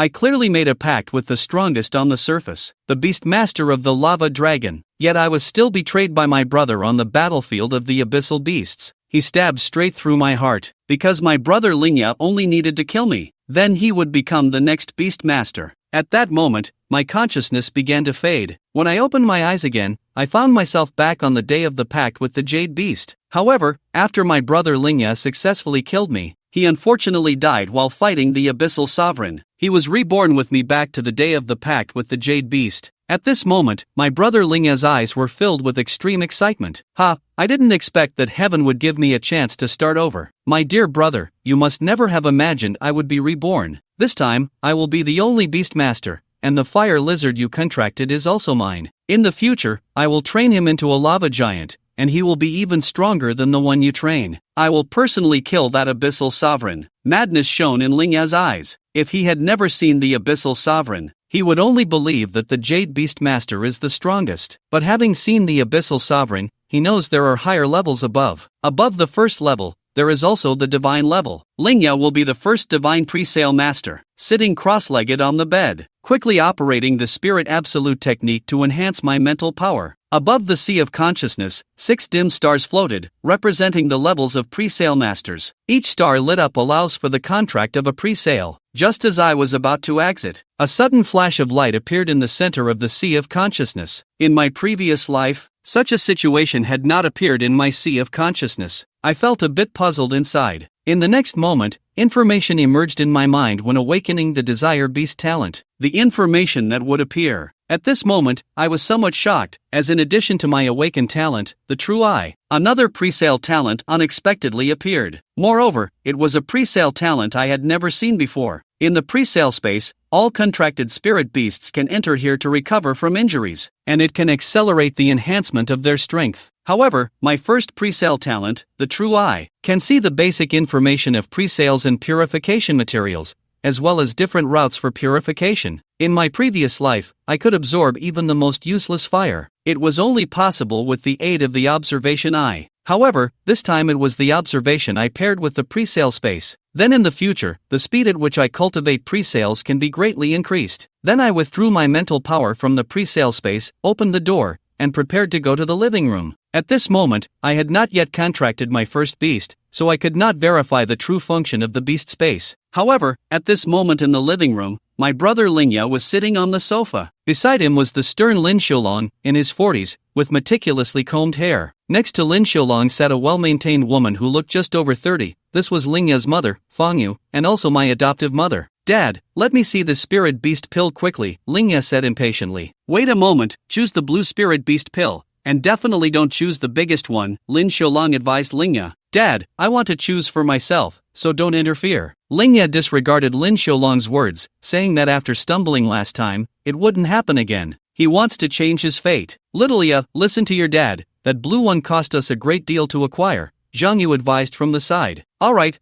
I clearly made a pact with the strongest on the surface, the beast master of the lava dragon, yet I was still betrayed by my brother on the battlefield of the abyssal beasts. He stabbed straight through my heart, because my brother Lingya only needed to kill me, then he would become the next beast master. At that moment, my consciousness began to fade. When I opened my eyes again, I found myself back on the day of the pact with the Jade Beast. However, after my brother Lingya successfully killed me, he unfortunately died while fighting the Abyssal Sovereign. He was reborn with me back to the day of the pact with the Jade Beast. At this moment, my brother Lingya's eyes were filled with extreme excitement. I didn't expect that heaven would give me a chance to start over. My dear brother, you must never have imagined I would be reborn. This time, I will be the only Beastmaster, and the fire lizard you contracted is also mine. In the future, I will train him into a lava giant, and he will be even stronger than the one you train. I will personally kill that Abyssal Sovereign. Madness shone in Lingya's eyes. If he had never seen the Abyssal Sovereign, he would only believe that the Jade Beastmaster is the strongest. But having seen the Abyssal Sovereign, he knows there are higher levels above. Above the first level, there is also the divine level. Lingya will be the first divine pre-sale master, sitting cross-legged on the bed, quickly operating the Spirit Absolute technique to enhance my mental power. Above the sea of consciousness, 6 dim stars floated, representing the levels of pre-sale masters. Each star lit up allows for the contract of a pre-sale. Just as I was about to exit, a sudden flash of light appeared in the center of the sea of consciousness. In my previous life, such a situation had not appeared in my sea of consciousness. I felt a bit puzzled inside. In the next moment, information emerged in my mind when awakening the Desire Beast talent. The information that would appear. At this moment, I was somewhat shocked, as in addition to my awakened talent, the True Eye, another pre-sale talent unexpectedly appeared. Moreover, it was a pre-sale talent I had never seen before. In the pre-sale space, all contracted spirit beasts can enter here to recover from injuries, and it can accelerate the enhancement of their strength. However, my first pre-sale talent, the True Eye, can see the basic information of pre-sales and purification materials, as well as different routes for purification. In my previous life, I could absorb even the most useless fire. It was only possible with the aid of the observation eye. However, this time it was the observation eye paired with the pre-sale space. Then in the future, the speed at which I cultivate pre-sales can be greatly increased. Then I withdrew my mental power from the pre-sale space, opened the door, and prepared to go to the living room. At this moment, I had not yet contracted my first beast, so I could not verify the true function of the beast space. However, at this moment in the living room, my brother Lingya was sitting on the sofa. Beside him was the stern Lin Xiulong, in his 40s, with meticulously combed hair. Next to Lin Xiulong sat a well-maintained woman who looked just over 30. This was Lingya's mother, Fangyu, and also my adoptive mother. "Dad, let me see the spirit beast pill quickly," Lingya said impatiently. "Wait a moment, choose the blue spirit beast pill. And definitely don't choose the biggest one," Lin Xiulong advised Lingya. "Dad, I want to choose for myself, so don't interfere." Lingya disregarded Lin Xiulong's words, saying that after stumbling last time, it wouldn't happen again. He wants to change his fate. "Littleya, listen to your dad, that blue one cost us a great deal to acquire," Zhang Yu advised from the side. Alright,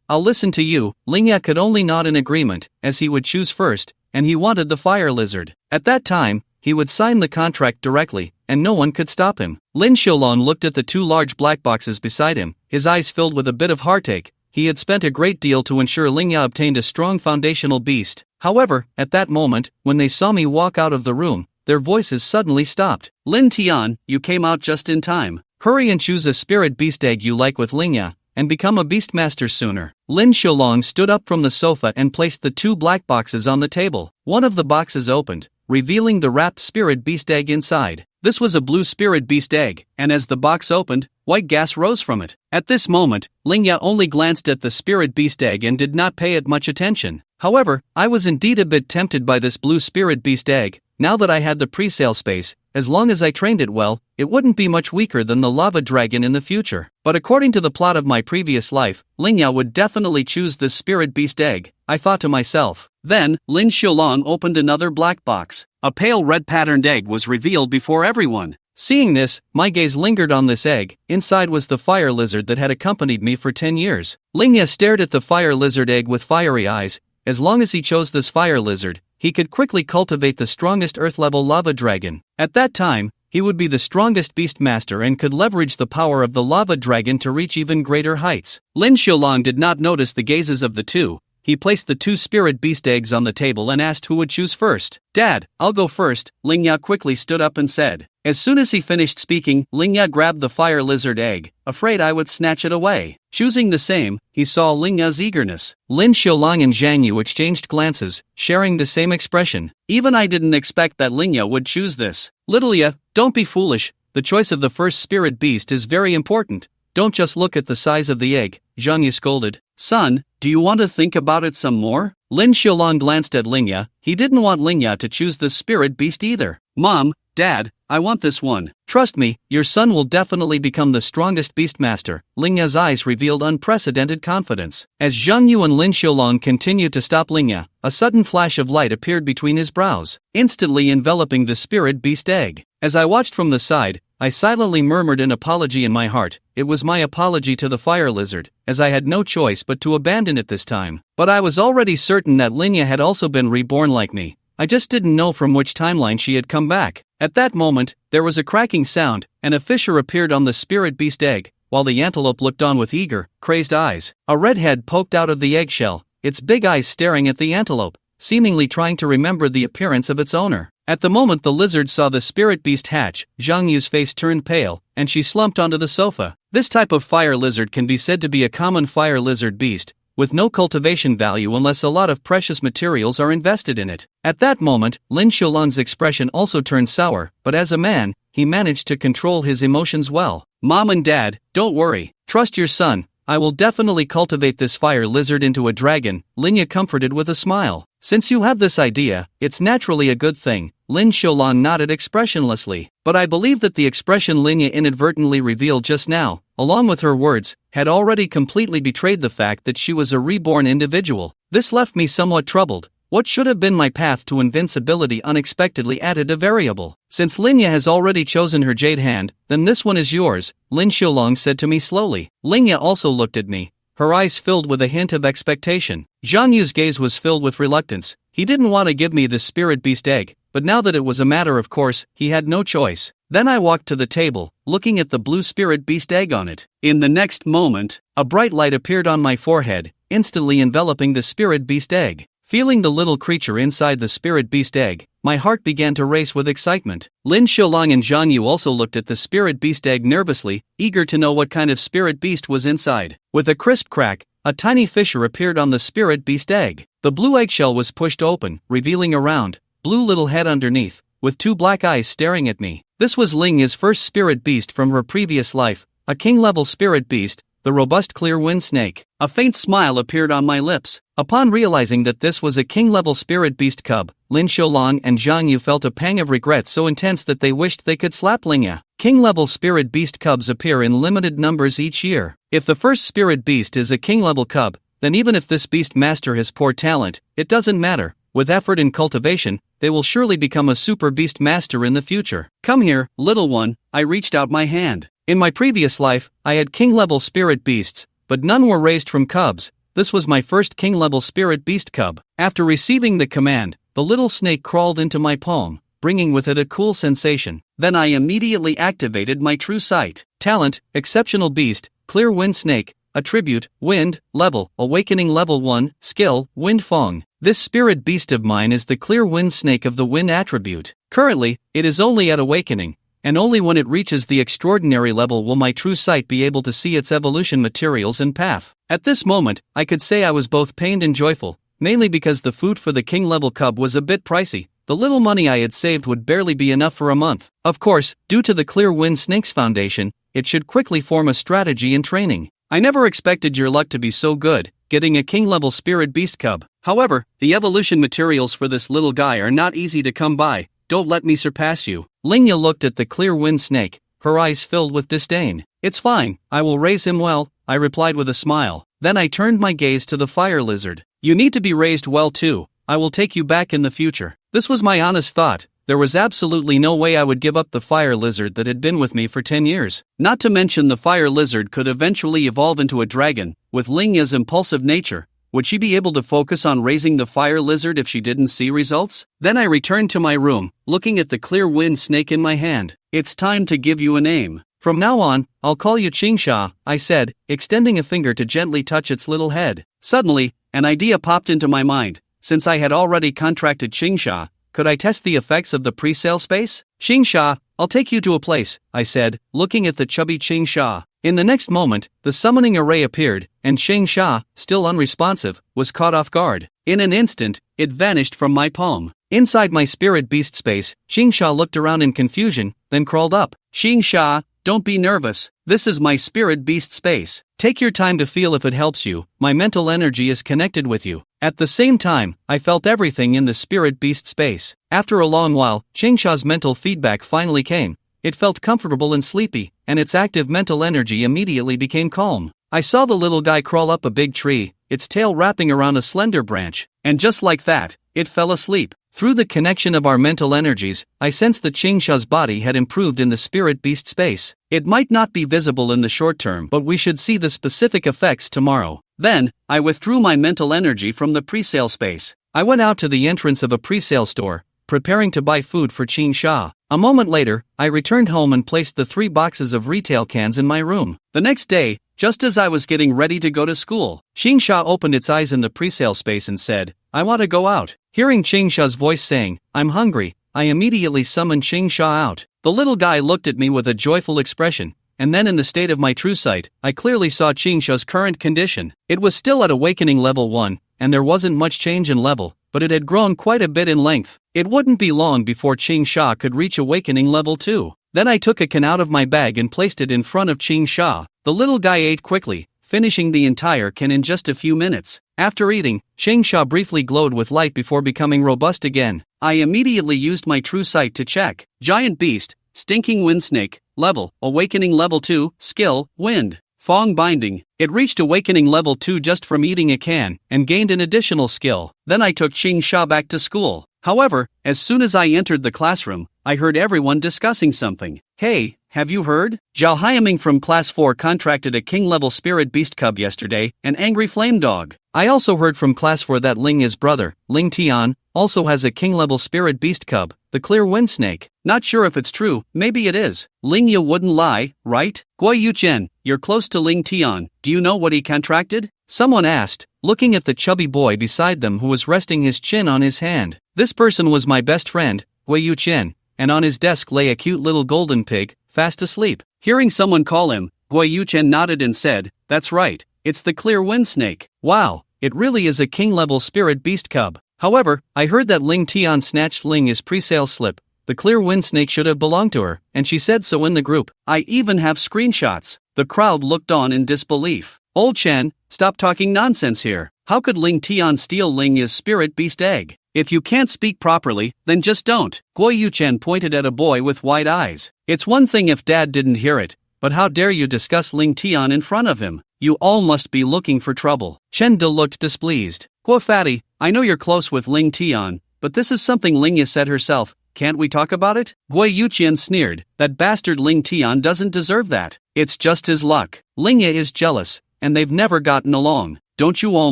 I'll listen to you." Lingya could only nod in agreement, as he would choose first, and he wanted the fire lizard. At that time, he would sign the contract directly, and no one could stop him. Lin Xiulong looked at the 2 large black boxes beside him, his eyes filled with a bit of heartache. He had spent a great deal to ensure Lingya obtained a strong foundational beast. However, at that moment, when they saw me walk out of the room, their voices suddenly stopped. "Lin Tian, you came out just in time. Hurry and choose a spirit beast egg you like with Lingya, and become a beastmaster sooner." Lin Xiulong stood up from the sofa and placed the 2 black boxes on the table. One of the boxes opened, revealing the wrapped spirit beast egg inside. This was a blue spirit beast egg, and as the box opened, white gas rose from it. At this moment, Lingya only glanced at the spirit beast egg and did not pay it much attention. However, I was indeed a bit tempted by this blue spirit beast egg. Now that I had the pre-sale space, as long as I trained it well, it wouldn't be much weaker than the lava dragon in the future. But according to the plot of my previous life, Lingya would definitely choose this spirit beast egg, I thought to myself. Then, Lin Xiulong opened another black box. A pale red patterned egg was revealed before everyone. Seeing this, my gaze lingered on this egg. Inside was the fire lizard that had accompanied me for 10 years. Lingya stared at the fire lizard egg with fiery eyes. As long as he chose this fire lizard, he could quickly cultivate the strongest earth-level lava dragon. At that time, he would be the strongest beastmaster and could leverage the power of the lava dragon to reach even greater heights. Lin Xiulong did not notice the gazes of the 2. He placed the 2 spirit beast eggs on the table and asked who would choose first. "Dad, I'll go first," Lingya quickly stood up and said. As soon as he finished speaking, Lingya grabbed the fire lizard egg, afraid I would snatch it away. Choosing the same, he saw Lingya's eagerness. Lin Xiaolong and Zhang Yu exchanged glances, sharing the same expression. Even I didn't expect that Lingya would choose this. "Littleya, don't be foolish. The choice of the first spirit beast is very important. Don't just look at the size of the egg," Zhang Yu scolded. "Son, do you want to think about it some more?" Lin Xiaolong glanced at Lingya. He didn't want Lingya to choose the spirit beast either. "Mom, Dad, I want this one. Trust me, your son will definitely become the strongest beastmaster." Lingya's eyes revealed unprecedented confidence. As Zhang Yu and Lin Xiaolong continued to stop Lingya, a sudden flash of light appeared between his brows, instantly enveloping the spirit beast egg. As I watched from the side, I silently murmured an apology in my heart. It was my apology to the fire lizard, as I had no choice but to abandon it this time. But I was already certain that Lingya had also been reborn like me. I just didn't know from which timeline she had come back. At that moment, there was a cracking sound, and a fissure appeared on the spirit beast egg, while the antelope looked on with eager, crazed eyes. A red head poked out of the eggshell, its big eyes staring at the antelope, seemingly trying to remember the appearance of its owner. At the moment the lizard saw the spirit beast hatch, Zhang Yu's face turned pale, and she slumped onto the sofa. This type of fire lizard can be said to be a common fire lizard beast, with no cultivation value unless a lot of precious materials are invested in it. At that moment, Lin Xiaolong's expression also turned sour, but as a man, he managed to control his emotions well. "Mom and Dad, don't worry. Trust your son. I will definitely cultivate this fire lizard into a dragon," Lingya comforted with a smile. "Since you have this idea, it's naturally a good thing." Lin Xiaolong nodded expressionlessly. But I believe that the expression Lingya inadvertently revealed just now, along with her words, had already completely betrayed the fact that she was a reborn individual. This left me somewhat troubled. What should have been my path to invincibility unexpectedly added a variable. "Since Lingya has already chosen her jade hand, then this one is yours," Lin Xiaolong said to me slowly. Lingya also looked at me, her eyes filled with a hint of expectation. Zhang Yu's gaze was filled with reluctance. He didn't want to give me the spirit beast egg, but now that it was a matter of course, he had no choice. Then I walked to the table, looking at the blue spirit beast egg on it. In the next moment, a bright light appeared on my forehead, instantly enveloping the spirit beast egg. Feeling the little creature inside the spirit beast egg, my heart began to race with excitement. Lin Xiaolong and Zhang Yu also looked at the spirit beast egg nervously, eager to know what kind of spirit beast was inside. With a crisp crack, a tiny fissure appeared on the spirit beast egg. The blue eggshell was pushed open, revealing a round, blue little head underneath, with 2 black eyes staring at me. This was Lingya's first spirit beast from her previous life, a king-level spirit beast, the robust clear wind snake. A faint smile appeared on my lips. Upon realizing that this was a king-level spirit beast cub, Lin Xiaolong and Zhang Yu felt a pang of regret so intense that they wished they could slap Lingya. King-level spirit beast cubs appear in limited numbers each year. If the first spirit beast is a king-level cub, then even if this beast master has poor talent, it doesn't matter. With effort and cultivation, they will surely become a super beast master in the future. "Come here, little one," I reached out my hand. In my previous life, I had king-level spirit beasts, but none were raised from cubs. This was my first king-level spirit beast cub. After receiving the command, the little snake crawled into my palm, bringing with it a cool sensation. Then I immediately activated my true sight. Talent, exceptional beast, clear wind snake. Attribute, wind, level, awakening level 1, skill, wind fong. This spirit beast of mine is the clear wind snake of the wind attribute. Currently, it is only at awakening, and only when it reaches the extraordinary level will my true sight be able to see its evolution materials and path. At this moment, I could say I was both pained and joyful, mainly because the food for the king-level cub was a bit pricey. The little money I had saved would barely be enough for a month. Of course, due to the Clear Wind Snake's foundation, it should quickly form a strategy in training. I never expected your luck to be so good, getting a king-level spirit beast cub. However, the evolution materials for this little guy are not easy to come by. Don't let me surpass you. Lingya looked at the clear wind snake, her eyes filled with disdain. It's fine, I will raise him well, I replied with a smile. Then I turned my gaze to the fire lizard. You need to be raised well too. I will take you back in the future. This was my honest thought. There was absolutely no way I would give up the fire lizard that had been with me for 10 years. Not to mention the fire lizard could eventually evolve into a dragon. With Lingya's impulsive nature, would she be able to focus on raising the fire lizard if she didn't see results? Then I returned to my room, looking at the clear wind snake in my hand. It's time to give you a name. From now on, I'll call you Qingsha, I said, extending a finger to gently touch its little head. Suddenly, An idea popped into my mind. Since I had already contracted Qingsha, could I test the effects of the pre-sale space? Qingsha, I'll take you to a place, I said, looking at the chubby Qingsha. In the next moment, the summoning array appeared, and Qingsha, still unresponsive, was caught off guard. In an instant, it vanished from my palm. Inside my spirit beast space, Qingsha looked around in confusion, then crawled up. Qingsha, don't be nervous. This is my spirit beast space. Take your time to feel if it helps you. My mental energy is connected with you. At the same time, I felt everything in the spirit beast space. After a long while, Qingsha's mental feedback finally came. It felt comfortable and sleepy, and its active mental energy immediately became calm. I saw the little guy crawl up a big tree, its tail wrapping around a slender branch, and just like that, it fell asleep. Through the connection of our mental energies, I sensed that Qingsha's body had improved in the spirit beast space. It might not be visible in the short term, but we should see the specific effects tomorrow. Then, I withdrew my mental energy from the pre-sale space. I went out to the entrance of a pre-sale store, preparing to buy food for Qingsha. A moment later, I returned home and placed the 3 boxes of retail cans in my room. The next day, just as I was getting ready to go to school, Qingsha opened its eyes in the pre-sale space and said, I want to go out. Hearing Qingsha's voice saying, I'm hungry, I immediately summoned Qingsha out. The little guy looked at me with a joyful expression, and then in the state of my true sight, I clearly saw Qingsha's current condition. It was still at awakening level 1, and there wasn't much change in level, but it had grown quite a bit in length. It wouldn't be long before Qingsha could reach awakening level 2. Then I took a can out of my bag and placed it in front of Qingsha. The little guy ate quickly, finishing the entire can in just a few minutes. After eating, Qingsha briefly glowed with light before becoming robust again. I immediately used my true sight to check. Giant beast, stinking wind snake, level, awakening level 2, skill, wind. Fong binding. It reached awakening level 2 just from eating a can, and gained an additional skill. Then I took Qingsha back to school. However, as soon as I entered the classroom, I heard everyone discussing something. Hey, have you heard? Zhao Hyaming from Class 4 contracted a king-level spirit beast cub yesterday, an angry flame dog. I also heard from Class 4 that Lingya's brother, Ling Tian, also has a king-level spirit beast cub, the clear wind snake. Not sure if it's true, maybe it is. Lingya wouldn't lie, right? Guai Yuchen, you're close to Ling Tian. Do you know what he contracted? Someone asked, looking at the chubby boy beside them who was resting his chin on his hand. This person was my best friend, Guai Yuchen, and on his desk lay a cute little golden pig, fast asleep. Hearing someone call him, Guai Yuchen nodded and said, that's right, it's the clear wind snake. Wow, it really is a king-level spirit beast cub. However, I heard that Ling Tian snatched Lingya's pre-sale slip. The clear wind snake should have belonged to her, and she said so in the group. I even have screenshots. The crowd looked on in disbelief. Old Chen, stop talking nonsense here. How could Ling Tian steal Lingya's spirit beast egg? If you can't speak properly, then just don't. Guai Yuchen pointed at a boy with wide eyes. It's one thing if dad didn't hear it, but how dare you discuss Ling Tian in front of him? You all must be looking for trouble. Chen De looked displeased. Guo Fatty, I know you're close with Ling Tian, but this is something Lingya said herself. Can't we talk about it? Guai Yuchen sneered. That bastard Ling Tian doesn't deserve that. It's just his luck. Lingya is jealous, and they've never gotten along. Don't you all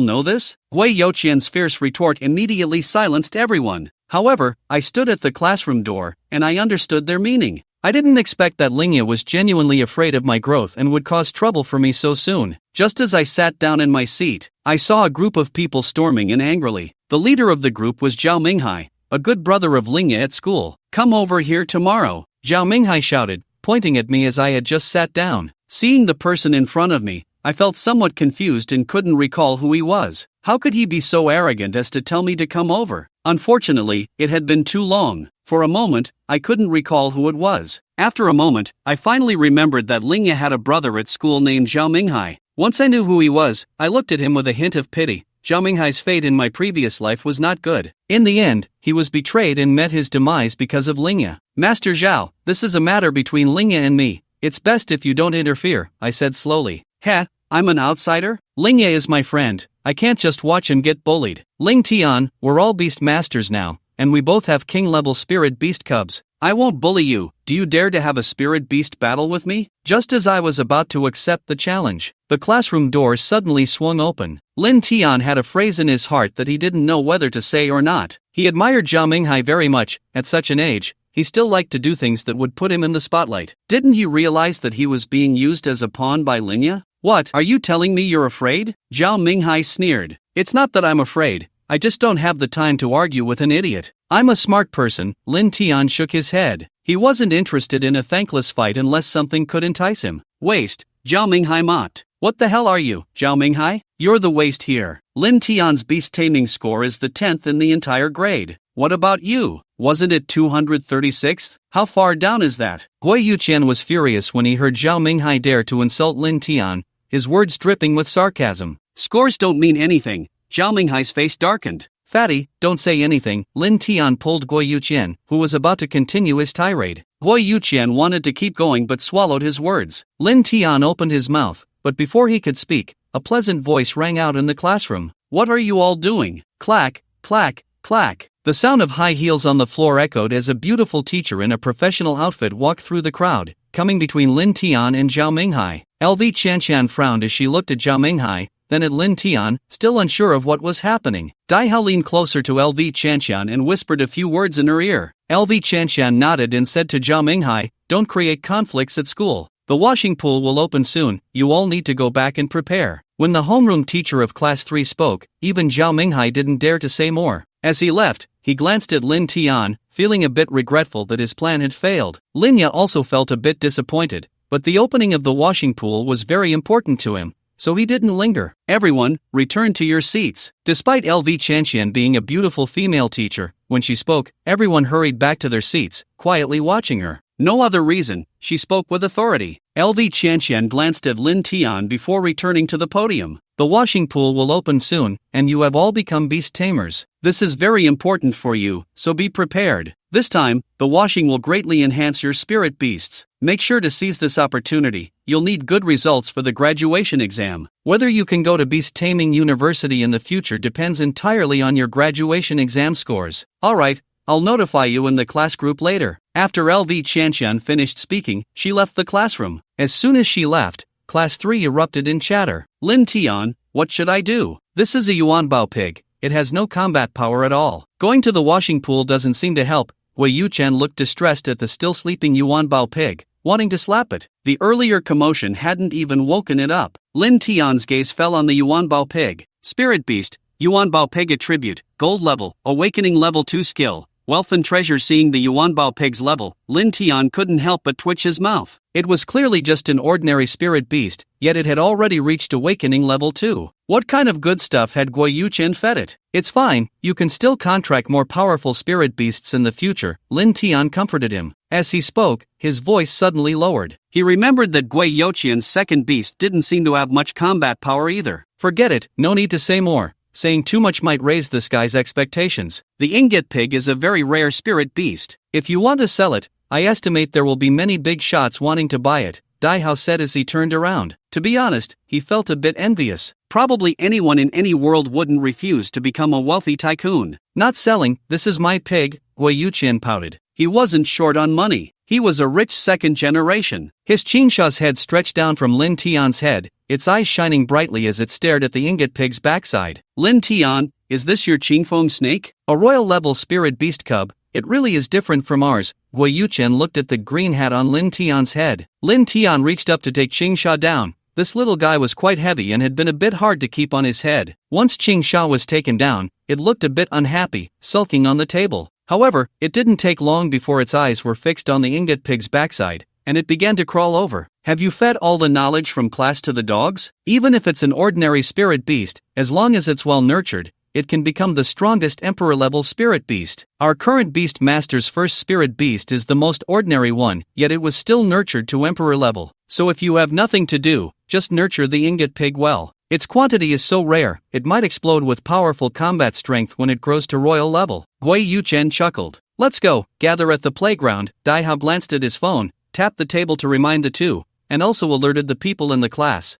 know this? Guai Yuchen's fierce retort immediately silenced everyone. However, I stood at the classroom door, and I understood their meaning. I didn't expect that Lingya was genuinely afraid of my growth and would cause trouble for me so soon. Just as I sat down in my seat, I saw a group of people storming in angrily. The leader of the group was Zhao Minghai, a good brother of Lingya at school. Come over here tomorrow, Zhao Minghai shouted, pointing at me as I had just sat down. Seeing the person in front of me, I felt somewhat confused and couldn't recall who he was. How could he be so arrogant as to tell me to come over? Unfortunately, it had been too long. For a moment, I couldn't recall who it was. After a moment, I finally remembered that Lingya had a brother at school named Zhao Minghai. Once I knew who he was, I looked at him with a hint of pity. Zhao Minghai's fate in my previous life was not good. In the end, he was betrayed and met his demise because of Lingya. Master Zhao, this is a matter between Lingya and me. It's best if you don't interfere, I said slowly. Heh, I'm an outsider? Lingya is my friend. I can't just watch him get bullied. Ling Tian, we're all beast masters now, and we both have king-level spirit beast cubs. I won't bully you. Do you dare to have a spirit beast battle with me? Just as I was about to accept the challenge, the classroom door suddenly swung open. Lin Tian had a phrase in his heart that he didn't know whether to say or not. He admired Zhao Minghai very much. At such an age, he still liked to do things that would put him in the spotlight. Didn't he realize that he was being used as a pawn by Lingya? What, are you telling me you're afraid? Zhao Minghai sneered. It's not that I'm afraid, I just don't have the time to argue with an idiot. I'm a smart person. Lin Tian shook his head. He wasn't interested in a thankless fight unless something could entice him. Waste, Zhao Minghai mocked. What the hell are you, Zhao Minghai? You're the waste here. Lin Tian's beast taming score is the 10th in the entire grade. What about you? Wasn't it 236th? How far down is that? Gui Yuqian was furious when he heard Zhao Minghai dare to insult Lin Tian, his words dripping with sarcasm. Scores don't mean anything. Zhao Minghai's face darkened. Fatty, don't say anything. Lin Tian pulled Gui Yuqian, who was about to continue his tirade. Gui Yuqian wanted to keep going but swallowed his words. Lin Tian opened his mouth, but before he could speak, a pleasant voice rang out in the classroom. What are you all doing? Clack, clack, clack. The sound of high heels on the floor echoed as a beautiful teacher in a professional outfit walked through the crowd, coming between Lin Tian and Zhao Minghai. LV Chanshan frowned as she looked at Zhao Minghai, then at Lin Tian, still unsure of what was happening. Dai Hao leaned closer to LV Chanshan and whispered a few words in her ear. LV Chanshan nodded and said to Zhao Minghai, don't create conflicts at school. The washing pool will open soon, you all need to go back and prepare. When the homeroom teacher of Class 3 spoke, even Zhao Minghai didn't dare to say more. As he left, he glanced at Lin Tian, feeling a bit regretful that his plan had failed. Linya also felt a bit disappointed, but the opening of the washing pool was very important to him, so he didn't linger. Everyone, return to your seats. Despite LV Chanshan being a beautiful female teacher, when she spoke, everyone hurried back to their seats, quietly watching her. No other reason, she spoke with authority. LV Chanshan glanced at Lin Tian before returning to the podium. The washing pool will open soon, and you have all become beast tamers. This is very important for you, so be prepared. This time, the washing will greatly enhance your spirit beasts. Make sure to seize this opportunity. You'll need good results for the graduation exam. Whether you can go to Beast Taming University in the future depends entirely on your graduation exam scores. Alright, I'll notify you in the class group later. After LV Chanshan finished speaking, she left the classroom. As soon as she left, Class 3 erupted in chatter. Lin Tian, what should I do? This is a Yuanbao pig. It has no combat power at all. Going to the washing pool doesn't seem to help. Wei Yuqian looked distressed at the still sleeping Yuanbao pig, wanting to slap it. The earlier commotion hadn't even woken it up. Lin Tian's gaze fell on the Yuanbao pig. Spirit beast, Yuanbao pig attribute, gold level, awakening level 2 skill. Wealth and treasure. Seeing the Yuanbao pig's level, Lin Tian couldn't help but twitch his mouth. It was clearly just an ordinary spirit beast, yet it had already reached awakening level 2. What kind of good stuff had Gui Yuqian fed it? It's fine, you can still contract more powerful spirit beasts in the future, Lin Tian comforted him. As he spoke, his voice suddenly lowered. He remembered that Gui Yuqian's second beast didn't seem to have much combat power either. Forget it, no need to say more. Saying too much might raise this guy's expectations. The ingot pig is a very rare spirit beast. If you want to sell it, I estimate there will be many big shots wanting to buy it, Dai Hao said as he turned around. To be honest, he felt a bit envious. Probably anyone in any world wouldn't refuse to become a wealthy tycoon. Not selling, this is my pig, Gui Yuqian pouted. He wasn't short on money. He was a rich second generation. His Qingsha's head stretched down from Lin Tian's head, its eyes shining brightly as it stared at the ingot pig's backside. Lin Tian, is this your Qingfeng snake? A royal-level spirit beast cub? It really is different from ours. Gui Yuqian looked at the green hat on Lin Tian's head. Lin Tian reached up to take Qingsha down. This little guy was quite heavy and had been a bit hard to keep on his head. Once Qingsha was taken down, it looked a bit unhappy, sulking on the table. However, it didn't take long before its eyes were fixed on the ingot pig's backside, and it began to crawl over. Have you fed all the knowledge from class to the dogs? Even if it's an ordinary spirit beast, as long as it's well nurtured, it can become the strongest emperor-level spirit beast. Our current beast master's first spirit beast is the most ordinary one, yet it was still nurtured to emperor level. So if you have nothing to do, just nurture the ingot pig well. Its quantity is so rare, it might explode with powerful combat strength when it grows to royal level. Gui Yuqian chuckled. Let's go, gather at the playground. Dai Hao glanced at his phone, tapped the table to remind the two, and also alerted the people in the class.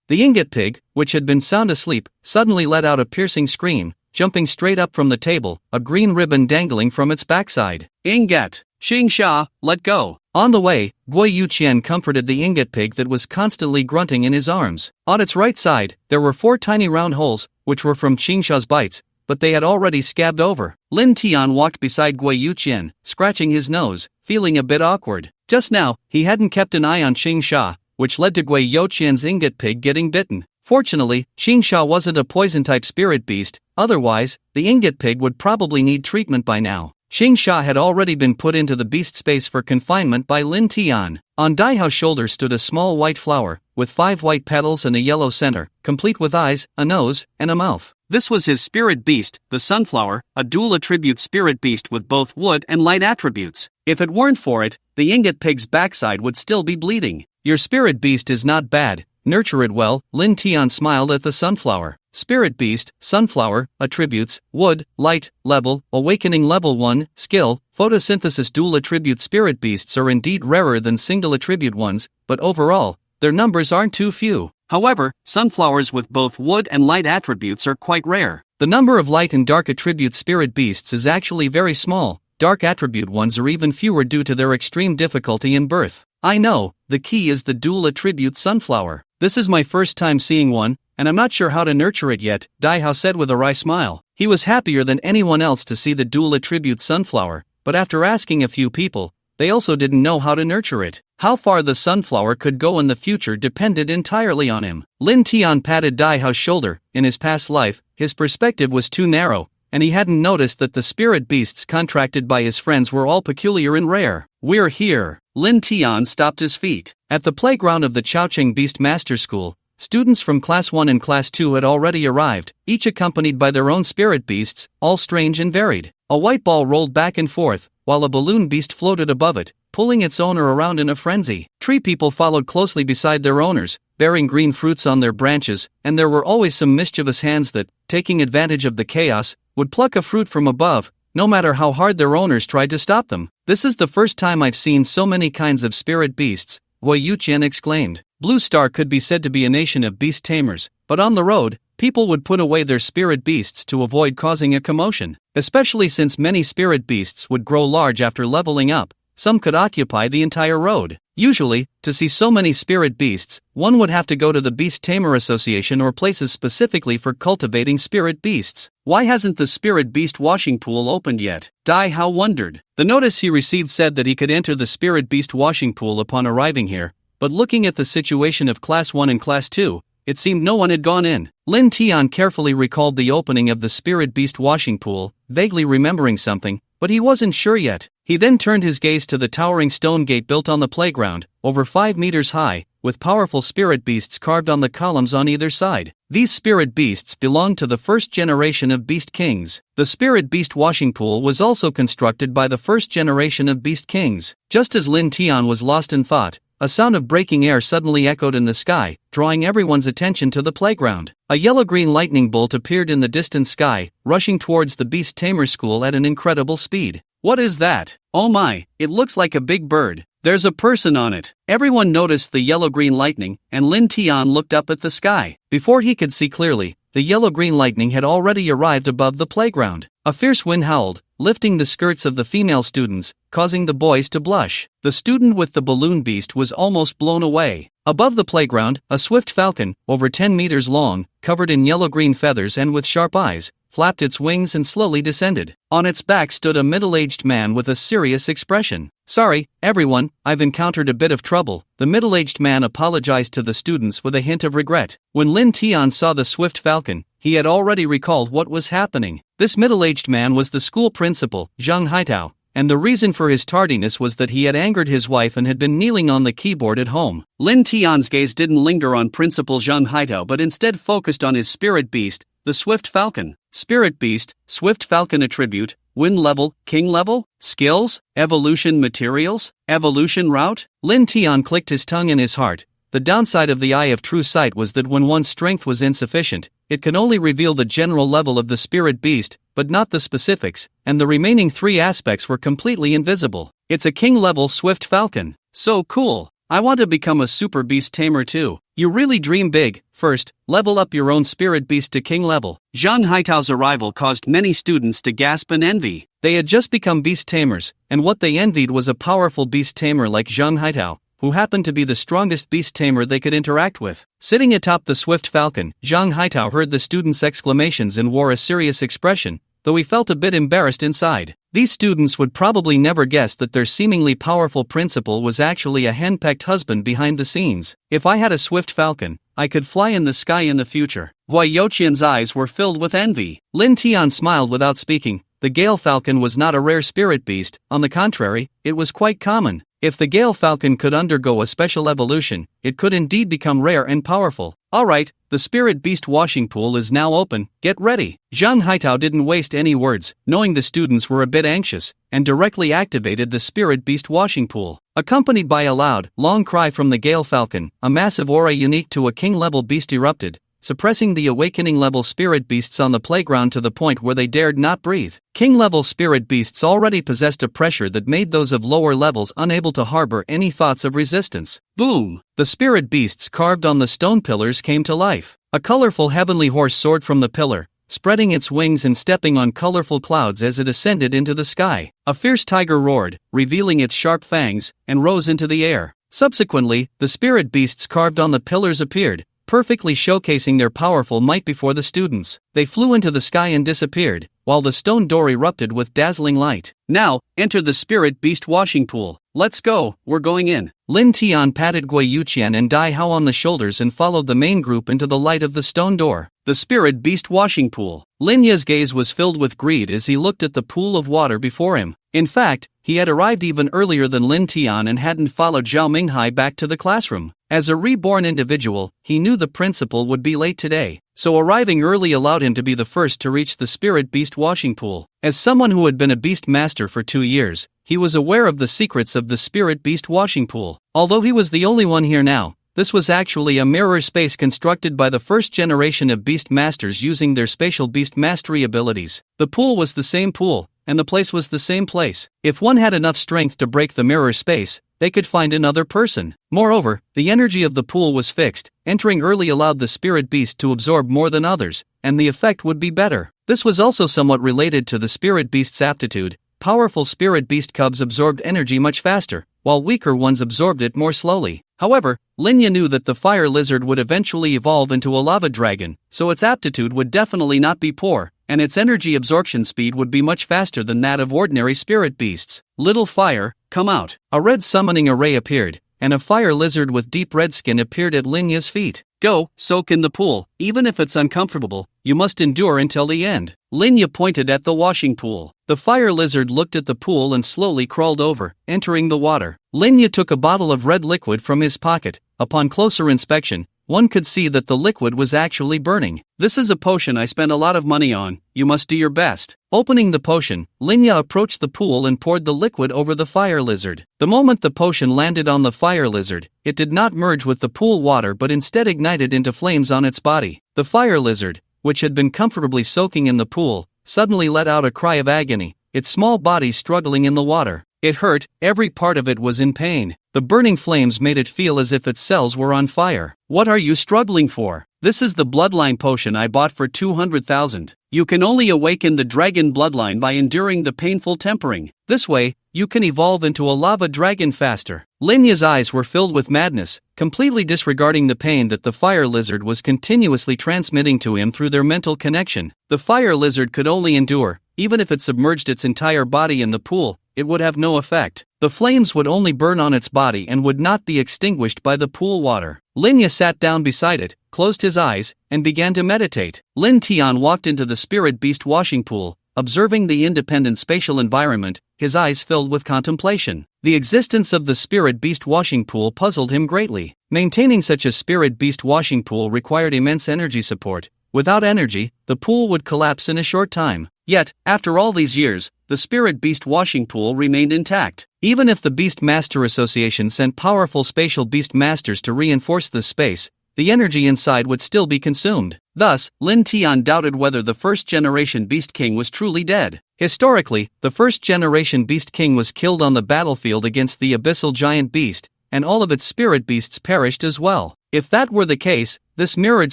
The ingot pig, which had been sound asleep, suddenly let out a piercing scream, jumping straight up from the table, a green ribbon dangling from its backside. Ingot! Qingsha, let go! On the way, Gui Yuqian comforted the ingot pig that was constantly grunting in his arms. On its right side, there were 4 tiny round holes, which were from Qingsha's bites, but they had already scabbed over. Lin Tian walked beside Gui Yuqian, scratching his nose, feeling a bit awkward. Just now, he hadn't kept an eye on Qingsha, which led to Gui Youqian's ingot pig getting bitten. Fortunately, Xingsha wasn't a poison-type spirit beast, otherwise, the ingot pig would probably need treatment by now. Xingsha had already been put into the beast space for confinement by Lin Tian. On Daihao's shoulder stood a small white flower, with 5 white petals and a yellow center, complete with eyes, a nose, and a mouth. This was his spirit beast, the sunflower, a dual-attribute spirit beast with both wood and light attributes. If it weren't for it, the ingot pig's backside would still be bleeding. Your spirit beast is not bad, nurture it well, Lin Tian smiled at the sunflower. Spirit beast, sunflower, attributes, wood, light, level, awakening level 1, skill, photosynthesis. Dual attribute spirit beasts are indeed rarer than single attribute ones, but overall, their numbers aren't too few. However, sunflowers with both wood and light attributes are quite rare. The number of light and dark attribute spirit beasts is actually very small. Dark attribute ones are even fewer due to their extreme difficulty in birth. I know, the key is the dual attribute sunflower. This is my first time seeing one, and I'm not sure how to nurture it yet, Daihao said with a wry smile. He was happier than anyone else to see the dual attribute sunflower, but after asking a few people, they also didn't know how to nurture it. How far the sunflower could go in the future depended entirely on him. Lin Tian patted Daihao's shoulder. In his past life, his perspective was too narrow, and he hadn't noticed that the spirit beasts contracted by his friends were all peculiar and rare. We're here. Lin Tian stopped his feet. At the playground of the Chaoqing Beast Master School, students from Class 1 and Class 2 had already arrived, each accompanied by their own spirit beasts, all strange and varied. A white ball rolled back and forth, while a balloon beast floated above it, pulling its owner around in a frenzy. Tree people followed closely beside their owners, bearing green fruits on their branches, and there were always some mischievous hands that, taking advantage of the chaos, would pluck a fruit from above, no matter how hard their owners tried to stop them. This is the first time I've seen so many kinds of spirit beasts, Gui Youqian exclaimed. Blue Star could be said to be a nation of beast tamers, but on the road, people would put away their spirit beasts to avoid causing a commotion, especially since many spirit beasts would grow large after leveling up. Some could occupy the entire road. Usually, to see so many spirit beasts, one would have to go to the Beast Tamer Association or places specifically for cultivating spirit beasts. Why hasn't the spirit beast washing pool opened yet? Daihao wondered. The notice he received said that he could enter the spirit beast washing pool upon arriving here, but looking at the situation of Class 1 and Class 2, it seemed no one had gone in. Lin Tian carefully recalled the opening of the spirit beast washing pool, vaguely remembering something, but he wasn't sure yet. He then turned his gaze to the towering stone gate built on the playground, over 5 meters high, with powerful spirit beasts carved on the columns on either side. These spirit beasts belonged to the first generation of beast kings. The spirit beast washing pool was also constructed by the first generation of beast kings. Just as Lin Tian was lost in thought, a sound of breaking air suddenly echoed in the sky, drawing everyone's attention to the playground. A yellow-green lightning bolt appeared in the distant sky, rushing towards the Beast Tamer School at an incredible speed. What is that? Oh my, it looks like a big bird. There's a person on it. Everyone noticed the yellow-green lightning, and Lin Tian looked up at the sky. Before he could see clearly, the yellow-green lightning had already arrived above the playground. A fierce wind howled, lifting the skirts of the female students, causing the boys to blush. The student with the balloon beast was almost blown away. Above the playground, a swift falcon, over 10 meters long, covered in yellow-green feathers and with sharp eyes, flapped its wings and slowly descended. On its back stood a middle-aged man with a serious expression. Sorry, everyone, I've encountered a bit of trouble. The middle-aged man apologized to the students with a hint of regret. When Lin Tian saw the swift falcon, he had already recalled what was happening. This middle-aged man was the school principal, Zhang Haitao, and the reason for his tardiness was that he had angered his wife and had been kneeling on the keyboard at home. Lin Tian's gaze didn't linger on Principal Zhang Haitao but instead focused on his spirit beast, the swift falcon. Spirit beast, swift falcon attribute, wind level, king level, skills, evolution materials, evolution route. Lin Tian clicked his tongue in his heart. The downside of the Eye of True Sight was that when one's strength was insufficient, it could only reveal the general level of the spirit beast, but not the specifics, and the remaining 3 aspects were completely invisible. It's a king-level swift falcon. So cool. I want to become a super beast tamer too. You really dream big. First, level up your own spirit beast to king level. Zhang Haitao's arrival caused many students to gasp in envy. They had just become beast tamers, and what they envied was a powerful beast tamer like Zhang Haitao, who happened to be the strongest beast tamer they could interact with. Sitting atop the swift falcon, Zhang Haitao heard the students' exclamations and wore a serious expression, though he felt a bit embarrassed inside. These students would probably never guess that their seemingly powerful principal was actually a henpecked husband behind the scenes. If I had a swift falcon, I could fly in the sky in the future. Hua Youqian's eyes were filled with envy. Lin Tian smiled without speaking. The Gale Falcon was not a rare spirit beast, on the contrary, it was quite common. If the Gale Falcon could undergo a special evolution, it could indeed become rare and powerful. Alright, the Spirit Beast washing pool is now open, get ready. Zhang Haitao didn't waste any words, knowing the students were a bit anxious, and directly activated the Spirit Beast washing pool. Accompanied by a loud, long cry from the Gale Falcon, a massive aura unique to a king-level beast erupted, suppressing the awakening-level spirit beasts on the playground to the point where they dared not breathe. King-level spirit beasts already possessed a pressure that made those of lower levels unable to harbor any thoughts of resistance. Boom! The spirit beasts carved on the stone pillars came to life. A colorful heavenly horse soared from the pillar, spreading its wings and stepping on colorful clouds as it ascended into the sky. A fierce tiger roared, revealing its sharp fangs, and rose into the air. Subsequently, the spirit beasts carved on the pillars appeared, perfectly showcasing their powerful might before the students. They flew into the sky and disappeared, while the stone door erupted with dazzling light. Now, enter the Spirit Beast washing pool. Let's go, we're going in. Lin Tian patted Gui Yuqian and Dai Hao on the shoulders and followed the main group into the light of the stone door. The Spirit Beast washing pool. Lin Ye's gaze was filled with greed as he looked at the pool of water before him. In fact, he had arrived even earlier than Lin Tian and hadn't followed Zhao Minghai back to the classroom. As a reborn individual, he knew the principal would be late today, so arriving early allowed him to be the first to reach the Spirit Beast washing pool. As someone who had been a beast master for 2 years, he was aware of the secrets of the Spirit Beast washing pool. Although he was the only one here now, this was actually a mirror space constructed by the first generation of beast masters using their spatial beast mastery abilities. The pool was the same pool, and the place was the same place. If one had enough strength to break the mirror space, they could find another person. Moreover, the energy of the pool was fixed. Entering early allowed the spirit beast to absorb more than others, and the effect would be better. This was also somewhat related to the spirit beast's aptitude. Powerful spirit beast cubs absorbed energy much faster, while weaker ones absorbed it more slowly. However, Linya knew that the fire lizard would eventually evolve into a lava dragon, so its aptitude would definitely not be poor, and its energy absorption speed would be much faster than that of ordinary spirit beasts. Little fire, come out. A red summoning array appeared, and a fire lizard with deep red skin appeared at Linya's feet. Go, soak in the pool, even if it's uncomfortable, you must endure until the end. Linya pointed at the washing pool. The fire lizard looked at the pool and slowly crawled over, entering the water. Linya took a bottle of red liquid from his pocket. Upon closer inspection, one could see that the liquid was actually burning. This is a potion I spent a lot of money on, you must do your best. Opening the potion, Linya approached the pool and poured the liquid over the fire lizard. The moment the potion landed on the fire lizard, it did not merge with the pool water but instead ignited into flames on its body. The fire lizard, which had been comfortably soaking in the pool, suddenly let out a cry of agony, its small body struggling in the water. It hurt, every part of it was in pain. The burning flames made it feel as if its cells were on fire. What are you struggling for? This is the bloodline potion I bought for 200,000. You can only awaken the dragon bloodline by enduring the painful tempering. This way, you can evolve into a lava dragon faster. Linya's eyes were filled with madness, completely disregarding the pain that the fire lizard was continuously transmitting to him through their mental connection. The fire lizard could only endure, even if it submerged its entire body in the pool, it would have no effect. The flames would only burn on its body and would not be extinguished by the pool water. Linya sat down beside it, closed his eyes, and began to meditate. Lin Tian walked into the spirit beast washing pool, observing the independent spatial environment, his eyes filled with contemplation. The existence of the spirit beast washing pool puzzled him greatly. Maintaining such a spirit beast washing pool required immense energy support. Without energy, the pool would collapse in a short time. Yet, after all these years, the Spirit Beast washing pool remained intact. Even if the Beast Master Association sent powerful spatial beast masters to reinforce the space, the energy inside would still be consumed. Thus, Lin Tian doubted whether the first-generation Beast King was truly dead. Historically, the first-generation Beast King was killed on the battlefield against the abyssal giant beast, and all of its spirit beasts perished as well. If that were the case, this mirrored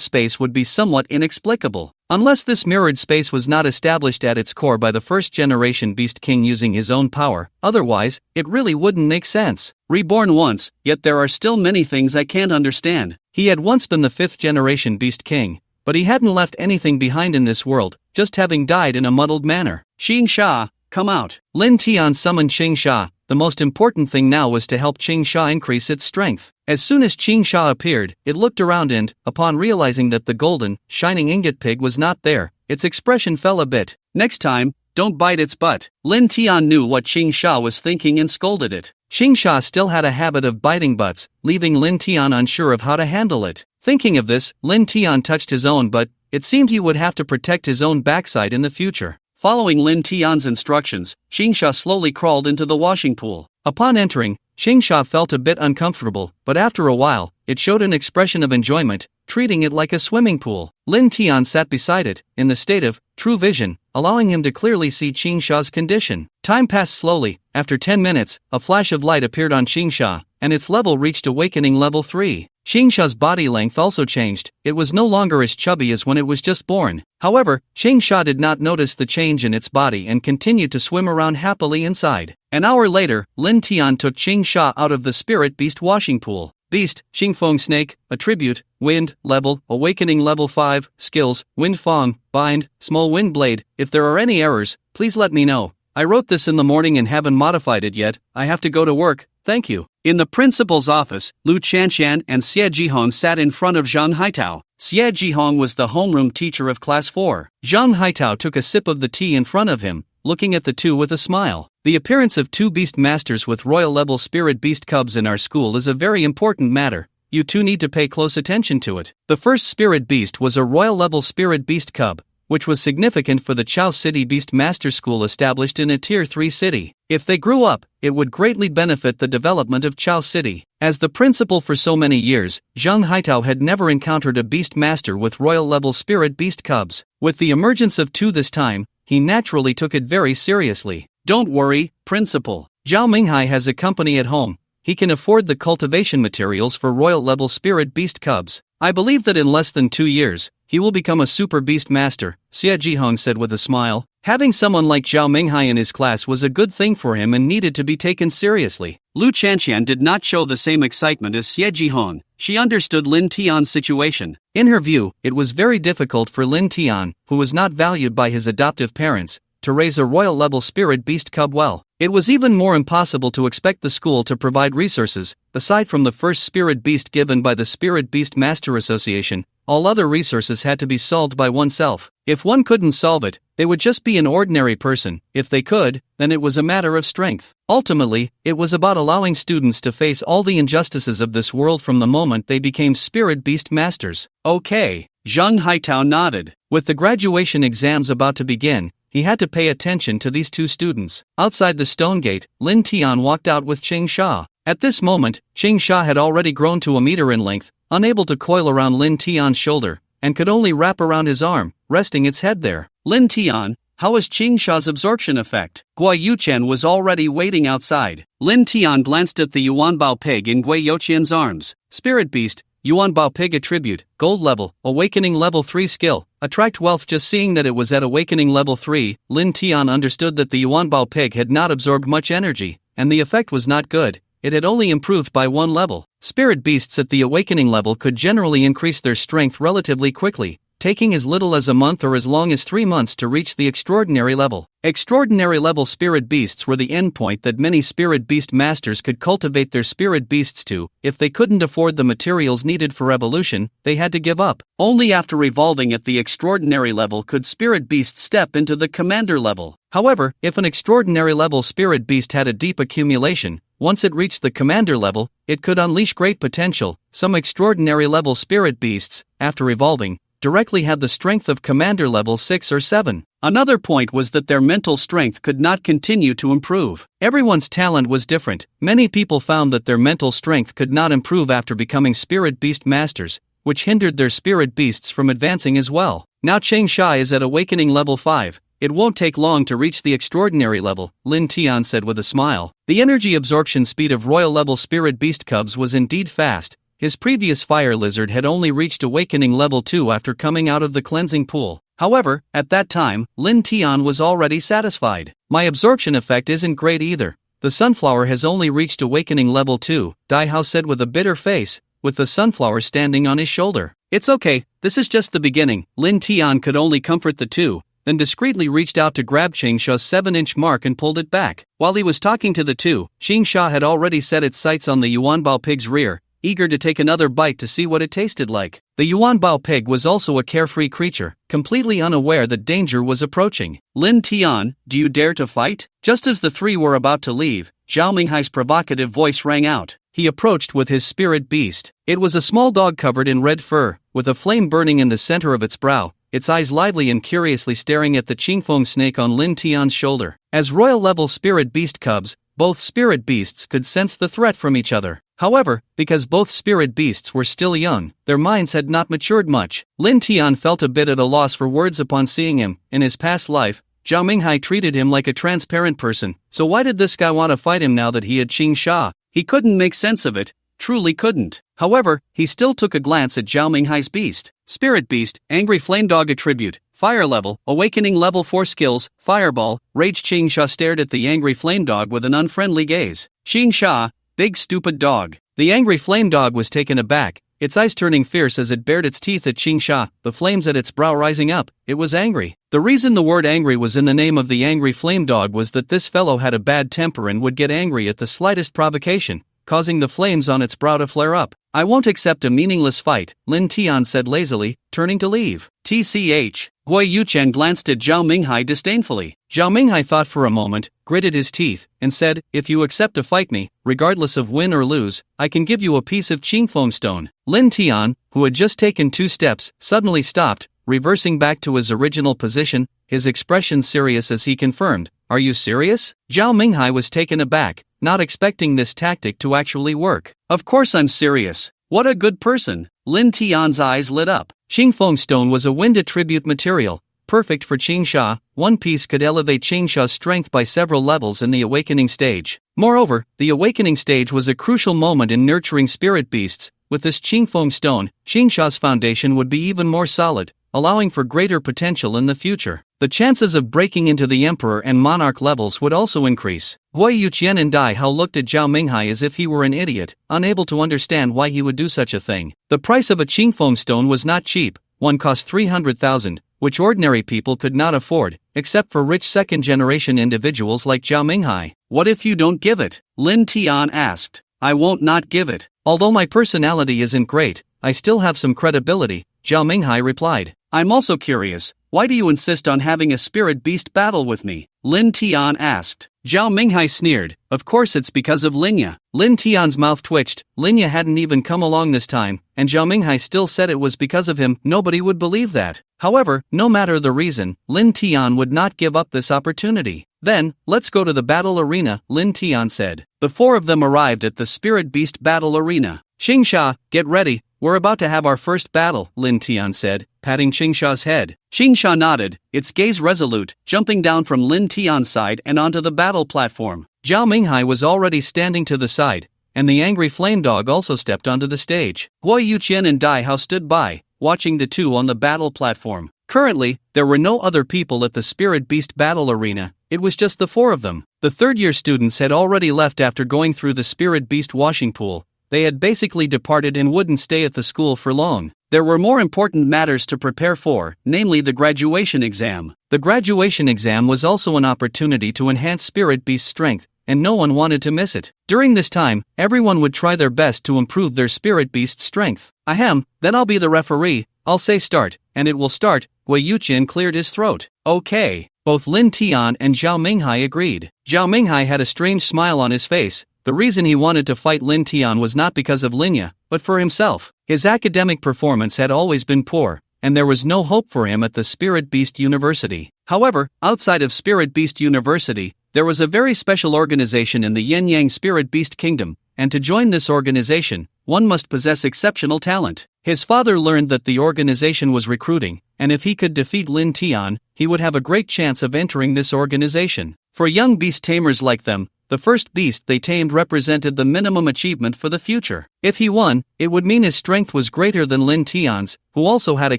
space would be somewhat inexplicable. Unless this mirrored space was not established at its core by the first-generation Beast King using his own power, otherwise, it really wouldn't make sense. Reborn once, yet there are still many things I can't understand. He had once been the fifth-generation Beast King, but he hadn't left anything behind in this world, just having died in a muddled manner. Qing Sha, come out. Lin Tian summoned Qing Sha. The most important thing now was to help Qing Sha increase its strength. As soon as Qing Sha appeared, it looked around and, upon realizing that the golden, shining ingot pig was not there, its expression fell a bit. Next time, don't bite its butt. Lin Tian knew what Qing Sha was thinking and scolded it. Qing Sha still had a habit of biting butts, leaving Lin Tian unsure of how to handle it. Thinking of this, Lin Tian touched his own butt. It seemed he would have to protect his own backside in the future. Following Lin Tian's instructions, Qing Sha slowly crawled into the washing pool. Upon entering, Qing Sha felt a bit uncomfortable, but after a while, it showed an expression of enjoyment, treating it like a swimming pool. Lin Tian sat beside it, in the state of true vision, allowing him to clearly see Qing Sha's condition. Time passed slowly. After 10 minutes, a flash of light appeared on Qing Sha, and its level reached awakening level 3. Qing Sha's body length also changed. It was no longer as chubby as when it was just born. However, Qing Sha did not notice the change in its body and continued to swim around happily inside. An hour later, Lin Tian took Qing Sha out of the spirit beast washing pool. Beast, Qingfeng Snake, Attribute, Wind, Level, Awakening Level 5, Skills, Wind Fong, Bind, Small Wind Blade. If there are any errors, please let me know. I wrote this in the morning and haven't modified it yet. I have to go to work, thank you. In the principal's office, Lu Chanshan and Xie Jihong sat in front of Zhang Haitao. Xie Jihong was the homeroom teacher of Class 4. Zhang Haitao took a sip of the tea in front of him, looking at the two with a smile. The appearance of two beast masters with royal-level spirit beast cubs in our school is a very important matter. You two need to pay close attention to it. The first spirit beast was a royal-level spirit beast cub, which was significant for the Chao City Beast Master School established in a Tier 3 city. If they grew up, it would greatly benefit the development of Chao City. As the principal for so many years, Zhang Haitao had never encountered a beast master with royal-level spirit beast cubs. With the emergence of two this time, he naturally took it very seriously. Don't worry, principal. Zhao Minghai has a company at home. He can afford the cultivation materials for royal-level spirit beast cubs. I believe that in less than 2 years, he will become a super beast master, Xie Jihong said with a smile. Having someone like Zhao Minghai in his class was a good thing for him and needed to be taken seriously. Lu Chanshan did not show the same excitement as Xie Jihong. She understood Lin Tian's situation. In her view, it was very difficult for Lin Tian, who was not valued by his adoptive parents, to raise a royal-level spirit beast cub well. It was even more impossible to expect the school to provide resources. Aside from the first spirit beast given by the Spirit Beast Master Association, all other resources had to be solved by oneself. If one couldn't solve it, they would just be an ordinary person. If they could, then it was a matter of strength. Ultimately, it was about allowing students to face all the injustices of this world from the moment they became spirit beast masters. Okay, Zhang Haitao nodded. With the graduation exams about to begin, he had to pay attention to these two students. Outside the stone gate, Lin Tian walked out with Qing Sha. At this moment, Qing Sha had already grown to 1 meter in length, unable to coil around Lin Tian's shoulder, and could only wrap around his arm, resting its head there. Lin Tian, how is Qing Sha's absorption effect? Gui Yuchen was already waiting outside. Lin Tian glanced at the Yuanbao pig in Gui Yuchen's arms. Spirit Beast, Yuanbao Pig Attribute, Gold Level, Awakening Level 3 Skill, Attract Wealth. Just seeing that it was at Awakening Level 3, Lin Tian understood that the Yuanbao pig had not absorbed much energy, and the effect was not good. It had only improved by 1 level. Spirit beasts at the Awakening level could generally increase their strength relatively quickly, taking as little as a month or as long as 3 months to reach the extraordinary level. Extraordinary level spirit beasts were the endpoint that many spirit beast masters could cultivate their spirit beasts to. If they couldn't afford the materials needed for evolution, they had to give up. Only after evolving at the extraordinary level could spirit beasts step into the commander level. However, if an extraordinary level spirit beast had a deep accumulation, once it reached the commander level, it could unleash great potential. Some extraordinary level spirit beasts, after evolving, directly had the strength of commander level 6 or 7. Another point was that their mental strength could not continue to improve. Everyone's talent was different. Many people found that their mental strength could not improve after becoming spirit beast masters, which hindered their spirit beasts from advancing as well. Now Cheng Shai is at awakening level 5. It won't take long to reach the extraordinary level, Lin Tian said with a smile. The energy absorption speed of royal level spirit beast cubs was indeed fast. His previous fire lizard had only reached awakening level 2 after coming out of the cleansing pool. However, at that time, Lin Tian was already satisfied. My absorption effect isn't great either. The sunflower has only reached awakening level 2, Dai Hao said with a bitter face, with the sunflower standing on his shoulder. It's okay, this is just the beginning. Lin Tian could only comfort the two. then discreetly reached out to grab Qingsha's 7-inch mark and pulled it back. While he was talking to the two, Qingsha had already set its sights on the Yuanbao pig's rear, eager to take another bite to see what it tasted like. The Yuanbao pig was also a carefree creature, completely unaware that danger was approaching. "Lin Tian, do you dare to fight?" Just as the three were about to leave, Zhao Minghai's provocative voice rang out. He approached with his spirit beast. It was a small dog covered in red fur, with a flame burning in the center of its brow, its eyes lively and curiously staring at the Qingfeng snake on Lin Tian's shoulder. As royal-level spirit beast cubs, both spirit beasts could sense the threat from each other. However, because both spirit beasts were still young, their minds had not matured much. Lin Tian felt a bit at a loss for words upon seeing him. In his past life, Zhao Minghai treated him like a transparent person, so why did this guy want to fight him now that he had Qingsha? He couldn't make sense of it, truly couldn't. However, he still took a glance at Zhao Minghai's beast. Spirit beast, angry flame dog attribute, fire level, awakening level 4 skills, fireball. Rage. Qingsha stared at the angry flame dog with an unfriendly gaze. Qingsha, big stupid dog. The angry flame dog was taken aback, its eyes turning fierce as it bared its teeth at Qingsha, the flames at its brow rising up. It was angry. The reason the word angry was in the name of the angry flame dog was that this fellow had a bad temper and would get angry at the slightest provocation, causing the flames on its brow to flare up. "I won't accept a meaningless fight," Lin Tian said lazily, turning to leave. TCH. Hui Yuchen glanced at Zhao Minghai disdainfully. Zhao Minghai thought for a moment, gritted his teeth, and said, "If you accept to fight me, regardless of win or lose, I can give you a piece of Qingfeng stone." Lin Tian, who had just taken 2 steps, suddenly stopped, reversing back to his original position, his expression serious as he confirmed, "Are you serious?" Zhao Minghai was taken aback, not expecting this tactic to actually work. "Of course I'm serious. What a good person." Lin Tian's eyes lit up. Qingfeng stone was a wind attribute material, perfect for Qingsha. One piece could elevate Qingsha's strength by several levels in the awakening stage. Moreover, the awakening stage was a crucial moment in nurturing spirit beasts. With this Qingfeng stone, Qingsha's foundation would be even more solid, allowing for greater potential in the future. The chances of breaking into the emperor and monarch levels would also increase. Hui Yuqian and Dai Hao looked at Zhao Minghai as if he were an idiot, unable to understand why he would do such a thing. The price of a Qingfeng stone was not cheap. One cost 300,000, which ordinary people could not afford, except for rich second-generation individuals like Zhao Minghai. "What if you don't give it?" Lin Tian asked. "I won't not give it. Although my personality isn't great, I still have some credibility," Zhao Minghai replied. "I'm also curious, why do you insist on having a spirit beast battle with me?" Lin Tian asked. Zhao Minghai sneered, "Of course it's because of Linya." Lin Tian's mouth twitched. Linya hadn't even come along this time, and Zhao Minghai still said it was because of him. Nobody would believe that. However, no matter the reason, Lin Tian would not give up this opportunity. "Then, let's go to the battle arena," Lin Tian said. The 4 of them arrived at the spirit beast battle arena. "Qingsha, get ready. We're about to have our first battle," Lin Tian said, patting Qingsha's head. Qingsha nodded, its gaze resolute, jumping down from Lin Tian's side and onto the battle platform. Zhao Minghai was already standing to the side, and the angry flame dog also stepped onto the stage. Hui Yuqian and Dai Hao stood by, watching the two on the battle platform. Currently, there were no other people at the Spirit Beast battle arena, it was just the 4 of them. The third-year students had already left after going through the Spirit Beast washing pool. They had basically departed and wouldn't stay at the school for long. There were more important matters to prepare for, namely the graduation exam. The graduation exam was also an opportunity to enhance Spirit Beast's strength, and no one wanted to miss it. During this time, everyone would try their best to improve their Spirit Beast's strength. Ahem, then I'll be the referee. I'll say start, and it will start. Hui Yuqian cleared his throat. Okay. Both Lin Tian and Zhao Minghai agreed. Zhao Minghai had a strange smile on his face. The reason he wanted to fight Lin Tian was not because of Linya, but for himself. His academic performance had always been poor, and there was no hope for him at the Spirit Beast University. However, outside of Spirit Beast University, there was a very special organization in the Yin-Yang Spirit Beast Kingdom, and to join this organization, one must possess exceptional talent. His father learned that the organization was recruiting, and if he could defeat Lin Tian, he would have a great chance of entering this organization. For young beast tamers like them, the first beast they tamed represented the minimum achievement for the future. If he won, it would mean his strength was greater than Lin Tian's, who also had a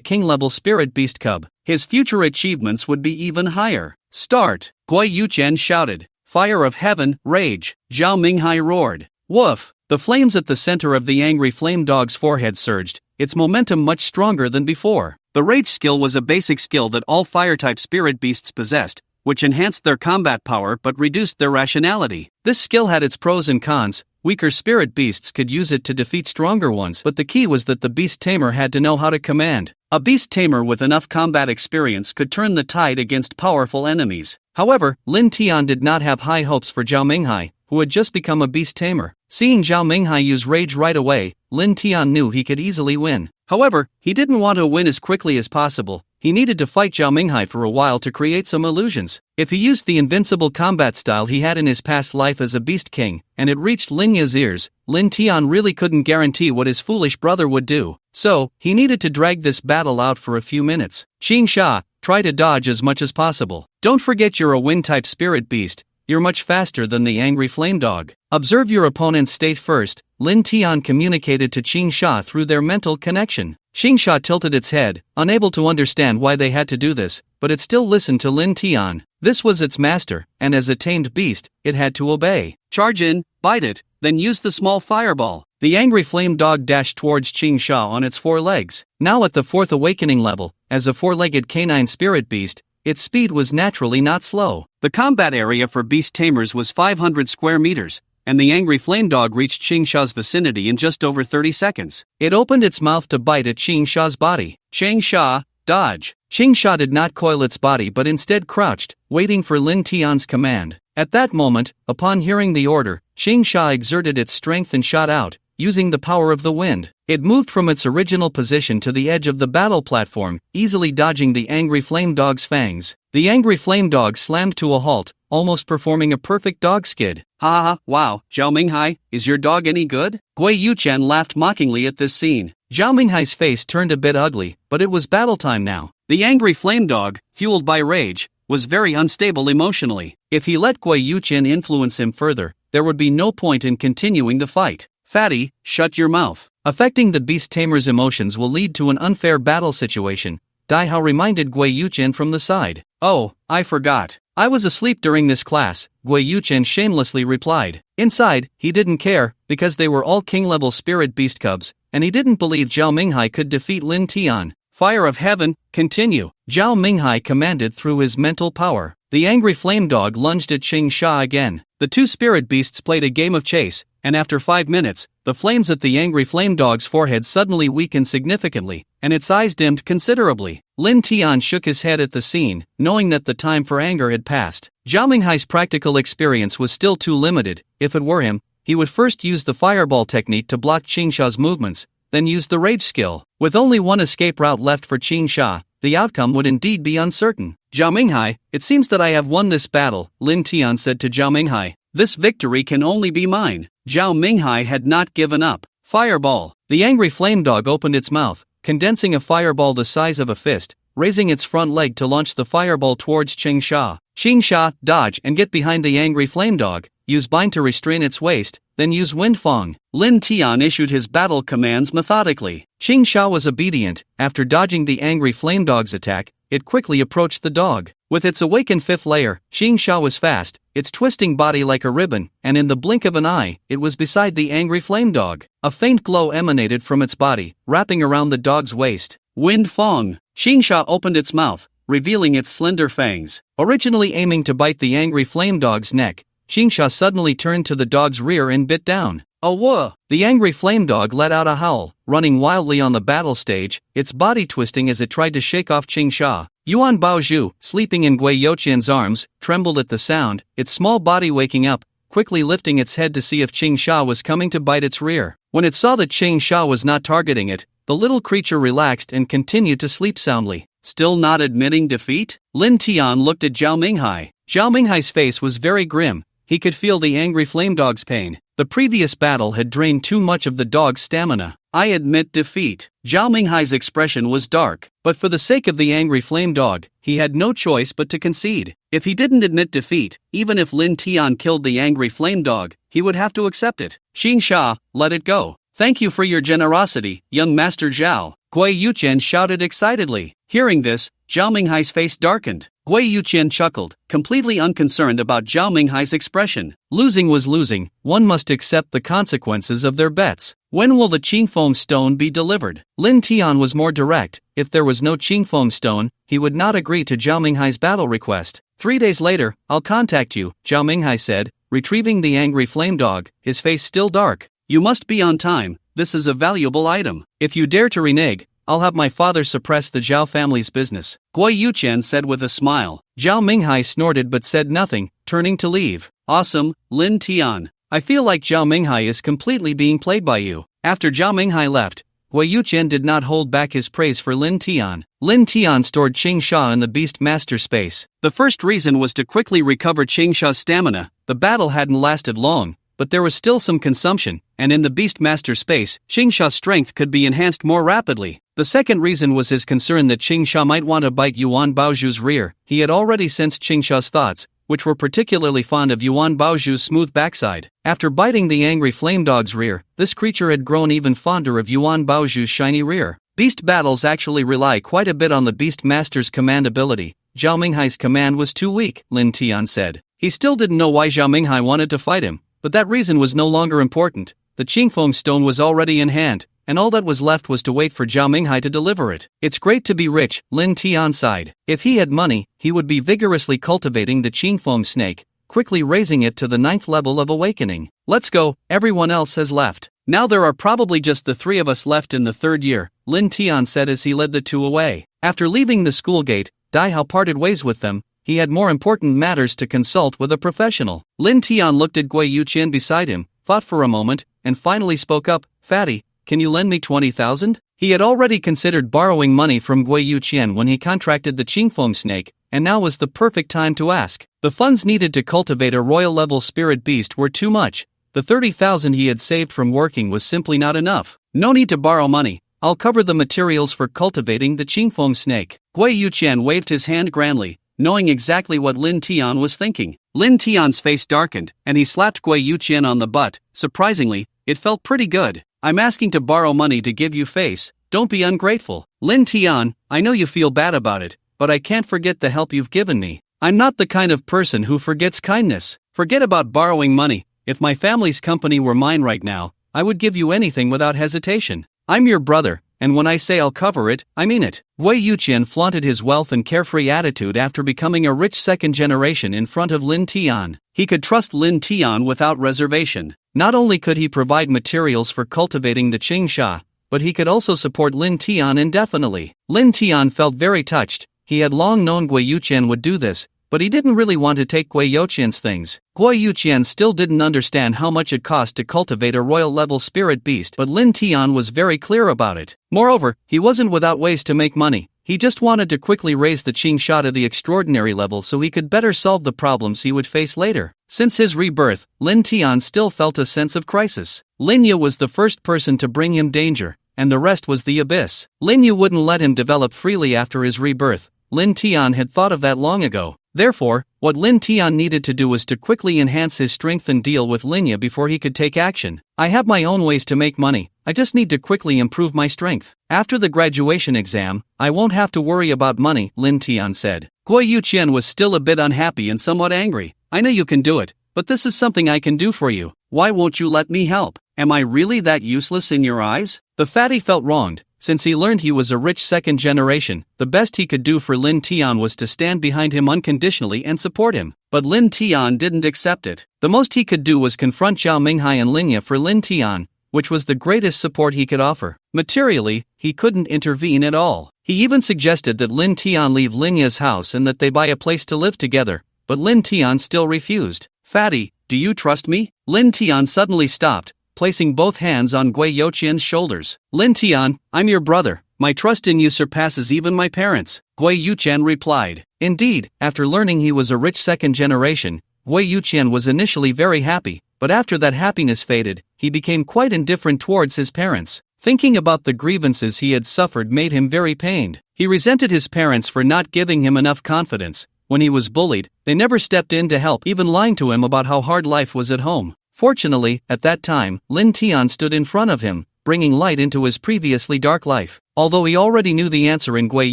king-level spirit beast cub. His future achievements would be even higher. Start! Hui Yuqian shouted. Fire of heaven, rage! Zhao Minghai roared. Woof! The flames at the center of the angry flame dog's forehead surged, its momentum much stronger than before. The Rage skill was a basic skill that all fire-type spirit beasts possessed, which enhanced their combat power but reduced their rationality. This skill had its pros and cons. Weaker spirit beasts could use it to defeat stronger ones, but the key was that the beast tamer had to know how to command. A beast tamer with enough combat experience could turn the tide against powerful enemies. However, Lin Tian did not have high hopes for Zhao Minghai, who had just become a beast tamer. Seeing Zhao Minghai use rage right away, Lin Tian knew he could easily win. However, he didn't want to win as quickly as possible. He needed to fight Zhao Minghai for a while to create some illusions. If he used the invincible combat style he had in his past life as a beast king, and it reached Lin Ya's ears, Lin Tian really couldn't guarantee what his foolish brother would do. So, he needed to drag this battle out for a few minutes. Qing Sha, try to dodge as much as possible. Don't forget you're a wind-type spirit beast. You're much faster than the angry flame dog. Observe your opponent's state first. Lin Tian communicated to Qing Sha through their mental connection. Qing Sha tilted its head, unable to understand why they had to do this, but it still listened to Lin Tian. This was its master, and as a tamed beast, it had to obey. Charge in, bite it, then use the small fireball. The angry flame dog dashed towards Qing Sha on its four legs. Now at the fourth awakening level, as a four-legged canine spirit beast, its speed was naturally not slow. The combat area for beast tamers was 500 square meters, and the angry flame dog reached Qing Sha's vicinity in just over 30 seconds. It opened its mouth to bite at Qing Sha's body. Qing Sha, dodge. Qing Sha did not coil its body but instead crouched, waiting for Lin Tian's command. At that moment, upon hearing the order, Qing Sha exerted its strength and shot out, using the power of the wind. It moved from its original position to the edge of the battle platform, easily dodging the angry flame dog's fangs. The angry flame dog slammed to a halt, almost performing a perfect dog skid. Ha ha, wow, Zhao Minghai, is your dog any good? Gui Yuchen laughed mockingly at this scene. Zhao Minghai's face turned a bit ugly, but it was battle time now. The angry flame dog, fueled by rage, was very unstable emotionally. If he let Gui Yuchen influence him further, there would be no point in continuing the fight. Fatty, shut your mouth. Affecting the beast tamer's emotions will lead to an unfair battle situation. Dai Hao reminded Gui Yuchen from the side. Oh, I forgot. I was asleep during this class, Gui Yuchen shamelessly replied. Inside, he didn't care, because they were all king-level spirit beast cubs, and he didn't believe Zhao Minghai could defeat Lin Tian. Fire of heaven, continue. Zhao Minghai commanded through his mental power. The angry flame dog lunged at Qing Sha again. The two spirit beasts played a game of chase, and after 5 minutes, the flames at the angry flame dog's forehead suddenly weakened significantly, and its eyes dimmed considerably. Lin Tian shook his head at the scene, knowing that the time for anger had passed. Zhao Minghai's practical experience was still too limited. If it were him, he would first use the fireball technique to block Qing Sha's movements, then use the rage skill. With only one escape route left for Qing Sha, the outcome would indeed be uncertain. Zhao Minghai, it seems that I have won this battle, Lin Tian said to Zhao Minghai. This victory can only be mine. Zhao Minghai had not given up. Fireball. The angry flame dog opened its mouth, condensing a fireball the size of a fist, raising its front leg to launch the fireball towards Qing Sha. Qing Sha, dodge and get behind the angry flame dog. Use bind to restrain its waist, then use wind fang. Lin Tian issued his battle commands methodically. Qing Sha was obedient. After dodging the angry flame dog's attack, it quickly approached the dog. With its awakened fifth layer, Qing Sha was fast, its twisting body like a ribbon, and in the blink of an eye, it was beside the angry flame dog. A faint glow emanated from its body, wrapping around the dog's waist. Wind fang. Qing Sha opened its mouth, revealing its slender fangs. Originally aiming to bite the angry flame dog's neck, Qing Sha suddenly turned to the dog's rear and bit down. Oh whoa! The angry flame dog let out a howl, running wildly on the battle stage, its body twisting as it tried to shake off Qing Sha. Yuan Baozhu, sleeping in Gui Youqian's arms, trembled at the sound, its small body waking up, quickly lifting its head to see if Qing Sha was coming to bite its rear. When it saw that Qing Sha was not targeting it, the little creature relaxed and continued to sleep soundly. Still not admitting defeat? Lin Tian looked at Zhao Minghai. Zhao Minghai's face was very grim. He could feel the angry flame dog's pain. The previous battle had drained too much of the dog's stamina. I admit defeat. Zhao Minghai's expression was dark, but for the sake of the angry flame dog, he had no choice but to concede. If he didn't admit defeat, even if Lin Tian killed the angry flame dog, he would have to accept it. Qing Sha, let it go. Thank you for your generosity, young Master Zhao. Gui Yuchen shouted excitedly. Hearing this, Zhao Minghai's face darkened. Gui Yuchen chuckled, completely unconcerned about Zhao Minghai's expression. Losing was losing, one must accept the consequences of their bets. When will the Qingfeng stone be delivered? Lin Tian was more direct. If there was no Qingfeng stone, he would not agree to Zhao Minghai's battle request. 3 days later, I'll contact you, Zhao Minghai said, retrieving the angry flame dog, his face still dark. You must be on time, this is a valuable item. If you dare to renege, I'll have my father suppress the Zhao family's business, Gui Yuqian said with a smile. Zhao Minghai snorted but said nothing, turning to leave. Awesome, Lin Tian. I feel like Zhao Minghai is completely being played by you. After Zhao Minghai left, Gui Yuqian did not hold back his praise for Lin Tian. Lin Tian stored Qing Sha in the Beast Master space. The first reason was to quickly recover Qing Sha's stamina. The battle hadn't lasted long, but there was still some consumption, and in the Beast Master space, Qing Sha's strength could be enhanced more rapidly. The second reason was his concern that Qing Sha might want to bite Yuan Baozhu's rear. He had already sensed Qing Sha's thoughts, which were particularly fond of Yuan Baozhu's smooth backside. After biting the angry flame dog's rear, this creature had grown even fonder of Yuan Baozhu's shiny rear. Beast battles actually rely quite a bit on the Beast Master's command ability. Zhao Minghai's command was too weak, Lin Tian said. He still didn't know why Zhao Minghai wanted to fight him, but that reason was no longer important. The Qingfeng stone was already in hand, and all that was left was to wait for Zhao Minghai to deliver it. It's great to be rich, Lin Tian sighed. If he had money, he would be vigorously cultivating the Qingfeng snake, quickly raising it to the 9th level of awakening. Let's go, everyone else has left. Now there are probably just the 3 of us left in the 3rd year, Lin Tian said as he led the 2 away. After leaving the school gate, Dai Hao parted ways with them. He had more important matters to consult with a professional. Lin Tian looked at Gui Yuqian beside him, thought for a moment, and finally spoke up. Fatty, can you lend me 20,000? He had already considered borrowing money from Gui Yuqian when he contracted the Qingfeng snake, and now was the perfect time to ask. The funds needed to cultivate a royal-level spirit beast were too much. The 30,000 he had saved from working was simply not enough. No need to borrow money. I'll cover the materials for cultivating the Qingfeng snake. Gui Yuqian waved his hand grandly, knowing exactly what Lin Tian was thinking. Lin Tian's face darkened, and he slapped Gui Yuqian on the butt. Surprisingly, it felt pretty good. I'm asking to borrow money to give you face, don't be ungrateful. Lin Tian, I know you feel bad about it, but I can't forget the help you've given me. I'm not the kind of person who forgets kindness. Forget about borrowing money. If my family's company were mine right now, I would give you anything without hesitation. I'm your brother, and when I say I'll cover it, I mean it. Gui Yuqian flaunted his wealth and carefree attitude after becoming a rich second generation in front of Lin Tian. He could trust Lin Tian without reservation. Not only could he provide materials for cultivating the Qing Sha, but he could also support Lin Tian indefinitely. Lin Tian felt very touched. He had long known Gui Yuqian would do this, but he didn't really want to take Gui Yuqian's things. Gui Yuqian still didn't understand how much it cost to cultivate a royal-level spirit beast, but Lin Tian was very clear about it. Moreover, he wasn't without ways to make money. He just wanted to quickly raise the Qing Sha to the extraordinary level so he could better solve the problems he would face later. Since his rebirth, Lin Tian still felt a sense of crisis. Lin Yu was the first person to bring him danger, and the rest was the abyss. Lin Yu wouldn't let him develop freely after his rebirth. Lin Tian had thought of that long ago. Therefore, what Lin Tian needed to do was to quickly enhance his strength and deal with Lin Yu before he could take action. I have my own ways to make money, I just need to quickly improve my strength. After the graduation exam, I won't have to worry about money, Lin Tian said. Gui Yuqian was still a bit unhappy and somewhat angry. I know you can do it, but this is something I can do for you. Why won't you let me help? Am I really that useless in your eyes? The fatty felt wronged. Since he learned he was a rich second generation, the best he could do for Lin Tian was to stand behind him unconditionally and support him. But Lin Tian didn't accept it. The most he could do was confront Zhao Minghai and Lin Yu for Lin Tian, which was the greatest support he could offer. Materially, he couldn't intervene at all. He even suggested that Lin Tian leave Lin Yu's house and that they buy a place to live together, but Lin Tian still refused. Fatty, do you trust me? Lin Tian suddenly stopped, placing both hands on Gui Yuqian's shoulders. Lin Tian, I'm your brother. My trust in you surpasses even my parents, Gui Yuqian replied. Indeed, after learning he was a rich second generation, Gui Yuqian was initially very happy, but after that happiness faded, he became quite indifferent towards his parents. Thinking about the grievances he had suffered made him very pained. He resented his parents for not giving him enough confidence. When he was bullied, they never stepped in to help, even lying to him about how hard life was at home. Fortunately, at that time, Lin Tian stood in front of him, bringing light into his previously dark life. Although he already knew the answer in Gui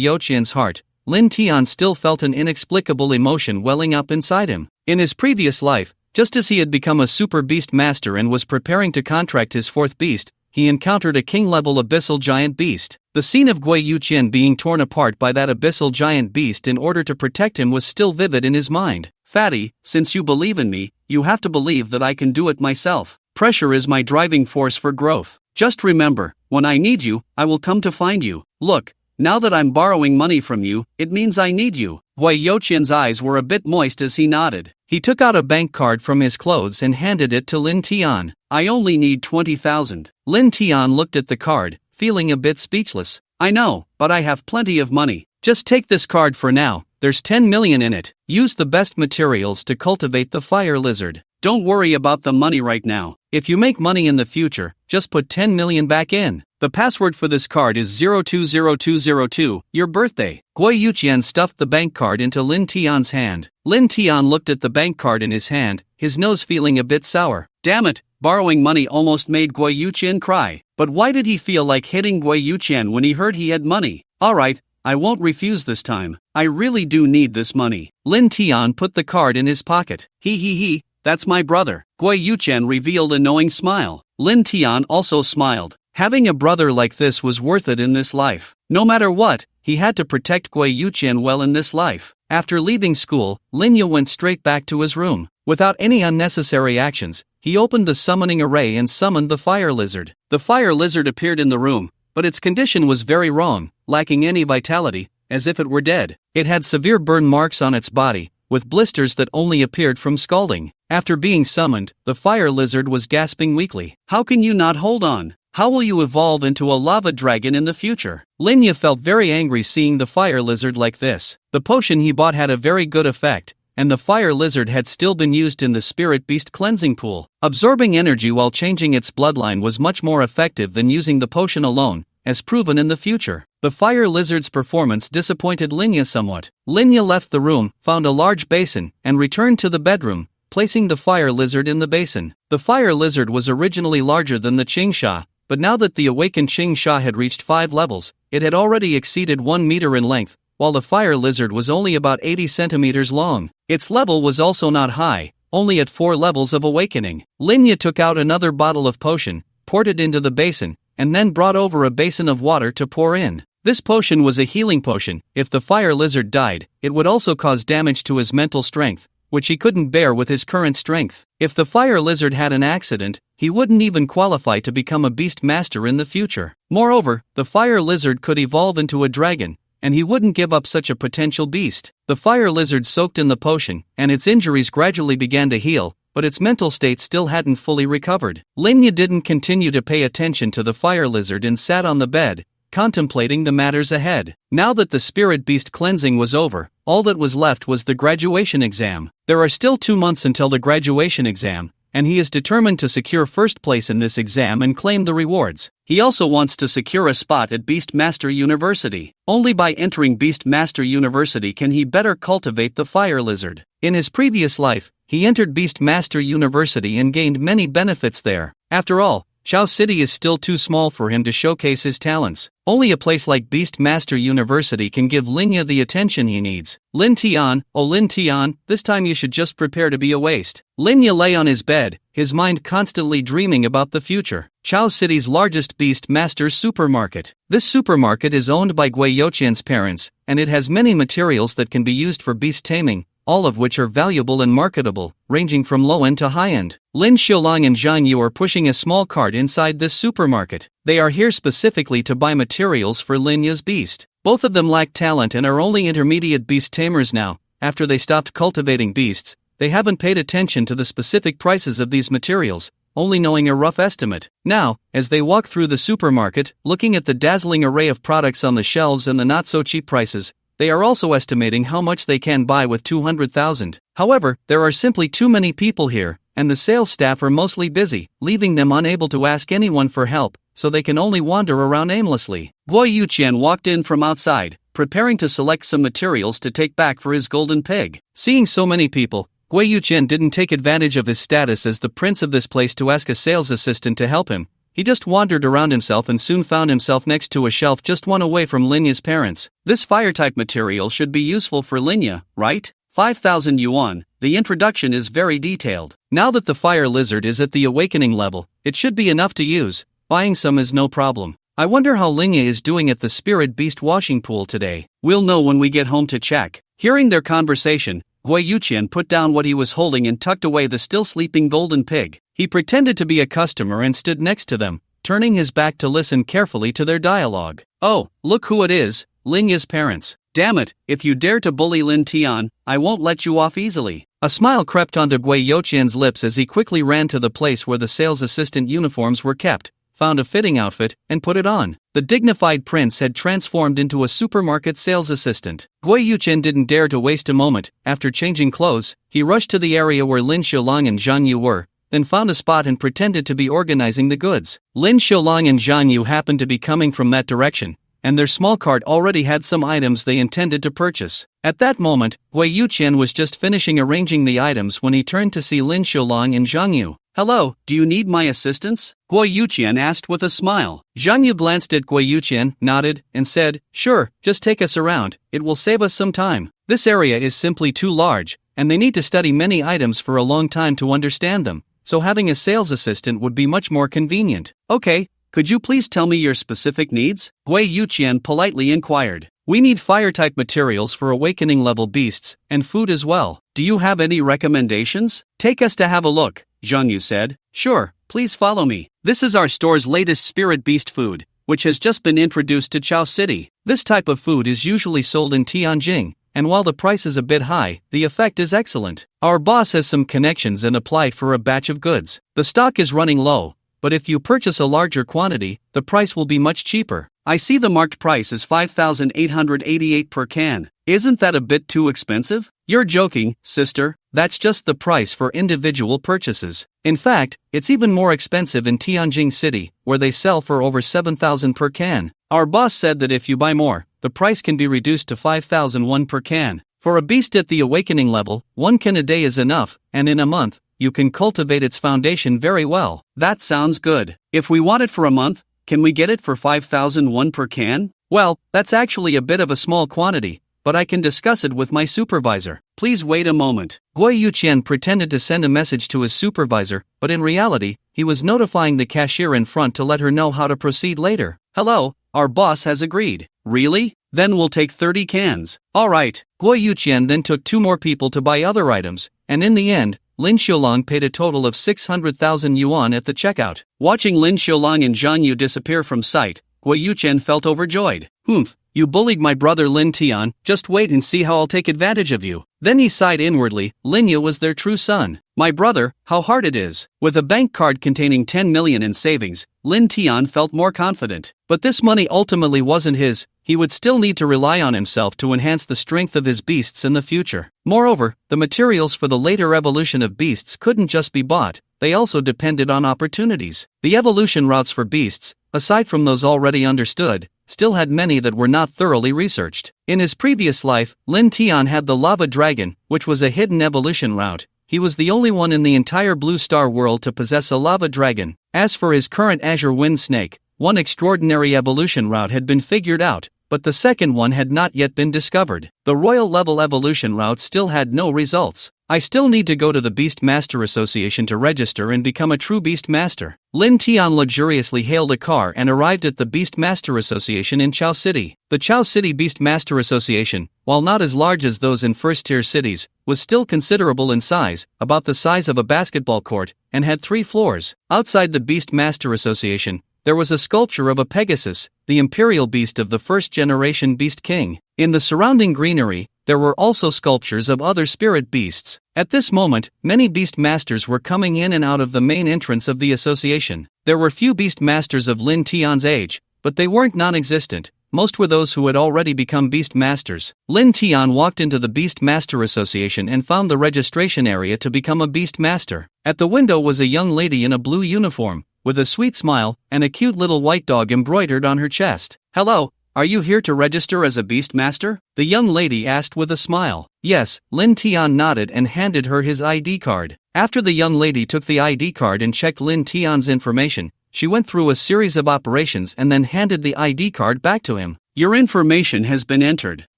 Yuqian's heart, Lin Tian still felt an inexplicable emotion welling up inside him. In his previous life, just as he had become a super beast master and was preparing to contract his 4th beast, he encountered a king-level abyssal giant beast. The scene of Gui Yuqian being torn apart by that abyssal giant beast in order to protect him was still vivid in his mind. Fatty, since you believe in me, you have to believe that I can do it myself. Pressure is my driving force for growth. Just remember, when I need you, I will come to find you. Look, now that I'm borrowing money from you, it means I need you. Gui Yuqian's eyes were a bit moist as he nodded. He took out a bank card from his clothes and handed it to Lin Tian. I only need 20,000. Lin Tian looked at the card, feeling a bit speechless. I know, but I have plenty of money. Just take this card for now, there's 10 million in it. Use the best materials to cultivate the fire lizard. Don't worry about the money right now. If you make money in the future, just put 10 million back in. The password for this card is 020202, your birthday. Gui Yuqian stuffed the bank card into Lin Tian's hand. Lin Tian looked at the bank card in his hand, his nose feeling a bit sour. Damn it, borrowing money almost made Gui Yuqian cry. But why did he feel like hitting Gui Yuqian when he heard he had money? Alright, I won't refuse this time. I really do need this money. Lin Tian put the card in his pocket. He, that's my brother. Gui Yuqian revealed a knowing smile. Lin Tian also smiled. Having a brother like this was worth it in this life. No matter what, he had to protect Gui Yuqian well in this life. After leaving school, Lin Yu went straight back to his room. Without any unnecessary actions, he opened the summoning array and summoned the fire lizard. The fire lizard appeared in the room, but its condition was very wrong, lacking any vitality, as if it were dead. It had severe burn marks on its body, with blisters that only appeared from scalding. After being summoned, the fire lizard was gasping weakly. How can you not hold on? How will you evolve into a lava dragon in the future? Lin Yu felt very angry seeing the fire lizard like this. The potion he bought had a very good effect, and the fire lizard had still been used in the spirit beast cleansing pool. Absorbing energy while changing its bloodline was much more effective than using the potion alone, as proven in the future. The fire lizard's performance disappointed Lin Yu somewhat. Lin Yu left the room, found a large basin, and returned to the bedroom, placing the fire lizard in the basin. The fire lizard was originally larger than the Qingsha, but now that the awakened Qingsha had reached 5 levels, it had already exceeded 1 meter in length, while the fire lizard was only about 80 centimeters long. Its level was also not high, only at 4 levels of awakening. Lin Yu took out another bottle of potion, poured it into the basin, and then brought over a basin of water to pour in. This potion was a healing potion. If the fire lizard died, it would also cause damage to his mental strength, which he couldn't bear with his current strength. If the fire lizard had an accident, he wouldn't even qualify to become a beast master in the future. Moreover, the fire lizard could evolve into a dragon, and he wouldn't give up such a potential beast. The fire lizard soaked in the potion, and its injuries gradually began to heal, but its mental state still hadn't fully recovered. Lin Yu didn't continue to pay attention to the fire lizard and sat on the bed, contemplating the matters ahead. Now that the spirit beast cleansing was over, all that was left was the graduation exam. There are still 2 months until the graduation exam, and he is determined to secure first place in this exam and claim the rewards. He also wants to secure a spot at Beastmaster University. Only by entering Beastmaster University can he better cultivate the fire lizard. In his previous life, he entered Beastmaster University and gained many benefits there. After all, Chao City is still too small for him to showcase his talents. Only a place like Beastmaster University can give Lin Yu the attention he needs. Lin Tian, oh Lin Tian, this time you should just prepare to be a waste. Lin Yu lay on his bed, his mind constantly dreaming about the future. Chao City's largest Beastmaster supermarket. This supermarket is owned by Gui Yuqian's parents, and it has many materials that can be used for beast taming, all of which are valuable and marketable, ranging from low-end to high-end. Lin Xiaolang and Zhang Yu are pushing a small cart inside this supermarket. They are here specifically to buy materials for Lin Yu's beast. Both of them lack talent and are only intermediate beast tamers now. After they stopped cultivating beasts, they haven't paid attention to the specific prices of these materials, only knowing a rough estimate. Now, as they walk through the supermarket, looking at the dazzling array of products on the shelves and the not-so-cheap prices, they are also estimating how much they can buy with 200,000. However, there are simply too many people here, and the sales staff are mostly busy, leaving them unable to ask anyone for help, so they can only wander around aimlessly. Gui Yuqian walked in from outside, preparing to select some materials to take back for his golden pig. Seeing so many people, Gui Yuqian didn't take advantage of his status as the prince of this place to ask a sales assistant to help him. He just wandered around himself and soon found himself next to a shelf just one away from Lin Yu's parents. This fire-type material should be useful for Lin Yu, right? 5,000 yuan. The introduction is very detailed. Now that the fire lizard is at the awakening level, it should be enough to use, buying some is no problem. I wonder how Linya is doing at the spirit beast washing pool today. We'll know when we get home to check. Hearing their conversation, Hui Yuqian put down what he was holding and tucked away the still sleeping golden pig. He pretended to be a customer and stood next to them, turning his back to listen carefully to their dialogue. Oh, look who it is, Linya's parents. Damn it, if you dare to bully Lin Tian, I won't let you off easily. A smile crept onto Hui Yuqian's lips as he quickly ran to the place where the sales assistant uniforms were kept, found a fitting outfit, and put it on. The dignified prince had transformed into a supermarket sales assistant. Hui Yuqian didn't dare to waste a moment. After changing clothes, he rushed to the area where Lin Xiaolang and Zhang Yu were, then found a spot and pretended to be organizing the goods. Lin Xiaolang and Zhang Yu happened to be coming from that direction, and their small cart already had some items they intended to purchase. At that moment, Hui Yuqian was just finishing arranging the items when he turned to see Lin Xiaolang and Zhang Yu. Hello, do you need my assistance? Hui Yuqian asked with a smile. Zhang Yu glanced at Hui Yuqian, nodded, and said, sure, just take us around, it will save us some time. This area is simply too large, and they need to study many items for a long time to understand them, so having a sales assistant would be much more convenient. Okay, could you please tell me your specific needs? Hui Yuqian politely inquired. We need fire-type materials for awakening-level beasts, and food as well. Do you have any recommendations? Take us to have a look, Zhang Yu said. Sure, please follow me. This is our store's latest spirit beast food, which has just been introduced to Chao City. This type of food is usually sold in Tianjin, and while the price is a bit high, the effect is excellent. Our boss has some connections and applied for a batch of goods. The stock is running low, but if you purchase a larger quantity, the price will be much cheaper. I see the marked price is 5,888 per can. Isn't that a bit too expensive? You're joking, sister, that's just the price for individual purchases. In fact, it's even more expensive in Tianjin City, where they sell for over 7,000 per can. Our boss said that if you buy more, the price can be reduced to 5,001 per can. For a beast at the awakening level, 1 can a day is enough, and in a month, you can cultivate its foundation very well. That sounds good. If we want it for a month, can we get it for 5,001 per can? Well, that's actually a bit of a small quantity, but I can discuss it with my supervisor. Please wait a moment. Hui Yuqian pretended to send a message to his supervisor, but in reality, he was notifying the cashier in front to let her know how to proceed later. Hello, our boss has agreed. Really? Then we'll take 30 cans. Alright. Hui Yuqian then took 2 more people to buy other items, and in the end, Lin Xiaolang paid a total of 600,000 yuan at the checkout. Watching Lin Xiaolang and Zhang Yu disappear from sight, Hui Yuqian felt overjoyed. Humph, you bullied my brother Lin Tian, just wait and see how I'll take advantage of you. Then he sighed inwardly. Lin Yu was their true son. My brother, how hard it is. With a bank card containing 10 million in savings, Lin Tian felt more confident. But this money ultimately wasn't his. He would still need to rely on himself to enhance the strength of his beasts in the future. Moreover, the materials for the later evolution of beasts couldn't just be bought, they also depended on opportunities. The evolution routes for beasts, aside from those already understood, still had many that were not thoroughly researched. In his previous life, Lin Tian had the lava dragon, which was a hidden evolution route. He was the only one in the entire Blue Star world to possess a lava dragon. As for his current Azure Wind Snake, one extraordinary evolution route had been figured out, but the second one had not yet been discovered. The royal level evolution route still had no results. I still need to go to the Beast Master Association to register and become a true Beast Master. Lin Tian luxuriously hailed a car and arrived at the Beast Master Association in Chao City. The Chao City Beast Master Association, while not as large as those in first-tier cities, was still considerable in size, about the size of a basketball court, and had 3 floors. Outside the Beast Master Association, there was a sculpture of a Pegasus, the imperial beast of the first-generation Beast King. In the surrounding greenery, there were also sculptures of other spirit beasts. At this moment, many beast masters were coming in and out of the main entrance of the association. There were few beast masters of Lin Tian's age, but they weren't non-existent. Most were those who had already become beast masters. Lin Tian walked into the Beast Master Association and found the registration area to become a beast master. At the window was a young lady in a blue uniform, with a sweet smile, and a cute little white dog embroidered on her chest. Hello, are you here to register as a beast master? The young lady asked with a smile. Yes, Lin Tian nodded and handed her his ID card. After the young lady took the ID card and checked Lin Tian's information, she went through a series of operations and then handed the ID card back to him. Your information has been entered.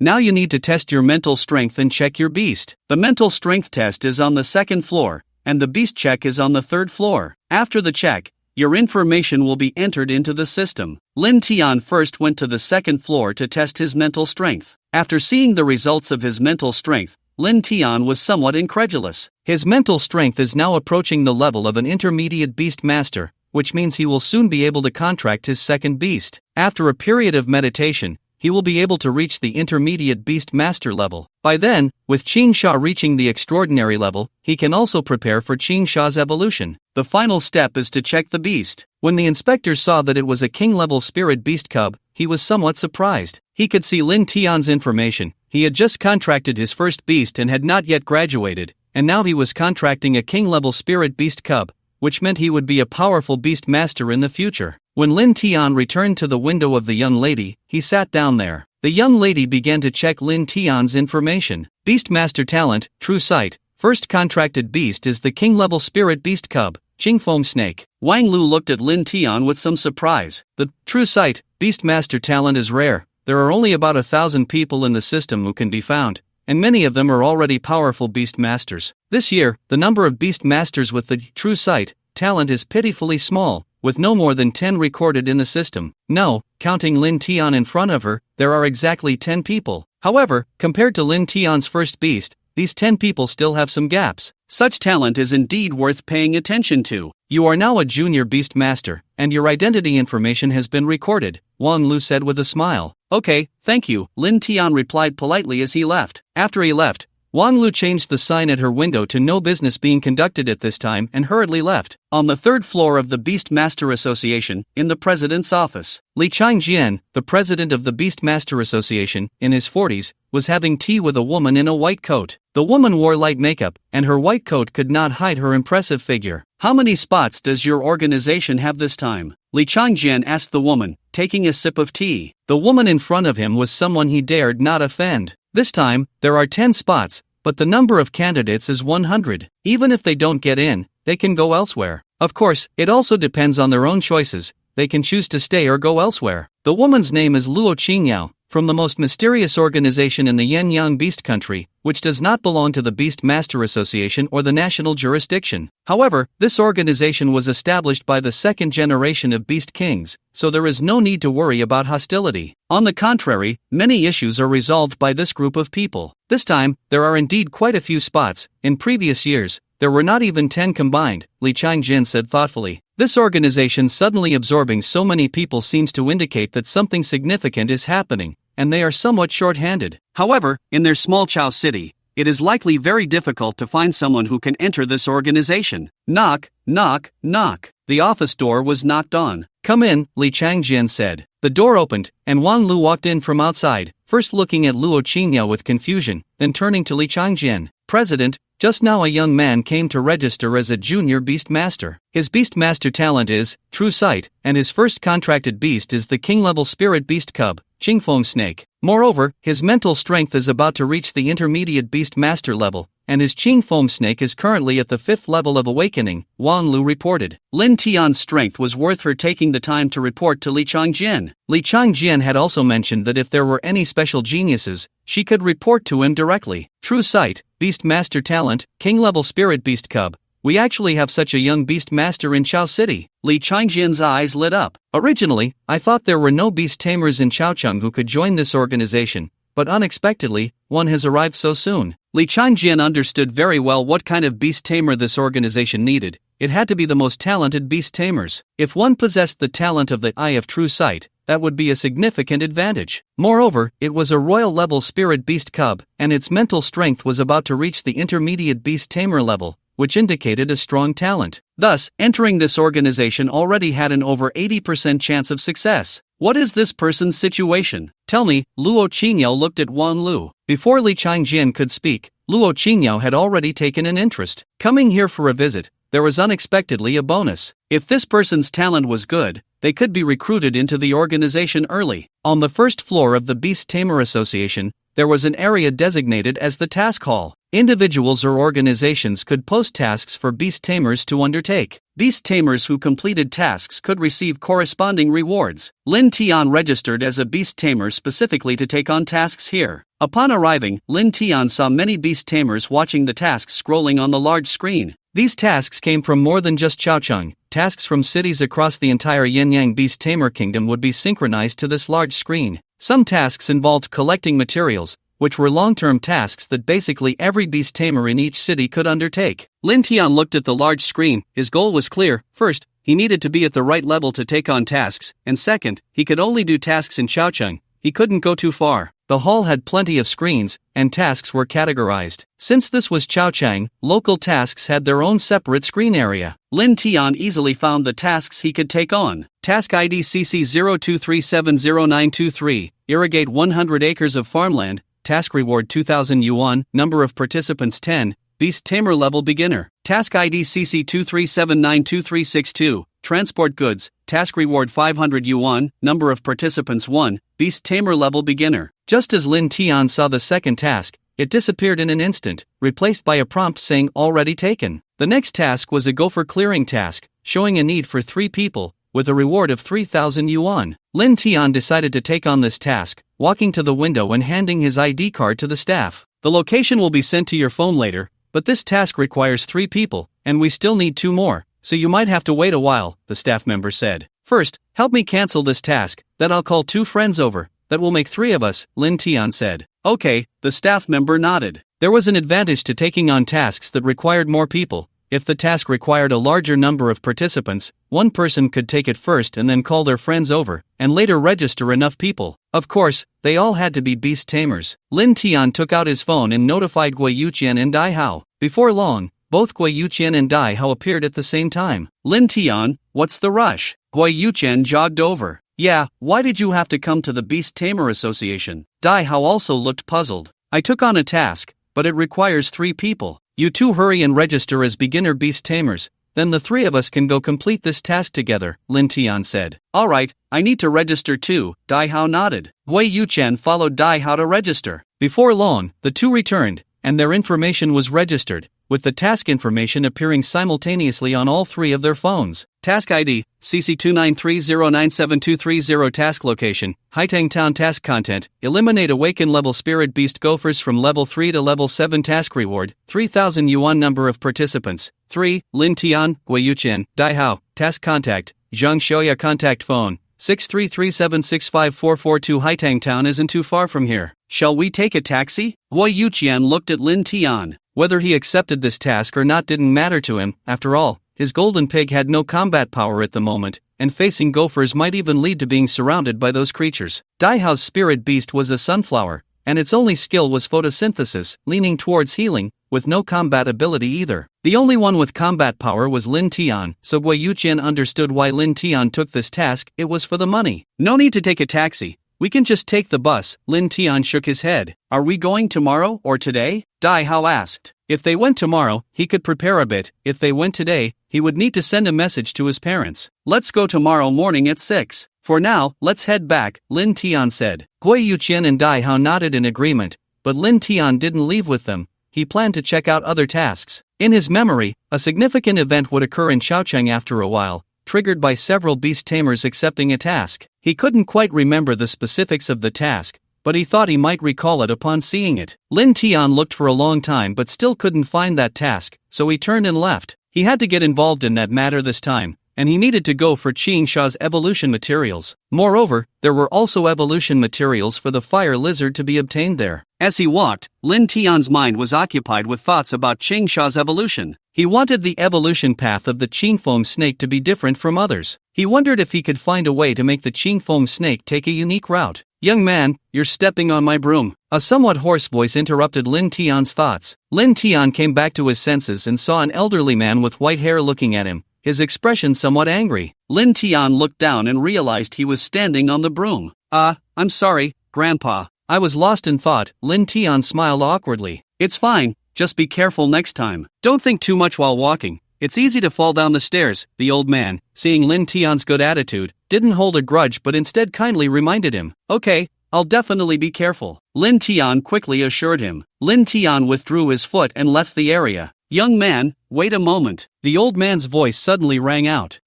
Now you need to test your mental strength and check your beast. The mental strength test is on the 2nd floor, and the beast check is on the 3rd floor. After the check, your information will be entered into the system. Lin Tian first went to the second floor to test his mental strength. After seeing the results of his mental strength, Lin Tian was somewhat incredulous. His mental strength is now approaching the level of an intermediate beast master, which means he will soon be able to contract his second beast. After a period of meditation, he will be able to reach the intermediate beast master level. By then, with Qin Sha reaching the extraordinary level, he can also prepare for Qin Sha's evolution. The final step is to check the beast. When the inspector saw that it was a king-level spirit beast cub, he was somewhat surprised. He could see Lin Tian's information. He had just contracted his first beast and had not yet graduated, and now he was contracting a king-level spirit beast cub, which meant he would be a powerful beast master in the future. When Lin Tian returned to the window of the young lady, he sat down there. The young lady began to check Lin Tian's information. Beastmaster talent, true sight, first contracted beast is the king-level spirit beast cub, Qingfoam snake. Wang Lu looked at Lin Tian with some surprise. The true sight, beastmaster talent is rare. There are only about 1,000 people in the system who can be found, and many of them are already powerful beast masters. This year, the number of beast masters with the true sight talent is pitifully small, with no more than 10 recorded in the system. No, counting Lin Tian in front of her, there are exactly 10 people. However, compared to Lin Tian's first beast, these 10 people still have some gaps. Such talent is indeed worth paying attention to. You are now a junior beast master, and your identity information has been recorded, Wang Lu said with a smile. Okay, thank you, Lin Tian replied politely as he left. After he left, Wang Lu changed the sign at her window to no business being conducted at this time and hurriedly left. On the third floor of the Beast Master Association, in the president's office, Li Changjian, the president of the Beast Master Association, in his 40s, was having tea with a woman in a white coat. The woman wore light makeup, and her white coat could not hide her impressive figure. How many spots does your organization have this time? Li Changjian asked the woman, taking a sip of tea. The woman in front of him was someone he dared not offend. This time, there are 10 spots, but the number of candidates is 100. Even if they don't get in, they can go elsewhere. Of course, it also depends on their own choices. They can choose to stay or go elsewhere. The woman's name is Luo Qingyao, from the most mysterious organization in the Yenyang Beast Country, which does not belong to the Beast Master Association or the national jurisdiction. However, this organization was established by the second generation of Beast Kings, so there is no need to worry about hostility. On the contrary, many issues are resolved by this group of people. This time, there are indeed quite a few spots. In previous years, there were not even 10 combined, Li Changjin said thoughtfully. This organization suddenly absorbing so many people seems to indicate that something significant is happening, and they are somewhat short-handed. However, in their small Chao city, it is likely very difficult to find someone who can enter this organization. Knock, knock, knock. The office door was knocked on. Come in, Li Changjian said. The door opened, and Wang Lu walked in from outside, first looking at Luo Qingyao with confusion, then turning to Li Changjian. President, just now a young man came to register as a junior beast master. His beast master talent is true sight, and his first contracted beast is the king-level spirit beast cub, Qingfoam snake. Moreover, his mental strength is about to reach the intermediate beast master level, and his Qingfoam snake is currently at the 5th level of awakening, Wang Lu reported. Lin Tian's strength was worth her taking the time to report to Li Changjian. Li Changjian had also mentioned that if there were any special geniuses, she could report to him directly. True sight, beast master talent, king-level spirit beast cub. We actually have such a young beast master in Chao City. Li Changjian's eyes lit up. Originally, I thought there were no beast tamers in Chaocheng who could join this organization, but unexpectedly, one has arrived so soon. Li Changjian understood very well what kind of beast tamer this organization needed. It had to be the most talented beast tamers. If one possessed the talent of the Eye of True Sight, that would be a significant advantage. Moreover, it was a royal-level spirit beast cub, and its mental strength was about to reach the intermediate beast tamer level, which indicated a strong talent. Thus, entering this organization already had an over 80% chance of success. What is this person's situation? Tell me, Luo Qingyao looked at Wang Lu. Before Li Changjian could speak, Luo Qingyao had already taken an interest. Coming here for a visit, there was unexpectedly a bonus. If this person's talent was good, they could be recruited into the organization early. On the first floor of the Beast Tamer Association, there was an area designated as the task hall. Individuals or organizations could post tasks for beast tamers to undertake. Beast tamers who completed tasks could receive corresponding rewards. Lin Tian registered as a beast tamer specifically to take on tasks here. Upon arriving, Lin Tian saw many beast tamers watching the tasks scrolling on the large screen. These tasks came from more than just Chaocheng. tasks from cities across the entire Yin-Yang Beast Tamer Kingdom would be synchronized to this large screen. Some tasks involved collecting materials, which were long-term tasks that basically every beast tamer in each city could undertake. Lin Tian looked at the large screen. His goal was clear. First, he needed to be at the right level to take on tasks, and second, he could only do tasks in Chaocheng. He couldn't go too far. The hall had plenty of screens, and tasks were categorized. Since this was Chaocheng, local tasks had their own separate screen area. Lin Tian easily found the tasks he could take on. Task ID CC02370923, irrigate 100 acres of farmland, task reward 2000 yuan, number of participants 10, beast tamer level beginner. Task ID CC23792362, transport goods, task reward 500 yuan, number of participants 1, beast tamer level beginner. Just as Lin Tian saw the second task, it disappeared in an instant, replaced by a prompt saying already taken. The next task was a gopher clearing task, showing a need for 3 people, with a reward of 3,000 yuan. Lin Tian decided to take on this task, walking to the window and handing his ID card to the staff. The location will be sent to your phone later, but this task requires 3 people, and we still need 2 more, so you might have to wait a while, the staff member said. First, help me cancel this task, then I'll call 2 friends over. That will make 3 of us, Lin Tian said. Okay, the staff member nodded. There was an advantage to taking on tasks that required more people. If the task required a larger number of participants, one person could take it first and then call their friends over, and later register enough people. Of course, they all had to be beast tamers. Lin Tian took out his phone and notified Gui Yuqian and Dai Hao. Before long, both Gui Yuqian and Dai Hao appeared at the same time. Lin Tian, what's the rush? Gui Yuqian jogged over. Yeah, why did you have to come to the Beast Tamer Association? Dai Hao also looked puzzled. I took on a task, but it requires 3 people. You 2 hurry and register as beginner beast tamers, then the 3 of us can go complete this task together, Lin Tian said. Alright, I need to register too, Dai Hao nodded. Gui Yuqian followed Dai Hao to register. Before long, the 2 returned, and their information was registered, with the task information appearing simultaneously on all 3 of their phones. Task ID, CC2930972330. Task location, Haitang Town. Task content, eliminate awakened level spirit beast gophers from level 3 to level 7. Task reward, 3,000 yuan. Number of participants, 3, Lin Tian, Gui Yuqian, Dai Hao. Task contact, Zhang Xiaoya. Contact phone, 6337654442. Haitang Town isn't too far from here. Shall we take a taxi? Gui Yuqian looked at Lin Tian. Whether he accepted this task or not didn't matter to him. After all, his golden pig had no combat power at the moment, and facing gophers might even lead to being surrounded by those creatures. Dai Hao's spirit beast was a sunflower, and its only skill was photosynthesis, leaning towards healing, with no combat ability either. The only one with combat power was Lin Tian, so Gui Yuqian understood why Lin Tian took this task. It was for the money. No need to take a taxi. We can just take the bus. Lin Tian shook his head. Are we going tomorrow or today? Dai Hao asked. If they went tomorrow, he could prepare a bit. If they went today, he would need to send a message to his parents. Let's go tomorrow morning at 6. For now, let's head back, Lin Tian said. Gui Yuqian and Dai Hao nodded in agreement, but Lin Tian didn't leave with them. He planned to check out other tasks. In his memory, a significant event would occur in Chaocheng after a while, triggered by several beast tamers accepting a task. He couldn't quite remember the specifics of the task, but he thought he might recall it upon seeing it. Lin Tian looked for a long time but still couldn't find that task, so he turned and left. He had to get involved in that matter this time, and he needed to go for Qing Sha's evolution materials. Moreover, there were also evolution materials for the fire lizard to be obtained there. As he walked, Lin Tian's mind was occupied with thoughts about Qing Sha's evolution. He wanted the evolution path of the Qing foam snake to be different from others. He wondered if he could find a way to make the Qing foam snake take a unique route. Young man, you're stepping on my broom. A somewhat hoarse voice interrupted Lin Tian's thoughts. Lin Tian came back to his senses and saw an elderly man with white hair looking at him, his expression somewhat angry. Lin Tian looked down and realized he was standing on the broom. I'm sorry, Grandpa. I was lost in thought. Lin Tian smiled awkwardly. It's fine, just be careful next time. Don't think too much while walking. It's easy to fall down the stairs. The old man, seeing Lin Tian's good attitude, didn't hold a grudge but instead kindly reminded him. Okay, I'll definitely be careful. Lin Tian quickly assured him. Lin Tian withdrew his foot and left the area. Young man, wait a moment. The old man's voice suddenly rang out.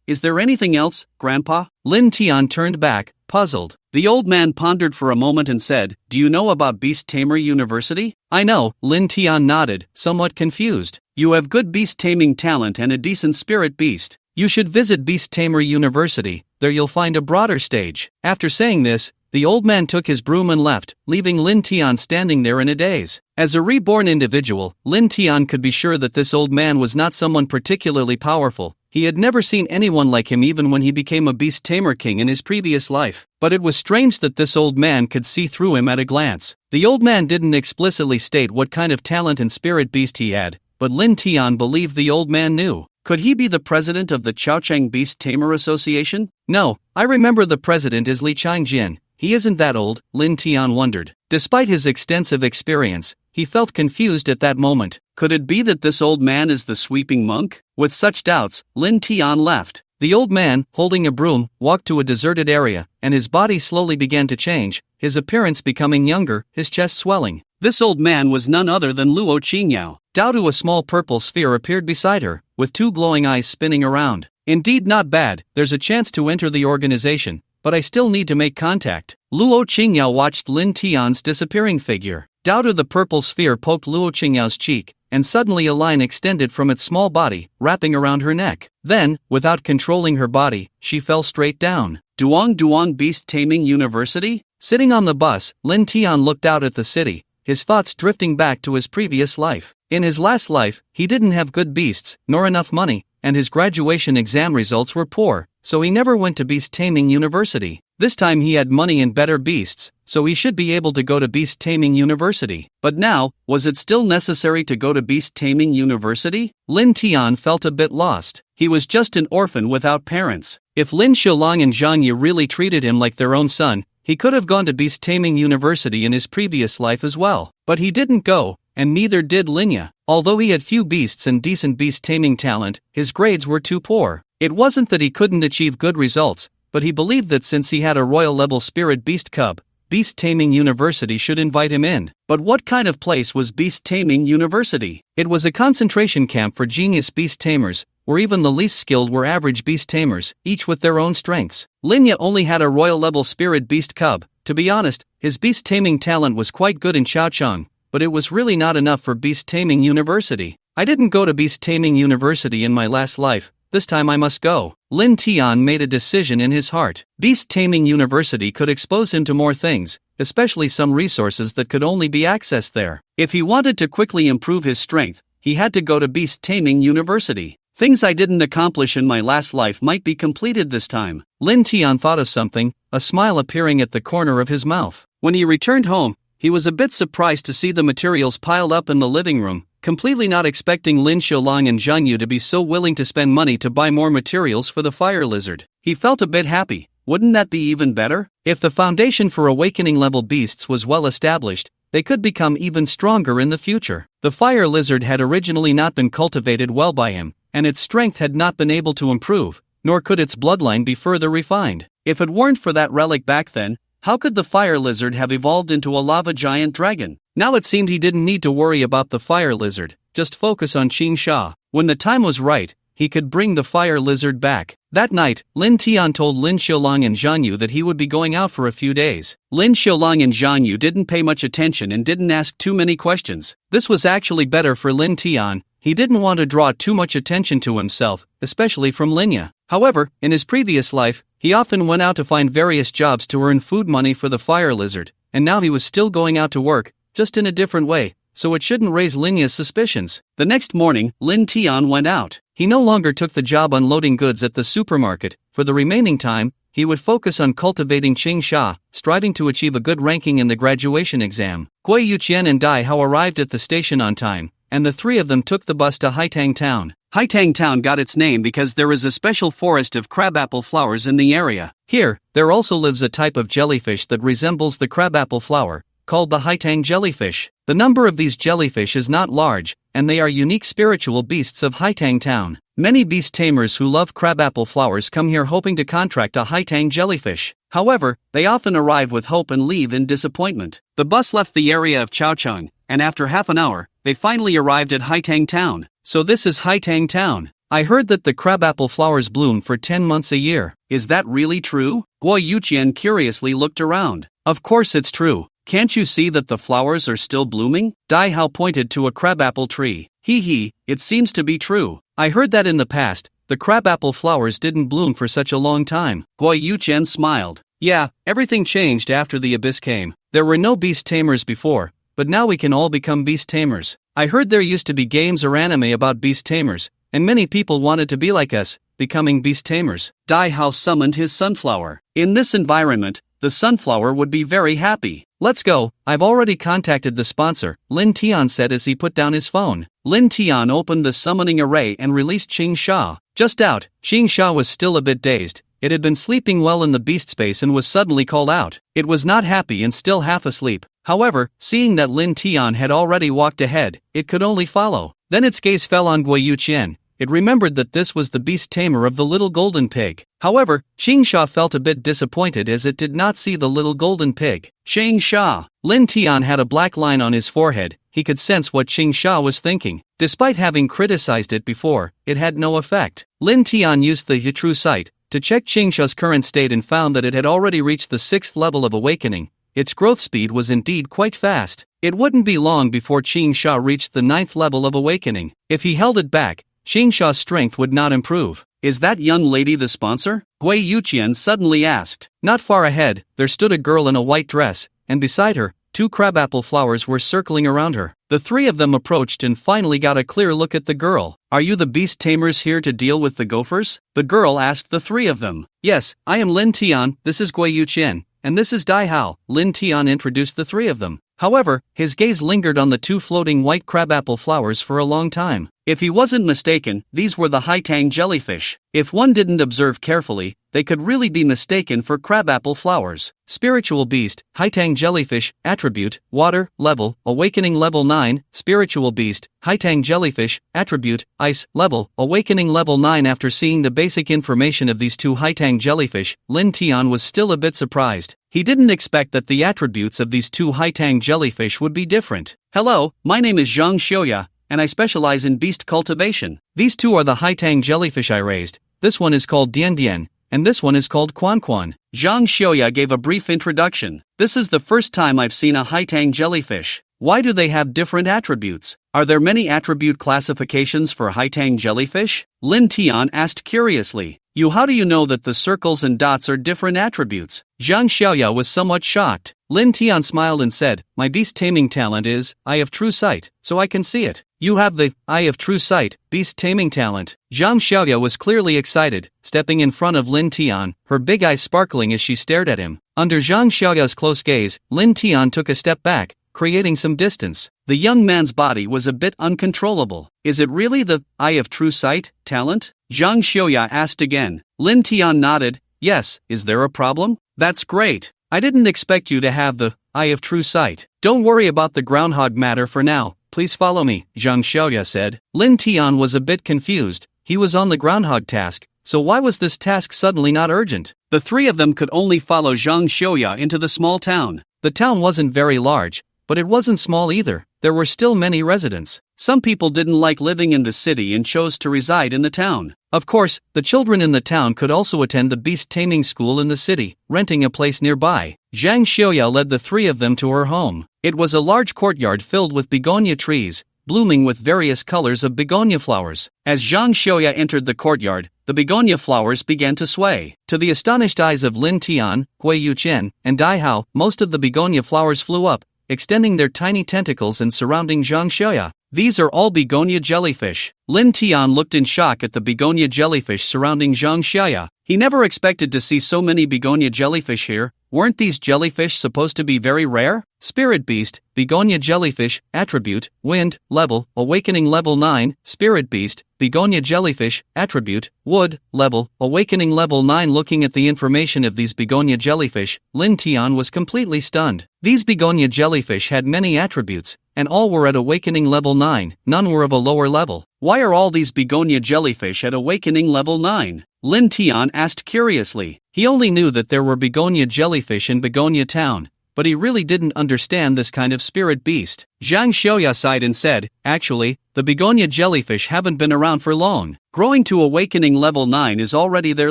Is there anything else, Grandpa? Lin Tian turned back, puzzled. The old man pondered for a moment and said, Do you know about Beast Tamer University? I know, Lin Tian nodded, somewhat confused. You have good beast taming talent and a decent spirit beast. You should visit Beast Tamer University, there you'll find a broader stage. After saying this, the old man took his broom and left, leaving Lin Tian standing there in a daze. As a reborn individual, Lin Tian could be sure that this old man was not someone particularly powerful. He had never seen anyone like him even when he became a beast tamer king in his previous life. But it was strange that this old man could see through him at a glance. The old man didn't explicitly state what kind of talent and spirit beast he had, but Lin Tian believed the old man knew. Could he be the president of the Chaochang Beast Tamer Association? No, I remember the president is Li Changjin. He isn't that old, Lin Tian wondered. Despite his extensive experience, he felt confused at that moment. Could it be that this old man is the sweeping monk? With such doubts, Lin Tian left. The old man, holding a broom, walked to a deserted area, and his body slowly began to change, his appearance becoming younger, his chest swelling. This old man was none other than Luo Qingyao. Daodu, a small purple sphere appeared beside her, with two glowing eyes spinning around. Indeed, not bad, there's a chance to enter the organization, but I still need to make contact. Luo Qingyao watched Lin Tian's disappearing figure. Daodu, the purple sphere, poked Luo Qingyao's cheek, and suddenly a line extended from its small body, wrapping around her neck. Then, without controlling her body, she fell straight down. Duong Beast Taming University? Sitting on the bus, Lin Tian looked out at the city, his thoughts drifting back to his previous life. In his last life, he didn't have good beasts, nor enough money, and his graduation exam results were poor, so he never went to Beast Taming University. This time he had money and better beasts, so he should be able to go to Beast Taming University. But now, was it still necessary to go to Beast Taming University? Lin Tian felt a bit lost. He was just an orphan without parents. If Lin Xiaolong and Zhang Yu really treated him like their own son, he could have gone to Beast Taming University in his previous life as well. But he didn't go, and neither did Linya. Although he had few beasts and decent beast taming talent, his grades were too poor. It wasn't that he couldn't achieve good results, but he believed that since he had a royal-level spirit beast cub, Beast Taming University should invite him in. But what kind of place was Beast Taming University? It was a concentration camp for genius beast tamers, where even the least skilled were average beast tamers, each with their own strengths. Linya only had a royal-level spirit beast cub. To be honest, his beast taming talent was quite good in Chaochang, but it was really not enough for Beast Taming University. I didn't go to Beast Taming University in my last life. This time I must go. Lin Tian made a decision in his heart. Beast Taming University could expose him to more things, especially some resources that could only be accessed there. If he wanted to quickly improve his strength, he had to go to Beast Taming University. Things I didn't accomplish in my last life might be completed this time. Lin Tian thought of something, a smile appearing at the corner of his mouth. When he returned home, he was a bit surprised to see the materials piled up in the living room, completely not expecting Lin Xiaolong and Zhang Yu to be so willing to spend money to buy more materials for the fire lizard. He felt a bit happy. Wouldn't that be even better? If the foundation for awakening-level beasts was well established, they could become even stronger in the future. The fire lizard had originally not been cultivated well by him, and its strength had not been able to improve, nor could its bloodline be further refined. If it weren't for that relic back then, how could the fire lizard have evolved into a lava giant dragon? Now it seemed he didn't need to worry about the fire lizard, just focus on Qin Sha. When the time was right, he could bring the fire lizard back. That night, Lin Tian told Lin Xiaolong and Zhang Yu that he would be going out for a few days. Lin Xiaolong and Zhang Yu didn't pay much attention and didn't ask too many questions. This was actually better for Lin Tian. He didn't want to draw too much attention to himself, especially from Linya. However, in his previous life, he often went out to find various jobs to earn food money for the fire lizard, and now he was still going out to work, just in a different way, so it shouldn't raise Linya's suspicions. The next morning, Lin Tian went out. He no longer took the job unloading goods at the supermarket. For the remaining time, he would focus on cultivating Qing Sha, striving to achieve a good ranking in the graduation exam. Gui Yuqian and Dai Hao arrived at the station on time, and the three of them took the bus to Haitang Town. Haitang Town got its name because there is a special forest of crabapple flowers in the area. Here, there also lives a type of jellyfish that resembles the crabapple flower, called the Haitang jellyfish. The number of these jellyfish is not large, and they are unique spiritual beasts of Haitang Town. Many beast tamers who love crabapple flowers come here hoping to contract a Haitang jellyfish. However, they often arrive with hope and leave in disappointment. The bus left the area of Chaochang, and after half an hour, they finally arrived at Haitang Town. So this is Haitang Town. I heard that the crabapple flowers bloom for 10 months a year. Is that really true? Guo Yuqian curiously looked around. Of course it's true. Can't you see that the flowers are still blooming? Dai Hao pointed to a crabapple tree. Hee, it seems to be true. I heard that in the past, the crabapple flowers didn't bloom for such a long time. Gui Yuchen smiled. Yeah, everything changed after the abyss came. There were no beast tamers before, but now we can all become beast tamers. I heard there used to be games or anime about beast tamers, and many people wanted to be like us, becoming beast tamers. Dai Hao summoned his sunflower. In this environment, the sunflower would be very happy. Let's go, I've already contacted the sponsor, Lin Tian said as he put down his phone. Lin Tian opened the summoning array and released Qing Sha. Just out, Qing Sha was still a bit dazed. It had been sleeping well in the beast space and was suddenly called out. It was not happy and still half asleep. However, seeing that Lin Tian had already walked ahead, it could only follow. Then its gaze fell on Gui Yuchen. It remembered that this was the beast tamer of the little golden pig. However, Qing Sha felt a bit disappointed as it did not see the little golden pig. Qing Sha. Lin Tian had a black line on his forehead. He could sense what Qing Sha was thinking. Despite having criticized it before, it had no effect. Lin Tian used the true sight to check Qing Sha's current state and found that it had already reached the 6th level of awakening. Its growth speed was indeed quite fast. It wouldn't be long before Qing Sha reached the 9th level of awakening. If he held it back, Qing Sha's strength would not improve. Is that young lady the sponsor? Gui Yuchen suddenly asked. Not far ahead, there stood a girl in a white dress, and beside her, 2 crabapple flowers were circling around her. The 3 of them approached and finally got a clear look at the girl. Are you the beast tamers here to deal with the gophers? The girl asked the 3 of them. Yes, I am Lin Tian, this is Gui Yuchen, and this is Dai Hao. Lin Tian introduced the 3 of them. However, his gaze lingered on the 2 floating white crabapple flowers for a long time. If he wasn't mistaken, these were the Haitang jellyfish. If one didn't observe carefully, they could really be mistaken for crabapple flowers. Spiritual beast, Haitang jellyfish, attribute, water, level, awakening level 9, spiritual beast, Haitang jellyfish, attribute, ice, level, awakening level 9. After seeing the basic information of these 2 Haitang jellyfish, Lin Tian was still a bit surprised. He didn't expect that the attributes of these 2 Haitang jellyfish would be different. Hello, my name is Zhang Xiuya, and I specialize in beast cultivation. These 2 are the Haitang jellyfish I raised. This one is called Dian Dian, and this one is called Quan Quan. Zhang Xiuya gave a brief introduction. This is the first time I've seen a Haitang jellyfish. Why do they have different attributes? Are there many attribute classifications for Haitang jellyfish? Lin Tian asked curiously. How do you know that the circles and dots are different attributes? Zhang Xiaoya was somewhat shocked. Lin Tian smiled and said, my beast taming talent is, eye of true sight, so I can see it. You have the eye of true sight, beast taming talent. Zhang Xiaoya was clearly excited, stepping in front of Lin Tian, her big eyes sparkling as she stared at him. Under Zhang Xiaoya's close gaze, Lin Tian took a step back, creating some distance. The young man's body was a bit uncontrollable. Is it really the eye of true sight talent? Zhang Xiuya asked again. Lin Tian nodded. Yes, is there a problem? That's great. I didn't expect you to have the eye of true sight. Don't worry about the groundhog matter for now. Please follow me, Zhang Xiuya said. Lin Tian was a bit confused. He was on the groundhog task, so why was this task suddenly not urgent? The 3 of them could only follow Zhang Xiuya into the small town. The town wasn't very large, but it wasn't small either. There were still many residents. Some people didn't like living in the city and chose to reside in the town. Of course, the children in the town could also attend the beast taming school in the city, renting a place nearby. Zhang Xiuya led the 3 of them to her home. It was a large courtyard filled with begonia trees, blooming with various colors of begonia flowers. As Zhang Xiuya entered the courtyard, the begonia flowers began to sway. To the astonished eyes of Lin Tian, Gui Yuchen, and Dai Hao, most of the begonia flowers flew up, extending their tiny tentacles and surrounding Zhang Xiuya. These are all begonia jellyfish. Lin Tian looked in shock at the begonia jellyfish surrounding Zhang Xiuya. He never expected to see so many begonia jellyfish here. Weren't these jellyfish supposed to be very rare? Spirit beast, begonia jellyfish, attribute, wind, level, awakening level 9, spirit beast, begonia jellyfish, attribute, wood, level, awakening level 9. Looking at the information of these begonia jellyfish, Lin Tian was completely stunned. These begonia jellyfish had many attributes, and all were at awakening level 9, none were of a lower level. Why are all these begonia jellyfish at awakening level 9? Lin Tian asked curiously. He only knew that there were begonia jellyfish in Begonia Town, but he really didn't understand this kind of spirit beast. Zhang Xiuya sighed and said, actually, the begonia jellyfish haven't been around for long. Growing to awakening level 9 is already their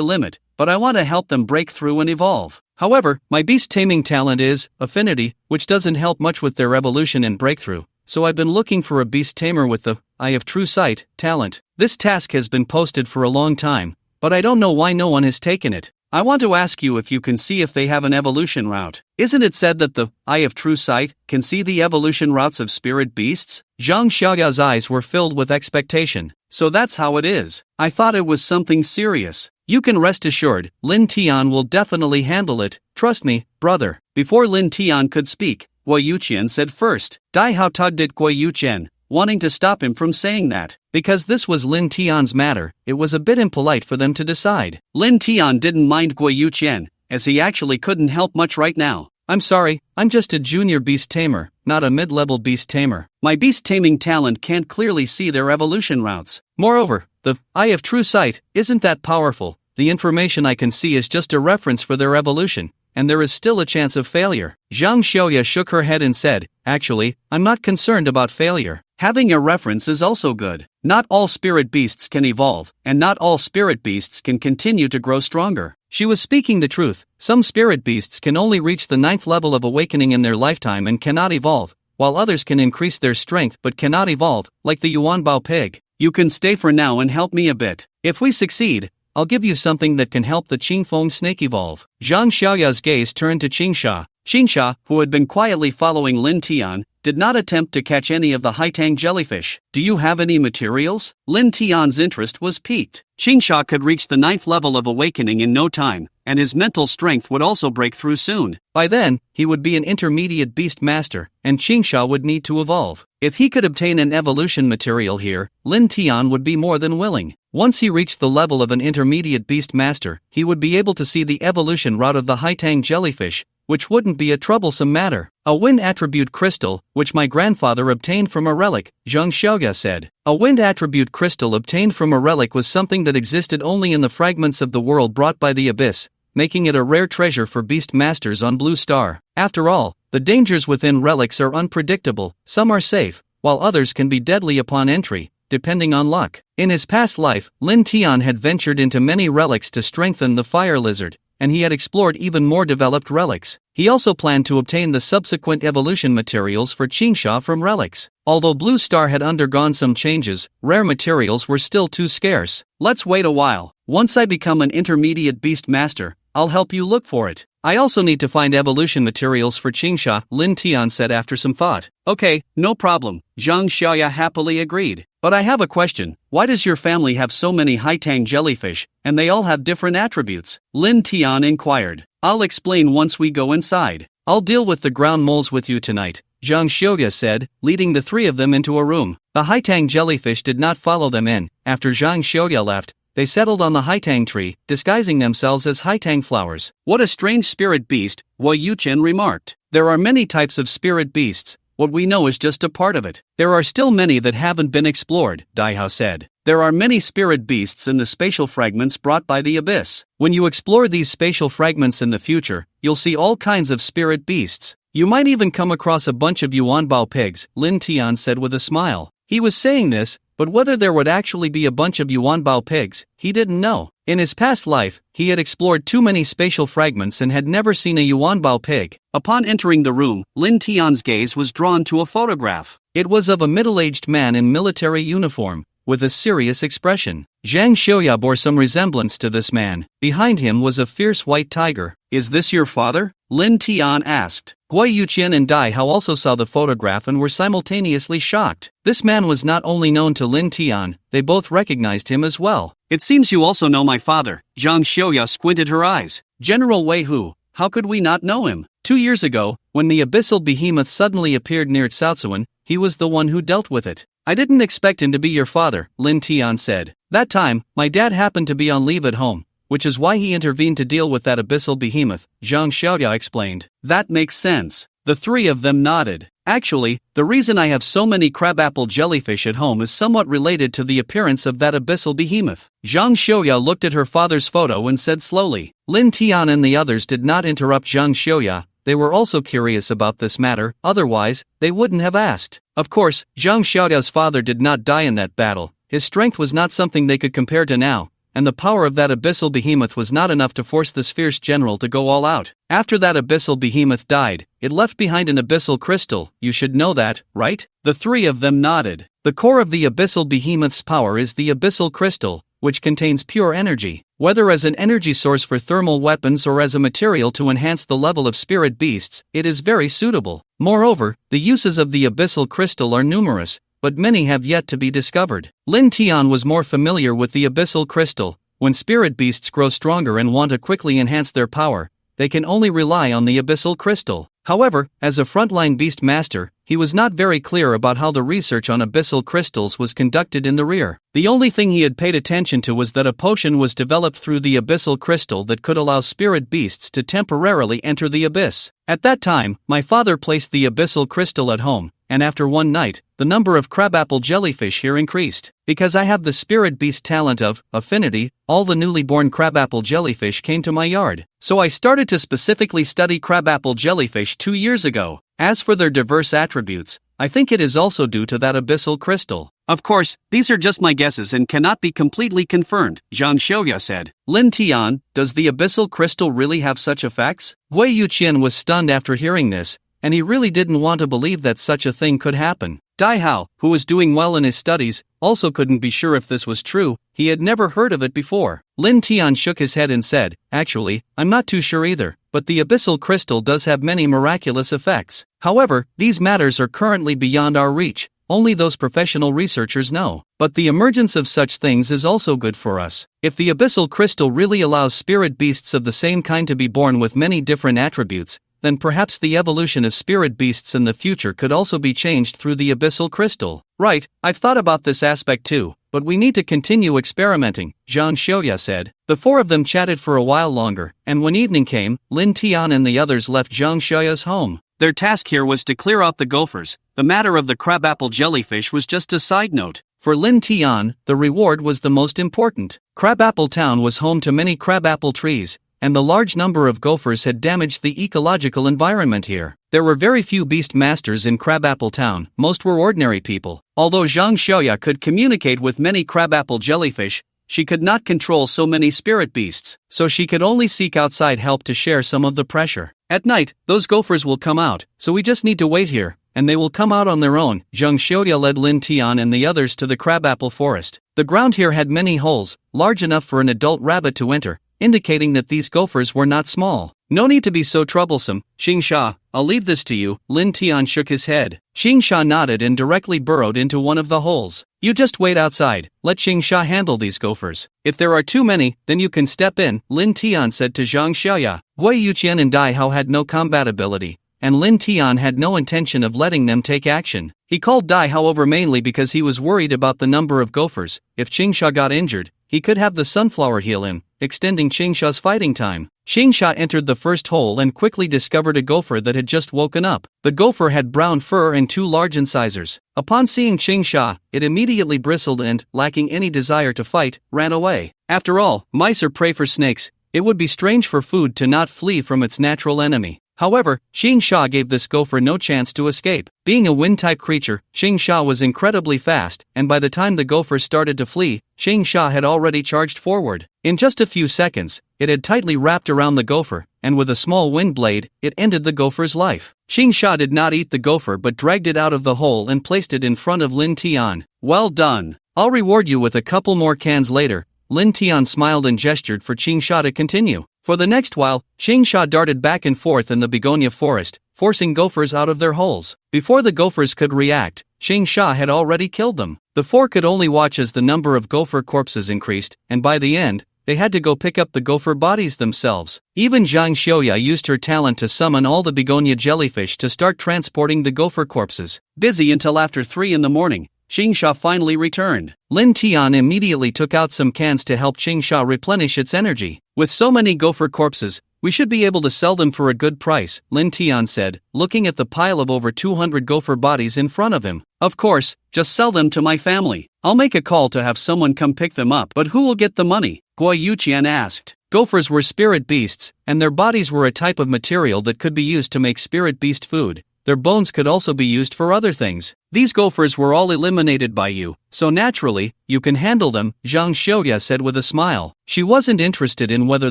limit, but I want to help them break through and evolve. However, my beast taming talent is affinity, which doesn't help much with their evolution and breakthrough, so I've been looking for a beast tamer with the Eye of True Sight talent. This task has been posted for a long time, but I don't know why no one has taken it. I want to ask you if you can see if they have an evolution route. Isn't it said that the Eye of True Sight can see the evolution routes of spirit beasts? Zhang Xiaoya's eyes were filled with expectation. So that's how it is. I thought it was something serious. You can rest assured, Lin Tian will definitely handle it, trust me, brother. Before Lin Tian could speak, Guo Yuqian said first. Dai Hao tugged at Guo Yuqian, wanting to stop him from saying that. Because this was Lin Tian's matter, it was a bit impolite for them to decide. Lin Tian didn't mind Guo Yuqian, as he actually couldn't help much right now. I'm sorry, I'm just a junior beast tamer, not a mid-level beast tamer. My beast taming talent can't clearly see their evolution routes. Moreover, the Eye of True Sight isn't that powerful. The information I can see is just a reference for their evolution, and there is still a chance of failure. Zhang Xiaoya shook her head and said, actually, I'm not concerned about failure. Having a reference is also good. Not all spirit beasts can evolve, and not all spirit beasts can continue to grow stronger. She was speaking the truth. Some spirit beasts can only reach the 9th level of awakening in their lifetime and cannot evolve, while others can increase their strength but cannot evolve, like the Yuanbao pig. You can stay for now and help me a bit. If we succeed, I'll give you something that can help the Qingfeng snake evolve. Zhang Xiaoya's gaze turned to Qingsha. Qingsha, who had been quietly following Lin Tian, did not attempt to catch any of the Haitang jellyfish. Do you have any materials? Lin Tian's interest was piqued. Qingsha could reach the 9th level of awakening in no time, and his mental strength would also break through soon. By then, he would be an intermediate beast master, and Qingsha would need to evolve. If he could obtain an evolution material here, Lin Tian would be more than willing. Once he reached the level of an intermediate beast master, he would be able to see the evolution route of the Haitang jellyfish, which wouldn't be a troublesome matter. A wind attribute crystal, which my grandfather obtained from a relic, Zhang Xiaoya said. A wind attribute crystal obtained from a relic was something that existed only in the fragments of the world brought by the abyss, making it a rare treasure for beast masters on Blue Star. After all, the dangers within relics are unpredictable. Some are safe, while others can be deadly upon entry, depending on luck. In his past life, Lin Tian had ventured into many relics to strengthen the fire lizard, and he had explored even more developed relics. He also planned to obtain the subsequent evolution materials for Qingsha from relics. Although Blue Star had undergone some changes, rare materials were still too scarce. Let's wait a while. Once I become an intermediate beast master, I'll help you look for it. I also need to find evolution materials for Qingsha, Lin Tian said after some thought. Okay, no problem, Zhang Xiaoya happily agreed. But I have a question. Why does your family have so many Haitang jellyfish, and they all have different attributes? Lin Tian inquired. I'll explain once we go inside. I'll deal with the ground moles with you tonight, Zhang Xiaoya said, leading the three of them into a room. The Haitang jellyfish did not follow them in. After Zhang Xiaoya left, they settled on the Haitang tree, disguising themselves as Haitang flowers. What a strange spirit beast, Guo Yuqian remarked. There are many types of spirit beasts. What we know is just a part of it. There are still many that haven't been explored, Dai Hao said. There are many spirit beasts in the spatial fragments brought by the abyss. When you explore these spatial fragments in the future, you'll see all kinds of spirit beasts. You might even come across a bunch of Yuanbao pigs, Lin Tian said with a smile. He was saying this, but whether there would actually be a bunch of Yuanbao pigs, he didn't know. In his past life, he had explored too many spatial fragments and had never seen a Yuanbao pig. Upon entering the room, Lin Tian's gaze was drawn to a photograph. It was of a middle-aged man in military uniform, with a serious expression. Zhang Xiaoya bore some resemblance to this man. Behind him was a fierce white tiger. Is this your father? Lin Tian asked. Guo Yuqian and Dai Hao also saw the photograph and were simultaneously shocked. This man was not only known to Lin Tian, they both recognized him as well. It seems you also know my father. Zhang Xiaoya squinted her eyes. General Wei Hu, how could we not know him? 2 years ago, when the abyssal behemoth suddenly appeared near Tsaotsuan, he was the one who dealt with it. I didn't expect him to be your father, Lin Tian said. That time, my dad happened to be on leave at home, which is why he intervened to deal with that abyssal behemoth, Zhang Xiaoya explained. That makes sense. The three of them nodded. Actually, the reason I have so many crabapple jellyfish at home is somewhat related to the appearance of that abyssal behemoth. Zhang Xiaoya looked at her father's photo and said slowly. Lin Tian and the others did not interrupt Zhang Xiaoya. They were also curious about this matter, otherwise, they wouldn't have asked. Of course, Zhang Xiaoya's father did not die in that battle. His strength was not something they could compare to now, and the power of that abyssal behemoth was not enough to force this fierce general to go all out. After that abyssal behemoth died, it left behind an abyssal crystal. You should know that, right? The three of them nodded. The core of the abyssal behemoth's power is the abyssal crystal, which contains pure energy. Whether as an energy source for thermal weapons or as a material to enhance the level of spirit beasts, it is very suitable. Moreover, the uses of the abyssal crystal are numerous, but many have yet to be discovered. Lin Tian was more familiar with the abyssal crystal. When spirit beasts grow stronger and want to quickly enhance their power, they can only rely on the abyssal crystal. However, as a frontline beast master, he was not very clear about how the research on abyssal crystals was conducted in the rear. The only thing he had paid attention to was that a potion was developed through the abyssal crystal that could allow spirit beasts to temporarily enter the abyss. At that time, my father placed the abyssal crystal at home, and after one night, the number of crabapple jellyfish here increased. Because I have the spirit beast talent of affinity, all the newly born crabapple jellyfish came to my yard. So I started to specifically study crabapple jellyfish 2 years ago. As for their diverse attributes, I think it is also due to that abyssal crystal. Of course, these are just my guesses and cannot be completely confirmed, Zhang Xiaoya said. Lin Tian, does the abyssal crystal really have such effects? Wei Yuqian was stunned after hearing this, and he really didn't want to believe that such a thing could happen. Dai Hao, who was doing well in his studies, also couldn't be sure if this was true. He had never heard of it before. Lin Tian shook his head and said, "Actually, I'm not too sure either, but the abyssal crystal does have many miraculous effects. However, these matters are currently beyond our reach. Only those professional researchers know. But the emergence of such things is also good for us. If the abyssal crystal really allows spirit beasts of the same kind to be born with many different attributes, then perhaps the evolution of spirit beasts in the future could also be changed through the abyssal crystal." Right, I've thought about this aspect too, but we need to continue experimenting, Zhang Xiaoya said. The four of them chatted for a while longer, and when evening came, Lin Tian and the others left Zhang Xiaoya's home. Their task here was to clear out the gophers. The matter of the crabapple jellyfish was just a side note. For Lin Tian, the reward was the most important. Crabapple Town was home to many crabapple trees, and the large number of gophers had damaged the ecological environment here. There were very few beast masters in Crabapple Town, most were ordinary people. Although Zhang Xiaoya could communicate with many crabapple jellyfish, she could not control so many spirit beasts, so she could only seek outside help to share some of the pressure. At night, those gophers will come out, so we just need to wait here, and they will come out on their own. Zhang Xiaoya led Lin Tian and the others to the crabapple forest. The ground here had many holes, large enough for an adult rabbit to enter, indicating that these gophers were not small. No need to be so troublesome, Xingsha, I'll leave this to you. Lin Tian shook his head. Xingsha nodded and directly burrowed into one of the holes. You just wait outside, let Xingsha handle these gophers. If there are too many, then you can step in, Lin Tian said to Zhang Xiaoya. Wei Yuqian and Dai Hao had no combat ability, and Lin Tian had no intention of letting them take action. He called Dai Hao over mainly because he was worried about the number of gophers. If Xingsha got injured, he could have the sunflower heal him, extending Xingsha's fighting time. Xingsha entered the first hole and quickly discovered a gopher that had just woken up. The gopher had brown fur and 2 large incisors. Upon seeing Xingsha, it immediately bristled and, lacking any desire to fight, ran away. After all, mice are prey for snakes. It would be strange for food to not flee from its natural enemy. However, Xingsha gave this gopher no chance to escape. Being a wind-type creature, Xingsha was incredibly fast, and by the time the gopher started to flee, Xingsha had already charged forward. In just a few seconds, it had tightly wrapped around the gopher, and with a small wind blade, it ended the gopher's life. Xingsha did not eat the gopher but dragged it out of the hole and placed it in front of Lin Tian. Well done. I'll reward you with a couple more cans later. Lin Tian smiled and gestured for Xingsha to continue. For the next while, Xingsha darted back and forth in the begonia forest, forcing gophers out of their holes. Before the gophers could react, Xingsha had already killed them. The four could only watch as the number of gopher corpses increased, and by the end, they had to go pick up the gopher bodies themselves. Even Zhang Xiaoya used her talent to summon all the begonia jellyfish to start transporting the gopher corpses. Busy until after 3 in the morning, Xingsha finally returned. Lin Tian immediately took out some cans to help Xingsha replenish its energy. With so many gopher corpses, we should be able to sell them for a good price, Lin Tian said, looking at the pile of over 200 gopher bodies in front of him. Of course, just sell them to my family. I'll make a call to have someone come pick them up. But who will get the money? Guo Yuqian asked. Gophers were spirit beasts, and their bodies were a type of material that could be used to make spirit beast food. their bones could also be used for other things. These gophers were all eliminated by you, so naturally, you can handle them, Zhang Xiaoya said with a smile. She wasn't interested in whether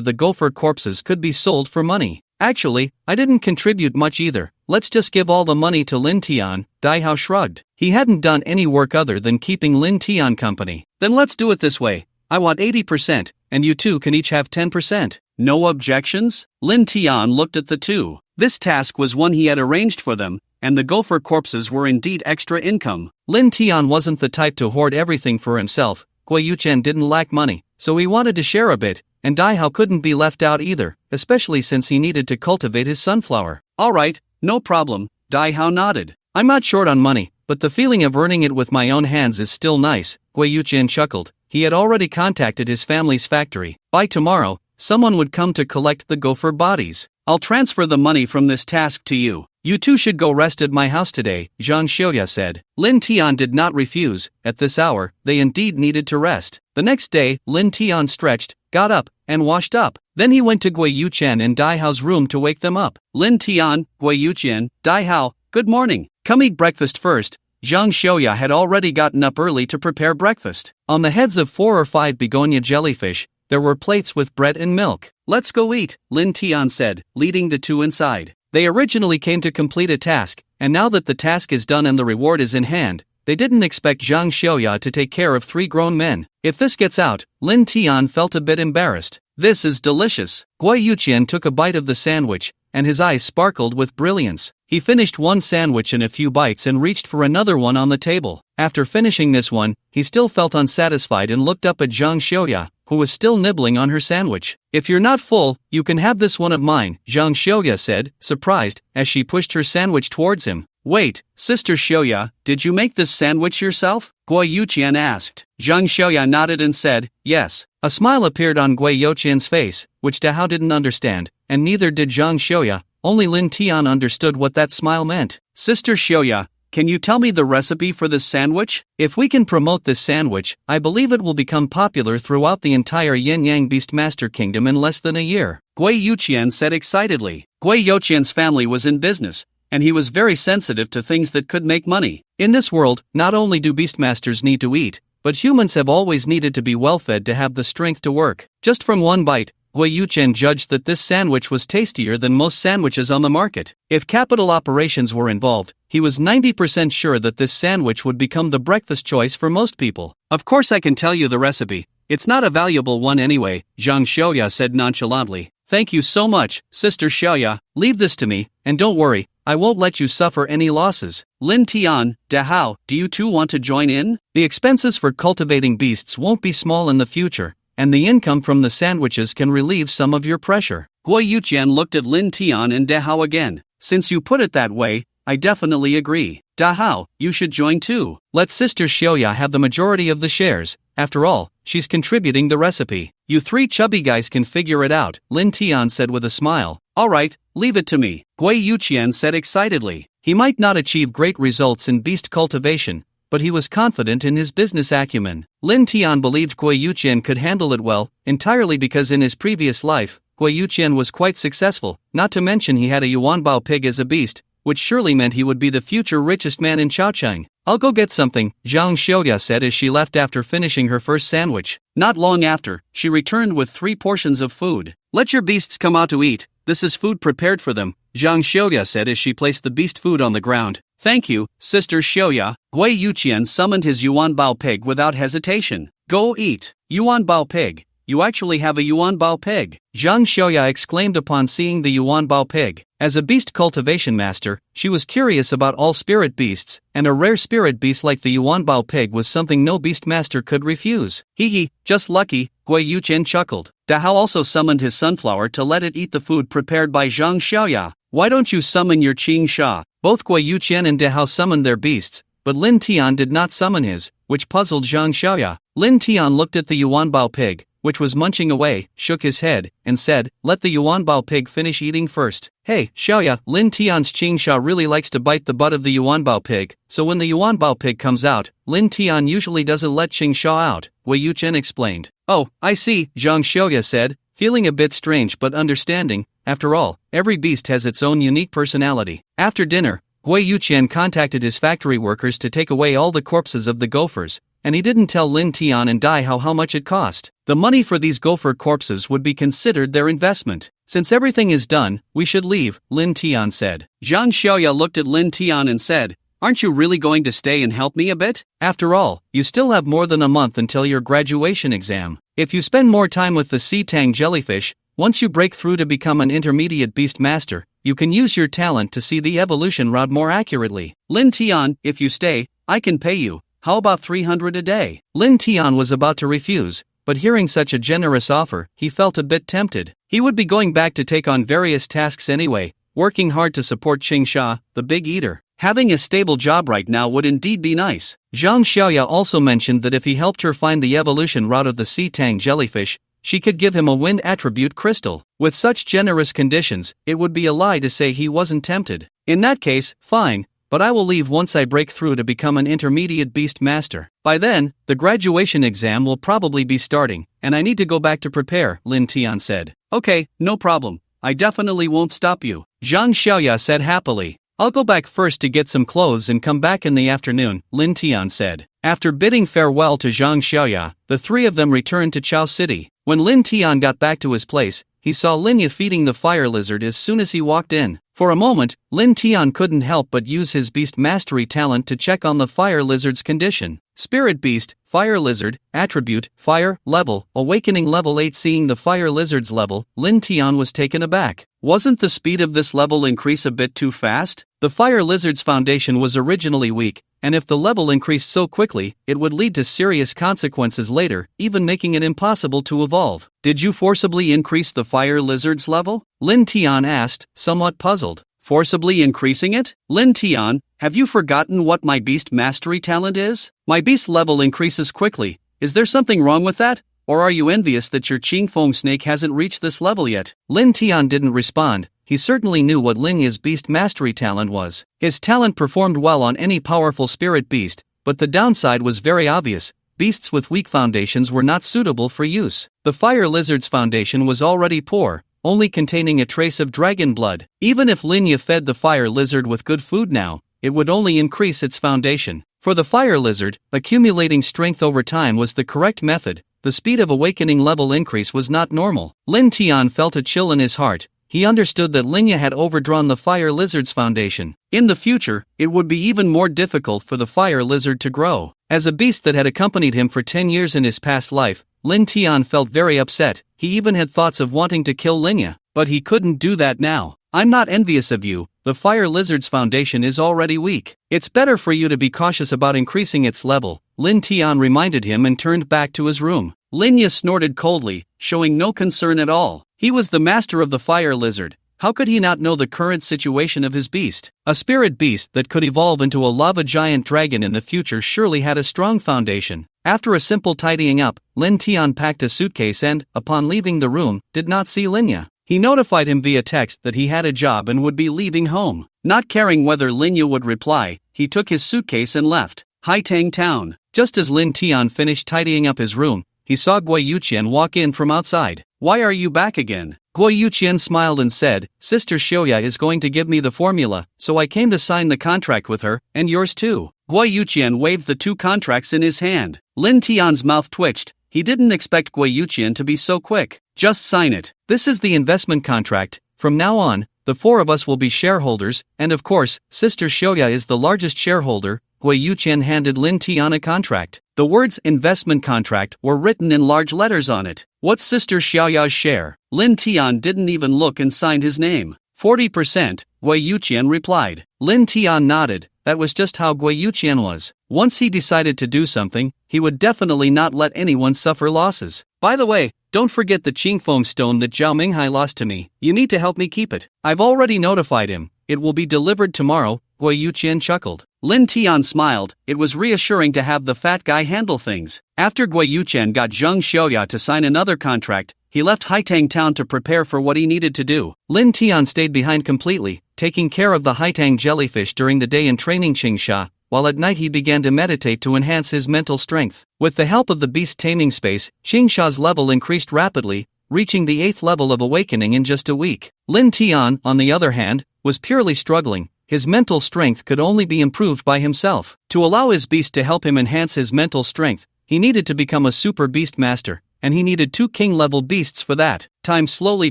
the gopher corpses could be sold for money. Actually, I didn't contribute much either. Let's just give all the money to Lin Tian, Dai Hao shrugged. He hadn't done any work other than keeping Lin Tian company. Then let's do it this way. I want 80%, and you two can each have 10%. No objections? Lin Tian looked at the two. This task was one he had arranged for them, and the gopher corpses were indeed extra income. Lin Tian wasn't the type to hoard everything for himself. Gui Yuchen didn't lack money, so he wanted to share a bit, and Dai Hao couldn't be left out either, especially since he needed to cultivate his sunflower. Alright, no problem, Dai Hao nodded. I'm not short on money, but the feeling of earning it with my own hands is still nice, Gui Yuchen chuckled. He had already contacted his family's factory. By tomorrow, someone would come to collect the gopher bodies. I'll transfer the money from this task to you. You two should go rest at my house today, Zhang Xiaoya said. Lin Tian did not refuse. At this hour, they indeed needed to rest. The next day, Lin Tian stretched, got up, and washed up. Then he went to Gui Yuchen and Dai Hao's room to wake them up. Lin Tian, Gui Yuchen, Dai Hao, good morning. Come eat breakfast first. Zhang Xiaoya had already gotten up early to prepare breakfast. On the heads of 4 or 5 begonia jellyfish, there were plates with bread and milk. Let's go eat, Lin Tian said, leading the two inside. They originally came to complete a task, and now that the task is done and the reward is in hand, they didn't expect Zhang Xiaoya to take care of 3 grown men. If this gets out, Lin Tian felt a bit embarrassed. This is delicious. Gui Yuchen took a bite of the sandwich, and his eyes sparkled with brilliance. He finished one sandwich in a few bites and reached for another one on the table. After finishing this one, he still felt unsatisfied and looked up at Zhang Xiaoya, who was still nibbling on her sandwich. If you're not full, you can have this one of mine, Zhang Xiaoya said, surprised, as she pushed her sandwich towards him. Wait, Sister Xiaoya, did you make this sandwich yourself? Gui Yuchen asked. Zhang Xiaoya nodded and said, yes. A smile appeared on Gui Yuchen's face, which Dai Hao didn't understand, and neither did Zhang Xiaoya. Only Lin Tian understood what that smile meant. Sister Xiaoya, can you tell me the recipe for this sandwich? If we can promote this sandwich, I believe it will become popular throughout the entire Yin-Yang Beastmaster Kingdom in less than a year, Gui Yuchen said excitedly. Gui Yuchen's family was in business, and he was very sensitive to things that could make money. In this world, not only do beastmasters need to eat, but humans have always needed to be well-fed to have the strength to work. Just from one bite, Gui Yuchen judged that this sandwich was tastier than most sandwiches on the market. If capital operations were involved, he was 90% sure that this sandwich would become the breakfast choice for most people. Of course I can tell you the recipe. It's not a valuable one anyway, Zhang Xiaoya said nonchalantly. Thank you so much, Sister Xiaoya. Leave this to me, and don't worry, I won't let you suffer any losses. Lin Tian, Dai Hao, do you two want to join in? The expenses for cultivating beasts won't be small in the future, and the income from the sandwiches can relieve some of your pressure. Gui Yuchen looked at Lin Tian and Dai Hao again. Since you put it that way, I definitely agree. Dai Hao, you should join too. Let Sister Xiaoya have the majority of the shares. After all, she's contributing the recipe. You 3 chubby guys can figure it out, Lin Tian said with a smile. Alright, leave it to me, Gui Yuchen said excitedly. He might not achieve great results in beast cultivation, but he was confident in his business acumen. Lin Tian believed Gui Yuchen could handle it well, entirely because in his previous life, Gui Yuchen was quite successful, not to mention he had a Yuanbao pig as a beast, which surely meant he would be the future richest man in Chaochang. I'll go get something, Zhang Xiaoya said as she left after finishing her first sandwich. Not long after, she returned with 3 portions of food. Let your beasts come out to eat, this is food prepared for them, Zhang Xiaoya said as she placed the beast food on the ground. Thank you, Sister Xiaoya. Gui Yuchen summoned his Yuanbao pig without hesitation. Go eat. Yuanbao pig. You actually have a Yuanbao pig, Zhang Xiaoya exclaimed upon seeing the Yuanbao pig. As a beast cultivation master, she was curious about all spirit beasts, and a rare spirit beast like the Yuanbao pig was something no beast master could refuse. Hee, just lucky, Gui Yuchen chuckled. Dai Hao also summoned his sunflower to let it eat the food prepared by Zhang Xiaoya. Why don't you summon your Qing Sha? Both Gui Yuchen and Dai Hao summoned their beasts, but Lin Tian did not summon his, which puzzled Zhang Xiaoya. Lin Tian looked at the Yuanbao pig, which was munching away, shook his head, and said, let the Yuanbao pig finish eating first. Hey, Xiaoya, Lin Tian's Qing Sha really likes to bite the butt of the Yuanbao pig, so when the Yuanbao pig comes out, Lin Tian usually doesn't let Qing Sha out, Gui Yuchen explained. Oh, I see, Zhang Xiaoya said, feeling a bit strange but understanding. After all, every beast has its own unique personality. After dinner, Gui Yuqian contacted his factory workers to take away all the corpses of the gophers, and he didn't tell Lin Tian and Dai how much it cost. The money for these gopher corpses would be considered their investment. Since everything is done, we should leave, Lin Tian said. Zhang Xiaoya looked at Lin Tian and said, "Aren't you really going to stay and help me a bit? After all, you still have more than a month until your graduation exam. If you spend more time with the sea tang jellyfish, once you break through to become an intermediate beast master, you can use your talent to see the evolution route more accurately. Lin Tian, if you stay, I can pay you. How about 300 a day?" Lin Tian was about to refuse, but hearing such a generous offer, he felt a bit tempted. He would be going back to take on various tasks anyway, working hard to support Qingsha, the big eater. Having a stable job right now would indeed be nice. Zhang Xiaoya also mentioned that if he helped her find the evolution route of the sea tang jellyfish, she could give him a wind attribute crystal. With such generous conditions, it would be a lie to say he wasn't tempted. In that case, fine, but I will leave once I break through to become an intermediate beast master. By then, the graduation exam will probably be starting, and I need to go back to prepare, Lin Tian said. Okay, no problem. I definitely won't stop you, Zhang Xiaoya said happily. I'll go back first to get some clothes and come back in the afternoon, Lin Tian said. After bidding farewell to Zhang Xiaoya, the three of them returned to Chao City. When Lin Tian got back to his place, he saw Linya feeding the fire lizard as soon as he walked in. For a moment, Lin Tian couldn't help but use his beast mastery talent to check on the fire lizard's condition. Spirit beast, fire lizard, attribute, fire, level, awakening level 8. Seeing the fire lizard's level, Lin Tian was taken aback. Wasn't the speed of this level increase a bit too fast? The fire lizard's foundation was originally weak, and if the level increased so quickly, it would lead to serious consequences later, even making it impossible to evolve. Did you forcibly increase the fire lizard's level? Lin Tian asked, somewhat puzzled. Forcibly increasing it? Lin Tian, have you forgotten what my beast mastery talent is? My beast level increases quickly. Is there something wrong with that? Or are you envious that your Qingfeng snake hasn't reached this level yet? Lin Tian didn't respond. He certainly knew what Linya's beast mastery talent was. His talent performed well on any powerful spirit beast, but the downside was very obvious. Beasts with weak foundations were not suitable for use. The fire lizard's foundation was already poor, only containing a trace of dragon blood. Even if Linya fed the fire lizard with good food now, it would only increase its foundation. For the fire lizard, accumulating strength over time was the correct method. The speed of awakening level increase was not normal. Lin Tian felt a chill in his heart. He understood that Linya had overdrawn the fire lizard's foundation. In the future, it would be even more difficult for the fire lizard to grow. As a beast that had accompanied him for 10 years in his past life, Lin Tian felt very upset. He even had thoughts of wanting to kill Linya, but he couldn't do that now. I'm not envious of you. The fire lizard's foundation is already weak. It's better for you to be cautious about increasing its level, Lin Tian reminded him and turned back to his room. Linya snorted coldly, showing no concern at all. He was the master of the fire lizard. How could he not know the current situation of his beast? A spirit beast that could evolve into a lava giant dragon in the future surely had a strong foundation. After a simple tidying up, Lin Tian packed a suitcase and, upon leaving the room, did not see Linya. He notified him via text that he had a job and would be leaving home. Not caring whether Linya would reply, he took his suitcase and left Haitang Town. Just as Lin Tian finished tidying up his room, he saw Gui Yuqian walk in from outside. Why are you back again? Gui Yuqian smiled and said, Sister Xiaoya is going to give me the formula, so I came to sign the contract with her, and yours too. Gui Yuqian waved the 2 contracts in his hand. Lin Tian's mouth twitched. He didn't expect Gui Yuqian to be so quick. Just sign it. This is the investment contract. From now on, the 4 of us will be shareholders, and of course, Sister Xiaoya is the largest shareholder. Gui Yuqian handed Lin Tian a contract. The words investment contract were written in large letters on it. What's Sister Xiaoya's share? Lin Tian didn't even look and signed his name. 40%, Gui Yuqian replied. Lin Tian nodded. That was just how Gui Yuqian was. Once he decided to do something, he would definitely not let anyone suffer losses. By the way, don't forget the Qingfeng stone that Zhao Minghai lost to me. You need to help me keep it. I've already notified him. It will be delivered tomorrow. Gui Yuqian chuckled. Lin Tian smiled. It was reassuring to have the fat guy handle things. After Gui Yuqian got Zhang Xiaoya to sign another contract, he left Haitang Town to prepare for what he needed to do. Lin Tian stayed behind completely, taking care of the Haitang jellyfish during the day and training Qingsha, while at night he began to meditate to enhance his mental strength. With the help of the beast taming space, Qingsha's level increased rapidly, reaching the 8th level of awakening in just a week. Lin Tian, on the other hand, was purely struggling. his mental strength could only be improved by himself. To allow his beast to help him enhance his mental strength, he needed to become a super beast master, and he needed 2 king-level beasts for that. Time slowly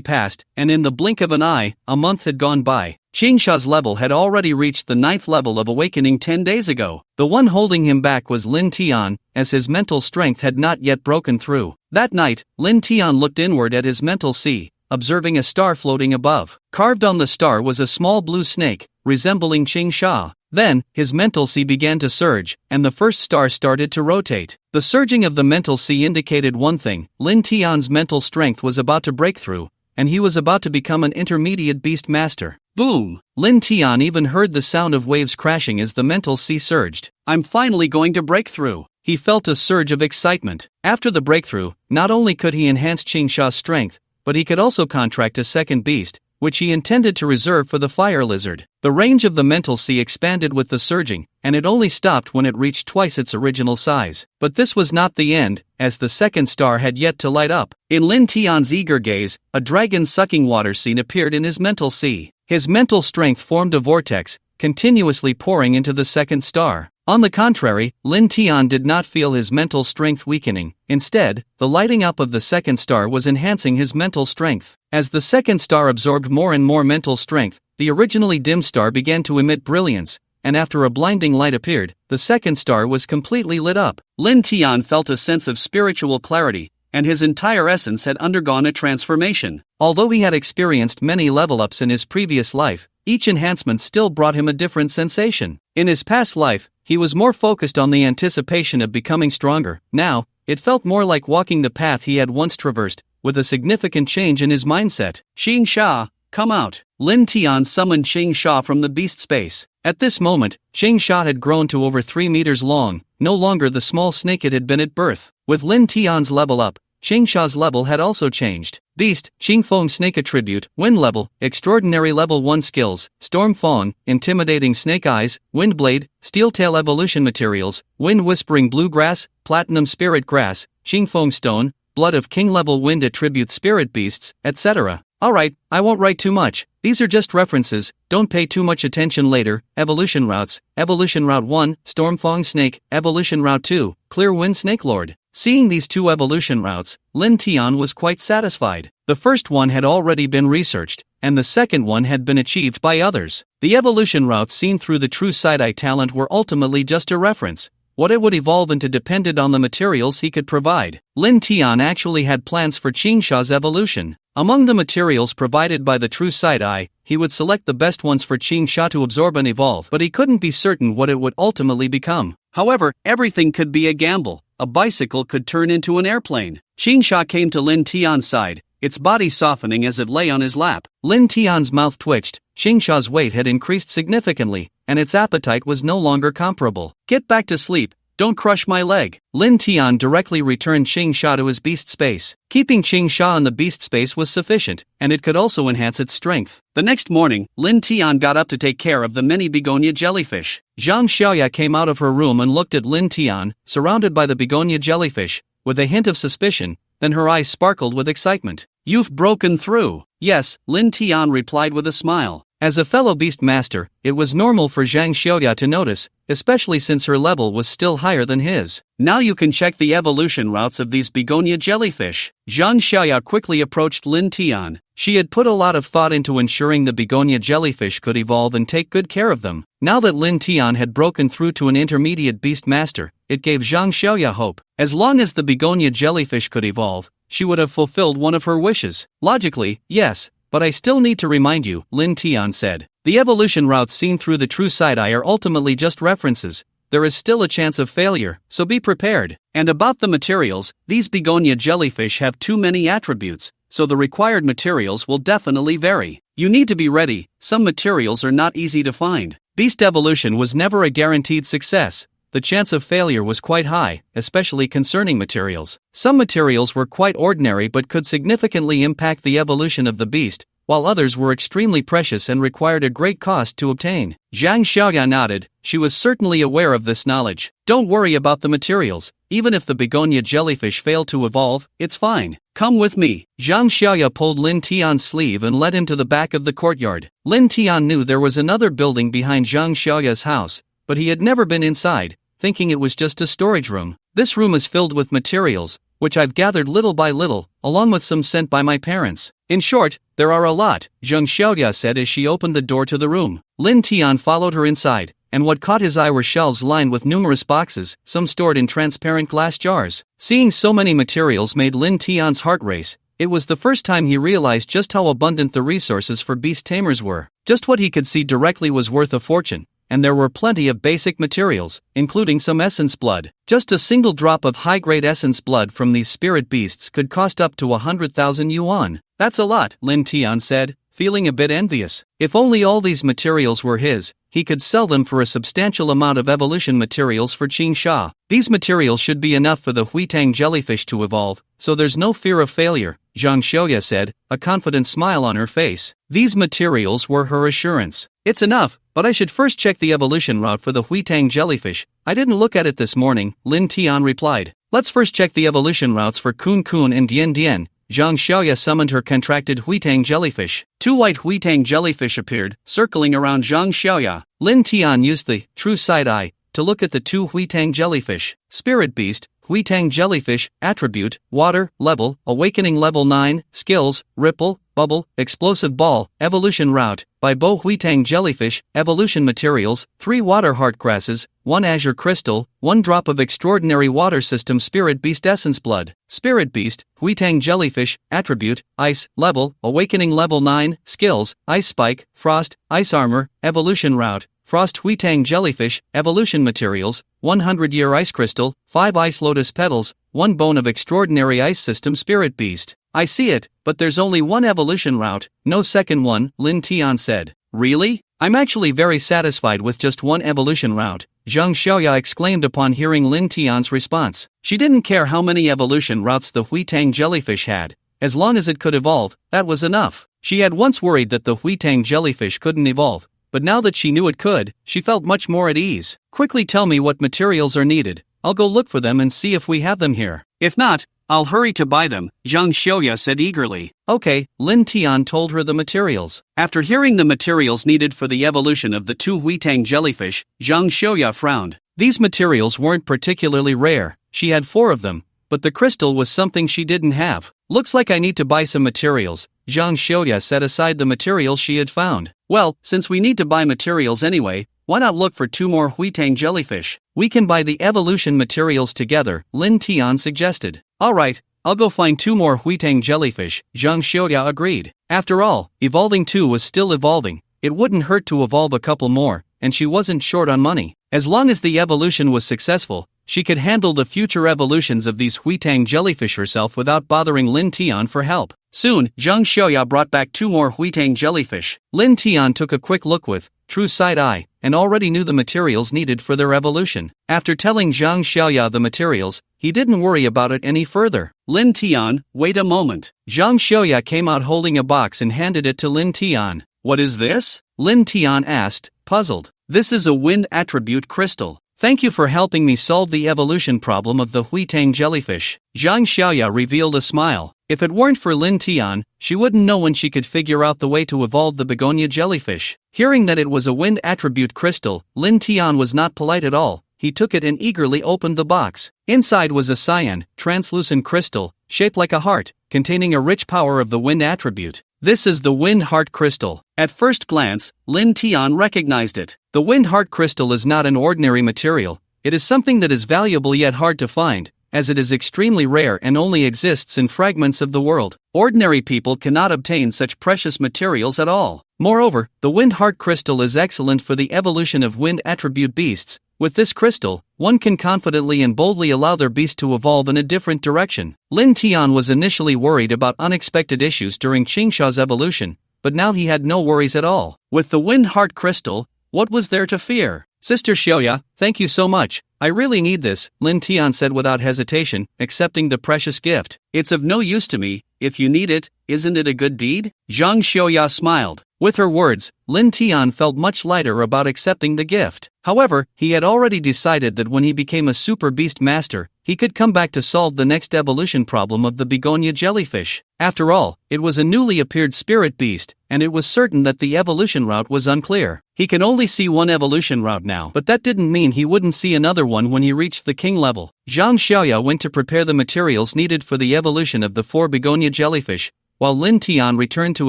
passed, and in the blink of an eye, a month had gone by. Qingsha's level had already reached the 9th level of awakening 10 days ago. The one holding him back was Lin Tian, as his mental strength had not yet broken through. That night, Lin Tian looked inward at his mental sea, observing a star floating above. Carved on the star was a small blue snake, resembling Qingsha. Then, his mental sea began to surge, and the first star started to rotate. The surging of the mental sea indicated one thing: Lin Tian's mental strength was about to break through, and he was about to become an intermediate beast master. Boom! Lin Tian even heard the sound of waves crashing as the mental sea surged. I'm finally going to break through. He felt a surge of excitement. After the breakthrough, not only could he enhance Qingsha's strength, but he could also contract a second beast, which he intended to reserve for the fire lizard. The range of the mental sea expanded with the surging, and it only stopped when it reached twice its original size. But this was not the end, as the second star had yet to light up. In Lin Tian's eager gaze, a dragon sucking water scene appeared in his mental sea. His mental strength formed a vortex, continuously pouring into the second star. On the contrary, Lin Tian did not feel his mental strength weakening. Instead, the lighting up of the second star was enhancing his mental strength. As the second star absorbed more and more mental strength, the originally dim star began to emit brilliance, and after a blinding light appeared, the second star was completely lit up. Lin Tian felt a sense of spiritual clarity, and his entire essence had undergone a transformation. Although he had experienced many level-ups in his previous life, each enhancement still brought him a different sensation. In his past life, he was more focused on the anticipation of becoming stronger. Now, it felt more like walking the path he had once traversed, with a significant change in his mindset. Qingsha, come out! Lin Tian summoned Qingsha from the beast space. At this moment, Qingsha had grown to over 3 meters long, no longer the small snake it had been at birth. With Lin Tian's level up, Qingsha's level had also changed. Beast, Qingfeng Snake Attribute, Wind Level, Extraordinary Level 1 Skills, Storm Fong, Intimidating Snake Eyes, Wind Blade, Steel Tail Evolution Materials, Wind Whispering Bluegrass, Platinum Spirit Grass, Qingfeng Stone, Blood of King Level Wind Attribute Spirit Beasts, etc. Alright, I won't write too much. These are just references, don't pay too much attention later. Evolution Routes, Evolution Route 1, Stormfong Snake, Evolution Route 2, Clear Wind Snake Lord. Seeing these 2 evolution routes, Lin Tian was quite satisfied. The first one had already been researched, and the second one had been achieved by others. The evolution routes seen through the true side-eye talent were ultimately just a reference. What it would evolve into depended on the materials he could provide. Lin Tian actually had plans for Qingsha's evolution. Among the materials provided by the true side-eye, he would select the best ones for Qingsha to absorb and evolve, but he couldn't be certain what it would ultimately become. However, everything could be a gamble. A bicycle could turn into an airplane. Qingsha came to Lin Tian's side, its body softening as it lay on his lap. Lin Tian's mouth twitched. Qingsha's weight had increased significantly, and its appetite was no longer comparable. Get back to sleep. Don't crush my leg. Lin Tian directly returned Qingsha to his beast space. Keeping Qingsha in the beast space was sufficient, and it could also enhance its strength. The next morning, Lin Tian got up to take care of the many begonia jellyfish. Zhang Xiaoya came out of her room and looked at Lin Tian, surrounded by the begonia jellyfish, with a hint of suspicion, then her eyes sparkled with excitement. You've broken through. Yes, Lin Tian replied with a smile. As a fellow beast master, it was normal for Zhang Xiaoya to notice, especially since her level was still higher than his. Now you can check the evolution routes of these begonia jellyfish. Zhang Xiaoya quickly approached Lin Tian. She had put a lot of thought into ensuring the begonia jellyfish could evolve and take good care of them. Now that Lin Tian had broken through to an intermediate beast master, it gave Zhang Xiaoya hope. As long as the begonia jellyfish could evolve, she would have fulfilled one of her wishes. Logically, yes. But I still need to remind you, Lin Tian said. The evolution routes seen through the true side-eye are ultimately just references. There is still a chance of failure, so be prepared. And about the materials, these begonia jellyfish have too many attributes, so the required materials will definitely vary. You need to be ready. Some materials are not easy to find. Beast evolution was never a guaranteed success. The chance of failure was quite high, especially concerning materials. Some materials were quite ordinary but could significantly impact the evolution of the beast, while others were extremely precious and required a great cost to obtain. Zhang Xiaoya nodded. She was certainly aware of this knowledge. Don't worry about the materials. Even if the begonia jellyfish fail to evolve, it's fine. Come with me. Zhang Xiaoya pulled Lin Tian's sleeve and led him to the back of the courtyard. Lin Tian knew there was another building behind Zhang Xiaoya's house, but he had never been inside, thinking it was just a storage room. This room is filled with materials, which I've gathered little by little, along with some sent by my parents. In short, there are a lot, Zhang Xiaoya said as she opened the door to the room. Lin Tian followed her inside, and what caught his eye were shelves lined with numerous boxes, some stored in transparent glass jars. Seeing so many materials made Lin Tian's heart race. It was the first time he realized just how abundant the resources for beast tamers were. Just what he could see directly was worth a fortune, and there were plenty of basic materials, including some essence blood. Just a single drop of high-grade essence blood from these spirit beasts could cost up to 100,000 yuan. That's a lot, Lin Tian said, feeling a bit envious. If only all these materials were his, he could sell them for a substantial amount of evolution materials for Qin Sha. These materials should be enough for the Huitang jellyfish to evolve, so there's no fear of failure, Zhang Xiaoya said, a confident smile on her face. These materials were her assurance. It's enough, but I should first check the evolution route for the Huitang jellyfish. I didn't look at it this morning, Lin Tian replied. Let's first check the evolution routes for Kun Kun and Dian Dian. Zhang Xiaoya summoned her contracted Huitang jellyfish. Two white Huitang jellyfish appeared, circling around Zhang Xiaoya. Lin Tian used the true side eye to look at the two Huitang jellyfish. Spirit beast, Huitang jellyfish, attribute, water, level, awakening level 9, skills, ripple, bubble, explosive ball, evolution route, by Bo Huitang jellyfish, evolution materials, 3 water heart grasses, 1 azure crystal, 1 drop of extraordinary water system spirit beast essence blood. Spirit beast, Huitang jellyfish, attribute, ice, level, awakening level 9, skills, ice spike, frost, ice armor, evolution route, frost Huitang jellyfish, evolution materials, 100-year ice crystal, 5 ice lotus petals, 1 bone of extraordinary ice system spirit beast. I see it, but there's only one evolution route, no second one, Lin Tian said. Really? I'm actually very satisfied with just one evolution route, Zhang Xiaoya exclaimed upon hearing Lin Tian's response. She didn't care how many evolution routes the Huitang jellyfish had. As long as it could evolve, that was enough. She had once worried that the Huitang jellyfish couldn't evolve, but now that she knew it could, she felt much more at ease. Quickly tell me what materials are needed. I'll go look for them and see if we have them here. If not, I'll hurry to buy them, Zhang Xiaoya said eagerly. Okay, Lin Tian told her the materials. After hearing the materials needed for the evolution of the two Huitang jellyfish, Zhang Xiaoya frowned. These materials weren't particularly rare, she had 4 of them, but the crystal was something she didn't have. Looks like I need to buy some materials, Zhang Xiaoya set aside the materials she had found. Well, since we need to buy materials anyway, why not look for 2 more Huitang jellyfish? We can buy the evolution materials together, Lin Tian suggested. Alright, I'll go find 2 more Huitang jellyfish, Zhang Xiaoya agreed. After all, evolving 2 was still evolving. It wouldn't hurt to evolve a couple more, and she wasn't short on money. As long as the evolution was successful, she could handle the future evolutions of these Huitang jellyfish herself without bothering Lin Tian for help. Soon, Zhang Xiaoya brought back 2 more Huitang jellyfish. Lin Tian took a quick look with true side eye, and already knew the materials needed for their evolution. After telling Zhang Xiaoya the materials, he didn't worry about it any further. Lin Tian, wait a moment. Zhang Xiaoya came out holding a box and handed it to Lin Tian. What is this? Lin Tian asked, puzzled. This is a wind attribute crystal. Thank you for helping me solve the evolution problem of the Huitang jellyfish. Zhang Xiaoya revealed a smile. If it weren't for Lin Tian, she wouldn't know when she could figure out the way to evolve the begonia jellyfish. Hearing that it was a wind attribute crystal, Lin Tian was not polite at all. He took it and eagerly opened the box. Inside was a cyan, translucent crystal, shaped like a heart, containing a rich power of the wind attribute. This is the Wind Heart Crystal. At first glance, Lin Tian recognized it. The Wind Heart Crystal is not an ordinary material. It is something that is valuable yet hard to find, as it is extremely rare and only exists in fragments of the world. Ordinary people cannot obtain such precious materials at all. Moreover, the Wind Heart Crystal is excellent for the evolution of wind attribute beasts. With this crystal, one can confidently and boldly allow their beast to evolve in a different direction. Lin Tian was initially worried about unexpected issues during Qingsha's evolution, but now he had no worries at all. With the Wind Heart Crystal, what was there to fear? Sister Xiaoya, thank you so much. I really need this, Lin Tian said without hesitation, accepting the precious gift. It's of no use to me. If you need it, isn't it a good deed? Zhang Xiaoya smiled. With her words, Lin Tian felt much lighter about accepting the gift. However, he had already decided that when he became a super beast master, he could come back to solve the next evolution problem of the begonia jellyfish. After all, it was a newly appeared spirit beast, and it was certain that the evolution route was unclear. He can only see one evolution route now, but that didn't mean he wouldn't see another one when he reached the king level. Zhang Xiaoya went to prepare the materials needed for the evolution of the 4 begonia jellyfish, while Lin Tian returned to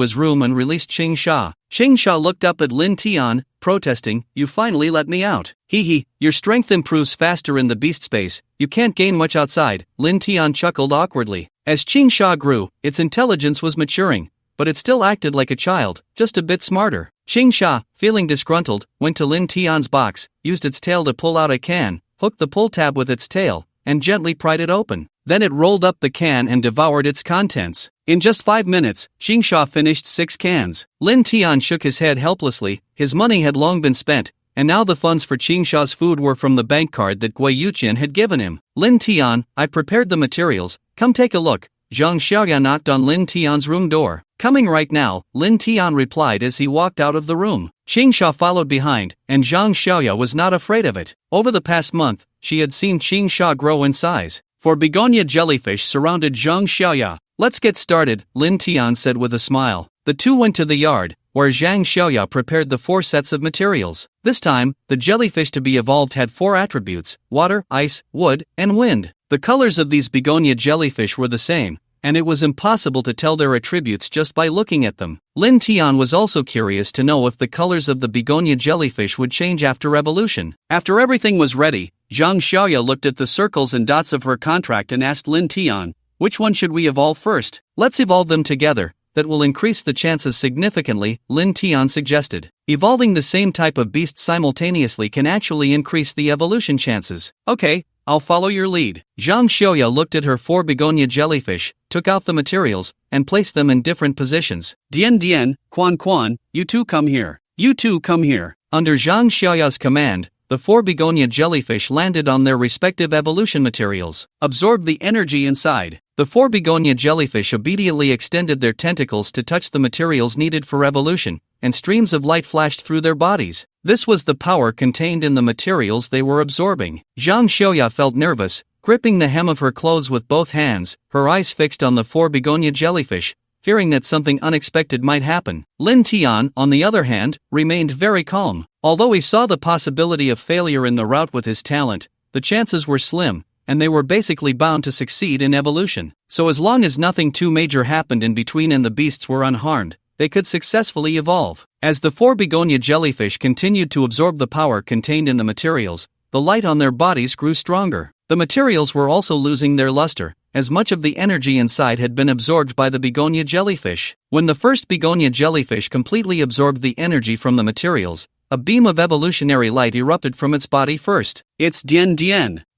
his room and released Qing Sha. Qing Sha looked up at Lin Tian, protesting, "You finally let me out. Hee, your strength improves faster in the beast space, you can't gain much outside." Lin Tian chuckled awkwardly. As Qing Sha grew, its intelligence was maturing, but it still acted like a child, just a bit smarter. Qing Sha, feeling disgruntled, went to Lin Tian's box, used its tail to pull out a can, hooked the pull tab with its tail, and gently pried it open. Then it rolled up the can and devoured its contents. In just 5 minutes, Qing Sha finished 6 cans. Lin Tian shook his head helplessly. His money had long been spent, and now the funds for Qing Sha's food were from the bank card that Gui Yuqian had given him. "Lin Tian, I prepared the materials, come take a look." Zhang Xiaoya knocked on Lin Tian's room door. "Coming right now," Lin Tian replied as he walked out of the room. Qing Sha followed behind, and Zhang Xiaoya was not afraid of it. Over the past month, she had seen Qing Sha grow in size. 4 begonia jellyfish surrounded Zhang Xiaoya. "Let's get started," Lin Tian said with a smile. The two went to the yard, where Zhang Xiaoya prepared the 4 sets of materials. This time, the jellyfish to be evolved had 4 attributes: water, ice, wood, and wind. The colors of these begonia jellyfish were the same, and it was impossible to tell their attributes just by looking at them. Lin Tian was also curious to know if the colors of the begonia jellyfish would change after evolution. After everything was ready, Zhang Xiaoya looked at the circles and dots of her contract and asked Lin Tian, "Which one should we evolve first?" "Let's evolve them together. That will increase the chances significantly," Lin Tian suggested. Evolving the same type of beast simultaneously can actually increase the evolution chances. "Okay, I'll follow your lead." Zhang Xiaoya looked at her 4 begonia jellyfish, took out the materials, and placed them in different positions. "Dian, Quan, you two come here. You two come here." Under Zhang Xiaoya's command, the 4 begonia jellyfish landed on their respective evolution materials, absorbed the energy inside. The 4 begonia jellyfish obediently extended their tentacles to touch the materials needed for evolution, and streams of light flashed through their bodies. This was the power contained in the materials they were absorbing. Zhang Xiaoya felt nervous, gripping the hem of her clothes with both hands, her eyes fixed on the 4 begonia jellyfish, fearing that something unexpected might happen. Lin Tian, on the other hand, remained very calm. Although he saw the possibility of failure in the route with his talent, the chances were slim, and they were basically bound to succeed in evolution. So as long as nothing too major happened in between and the beasts were unharmed, they could successfully evolve. As the 4 begonia jellyfish continued to absorb the power contained in the materials, the light on their bodies grew stronger. The materials were also losing their luster, as much of the energy inside had been absorbed by the begonia jellyfish. When the first begonia jellyfish completely absorbed the energy from the materials, a beam of evolutionary light erupted from its body first. "It's Dian,"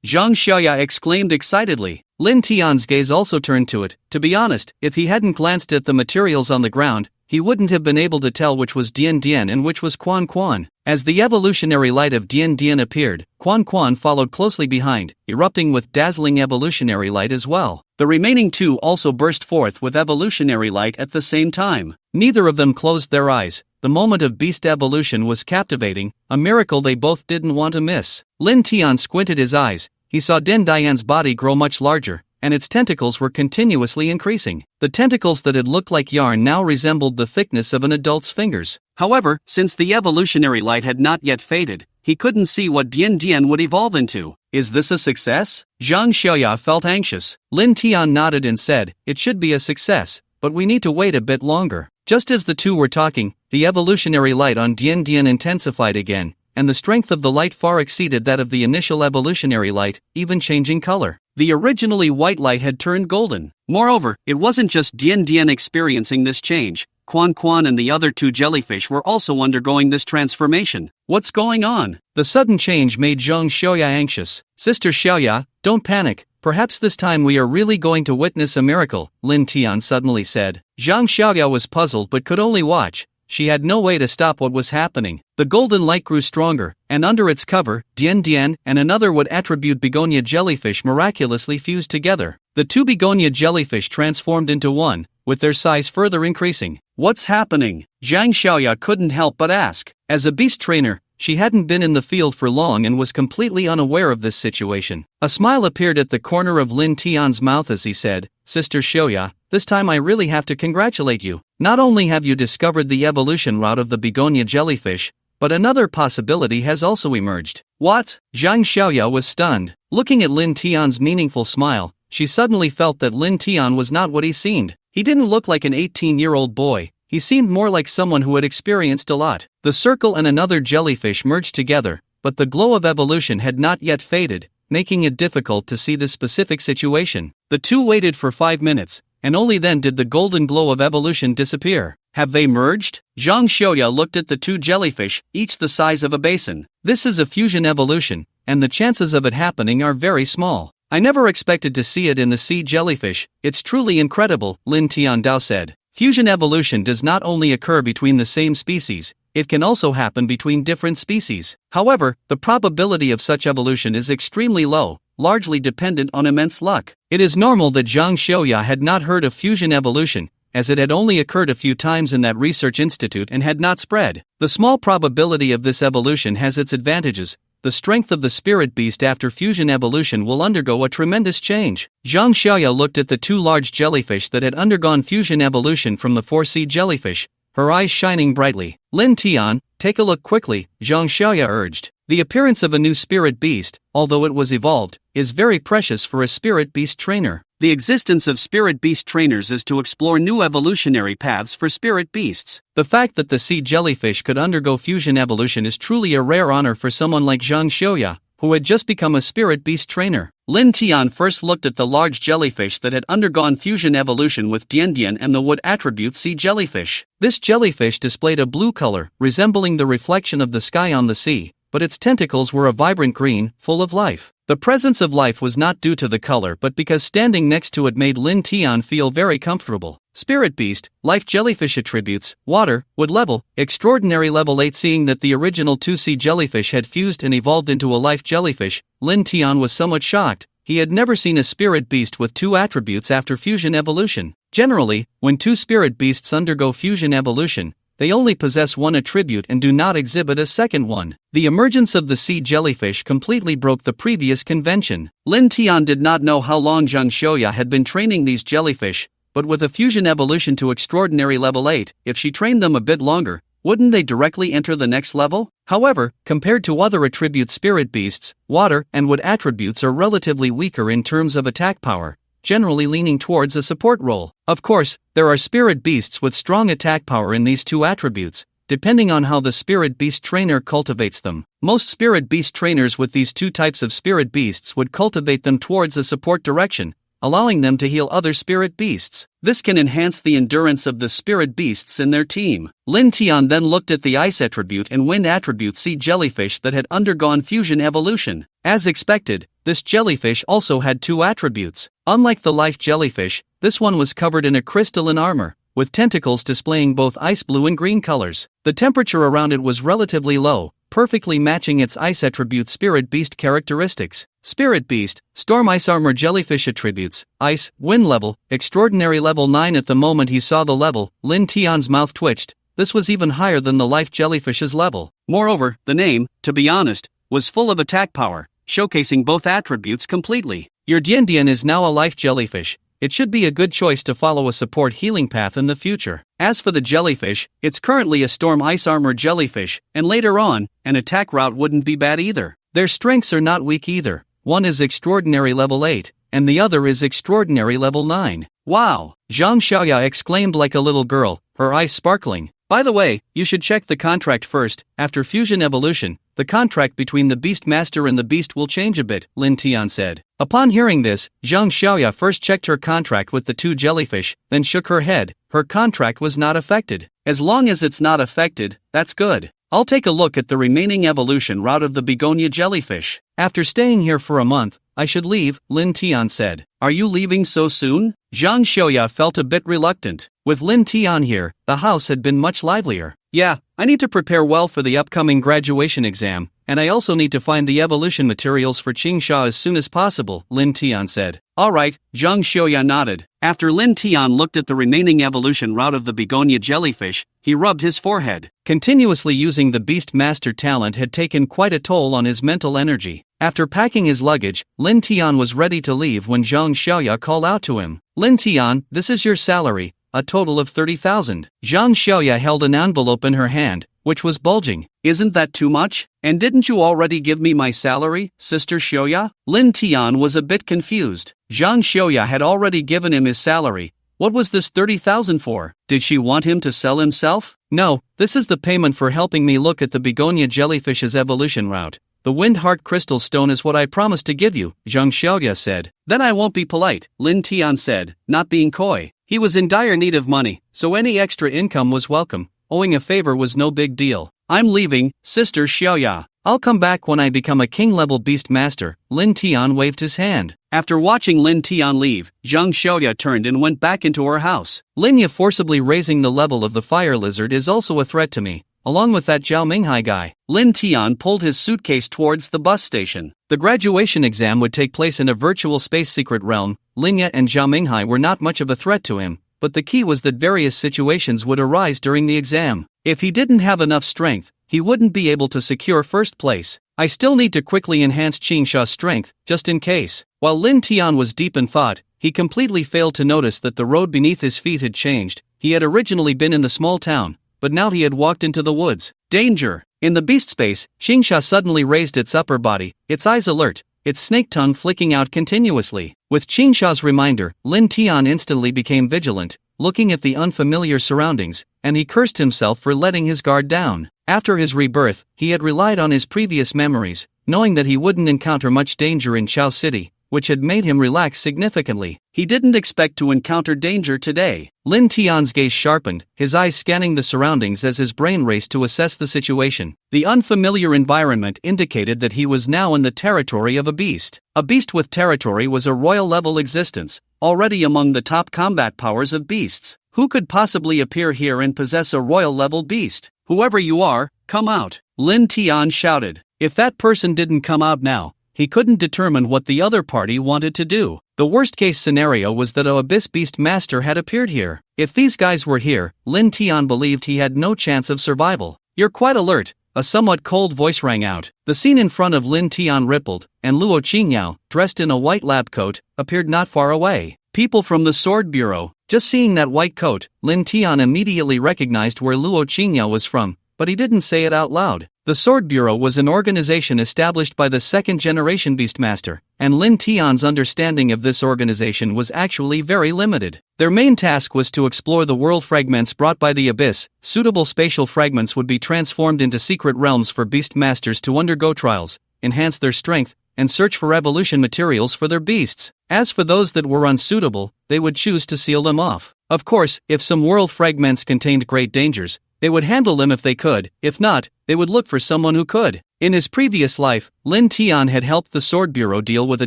Zhang Xiaoya exclaimed excitedly. Lin Tian's gaze also turned to it. To be honest, if he hadn't glanced at the materials on the ground, he wouldn't have been able to tell which was Dian and which was Quan. As the evolutionary light of Dian appeared, Quan followed closely behind, erupting with dazzling evolutionary light as well. The remaining 2 also burst forth with evolutionary light at the same time. Neither of them closed their eyes. The moment of beast evolution was captivating, a miracle they both didn't want to miss. Lin Tian squinted his eyes. He saw Dian's body grow much larger, and its tentacles were continuously increasing. The tentacles that had looked like yarn now resembled the thickness of an adult's fingers. However, since the evolutionary light had not yet faded, he couldn't see what Dian would evolve into. "Is this a success?" Zhang Xiaoya felt anxious. Lin Tian nodded and said, "It should be a success, but we need to wait a bit longer." Just as the two were talking, the evolutionary light on Dian intensified again, and the strength of the light far exceeded that of the initial evolutionary light, even changing color. The originally white light had turned golden. Moreover, it wasn't just Dian experiencing this change. Quan and the other 2 jellyfish were also undergoing this transformation. "What's going on?" The sudden change made Zhang Xiaoya anxious. "Sister Xiaoya, don't panic. Perhaps this time we are really going to witness a miracle," Lin Tian suddenly said. Zhang Xiaoya was puzzled but could only watch. she had no way to stop what was happening. The golden light grew stronger, and under its cover, Dian Dian and another wood attribute begonia jellyfish miraculously fused together. The two begonia jellyfish transformed into one, with their size further increasing. What's happening? Zhang Xiaoya couldn't help but ask. As a beast trainer, she hadn't been in the field for long and was completely unaware of this situation. A smile appeared at the corner of Lin Tian's mouth as he said, "Sister Xiaoya, this time I really have to congratulate you. Not only have you discovered the evolution route of the begonia jellyfish, but another possibility has also emerged." What? Zhang Xiaoya was stunned. Looking at Lin Tian's meaningful smile, she suddenly felt that Lin Tian was not what he seemed. He didn't look like an 18-year-old boy. He seemed more like someone who had experienced a lot. The circle and another jellyfish merged together, but the glow of evolution had not yet faded, making it difficult to see the specific situation. The two waited for 5 minutes, and only then did the golden glow of evolution disappear. Have they merged? Zhang Xiaoya looked at the two jellyfish, each the size of a basin. This is a fusion evolution, and the chances of it happening are very small. I never expected to see it in the sea jellyfish. It's truly incredible, Lin Tiandao said. Fusion evolution does not only occur between the same species, it can also happen between different species. However, the probability of such evolution is extremely low, largely dependent on immense luck. It is normal that Zhang Xiaoya had not heard of fusion evolution, as it had only occurred a few times in that research institute and had not spread. The small probability of this evolution has its advantages. The strength of the spirit beast after fusion evolution will undergo a tremendous change. Zhang Xiaoya looked at the two large jellyfish that had undergone fusion evolution from the 4-sea jellyfish, her eyes shining brightly. Lin Tian, take a look quickly, Zhang Xiaoya urged. The appearance of a new spirit beast, although it was evolved, is very precious for a spirit beast trainer. The existence of spirit beast trainers is to explore new evolutionary paths for spirit beasts. The fact that the sea jellyfish could undergo fusion evolution is truly a rare honor for someone like Zhang Xiaoya, who had just become a spirit beast trainer. Lin Tian first looked at the large jellyfish that had undergone fusion evolution with Dian Dian and the wood attribute sea jellyfish. This jellyfish displayed a blue color, resembling the reflection of the sky on the sea, but its tentacles were a vibrant green, full of life. The presence of life was not due to the color but because standing next to it made Lin Tian feel very comfortable. Spirit beast, life jellyfish attributes, water, wood level, extraordinary level 8. Seeing that the original 2-sea jellyfish had fused and evolved into a life jellyfish, Lin Tian was somewhat shocked. He had never seen a spirit beast with 2 attributes after fusion evolution. Generally, when 2 spirit beasts undergo fusion evolution, they only possess 1 attribute and do not exhibit a second one. The emergence of the sea jellyfish completely broke the previous convention. Lin Tian did not know how long Zhang Xiaoya had been training these jellyfish, but with a fusion evolution to extraordinary level 8, if she trained them a bit longer, wouldn't they directly enter the next level? However, compared to other attribute spirit beasts, water and wood attributes are relatively weaker in terms of attack power, generally leaning towards a support role. Of course, there are spirit beasts with strong attack power in these 2 attributes, depending on how the spirit beast trainer cultivates them. Most spirit beast trainers with these 2 types of spirit beasts would cultivate them towards a support direction, allowing them to heal other spirit beasts. This can enhance the endurance of the spirit beasts in their team. Lin Tian then looked at the ice attribute and wind attribute sea jellyfish that had undergone fusion evolution. As expected, this jellyfish also had 2 attributes. Unlike the life jellyfish, this one was covered in a crystalline armor, with tentacles displaying both ice blue and green colors. The temperature around it was relatively low, perfectly matching its ice attribute spirit beast characteristics. Spirit beast, storm ice armor jellyfish attributes, ice, wind level, extraordinary level 9. At the moment he saw the level, Lin Tian's mouth twitched. This was even higher than the life jellyfish's level. Moreover, the name, to be honest, was full of attack power, showcasing both attributes completely. Your Dian Dian is now a life jellyfish. It should be a good choice to follow a support healing path in the future. As for the jellyfish, it's currently a storm ice armor jellyfish, and later on, an attack route wouldn't be bad either. Their strengths are not weak either. One is extraordinary level 8, and the other is extraordinary level 9. Wow! Zhang Xiaoya exclaimed like a little girl, her eyes sparkling. By the way, you should check the contract first. After fusion evolution, the contract between the Beast Master and the Beast will change a bit, Lin Tian said. Upon hearing this, Zhang Xiaoya first checked her contract with the 2 jellyfish, then shook her head. Her contract was not affected. As long as it's not affected, that's good. I'll take a look at the remaining evolution route of the begonia jellyfish. After staying here for a month, I should leave, Lin Tian said. Are you leaving so soon? Zhang Xiaoya felt a bit reluctant. With Lin Tian here, the house had been much livelier. Yeah, I need to prepare well for the upcoming graduation exam, and I also need to find the evolution materials for Qingsha as soon as possible, Lin Tian said. Alright, Zhang Xiaoya nodded. After Lin Tian looked at the remaining evolution route of the begonia jellyfish, he rubbed his forehead. Continuously using the Beast Master talent had taken quite a toll on his mental energy. After packing his luggage, Lin Tian was ready to leave when Zhang Xiaoya called out to him. Lin Tian, this is your salary, a total of 30,000. Zhang Xiaoya held an envelope in her hand, which was bulging. Isn't that too much? And didn't you already give me my salary, Sister Xiaoya? Lin Tian was a bit confused. Zhang Xiaoya had already given him his salary. What was this 30,000 for? Did she want him to sell himself? No, this is the payment for helping me look at the begonia jellyfish's evolution route. The wind heart crystal stone is what I promised to give you, Zhang Xiaoya said. Then I won't be polite, Lin Tian said, not being coy. He was in dire need of money, so any extra income was welcome. Owing a favor was no big deal. I'm leaving, Sister Xiaoya. I'll come back when I become a king-level beast master. Lin Tian waved his hand. After watching Lin Tian leave, Zhang Xiaoya turned and went back into her house. Linya forcibly raising the level of the fire lizard is also a threat to me, along with that Zhao Minghai guy. Lin Tian pulled his suitcase towards the bus station. The graduation exam would take place in a virtual space secret realm. Linya and Zhao Minghai were not much of a threat to him, but the key was that various situations would arise during the exam. If he didn't have enough strength, he wouldn't be able to secure first place. I still need to quickly enhance Qingsha's strength, just in case. While Lin Tian was deep in thought, he completely failed to notice that the road beneath his feet had changed. He had originally been in the small town, but now he had walked into the woods. Danger! In the beast space, Qingsha suddenly raised its upper body, its eyes alert, its snake tongue flicking out continuously. With Qingsha's reminder, Lin Tian instantly became vigilant, looking at the unfamiliar surroundings, and he cursed himself for letting his guard down. After his rebirth, he had relied on his previous memories, knowing that he wouldn't encounter much danger in Chao City, which had made him relax significantly. He didn't expect to encounter danger today. Lin Tian's gaze sharpened, his eyes scanning the surroundings as his brain raced to assess the situation. The unfamiliar environment indicated that he was now in the territory of a beast. A beast with territory was a royal-level existence, already among the top combat powers of beasts. Who could possibly appear here and possess a royal-level beast? Whoever you are, come out, Lin Tian shouted. If that person didn't come out now, he couldn't determine what the other party wanted to do. The worst-case scenario was that an Abyss Beast Master had appeared here. If these guys were here, Lin Tian believed he had no chance of survival. You're quite alert, a somewhat cold voice rang out. The scene in front of Lin Tian rippled, and Luo Qingyao, dressed in a white lab coat, appeared not far away. People from the Sword Bureau. Just seeing that white coat, Lin Tian immediately recognized where Luo Qingyao was from, but he didn't say it out loud. The Sword Bureau was an organization established by the second-generation Beastmaster, and Lin Tian's understanding of this organization was actually very limited. Their main task was to explore the world fragments brought by the Abyss. Suitable spatial fragments would be transformed into secret realms for Beastmasters to undergo trials, enhance their strength, and search for evolution materials for their beasts. As for those that were unsuitable, they would choose to seal them off. Of course, if some world fragments contained great dangers, they would handle them if they could. If not, they would look for someone who could. In his previous life, Lin Tian had helped the Sword Bureau deal with a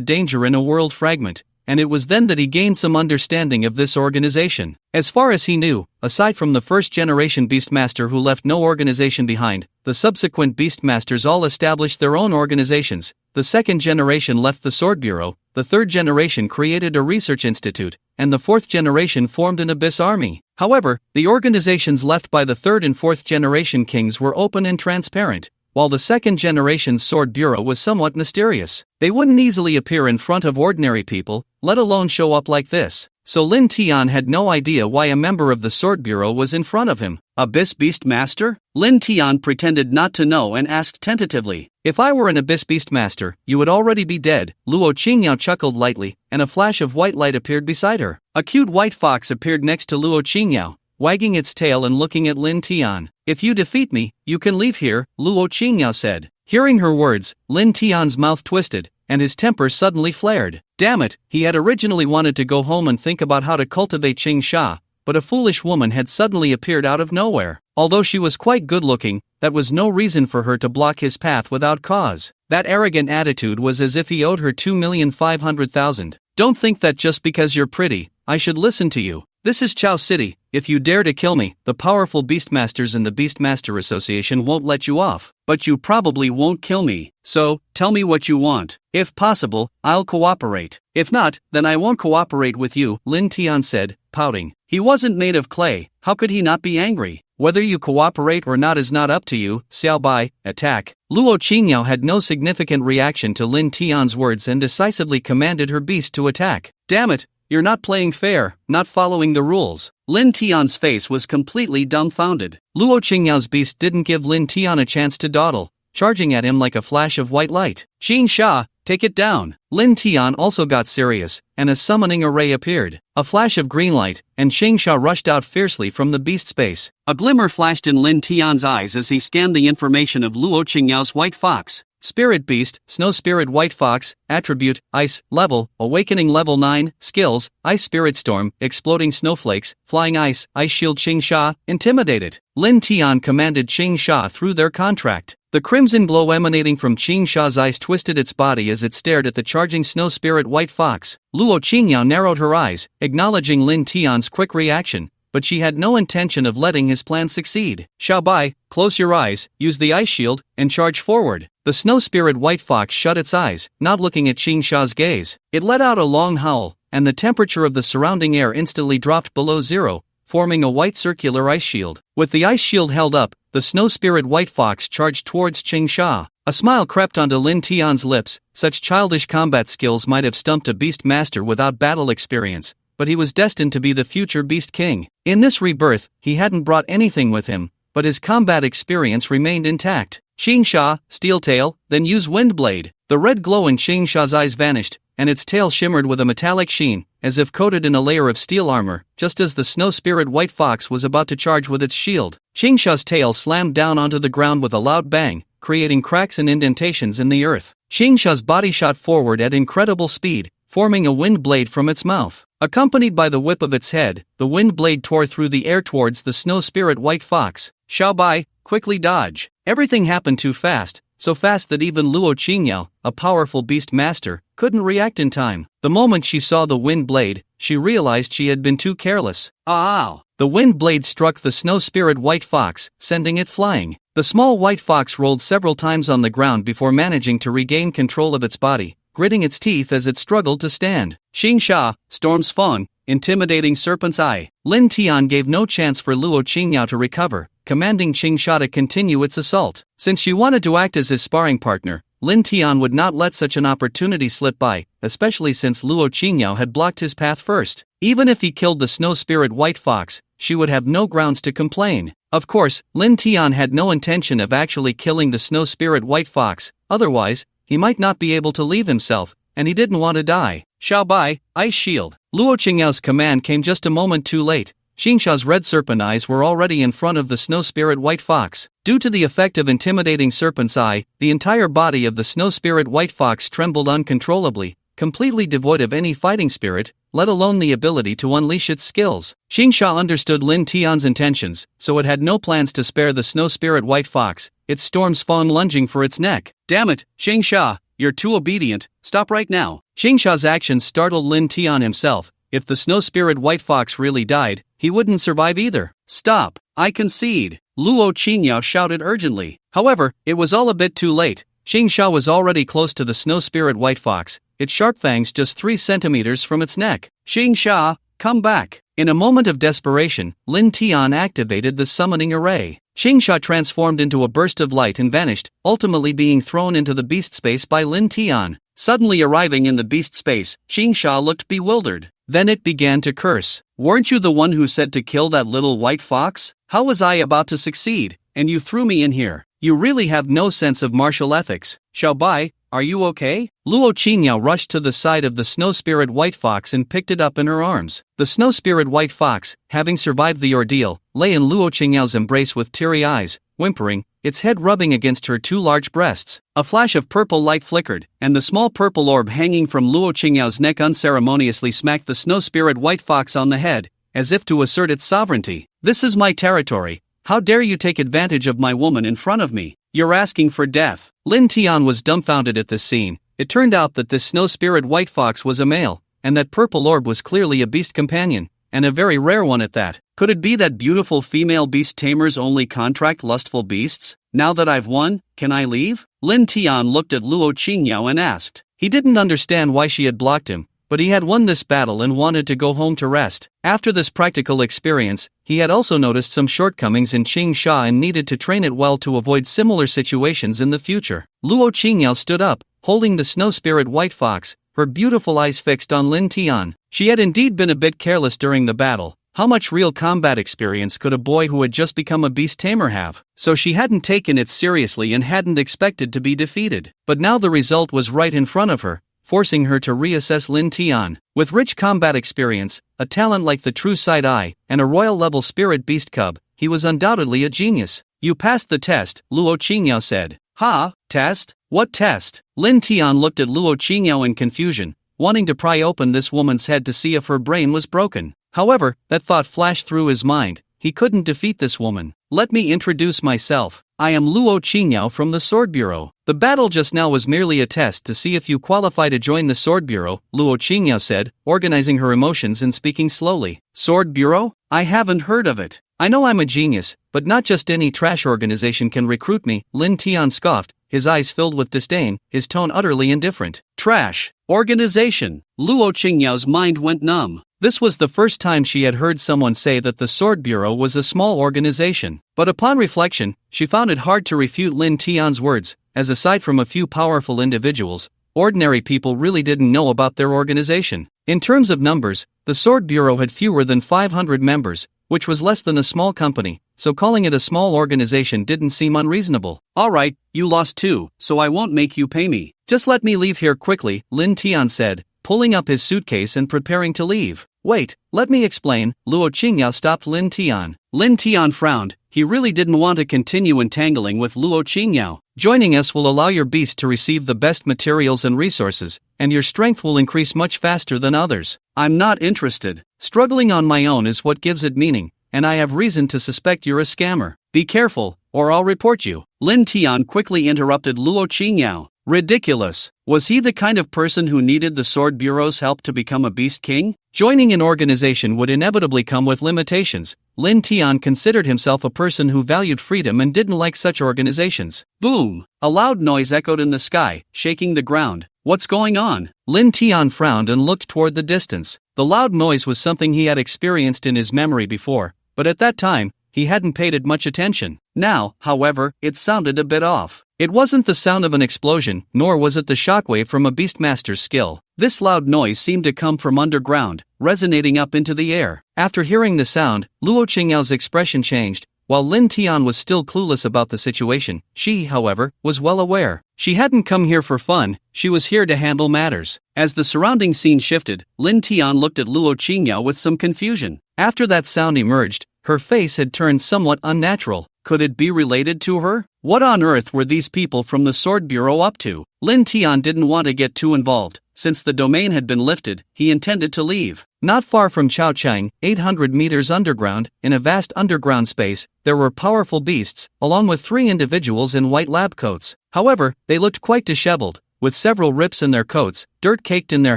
danger in a world fragment, and it was then that he gained some understanding of this organization. As far as he knew, aside from the first-generation Beastmaster who left no organization behind, the subsequent Beastmasters all established their own organizations. The second generation left the Sword Bureau, the third generation created a research institute, and the fourth generation formed an Abyss army. However, the organizations left by the third and fourth generation kings were open and transparent, while the second generation's Sword Bureau was somewhat mysterious. They wouldn't easily appear in front of ordinary people, let alone show up like this. So Lin Tian had no idea why a member of the Sword Bureau was in front of him. Abyss Beast Master? Lin Tian pretended not to know and asked tentatively. If I were an Abyss Beast Master, you would already be dead. Luo Qingyao chuckled lightly, and a flash of white light appeared beside her. A cute white fox appeared next to Luo Qingyao, wagging its tail and looking at Lin Tian. If you defeat me, you can leave here, Luo Qingyao said. Hearing her words, Lin Tian's mouth twisted, and his temper suddenly flared. Damn it, he had originally wanted to go home and think about how to cultivate Qingsha, but a foolish woman had suddenly appeared out of nowhere. Although she was quite good-looking, that was no reason for her to block his path without cause. That arrogant attitude was as if he owed her 2,500,000. Don't think that just because you're pretty, I should listen to you. This is Chow City. If you dare to kill me, the powerful Beastmasters in the Beastmaster Association won't let you off. But you probably won't kill me. So, tell me what you want. If possible, I'll cooperate. If not, then I won't cooperate with you, Lin Tian said, pouting. He wasn't made of clay. How could he not be angry? Whether you cooperate or not is not up to you. Xiao Bai, attack. Luo Qingyao had no significant reaction to Lin Tian's words and decisively commanded her beast to attack. Damn it! You're not playing fair, not following the rules. Lin Tian's face was completely dumbfounded. Luo Qingyao's beast didn't give Lin Tian a chance to dawdle, charging at him like a flash of white light. Qin Sha, take it down. Lin Tian also got serious, and a summoning array appeared. A flash of green light, and Qin Sha rushed out fiercely from the beast space. A glimmer flashed in Lin Tian's eyes as he scanned the information of Luo Qingyao's white fox. Spirit Beast, Snow Spirit White Fox, Attribute, Ice, Level, Awakening Level 9, Skills, Ice Spirit Storm, Exploding Snowflakes, Flying Ice, Ice Shield. Qin Sha, intimidated. Lin Tian commanded Qin Sha through their contract. The crimson glow emanating from Qin Sha's eyes twisted its body as it stared at the charging Snow Spirit White Fox. Luo Qingyao narrowed her eyes, acknowledging Lin Tian's quick reaction, but she had no intention of letting his plan succeed. Xiao Bai, close your eyes, use the Ice Shield, and charge forward. The Snow Spirit White Fox shut its eyes, not looking at Qin Sha's gaze. It let out a long howl, and the temperature of the surrounding air instantly dropped below zero, forming a white circular ice shield. With the ice shield held up, the Snow Spirit White Fox charged towards Qin Sha. A smile crept onto Lin Tian's lips. Such childish combat skills might have stumped a beast master without battle experience, but he was destined to be the future Beast King. In this rebirth, he hadn't brought anything with him, but his combat experience remained intact. Qin Sha, Steel Tail, then use Wind Blade. The red glow in Qin Sha's eyes vanished, and its tail shimmered with a metallic sheen, as if coated in a layer of steel armor, just as the Snow Spirit White Fox was about to charge with its shield. Qin Sha's tail slammed down onto the ground with a loud bang, creating cracks and indentations in the earth. Qin Sha's body shot forward at incredible speed, forming a wind blade from its mouth. Accompanied by the whip of its head, the wind blade tore through the air towards the Snow Spirit White Fox. Xiao Bai, quickly dodge. Everything happened too fast, so fast that even Luo Qingyao, a powerful beast master, couldn't react in time. The moment she saw the wind blade, she realized she had been too careless. Ow! The wind blade struck the Snow Spirit White Fox, sending it flying. The small white fox rolled several times on the ground before managing to regain control of its body, gritting its teeth as it struggled to stand. Qin Sha, Storm's Fawn, Intimidating Serpent's Eye. Lin Tian gave no chance for Luo Qingyao to recover, commanding Qin Sha to continue its assault. Since she wanted to act as his sparring partner, Lin Tian would not let such an opportunity slip by, especially since Luo Qingyao had blocked his path first. Even if he killed the Snow Spirit White Fox, she would have no grounds to complain. Of course, Lin Tian had no intention of actually killing the Snow Spirit White Fox, otherwise, he might not be able to leave himself, and he didn't want to die. Xiao Bai, Ice Shield. Luo Qingyao's command came just a moment too late. Qin Sha's red serpent eyes were already in front of the Snow Spirit White Fox. Due to the effect of Intimidating Serpent's Eye, the entire body of the Snow Spirit White Fox trembled uncontrollably, completely devoid of any fighting spirit, let alone the ability to unleash its skills. Qin Sha understood Lin Tian's intentions, so it had no plans to spare the Snow Spirit White Fox, its Storm's Fawn lunging for its neck. Damn it, Qin Sha, you're too obedient, stop right now. Qin Sha's actions startled Lin Tian himself. If the Snow Spirit White Fox really died, he wouldn't survive either. Stop, I concede, Luo Qingyao shouted urgently. However, it was all a bit too late. Qin Sha was already close to the Snow Spirit White Fox, its sharp fangs just 3 centimeters from its neck. Qin Sha, come back. In a moment of desperation, Lin Tian activated the summoning array. Qin Sha transformed into a burst of light and vanished, ultimately being thrown into the beast space by Lin Tian. Suddenly arriving in the beast space, Qin Sha looked bewildered. Then it began to curse. Weren't you the one who said to kill that little white fox? How was I about to succeed, and you threw me in here? You really have no sense of martial ethics. Xiao Bai, are you okay? Luo Qingyao rushed to the side of the Snow Spirit White Fox and picked it up in her arms. The Snow Spirit White Fox, having survived the ordeal, lay in Luo Qingyao's embrace with teary eyes, whimpering, its head rubbing against her 2 large breasts. A flash of purple light flickered, and the small purple orb hanging from Luo Qingyao's neck unceremoniously smacked the Snow Spirit White Fox on the head, as if to assert its sovereignty. This is my territory. How dare you take advantage of my woman in front of me? You're asking for death. Lin Tian was dumbfounded at this scene. It turned out that this Snow Spirit White Fox was a male, and that purple orb was clearly a beast companion. and a very rare one at that. Could it be that beautiful female beast tamers only contract lustful beasts? Now that I've won, can I leave? Lin Tian looked at Luo Qingyao and asked. He didn't understand why she had blocked him, but he had won this battle and wanted to go home to rest. After this practical experience, he had also noticed some shortcomings in Qing Sha and needed to train it well to avoid similar situations in the future. Luo Qingyao stood up, holding the snow spirit white fox, her beautiful eyes fixed on Lin Tian. She had indeed been a bit careless during the battle. How much real combat experience could a boy who had just become a beast tamer have? So she hadn't taken it seriously and hadn't expected to be defeated. But now the result was right in front of her, forcing her to reassess Lin Tian. With rich combat experience, a talent like the true side eye, and a royal-level spirit beast cub, he was undoubtedly a genius. You passed the test, Luo Qingyao said. Ha, test? What test? Lin Tian looked at Luo Qingyao in confusion, wanting to pry open this woman's head to see if her brain was broken. However, that thought flashed through his mind. He couldn't defeat this woman. Let me introduce myself. I am Luo Qingyao from the Sword Bureau. The battle just now was merely a test to see if you qualify to join the Sword Bureau, Luo Qingyao said, organizing her emotions and speaking slowly. Sword Bureau? I haven't heard of it. I know I'm a genius, but not just any trash organization can recruit me, Lin Tian scoffed, his eyes filled with disdain, his tone utterly indifferent. Trash organization. Luo Qingyao's mind went numb. This was the first time she had heard someone say that the Sword Bureau was a small organization. But upon reflection, she found it hard to refute Lin Tian's words, as aside from a few powerful individuals, ordinary people really didn't know about their organization. In terms of numbers, the Sword Bureau had fewer than 500 members, which was less than a small company, so calling it a small organization didn't seem unreasonable. Alright, you lost too, so I won't make you pay me. Just let me leave here quickly, Lin Tian said, pulling up his suitcase and preparing to leave. Wait, let me explain, Luo Qingyao stopped Lin Tian. Lin Tian frowned. He really didn't want to continue entangling with Luo Qingyao. Joining us will allow your beast to receive the best materials and resources, and your strength will increase much faster than others. I'm not interested. Struggling on my own is what gives it meaning, and I have reason to suspect you're a scammer. Be careful, or I'll report you. Lin Tian quickly interrupted Luo Qingyao. Ridiculous. Was he the kind of person who needed the Sword Bureau's help to become a beast king? Joining an organization would inevitably come with limitations. Lin Tian considered himself a person who valued freedom and didn't like such organizations. Boom! A loud noise echoed in the sky, shaking the ground. What's going on? Lin Tian frowned and looked toward the distance. The loud noise was something he had experienced in his memory before, but at that time, he hadn't paid it much attention. Now, however, it sounded a bit off. It wasn't the sound of an explosion, nor was it the shockwave from a beastmaster's skill. This loud noise seemed to come from underground, resonating up into the air. After hearing the sound, Luo Qingyao's expression changed. While Lin Tian was still clueless about the situation, she, however, was well aware. She hadn't come here for fun, she was here to handle matters. As the surrounding scene shifted, Lin Tian looked at Luo Qingyao with some confusion. After that sound emerged, her face had turned somewhat unnatural. Could it be related to her? What on earth were these people from the Sword Bureau up to? Lin Tian didn't want to get too involved. Since the domain had been lifted, he intended to leave. Not far from Chaochang, 800 meters underground, in a vast underground space, there were powerful beasts, along with 3 individuals in white lab coats. However, they looked quite disheveled, with several rips in their coats, dirt caked in their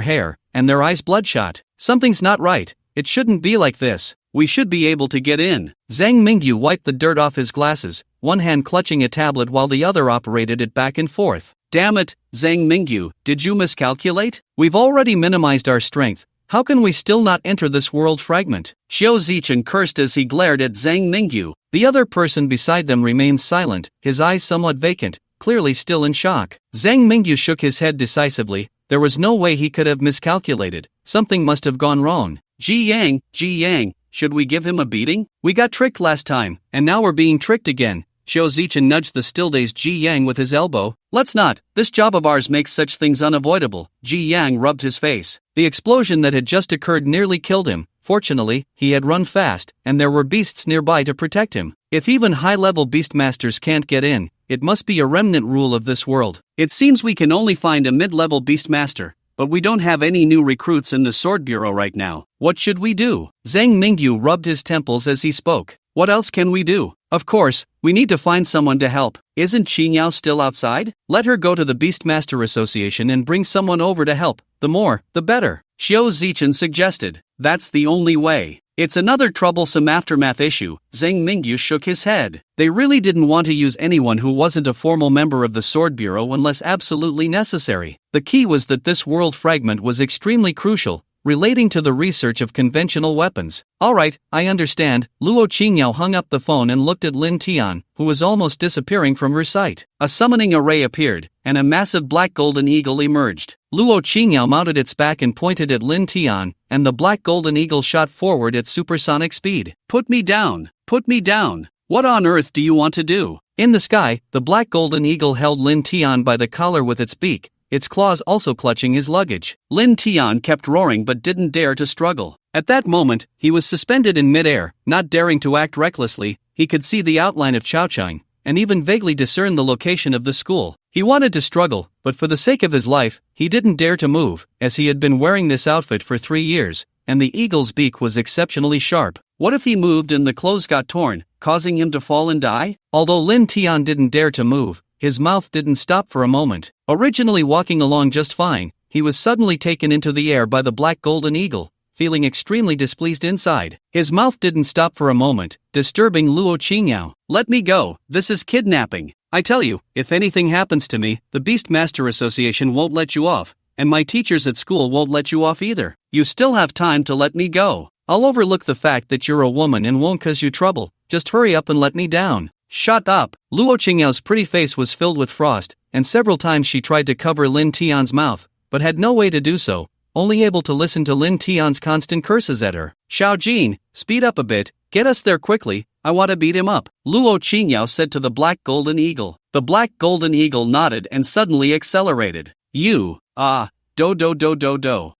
hair, and their eyes bloodshot. Something's not right. It shouldn't be like this. We should be able to get in. Zhang Mingyu wiped the dirt off his glasses, one hand clutching a tablet while the other operated it back and forth. Damn it, Zhang Mingyu, did you miscalculate? We've already minimized our strength. How can we still not enter this world fragment? Xiao Zichen cursed as he glared at Zhang Mingyu. The other person beside them remained silent, his eyes somewhat vacant, clearly still in shock. Zhang Mingyu shook his head decisively. There was no way he could have miscalculated. Something must have gone wrong. Ji Yang, should we give him a beating? We got tricked last time, and now we're being tricked again. Xiao Zichen nudged the still-dazed Ji Yang with his elbow. Let's not. This job of ours makes such things unavoidable. Ji Yang rubbed his face. The explosion that had just occurred nearly killed him. Fortunately, he had run fast, and there were beasts nearby to protect him. If even high-level beastmasters can't get in, it must be a remnant rule of this world. It seems we can only find a mid-level beastmaster, but we don't have any new recruits in the Sword Bureau right now. What should we do? Zhang Mingyu rubbed his temples as he spoke. What else can we do? Of course, we need to find someone to help. Isn't Qingyao still outside? Let her go to the Beastmaster Association and bring someone over to help. The more, the better. Xiao Zichen suggested. That's the only way. It's another troublesome aftermath issue. Zhang Mingyu shook his head. They really didn't want to use anyone who wasn't a formal member of the Sword Bureau unless absolutely necessary. The key was that this world fragment was extremely crucial, relating to the research of conventional weapons. Alright, I understand. Luo Qingyao hung up the phone and looked at Lin Tian, who was almost disappearing from her sight. A summoning array appeared, and a massive black golden eagle emerged. Luo Qingyao mounted its back and pointed at Lin Tian, and the black golden eagle shot forward at supersonic speed. Put me down! Put me down! What on earth do you want to do? In the sky, the black golden eagle held Lin Tian by the collar with its beak, its claws also clutching his luggage. Lin Tian kept roaring but didn't dare to struggle. At that moment, he was suspended in midair, not daring to act recklessly. He could see the outline of Chaochang, and even vaguely discern the location of the school. He wanted to struggle, but for the sake of his life, he didn't dare to move, as he had been wearing this outfit for 3 years, and the eagle's beak was exceptionally sharp. What if he moved and the clothes got torn, causing him to fall and die? Although Lin Tian didn't dare to move, his mouth didn't stop for a moment. Originally walking along just fine, he was suddenly taken into the air by the black golden eagle, feeling extremely displeased inside. His mouth didn't stop for a moment, disturbing Luo Qingyao. Let me go, this is kidnapping. I tell you, if anything happens to me, the Beastmaster Association won't let you off, and my teachers at school won't let you off either. You still have time to let me go. I'll overlook the fact that you're a woman and won't cause you trouble. Just hurry up and let me down. Shut up! Luo Qingyao's pretty face was filled with frost, and several times she tried to cover Lin Tian's mouth, but had no way to do so, only able to listen to Lin Tian's constant curses at her. Xiao Jin, speed up a bit, get us there quickly, I want to beat him up, Luo Qingyao said to the black golden eagle. The black golden eagle nodded and suddenly accelerated. Do.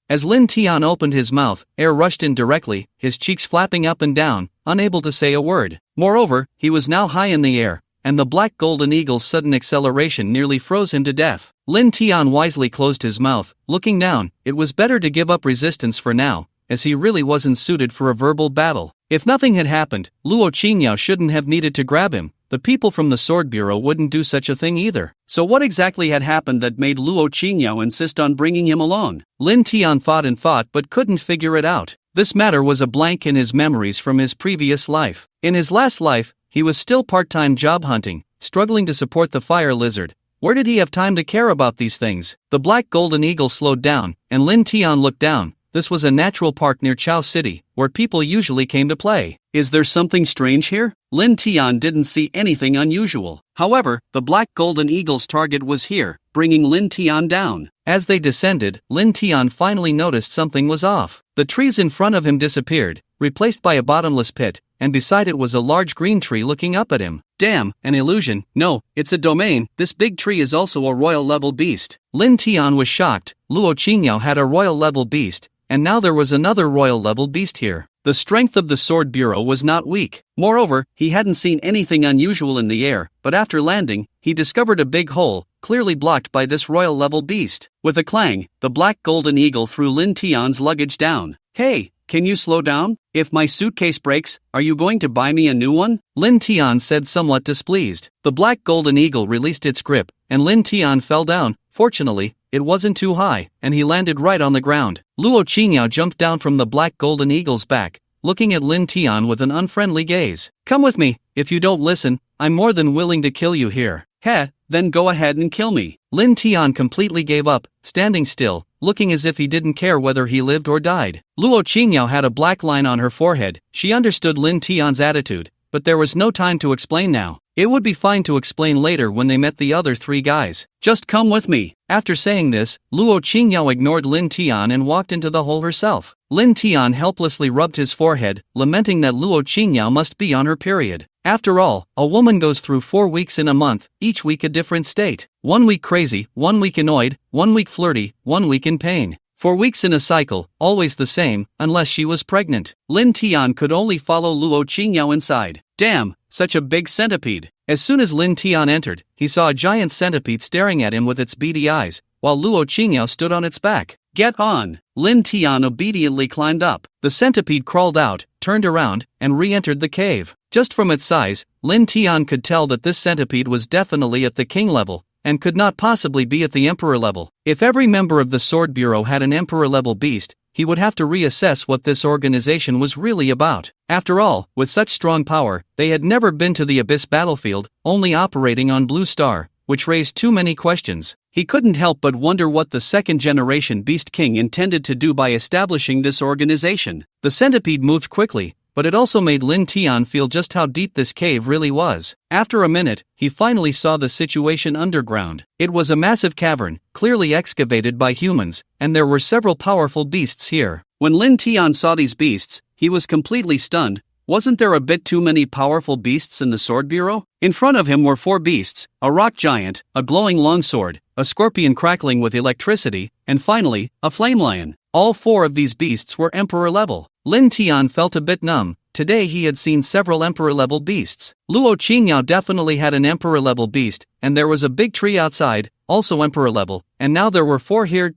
As Lin Tian opened his mouth, air rushed in directly, his cheeks flapping up and down, unable to say a word. Moreover, he was now high in the air, and the black golden eagle's sudden acceleration nearly froze him to death. Lin Tian wisely closed his mouth, looking down. It was better to give up resistance for now, as he really wasn't suited for a verbal battle. If nothing had happened, Luo Qingyao shouldn't have needed to grab him. The people from the Sword Bureau wouldn't do such a thing either. So what exactly had happened that made Luo Qingyao insist on bringing him along? Lin Tian thought and thought but couldn't figure it out. This matter was a blank in his memories from his previous life. In his last life, he was still part-time job hunting, struggling to support the fire lizard. Where did he have time to care about these things? The black golden eagle slowed down, and Lin Tian looked down. This was a natural park near Chao City, where people usually came to play. Is there something strange here? Lin Tian didn't see anything unusual. However, the black golden eagle's target was here, bringing Lin Tian down. As they descended, Lin Tian finally noticed something was off. The trees in front of him disappeared, replaced by a bottomless pit, and beside it was a large green tree looking up at him. Damn, an illusion. No, it's a domain. This big tree is also a royal level beast. Lin Tian was shocked. Luo Qingyao had a royal level beast, and now there was another royal level beast here. The strength of the Sword Bureau was not weak. Moreover, he hadn't seen anything unusual in the air, but after landing, he discovered a big hole, clearly blocked by this royal level beast. With a clang, the black golden eagle threw Lin Tian's luggage down. Hey, can you slow down? If my suitcase breaks, are you going to buy me a new one? Lin Tian said, somewhat displeased. The black golden eagle released its grip, and Lin Tian fell down. Fortunately, it wasn't too high, and he landed right on the ground. Luo Qingyao jumped down from the black golden eagle's back, looking at Lin Tian with an unfriendly gaze. Come with me. If you don't listen, I'm more than willing to kill you here. Heh, then go ahead and kill me. Lin Tian completely gave up, standing still, looking as if he didn't care whether he lived or died. Luo Qingyao had a black line on her forehead. She understood Lin Tian's attitude, but there was no time to explain now. It would be fine to explain later when they met the other 3 guys. Just come with me. After saying this, Luo Qingyao ignored Lin Tian and walked into the hole herself. Lin Tian helplessly rubbed his forehead, lamenting that Luo Qingyao must be on her period. After all, a woman goes through 4 weeks in a month, each week a different state. 1 week crazy, 1 week annoyed, 1 week flirty, 1 week in pain. 4 weeks in a cycle, always the same, unless she was pregnant. Lin Tian could only follow Luo Qingyao inside. Damn, such a big centipede. As soon as Lin Tian entered, he saw a giant centipede staring at him with its beady eyes, while Luo Qingyao stood on its back. Get on! Lin Tian obediently climbed up. The centipede crawled out, turned around, and re-entered the cave. Just from its size, Lin Tian could tell that this centipede was definitely at the king level, and could not possibly be at the emperor level. If every member of the Sword Bureau had an emperor-level beast, he would have to reassess what this organization was really about. After all, with such strong power, they had never been to the Abyss battlefield, only operating on Blue Star, which raised too many questions. He couldn't help but wonder what the second-generation Beast King intended to do by establishing this organization. The centipede moved quickly, but it also made Lin Tian feel just how deep this cave really was. After a minute, he finally saw the situation underground. It was a massive cavern, clearly excavated by humans, and there were several powerful beasts here. When Lin Tian saw these beasts, he was completely stunned. Wasn't there a bit too many powerful beasts in the Sword Bureau? In front of him were 4 beasts, a rock giant, a glowing longsword, a scorpion crackling with electricity, and finally, a flame lion. All 4 of these beasts were emperor level. Lin Tian felt a bit numb. Today he had seen several emperor-level beasts. Luo Qingyao definitely had an emperor-level beast, and there was a big tree outside, also emperor-level, and now there were 4 here,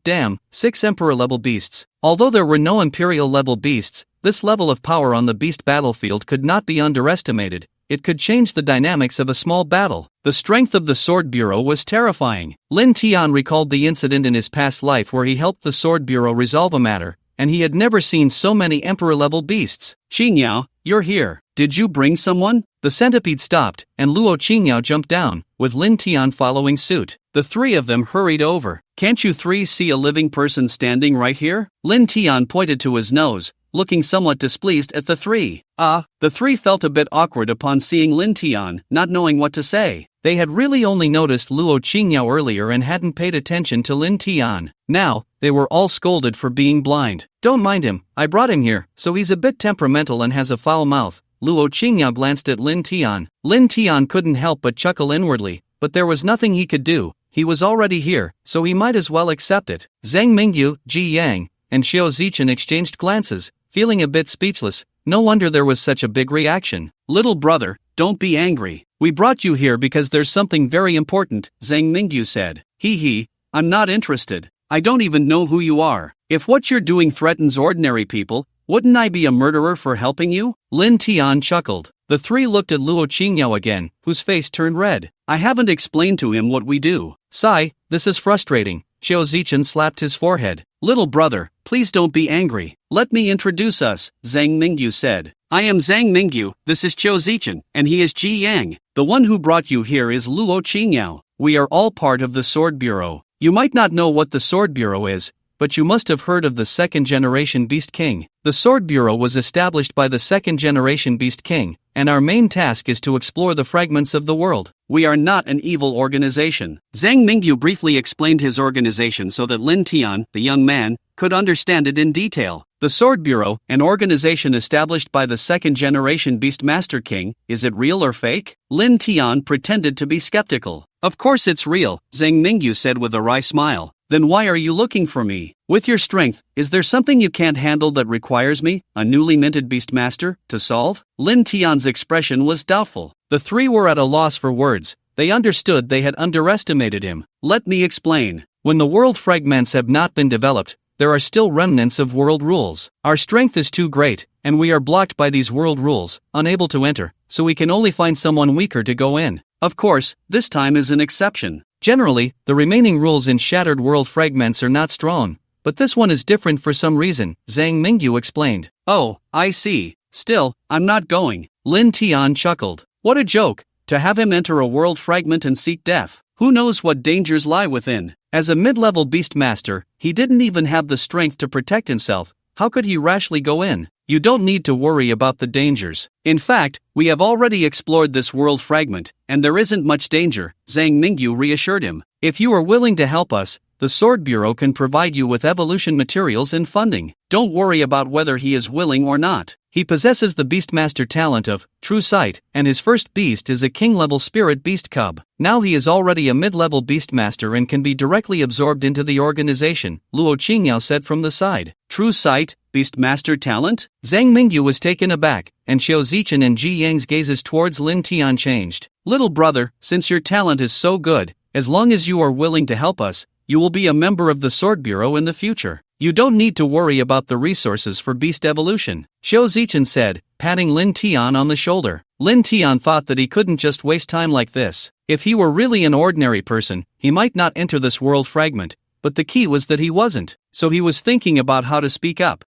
6 emperor-level beasts. Although there were no imperial-level beasts, this level of power on the beast battlefield could not be underestimated. It could change the dynamics of a small battle. The strength of the Sword Bureau was terrifying. Lin Tian recalled the incident in his past life where he helped the Sword Bureau resolve a matter, and he had never seen so many emperor-level beasts. Qingyao, you're here. Did you bring someone? The centipede stopped, and Luo Qingyao jumped down, with Lin Tian following suit. The 3 of them hurried over. Can't you 3 see a living person standing right here? Lin Tian pointed to his nose, looking somewhat displeased at the 3. The 3 felt a bit awkward upon seeing Lin Tian, not knowing what to say. They had really only noticed Luo Qingyao earlier and hadn't paid attention to Lin Tian. Now, they were all scolded for being blind. Don't mind him, I brought him here, so he's a bit temperamental and has a foul mouth. Luo Qingyao glanced at Lin Tian. Lin Tian couldn't help but chuckle inwardly, but there was nothing he could do. He was already here, so he might as well accept it. Zhang Mingyu, Ji Yang, and Xiao Zichen exchanged glances, feeling a bit speechless. No wonder there was such a big reaction. Little brother, don't be angry. We brought you here because there's something very important, Zhang Mingyu said. Hee, I'm not interested. I don't even know who you are. If what you're doing threatens ordinary people, wouldn't I be a murderer for helping you? Lin Tian chuckled. The 3 looked at Luo Qingyao again, whose face turned red. I haven't explained to him what we do. Sigh, this is frustrating. Xiao Zichen slapped his forehead. Little brother, please don't be angry. Let me introduce us, Zhang Mingyu said. I am Zhang Mingyu, this is Xiao Zichen, and he is Ji Yang. The one who brought you here is Luo Qingyao. We are all part of the Sword Bureau. You might not know what the Sword Bureau is, but you must have heard of the second-generation Beast King. The Sword Bureau was established by the second-generation Beast King, and our main task is to explore the fragments of the world. We are not an evil organization. Zhang Mingyu briefly explained his organization so that Lin Tian, the young man, could understand it in detail. The Sword Bureau, an organization established by the second-generation Beast Master King, is it real or fake? Lin Tian pretended to be skeptical. Of course it's real, Zhang Mingyu said with a wry smile. Then why are you looking for me? With your strength, is there something you can't handle that requires me, a newly minted Beastmaster, to solve? Lin Tian's expression was doubtful. The 3 were at a loss for words. They understood they had underestimated him. Let me explain. When the world fragments have not been developed, there are still remnants of world rules. Our strength is too great, and we are blocked by these world rules, unable to enter, so we can only find someone weaker to go in. Of course, this time is an exception. Generally, the remaining rules in shattered world fragments are not strong, but this one is different for some reason, Zhang Mingyu explained. Oh, I see. Still, I'm not going. Lin Tian chuckled. What a joke, to have him enter a world fragment and seek death. Who knows what dangers lie within? As a mid-level beast master, he didn't even have the strength to protect himself. How could he rashly go in? You don't need to worry about the dangers. In fact, we have already explored this world fragment, and there isn't much danger, Zhang Mingyu reassured him. If you are willing to help us, the Sword Bureau can provide you with evolution materials and funding. Don't worry about whether he is willing or not. He possesses the Beastmaster talent of True Sight, and his first beast is a king-level spirit beast cub. Now he is already a mid-level Beastmaster and can be directly absorbed into the organization, Luo Qingyao said from the side. True Sight, Beastmaster talent? Zhang Mingyu was taken aback, and Xiao Zichen and Ji Yang's gazes towards Lin Tian changed. Little brother, since your talent is so good, as long as you are willing to help us, you will be a member of the Sword Bureau in the future. You don't need to worry about the resources for beast evolution, Xiao Zichen said, patting Lin Tian on the shoulder. Lin Tian thought that he couldn't just waste time like this. If he were really an ordinary person, he might not enter this world fragment, but the key was that he wasn't, so he was thinking about how to speak up.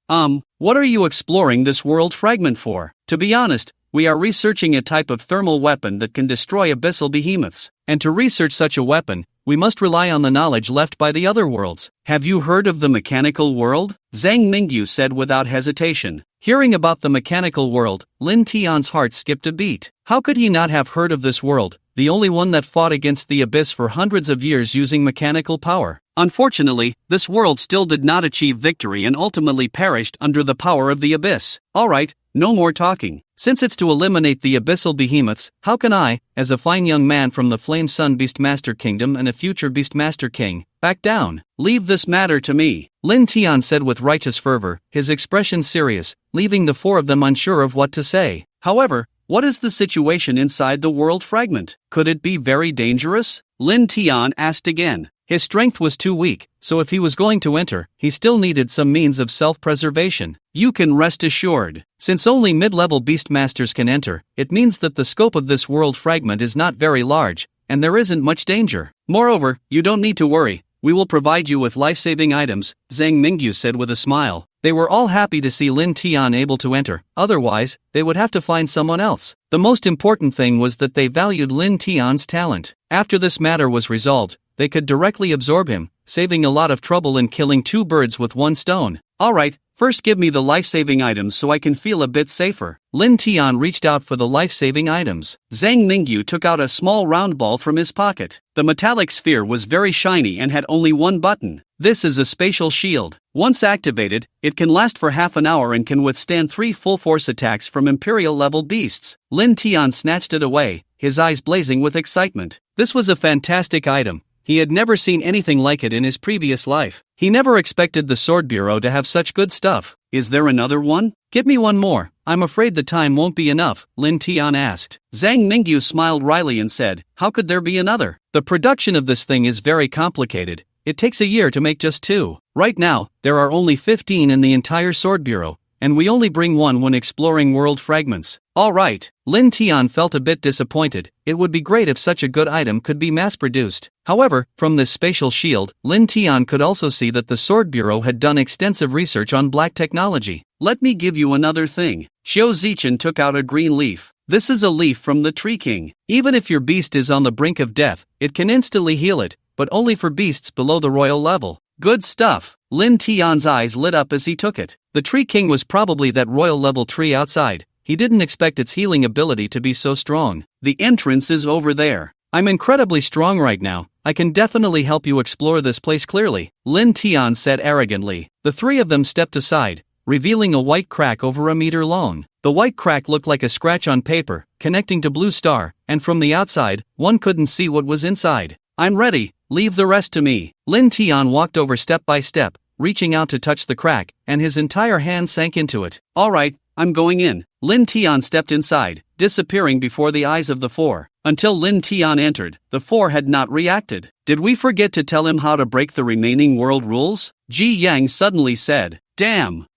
What are you exploring this world fragment for? To be honest, we are researching a type of thermal weapon that can destroy abyssal behemoths, and to research such a weapon, we must rely on the knowledge left by the other worlds. Have you heard of the mechanical world? Zhang Mingyu said without hesitation. Hearing about the mechanical world, Lin Tian's heart skipped a beat. How could he not have heard of this world, the only one that fought against the abyss for hundreds of years using mechanical power? Unfortunately, this world still did not achieve victory and ultimately perished under the power of the abyss. Alright, no more talking. Since it's to eliminate the abyssal behemoths, how can I, as a fine young man from the Flame Sun Beastmaster Kingdom and a future Beastmaster King, back down? Leave this matter to me, Lin Tian said with righteous fervor, his expression serious, leaving the four of them unsure of what to say. However, what is the situation inside the world fragment? Could it be very dangerous? Lin Tian asked again. His strength was too weak, so if he was going to enter, he still needed some means of self-preservation. You can rest assured. Since only mid-level beastmasters can enter, it means that the scope of this world fragment is not very large, and there isn't much danger. Moreover, you don't need to worry. We will provide you with life-saving items, Zhang Mingyu said with a smile. They were all happy to see Lin Tian able to enter, otherwise, they would have to find someone else. The most important thing was that they valued Lin Tian's talent. After this matter was resolved, they could directly absorb him, saving a lot of trouble in killing two birds with one stone. Alright, first give me the life-saving items so I can feel a bit safer. Lin Tian reached out for the life-saving items. Zhang Mingyu took out a small round ball from his pocket. The metallic sphere was very shiny and had only one button. This is a spatial shield. Once activated, it can last for half an hour and can withstand 3 full-force attacks from Imperial-level beasts. Lin Tian snatched it away, his eyes blazing with excitement. This was a fantastic item. He had never seen anything like it in his previous life. He never expected the Sword Bureau to have such good stuff. Is there another one? Give me one more. I'm afraid the time won't be enough, Lin Tian asked. Zhang Mingyu smiled wryly and said, how could there be another? The production of this thing is very complicated. It takes a year to make just 2. Right now, there are only 15 in the entire Sword Bureau, and we only bring one when exploring world fragments. Alright, Lin Tian felt a bit disappointed. It would be great if such a good item could be mass-produced. However, from this spatial shield, Lin Tian could also see that the Sword Bureau had done extensive research on black technology. Let me give you another thing. Xiao Zichen took out a green leaf. This is a leaf from the Tree King. Even if your beast is on the brink of death, it can instantly heal it, but only for beasts below the royal level. Good stuff. Lin Tian's eyes lit up as he took it. The Tree King was probably that royal level tree outside. He didn't expect its healing ability to be so strong. The entrance is over there. I'm incredibly strong right now. I can definitely help you explore this place clearly, Lin Tian said arrogantly. The three of them stepped aside, revealing a white crack over a meter long. The white crack looked like a scratch on paper, connecting to Blue Star, and from the outside, one couldn't see what was inside. I'm ready, leave the rest to me. Lin Tian walked over step by step, reaching out to touch the crack, and his entire hand sank into it. Alright, I'm going in. Lin Tian stepped inside, disappearing before the eyes of the four. Until Lin Tian entered, the four had not reacted. Did we forget to tell him how to break the remaining world rules? Ji Yang suddenly said. Damn,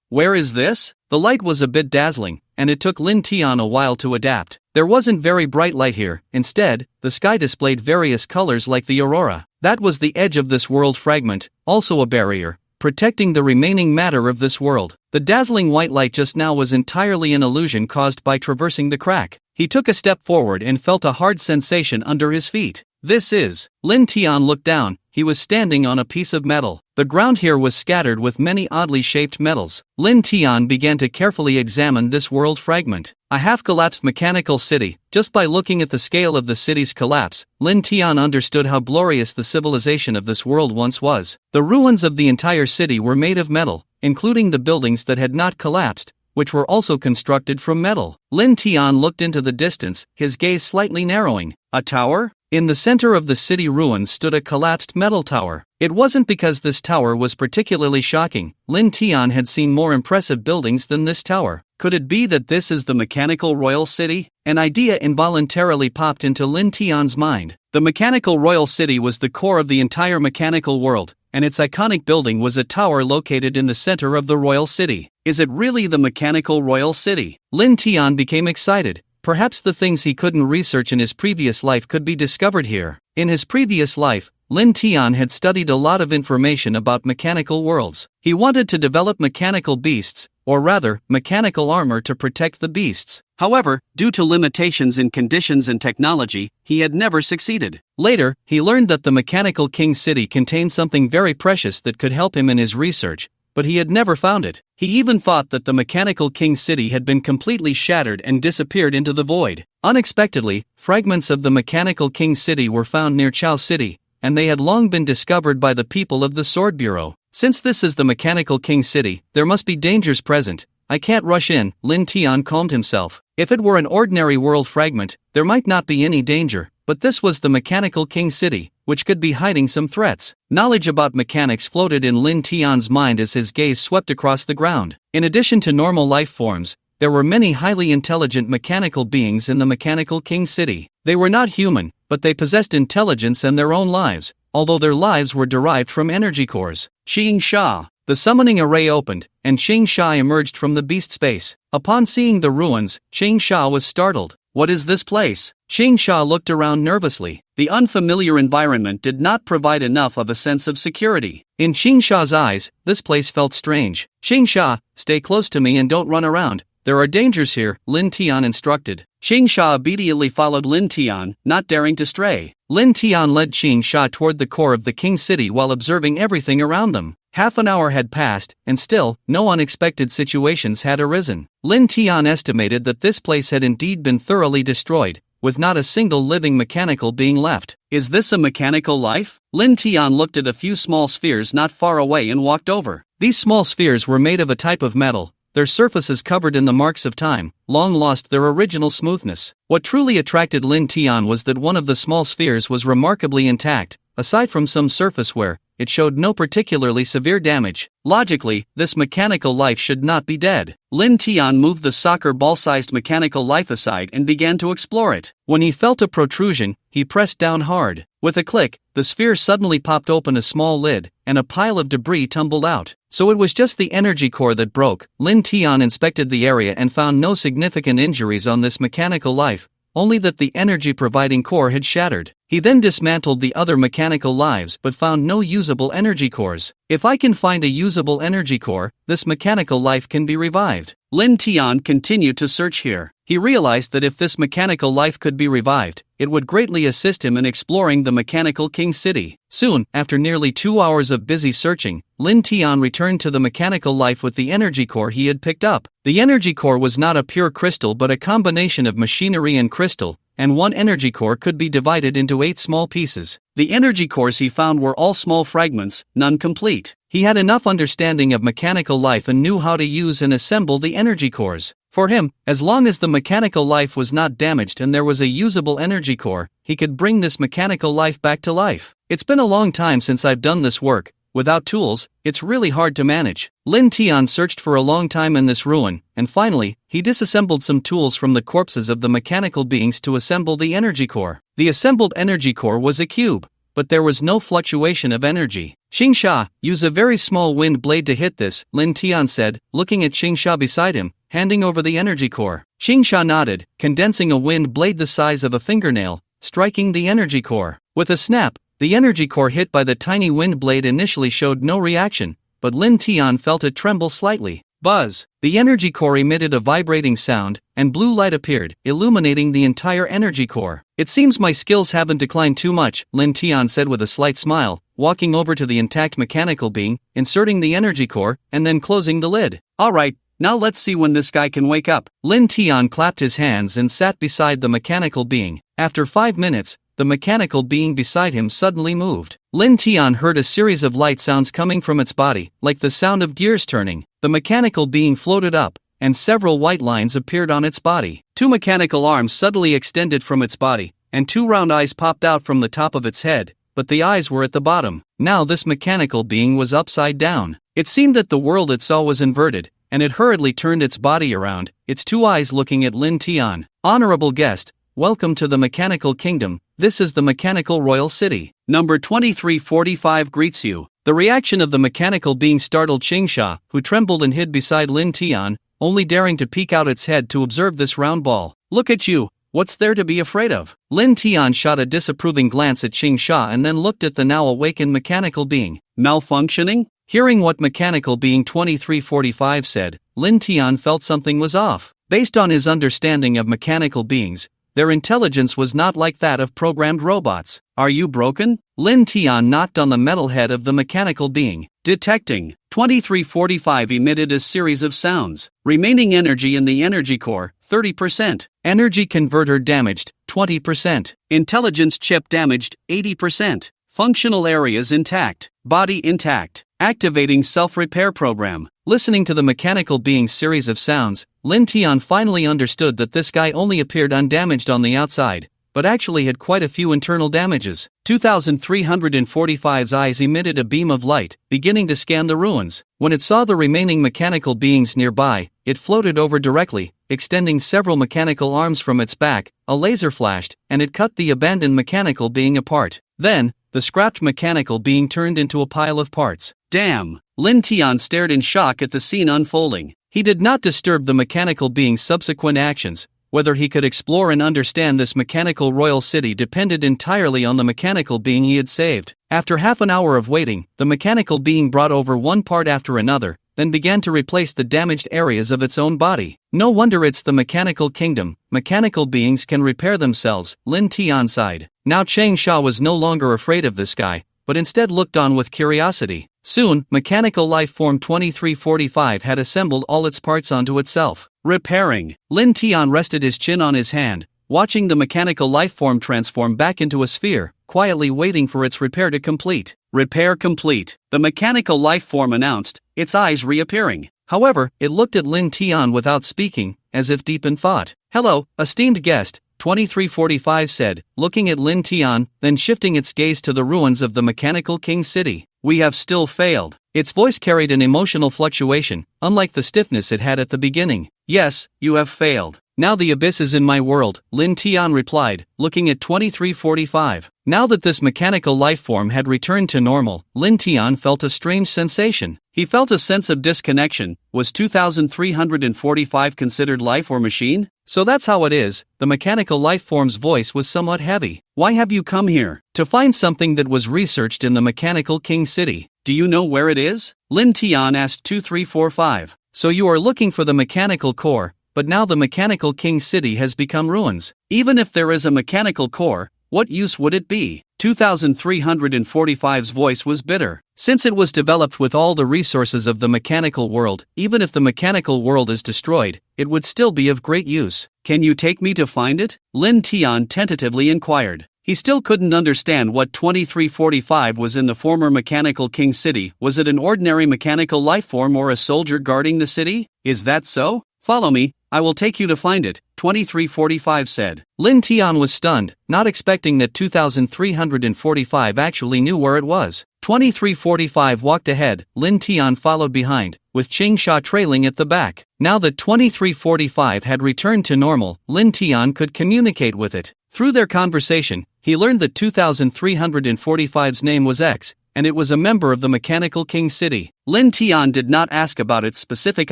where is this? The light was a bit dazzling, and it took Lin Tian a while to adapt. There wasn't very bright light here. Instead, the sky displayed various colors like the aurora. That was the edge of this world fragment, also a barrier, protecting the remaining matter of this world. The dazzling white light just now was entirely an illusion caused by traversing the crack. He took a step forward and felt a hard sensation under his feet. This is. Lin Tian looked down. He was standing on a piece of metal. The ground here was scattered with many oddly shaped metals. Lin Tian began to carefully examine this world fragment. A half-collapsed mechanical city. Just by looking at the scale of the city's collapse, Lin Tian understood how glorious the civilization of this world once was. The ruins of the entire city were made of metal, including the buildings that had not collapsed, which were also constructed from metal. Lin Tian looked into the distance, his gaze slightly narrowing. A tower? In the center of the city ruins stood a collapsed metal tower. It wasn't because this tower was particularly shocking. Lin Tian had seen more impressive buildings than this tower. Could it be that this is the mechanical royal city? An idea involuntarily popped into Lin Tian's mind. The mechanical royal city was the core of the entire mechanical world, and its iconic building was a tower located in the center of the royal city. Is it really the mechanical royal city? Lin Tian became excited. Perhaps the things he couldn't research in his previous life could be discovered here. In his previous life, Lin Tian had studied a lot of information about mechanical worlds. He wanted to develop mechanical beasts, or rather, mechanical armor to protect the beasts. However, due to limitations in conditions and technology, he had never succeeded. Later, he learned that the Mechanical King City contained something very precious that could help him in his research, but he had never found it. He even thought that the Mechanical King City had been completely shattered and disappeared into the void. Unexpectedly, fragments of the Mechanical King City were found near Chao City, and they had long been discovered by the people of the Sword Bureau. Since this is the Mechanical King City, there must be dangers present. I can't rush in, Lin Tian calmed himself. If it were an ordinary world fragment, there might not be any danger, but this was the Mechanical King City, which could be hiding some threats. Knowledge about mechanics floated in Lin Tian's mind as his gaze swept across the ground. In addition to normal life forms, there were many highly intelligent mechanical beings in the Mechanical King City. They were not human, but they possessed intelligence and their own lives, although their lives were derived from energy cores. Xing Sha. The summoning array opened, and Xing Sha emerged from the beast space. Upon seeing the ruins, Xing Sha was startled. What is this place? Xing Sha looked around nervously. The unfamiliar environment did not provide enough of a sense of security. In Xing Sha's eyes, this place felt strange. Xing Sha, stay close to me and don't run around. There are dangers here, Lin Tian instructed. Xing Sha obediently followed Lin Tian, not daring to stray. Lin Tian led Xing Sha toward the core of the King City while observing everything around them. Half an hour had passed, and still, no unexpected situations had arisen. Lin Tian estimated that this place had indeed been thoroughly destroyed, with not a single living mechanical being left. Is this a mechanical life? Lin Tian looked at a few small spheres not far away and walked over. These small spheres were made of a type of metal. Their surfaces covered in the marks of time, long lost their original smoothness. What truly attracted Lin Tian was that one of the small spheres was remarkably intact, aside from some surface wear. It showed no particularly severe damage. Logically, this mechanical life should not be dead. Lin Tian moved the soccer ball-sized mechanical life aside and began to explore it. When he felt a protrusion, he pressed down hard. With a click, the sphere suddenly popped open a small lid, and a pile of debris tumbled out. So it was just the energy core that broke. Lin Tian inspected the area and found no significant injuries on this mechanical life, only that the energy-providing core had shattered. He then dismantled the other mechanical lives but found no usable energy cores. If I can find a usable energy core, this mechanical life can be revived. Lin Tian continued to search here. He realized that if this mechanical life could be revived, it would greatly assist him in exploring the Mechanical King City. Soon, after nearly 2 hours of busy searching, Lin Tian returned to the mechanical life with the energy core he had picked up. The energy core was not a pure crystal but a combination of machinery and crystal, and one energy core could be divided into 8 small pieces. The energy cores he found were all small fragments, none complete. He had enough understanding of mechanical life and knew how to use and assemble the energy cores. For him, as long as the mechanical life was not damaged and there was a usable energy core, he could bring this mechanical life back to life. It's been a long time since I've done this work. Without tools, it's really hard to manage. Lin Tian searched for a long time in this ruin, and finally, he disassembled some tools from the corpses of the mechanical beings to assemble the energy core. The assembled energy core was a cube, but there was no fluctuation of energy. Xing Sha, use a very small wind blade to hit this, Lin Tian said, looking at Xing Sha beside him, handing over the energy core. Xing Sha nodded, condensing a wind blade the size of a fingernail, striking the energy core. With a snap, the energy core hit by the tiny wind blade initially showed no reaction, but Lin Tian felt it tremble slightly. Buzz! The energy core emitted a vibrating sound, and blue light appeared, illuminating the entire energy core. It seems my skills haven't declined too much, Lin Tian said with a slight smile, walking over to the intact mechanical being, inserting the energy core, and then closing the lid. Alright, now let's see when this guy can wake up. Lin Tian clapped his hands and sat beside the mechanical being. After 5 minutes, the mechanical being beside him suddenly moved. Lin Tian heard a series of light sounds coming from its body, like the sound of gears turning. The mechanical being floated up, and several white lines appeared on its body. 2 mechanical arms suddenly extended from its body, and 2 round eyes popped out from the top of its head, but the eyes were at the bottom. Now this mechanical being was upside down. It seemed that the world it saw was inverted, and it hurriedly turned its body around, its 2 eyes looking at Lin Tian. Honorable guest, welcome to the Mechanical Kingdom. This is the Mechanical Royal City. Number 2345 greets you. The reaction of the mechanical being startled Xing Sha, who trembled and hid beside Lin Tian, only daring to peek out its head to observe this round ball. Look at you, what's there to be afraid of? Lin Tian shot a disapproving glance at Qing Sha and then looked at the now awakened mechanical being. Malfunctioning? Hearing what mechanical being 2345 said, Lin Tian felt something was off. Based on his understanding of mechanical beings, their intelligence was not like that of programmed robots. Are you broken? Lin Tian knocked on the metal head of the mechanical being. Detecting. 2345 emitted a series of sounds. Remaining energy in the energy core, 30%. Energy converter damaged, 20%. Intelligence chip damaged, 80%. Functional areas intact. Body intact. Activating self-repair program. Listening to the mechanical being's series of sounds, Lin Tian finally understood that this guy only appeared undamaged on the outside, but actually had quite a few internal damages. 2345's eyes emitted a beam of light, beginning to scan the ruins. When it saw the remaining mechanical beings nearby, it floated over directly, extending several mechanical arms from its back. A laser flashed, and it cut the abandoned mechanical being apart. Then, the scrapped mechanical being turned into a pile of parts. Damn! Lin Tian stared in shock at the scene unfolding. He did not disturb the mechanical being's subsequent actions. Whether he could explore and understand this mechanical royal city depended entirely on the mechanical being he had saved. After half an hour of waiting, the mechanical being brought over one part after another, then began to replace the damaged areas of its own body. No wonder it's the mechanical kingdom. Mechanical beings can repair themselves, Lin Tian sighed. Now Chang Sha was no longer afraid of this guy, but instead looked on with curiosity. Soon, mechanical life form 2345 had assembled all its parts onto itself. Repairing. Lin Tian rested his chin on his hand, watching the mechanical life form transform back into a sphere, quietly waiting for its repair to complete. Repair complete, the mechanical life form announced, its eyes reappearing. However, it looked at Lin Tian without speaking, as if deep in thought. Hello, esteemed guest, 2345 said, looking at Lin Tian, then shifting its gaze to the ruins of the mechanical king city. We have still failed. Its voice carried an emotional fluctuation, unlike the stiffness it had at the beginning. Yes, you have failed. Now the abyss is in my world, Lin Tian replied, looking at 2345. Now that this mechanical life form had returned to normal, Lin Tian felt a strange sensation. He felt a sense of disconnection. Was 2345 considered life or machine? So that's how it is. The mechanical life form's voice was somewhat heavy. Why have you come here? To find something that was researched in the mechanical king city. Do you know where it is? Lin Tian asked 2345. So you are looking for the mechanical core, but now the mechanical king city has become ruins. Even if there is a mechanical core, what use would it be? 2345's voice was bitter. Since it was developed with all the resources of the mechanical world, even if the mechanical world is destroyed, it would still be of great use. Can you take me to find it? Lin Tian tentatively inquired. He still couldn't understand what 2345 was in the former mechanical king city. Was it an ordinary mechanical life form or a soldier guarding the city? Is that so? Follow me, I will take you to find it, 2345 said. Lin Tian was stunned, not expecting that 2345 actually knew where it was. 2345 walked ahead, Lin Tian followed behind, with Qing Sha trailing at the back. Now that 2345 had returned to normal, Lin Tian could communicate with it. Through their conversation, he learned that 2345's name was X, and it was a member of the mechanical king city. Lin Tian did not ask about its specific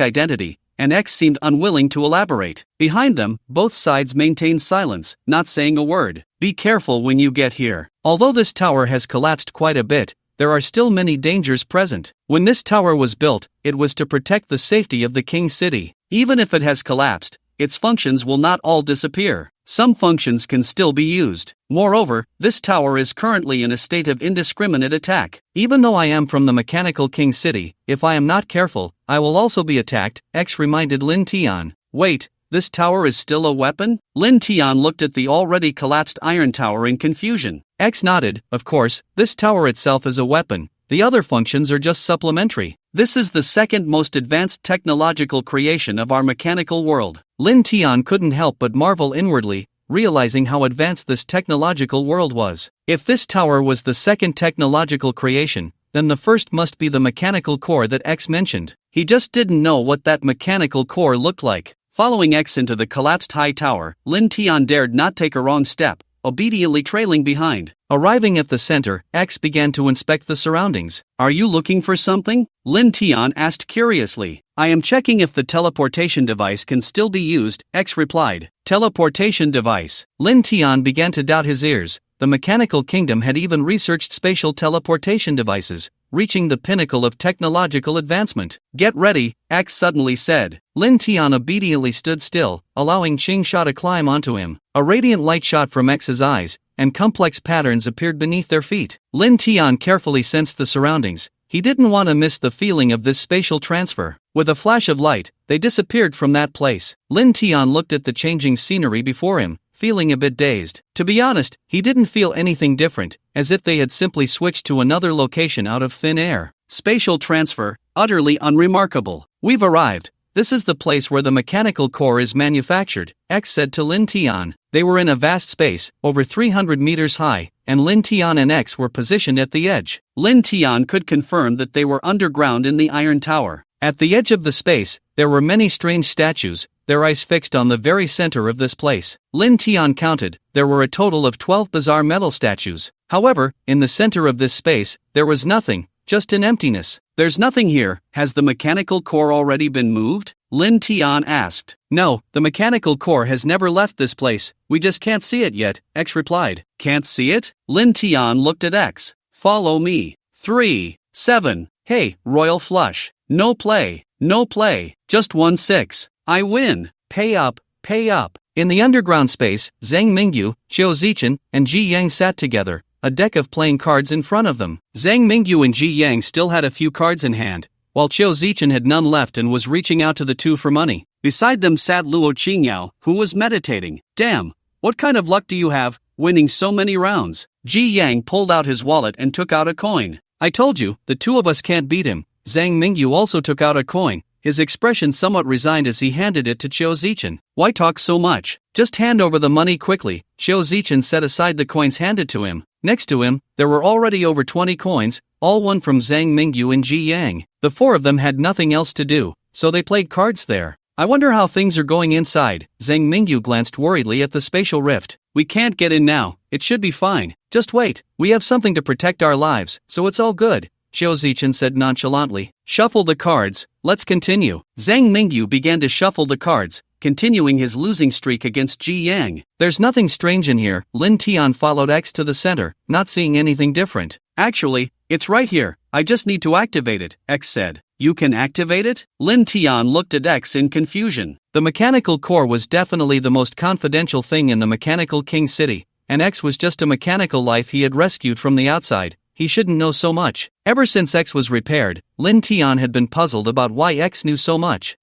identity, and X seemed unwilling to elaborate. Behind them, both sides maintained silence, not saying a word. Be careful when you get here. Although this tower has collapsed quite a bit, there are still many dangers present. When this tower was built, it was to protect the safety of the king city. Even if it has collapsed, its functions will not all disappear. Some functions can still be used. Moreover, this tower is currently in a state of indiscriminate attack. Even though I am from the mechanical king city, if I am not careful, I will also be attacked, X reminded Lin Tian. Wait, this tower is still a weapon? Lin Tian looked at the already collapsed iron tower in confusion. X nodded. Of course, this tower itself is a weapon. The other functions are just supplementary. This is the second most advanced technological creation of our mechanical world. Lin Tian couldn't help but marvel inwardly, realizing how advanced this technological world was. If this tower was the second technological creation, then the first must be the mechanical core that X mentioned. He just didn't know what that mechanical core looked like. Following X into the collapsed high tower, Lin Tian dared not take a wrong step. obediently trailing behind. Arriving at the center, X began to inspect the surroundings. "Are you looking for something?" Lin Tian asked curiously. "I am checking if the teleportation device can still be used," X replied. Teleportation device. Lin Tian began to doubt his ears. The mechanical kingdom had even researched spatial teleportation devices, reaching the pinnacle of technological advancement. "Get ready," X suddenly said. Lin Tian obediently stood still, allowing Qing Sha to climb onto him. A radiant light shot from X's eyes, and complex patterns appeared beneath their feet. Lin Tian carefully sensed the surroundings. He didn't want to miss the feeling of this spatial transfer. With a flash of light, they disappeared from that place. Lin Tian looked at the changing scenery before him, feeling a bit dazed. To be honest, he didn't feel anything different, as if they had simply switched to another location out of thin air. Spatial transfer, utterly unremarkable. "We've arrived. This is the place where the mechanical core is manufactured," X said to Lin Tian. They were in a vast space, over 300 meters high, and Lin Tian and X were positioned at the edge. Lin Tian could confirm that they were underground in the Iron Tower. At the edge of the space, there were many strange statues, their eyes fixed on the very center of this place. Lin Tian counted, there were a total of 12 bizarre metal statues. However, in the center of this space, there was nothing, just an emptiness. "There's nothing here. Has the mechanical core already been moved?" Lin Tian asked. "No, the mechanical core has never left this place, we just can't see it yet," X replied. "Can't see it?" Lin Tian looked at X. "Follow me." 3, 7. Hey, royal flush. No play, no play. Just 1-6. I win. Pay up, pay up. In the underground space, Zhang Mingyu, Qiu Zichen, and Ji Yang sat together, a deck of playing cards in front of them. Zhang Mingyu and Ji Yang still had a few cards in hand, while Qiu Zichen had none left and was reaching out to the two for money. Beside them sat Luo Qingyao, who was meditating. "Damn, what kind of luck do you have, winning so many rounds?" Ji Yang pulled out his wallet and took out a coin. "I told you, the two of us can't beat him." Zhang Mingyu also took out a coin, his expression somewhat resigned as he handed it to Qiu Zichen. "Why talk so much? Just hand over the money quickly." Qiu Zichen set aside the coins handed to him. Next to him, there were already over 20 coins, all won from Zhang Mingyu and Ji Yang. The four of them had nothing else to do, so they played cards there. "I wonder how things are going inside." Zhang Mingyu glanced worriedly at the spatial rift. "We can't get in now, it should be fine. Just wait, we have something to protect our lives, so it's all good," Qiu Zichen said nonchalantly. "Shuffle the cards, let's continue." Zhang Mingyu began to shuffle the cards, continuing his losing streak against Ji Yang. "There's nothing strange in here." Lin Tian followed X to the center, not seeing anything different. "Actually, it's right here, I just need to activate it," X said. "You can activate it?" Lin Tian looked at X in confusion. The mechanical core was definitely the most confidential thing in the Mechanical King City, and X was just a mechanical life he had rescued from the outside. He shouldn't know so much. Ever since X was repaired, Lin Tian had been puzzled about why X knew so much.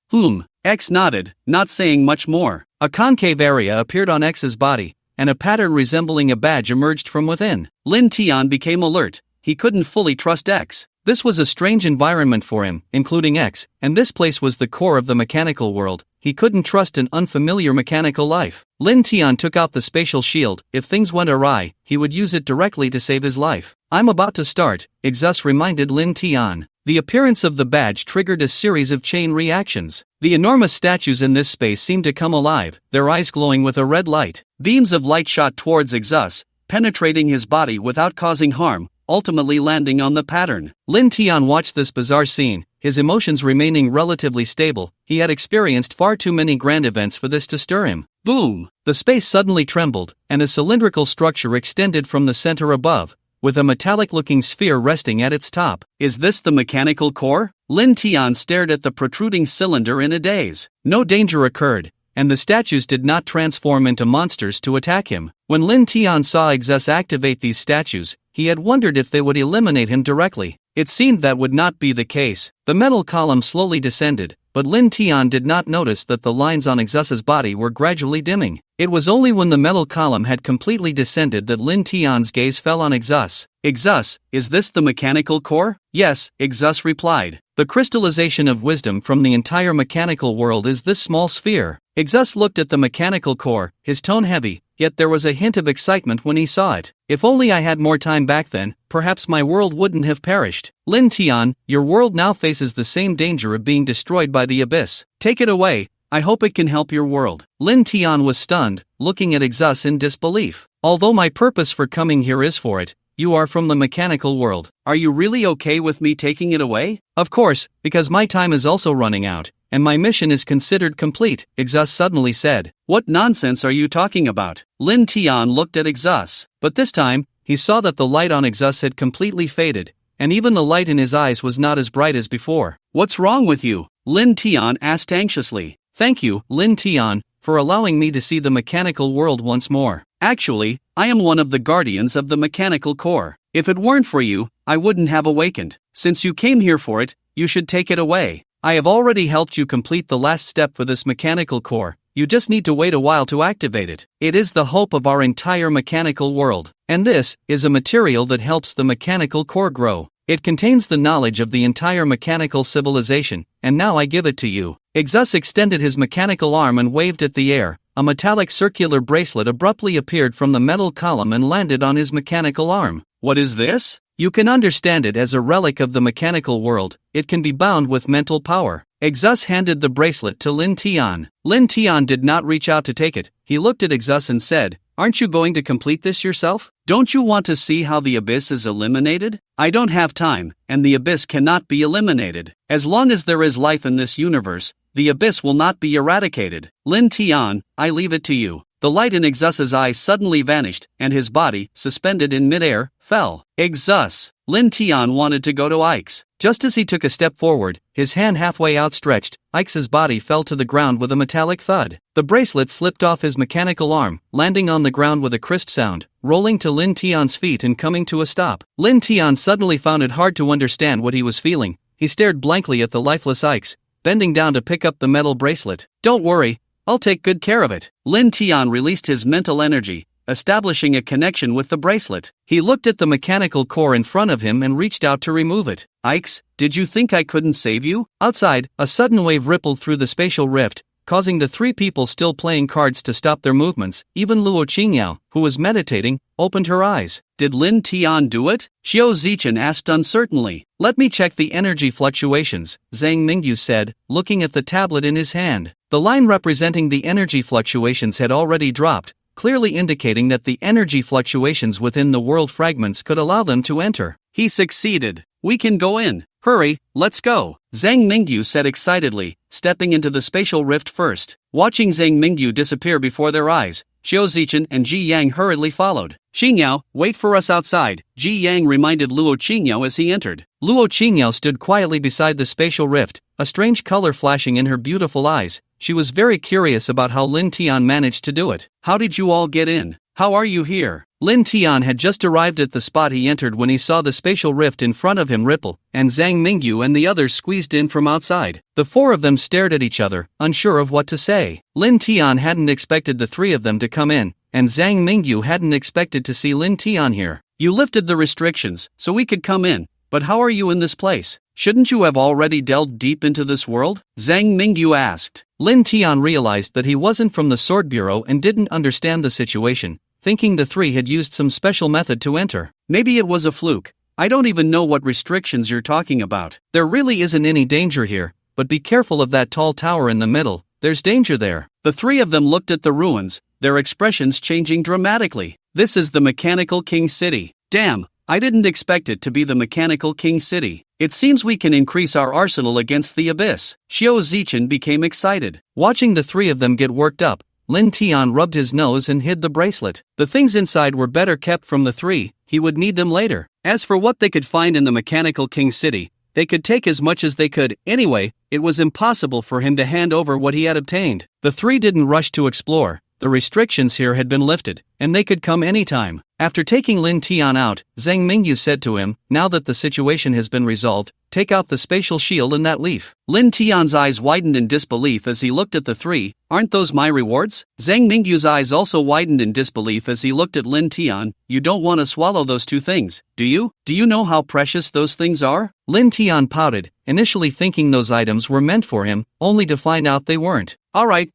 X nodded, not saying much more. A concave area appeared on X's body, and a pattern resembling a badge emerged from within. Lin Tian became alert. He couldn't fully trust X. This was a strange environment for him, including X, and this place was the core of the mechanical world. He couldn't trust an unfamiliar mechanical life. Lin Tian took out the spatial shield. If things went awry, he would use it directly to save his life. "I'm about to start," Exus reminded Lin Tian. The appearance of the badge triggered a series of chain reactions. The enormous statues in this space seemed to come alive, their eyes glowing with a red light. Beams of light shot towards Exus, penetrating his body without causing harm, ultimately landing on the pattern. Lin Tian watched this bizarre scene, his emotions remaining relatively stable. He had experienced far too many grand events for this to stir him. Boom! The space suddenly trembled, and a cylindrical structure extended from the center above, with a metallic-looking sphere resting at its top. "Is this the mechanical core?" Lin Tian stared at the protruding cylinder in a daze. No danger occurred, and the statues did not transform into monsters to attack him. When Lin Tian saw Exus activate these statues, he had wondered if they would eliminate him directly. It seemed that would not be the case. The metal column slowly descended, but Lin Tian did not notice that the lines on Exus's body were gradually dimming. It was only when the metal column had completely descended that Lin Tian's gaze fell on Exus. "Exus, is this the mechanical core?" "Yes," Exus replied. "The crystallization of wisdom from the entire mechanical world is this small sphere." Exus looked at the mechanical core, his tone heavy, yet there was a hint of excitement when he saw it. "If only I had more time back then, perhaps my world wouldn't have perished." "Lin Tian, your world now faces the same danger of being destroyed by the abyss. Take it away, I hope it can help your world. Lin Tian was stunned, looking at Exus in disbelief. Although my purpose for coming here is for it, you are from the mechanical world. Are you really okay with me taking it away? Of course, because my time is also running out, and my mission is considered complete, Exus suddenly said. What nonsense are you talking about? Lin Tian looked at Exus, but this time, he saw that the light on Exus had completely faded, and even the light in his eyes was not as bright as before. What's wrong with you? Lin Tian asked anxiously. Thank you, Lin Tian, for allowing me to see the mechanical world once more. Actually, I am one of the guardians of the mechanical core. If it weren't for you, I wouldn't have awakened. Since you came here for it, you should take it away. I have already helped you complete the last step for this mechanical core. You just need to wait a while to activate it. It is the hope of our entire mechanical world. And this is a material that helps the mechanical core grow. It contains the knowledge of the entire mechanical civilization, and now I give it to you. Exus extended his mechanical arm and waved at the air. A metallic circular bracelet abruptly appeared from the metal column and landed on his mechanical arm. What is this? You can understand it as a relic of the mechanical world. It can be bound with mental power. Exus handed the bracelet to Lin Tian. Lin Tian did not reach out to take it. He looked at Exus and said, Aren't you going to complete this yourself? Don't you want to see how the abyss is eliminated? I don't have time, and the abyss cannot be eliminated. As long as there is life in this universe, the abyss will not be eradicated. Lin Tian, I leave it to you. The light in Exus's eyes suddenly vanished, and his body, suspended in midair, fell. Exus! Lin Tian wanted to go to Ike's. Just as he took a step forward, his hand halfway outstretched, Ike's body fell to the ground with a metallic thud. The bracelet slipped off his mechanical arm, landing on the ground with a crisp sound, rolling to Lin Tian's feet and coming to a stop. Lin Tian suddenly found it hard to understand what he was feeling. He stared blankly at the lifeless Ike's, bending down to pick up the metal bracelet. Don't worry, I'll take good care of it. Lin Tian released his mental energy, establishing a connection with the bracelet. He looked at the mechanical core in front of him and reached out to remove it. Ike's, did you think I couldn't save you? Outside, a sudden wave rippled through the spatial rift, causing the three people still playing cards to stop their movements. Even Luo Qingyao, who was meditating, opened her eyes. Did Lin Tian do it? Xiao Zichen asked uncertainly. Let me check the energy fluctuations, Zhang Mingyu said, looking at the tablet in his hand. The line representing the energy fluctuations had already dropped, clearly indicating that the energy fluctuations within the world fragments could allow them to enter. He succeeded. We can go in. Hurry, let's go, Zhang Mingyu said excitedly, stepping into the spatial rift first. Watching Zhang Mingyu disappear before their eyes, Xiao Zichen and Ji Yang hurriedly followed. Qingyao, wait for us outside, Ji Yang reminded Luo Qingyao as he entered. Luo Qingyao stood quietly beside the spatial rift, a strange color flashing in her beautiful eyes. She was very curious about how Lin Tian managed to do it. How did you all get in? How are you here? Lin Tian had just arrived at the spot he entered when he saw the spatial rift in front of him ripple, and Zhang Mingyu and the others squeezed in from outside. The four of them stared at each other, unsure of what to say. Lin Tian hadn't expected the three of them to come in, and Zhang Mingyu hadn't expected to see Lin Tian here. You lifted the restrictions, so we could come in, but how are you in this place? Shouldn't you have already delved deep into this world? Zhang Mingyu asked. Lin Tian realized that he wasn't from the Sword Bureau and didn't understand the situation, thinking the three had used some special method to enter. Maybe it was a fluke. I don't even know what restrictions you're talking about. There really isn't any danger here, but be careful of that tall tower in the middle. There's danger there. The three of them looked at the ruins, their expressions changing dramatically. This is the Mechanical King City. Damn, I didn't expect it to be the Mechanical King City. It seems we can increase our arsenal against the abyss. Xiao Zichen became excited. Watching the three of them get worked up, Lin Tian rubbed his nose and hid the bracelet. The things inside were better kept from the three, he would need them later. As for what they could find in the Mechanical King City, they could take as much as they could. Anyway, it was impossible for him to hand over what he had obtained. The three didn't rush to explore. The restrictions here had been lifted, and they could come anytime. After taking Lin Tian out, Zhang Mingyu said to him, now that the situation has been resolved, take out the spatial shield and that leaf. Lin Tian's eyes widened in disbelief as he looked at the three. Aren't those my rewards? Zhang Mingyu's eyes also widened in disbelief as he looked at Lin Tian. You don't want to swallow those two things, do you? Do you know how precious those things are? Lin Tian pouted, initially thinking those items were meant for him, only to find out they weren't. Alright,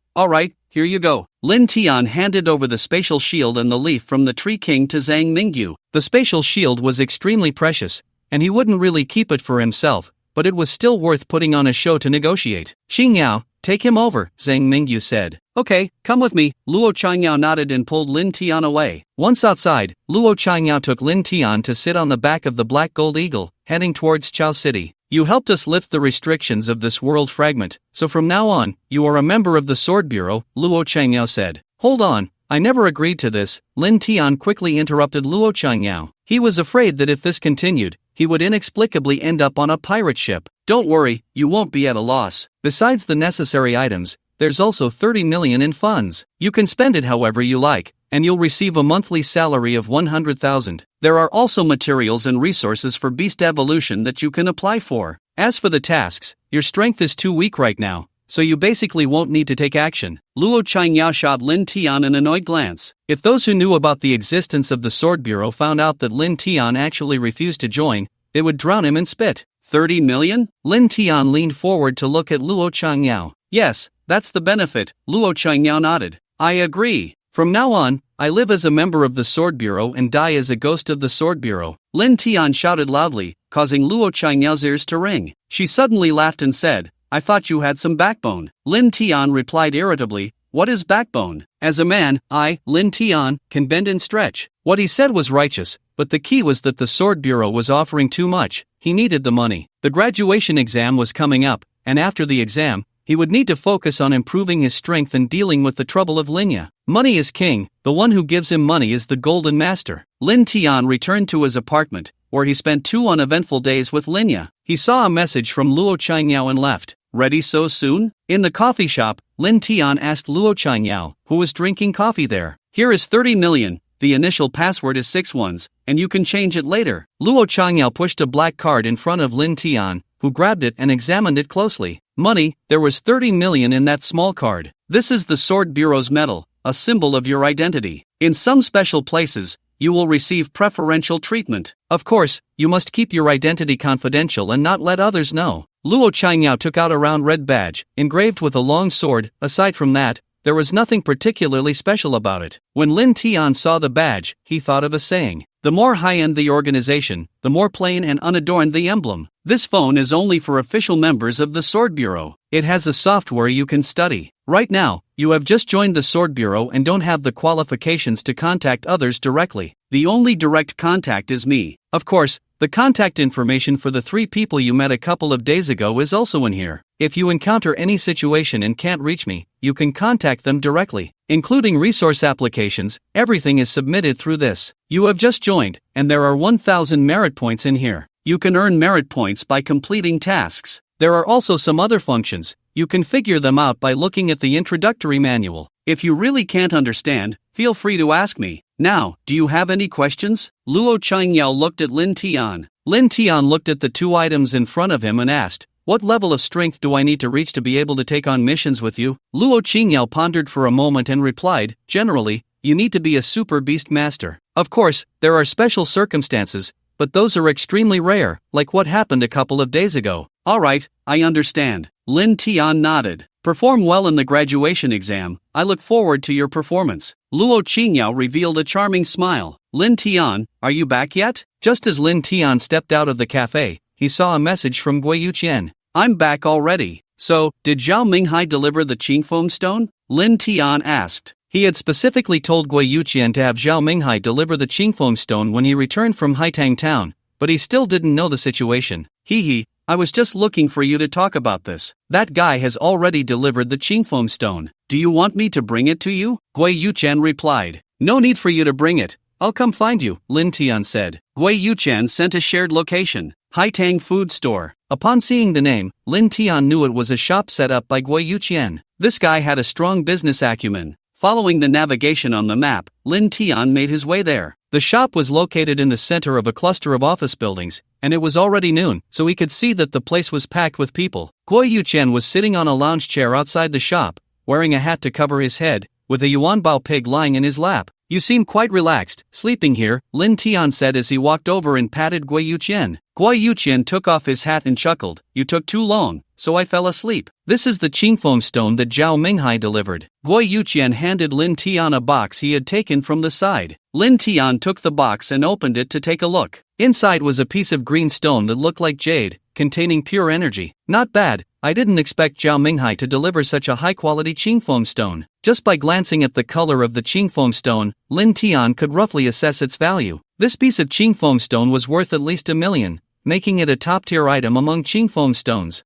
here you go. Lin Tian handed over the spatial shield and the leaf from the Tree King to Zhang Mingyu. The spatial shield was extremely precious, and he wouldn't really keep it for himself, but it was still worth putting on a show to negotiate. Qingyao, Take him over, Zhang Mingyu said. Okay, come with me. Luo Changyao nodded and pulled Lin Tian away. Once outside, Luo Changyao took Lin Tian to sit on the back of the Black Gold Eagle, heading towards Chao City. You helped us lift the restrictions of this world fragment, so from now on, you are a member of the Sword Bureau, Luo Changyao said. Hold on, I never agreed to this, Lin Tian quickly interrupted Luo Changyao. He was afraid that if this continued, he would inexplicably end up on a pirate ship. Don't worry, you won't be at a loss. Besides the necessary items, there's also 30 million in funds. You can spend it however you like, and you'll receive a monthly salary of 100,000. There are also materials and resources for beast evolution that you can apply for. As for the tasks, your strength is too weak right now, so you basically won't need to take action. Luo Changyao shot Lin Tian an annoyed glance. If those who knew about the existence of the Sword Bureau found out that Lin Tian actually refused to join, it would drown him in spit. 30 million? Lin Tian leaned forward to look at Luo Changyao. Yes, that's the benefit, Luo Changyao nodded. I agree. From now on, I live as a member of the Sword Bureau and die as a ghost of the Sword Bureau. Lin Tian shouted loudly, causing Luo Changyao's ears to ring. She suddenly laughed and said, I thought you had some backbone. Lin Tian replied irritably, what is backbone? As a man, I, Lin Tian, can bend and stretch. What he said was righteous, but the key was that the Sword Bureau was offering too much. He needed the money. The graduation exam was coming up, and after the exam, he would need to focus on improving his strength and dealing with the trouble of Linya. Money is king, the one who gives him money is the Golden Master. Lin Tian returned to his apartment, where he spent 2 uneventful days with Linya. He saw a message from Luo Changyao and left. Ready so soon? In the coffee shop, Lin Tian asked Luo Changyao, who was drinking coffee there. Here is 30 million, the initial password is 6 ones, and you can change it later. Luo Changyao pushed a black card in front of Lin Tian, who grabbed it and examined it closely. Money, there was 30 million in that small card. This is the Sword Bureau's medal, a symbol of your identity. In some special places, you will receive preferential treatment. Of course, you must keep your identity confidential and not let others know. Luo Changyao took out a round red badge, engraved with a long sword. Aside from that, there was nothing particularly special about it. When Lin Tian saw the badge, he thought of a saying. The more high-end the organization, the more plain and unadorned the emblem. This phone is only for official members of the Sword Bureau. It has a software you can study. Right now, you have just joined the Sword Bureau and don't have the qualifications to contact others directly. The only direct contact is me. Of course, the contact information for the 3 people you met a couple of days ago is also in here. If you encounter any situation and can't reach me, you can contact them directly. Including resource applications, everything is submitted through this. You have just joined, and there are 1,000 merit points in here. You can earn merit points by completing tasks. There are also some other functions. You can figure them out by looking at the introductory manual. If you really can't understand, feel free to ask me. Now, do you have any questions? Luo Changyao looked at Lin Tian. Lin Tian looked at the 2 items in front of him and asked, what level of strength do I need to reach to be able to take on missions with you? Luo Changyao pondered for a moment and replied, generally, you need to be a super beast master. Of course, there are special circumstances, but those are extremely rare, like what happened a couple of days ago. Alright, I understand. Lin Tian nodded. Perform well in the graduation exam. I look forward to your performance. Luo Changyao revealed a charming smile. Lin Tian, are you back yet? Just as Lin Tian stepped out of the cafe, he saw a message from Gui Yuqian. I'm back already. So, did Zhao Minghai deliver the Qingfeng stone? Lin Tian asked. He had specifically told Gui Yuqian to have Zhao Minghai deliver the Qingfeng stone when he returned from Haitang town, but he still didn't know the situation. Hee, I was just looking for you to talk about this. That guy has already delivered the Qingfeng stone. Do you want me to bring it to you? Gui Yuqian replied. No need for you to bring it. I'll come find you, Lin Tian said. Gui Yuqian sent a shared location. Haitang Food Store. Upon seeing the name, Lin Tian knew it was a shop set up by Gui Yuqian. This guy had a strong business acumen. Following the navigation on the map, Lin Tian made his way there. The shop was located in the center of a cluster of office buildings, and it was already noon, so he could see that the place was packed with people. Gui Yuqian was sitting on a lounge chair outside the shop, wearing a hat to cover his head, with a Yuanbao pig lying in his lap. You seem quite relaxed, sleeping here, Lin Tian said as he walked over and patted Gui Yuqian. Gui Yuqian took off his hat and chuckled. You took too long, so I fell asleep. This is the Qingfeng stone that Zhao Minghai delivered. Gui Yuqian handed Lin Tian a box he had taken from the side. Lin Tian took the box and opened it to take a look. Inside was a piece of green stone that looked like jade, containing pure energy. Not bad, I didn't expect Zhao Minghai to deliver such a high-quality Qingfeng stone. Just by glancing at the color of the Qingfeng stone, Lin Tian could roughly assess its value. This piece of Qingfeng stone was worth at least 1 million, making it a top-tier item among Qingfeng stones.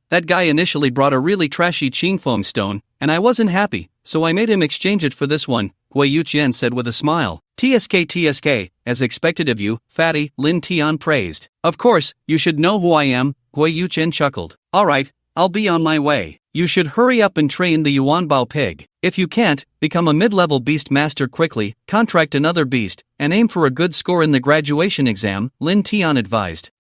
That guy initially brought a really trashy Qingfeng stone, and I wasn't happy, so I made him exchange it for this one, Gui Yuqian said with a smile. TSK, as expected of you, fatty, Lin Tian praised. Of course, you should know who I am, Gui Yuqian chuckled. Alright, I'll be on my way. You should hurry up and train the Yuanbao pig. If you can't, become a mid-level beast master quickly, contract another beast, and aim for a good score in the graduation exam, Lin Tian advised.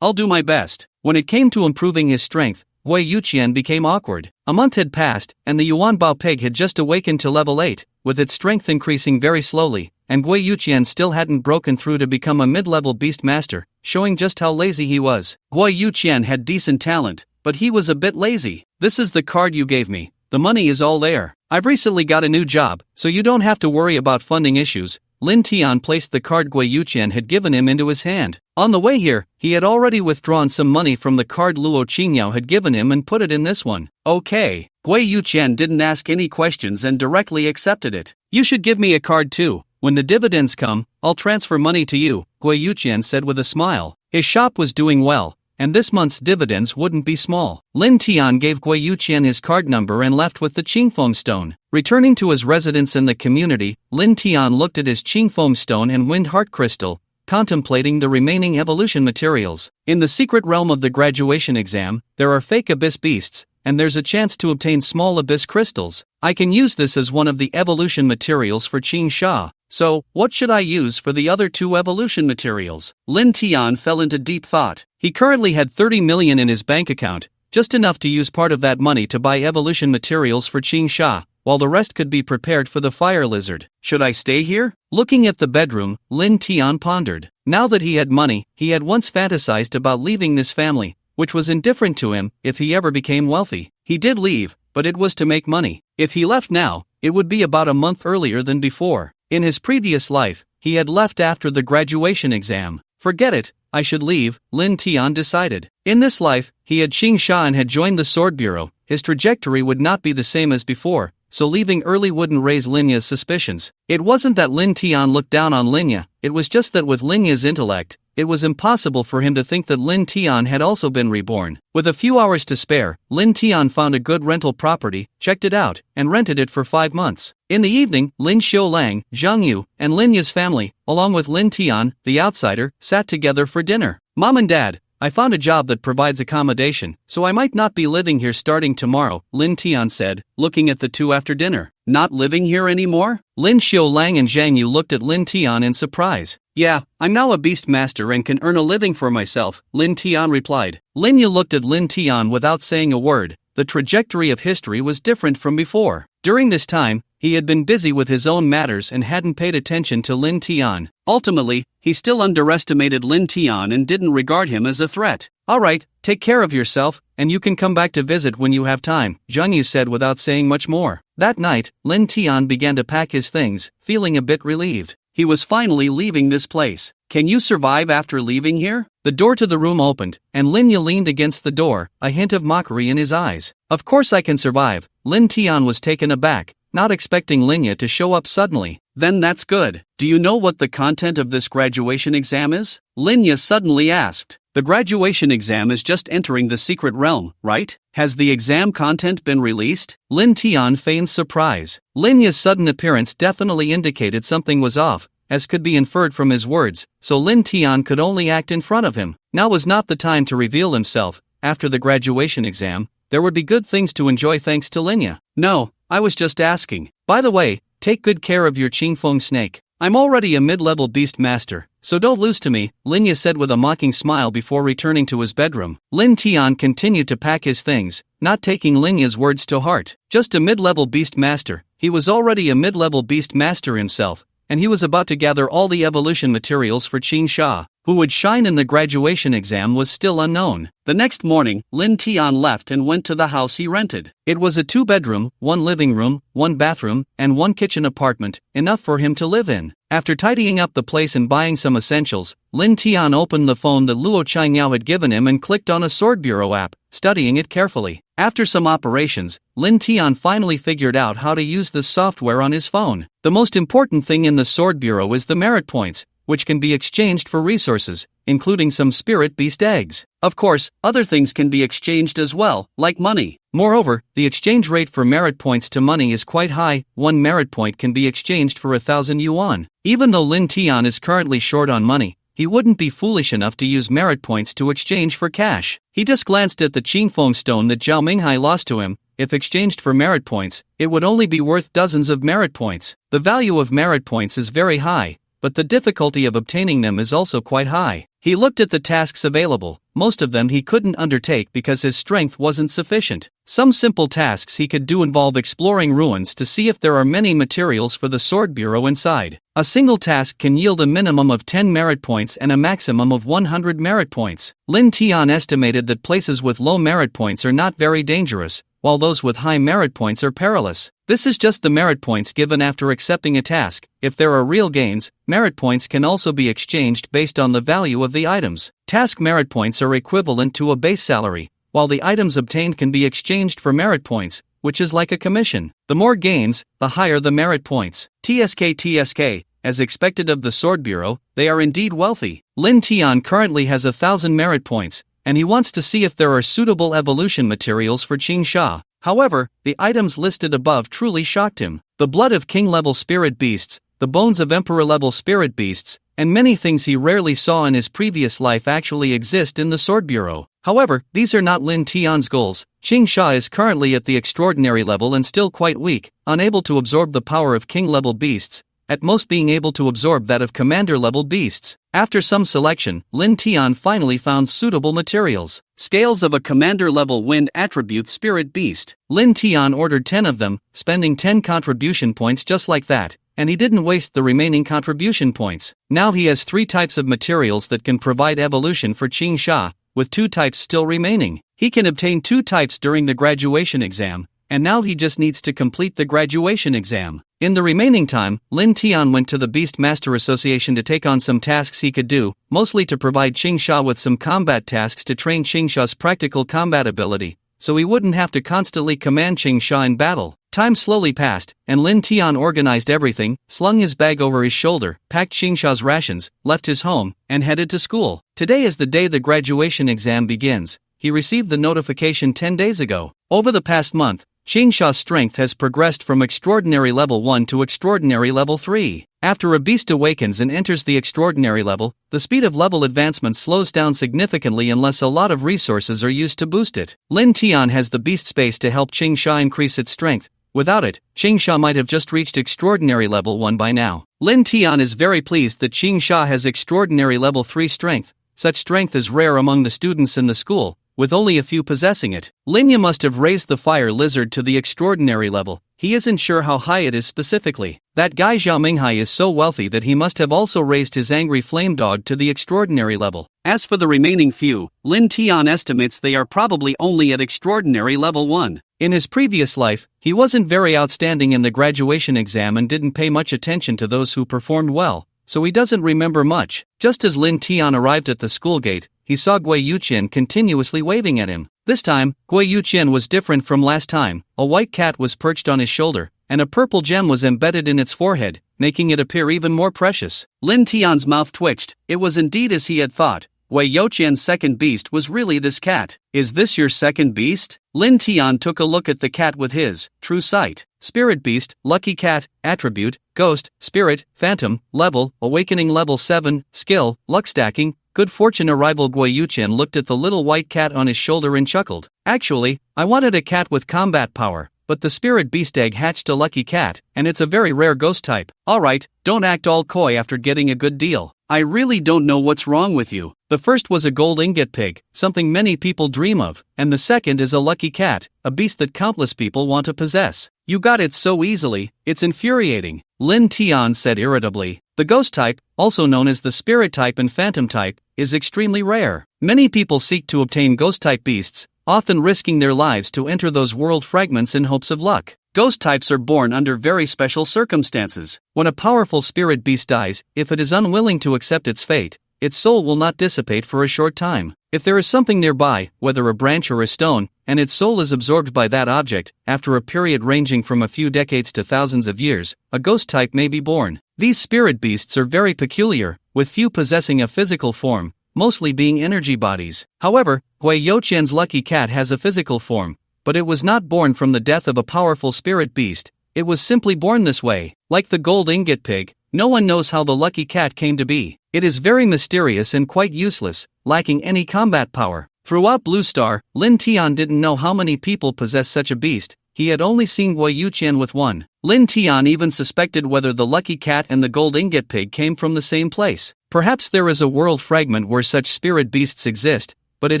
I'll do my best. When it came to improving his strength, Gui Yuqian became awkward. A month had passed, and the Yuanbao pig had just awakened to level 8, with its strength increasing very slowly, and Gui Yuqian still hadn't broken through to become a mid-level beast master, showing just how lazy he was. Gui Yuqian had decent talent, but he was a bit lazy. This is the card you gave me. The money is all there. I've recently got a new job, so you don't have to worry about funding issues. Lin Tian placed the card Gui Yuqian had given him into his hand. On the way here, he had already withdrawn some money from the card Luo Qingyao had given him and put it in this one. Okay. Gui Yuqian didn't ask any questions and directly accepted it. You should give me a card too. When the dividends come, I'll transfer money to you, Gui Yuqian said with a smile. His shop was doing well, and this month's dividends wouldn't be small. Lin Tian gave Gui Yuqian his card number and left with the Qingfeng stone. Returning to his residence in the community, Lin Tian looked at his Qingfeng stone and wind heart crystal, contemplating the remaining evolution materials. In the secret realm of the graduation exam, there are fake abyss beasts, and there's a chance to obtain small abyss crystals. I can use this as one of the evolution materials for Qing Sha. So, what should I use for the other 2 evolution materials? Lin Tian fell into deep thought. He currently had 30 million in his bank account, just enough to use part of that money to buy evolution materials for Qing Sha, while the rest could be prepared for the fire lizard. Should I stay here? Looking at the bedroom, Lin Tian pondered. Now that he had money, he had once fantasized about leaving this family, which was indifferent to him if he ever became wealthy. He did leave, but it was to make money. If he left now, it would be about a month earlier than before. In his previous life, he had left after the graduation exam. Forget it, I should leave, Lin Tian decided. In this life, he had Qing Sha and had joined the Sword Bureau. His trajectory would not be the same as before, so leaving early wouldn't raise Linya's suspicions. It wasn't that Lin Tian looked down on Linya, it was just that with Linya's intellect, it was impossible for him to think that Lin Tian had also been reborn. With a few hours to spare, Lin Tian found a good rental property, checked it out, and rented it for 5 months. In the evening, Lin Xiulang, Zhang Yu, and Linya's family, along with Lin Tian, the outsider, sat together for dinner. Mom and Dad, I found a job that provides accommodation, so I might not be living here starting tomorrow, Lin Tian said, looking at the 2 after dinner. Not living here anymore? Lin Xiulang and Zhang Yu looked at Lin Tian in surprise. Yeah, I'm now a beast master and can earn a living for myself, Lin Tian replied. Lin Yu looked at Lin Tian without saying a word. The trajectory of history was different from before. During this time, he had been busy with his own matters and hadn't paid attention to Lin Tian. Ultimately, he still underestimated Lin Tian and didn't regard him as a threat. Alright, take care of yourself, and you can come back to visit when you have time, Zhang Yu said without saying much more. That night, Lin Tian began to pack his things, feeling a bit relieved. He was finally leaving this place. Can you survive after leaving here? The door to the room opened, and Lin Yu leaned against the door, a hint of mockery in his eyes. Of course I can survive. Lin Tian was taken aback, not expecting Linya to show up suddenly. Then that's good. Do you know what the content of this graduation exam is? Linya suddenly asked. The graduation exam is just entering the secret realm, right? Has the exam content been released? Lin Tian feigned surprise. Linya's sudden appearance definitely indicated something was off, as could be inferred from his words, so Lin Tian could only act in front of him. Now was not the time to reveal himself. After the graduation exam, there would be good things to enjoy thanks to Linya. No, I was just asking. By the way, take good care of your Qingfeng snake. I'm already a mid-level beast master, so don't lose to me, Linya said with a mocking smile before returning to his bedroom. Lin Tian continued to pack his things, not taking Linya's words to heart. Just a mid-level beast master. He was already a mid-level beast master himself, and he was about to gather all the evolution materials for Qing Sha. who would shine in the graduation exam was still unknown. The next morning, Lin Tian left and went to the house he rented. It was a 2-bedroom, 1 living room, 1 bathroom, and 1 kitchen apartment, enough for him to live in. After tidying up the place and buying some essentials, Lin Tian opened the phone that Luo Qiangyao had given him and clicked on a Sword Bureau app, studying it carefully. After some operations, Lin Tian finally figured out how to use the software on his phone. The most important thing in the Sword Bureau is the merit points, which can be exchanged for resources, including some spirit beast eggs. Of course, other things can be exchanged as well, like money. Moreover, the exchange rate for merit points to money is quite high. 1 merit point can be exchanged for 1,000 yuan. Even though Lin Tian is currently short on money, he wouldn't be foolish enough to use merit points to exchange for cash. He just glanced at the Qingfeng stone that Zhao Minghai lost to him. If exchanged for merit points, it would only be worth dozens of merit points. The value of merit points is very high, but the difficulty of obtaining them is also quite high. He looked at the tasks available. Most of them he couldn't undertake because his strength wasn't sufficient. Some simple tasks he could do involve exploring ruins to see if there are many materials for the Sword Bureau inside. A single task can yield a minimum of 10 merit points and a maximum of 100 merit points. Lin Tian estimated that places with low merit points are not very dangerous, while those with high merit points are perilous. This is just the merit points given after accepting a task. If there are real gains, merit points can also be exchanged based on the value of the items. Task merit points are equivalent to a base salary, while the items obtained can be exchanged for merit points, which is like a commission. The more gains, the higher the merit points. TSK, as expected of the Sword Bureau, they are indeed wealthy. Lin Tian currently has 1,000 merit points, and he wants to see if there are suitable evolution materials for Qingsha. However, the items listed above truly shocked him. The blood of king-level spirit beasts, the bones of emperor-level spirit beasts, and many things he rarely saw in his previous life actually exist in the Sword Bureau. However, these are not Lin Tian's goals. Qingsha is currently at the extraordinary level and still quite weak, unable to absorb the power of king-level beasts, at most being able to absorb that of commander-level beasts. After some selection, Lin Tian finally found suitable materials. Scales of a commander-level wind attribute spirit beast. Lin Tian ordered 10 of them, spending 10 contribution points just like that, and he didn't waste the remaining contribution points. Now he has 3 types of materials that can provide evolution for Qingsha, with 2 types still remaining. He can obtain 2 types during the graduation exam, and now he just needs to complete the graduation exam. In the remaining time, Lin Tian went to the Beast Master Association to take on some tasks he could do, mostly to provide Qingsha with some combat tasks to train Qingsha's practical combat ability, so he wouldn't have to constantly command Qingsha in battle. Time slowly passed, and Lin Tian organized everything, slung his bag over his shoulder, packed Qingsha's rations, left his home, and headed to school. Today is the day the graduation exam begins. He received the notification 10 days ago. Over the past month, Qingsha's strength has progressed from extraordinary level 1 to extraordinary level 3. After a beast awakens and enters the extraordinary level, the speed of level advancement slows down significantly unless a lot of resources are used to boost it. Lin Tian has the beast space to help Qingsha increase its strength. Without it, Qingsha might have just reached extraordinary level 1 by now. Lin Tian is very pleased that Qingsha has extraordinary level 3 strength. Such strength is rare among the students in the school, with only a few possessing it. Linya must have raised the fire lizard to the extraordinary level. He isn't sure how high it is specifically. That guy Zhao Minghai is so wealthy that he must have also raised his angry flame dog to the extraordinary level. As for the remaining few, Lin Tian estimates they are probably only at extraordinary level 1. In his previous life, he wasn't very outstanding in the graduation exam and didn't pay much attention to those who performed well, so he doesn't remember much. Just as Lin Tian arrived at the school gate, he saw Gui Yuqian continuously waving at him. This time, Gui Yuqian was different from last time. A white cat was perched on his shoulder, and a purple gem was embedded in its forehead, making it appear even more precious. Lin Tian's mouth twitched. It was indeed as he had thought. Gui Yuqian's second beast was really this cat. Is this your second beast? Lin Tian took a look at the cat with his true sight. Spirit beast, lucky cat, attribute, ghost, spirit, phantom, level, awakening level 7, skill, luck stacking, good fortune arrival. Gui Yuqian looked at the little white cat on his shoulder and chuckled. Actually, I wanted a cat with combat power, but the spirit beast egg hatched a lucky cat, and it's a very rare ghost type. Alright, don't act all coy after getting a good deal. I really don't know what's wrong with you. The first was a gold ingot pig, something many people dream of, and the second is a lucky cat, a beast that countless people want to possess. You got it so easily, it's infuriating, Lin Tian said irritably. The ghost type, also known as the spirit type and phantom type, is extremely rare. Many people seek to obtain ghost type beasts, often risking their lives to enter those world fragments in hopes of luck. Ghost types are born under very special circumstances. When a powerful spirit beast dies, if it is unwilling to accept its fate, its soul will not dissipate for a short time. If there is something nearby, whether a branch or a stone, and its soul is absorbed by that object, after a period ranging from a few decades to thousands of years, a ghost type may be born. These spirit beasts are very peculiar, with few possessing a physical form, mostly being energy bodies. However, Hui Youqian's lucky cat has a physical form, but it was not born from the death of a powerful spirit beast, it was simply born this way. Like the gold ingot pig, no one knows how the lucky cat came to be. It is very mysterious and quite useless, lacking any combat power. Throughout Blue Star, Lin Tian didn't know how many people possess such a beast, he had only seen Hui Youqian with one. Lin Tian even suspected whether the lucky cat and the gold ingot pig came from the same place. Perhaps there is a world fragment where such spirit beasts exist, but it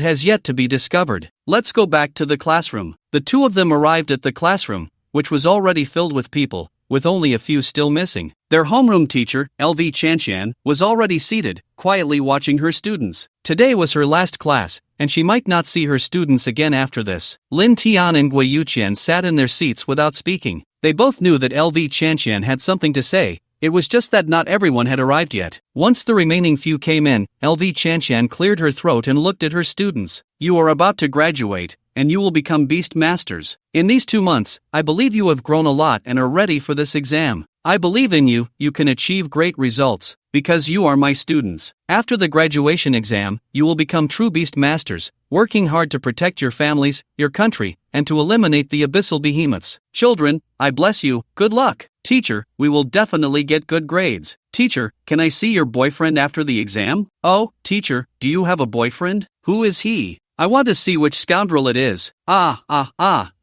has yet to be discovered. Let's go back to the classroom. The two of them arrived at the classroom, which was already filled with people, with only a few still missing. Their homeroom teacher, LV Chanshan, was already seated, quietly watching her students. Today was her last class, and she might not see her students again after this. Lin Tian and Hui Youqian sat in their seats without speaking. They both knew that LV Chanshan had something to say, it was just that not everyone had arrived yet. Once the remaining few came in, LV Chanshan cleared her throat and looked at her students. You are about to graduate, and you will become beast masters. In these 2 months, I believe you have grown a lot and are ready for this exam. I believe in you, you can achieve great results, because you are my students. After the graduation exam, you will become true beast masters, working hard to protect your families, your country, and to eliminate the abyssal behemoths. Children, I bless you, good luck. Teacher, we will definitely get good grades. Teacher, can I see your boyfriend after the exam? Oh, teacher, do you have a boyfriend? Who is he? I want to see which scoundrel it is.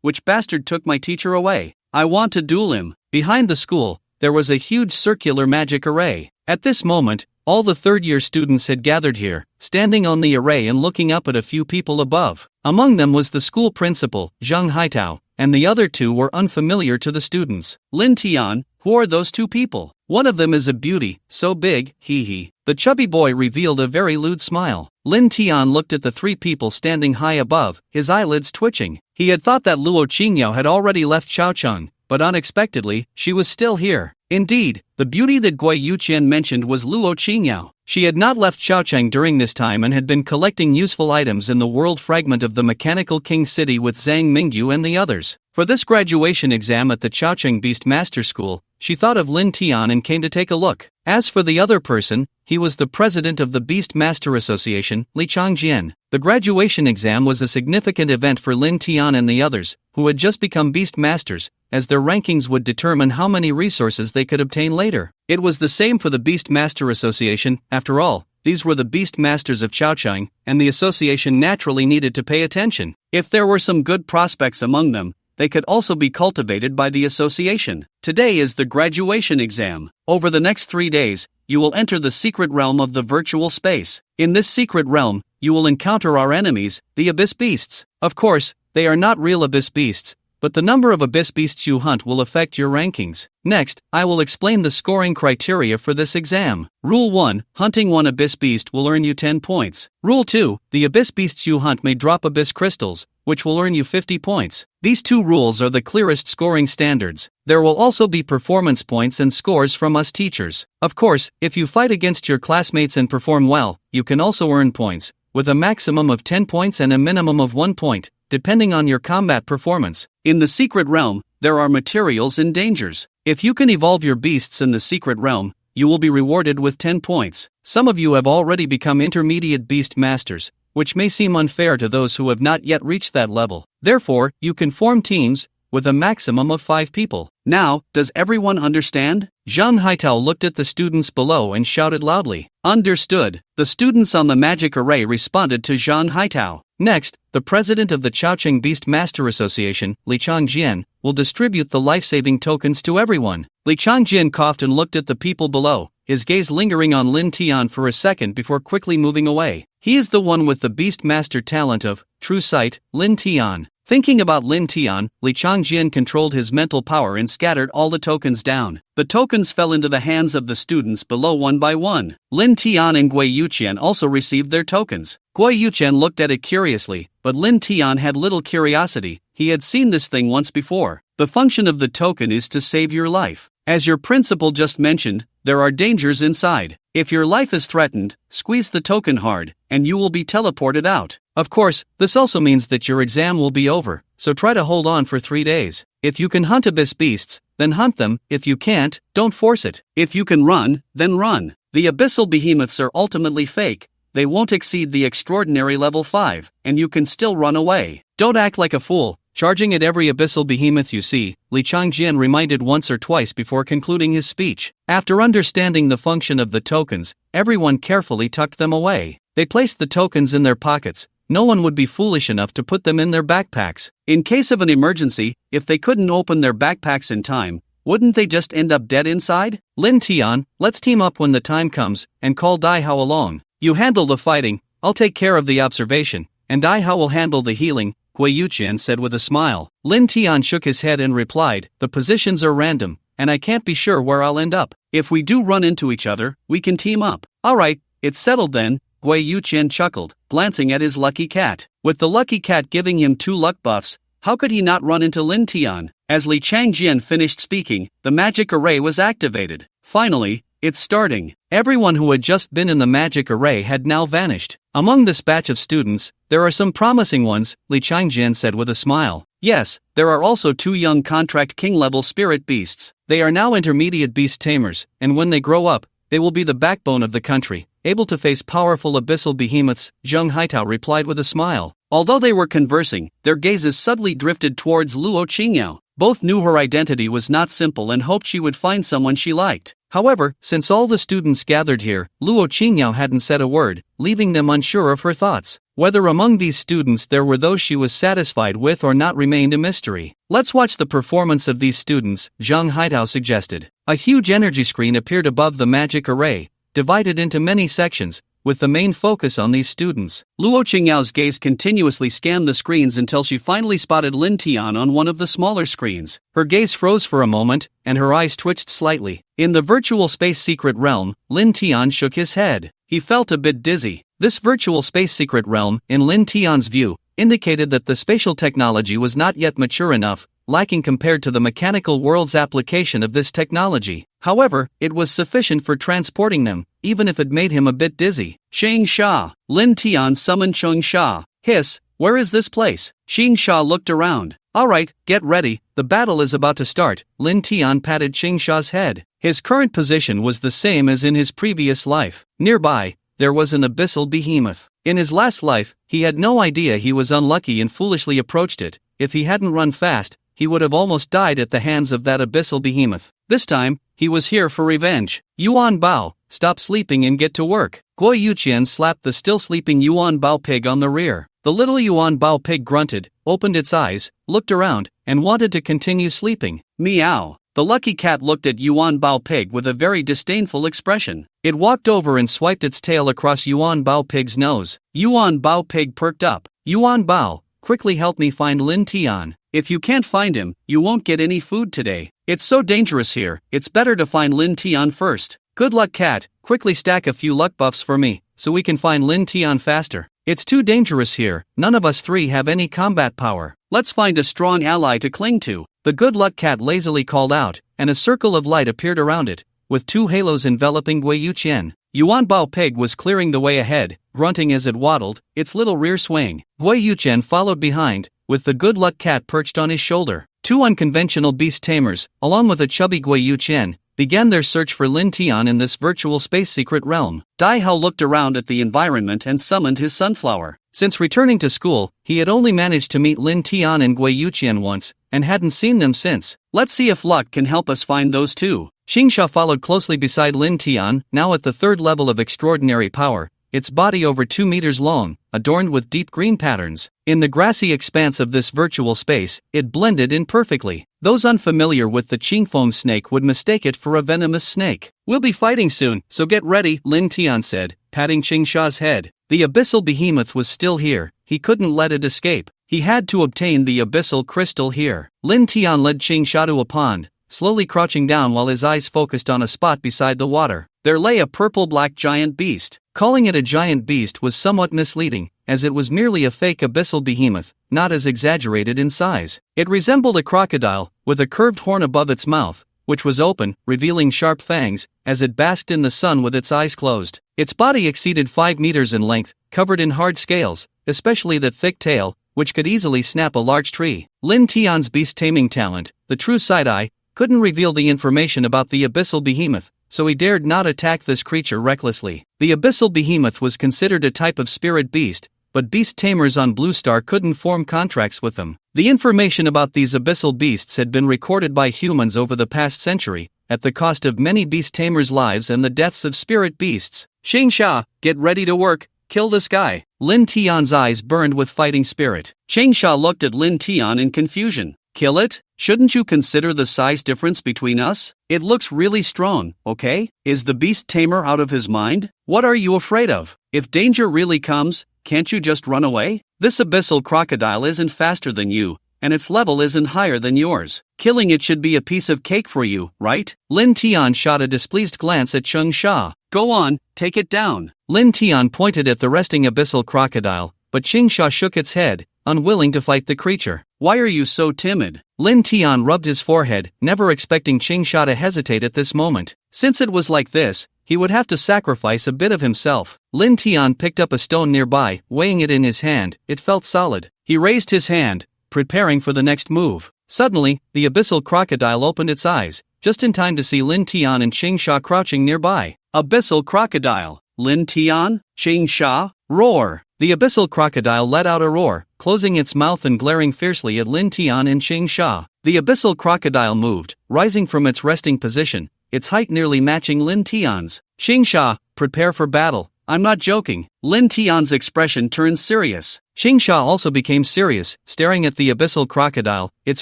Which bastard took my teacher away? I want to duel him. Behind the school, there was a huge circular magic array. At this moment, all the third-year students had gathered here, standing on the array and looking up at a few people above. Among them was the school principal, Zhang Haitao, and the other two were unfamiliar to the students. Lin Tian, who are those two people? One of them is a beauty, so big, hee. The chubby boy revealed a very lewd smile. Lin Tian looked at the three people standing high above, his eyelids twitching. He had thought that Luo Qingyao had already left Chaocheng, but unexpectedly, she was still here. Indeed, the beauty that Hui Youqian mentioned was Luo Qingyao. She had not left Chaocheng during this time and had been collecting useful items in the world fragment of the Mechanical King City with Zhang Mingyu and the others. For this graduation exam at the Chaocheng Beast Master School, she thought of Lin Tian and came to take a look. As for the other person, he was the president of the Beast Master Association, Li Changjian. The graduation exam was a significant event for Lin Tian and the others, who had just become Beast Masters, as their rankings would determine how many resources they could obtain later. It was the same for the Beast Master Association, after all. These were the Beast Masters of Chaocheng, and the association naturally needed to pay attention. If there were some good prospects among them, they could also be cultivated by the association. Today is the graduation exam. Over the next 3 days, you will enter the secret realm of the virtual space. In this secret realm, you will encounter our enemies, the Abyss Beasts. Of course, they are not real Abyss Beasts, but the number of Abyss Beasts you hunt will affect your rankings. Next, I will explain the scoring criteria for this exam. Rule 1, hunting one Abyss Beast will earn you 10 points. Rule 2, the Abyss Beasts you hunt may drop Abyss Crystals, which will earn you 50 points. These two rules are the clearest scoring standards. There will also be performance points and scores from us teachers. Of course, if you fight against your classmates and perform well, you can also earn points, with a maximum of 10 points and a minimum of 1 point, depending on your combat performance. In the secret realm, there are materials and dangers. If you can evolve your beasts in the secret realm, you will be rewarded with 10 points. Some of you have already become intermediate beast masters, which may seem unfair to those who have not yet reached that level. Therefore, you can form teams, with a maximum of 5 people. Now, does everyone understand? Zhang Haitao looked at the students below and shouted loudly. Understood. The students on the magic array responded to Zhang Haitao. Next, the president of the Chaocheng Beast Master Association, Li Changjian, will distribute the life-saving tokens to everyone. Li Changjian coughed and looked at the people below, his gaze lingering on Lin Tian for a second before quickly moving away. He is the one with the Beast Master talent of True Sight, Lin Tian. Thinking about Lin Tian, Li Changjian controlled his mental power and scattered all the tokens down. The tokens fell into the hands of the students below one by one. Lin Tian and Gui Yuqian also received their tokens. Gui Yuqian looked at it curiously, but Lin Tian had little curiosity. He had seen this thing once before. The function of the token is to save your life. As your principal just mentioned, there are dangers inside. If your life is threatened, squeeze the token hard, and you will be teleported out. Of course, this also means that your exam will be over, so try to hold on for 3 days. If you can hunt abyss beasts, then hunt them. If you can't, don't force it. If you can run, then run. The abyssal behemoths are ultimately fake. They won't exceed the extraordinary level 5, and you can still run away. Don't act like a fool, charging at every abyssal behemoth you see, Li Changjian reminded once or twice before concluding his speech. After understanding the function of the tokens, everyone carefully tucked them away. They placed the tokens in their pockets. No one would be foolish enough to put them in their backpacks. In case of an emergency, if they couldn't open their backpacks in time, wouldn't they just end up dead inside? Lin Tian, let's team up when the time comes, and call Dai Hao along. You handle the fighting, I'll take care of the observation, and Dai Hao will handle the healing, Gui Yuqian said with a smile. Lin Tian shook his head and replied, the positions are random, and I can't be sure where I'll end up. If we do run into each other, we can team up. Alright, it's settled then, Gui Yuqian chuckled, glancing at his lucky cat. With the lucky cat giving him 2 luck buffs, how could he not run into Lin Tian? As Li Changjian finished speaking, the magic array was activated. Finally, it's starting. Everyone who had just been in the magic array had now vanished. Among this batch of students, there are some promising ones, Li Changjian said with a smile. Yes, there are also 2 young contract king-level spirit beasts. They are now intermediate beast tamers, and when they grow up, they will be the backbone of the country, able to face powerful abyssal behemoths, Zheng Haitao replied with a smile. Although they were conversing, their gazes subtly drifted towards Luo Qingyao. Both knew her identity was not simple and hoped she would find someone she liked. However, since all the students gathered here, Luo Qingyao hadn't said a word, leaving them unsure of her thoughts. Whether among these students there were those she was satisfied with or not remained a mystery. Let's watch the performance of these students, Zheng Haitao suggested. A huge energy screen appeared above the magic array, divided into many sections, with the main focus on these students. Luo Qingyao's gaze continuously scanned the screens until she finally spotted Lin Tian on one of the smaller screens. Her gaze froze for a moment, and her eyes twitched slightly. In the virtual space secret realm, Lin Tian shook his head. He felt a bit dizzy. This virtual space secret realm, in Lin Tian's view, indicated that the spatial technology was not yet mature enough, lacking compared to the mechanical world's application of this technology. However, it was sufficient for transporting them, even if it made him a bit dizzy. Xing Sha. Lin Tian summoned Xing Sha. Hiss, where is this place? Xing Sha looked around. Alright, get ready, the battle is about to start. Lin Tian patted Xing Sha's head. His current position was the same as in his previous life. Nearby, there was an abyssal behemoth. In his last life, he had no idea he was unlucky and foolishly approached it. If he hadn't run fast, he would have almost died at the hands of that abyssal behemoth. This time, he was here for revenge. Yuan Bao, stop sleeping and get to work. Gui Yuqian slapped the still sleeping Yuan Bao pig on the rear. The little Yuan Bao pig grunted, opened its eyes, looked around, and wanted to continue sleeping. Meow. The lucky cat looked at Yuan Bao pig with a very disdainful expression. It walked over and swiped its tail across Yuan Bao pig's nose. Yuan Bao pig perked up. Yuan Bao, quickly help me find Lin Tian. If you can't find him, you won't get any food today. It's so dangerous here, it's better to find Lin Tian first. Good luck, cat, quickly stack a few luck buffs for me, so we can find Lin Tian faster. It's too dangerous here, none of us 3 have any combat power. Let's find a strong ally to cling to. The good luck cat lazily called out, and a circle of light appeared around it, with 2 halos enveloping Gui Yuqian. Yuan Bao pig was clearing the way ahead, grunting as it waddled, its little rear swaying. Gui Yuqian followed behind, with the good luck cat perched on his shoulder. 2 unconventional beast tamers, along with a chubby Gui Yuqian, began their search for Lin Tian in this virtual space secret realm. Dai Hao looked around at the environment and summoned his sunflower. Since returning to school, he had only managed to meet Lin Tian and Gui Yuqian once, and hadn't seen them since. Let's see if luck can help us find those 2. Xingsha followed closely beside Lin Tian, now at the 3rd level of extraordinary power, its body over 2 meters long, adorned with deep green patterns. In the grassy expanse of this virtual space, it blended in perfectly. Those unfamiliar with the Qingfeng snake would mistake it for a venomous snake. We'll be fighting soon, so get ready, Lin Tian said, patting Xingsha's head. The abyssal behemoth was still here, he couldn't let it escape. He had to obtain the abyssal crystal here. Lin Tian led Qingsha to a pond, slowly crouching down while his eyes focused on a spot beside the water. There lay a purple-black giant beast. Calling it a giant beast was somewhat misleading, as it was merely a fake abyssal behemoth, not as exaggerated in size. It resembled a crocodile, with a curved horn above its mouth, which was open, revealing sharp fangs, as it basked in the sun with its eyes closed. Its body exceeded 5 meters in length, covered in hard scales, especially the thick tail, which could easily snap a large tree. Lin Tian's beast-taming talent, the true side-eye, couldn't reveal the information about the abyssal behemoth, so he dared not attack this creature recklessly. The abyssal behemoth was considered a type of spirit beast, but beast tamers on Blue Star couldn't form contracts with them. The information about these abyssal beasts had been recorded by humans over the past century, at the cost of many beast tamers' lives and the deaths of spirit beasts. Qingsha, get ready to work, kill this guy. Lin Tian's eyes burned with fighting spirit. Qingsha looked at Lin Tian in confusion. Kill it? Shouldn't you consider the size difference between us? It looks really strong, okay? Is the beast tamer out of his mind? What are you afraid of? If danger really comes, can't you just run away? This abyssal crocodile isn't faster than you, and its level isn't higher than yours. Killing it should be a piece of cake for you, right? Lin Tian shot a displeased glance at Qingsha. Go on, take it down. Lin Tian pointed at the resting abyssal crocodile, but Qingsha shook its head, unwilling to fight the creature. Why are you so timid? Lin Tian rubbed his forehead, never expecting Qingsha to hesitate at this moment. Since it was like this, he would have to sacrifice a bit of himself. Lin Tian picked up a stone nearby, weighing it in his hand. It felt solid. He raised his hand, preparing for the next move. Suddenly, the abyssal crocodile opened its eyes, just in time to see Lin Tian and Qingsha crouching nearby. Abyssal crocodile. Lin Tian? Qingsha? Roar! The abyssal crocodile let out a roar, closing its mouth and glaring fiercely at Lin Tian and Qingsha. The abyssal crocodile moved, rising from its resting position, its height nearly matching Lin Tian's. Qingsha, prepare for battle. I'm not joking. Lin Tian's expression turned serious. Qingsha also became serious, staring at the abyssal crocodile, its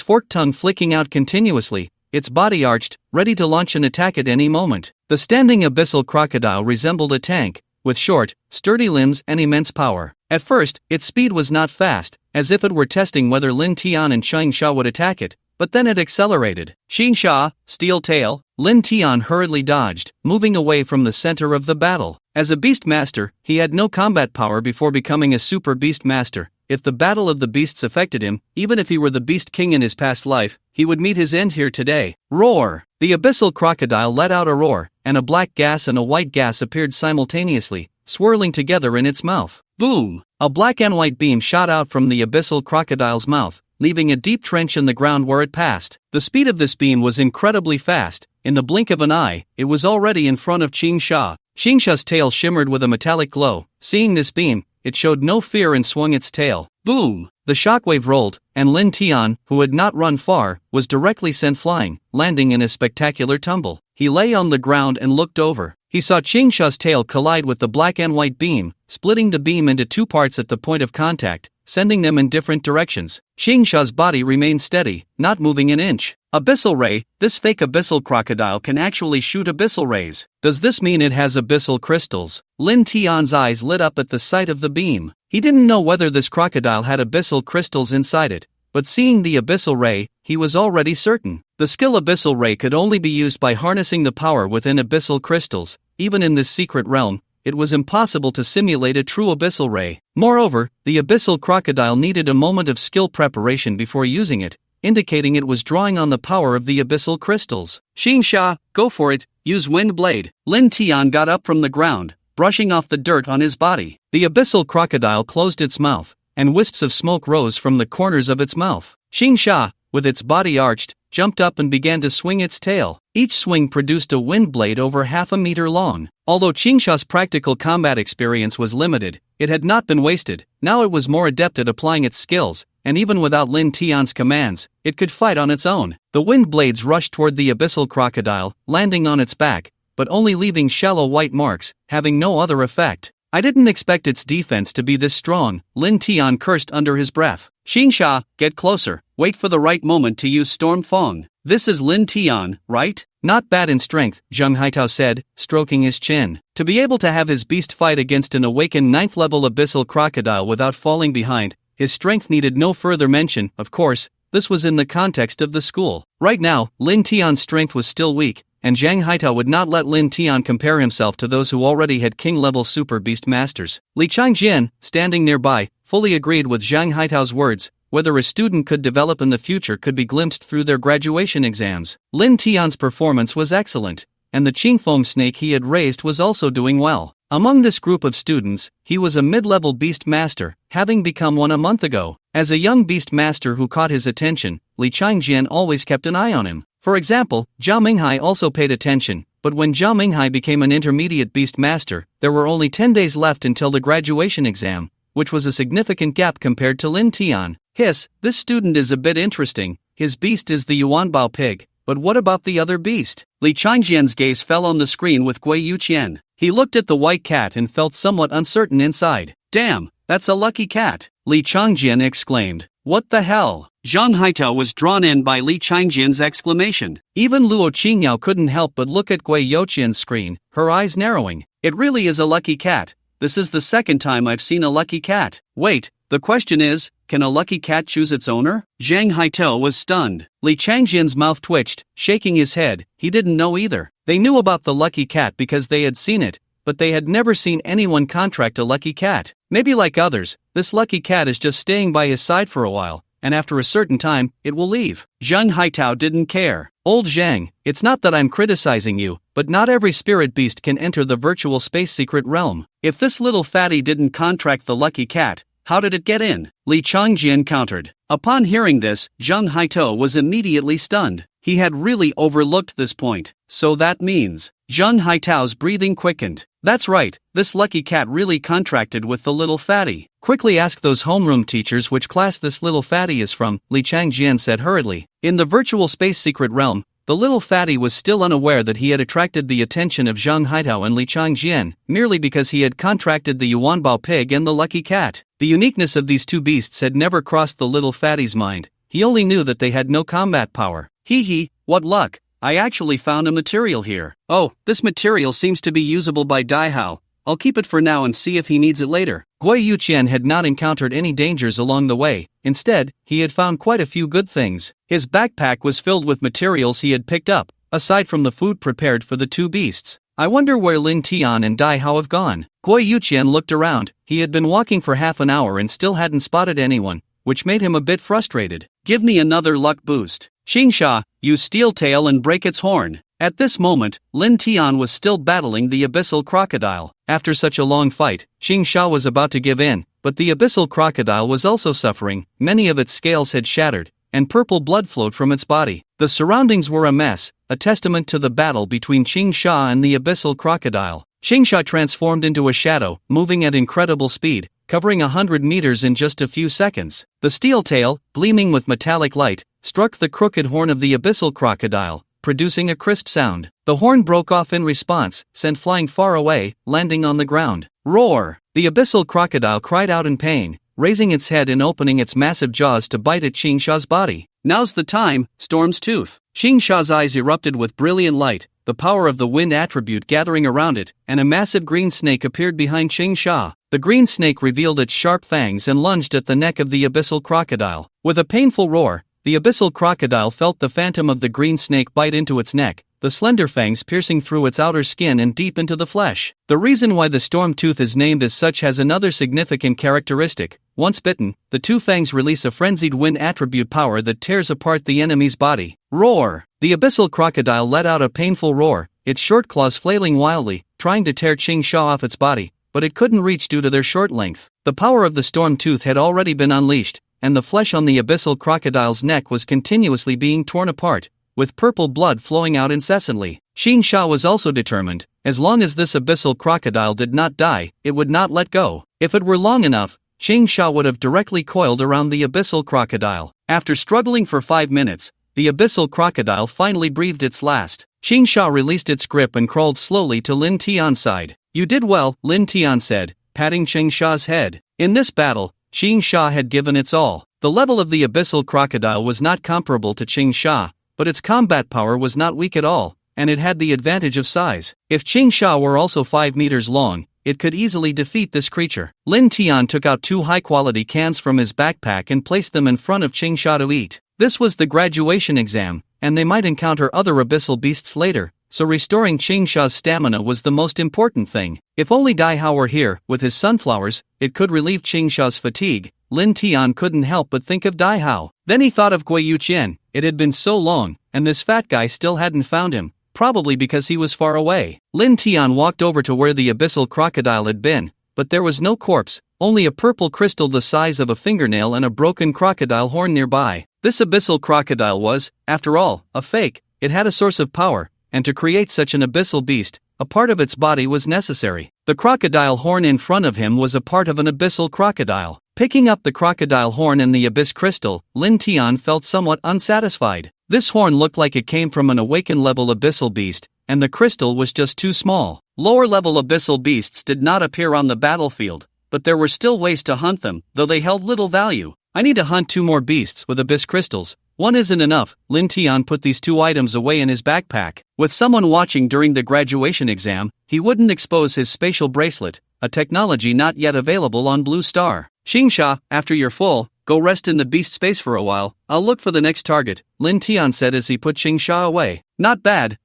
forked tongue flicking out continuously, its body arched, ready to launch an attack at any moment. The standing abyssal crocodile resembled a tank, with short, sturdy limbs and immense power. At first, its speed was not fast, as if it were testing whether Lin Tian and Qingsha would attack it, but then it accelerated. Qingsha, steel tail. Lin Tian hurriedly dodged, moving away from the center of the battle. As a beast master, he had no combat power before becoming a super beast master. If the battle of the beasts affected him, even if he were the beast king in his past life, he would meet his end here today. Roar! The abyssal crocodile let out a roar, and a black gas and a white gas appeared simultaneously, swirling together in its mouth. Boom! A black and white beam shot out from the abyssal crocodile's mouth, leaving a deep trench in the ground where it passed. The speed of this beam was incredibly fast. In the blink of an eye, it was already in front of Qingsha. Qingsha's tail shimmered with a metallic glow. Seeing this beam, it showed no fear and swung its tail. Boom! The shockwave rolled, and Lin Tian, who had not run far, was directly sent flying, landing in a spectacular tumble. He lay on the ground and looked over. He saw Qingsha's tail collide with the black and white beam, splitting the beam into two parts at the point of contact, sending them in different directions. Qingsha's body remained steady, not moving an inch. Abyssal ray. This fake abyssal crocodile can actually shoot abyssal rays. Does this mean it has abyssal crystals? Lin Tian's eyes lit up at the sight of the beam. He didn't know whether this crocodile had abyssal crystals inside it, but seeing the abyssal ray, he was already certain. The skill abyssal ray could only be used by harnessing the power within abyssal crystals. Even in this secret realm, it was impossible to simulate a true abyssal ray. Moreover, the abyssal crocodile needed a moment of skill preparation before using it, indicating it was drawing on the power of the abyssal crystals. Qingsha, go for it, use wind blade. Lin Tian got up from the ground, brushing off the dirt on his body. The abyssal crocodile closed its mouth, and wisps of smoke rose from the corners of its mouth. Qingsha, with its body arched, jumped up and began to swing its tail. Each swing produced a wind blade over half a meter long. Although Qingsha's practical combat experience was limited, it had not been wasted. Now it was more adept at applying its skills, and even without Lin Tian's commands, it could fight on its own. The wind blades rushed toward the abyssal crocodile, landing on its back, but only leaving shallow white marks, having no other effect. I didn't expect its defense to be this strong, Lin Tian cursed under his breath. Qingsha, get closer, wait for the right moment to use Storm Fong. This is Lin Tian, right? Not bad in strength, Zheng Haitao said, stroking his chin. To be able to have his beast fight against an awakened 9th level abyssal crocodile without falling behind, his strength needed no further mention. Of course, this was in the context of the school. Right now, Lin Tian's strength was still weak, and Zhang Haitao would not let Lin Tian compare himself to those who already had king-level super beast masters. Li Changjian, standing nearby, fully agreed with Zhang Haitao's words. Whether a student could develop in the future could be glimpsed through their graduation exams. Lin Tian's performance was excellent, and the Qingfeng snake he had raised was also doing well. Among this group of students, he was a mid-level beast master, having become one a month ago. As a young beast master who caught his attention, Li Changjian always kept an eye on him. For example, Zhao Minghai also paid attention, but when Zhao Minghai became an intermediate beast master, there were only 10 days left until the graduation exam, which was a significant gap compared to Lin Tian. This student is a bit interesting. His beast is the Yuanbao pig, but what about the other beast? Li Changjian's gaze fell on the screen with Gui Yuqian. He looked at the white cat and felt somewhat uncertain inside. Damn, that's a lucky cat, Li Changjian exclaimed. What the hell? Zhang Haitao was drawn in by Li Changjian's exclamation. Even Luo Qingyao couldn't help but look at Gui Yuqian's screen, her eyes narrowing. It really is a lucky cat. This is the second time I've seen a lucky cat. Wait, the question is, can a lucky cat choose its owner? Zhang Haitao was stunned. Li Changjian's mouth twitched, shaking his head. He didn't know either. They knew about the lucky cat because they had seen it, but they had never seen anyone contract a lucky cat. Maybe like others, this lucky cat is just staying by his side for a while, and after a certain time, it will leave. Zhang Haitao didn't care. Old Zhang, it's not that I'm criticizing you, but not every spirit beast can enter the virtual space secret realm. If this little fatty didn't contract the lucky cat, how did it get in? Li Changjian countered. Upon hearing this, Zhang Haitao was immediately stunned. He had really overlooked this point. So that means, Zhang Haitao's breathing quickened. That's right, this lucky cat really contracted with the little fatty. Quickly ask those homeroom teachers which class this little fatty is from, Li Changjian said hurriedly. In the virtual space secret realm, the little fatty was still unaware that he had attracted the attention of Zhang Haitao and Li Changjian, merely because he had contracted the Yuanbao pig and the lucky cat. The uniqueness of these two beasts had never crossed the little fatty's mind. He only knew that they had no combat power. Hee, what luck. I actually found a material here. Oh, this material seems to be usable by Daihao. I'll keep it for now and see if he needs it later. Gui Yuqian had not encountered any dangers along the way. Instead, he had found quite a few good things. His backpack was filled with materials he had picked up, aside from the food prepared for the two beasts. I wonder where Lin Tian and Daihao have gone. Gui Yuqian looked around. He had been walking for half an hour and still hadn't spotted anyone, which made him a bit frustrated. Give me another luck boost. Xingsha, use Steel Tail and break its horn. At this moment, Lin Tian was still battling the abyssal crocodile. After such a long fight, Xingsha was about to give in, but the abyssal crocodile was also suffering. Many of its scales had shattered, and purple blood flowed from its body. The surroundings were a mess, a testament to the battle between Xingsha and the abyssal crocodile. Xingsha transformed into a shadow, moving at incredible speed, covering 100 meters in just a few seconds. The steel tail, gleaming with metallic light, struck the crooked horn of the abyssal crocodile, producing a crisp sound. The horn broke off in response, sent flying far away, landing on the ground. Roar! The abyssal crocodile cried out in pain, raising its head and opening its massive jaws to bite at Xingsha's body. Now's the time, Storm's Tooth. Xingsha's eyes erupted with brilliant light, the power of the wind attribute gathering around it, and a massive green snake appeared behind Xingsha. The green snake revealed its sharp fangs and lunged at the neck of the abyssal crocodile. With a painful roar, the abyssal crocodile felt the phantom of the green snake bite into its neck, the slender fangs piercing through its outer skin and deep into the flesh. The reason why the storm tooth is named as such has another significant characteristic. Once bitten, the two fangs release a frenzied wind attribute power that tears apart the enemy's body. Roar! The abyssal crocodile let out a painful roar, its short claws flailing wildly, trying to tear Xingsha off its body, but it couldn't reach due to their short length. The power of the storm tooth had already been unleashed, and the flesh on the abyssal crocodile's neck was continuously being torn apart, with purple blood flowing out incessantly. Xingsha was also determined. As long as this abyssal crocodile did not die, it would not let go. If it were long enough, Xingsha would have directly coiled around the abyssal crocodile. After struggling for 5 minutes, the abyssal crocodile finally breathed its last. Xingsha released its grip and crawled slowly to Lin Tian's side. You did well, Lin Tian said, patting Xingsha's head. In this battle, Xingsha had given its all. The level of the abyssal crocodile was not comparable to Xingsha, but its combat power was not weak at all, and it had the advantage of size. If Xingsha were also 5 meters long, it could easily defeat this creature. Lin Tian took out 2 high-quality cans from his backpack and placed them in front of Qingsha to eat. This was the graduation exam, and they might encounter other abyssal beasts later, so restoring Qingsha's stamina was the most important thing. If only Dai Hao were here, with his sunflowers, it could relieve Qingsha's fatigue. Lin Tian couldn't help but think of Dai Hao. Then he thought of Gui Yuqian. It had been so long, and this fat guy still hadn't found him, probably because he was far away. Lin Tian walked over to where the abyssal crocodile had been, but there was no corpse, only a purple crystal the size of a fingernail and a broken crocodile horn nearby. This abyssal crocodile was, after all, a fake. It had a source of power, and to create such an abyssal beast, a part of its body was necessary. The crocodile horn in front of him was a part of an abyssal crocodile. Picking up the crocodile horn and the abyss crystal, Lin Tian felt somewhat unsatisfied. This horn looked like it came from an awakened-level abyssal beast, and the crystal was just too small. Lower-level abyssal beasts did not appear on the battlefield, but there were still ways to hunt them, though they held little value. I need to hunt 2 more beasts with abyss crystals. One isn't enough. Lin Tian put these 2 items away in his backpack. With someone watching during the graduation exam, he wouldn't expose his spatial bracelet, a technology not yet available on Blue Star. Qingsha, after you're full, go rest in the beast space for a while. I'll look for the next target, Lin Tian said as he put Qingsha away. Not bad,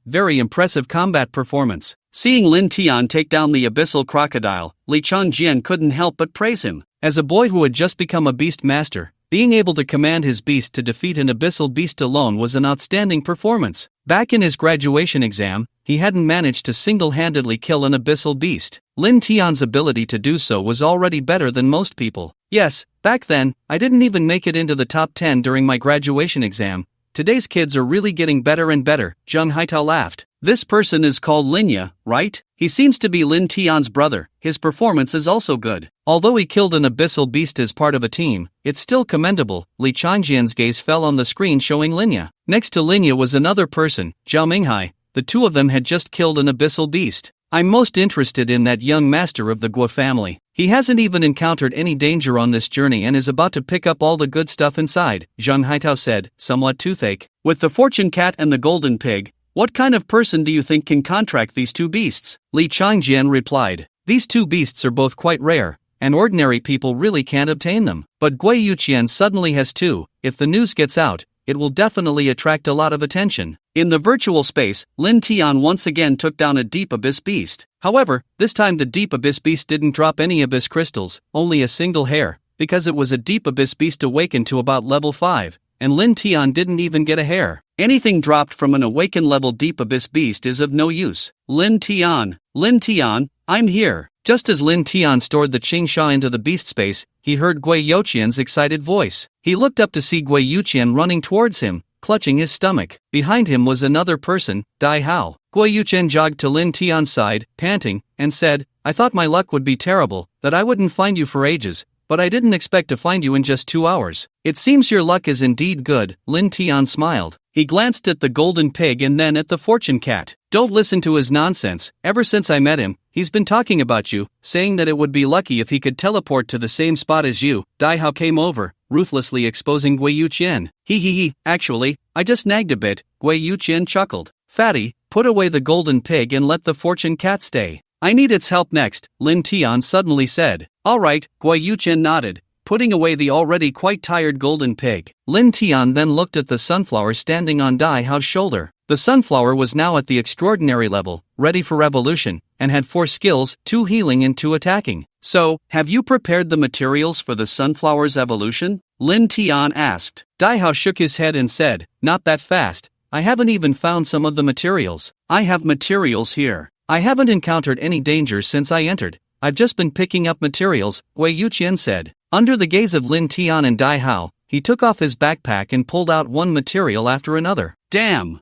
very impressive combat performance. Seeing Lin Tian take down the abyssal crocodile, Li Changjian couldn't help but praise him. As a boy who had just become a beast master, being able to command his beast to defeat an abyssal beast alone was an outstanding performance. Back in his graduation exam, he hadn't managed to single-handedly kill an abyssal beast. Lin Tian's ability to do so was already better than most people. Yes, back then, I didn't even make it into the top 10 during my graduation exam. Today's kids are really getting better and better, Zheng Haitao laughed. This person is called Linya, right? He seems to be Lin Tian's brother. His performance is also good. Although he killed an abyssal beast as part of a team, it's still commendable. Li Changjian's gaze fell on the screen showing Linya. Next to Linya was another person, Zhao Minghai. The 2 of them had just killed an abyssal beast. I'm most interested in that young master of the Guo family. He hasn't even encountered any danger on this journey and is about to pick up all the good stuff inside, Zheng Haitao said, somewhat toothache. With the fortune cat and the golden pig, what kind of person do you think can contract these 2 beasts? Li Changjian replied. These 2 beasts are both quite rare, and ordinary people really can't obtain them. But Gui Yuqian suddenly has 2. If the news gets out, it will definitely attract a lot of attention. In the virtual space, Lin Tian once again took down a deep abyss beast. However, this time the deep abyss beast didn't drop any abyss crystals, only a single hair, because it was a deep abyss beast awakened to about level 5, and Lin Tian didn't even get a hair. Anything dropped from an awakened level deep abyss beast is of no use. Lin Tian, I'm here. Just as Lin Tian stored the Qingsha into the beast space, he heard Gui Yuqian's excited voice. He looked up to see Gui Yuqian running towards him, clutching his stomach. Behind him was another person, Dai Hao. Gui Yuqian jogged to Lin Tian's side, panting, and said, I thought my luck would be terrible, that I wouldn't find you for ages, but I didn't expect to find you in just 2 hours. It seems your luck is indeed good, Lin Tian smiled. He glanced at the golden pig and then at the fortune cat. Don't listen to his nonsense. Ever since I met him, he's been talking about you, saying that it would be lucky if he could teleport to the same spot as you. Dai Hao came over, ruthlessly exposing Gui Yuqian. Actually, I just nagged a bit, Gui Yuqian chuckled. Fatty, put away the golden pig and let the fortune cat stay. I need its help next, Lin Tian suddenly said. Alright, Gui Yuqian nodded, putting away the already quite tired golden pig. Lin Tian then looked at the sunflower standing on Dai Hao's shoulder. The sunflower was now at the extraordinary level, ready for revolution, and had 4 skills, 2 healing and 2 attacking. So, have you prepared the materials for the sunflower's evolution? Lin Tian asked. Dai Hao shook his head and said, not that fast. I haven't even found some of the materials. I have materials here. I haven't encountered any danger since I entered. I've just been picking up materials, Gui Yuqian said. Under the gaze of Lin Tian and Dai Hao, he took off his backpack and pulled out one material after another. Damn!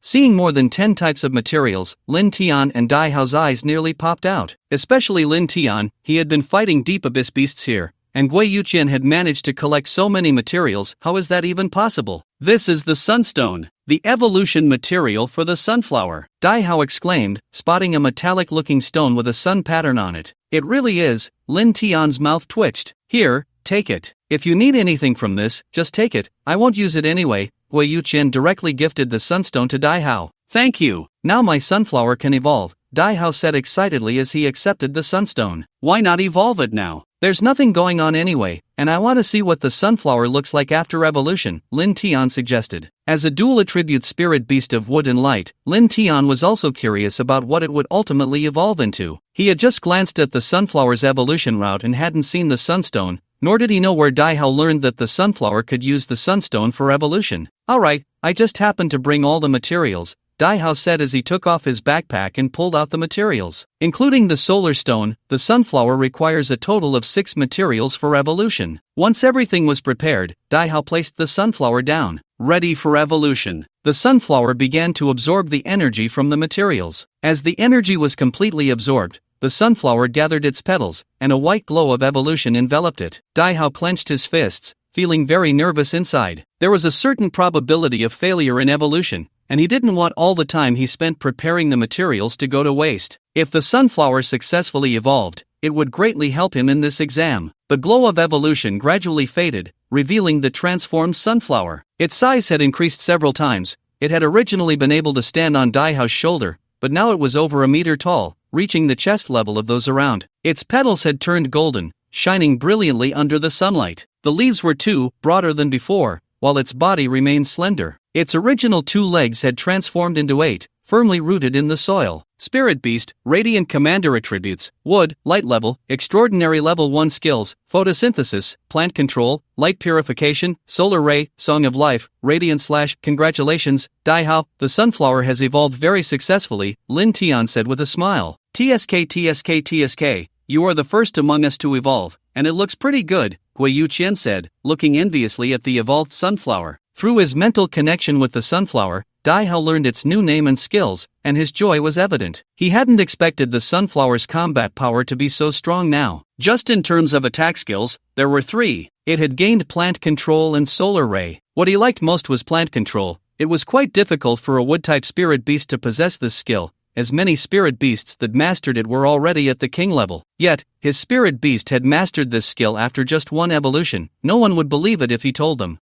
Seeing more than 10 types of materials, Lin Tian and Dai Hao's eyes nearly popped out. Especially Lin Tian, he had been fighting deep abyss beasts here, and Gui Yuqian had managed to collect so many materials. How is that even possible? This is the sunstone, the evolution material for the sunflower, Dai Hao exclaimed, spotting a metallic-looking stone with a sun pattern on it. It really is. Lin Tian's mouth twitched. Here, take it. If you need anything from this, just take it. I won't use it anyway. Gui Yuqian directly gifted the sunstone to Dai Hao. Thank you. Now my sunflower can evolve. Dai Hao said excitedly as he accepted the sunstone. Why not evolve it now? There's nothing going on anyway, and I want to see what the sunflower looks like after evolution, Lin Tian suggested. As a dual attribute spirit beast of wood and light, Lin Tian was also curious about what it would ultimately evolve into. He had just glanced at the sunflower's evolution route and hadn't seen the sunstone, nor did he know where Dai Hao learned that the sunflower could use the sunstone for evolution. Alright, I just happened to bring all the materials, Dai Hao said as he took off his backpack and pulled out the materials. Including the solar stone, the sunflower requires a total of 6 materials for evolution. Once everything was prepared, Dai Hao placed the sunflower down. Ready for evolution. The sunflower began to absorb the energy from the materials. As the energy was completely absorbed, the sunflower gathered its petals, and a white glow of evolution enveloped it. Dai Hao clenched his fists, feeling very nervous inside. There was a certain probability of failure in evolution, and he didn't want all the time he spent preparing the materials to go to waste. If the sunflower successfully evolved, it would greatly help him in this exam. The glow of evolution gradually faded, revealing the transformed sunflower. Its size had increased several times. It had originally been able to stand on Dai Hao's shoulder, but now it was over a meter tall, reaching the chest level of those around. Its petals had turned golden, shining brilliantly under the sunlight. The leaves were too broader than before, while its body remained slender. Its original 2 legs had transformed into 8, firmly rooted in the soil. Spirit Beast, Radiant Commander attributes: Wood, Light level, Extraordinary level 1 skills, Photosynthesis, Plant Control, Light Purification, Solar Ray, Song of Life, Radiant / Congratulations, Dai Hao, the sunflower has evolved very successfully, Lin Tian said with a smile. TSK, you are the first among us to evolve, and it looks pretty good, Gui Yuqian said, looking enviously at the evolved sunflower. Through his mental connection with the sunflower, Dai Hao learned its new name and skills, and his joy was evident. He hadn't expected the sunflower's combat power to be so strong now. Just in terms of attack skills, there were 3. It had gained Plant Control and Solar Ray. What he liked most was Plant Control. It was quite difficult for a wood-type spirit beast to possess this skill, as many spirit beasts that mastered it were already at the king level. Yet, his spirit beast had mastered this skill after just 1 evolution. No one would believe it if he told them.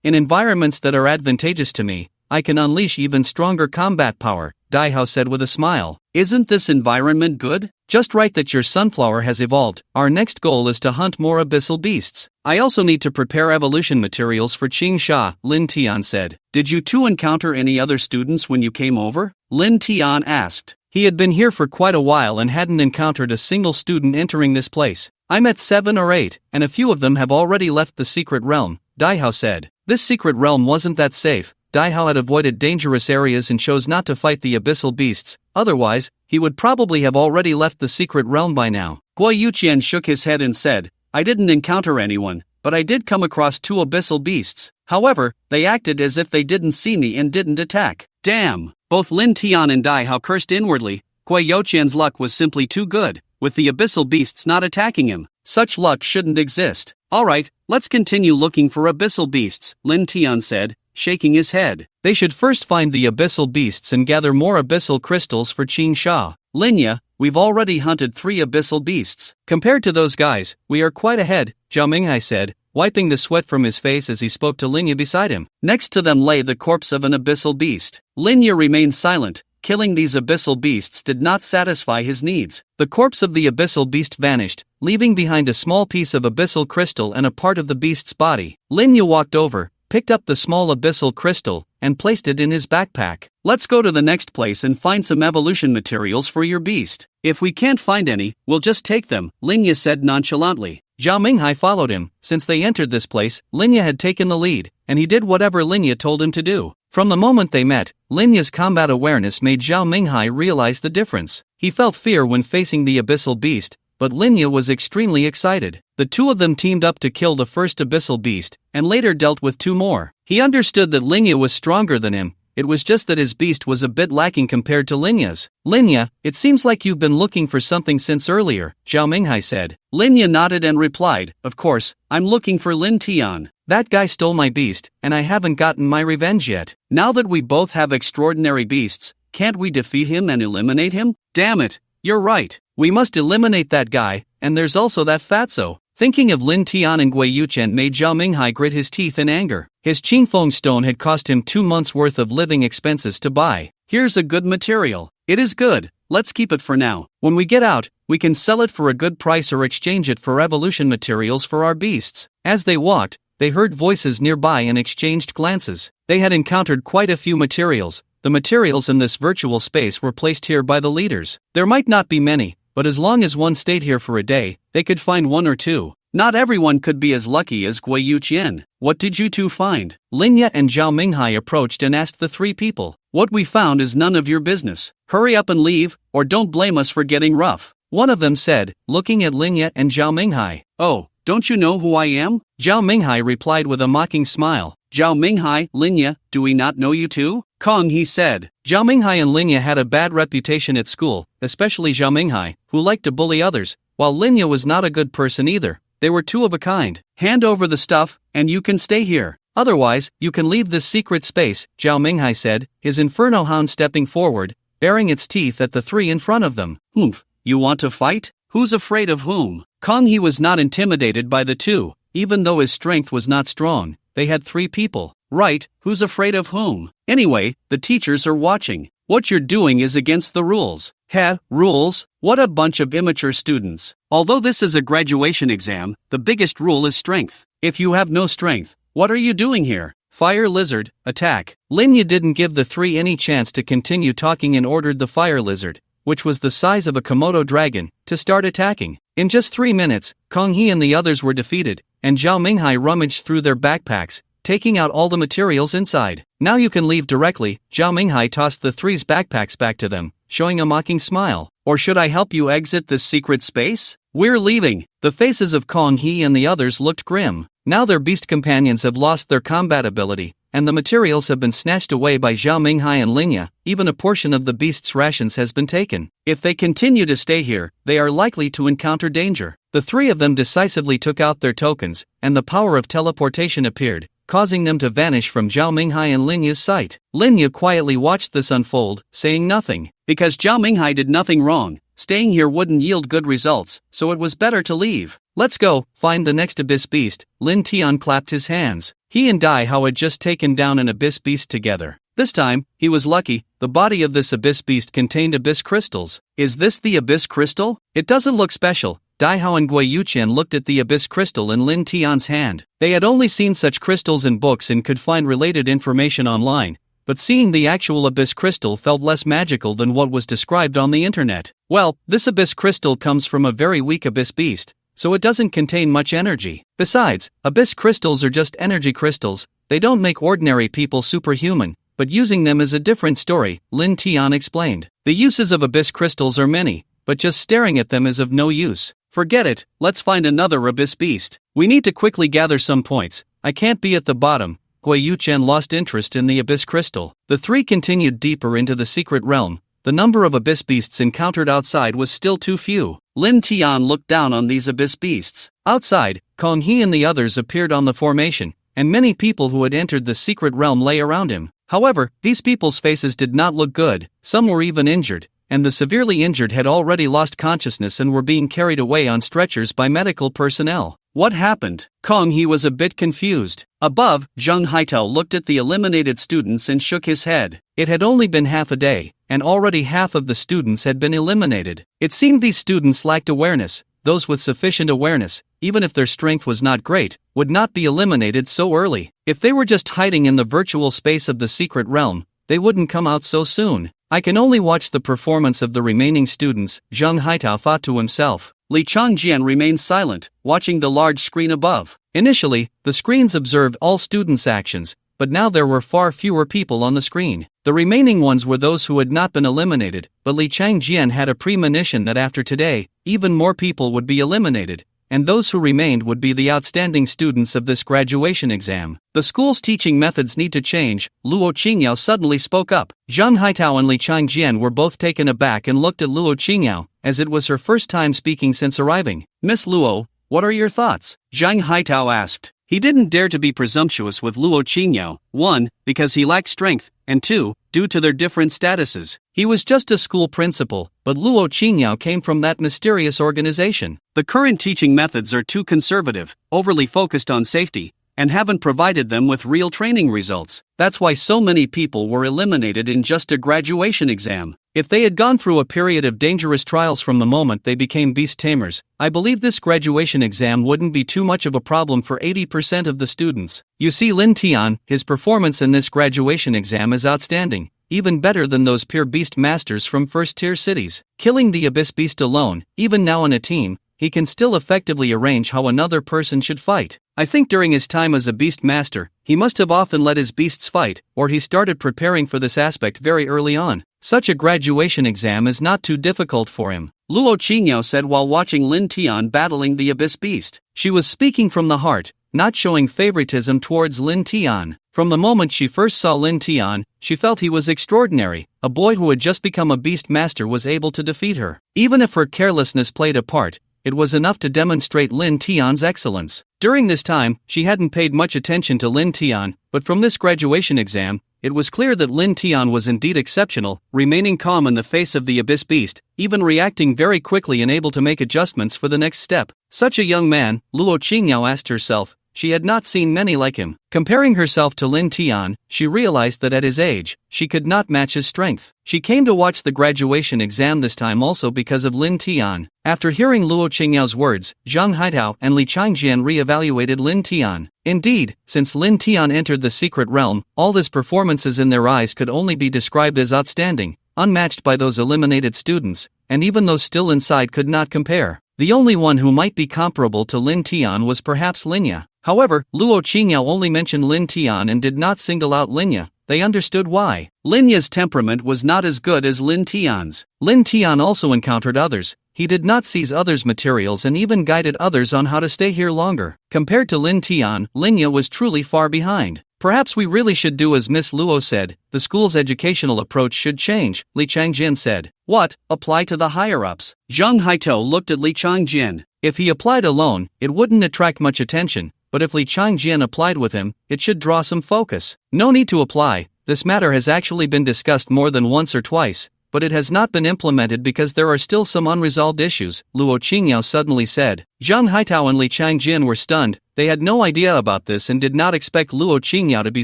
In environments that are advantageous to me, I can unleash even stronger combat power, Dai Hao said with a smile. Isn't this environment good? Just right that your sunflower has evolved. Our next goal is to hunt more abyssal beasts. I also need to prepare evolution materials for Qing Sha, Lin Tian said. Did you 2 encounter any other students when you came over? Lin Tian asked. He had been here for quite a while and hadn't encountered a single student entering this place. I met 7 or 8, and a few of them have already left the secret realm, Dai Hao said. This secret realm wasn't that safe. Dai Hao had avoided dangerous areas and chose not to fight the abyssal beasts, otherwise, he would probably have already left the secret realm by now. Gui Yuqian shook his head and said, I didn't encounter anyone, but I did come across 2 abyssal beasts. However, they acted as if they didn't see me and didn't attack. Damn! Both Lin Tian and Dai Hao cursed inwardly. Gui Yuqian's luck was simply too good, with the abyssal beasts not attacking him. Such luck shouldn't exist. Alright, let's continue looking for abyssal beasts, Lin Tian said, shaking his head. They should first find the abyssal beasts and gather more abyssal crystals for Qing Sha. Linya, we've already hunted 3 abyssal beasts. Compared to those guys, we are quite ahead, Zhao Minghai said, wiping the sweat from his face as he spoke to Linya beside him. Next to them lay the corpse of an abyssal beast. Linya remained silent. Killing these abyssal beasts did not satisfy his needs. The corpse of the abyssal beast vanished, leaving behind a small piece of abyssal crystal and a part of the beast's body. Linya walked over, picked up the small abyssal crystal, and placed it in his backpack. Let's go to the next place and find some evolution materials for your beast. If we can't find any, we'll just take them, Linya said nonchalantly. Zhao Minghai followed him. Since they entered this place, Linya had taken the lead, and he did whatever Linya told him to do. From the moment they met, Linya's combat awareness made Zhao Minghai realize the difference. He felt fear when facing the abyssal beast, but Linya was extremely excited. The 2 of them teamed up to kill the first abyssal beast, and later dealt with 2 more. He understood that Linya was stronger than him. It was just that his beast was a bit lacking compared to Linya's. Linya, it seems like you've been looking for something since earlier, Zhao Minghai said. Linya nodded and replied, of course, I'm looking for Lin Tian. That guy stole my beast, and I haven't gotten my revenge yet. Now that we both have extraordinary beasts, can't we defeat him and eliminate him? Damn it, you're right. We must eliminate that guy, and there's also that fatso. Thinking of Lin Tian and Gui Yuqian made Zhao Minghai grit his teeth in anger. His Qingfeng stone had cost him 2 months' worth of living expenses to buy. Here's a good material. It is good, let's keep it for now. When we get out, we can sell it for a good price or exchange it for evolution materials for our beasts." As they walked, they heard voices nearby and exchanged glances. They had encountered quite a few materials. The materials in this virtual space were placed here by the leaders. There might not be many, but as long as one stayed here for a day, they could find one or two. Not everyone could be as lucky as Gui Yuqian. "What did you two find?" Lin Ye and Zhao Minghai approached and asked the three people. "What we found is none of your business. Hurry up and leave, or don't blame us for getting rough," one of them said, looking at Lin Ye and Zhao Minghai. "Oh, don't you know who I am?" Zhao Minghai replied with a mocking smile. "Zhao Minghai, Lin Ye, do we not know you too?" Kong, he said. Zhao Minghai and Lin Ye had a bad reputation at school, especially Zhao Minghai, who liked to bully others, while Lin Ye was not a good person either. They were two of a kind. "Hand over the stuff, and you can stay here. Otherwise, you can leave this secret space," Zhao Minghai said, his inferno hound stepping forward, baring its teeth at the three in front of them. "Humph, you want to fight? Who's afraid of whom?" Kong he was not intimidated by the two, even though his strength was not strong. They had three people. Right, who's afraid of whom? Anyway, the teachers are watching. What you're doing is against the rules. Heh, rules? What a bunch of immature students. Although this is a graduation exam, the biggest rule is strength. If you have no strength, what are you doing here? Fire lizard, attack. Lin Ye didn't give the three any chance to continue talking and ordered the fire lizard, which was the size of a Komodo dragon, to start attacking. In just 3 minutes, Kong He and the others were defeated, and Zhao Minghai rummaged through their backpacks, taking out all the materials inside. "Now you can leave directly." Zhao Minghai tossed the three's backpacks back to them, showing a mocking smile. "Or should I help you exit this secret space?" "We're leaving." The faces of Kong He and the others looked grim. Now their beast companions have lost their combat ability, and the materials have been snatched away by Zhao Minghai and Lin Ye. Even a portion of the beast's rations has been taken. If they continue to stay here, they are likely to encounter danger. The three of them decisively took out their tokens, and the power of teleportation appeared, causing them to vanish from Zhao Minghai and Lin Ye's sight. Lin Ye quietly watched this unfold, saying nothing. Because Zhao Minghai did nothing wrong, staying here wouldn't yield good results, so it was better to leave. "Let's go, find the next abyss beast." Lin Tian clapped his hands. He and Dai Hao had just taken down an abyss beast together. This time, he was lucky. The body of this abyss beast contained abyss crystals. "Is this the abyss crystal? It doesn't look special." Dai Hao and Gui Yuqian looked at the abyss crystal in Lin Tian's hand. They had only seen such crystals in books and could find related information online, but seeing the actual abyss crystal felt less magical than what was described on the internet. "Well, this abyss crystal comes from a very weak abyss beast, so it doesn't contain much energy. Besides, abyss crystals are just energy crystals. They don't make ordinary people superhuman, but using them is a different story," Lin Tian explained. "The uses of abyss crystals are many, but just staring at them is of no use. Forget it, let's find another abyss beast. We need to quickly gather some points. I can't be at the bottom." Gui Yuqian lost interest in the abyss crystal. The three continued deeper into the secret realm. The number of abyss beasts encountered outside was still too few. Lin Tian looked down on these abyss beasts. Outside, Kong He and the others appeared on the formation, and many people who had entered the secret realm lay around him. However, these people's faces did not look good. Some were even injured, and the severely injured had already lost consciousness and were being carried away on stretchers by medical personnel. What happened? Kong He was a bit confused. Above, Zheng Haitao looked at the eliminated students and shook his head. It had only been half a day, and already half of the students had been eliminated. It seemed these students lacked awareness. Those with sufficient awareness, even if their strength was not great, would not be eliminated so early. If they were just hiding in the virtual space of the secret realm, they wouldn't come out so soon. "I can only watch the performance of the remaining students," Zheng Haitao thought to himself. Li Changjian remained silent, watching the large screen above. Initially, the screens observed all students' actions, but now there were far fewer people on the screen. The remaining ones were those who had not been eliminated, but Li Changjian had a premonition that after today, even more people would be eliminated, and those who remained would be the outstanding students of this graduation exam. "The school's teaching methods need to change," Luo Qingyao suddenly spoke up. Zheng Haitao and Li Changjian were both taken aback and looked at Luo Qingyao, as it was her first time speaking since arriving. "Miss Luo, what are your thoughts?" Zheng Haitao asked. He didn't dare to be presumptuous with Luo Qingyao, 1, because he lacked strength, and 2, due to their different statuses. He was just a school principal, but Luo Qingyao came from that mysterious organization. "The current teaching methods are too conservative, overly focused on safety, and haven't provided them with real training results. That's why so many people were eliminated in just a graduation exam. If they had gone through a period of dangerous trials from the moment they became beast tamers, I believe this graduation exam wouldn't be too much of a problem for 80% of the students. You see, Lin Tian, his performance in this graduation exam is outstanding, even better than those pure beast masters from first-tier cities. Killing the abyss beast alone, even now in a team, he can still effectively arrange how another person should fight. I think during his time as a beast master, he must have often let his beasts fight, or he started preparing for this aspect very early on. Such a graduation exam is not too difficult for him, Luo Qingyao said while watching Lin Tian battling the abyss beast. She was speaking from the heart, not showing favoritism towards Lin Tian. From the moment she first saw Lin Tian, she felt he was extraordinary. A boy who had just become a beast master was able to defeat her. Even if her carelessness played a part, it was enough to demonstrate Lin Tian's excellence. During this time, she hadn't paid much attention to Lin Tian, but from this graduation exam, it was clear that Lin Tian was indeed exceptional, remaining calm in the face of the abyss beast, even reacting very quickly and able to make adjustments for the next step. Such a young man, Luo Qingyao asked herself. She had not seen many like him. Comparing herself to Lin Tian, she realized that at his age, she could not match his strength. She came to watch the graduation exam this time also because of Lin Tian. After hearing Luo Qingyao's words, Zhang Haitao and Li Changjian re-evaluated Lin Tian. Indeed, since Lin Tian entered the secret realm, all his performances in their eyes could only be described as outstanding, unmatched by those eliminated students, and even those still inside could not compare. The only one who might be comparable to Lin Tian was perhaps Linya. However, Luo Qingyao only mentioned Lin Tian and did not single out Linya. They understood why. Linya's temperament was not as good as Lin Tian's. Lin Tian also encountered others. He did not seize others' materials and even guided others on how to stay here longer. Compared to Lin Tian, Linya was truly far behind. Perhaps we really should do as Miss Luo said. The school's educational approach should change, Li Changjin said. What? Apply to the higher-ups? Zhang Haitao looked at Li Changjin. If he applied alone, it wouldn't attract much attention. But if Li Changjian applied with him, it should draw some focus. No need to apply. This matter has actually been discussed more than once or twice, but it has not been implemented because there are still some unresolved issues, Luo Qingyao suddenly said. Zhang Haitao and Li Changjin were stunned. They had no idea about this and did not expect Luo Qingyao to be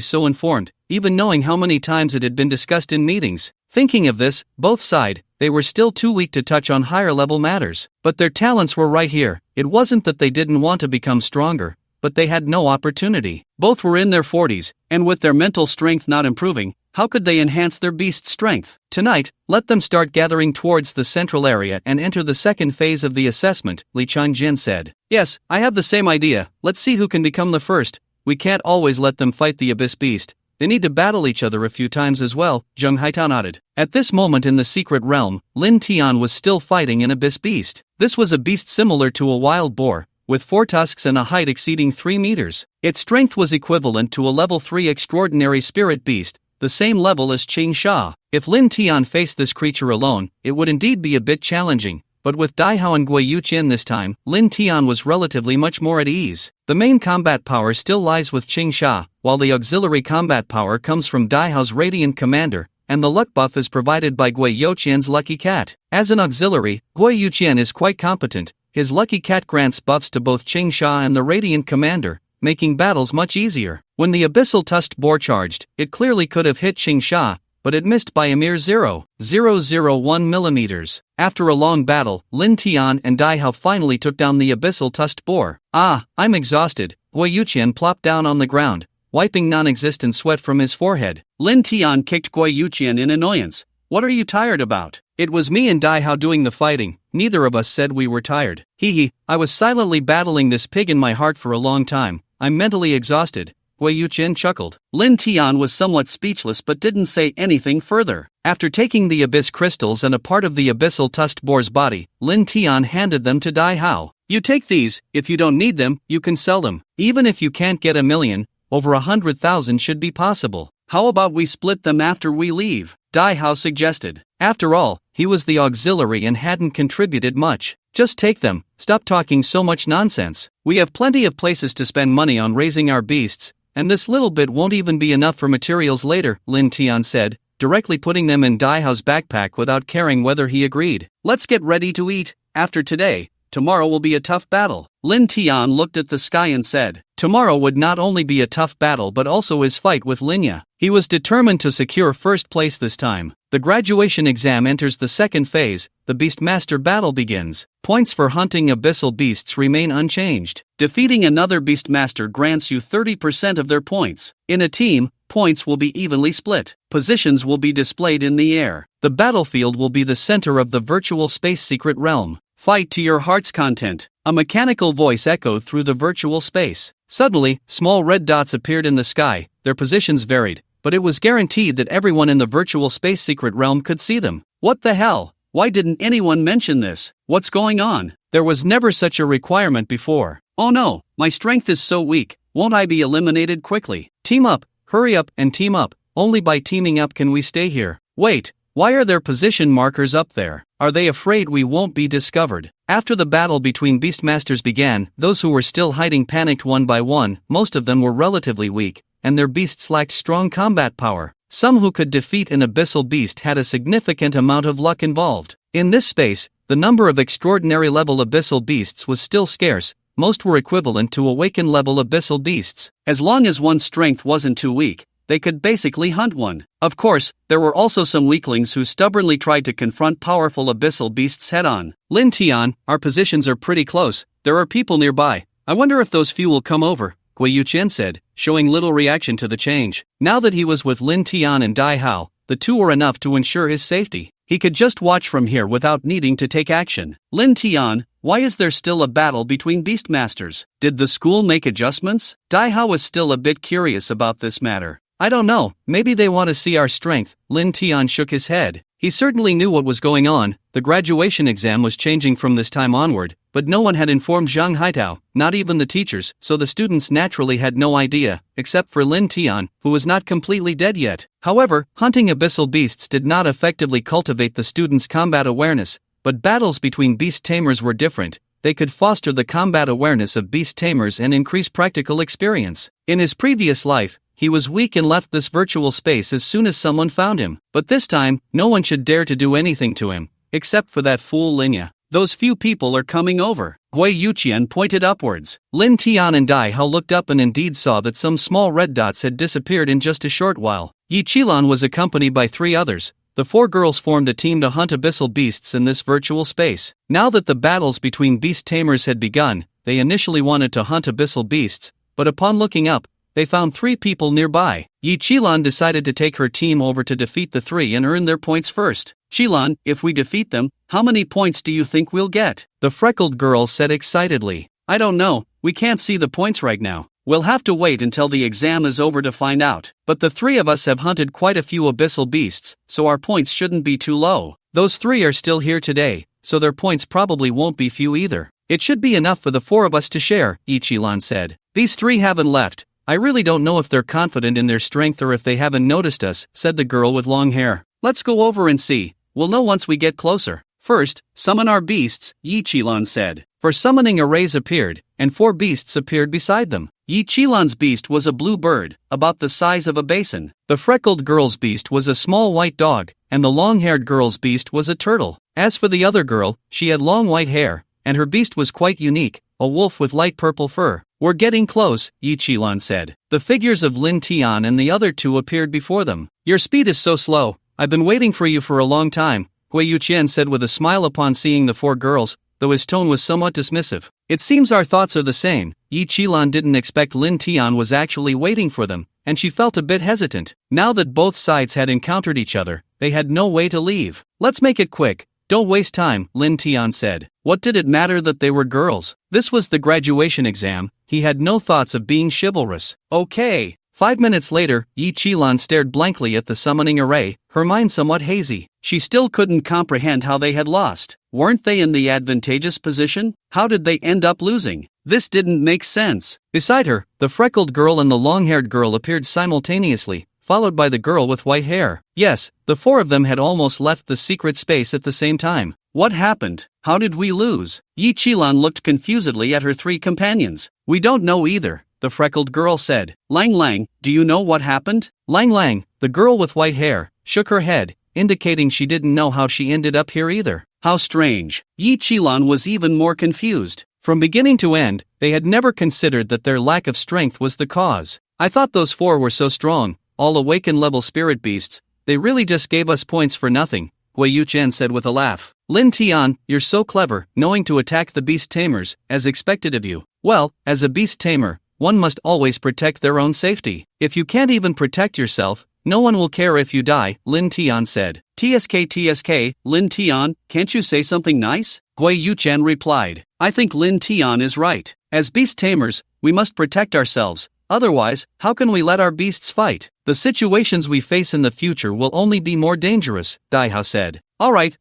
so informed, even knowing how many times it had been discussed in meetings. Thinking of this, both sighed. They were still too weak to touch on higher-level matters. But their talents were right here. It wasn't that they didn't want to become stronger, but they had no opportunity. Both were in their 40s, and with their mental strength not improving, how could they enhance their beast strength? Tonight, let them start gathering towards the central area and enter the second phase of the assessment, Li Changjin said. Yes, I have the same idea. Let's see who can become the first. We can't always let them fight the abyss beast. They need to battle each other a few times as well, Zhang Haitao nodded. At this moment in the secret realm, Lin Tian was still fighting an abyss beast. This was a beast similar to a wild boar, with 4 tusks and a height exceeding 3 meters. Its strength was equivalent to a level 3 extraordinary spirit beast, the same level as Qing Sha. If Lin Tian faced this creature alone, it would indeed be a bit challenging, but with Dai Hao and Gui Yuqian this time, Lin Tian was relatively much more at ease. The main combat power still lies with Qing Sha, while the auxiliary combat power comes from Dai Hao's Radiant Commander, and the luck buff is provided by Gui Yuqian's Lucky Cat. As an auxiliary, Gui Yuqian is quite competent. His Lucky Cat grants buffs to both Qing Sha and the Radiant Commander, making battles much easier. When the Abyssal Tusked Boar charged, it clearly could have hit Qing Sha, but it missed by a mere 0.001 millimeters. After a long battle, Lin Tian and Dai Hao finally took down the Abyssal Tusked Boar. Ah, I'm exhausted. Gui Yuqian plopped down on the ground, wiping non-existent sweat from his forehead. Lin Tian kicked Gui Yuqian in annoyance. What are you tired about? It was me and Dai Hao doing the fighting. Neither of us said we were tired. Hee, I was silently battling this pig in my heart for a long time. I'm mentally exhausted. Gui Yuqian chuckled. Lin Tian was somewhat speechless but didn't say anything further. After taking the abyss crystals and a part of the abyssal tusked boar's body, Lin Tian handed them to Dai Hao. You take these. If you don't need them, you can sell them. Even if you can't get 1 million, over 100,000 should be possible. How about we split them after we leave? Dai Hao suggested. After all, he was the auxiliary and hadn't contributed much. Just take them. Stop talking so much nonsense. We have plenty of places to spend money on raising our beasts, and this little bit won't even be enough for materials later, Lin Tian said, directly putting them in Dai Hao's backpack without caring whether he agreed. Let's get ready to eat. After today, tomorrow will be a tough battle. Lin Tian looked at the sky and said, tomorrow would not only be a tough battle but also his fight with Linya. He was determined to secure first place this time. The graduation exam enters the second phase, the Beastmaster battle begins. Points for hunting abyssal beasts remain unchanged. Defeating another Beastmaster grants you 30% of their points. In a team, points will be evenly split. Positions will be displayed in the air. The battlefield will be the center of the virtual space secret realm. Fight to your heart's content. A mechanical voice echoed through the virtual space. Suddenly, small red dots appeared in the sky. Their positions varied, but it was guaranteed that everyone in the virtual space secret realm could see them. What the hell? Why didn't anyone mention this? What's going on? There was never such a requirement before. Oh no, my strength is so weak. Won't I be eliminated quickly? Team up, hurry up and team up. Only by teaming up can we stay here. Wait, why are there position markers up there? Are they afraid we won't be discovered? After the battle between Beastmasters began, those who were still hiding panicked one by one. Most of them were relatively weak, and their beasts lacked strong combat power. Some who could defeat an abyssal beast had a significant amount of luck involved. In this space, the number of extraordinary level abyssal beasts was still scarce. Most were equivalent to awakened level abyssal beasts. As long as one's strength wasn't too weak, they could basically hunt one. Of course, there were also some weaklings who stubbornly tried to confront powerful abyssal beasts head-on. Lin Tian, our positions are pretty close. There are people nearby. I wonder if those few will come over, Gui Yuqian said, showing little reaction to the change. Now that he was with Lin Tian and Dai Hao, the two were enough to ensure his safety. He could just watch from here without needing to take action. Lin Tian, why is there still a battle between Beastmasters? Did the school make adjustments? Dai Hao was still a bit curious about this matter. I don't know, maybe they want to see our strength. Lin Tian shook his head. He certainly knew what was going on. The graduation exam was changing from this time onward, but no one had informed Zhang Haitao, not even the teachers, so the students naturally had no idea, except for Lin Tian, who was not completely dead yet. However, hunting abyssal beasts did not effectively cultivate the students' combat awareness, but battles between beast tamers were different. They could foster the combat awareness of beast tamers and increase practical experience. In his previous life, he was weak and left this virtual space as soon as someone found him. But this time, no one should dare to do anything to him, except for that fool Linya. Those few people are coming over. Gui Yuqian pointed upwards. Lin Tian and Dai Hao looked up and indeed saw that some small red dots had disappeared in just a short while. Yi Qilan was accompanied by 3 others. The 4 girls formed a team to hunt abyssal beasts in this virtual space. Now that the battles between beast tamers had begun, they initially wanted to hunt abyssal beasts, but upon looking up, they found 3 people nearby. Yi Qilan decided to take her team over to defeat the 3 and earn their points first. Qilan, if we defeat them, how many points do you think we'll get? The freckled girl said excitedly. I don't know, we can't see the points right now. We'll have to wait until the exam is over to find out. But the 3 of us have hunted quite a few abyssal beasts, so our points shouldn't be too low. Those 3 are still here today, so their points probably won't be few either. It should be enough for the 4 of us to share, Yi Qilan said. These 3 haven't left. I really don't know if they're confident in their strength or if they haven't noticed us, said the girl with long hair. Let's go over and see. We'll know once we get closer. First, summon our beasts, Yi Qilan said. For summoning arrays appeared, and 4 beasts appeared beside them. Yi Qilan's beast was a blue bird, about the size of a basin. The freckled girl's beast was a small white dog, and the long-haired girl's beast was a turtle. As for the other girl, she had long white hair, and her beast was quite unique, a wolf with light purple fur. We're getting close, Yi Qilan said. The figures of Lin Tian and the other 2 appeared before them. Your speed is so slow. I've been waiting for you for a long time, Gui Yuqian said with a smile upon seeing the 4 girls, though his tone was somewhat dismissive. It seems our thoughts are the same. Yi Qilan didn't expect Lin Tian was actually waiting for them, and she felt a bit hesitant. Now that both sides had encountered each other, they had no way to leave. Let's make it quick. Don't waste time, Lin Tian said. What did it matter that they were girls? This was the graduation exam. He had no thoughts of being chivalrous. Okay. 5 minutes later, Yi Qilan stared blankly at the summoning array, her mind somewhat hazy. She still couldn't comprehend how they had lost. Weren't they in the advantageous position? How did they end up losing? This didn't make sense. Beside her, the freckled girl and the long-haired girl appeared simultaneously, followed by the girl with white hair. Yes, the 4 of them had almost left the secret space at the same time. What happened? How did we lose? Yi Qilan looked confusedly at her 3 companions. We don't know either, the freckled girl said. Lang Lang, do you know what happened? Lang Lang, the girl with white hair, shook her head, indicating she didn't know how she ended up here either. How strange. Yi Qilan was even more confused. From beginning to end, they had never considered that their lack of strength was the cause. I thought those 4 were so strong, all awakened level spirit beasts, they really just gave us points for nothing, Gui Yuchen said with a laugh. Lin Tian, you're so clever, knowing to attack the beast tamers, as expected of you. Well, as a beast tamer, one must always protect their own safety. If you can't even protect yourself, no one will care if you die, Lin Tian said. TSK, Lin Tian, can't you say something nice? Gui Yuchen replied. I think Lin Tian is right. As beast tamers, we must protect ourselves. Otherwise, how can we let our beasts fight? The situations we face in the future will only be more dangerous, Dai Hao said. Alright,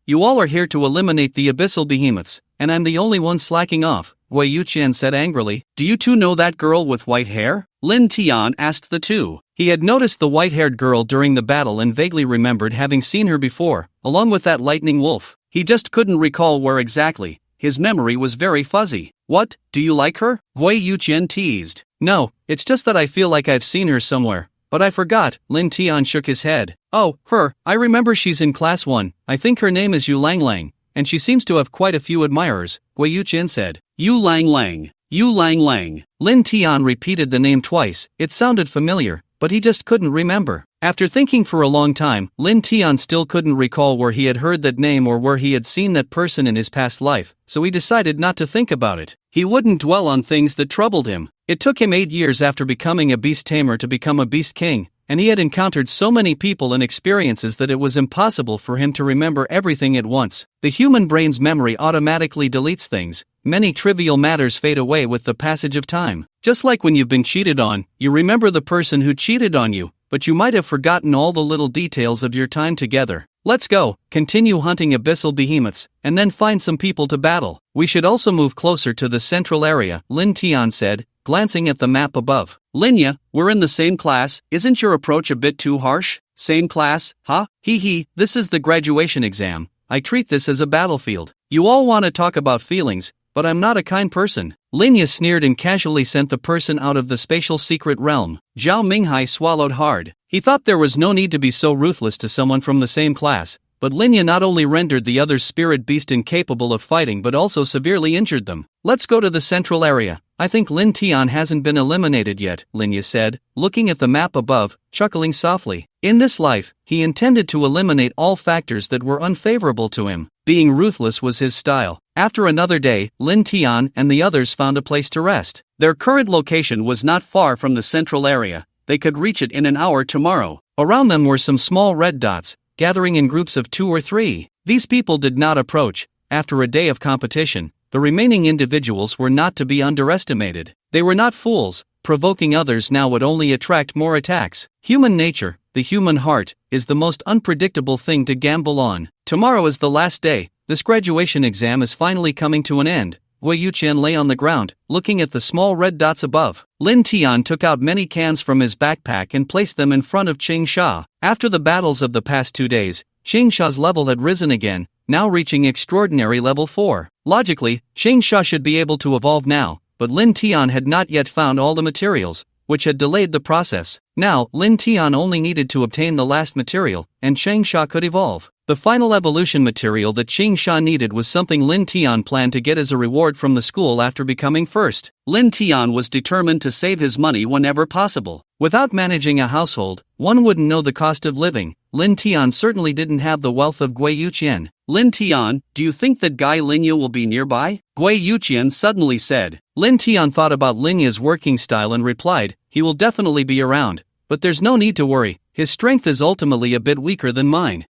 you all are here to eliminate the abyssal behemoths, and I'm the only one slacking off, Gui Yuchen said angrily. Do you two know that girl with white hair? Lin Tian asked the two. He had noticed the white-haired girl during the battle and vaguely remembered having seen her before, along with that lightning wolf. He just couldn't recall where exactly. His memory was very fuzzy. What, do you like her? Gui Yuchen teased. No, it's just that I feel like I've seen her somewhere. But I forgot, Lin Tian shook his head. Oh, her, I remember she's in class 1, I think her name is Yu Lang Lang, and she seems to have quite a few admirers, Gui Yuchen said. Yu Lang Lang. Lin Tian repeated the name twice, it sounded familiar, but he just couldn't remember. After thinking for a long time, Lin Tian still couldn't recall where he had heard that name or where he had seen that person in his past life, so he decided not to think about it. He wouldn't dwell on things that troubled him. It took him 8 years after becoming a beast tamer to become a beast king, and he had encountered so many people and experiences that it was impossible for him to remember everything at once. The human brain's memory automatically deletes things. Many trivial matters fade away with the passage of time. Just like when you've been cheated on, you remember the person who cheated on you, but you might have forgotten all the little details of your time together. Let's go, continue hunting abyssal behemoths, and then find some people to battle. We should also move closer to the central area, Lin Tian said, glancing at the map above. Linya, we're in the same class, isn't your approach a bit too harsh? Same class, huh? Hee, this is the graduation exam. I treat this as a battlefield. You all want to talk about feelings, but I'm not a kind person. Linya sneered and casually sent the person out of the spatial secret realm. Zhao Minghai swallowed hard. He thought there was no need to be so ruthless to someone from the same class, but Linya not only rendered the other spirit beast incapable of fighting but also severely injured them. Let's go to the central area. I think Lin Tian hasn't been eliminated yet, Linya said, looking at the map above, chuckling softly. In this life, he intended to eliminate all factors that were unfavorable to him. Being ruthless was his style. After another day, Lin Tian and the others found a place to rest. Their current location was not far from the central area. They could reach it in an hour tomorrow. Around them were some small red dots, gathering in groups of 2 or 3. These people did not approach. After a day of competition, the remaining individuals were not to be underestimated. They were not fools. Provoking others now would only attract more attacks. Human nature, the human heart, is the most unpredictable thing to gamble on. Tomorrow is the last day. This graduation exam is finally coming to an end. Gui Yuchen lay on the ground, looking at the small red dots above. Lin Tian took out many cans from his backpack and placed them in front of Qing Sha. After the battles of the past 2 days, Qing Sha's level had risen again, now reaching extraordinary level 4. Logically, Qing Sha should be able to evolve now, but Lin Tian had not yet found all the materials, which had delayed the process. Now, Lin Tian only needed to obtain the last material, and Qing Sha could evolve. The final evolution material that Qing Sha needed was something Lin Tian planned to get as a reward from the school after becoming first. Lin Tian was determined to save his money whenever possible. Without managing a household, one wouldn't know the cost of living. Lin Tian certainly didn't have the wealth of Gui Yuchen. Lin Tian, do you think that Guy Linya will be nearby? Gui Yuchen suddenly said. Lin Tian thought about Linya's working style and replied, he will definitely be around. But there's no need to worry, his strength is ultimately a bit weaker than mine.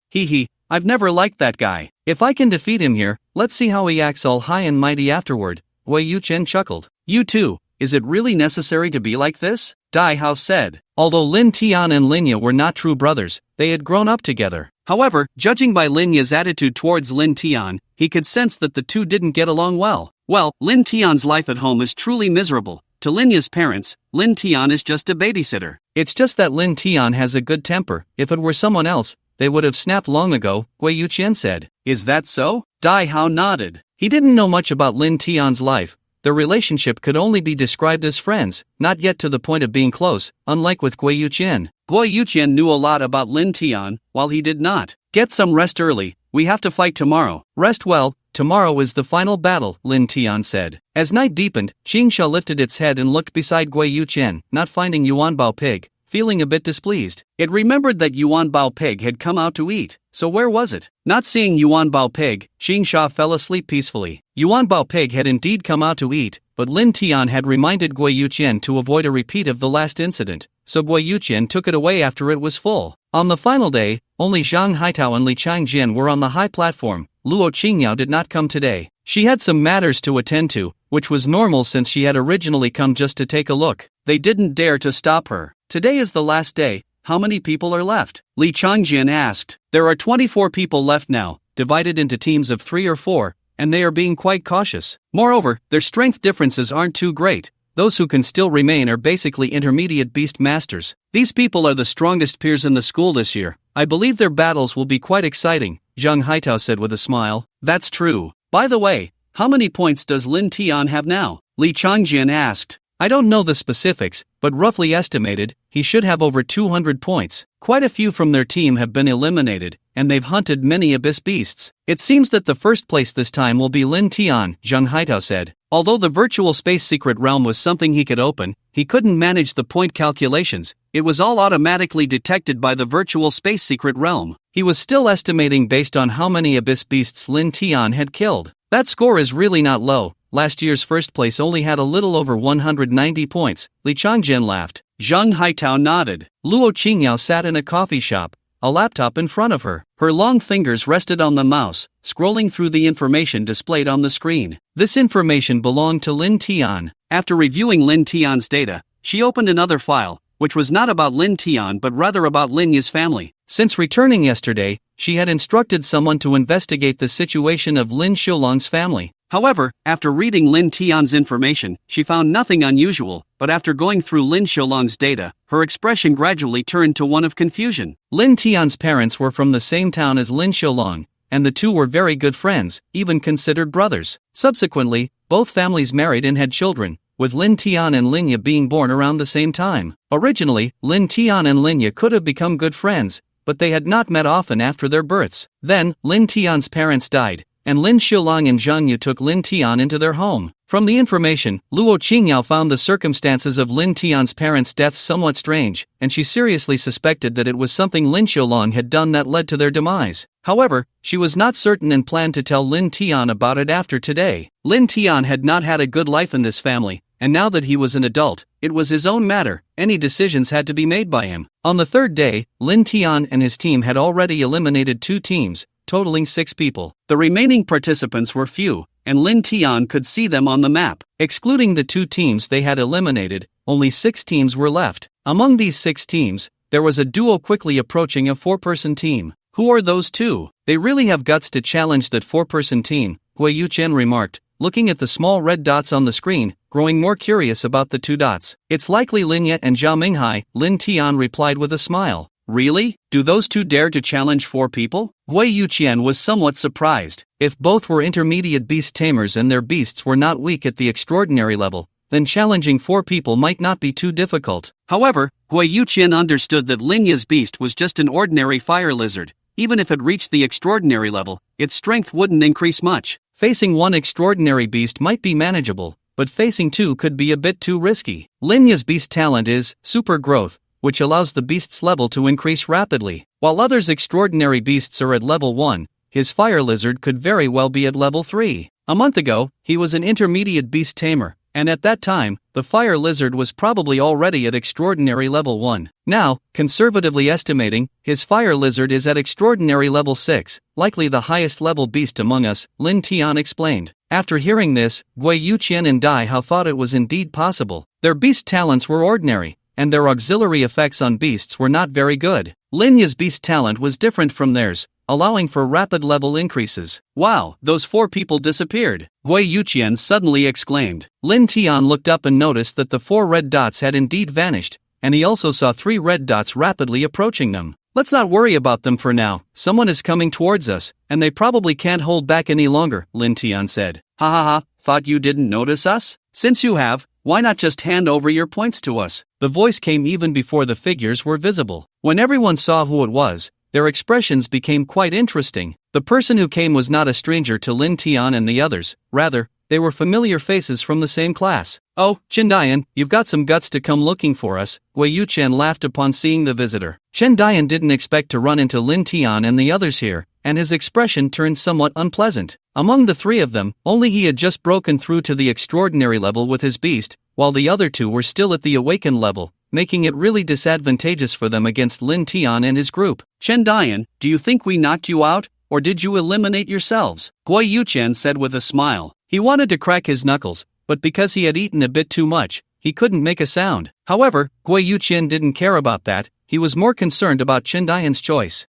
I've never liked that guy. If I can defeat him here, let's see how he acts all high and mighty afterward. Gui Yuchen chuckled. You too, is it really necessary to be like this? Dai Hao said. Although Lin Tian and Linya were not true brothers, they had grown up together. However, judging by Linya's attitude towards Lin Tian, he could sense that the two didn't get along well. Well, Lin Tian's life at home is truly miserable. To Linya's parents, Lin Tian is just a babysitter. It's just that Lin Tian has a good temper. If it were someone else, they would have snapped long ago, Gui Yuchen said. Is that so? Dai Hao nodded. He didn't know much about Lin Tian's life, their relationship could only be described as friends, not yet to the point of being close, unlike with Gui Yuqian. Gui Yuqian knew a lot about Lin Tian, while he did not. Get some rest early, we have to fight tomorrow. Rest well, tomorrow is the final battle, Lin Tian said. As night deepened, Qingsha lifted its head and looked beside Gui Yuqian, not finding Yuan Bao Pig, feeling a bit displeased. It remembered that Yuan Bao Pig had come out to eat, so where was it? Not seeing Yuan Bao Pig, Qingsha fell asleep peacefully. Yuan Bao Pig had indeed come out to eat, but Lin Tian had reminded Gui Yuqian to avoid a repeat of the last incident, so Gui Yuqian took it away after it was full. On the final day, only Zhang Haitao and Li Changjin were on the high platform. Luo Qingyao did not come today. She had some matters to attend to, which was normal since she had originally come just to take a look. They didn't dare to stop her. Today is the last day. How many people are left? Li Changjin asked. There are 24 people left now, divided into teams of 3 or 4, and they are being quite cautious. Moreover, their strength differences aren't too great. Those who can still remain are basically intermediate beast masters. These people are the strongest peers in the school this year. I believe their battles will be quite exciting, Zhang Haitao said with a smile. That's true. By the way, how many points does Lin Tian have now? Li Changjin asked. I don't know the specifics, but roughly estimated, he should have over 200 points. Quite a few from their team have been eliminated, and they've hunted many abyss beasts. It seems that the first place this time will be Lin Tian, Zhang Haitao said. Although the virtual space secret realm was something he could open, he couldn't manage the point calculations. It was all automatically detected by the virtual space secret realm. He was still estimating based on how many abyss beasts Lin Tian had killed. That score is really not low. Last year's first place only had a little over 190 points. Li Changjin laughed. Zhang Haitao nodded. Luo Qingyao sat in a coffee shop, a laptop in front of her. Her long fingers rested on the mouse, scrolling through the information displayed on the screen. This information belonged to Lin Tian. After reviewing Lin Tian's data, she opened another file, which was not about Lin Tian but rather about Lin Yi's family. Since returning yesterday, she had instructed someone to investigate the situation of Lin Xiulong's family. However, after reading Lin Tian's information, she found nothing unusual, but after going through Lin Xiulong's data, her expression gradually turned to one of confusion. Lin Tian's parents were from the same town as Lin Xiulong, and the two were very good friends, even considered brothers. Subsequently, both families married and had children, with Lin Tian and Lin Yi being born around the same time. Originally, Lin Tian and Lin Yi could have become good friends, but they had not met often after their births. Then, Lin Tian's parents died, and Lin Xiulong and Zhang Yu took Lin Tian into their home. From the information, Luo Qingyao found the circumstances of Lin Tian's parents' deaths somewhat strange, and she seriously suspected that it was something Lin Xiulong had done that led to their demise. However, she was not certain and planned to tell Lin Tian about it after today. Lin Tian had not had a good life in this family, and now that he was an adult, it was his own matter. Any decisions had to be made by him. On the third day, Lin Tian and his team had already eliminated 2 teams, totaling 6 people. The remaining participants were few, and Lin Tian could see them on the map. Excluding the 2 teams they had eliminated, only 6 teams were left. Among these 6 teams, there was a duo quickly approaching a 4-person team. Who are those 2? They really have guts to challenge that 4-person team, Gui Yuqian remarked, looking at the small red dots on the screen, growing more curious about the 2 dots. It's likely Lin Yi and Zhao Minghai, Lin Tian replied with a smile. Really? Do those 2 dare to challenge 4 people? Gui Yuqian was somewhat surprised. If both were intermediate beast tamers and their beasts were not weak at the extraordinary level, then challenging 4 people might not be too difficult. However, Gui Yuqian understood that Lin Yi's beast was just an ordinary fire lizard. Even if it reached the extraordinary level, its strength wouldn't increase much. Facing 1 extraordinary beast might be manageable, but facing 2 could be a bit too risky. Lin Yi's beast talent is super growth, which allows the beast's level to increase rapidly. While others' extraordinary beasts are at level 1, his fire lizard could very well be at level 3. A month ago, he was an intermediate beast tamer, and at that time, the fire lizard was probably already at extraordinary level 1. Now, conservatively estimating, his fire lizard is at extraordinary level 6, likely the highest level beast among us, Lin Tian explained. After hearing this, Gui Yuqian and Dai Hao thought it was indeed possible. Their beast talents were ordinary, and their auxiliary effects on beasts were not very good. Lin Yi's beast talent was different from theirs, allowing for rapid level increases. Wow, those 4 people disappeared, Gui Yuqian suddenly exclaimed. Lin Tian looked up and noticed that the 4 red dots had indeed vanished, and he also saw 3 red dots rapidly approaching them. Let's not worry about them for now. Someone is coming towards us, and they probably can't hold back any longer, Lin Tian said. Ha ha ha, thought you didn't notice us? Since you have, why not just hand over your points to us? The voice came even before the figures were visible. When everyone saw who it was, their expressions became quite interesting. The person who came was not a stranger to Lin Tian and the others, rather, they were familiar faces from the same class. Oh, Chendian, you've got some guts to come looking for us, Gui Yuchen laughed upon seeing the visitor. Chendian didn't expect to run into Lin Tian and the others here, and his expression turned somewhat unpleasant. Among the three of them, only he had just broken through to the extraordinary level with his beast, while the other two were still at the awakened level, making it really disadvantageous for them against Lin Tian and his group. Chendian, do you think we knocked you out, or did you eliminate yourselves? Gui Yuchen said with a smile. He wanted to crack his knuckles, but because he had eaten a bit too much, he couldn't make a sound. However, Gui Yuchen didn't care about that, he was more concerned about Chendian's choice.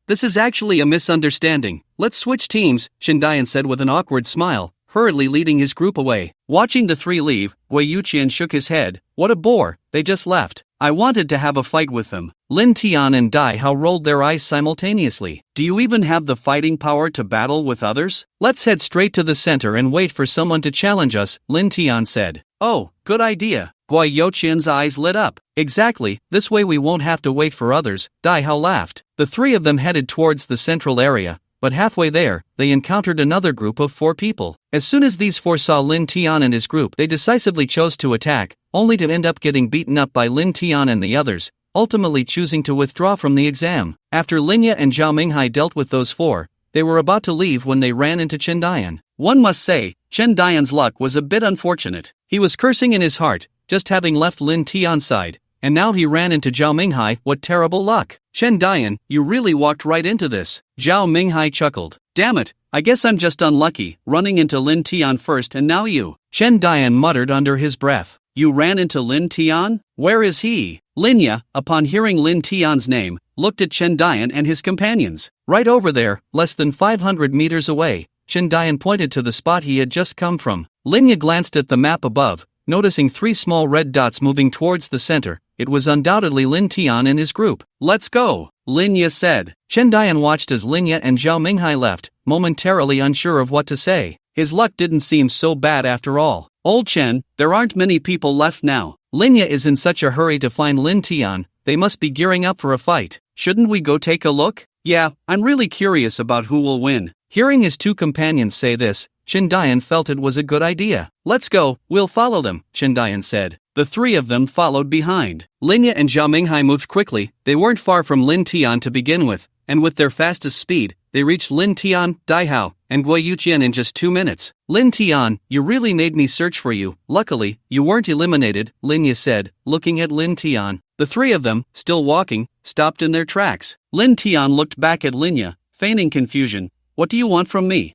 This is actually a misunderstanding. Let's switch teams, Chendian said with an awkward smile, hurriedly leading his group away. Watching the three leave, Gui Yuchen shook his head. What a bore, they just left. I wanted to have a fight with them. Lin Tian and Dai Hao rolled their eyes simultaneously. Do you even have the fighting power to battle with others? Let's head straight to the center and wait for someone to challenge us, Lin Tian said. Oh, good idea. Gui Yuchen's eyes lit up. Exactly, this way we won't have to wait for others, Dai Hao laughed. The three of them headed towards the central area, but halfway there, they encountered another group of 4 people. As soon as these 4 saw Lin Tian and his group, they decisively chose to attack, only to end up getting beaten up by Lin Tian and the others, ultimately choosing to withdraw from the exam. After Linya and Zhao Minghai dealt with those 4, they were about to leave when they ran into Chendian. One must say, Chendian's luck was a bit unfortunate. He was cursing in his heart, just having left Lin Tian's side, and now he ran into Zhao Minghai. What terrible luck. Chendian, you really walked right into this. Zhao Minghai chuckled. Damn it, I guess I'm just unlucky, running into Lin Tian first and now you. Chendian muttered under his breath. You ran into Lin Tian? Where is he? Linya, upon hearing Lin Tian's name, looked at Chendian and his companions. Right over there, less than 500 meters away, Chendian pointed to the spot he had just come from. Linya glanced at the map above, noticing 3 small red dots moving towards the center. It was undoubtedly Lin Tian and his group. Let's go, Linya said. Chendian watched as Linya and Zhao Minghai left, momentarily unsure of what to say. His luck didn't seem so bad after all. Old Chen, there aren't many people left now. Linya is in such a hurry to find Lin Tian, they must be gearing up for a fight. Shouldn't we go take a look? Yeah, I'm really curious about who will win. Hearing his 2 companions say this, Chendian felt it was a good idea. Let's go, we'll follow them, Chendian said. The 3 of them followed behind. Linya and Zhao Minghai moved quickly. They weren't far from Lin Tian to begin with, and with their fastest speed, they reached Lin Tian, Dai Hao, and Gui Yuchen in just 2 minutes. Lin Tian, you really made me search for you. Luckily, you weren't eliminated, Linya said, looking at Lin Tian. The 3 of them, still walking, stopped in their tracks. Lin Tian looked back at Linya, feigning confusion. What do you want from me?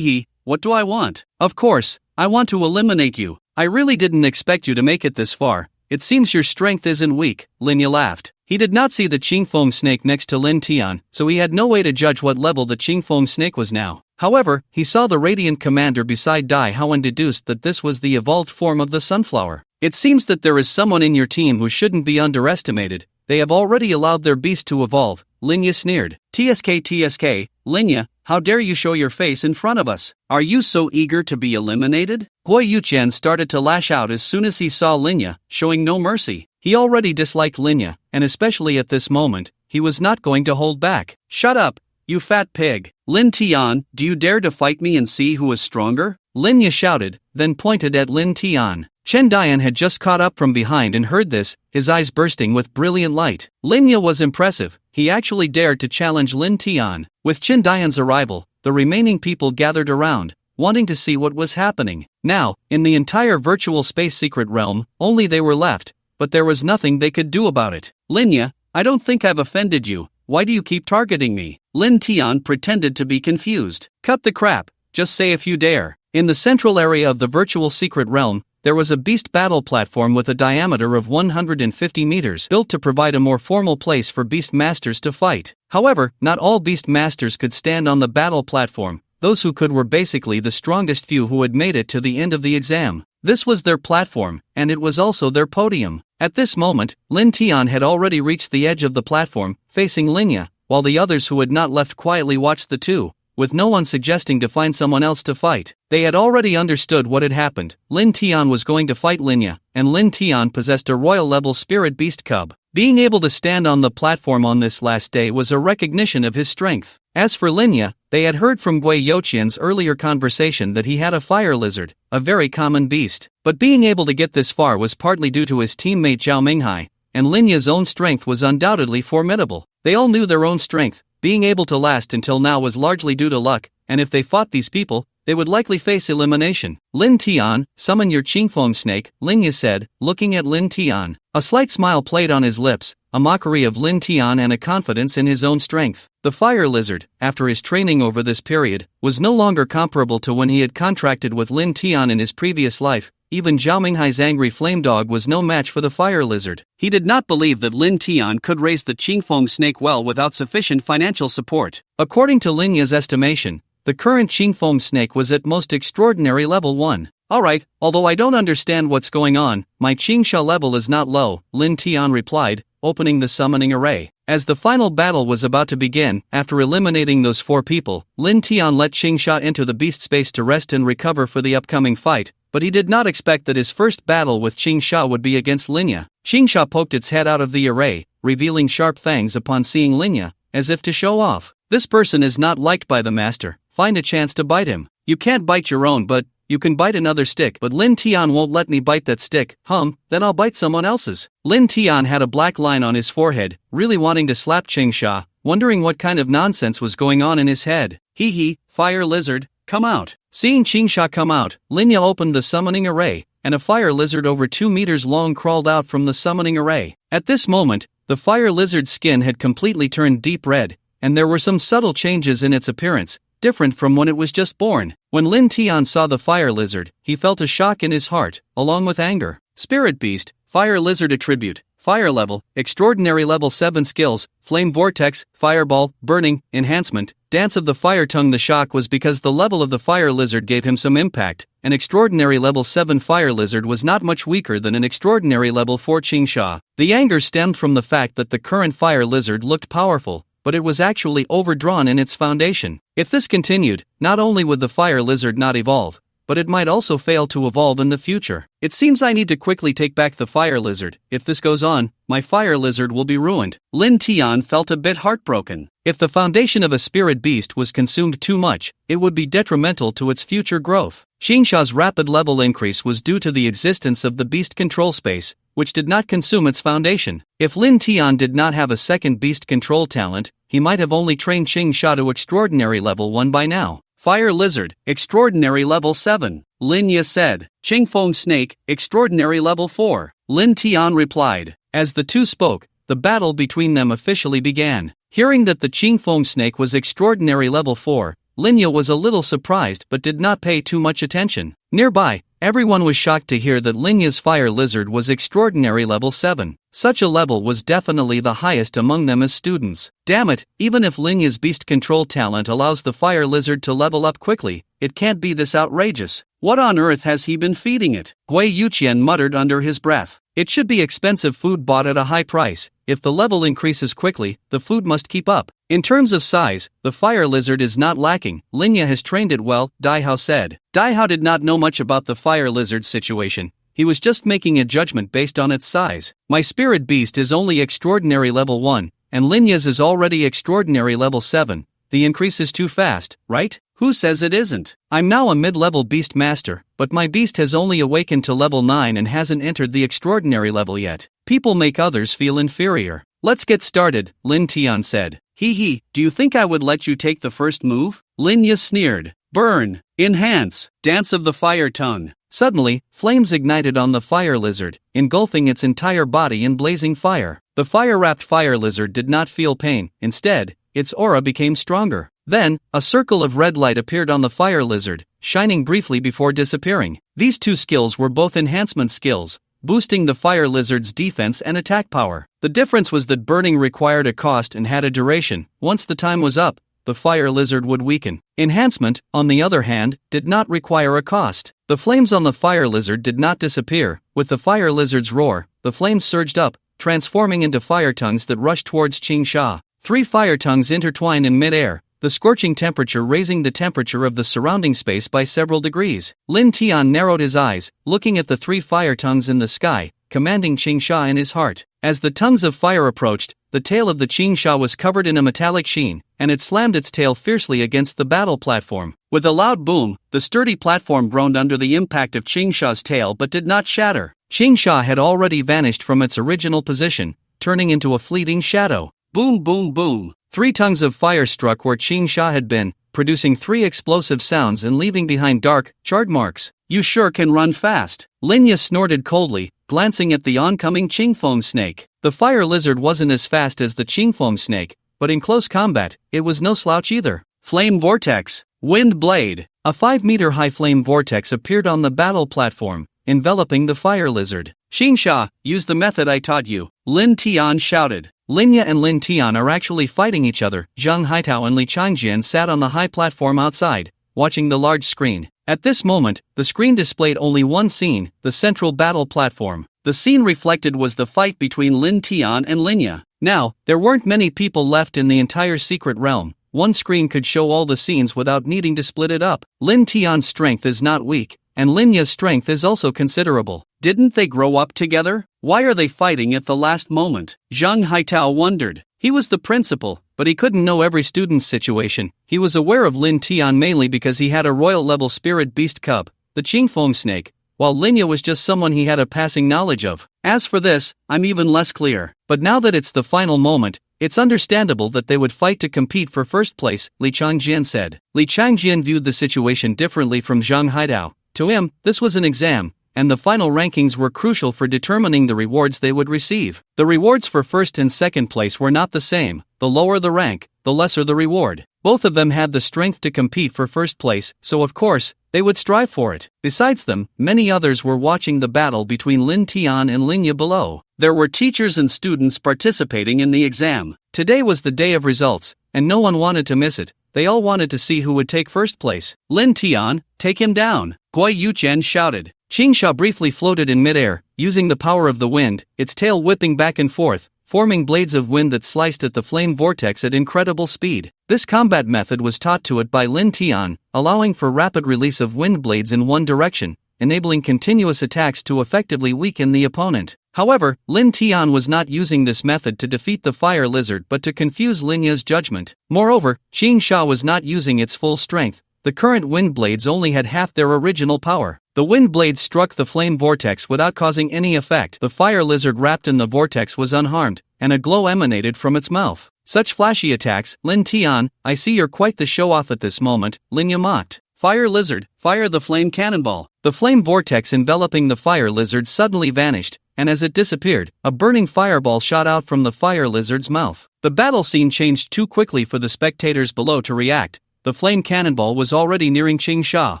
What do I want? Of course, I want to eliminate you. I really didn't expect you to make it this far. It seems your strength isn't weak, Linya laughed. He did not see the Qingfeng snake next to Lin Tian, so he had no way to judge what level the Qingfeng snake was now. However, he saw the Radiant Commander beside Dai Hao and deduced that this was the evolved form of the Sunflower. It seems that there is someone in your team who shouldn't be underestimated. They have already allowed their beast to evolve, Linya sneered. TSK, Linya, how dare you show your face in front of us? Are you so eager to be eliminated? Gui Yuchen started to lash out as soon as he saw Linya, showing no mercy. He already disliked Linya, and especially at this moment, he was not going to hold back. Shut up, you fat pig. Lin Tian, do you dare to fight me and see who is stronger? Linya shouted, then pointed at Lin Tian. Chendian had just caught up from behind and heard this, his eyes bursting with brilliant light. Linya was impressive, he actually dared to challenge Lin Tian. With Chendian's arrival, the remaining people gathered around, wanting to see what was happening. Now, in the entire virtual space secret realm, only they were left, but there was nothing they could do about it. Linya, I don't think I've offended you, why do you keep targeting me? Lin Tian pretended to be confused. Cut the crap, just say if you dare. In the central area of the virtual secret realm, there was a beast battle platform with a diameter of 150 meters built to provide a more formal place for beast masters to fight. However, not all beast masters could stand on the battle platform. Those who could were basically the strongest few who had made it to the end of the exam. This was their platform, and it was also their podium. At this moment, Lin Tian had already reached the edge of the platform, facing Linya, while the others who had not left quietly watched the two. with no one suggesting to find someone else to fight. They had already understood what had happened. Lin Tian was going to fight Linya, and Lin Tian possessed a royal-level spirit beast cub. Being able to stand on the platform on this last day was a recognition of his strength. As for Linya, they had heard from Gui Youqian's earlier conversation that he had a fire lizard, a very common beast. But being able to get this far was partly due to his teammate Zhao Minghai, and Linya's own strength was undoubtedly formidable. They all knew their own strength. Being able to last until now was largely due to luck, and if they fought these people, they would likely face elimination. Lin Tian, summon your Qingfeng snake, Linya said, looking at Lin Tian. A slight smile played on his lips, a mockery of Lin Tian and a confidence in his own strength. The fire lizard, after his training over this period, was no longer comparable to when he had contracted with Lin Tian in his previous life. Even Zhao Minghai's angry flame dog was no match for the fire lizard. He did not believe that Lin Tian could raise the Qingfeng snake well without sufficient financial support. According to Linya's estimation, the current Qingfeng snake was at most extraordinary level 1. Alright, although I don't understand what's going on, my Qingsha level is not low, Lin Tian replied, opening the summoning array. As the final battle was about to begin, after eliminating those 4 people, Lin Tian let Qingsha enter the beast space to rest and recover for the upcoming fight, but he did not expect that his first battle with Qingsha would be against Linya. Qingsha poked its head out of the array, revealing sharp fangs upon seeing Linya, as if to show off. This person is not liked by the master, find a chance to bite him. You can't bite your own, but you can bite another stick. But Lin Tian won't let me bite that stick. Then I'll bite someone else's. Lin Tian had a black line on his forehead, really wanting to slap Qingsha, wondering what kind of nonsense was going on in his head. Hee hee, fire lizard, come out. Seeing Qingsha come out, Linya opened the summoning array, and a fire lizard over 2 meters long crawled out from the summoning array. At this moment, the fire lizard's skin had completely turned deep red, and there were some subtle changes in its appearance, different from when it was just born. When Lin Tian saw the fire lizard, he felt a shock in his heart, along with anger. Spirit Beast, Fire Lizard Attribute, Fire Level, Extraordinary Level 7 Skills, Flame Vortex, Fireball, Burning, Enhancement, Dance of the Fire Tongue. The shock was because the level of the fire lizard gave him some impact. An Extraordinary Level 7 Fire Lizard was not much weaker than an Extraordinary Level 4 Qingsha. The anger stemmed from the fact that the current fire lizard looked powerful, but it was actually overdrawn in its foundation. If this continued, not only would the fire lizard not evolve, but it might also fail to evolve in the future. It seems I need to quickly take back the fire lizard. If this goes on, my fire lizard will be ruined. Lin Tian felt a bit heartbroken. If the foundation of a spirit beast was consumed too much, it would be detrimental to its future growth. Qingsha's rapid level increase was due to the existence of the beast control space, which did not consume its foundation. If Lin Tian did not have a second beast control talent, he might have only trained Qingsha to extraordinary level 1 by now. Fire Lizard, Extraordinary Level 7, Linya said. Qingfeng Snake, Extraordinary Level 4, Lin Tian replied. As the two spoke, the battle between them officially began. Hearing that the Qingfeng Snake was Extraordinary Level 4, Linya was a little surprised but did not pay too much attention. Nearby, everyone was shocked to hear that Linya's fire lizard was Extraordinary Level 7. Such a level was definitely the highest among them as students. Damn it, even if Linya's beast control talent allows the fire lizard to level up quickly, it can't be this outrageous. What on earth has he been feeding it? Gui Youqian muttered under his breath. It should be expensive food bought at a high price. If the level increases quickly, the food must keep up. In terms of size, the fire lizard is not lacking. Linya has trained it well, Daihao said. Daihao did not know much about the fire lizard's situation. He was just making a judgment based on its size. My spirit beast is only extraordinary level 1, and Linya's is already extraordinary level 7. The increase is too fast, right? Who says it isn't? I'm now a mid-level beast master, but my beast has only awakened to level 9 and hasn't entered the extraordinary level yet. People make others feel inferior. Let's get started, Lin Tian said. Hee hee, do you think I would let you take the first move? Linya sneered. Burn, enhance, dance of the fire tongue. Suddenly, flames ignited on the fire lizard, engulfing its entire body in blazing fire. The fire-wrapped fire lizard did not feel pain. Instead, its aura became stronger. Then, a circle of red light appeared on the fire lizard, shining briefly before disappearing. These two skills were both enhancement skills, boosting the fire lizard's defense and attack power. The difference was that burning required a cost and had a duration. Once the time was up, the fire lizard would weaken. Enhancement, on the other hand, did not require a cost. The flames on the fire lizard did not disappear. With the fire lizard's roar, the flames surged up, transforming into fire tongues that rushed towards Qingsha. 3 fire tongues intertwined in mid-air. the scorching temperature raising the temperature of the surrounding space by several degrees. Lin Tian narrowed his eyes, looking at the 3 fire tongues in the sky, commanding Qingsha in his heart. As the tongues of fire approached, the tail of the Qingsha was covered in a metallic sheen, and it slammed its tail fiercely against the battle platform. With a loud boom, the sturdy platform groaned under the impact of Qingsha's tail but did not shatter. Qingsha had already vanished from its original position, turning into a fleeting shadow. Boom boom boom. 3 tongues of fire struck where Qingsha had been, producing 3 explosive sounds and leaving behind dark, charred marks. You sure can run fast. Linya snorted coldly, glancing at the oncoming Qingfeng snake. The fire lizard wasn't as fast as the Qingfeng snake, but in close combat, it was no slouch either. Flame vortex. Wind blade. A 5-meter-high flame vortex appeared on the battle platform, enveloping the fire lizard. Qingsha, use the method I taught you, Lin Tian shouted. Linya and Lin Tian are actually fighting each other. Zhang Haitao and Li Changjian sat on the high platform outside, watching the large screen. At this moment, the screen displayed only one scene, the central battle platform. The scene reflected was the fight between Lin Tian and Linya. Now, there weren't many people left in the entire secret realm. One screen could show all the scenes without needing to split it up. Lin Tian's strength is not weak, and Linya's strength is also considerable. Didn't they grow up together? Why are they fighting at the last moment? Zhang Haitao wondered. He was the principal, but he couldn't know every student's situation. He was aware of Lin Tian mainly because he had a royal-level spirit beast cub, the Qingfeng snake, while Linya was just someone he had a passing knowledge of. As for this, I'm even less clear. But now that it's the final moment, it's understandable that they would fight to compete for first place, Li Changjian said. Li Changjian viewed the situation differently from Zhang Haidao. To him, this was an exam, and the final rankings were crucial for determining the rewards they would receive. The rewards for first and second place were not the same. The lower the rank, the lesser the reward. Both of them had the strength to compete for first place, so of course, they would strive for it. Besides them, many others were watching the battle between Lin Tian and Linya below. There were teachers and students participating in the exam. Today was the day of results, and no one wanted to miss it. They all wanted to see who would take first place. Lin Tian, take him down, Guai Yuchen shouted. Qingsha briefly floated in midair, using the power of the wind, its tail whipping back and forth, forming blades of wind that sliced at the flame vortex at incredible speed. This combat method was taught to it by Lin Tian, allowing for rapid release of wind blades in one direction, enabling continuous attacks to effectively weaken the opponent. However, Lin Tian was not using this method to defeat the fire lizard but to confuse Linya's judgment. Moreover, Qingsha was not using its full strength. The current wind blades only had half their original power. The wind blades struck the flame vortex without causing any effect. The fire lizard wrapped in the vortex was unharmed, and a glow emanated from its mouth. Such flashy attacks, Lin Tian, I see you're quite the show-off at this moment, Linya mocked. Fire lizard, fire the flame cannonball. The flame vortex enveloping the fire lizard suddenly vanished, and as it disappeared, a burning fireball shot out from the fire lizard's mouth. The battle scene changed too quickly for the spectators below to react. The flame cannonball was already nearing Qingsha.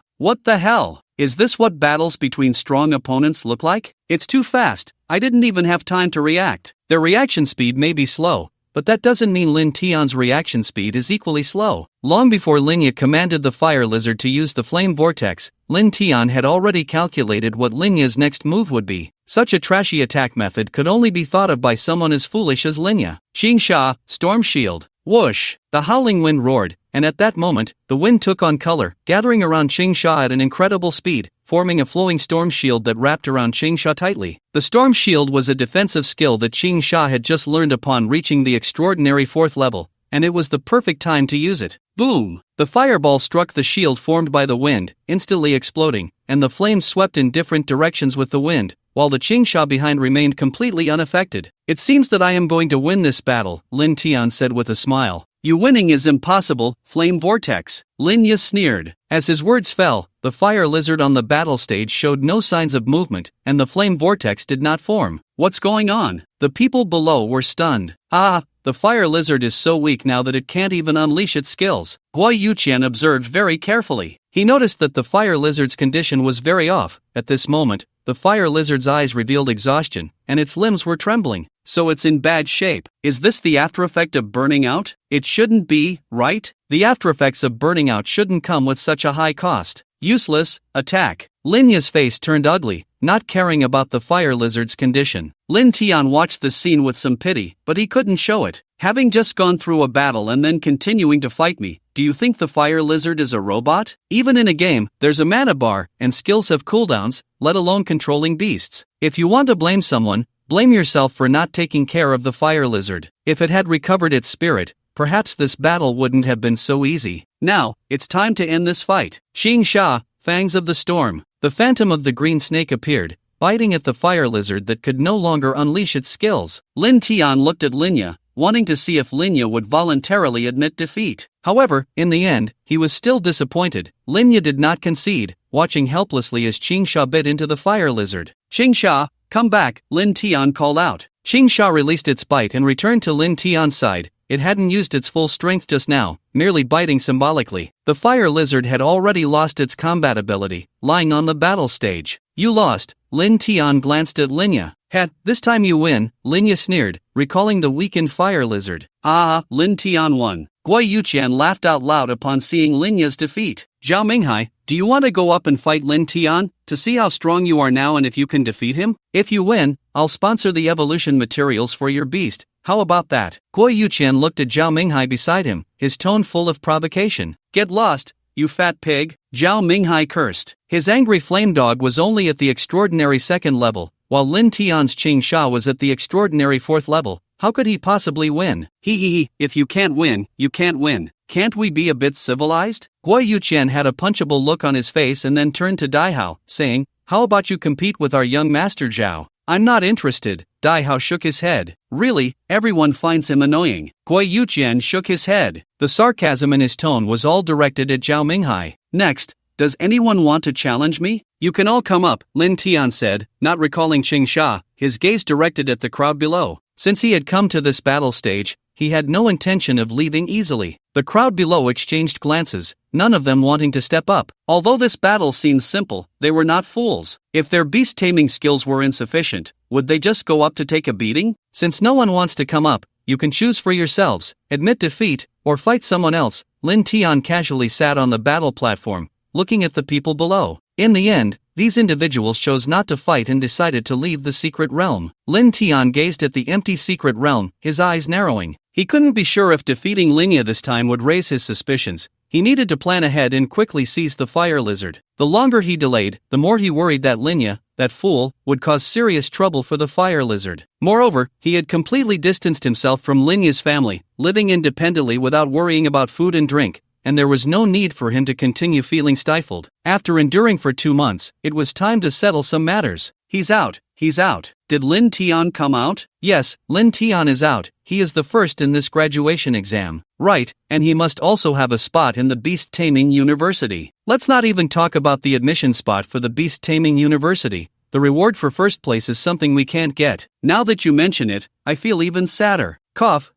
What the hell? Is this what battles between strong opponents look like? It's too fast. I didn't even have time to react. Their reaction speed may be slow, but that doesn't mean Lin Tian's reaction speed is equally slow. Long before Linya commanded the fire lizard to use the flame vortex, Lin Tian had already calculated what Linya's next move would be. Such a trashy attack method could only be thought of by someone as foolish as Linya. Qingsha, storm shield. Whoosh! The howling wind roared, and at that moment, the wind took on color, gathering around Qingsha at an incredible speed, forming a flowing storm shield that wrapped around Qingsha tightly. The storm shield was a defensive skill that Qingsha had just learned upon reaching the extraordinary 4th level, and it was the perfect time to use it. Boom! The fireball struck the shield formed by the wind, instantly exploding, and the flames swept in different directions with the wind, while the Qingsha behind remained completely unaffected. It seems that I am going to win this battle, Lin Tian said with a smile. You winning is impossible, flame vortex. Linya sneered. As his words fell, the fire lizard on the battle stage showed no signs of movement, and the flame vortex did not form. What's going on? The people below were stunned. The fire lizard is so weak now that it can't even unleash its skills. Guai Yuqian observed very carefully. He noticed that the fire lizard's condition was very off. At this moment, the fire lizard's eyes revealed exhaustion, and its limbs were trembling. So it's in bad shape. Is this the aftereffect of burning out? It shouldn't be, right? The aftereffects of burning out shouldn't come with such a high cost. Useless, attack. Linya's face turned ugly, not caring about the fire lizard's condition. Lin Tian watched the scene with some pity, but he couldn't show it. Having just gone through a battle and then continuing to fight me, do you think the fire lizard is a robot? Even in a game, there's a mana bar, and skills have cooldowns, let alone controlling beasts. If you want to blame someone, blame yourself for not taking care of the fire lizard. If it had recovered its spirit, perhaps this battle wouldn't have been so easy. Now, it's time to end this fight. Xing Sha, Fangs of the Storm. The phantom of the green snake appeared, biting at the fire lizard that could no longer unleash its skills. Lin Tian looked at Linya, wanting to see if Linya would voluntarily admit defeat. However, in the end, he was still disappointed. Linya did not concede, watching helplessly as Xing Sha bit into the fire lizard. Xing Sha, come back, Lin Tian called out. Xing Sha released its bite and returned to Lin Tian's side. It hadn't used its full strength just now, merely biting symbolically. The fire lizard had already lost its combat ability, lying on the battle stage. You lost. Lin Tian glanced at Linya. This time you win, Linya sneered, recalling the weakened fire lizard. Lin Tian won. Guai Yuqian laughed out loud upon seeing Linya's defeat. Zhao Minghai, do you want to go up and fight Lin Tian, to see how strong you are now and if you can defeat him? If you win, I'll sponsor the evolution materials for your beast. How about that? Guai Yuqian looked at Zhao Minghai beside him, his tone full of provocation. Get lost, you fat pig, Zhao Minghai cursed. His angry flame dog was only at the extraordinary 2nd level, while Lin Tian's Xing Sha was at the extraordinary 4th level. How could he possibly win? If you can't win, you can't win. Can't we be a bit civilized? Guai Yuqian had a punchable look on his face and then turned to Daihao, saying, how about you compete with our young master Zhao? I'm not interested. Daihao shook his head. Really, everyone finds him annoying. Guai Yuqian shook his head. The sarcasm in his tone was all directed at Zhao Minghai. Next, does anyone want to challenge me? You can all come up, Lin Tian said, not recalling Xing Sha, his gaze directed at the crowd below. Since he had come to this battle stage, he had no intention of leaving easily. The crowd below exchanged glances, none of them wanting to step up. Although this battle seemed simple, they were not fools. If their beast-taming skills were insufficient, would they just go up to take a beating? Since no one wants to come up, you can choose for yourselves, admit defeat, or fight someone else. Lin Tian casually sat on the battle platform, looking at the people below. In the end, these individuals chose not to fight and decided to leave the secret realm. Lin Tian gazed at the empty secret realm, his eyes narrowing. He couldn't be sure if defeating Linya this time would raise his suspicions. He needed to plan ahead and quickly seize the fire lizard. The longer he delayed, the more he worried that Linya, that fool, would cause serious trouble for the fire lizard. Moreover, he had completely distanced himself from Linya's family, living independently without worrying about food and drink, and there was no need for him to continue feeling stifled. After enduring for 2 months, it was time to settle some matters. He's out. Did Lin Tian come out? Yes, Lin Tian is out. He is the first in this graduation exam. Right, and he must also have a spot in the Beast Taming University. Let's not even talk about the admission spot for the Beast Taming University. The reward for first place is something we can't get. Now that you mention it, I feel even sadder. Cough.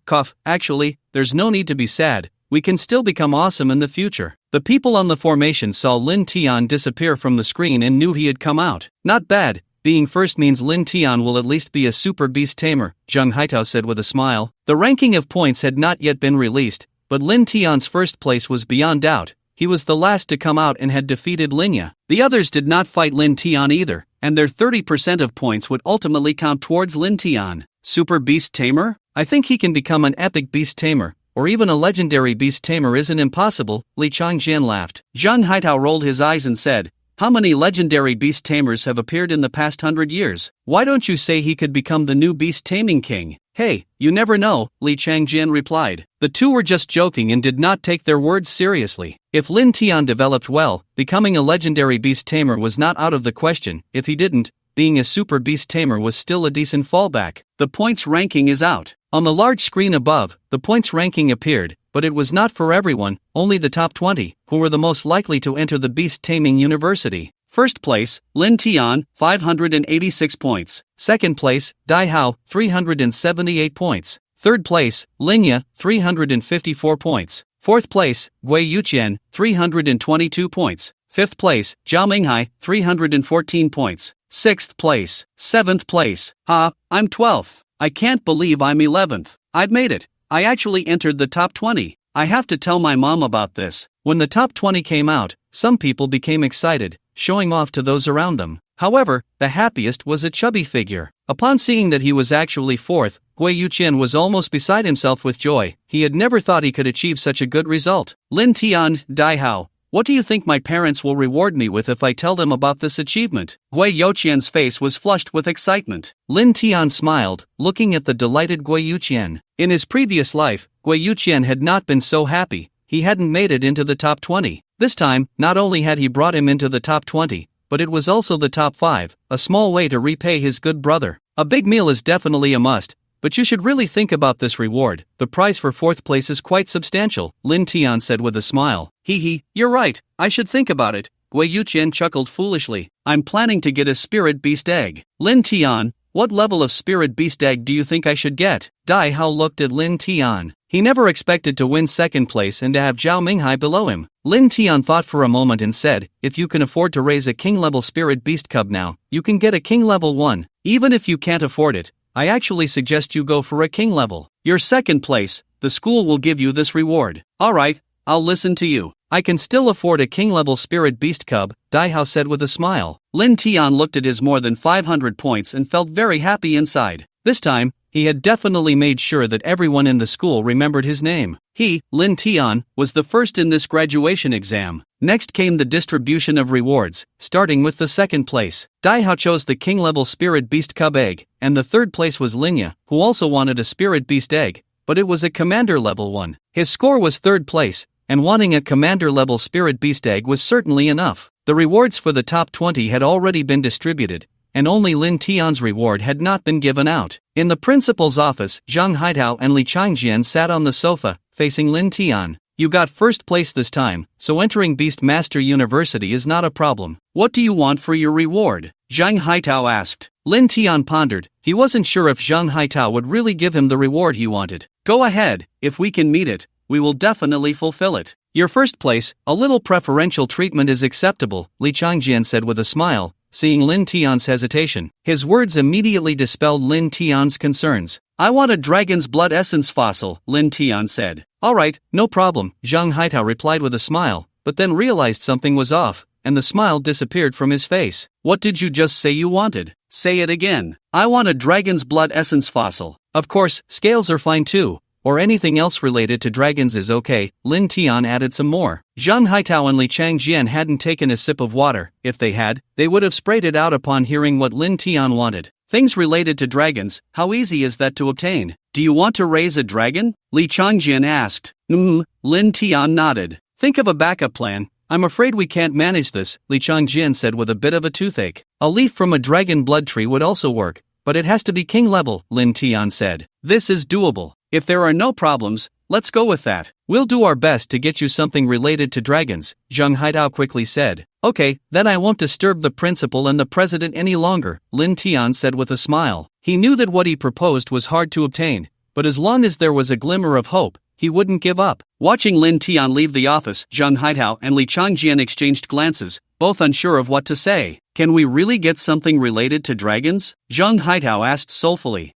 Actually, there's no need to be sad. We can still become awesome in the future. The people on the formation saw Lin Tian disappear from the screen and knew he had come out. Not bad. Being first means Lin Tian will at least be a super beast tamer, Zheng Haitao said with a smile. The ranking of points had not yet been released, but Lin Tian's first place was beyond doubt. He was the last to come out and had defeated Linya. The others did not fight Lin Tian either, and their 30% of points would ultimately count towards Lin Tian. Super beast tamer? I think he can become an epic beast tamer, or even a legendary beast tamer isn't impossible, Li Changjian laughed. Zheng Haitao rolled his eyes and said, how many legendary beast tamers have appeared in the past 100 years? Why don't you say he could become the new beast taming king? Hey, you never know, Li Changjian replied. The two were just joking and did not take their words seriously. If Lin Tian developed well, becoming a legendary beast tamer was not out of the question. If he didn't, being a super beast tamer was still a decent fallback. The points ranking is out. On the large screen above, the points ranking appeared, but it was not for everyone, only the top 20, who were the most likely to enter the Beast Taming University. First place, Lin Tian, 586 points. Second place, Daihao, 378 points. Third place, Linya, 354 points. Fourth place, Guai Yuqian, 322 points. Fifth place, Zhao Minghai, 314 points. Sixth place. Seventh place. I'm 12th. I can't believe I'm 11th. I'd made it. I actually entered the top 20. I have to tell my mom about this. When the top 20 came out, some people became excited, showing off to those around them. However, the happiest was a chubby figure. Upon seeing that he was actually fourth, Gui Yuqian was almost beside himself with joy. He had never thought he could achieve such a good result. Lin Tian, Dai Hao, what do you think my parents will reward me with if I tell them about this achievement? Gui Yuqian's face was flushed with excitement. Lin Tian smiled, looking at the delighted Gui Yuqian. In his previous life, Gui Yuqian had not been so happy. He hadn't made it into the top 20. This time, not only had he brought him into the top 20, but it was also the top 5, a small way to repay his good brother. A big meal is definitely a must, but you should really think about this reward. The prize for 4th place is quite substantial, Lin Tian said with a smile. Hee, you're right, I should think about it. Gui Yuqian chuckled foolishly. I'm planning to get a spirit beast egg. Lin Tian, what level of spirit beast egg do you think I should get? Dai Hao looked at Lin Tian. He never expected to win 2nd place and to have Zhao Minghai below him. Lin Tian thought for a moment and said, if you can afford to raise a king-level spirit beast cub now, you can get a king-level 1. Even if you can't afford it, I actually suggest you go for a king level. Your 2nd place, the school will give you this reward. Alright, I'll listen to you. I can still afford a king-level spirit beast cub, Dai Hao said with a smile. Lin Tian looked at his more than 500 points and felt very happy inside. This time, he had definitely made sure that everyone in the school remembered his name. He, Lin Tian, was the first in this graduation exam. Next came the distribution of rewards, starting with the 2nd place. Dai Hao chose the king-level spirit beast cub egg, and the 3rd place was Linya, who also wanted a spirit beast egg, but it was a commander level one. His score was 3rd place, and wanting a commander level spirit beast egg was certainly enough. The rewards for the top 20 had already been distributed, and only Lin Tian's reward had not been given out. In the principal's office, Zhang Haitao and Li Changjian sat on the sofa, facing Lin Tian. You got 1st place this time, so entering Beast Master University is not a problem. What do you want for your reward? Zhang Haitao asked. Lin Tian pondered. He wasn't sure if Zhang Haitao would really give him the reward he wanted. Go ahead, if we can meet it, we will definitely fulfill it. Your 1st place, a little preferential treatment is acceptable, Li Changjian said with a smile. Seeing Lin Tian's hesitation, his words immediately dispelled Lin Tian's concerns. I want a dragon's blood essence fossil, Lin Tian said. Alright, no problem, Zhang Haitao replied with a smile, but then realized something was off, and the smile disappeared from his face. What did you just say you wanted? Say it again. I want a dragon's blood essence fossil. Of course, scales are fine too, or anything else related to dragons is okay, Lin Tian added some more. Zhang Haitao and Li Changjian hadn't taken a sip of water. If they had, they would have sprayed it out upon hearing what Lin Tian wanted. Things related to dragons, how easy is that to obtain? Do you want to raise a dragon? Li Changjian asked. Lin Tian nodded. Think of a backup plan. I'm afraid we can't manage this, Li Changjian said with a bit of a toothache. A leaf from a dragon blood tree would also work, but it has to be king level, Lin Tian said. This is doable. If there are no problems, let's go with that. We'll do our best to get you something related to dragons, Zhang Haitao quickly said. Okay, then I won't disturb the principal and the president any longer, Lin Tian said with a smile. He knew that what he proposed was hard to obtain, but as long as there was a glimmer of hope, he wouldn't give up. Watching Lin Tian leave the office, Zhang Haitao and Li Changjian exchanged glances, both unsure of what to say. Can we really get something related to dragons? Zhang Haitao asked soulfully.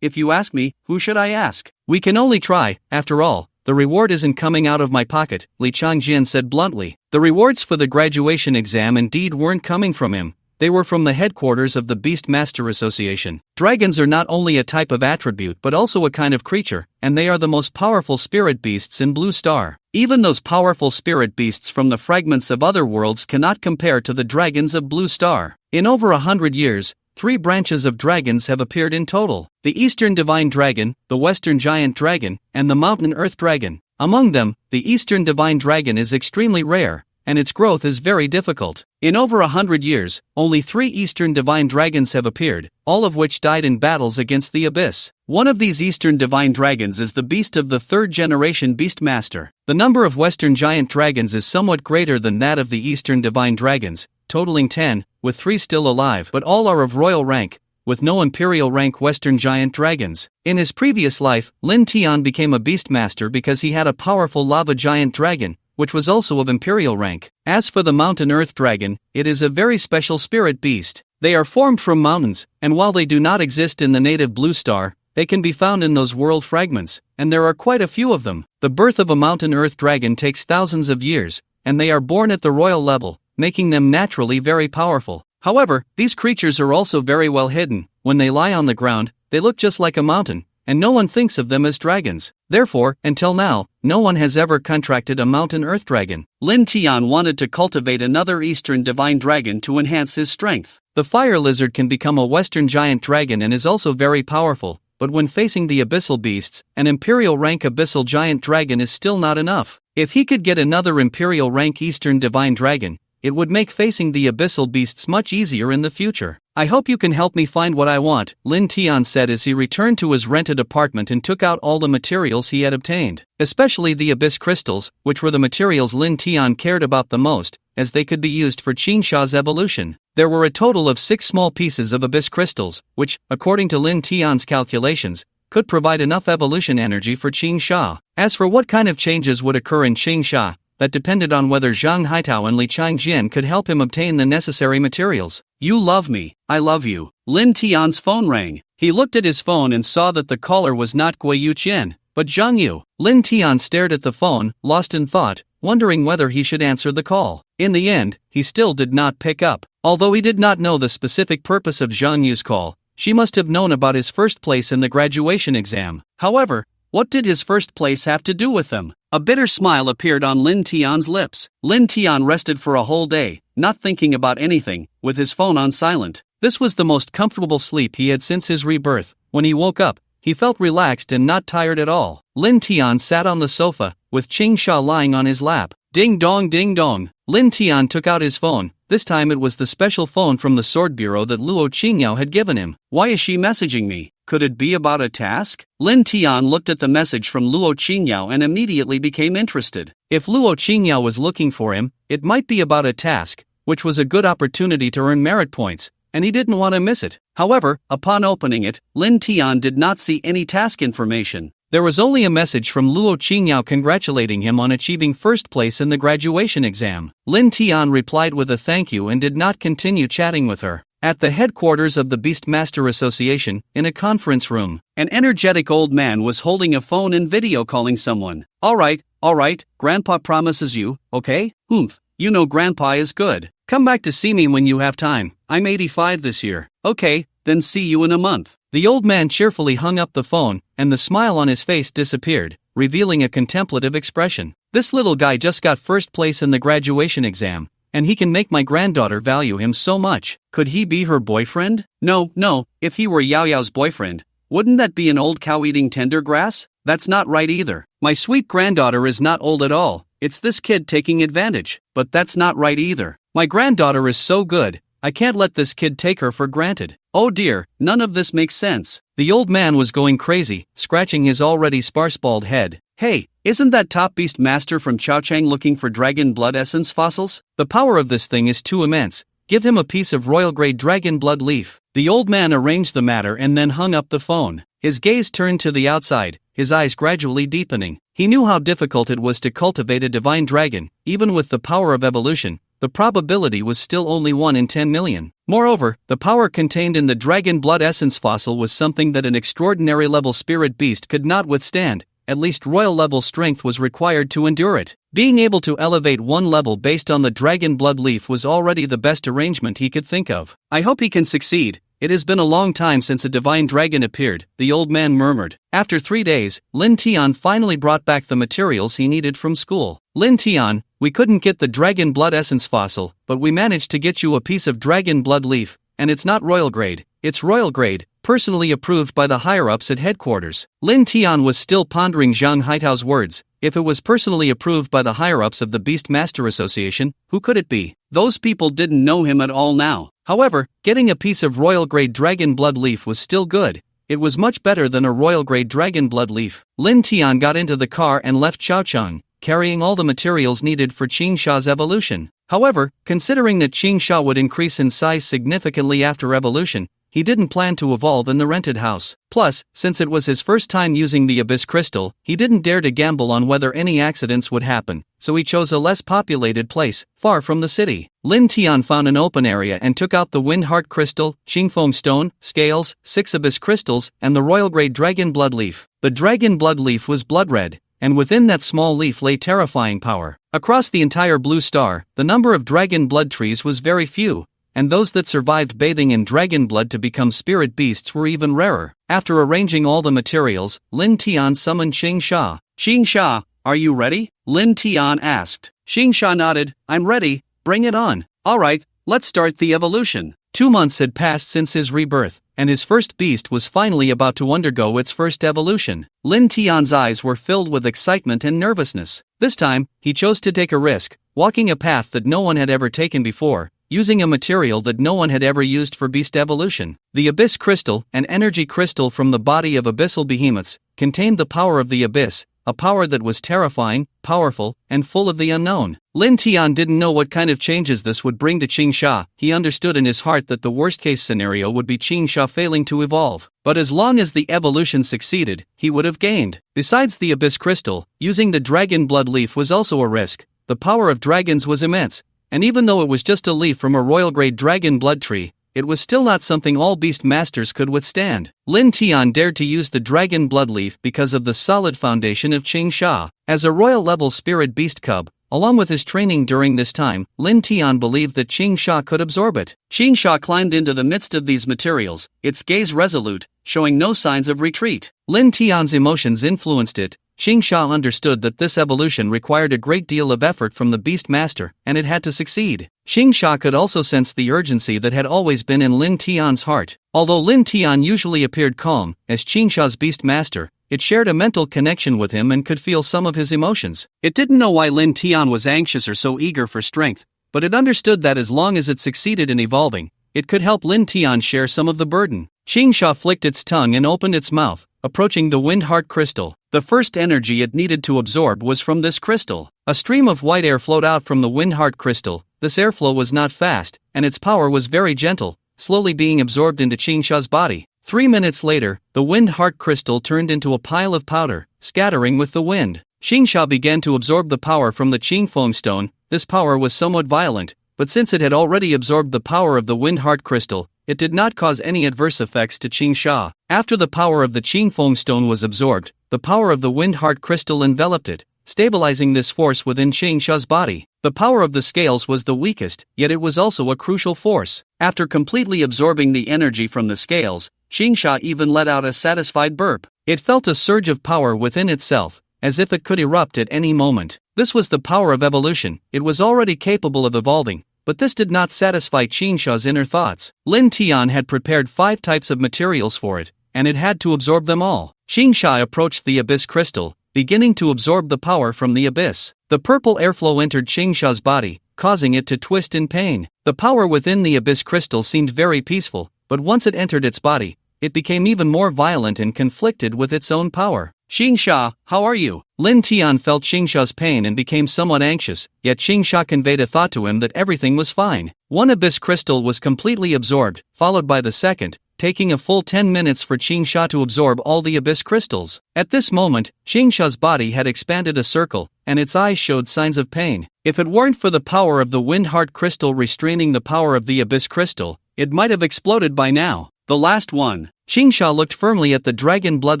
If you ask me, who should I ask? We can only try, after all, the reward isn't coming out of my pocket, Li Changjian said bluntly. The rewards for the graduation exam indeed weren't coming from him. They were from the headquarters of the Beast Master Association. Dragons are not only a type of attribute but also a kind of creature, and they are the most powerful spirit beasts in Blue Star. Even those powerful spirit beasts from the fragments of other worlds cannot compare to the dragons of Blue Star. In over 100 years, 3 branches of dragons have appeared in total: the Eastern Divine Dragon, the Western Giant Dragon, and the Mountain Earth Dragon. Among them, the Eastern Divine Dragon is extremely rare, and its growth is very difficult. In over 100 years, only 3 Eastern Divine Dragons have appeared, all of which died in battles against the Abyss. One of these Eastern Divine Dragons is the beast of the 3rd generation Beastmaster. The number of Western Giant Dragons is somewhat greater than that of the Eastern Divine Dragons, totaling 10, with 3 still alive, but all are of royal rank, with no imperial rank Western Giant Dragons. In his previous life, Lin Tian became a Beastmaster because he had a powerful Lava Giant Dragon, which was also of imperial rank. As for the Mountain Earth Dragon, it is a very special spirit beast. They are formed from mountains, and while they do not exist in the native Blue Star, they can be found in those world fragments, and there are quite a few of them. The birth of a Mountain Earth Dragon takes thousands of years, and they are born at the royal level, making them naturally very powerful. However, these creatures are also very well hidden. When they lie on the ground, they look just like a mountain, and no one thinks of them as dragons. Therefore, until now, no one has ever contracted a mountain earth dragon. Lin Tian wanted to cultivate another Eastern divine dragon to enhance his strength. The fire lizard can become a Western giant dragon and is also very powerful, but when facing the abyssal beasts, an imperial rank abyssal giant dragon is still not enough. If he could get another imperial rank Eastern divine dragon, it would make facing the abyssal beasts much easier in the future. I hope you can help me find what I want, Lin Tian said as he returned to his rented apartment and took out all the materials he had obtained. Especially the abyss crystals, which were the materials Lin Tian cared about the most, as they could be used for Qingsha's evolution. There were a total of 6 small pieces of abyss crystals, which, according to Lin Tian's calculations, could provide enough evolution energy for Qingsha. As for what kind of changes would occur in Qingsha, that depended on whether Zhang Haitao and Li Changjian could help him obtain the necessary materials. You love me, I love you. Lin Tian's phone rang. He looked at his phone and saw that the caller was not Gui Yuqian, but Zhang Yu. Lin Tian stared at the phone, lost in thought, wondering whether he should answer the call. In the end, he still did not pick up. Although he did not know the specific purpose of Zhang Yu's call, she must have known about his first place in the graduation exam. However, what did his first place have to do with them? A bitter smile appeared on Lin Tian's lips. Lin Tian rested for a whole day, not thinking about anything, with his phone on silent. This was the most comfortable sleep he had since his rebirth. When he woke up, he felt relaxed and not tired at all. Lin Tian sat on the sofa, with Qingsha lying on his lap. Ding dong ding dong. Lin Tian took out his phone. This time it was the special phone from the Sword Bureau that Luo Qingyao had given him. Why is she messaging me? Could it be about a task? Lin Tian looked at the message from Luo Qingyao and immediately became interested. If Luo Qingyao was looking for him, it might be about a task, which was a good opportunity to earn merit points, and he didn't want to miss it. However, upon opening it, Lin Tian did not see any task information. There was only a message from Luo Qingyao congratulating him on achieving first place in the graduation exam. Lin Tian replied with a thank you and did not continue chatting with her. At the headquarters of the Beastmaster Association, in a conference room, an energetic old man was holding a phone and video calling someone. All right, Grandpa promises you, okay? You know Grandpa is good. Come back to see me when you have time. I'm 85 this year. Okay, then see you in a month. The old man cheerfully hung up the phone, and the smile on his face disappeared, revealing a contemplative expression. This little guy just got first place in the graduation exam, and he can make my granddaughter value him so much. Could he be her boyfriend? No, if he were Yao Yao's boyfriend, wouldn't that be an old cow eating tender grass? That's not right either. My sweet granddaughter is not old at all. It's this kid taking advantage. But that's not right either. My granddaughter is so good, I can't let this kid take her for granted. Oh dear, none of this makes sense. The old man was going crazy, scratching his already sparse bald head. Hey, isn't that top beast master from Chaochang looking for dragon blood essence fossils? The power of this thing is too immense. Give him a piece of royal grade dragon blood leaf. The old man arranged the matter and then hung up the phone. His gaze turned to the outside, his eyes gradually deepening. He knew how difficult it was to cultivate a divine dragon. Even with the power of evolution, the probability was still only 1 in 10 million. Moreover, the power contained in the dragon blood essence fossil was something that an extraordinary level spirit beast could not withstand. At least royal level strength was required to endure it. Being able to elevate one level based on the dragon blood leaf was already the best arrangement he could think of. I hope he can succeed. It has been a long time since a divine dragon appeared, the old man murmured. After 3 days, Lin Tian finally brought back the materials he needed from school. Lin Tian, we couldn't get the dragon blood essence fossil, but we managed to get you a piece of dragon blood leaf, and it's not royal grade, it's royal grade, personally approved by the higher-ups at headquarters. Lin Tian was still pondering Zhang Haitao's words. If it was personally approved by the higher-ups of the Beastmaster Association, who could it be? Those people didn't know him at all now. However, getting a piece of royal-grade dragon blood leaf was still good. It was much better than a royal-grade dragon blood leaf. Lin Tian got into the car and left Chaochang, carrying all the materials needed for Qingsha's evolution. However, considering that Qingsha would increase in size significantly after evolution, he didn't plan to evolve in the rented house. Plus, since it was his first time using the Abyss Crystal, he didn't dare to gamble on whether any accidents would happen, so he chose a less populated place, far from the city. Lin Tian found an open area and took out the Wind Heart Crystal, Qingfeng Stone, Scales, 6 Abyss Crystals, and the Royal Grade Dragon Blood Leaf. The Dragon Blood Leaf was blood red, and within that small leaf lay terrifying power. Across the entire blue star, the number of dragon blood trees was very few, and those that survived bathing in dragon blood to become spirit beasts were even rarer. After arranging all the materials, Lin Tian summoned Xing Sha. "Xing Sha, are you ready?" Lin Tian asked. Xing Sha nodded. "I'm ready, bring it on." "Alright, let's start the evolution." 2 months had passed since his rebirth, and his first beast was finally about to undergo its first evolution. Lin Tian's eyes were filled with excitement and nervousness. This time, he chose to take a risk, walking a path that no one had ever taken before, using a material that no one had ever used for beast evolution. The Abyss Crystal, an energy crystal from the body of abyssal behemoths, contained the power of the abyss, a power that was terrifying, powerful, and full of the unknown. Lin Tian didn't know what kind of changes this would bring to Xing Sha. He understood in his heart that the worst-case scenario would be Xing Sha failing to evolve. But as long as the evolution succeeded, he would have gained. Besides the Abyss Crystal, using the dragon blood leaf was also a risk. The power of dragons was immense, and even though it was just a leaf from a royal-grade dragon blood tree, it was still not something all beast masters could withstand. Lin Tian dared to use the dragon blood leaf because of the solid foundation of Xing Sha. As a royal-level spirit beast cub, along with his training during this time, Lin Tian believed that Xing Sha could absorb it. Xing Sha climbed into the midst of these materials, its gaze resolute, showing no signs of retreat. Lin Tian's emotions influenced it. Xing Sha understood that this evolution required a great deal of effort from the beast master, and it had to succeed. Xing Sha could also sense the urgency that had always been in Lin Tian's heart. Although Lin Tian usually appeared calm, as Xing Sha's beast master, it shared a mental connection with him and could feel some of his emotions. It didn't know why Lin Tian was anxious or so eager for strength, but it understood that as long as it succeeded in evolving, it could help Lin Tian share some of the burden. Xing Sha flicked its tongue and opened its mouth, approaching the wind heart crystal. The first energy it needed to absorb was from this crystal. A stream of white air flowed out from the wind heart crystal. This airflow was not fast, and its power was very gentle, slowly being absorbed into Xing Sha's body. 3 minutes later, the wind heart crystal turned into a pile of powder, scattering with the wind. Xing Sha began to absorb the power from the Qing Feng stone. This power was somewhat violent, but since it had already absorbed the power of the wind heart crystal, it did not cause any adverse effects to Xing Sha. After the power of the Qing Feng stone was absorbed, the power of the wind heart crystal enveloped it, stabilizing this force within Xing Sha's body. The power of the scales was the weakest, yet it was also a crucial force. After completely absorbing the energy from the scales, Xing Sha even let out a satisfied burp. It felt a surge of power within itself, as if it could erupt at any moment. This was the power of evolution. It was already capable of evolving, but this did not satisfy Xing Sha's inner thoughts. Lin Tian had prepared 5 types of materials for it, and it had to absorb them all. Xing Sha approached the abyss crystal, beginning to absorb the power from the abyss. The purple airflow entered Xing Sha's body, causing it to twist in pain. The power within the abyss crystal seemed very peaceful, but once it entered its body, it became even more violent and conflicted with its own power. "Xing Sha, how are you?" Lin Tian felt Xing Sha's pain and became somewhat anxious, yet Xing Sha conveyed a thought to him that everything was fine. One abyss crystal was completely absorbed, followed by the second, taking a full 10 minutes for Xing Sha to absorb all the abyss crystals. At this moment, Xing Sha's body had expanded a circle, and its eyes showed signs of pain. If it weren't for the power of the wind heart crystal restraining the power of the abyss crystal, it might have exploded by now. The last one. Xing Sha looked firmly at the dragon blood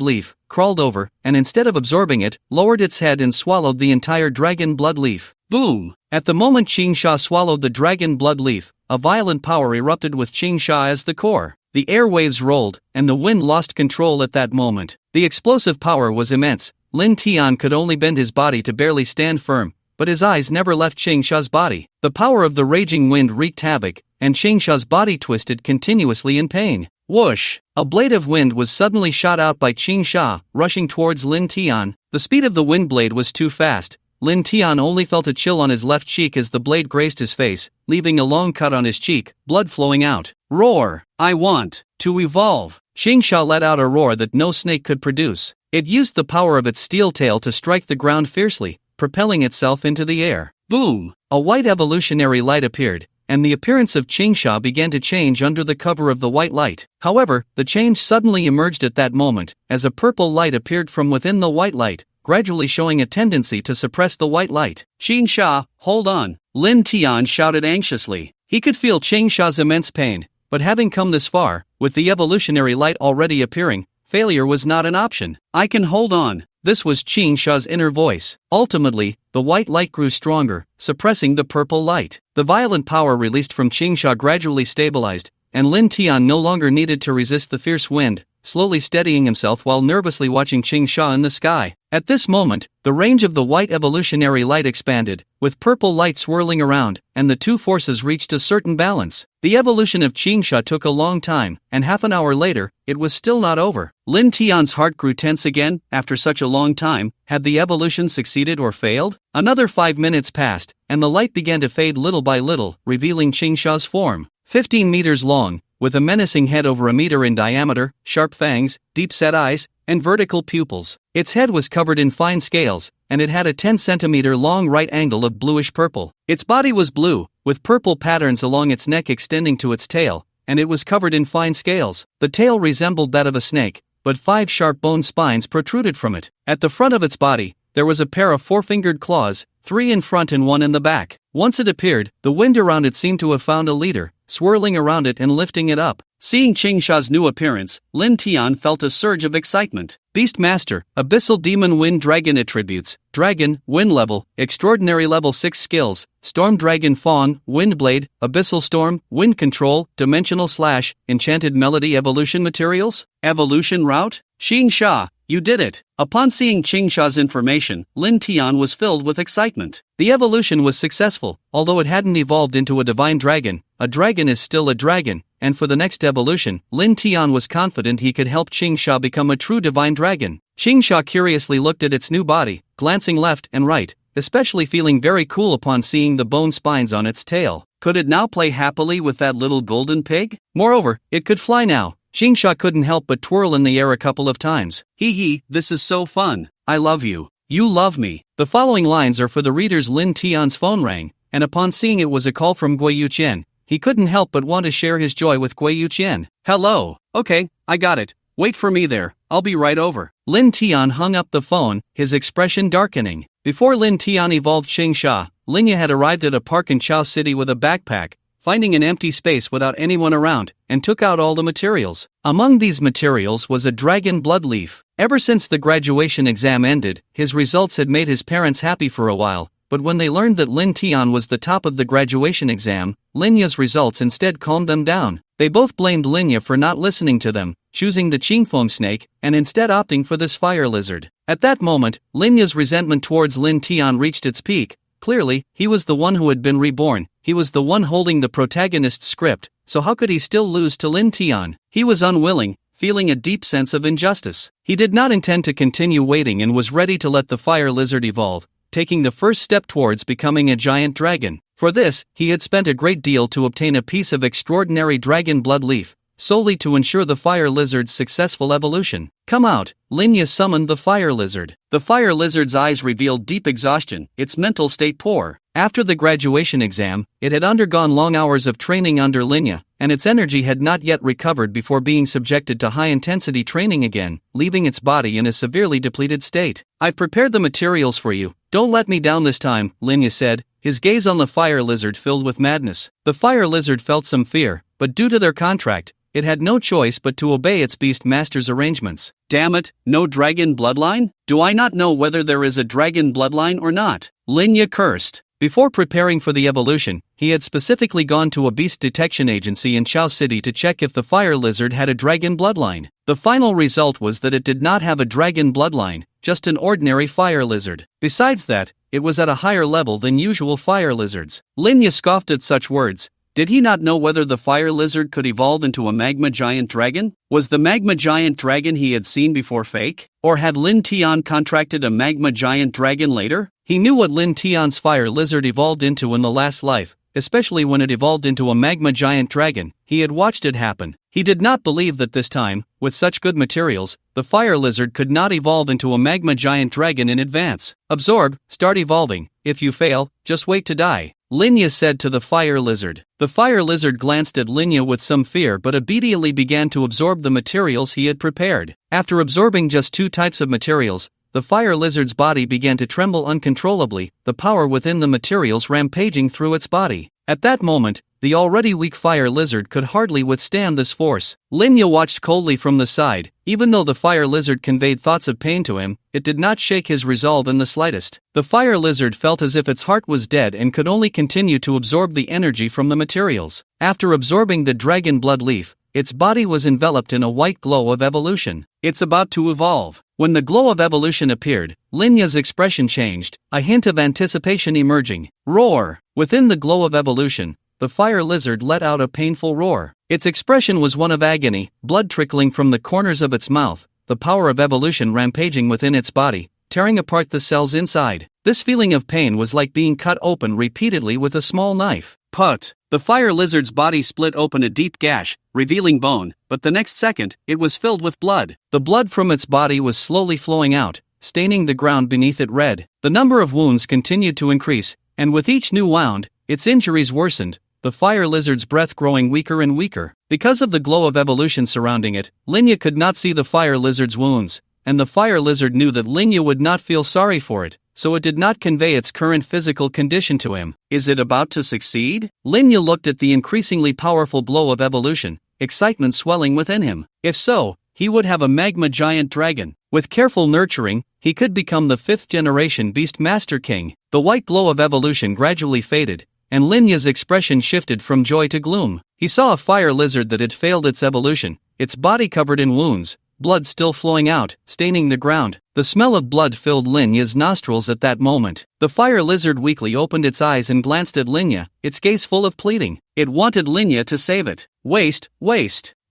leaf, crawled over, and instead of absorbing it, lowered its head and swallowed the entire dragon blood leaf. Boom! At the moment Xing Sha swallowed the dragon blood leaf, a violent power erupted with Xing Sha as the core. The airwaves rolled, and the wind lost control at that moment. The explosive power was immense. Lin Tian could only bend his body to barely stand firm, but his eyes never left Xing Sha's body. The power of the raging wind wreaked havoc, and Xing Sha's body twisted continuously in pain. Whoosh! A blade of wind was suddenly shot out by Xing Sha, rushing towards Lin Tian. The speed of the wind blade was too fast. Lin Tian only felt a chill on his left cheek as the blade grazed his face, leaving a long cut on his cheek, blood flowing out. Roar! I want to evolve! Xing Sha let out a roar that no snake could produce. It used the power of its steel tail to strike the ground fiercely, propelling itself into the air. Boom! A white evolutionary light appeared, and the appearance of Xing Sha began to change under the cover of the white light. However, the change suddenly emerged at that moment, as a purple light appeared from within the white light, gradually showing a tendency to suppress the white light. "Xing Sha, hold on!" Lin Tian shouted anxiously. He could feel Xing Sha's immense pain, but having come this far, with the evolutionary light already appearing, failure was not an option. "I can hold on." This was Qing Sha's inner voice. Ultimately, the white light grew stronger, suppressing the purple light. The violent power released from Qing Sha gradually stabilized, and Lin Tian no longer needed to resist the fierce wind, slowly steadying himself while nervously watching Qing Sha in the sky. At this moment, the range of the white evolutionary light expanded, with purple light swirling around, and the two forces reached a certain balance. The evolution of Qing Sha took a long time, and half an hour later, it was still not over. Lin Tian's heart grew tense again. After such a long time, had the evolution succeeded or failed? Another 5 minutes passed, and the light began to fade little by little, revealing Qing Sha's form. 15 meters long, with a menacing head over a meter in diameter, sharp fangs, deep-set eyes, and vertical pupils. Its head was covered in fine scales, and it had a 10-centimeter long right angle of bluish-purple. Its body was blue, with purple patterns along its neck extending to its tail, and it was covered in fine scales. The tail resembled that of a snake, but 5 sharp bone spines protruded from it. At the front of its body, there was a pair of 4-fingered claws, 3 in front and 1 in the back. Once it appeared, the wind around it seemed to have found a leader, swirling around it and lifting it up. Seeing Qing Sha's new appearance, Lin Tian felt a surge of excitement. Beast Master, Abyssal Demon Wind Dragon Attributes: Dragon, Wind Level, Extraordinary Level 6 Skills, Storm Dragon Fawn, Wind Blade, Abyssal Storm, Wind Control, Dimensional Slash, Enchanted Melody. Evolution Materials? Evolution Route? Qing Sha, you did it! Upon seeing Qing Sha's information, Lin Tian was filled with excitement. The evolution was successful, although it hadn't evolved into a divine dragon. A dragon is still a dragon, and for the next evolution, Lin Tian was confident he could help Qing Sha become a true divine dragon. Qing Sha curiously looked at its new body, glancing left and right, especially feeling very cool upon seeing the bone spines on its tail. Could it now play happily with that little golden pig? Moreover, it could fly now. Qing Sha couldn't help but twirl in the air a couple of times. Hee hee, this is so fun. I love you. You love me. The following lines are for the readers. Lin Tian's phone rang, and upon seeing it was a call from Gui Yuqian, he couldn't help but want to share his joy with Gui Yuqian. Hello. Okay, I got it. Wait for me there. I'll be right over. Lin Tian hung up the phone, his expression darkening. Before Lin Tian evolved Qing Sha, Linya had arrived at a park in Chao City with a backpack, finding an empty space without anyone around, and took out all the materials. Among these materials was a dragon blood leaf. Ever since the graduation exam ended, his results had made his parents happy for a while, but when they learned that Lin Tian was the top of the graduation exam, Linya's results instead calmed them down. They both blamed Linya for not listening to them, choosing the Qingfeng snake, and instead opting for this fire lizard. At that moment, Linya's resentment towards Lin Tian reached its peak. Clearly, he was the one who had been reborn, he was the one holding the protagonist's script, so how could he still lose to Lin Tian? He was unwilling, feeling a deep sense of injustice. He did not intend to continue waiting and was ready to let the fire lizard evolve, taking the first step towards becoming a giant dragon. For this, he had spent a great deal to obtain a piece of extraordinary dragon blood leaf, solely to ensure the fire lizard's successful evolution. Come out, Linya summoned the fire lizard. The fire lizard's eyes revealed deep exhaustion, its mental state poor. After the graduation exam, it had undergone long hours of training under Linya, and its energy had not yet recovered before being subjected to high-intensity training again, leaving its body in a severely depleted state. I've prepared the materials for you. Don't let me down this time, Linya said, his gaze on the fire lizard filled with madness. The fire lizard felt some fear, but due to their contract, it had no choice but to obey its beast master's arrangements. Damn it, no dragon bloodline? Do I not know whether there is a dragon bloodline or not? Linya cursed. Before preparing for the evolution, he had specifically gone to a beast detection agency in Chao City to check if the fire lizard had a dragon bloodline. The final result was that it did not have a dragon bloodline, just an ordinary fire lizard. Besides that, it was at a higher level than usual fire lizards. Linya scoffed at such words. Did he not know whether the fire lizard could evolve into a magma giant dragon? Was the magma giant dragon he had seen before fake? Or had Lin Tian contracted a magma giant dragon later? He knew what Lin Tian's fire lizard evolved into in the last life, especially when it evolved into a magma giant dragon. He had watched it happen. He did not believe that this time, with such good materials, the fire lizard could not evolve into a magma giant dragon in advance. Absorb, start evolving. If you fail, just wait to die, Linya said to the fire lizard. The fire lizard glanced at Linya with some fear but immediately began to absorb the materials he had prepared. After absorbing just 2 types of materials, the fire lizard's body began to tremble uncontrollably, the power within the materials rampaging through its body. At that moment, the already weak fire lizard could hardly withstand this force. Linya watched coldly from the side, Even though the fire lizard conveyed thoughts of pain to him, it did not shake his resolve in the slightest. The fire lizard felt as if its heart was dead and could only continue to absorb the energy from the materials. After absorbing the dragon blood leaf, its body was enveloped in a white glow of evolution. It's about to evolve. When the glow of evolution appeared, Linya's expression changed, a hint of anticipation emerging. Roar! Within the glow of evolution, the fire lizard let out a painful roar. Its expression was one of agony, blood trickling from the corners of its mouth, the power of evolution rampaging within its body, tearing apart the cells inside. This feeling of pain was like being cut open repeatedly with a small knife. Put! The fire lizard's body split open a deep gash, revealing bone, but the next second, it was filled with blood. The blood from its body was slowly flowing out, staining the ground beneath it red. The number of wounds continued to increase, and with each new wound, its injuries worsened, the fire lizard's breath growing weaker and weaker. Because of the glow of evolution surrounding it, Linya could not see the fire lizard's wounds, and the fire lizard knew that Linya would not feel sorry for it, so it did not convey its current physical condition to him. Is it about to succeed? Linya looked at the increasingly powerful glow of evolution, excitement swelling within him. If so, he would have a magma giant dragon. With careful nurturing, he could become the 5th generation Beast Master King. The white glow of evolution gradually faded, and Linya's expression shifted from joy to gloom. He saw a fire lizard that had failed its evolution, its body covered in wounds, blood still flowing out, staining the ground. The smell of blood filled Linya's nostrils at that moment. The fire lizard weakly opened its eyes and glanced at Linya, its gaze full of pleading. It wanted Linya to save it. Waste.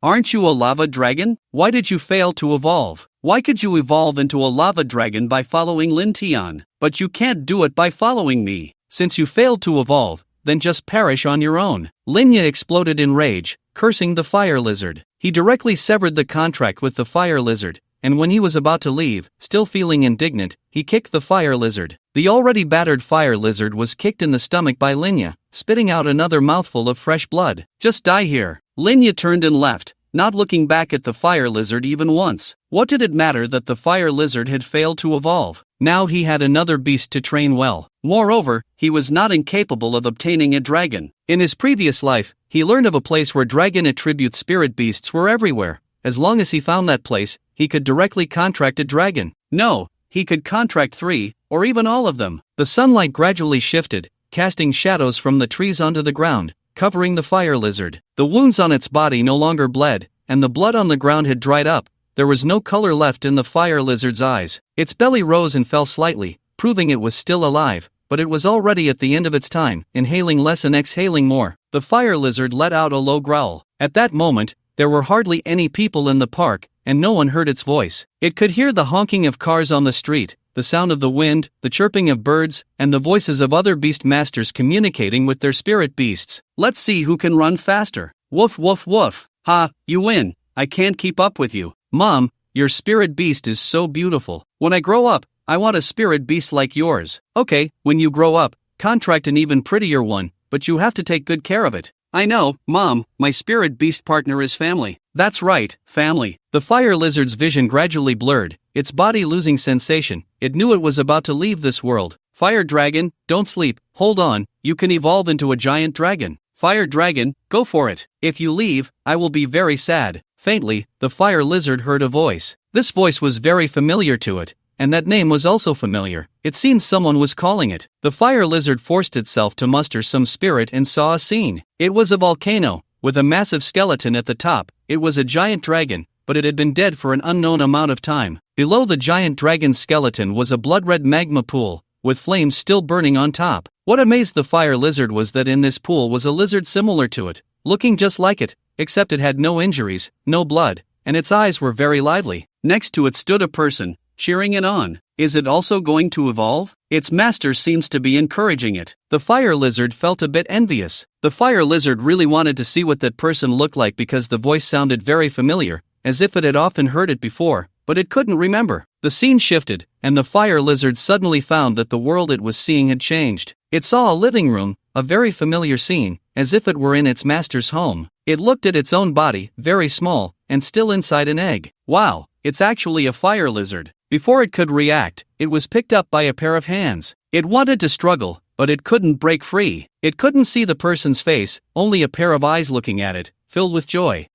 Aren't you a lava dragon? Why did you fail to evolve? Why could you evolve into a lava dragon by following Lin Tian? But you can't do it by following me. Since you failed to evolve, then just perish on your own. Linya exploded in rage, cursing the fire lizard. He directly severed the contract with the fire lizard, and when he was about to leave, still feeling indignant, he kicked the fire lizard. The already battered fire lizard was kicked in the stomach by Linya, spitting out another mouthful of fresh blood. Just die here. Linya turned and left, not looking back at the fire lizard even once. What did it matter that the fire lizard had failed to evolve? Now he had another beast to train well. Moreover, he was not incapable of obtaining a dragon. In his previous life, he learned of a place where dragon attribute spirit beasts were everywhere. As long as he found that place, he could directly contract a dragon. No, he could contract 3, or even all of them. The sunlight gradually shifted, casting shadows from the trees onto the ground, covering the fire lizard. The wounds on its body no longer bled, and the blood on the ground had dried up. There was no color left in the fire lizard's eyes. Its belly rose and fell slightly, proving it was still alive, but it was already at the end of its time, inhaling less and exhaling more. The fire lizard let out a low growl. At that moment, there were hardly any people in the park, and no one heard its voice. It could hear the honking of cars on the street, the sound of the wind, the chirping of birds, and the voices of other beast masters communicating with their spirit beasts. Let's see who can run faster. Woof woof woof. Ha, you win. I can't keep up with you. Mom, your spirit beast is so beautiful. When I grow up, I want a spirit beast like yours. Okay, when you grow up, contract an even prettier one, but you have to take good care of it. I know, Mom, my spirit beast partner is family. That's right, family. The fire lizard's vision gradually blurred, its body losing sensation. It knew it was about to leave this world. Fire dragon, don't sleep, hold on, you can evolve into a giant dragon. Fire dragon, go for it. If you leave, I will be very sad. Faintly, the fire lizard heard a voice. This voice was very familiar to it, and that name was also familiar. It seemed someone was calling it. The fire lizard forced itself to muster some spirit and saw a scene. It was a volcano, with a massive skeleton at the top. It was a giant dragon, but it had been dead for an unknown amount of time. Below the giant dragon's skeleton was a blood-red magma pool, with flames still burning on top. What amazed the fire lizard was that in this pool was a lizard similar to it, looking just like it, except it had no injuries, no blood, and its eyes were very lively. Next to it stood a person, cheering it on. Is it also going to evolve? Its master seems to be encouraging it. The fire lizard felt a bit envious. The fire lizard really wanted to see what that person looked like because the voice sounded very familiar, as if it had often heard it before, but it couldn't remember. The scene shifted, and the fire lizard suddenly found that the world it was seeing had changed. It saw a living room, a very familiar scene, as if it were in its master's home. It looked at its own body, very small, and still inside an egg. Wow, it's actually a fire lizard. Before it could react, it was picked up by a pair of hands. It wanted to struggle, but it couldn't break free. It couldn't see the person's face, only a pair of eyes looking at it, filled with joy.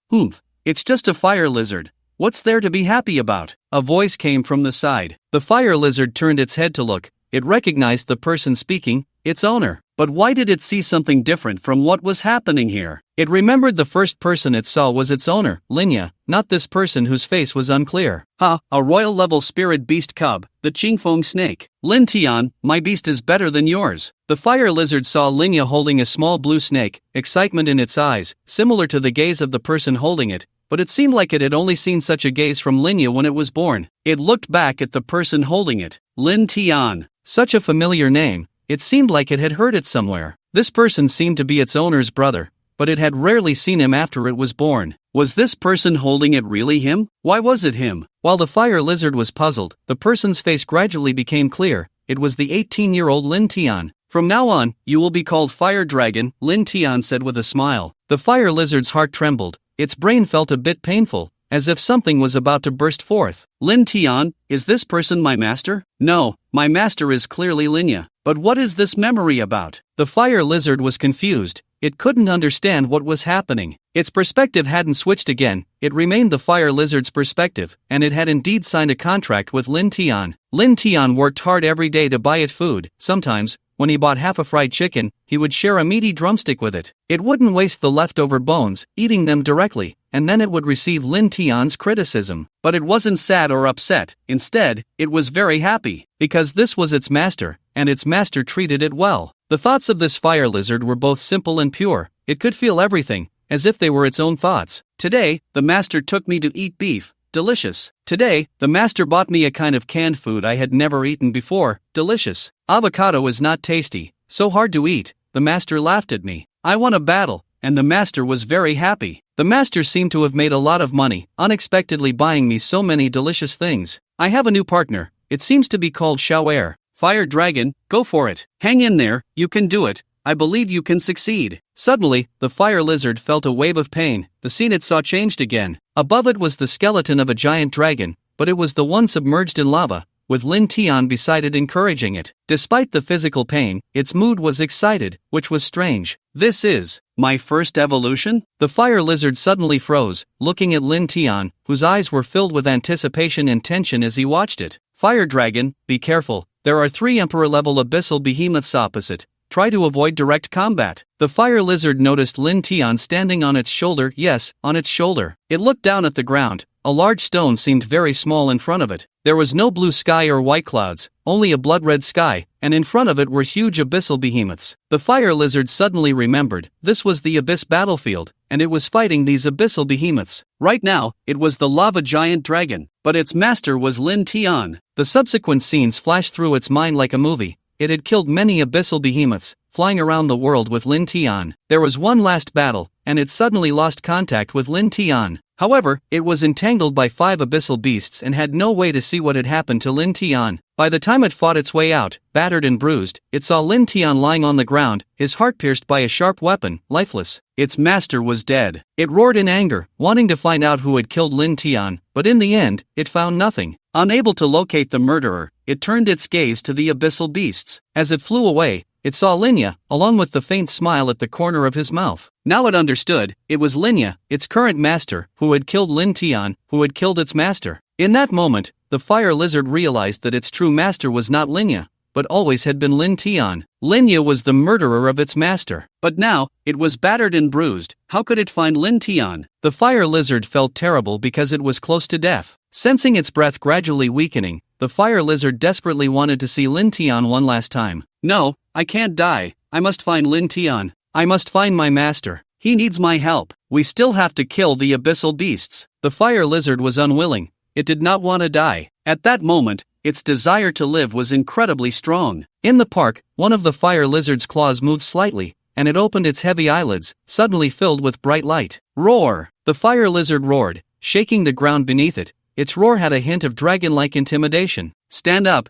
It's just a fire lizard. What's there to be happy about? A voice came from the side. The fire lizard turned its head to look. It recognized the person speaking, its owner. But why did it see something different from what was happening here? It remembered the first person it saw was its owner, Linya, not this person whose face was unclear. Ha, a royal-level spirit beast cub, the Qingfeng snake. Lin Tian, my beast is better than yours. The fire lizard saw Linya holding a small blue snake, excitement in its eyes, similar to the gaze of the person holding it, but it seemed like it had only seen such a gaze from Linya when it was born. It looked back at the person holding it. Lin Tian. Such a familiar name. It seemed like it had heard it somewhere. This person seemed to be its owner's brother, but it had rarely seen him after it was born. Was this person holding it really him? Why was it him? While the fire lizard was puzzled, the person's face gradually became clear. It was the 18-year-old Lin Tian. From now on, you will be called Fire Dragon, Lin Tian said with a smile. The fire lizard's heart trembled. Its brain felt a bit painful, as if something was about to burst forth. Lin Tian, is this person my master? No, my master is clearly Linya. But what is this memory about? The fire lizard was confused. It couldn't understand what was happening. Its perspective hadn't switched again. It remained the fire lizard's perspective, and it had indeed signed a contract with Lin Tian. Lin Tian worked hard every day to buy it food. Sometimes, when he bought half a fried chicken, he would share a meaty drumstick with it. It wouldn't waste the leftover bones, eating them directly, and then it would receive Lin Tian's criticism. But it wasn't sad or upset. Instead, it was very happy, because this was its master, and its master treated it well. The thoughts of this fire lizard were both simple and pure. It could feel everything, as if they were its own thoughts. Today, the master took me to eat beef. Delicious. Today, the master bought me a kind of canned food I had never eaten before. Delicious. Avocado is not tasty, so hard to eat. The master laughed at me. I won a battle, and the master was very happy. The master seemed to have made a lot of money, unexpectedly buying me so many delicious things. I have a new partner. It seems to be called Xiaoer. Fire Dragon, go for it. Hang in there, you can do it. I believe you can succeed. Suddenly, the fire lizard felt a wave of pain. The scene it saw changed again. Above it was the skeleton of a giant dragon, but it was the one submerged in lava, with Lin Tian beside it encouraging it. Despite the physical pain, its mood was excited, which was strange. This is my first evolution? The fire lizard suddenly froze, looking at Lin Tian, whose eyes were filled with anticipation and tension as he watched it. Fire Dragon, be careful. There are 3 emperor-level abyssal behemoths opposite. Try to avoid direct combat. The fire lizard noticed Lin Tian standing on its shoulder. Yes, on its shoulder. It looked down at the ground. A large stone seemed very small in front of it. There was no blue sky or white clouds, only a blood-red sky, and in front of it were huge abyssal behemoths. The fire lizard suddenly remembered, this was the abyss battlefield, and it was fighting these abyssal behemoths. Right now, it was the lava giant dragon, but its master was Lin Tian. The subsequent scenes flashed through its mind like a movie. It had killed many abyssal behemoths, flying around the world with Lin Tian. There was one last battle, and it suddenly lost contact with Lin Tian. However, it was entangled by 5 abyssal beasts and had no way to see what had happened to Lin Tian. By the time it fought its way out, battered and bruised, it saw Lin Tian lying on the ground, his heart pierced by a sharp weapon, lifeless. Its master was dead. It roared in anger, wanting to find out who had killed Lin Tian, but in the end, it found nothing. Unable to locate the murderer, it turned its gaze to the abyssal beasts. As it flew away, it saw Linya, along with the faint smile at the corner of his mouth. Now it understood, it was Linya, its current master, who had killed Lin Tian, who had killed its master. In that moment, the fire lizard realized that its true master was not Linya, but always had been Lin Tian. Linya was the murderer of its master. But now, it was battered and bruised. How could it find Lin Tian? The fire lizard felt terrible because it was close to death. Sensing its breath gradually weakening, the fire lizard desperately wanted to see Lin Tian one last time. No, I can't die. I must find Lin Tian. I must find my master. He needs my help. We still have to kill the abyssal beasts. The fire lizard was unwilling. It did not want to die. At that moment, its desire to live was incredibly strong. In the park, one of the fire lizard's claws moved slightly, and it opened its heavy eyelids, suddenly filled with bright light. Roar! The fire lizard roared, shaking the ground beneath it. Its roar had a hint of dragon-like intimidation. Stand up,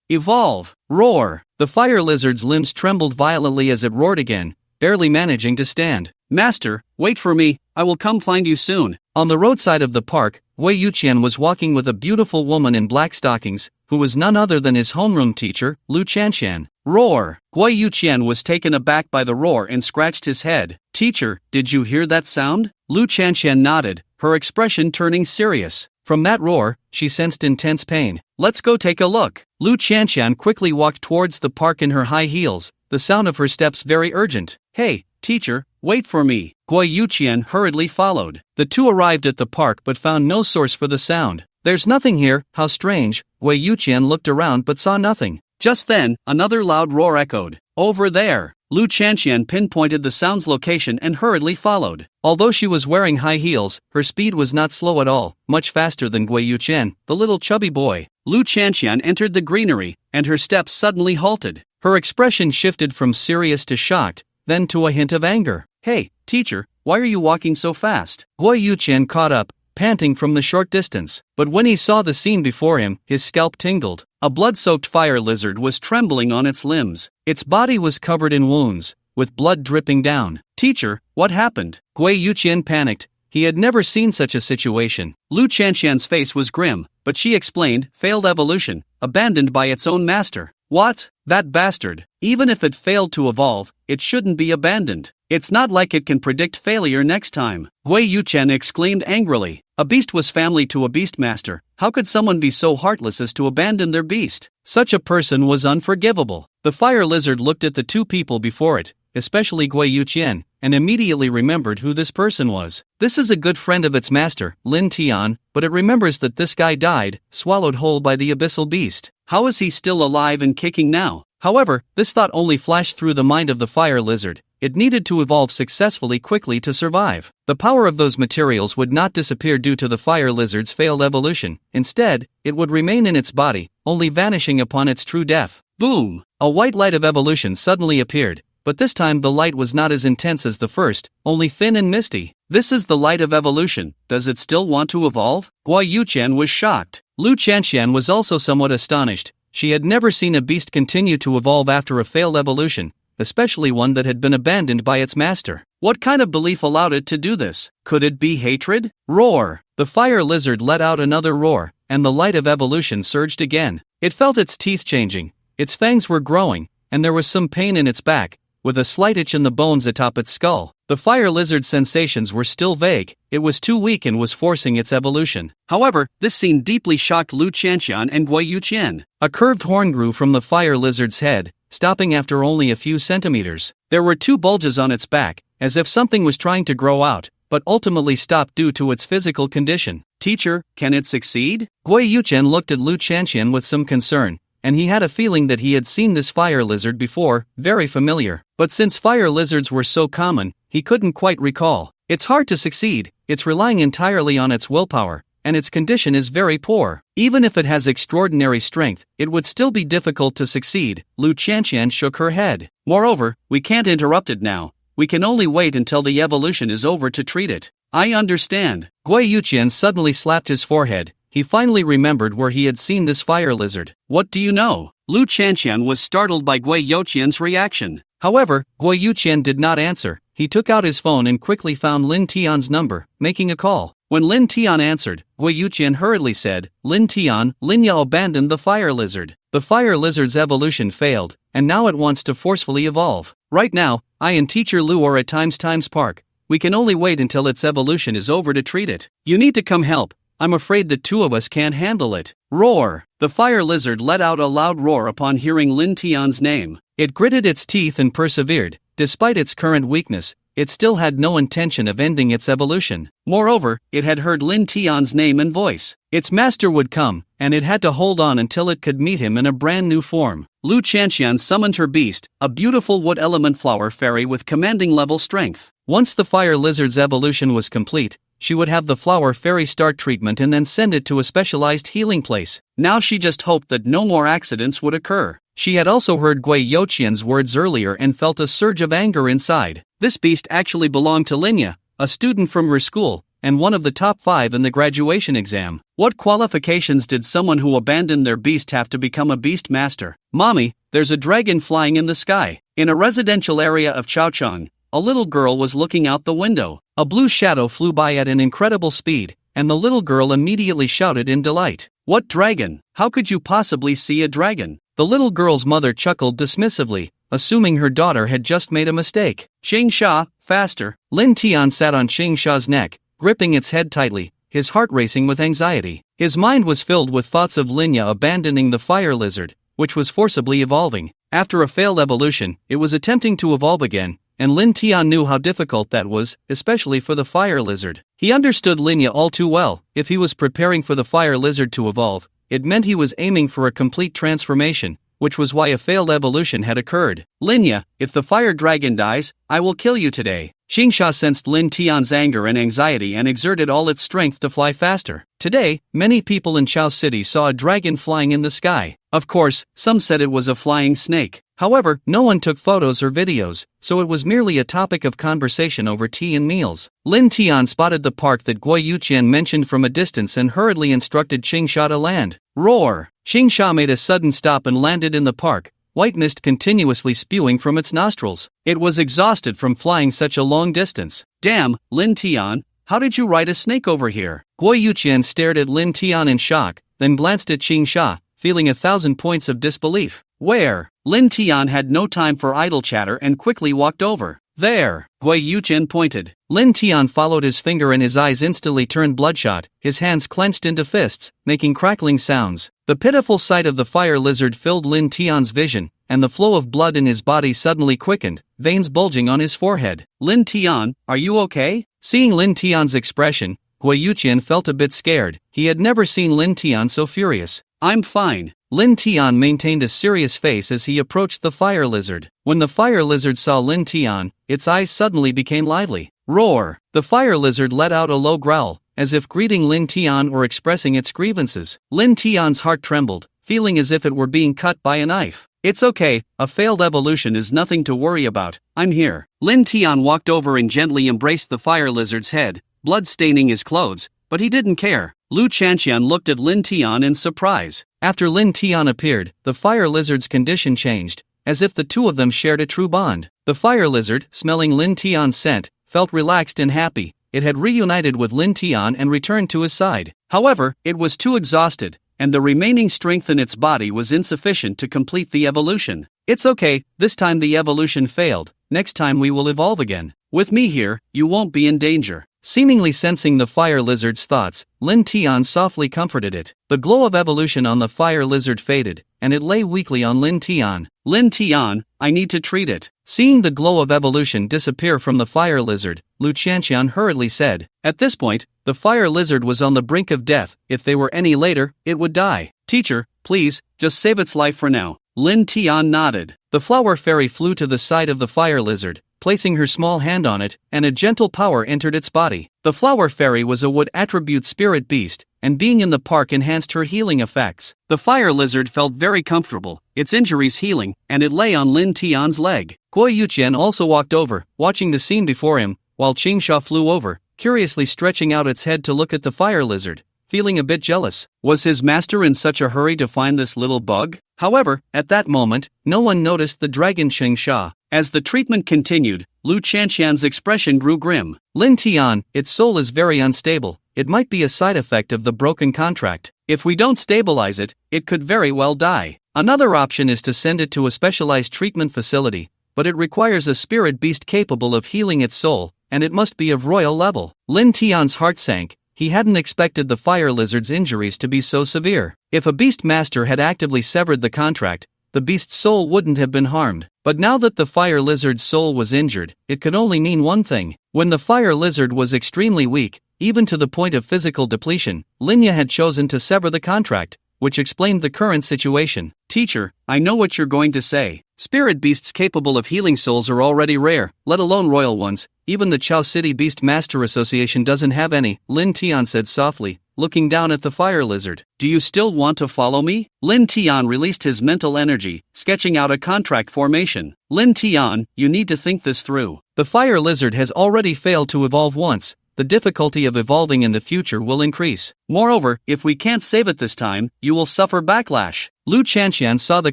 evolve, roar! The fire lizard's limbs trembled violently as it roared again, barely managing to stand. "Master, wait for me, I will come find you soon." On the roadside of the park, Wei Yuqian was walking with a beautiful woman in black stockings, who was none other than his homeroom teacher, Lu Chanshan. Roar! Wei Yuqian was taken aback by the roar and scratched his head. "Teacher, did you hear that sound?" Lu Chanshan nodded, her expression turning serious. From that roar, she sensed intense pain. "Let's go take a look." Lu Chanshan quickly walked towards the park in her high heels, the sound of her steps very urgent. "Hey, teacher, wait for me." Wei Yuqian hurriedly followed. The two arrived at the park but found no source for the sound. "There's nothing here, how strange." Wei Yuqian looked around but saw nothing. Just then, another loud roar echoed. "Over there." Lu Chanshan pinpointed the sound's location and hurriedly followed. Although she was wearing high heels, her speed was not slow at all, much faster than Wei Yuqian, the little chubby boy. Lu Chanshan entered the greenery, and her steps suddenly halted. Her expression shifted from serious to shocked, then to a hint of anger. "Hey, teacher, why are you walking so fast?" Wei Yuqian caught up, panting from the short distance. But when he saw the scene before him, his scalp tingled. A blood-soaked fire lizard was trembling on its limbs. Its body was covered in wounds, with blood dripping down. "Teacher, what happened?" Wei Yuqian panicked. He had never seen such a situation. Lu Chanshan's face was grim, but she explained, "Failed evolution, abandoned by its own master." "What? That bastard. Even if it failed to evolve, it shouldn't be abandoned. It's not like it can predict failure next time." Wei Yuqian exclaimed angrily. A beast was family to a beastmaster. How could someone be so heartless as to abandon their beast? Such a person was unforgivable. The fire lizard looked at the two people before it, especially Wei Yuqian, and immediately remembered who this person was. This is a good friend of its master, Lin Tian, but it remembers that this guy died, swallowed whole by the abyssal beast. How is he still alive and kicking now? However, this thought only flashed through the mind of the fire lizard. It needed to evolve successfully quickly to survive. The power of those materials would not disappear due to the fire lizard's failed evolution. Instead, it would remain in its body, only vanishing upon its true death. Boom! A white light of evolution suddenly appeared, but this time the light was not as intense as the first, only thin and misty. "This is the light of evolution. Does it still want to evolve?" Wei Yuqian was shocked. Lu Chanshan was also somewhat astonished. She had never seen a beast continue to evolve after a failed evolution, especially one that had been abandoned by its master. What kind of belief allowed it to do this? Could it be hatred? Roar! The fire lizard let out another roar, and the light of evolution surged again. It felt its teeth changing, its fangs were growing, and there was some pain in its back, with a slight itch in the bones atop its skull. The fire lizard's sensations were still vague, it was too weak and was forcing its evolution. However, this scene deeply shocked Lu Chanshan and Wei Yuqian. A curved horn grew from the fire lizard's head, stopping after only a few centimeters. There were two bulges on its back, as if something was trying to grow out, but ultimately stopped due to its physical condition. "Teacher, can it succeed?" Wei Yuqian looked at Lu Chanshan with some concern, and he had a feeling that he had seen this fire lizard before, very familiar. But since fire lizards were so common, he couldn't quite recall. "It's hard to succeed, it's relying entirely on its willpower, and its condition is very poor. Even if it has extraordinary strength, it would still be difficult to succeed." Lu Chanshan shook her head. "Moreover, we can't interrupt it now. We can only wait until the evolution is over to treat it." "I understand." Wei Yuqian suddenly slapped his forehead. He finally remembered where he had seen this fire lizard. "What do you know?" Lu Chanshan was startled by Wei Yuqian's reaction. However, Wei Yuqian did not answer. He took out his phone and quickly found Lin Tian's number, making a call. When Lin Tian answered, Wei Yuqian hurriedly said, "Lin Tian, Linya abandoned the fire lizard. The fire lizard's evolution failed, and now it wants to forcefully evolve. Right now, I and teacher Lu are at Times Park. We can only wait until its evolution is over to treat it. You need to come help. I'm afraid the two of us can't handle it." Roar! The fire lizard let out a loud roar upon hearing Lin Tian's name. It gritted its teeth and persevered. Despite its current weakness, it still had no intention of ending its evolution. Moreover, it had heard Lin Tian's name and voice. Its master would come, and it had to hold on until it could meet him in a brand new form. Lu Chanshan summoned her beast, a beautiful wood element flower fairy with commanding level strength. Once the fire lizard's evolution was complete, she would have the flower fairy start treatment and then send it to a specialized healing place. Now she just hoped that no more accidents would occur. She had also heard Wei Yuqian's words earlier and felt a surge of anger inside. This beast actually belonged to Linya, a student from her school, and one of the top 5 in the graduation exam. What qualifications did someone who abandoned their beast have to become a beast master? "Mommy, there's a dragon flying in the sky." In a residential area of Chaochang, a little girl was looking out the window. A blue shadow flew by at an incredible speed, and the little girl immediately shouted in delight. What dragon? How could you possibly see a dragon? The little girl's mother chuckled dismissively, assuming her daughter had just made a mistake. Qingsha, faster. Lin Tian sat on Qingsha's neck, gripping its head tightly, his heart racing with anxiety. His mind was filled with thoughts of Linya abandoning the fire lizard, which was forcibly evolving. After a failed evolution, it was attempting to evolve again, and Lin Tian knew how difficult that was, especially for the fire lizard. He understood Linya all too well. If he was preparing for the fire lizard to evolve, it meant he was aiming for a complete transformation, which was why a failed evolution had occurred. Linya, if the fire dragon dies, I will kill you today. Qingsha sensed Lin Tian's anger and anxiety and exerted all its strength to fly faster. Today, many people in Chao City saw a dragon flying in the sky. Of course, some said it was a flying snake. However, no one took photos or videos, so it was merely a topic of conversation over tea and meals. Lin Tian spotted the park that Guo Yuqian mentioned from a distance and hurriedly instructed Qingsha to land. Roar! Qingsha made a sudden stop and landed in the park, white mist continuously spewing from its nostrils. It was exhausted from flying such a long distance. Damn, Lin Tian, how did you ride a snake over here? Guo Yuqian stared at Lin Tian in shock, then glanced at Qingsha, feeling 1,000 points of disbelief. Where? Lin Tian had no time for idle chatter and quickly walked over. There, Guo Yuqian pointed. Lin Tian followed his finger and his eyes instantly turned bloodshot, his hands clenched into fists, making crackling sounds. The pitiful sight of the fire lizard filled Lin Tian's vision, and the flow of blood in his body suddenly quickened, veins bulging on his forehead. Lin Tian, are you okay? Seeing Lin Tian's expression, Guo Yuqian felt a bit scared. He had never seen Lin Tian so furious. I'm fine. Lin Tian maintained a serious face as he approached the fire lizard. When the fire lizard saw Lin Tian, its eyes suddenly became lively. Roar! The fire lizard let out a low growl, as if greeting Lin Tian or expressing its grievances. Lin Tian's heart trembled, feeling as if it were being cut by a knife. It's okay, a failed evolution is nothing to worry about. I'm here. Lin Tian walked over and gently embraced the fire lizard's head, blood staining his clothes, but he didn't care. Lu Chanqian looked at Lin Tian in surprise. After Lin Tian appeared, the fire lizard's condition changed, as if the two of them shared a true bond. The fire lizard, smelling Lin Tian's scent, felt relaxed and happy. It had reunited with Lin Tian and returned to his side. However, it was too exhausted, and the remaining strength in its body was insufficient to complete the evolution. It's okay, this time the evolution failed. Next time we will evolve again. With me here, you won't be in danger. Seemingly sensing the fire lizard's thoughts, Lin Tian softly comforted it. The glow of evolution on the fire lizard faded, and it lay weakly on Lin Tian. Lin Tian, I need to treat it. Seeing the glow of evolution disappear from the fire lizard, Lu Chanqian hurriedly said. At this point, the fire lizard was on the brink of death. If they were any later, it would die. Teacher, please, just save its life for now. Lin Tian nodded. The flower fairy flew to the side of the fire lizard, placing her small hand on it, and a gentle power entered its body. The flower fairy was a wood attribute spirit beast, and being in the park enhanced her healing effects. The fire lizard felt very comfortable, its injuries healing, and it lay on Lin Tian's leg. Guo Yuqian also walked over, watching the scene before him, while Qingsha flew over, curiously stretching out its head to look at the fire lizard, feeling a bit jealous. Was his master in such a hurry to find this little bug? However, at that moment, no one noticed the dragon Qingsha. As the treatment continued, Lu Chanqian's expression grew grim. Lin Tian, its soul is very unstable. It might be a side effect of the broken contract. If we don't stabilize it, it could very well die. Another option is to send it to a specialized treatment facility, but it requires a spirit beast capable of healing its soul, and it must be of royal level. Lin Tian's heart sank. He hadn't expected the fire lizard's injuries to be so severe. If a beast master had actively severed the contract, the beast's soul wouldn't have been harmed. But now that the fire lizard's soul was injured, it could only mean one thing. When the fire lizard was extremely weak, even to the point of physical depletion, Linya had chosen to sever the contract, which explained the current situation. Teacher, I know what you're going to say. Spirit beasts capable of healing souls are already rare, let alone royal ones. Even the Chao City Beast Master Association doesn't have any, Lin Tian said softly, looking down at the fire lizard. Do you still want to follow me? Lin Tian released his mental energy, sketching out a contract formation. Lin Tian, you need to think this through. The fire lizard has already failed to evolve once, the difficulty of evolving in the future will increase. Moreover, if we can't save it this time, you will suffer backlash. Lu Chanxian saw the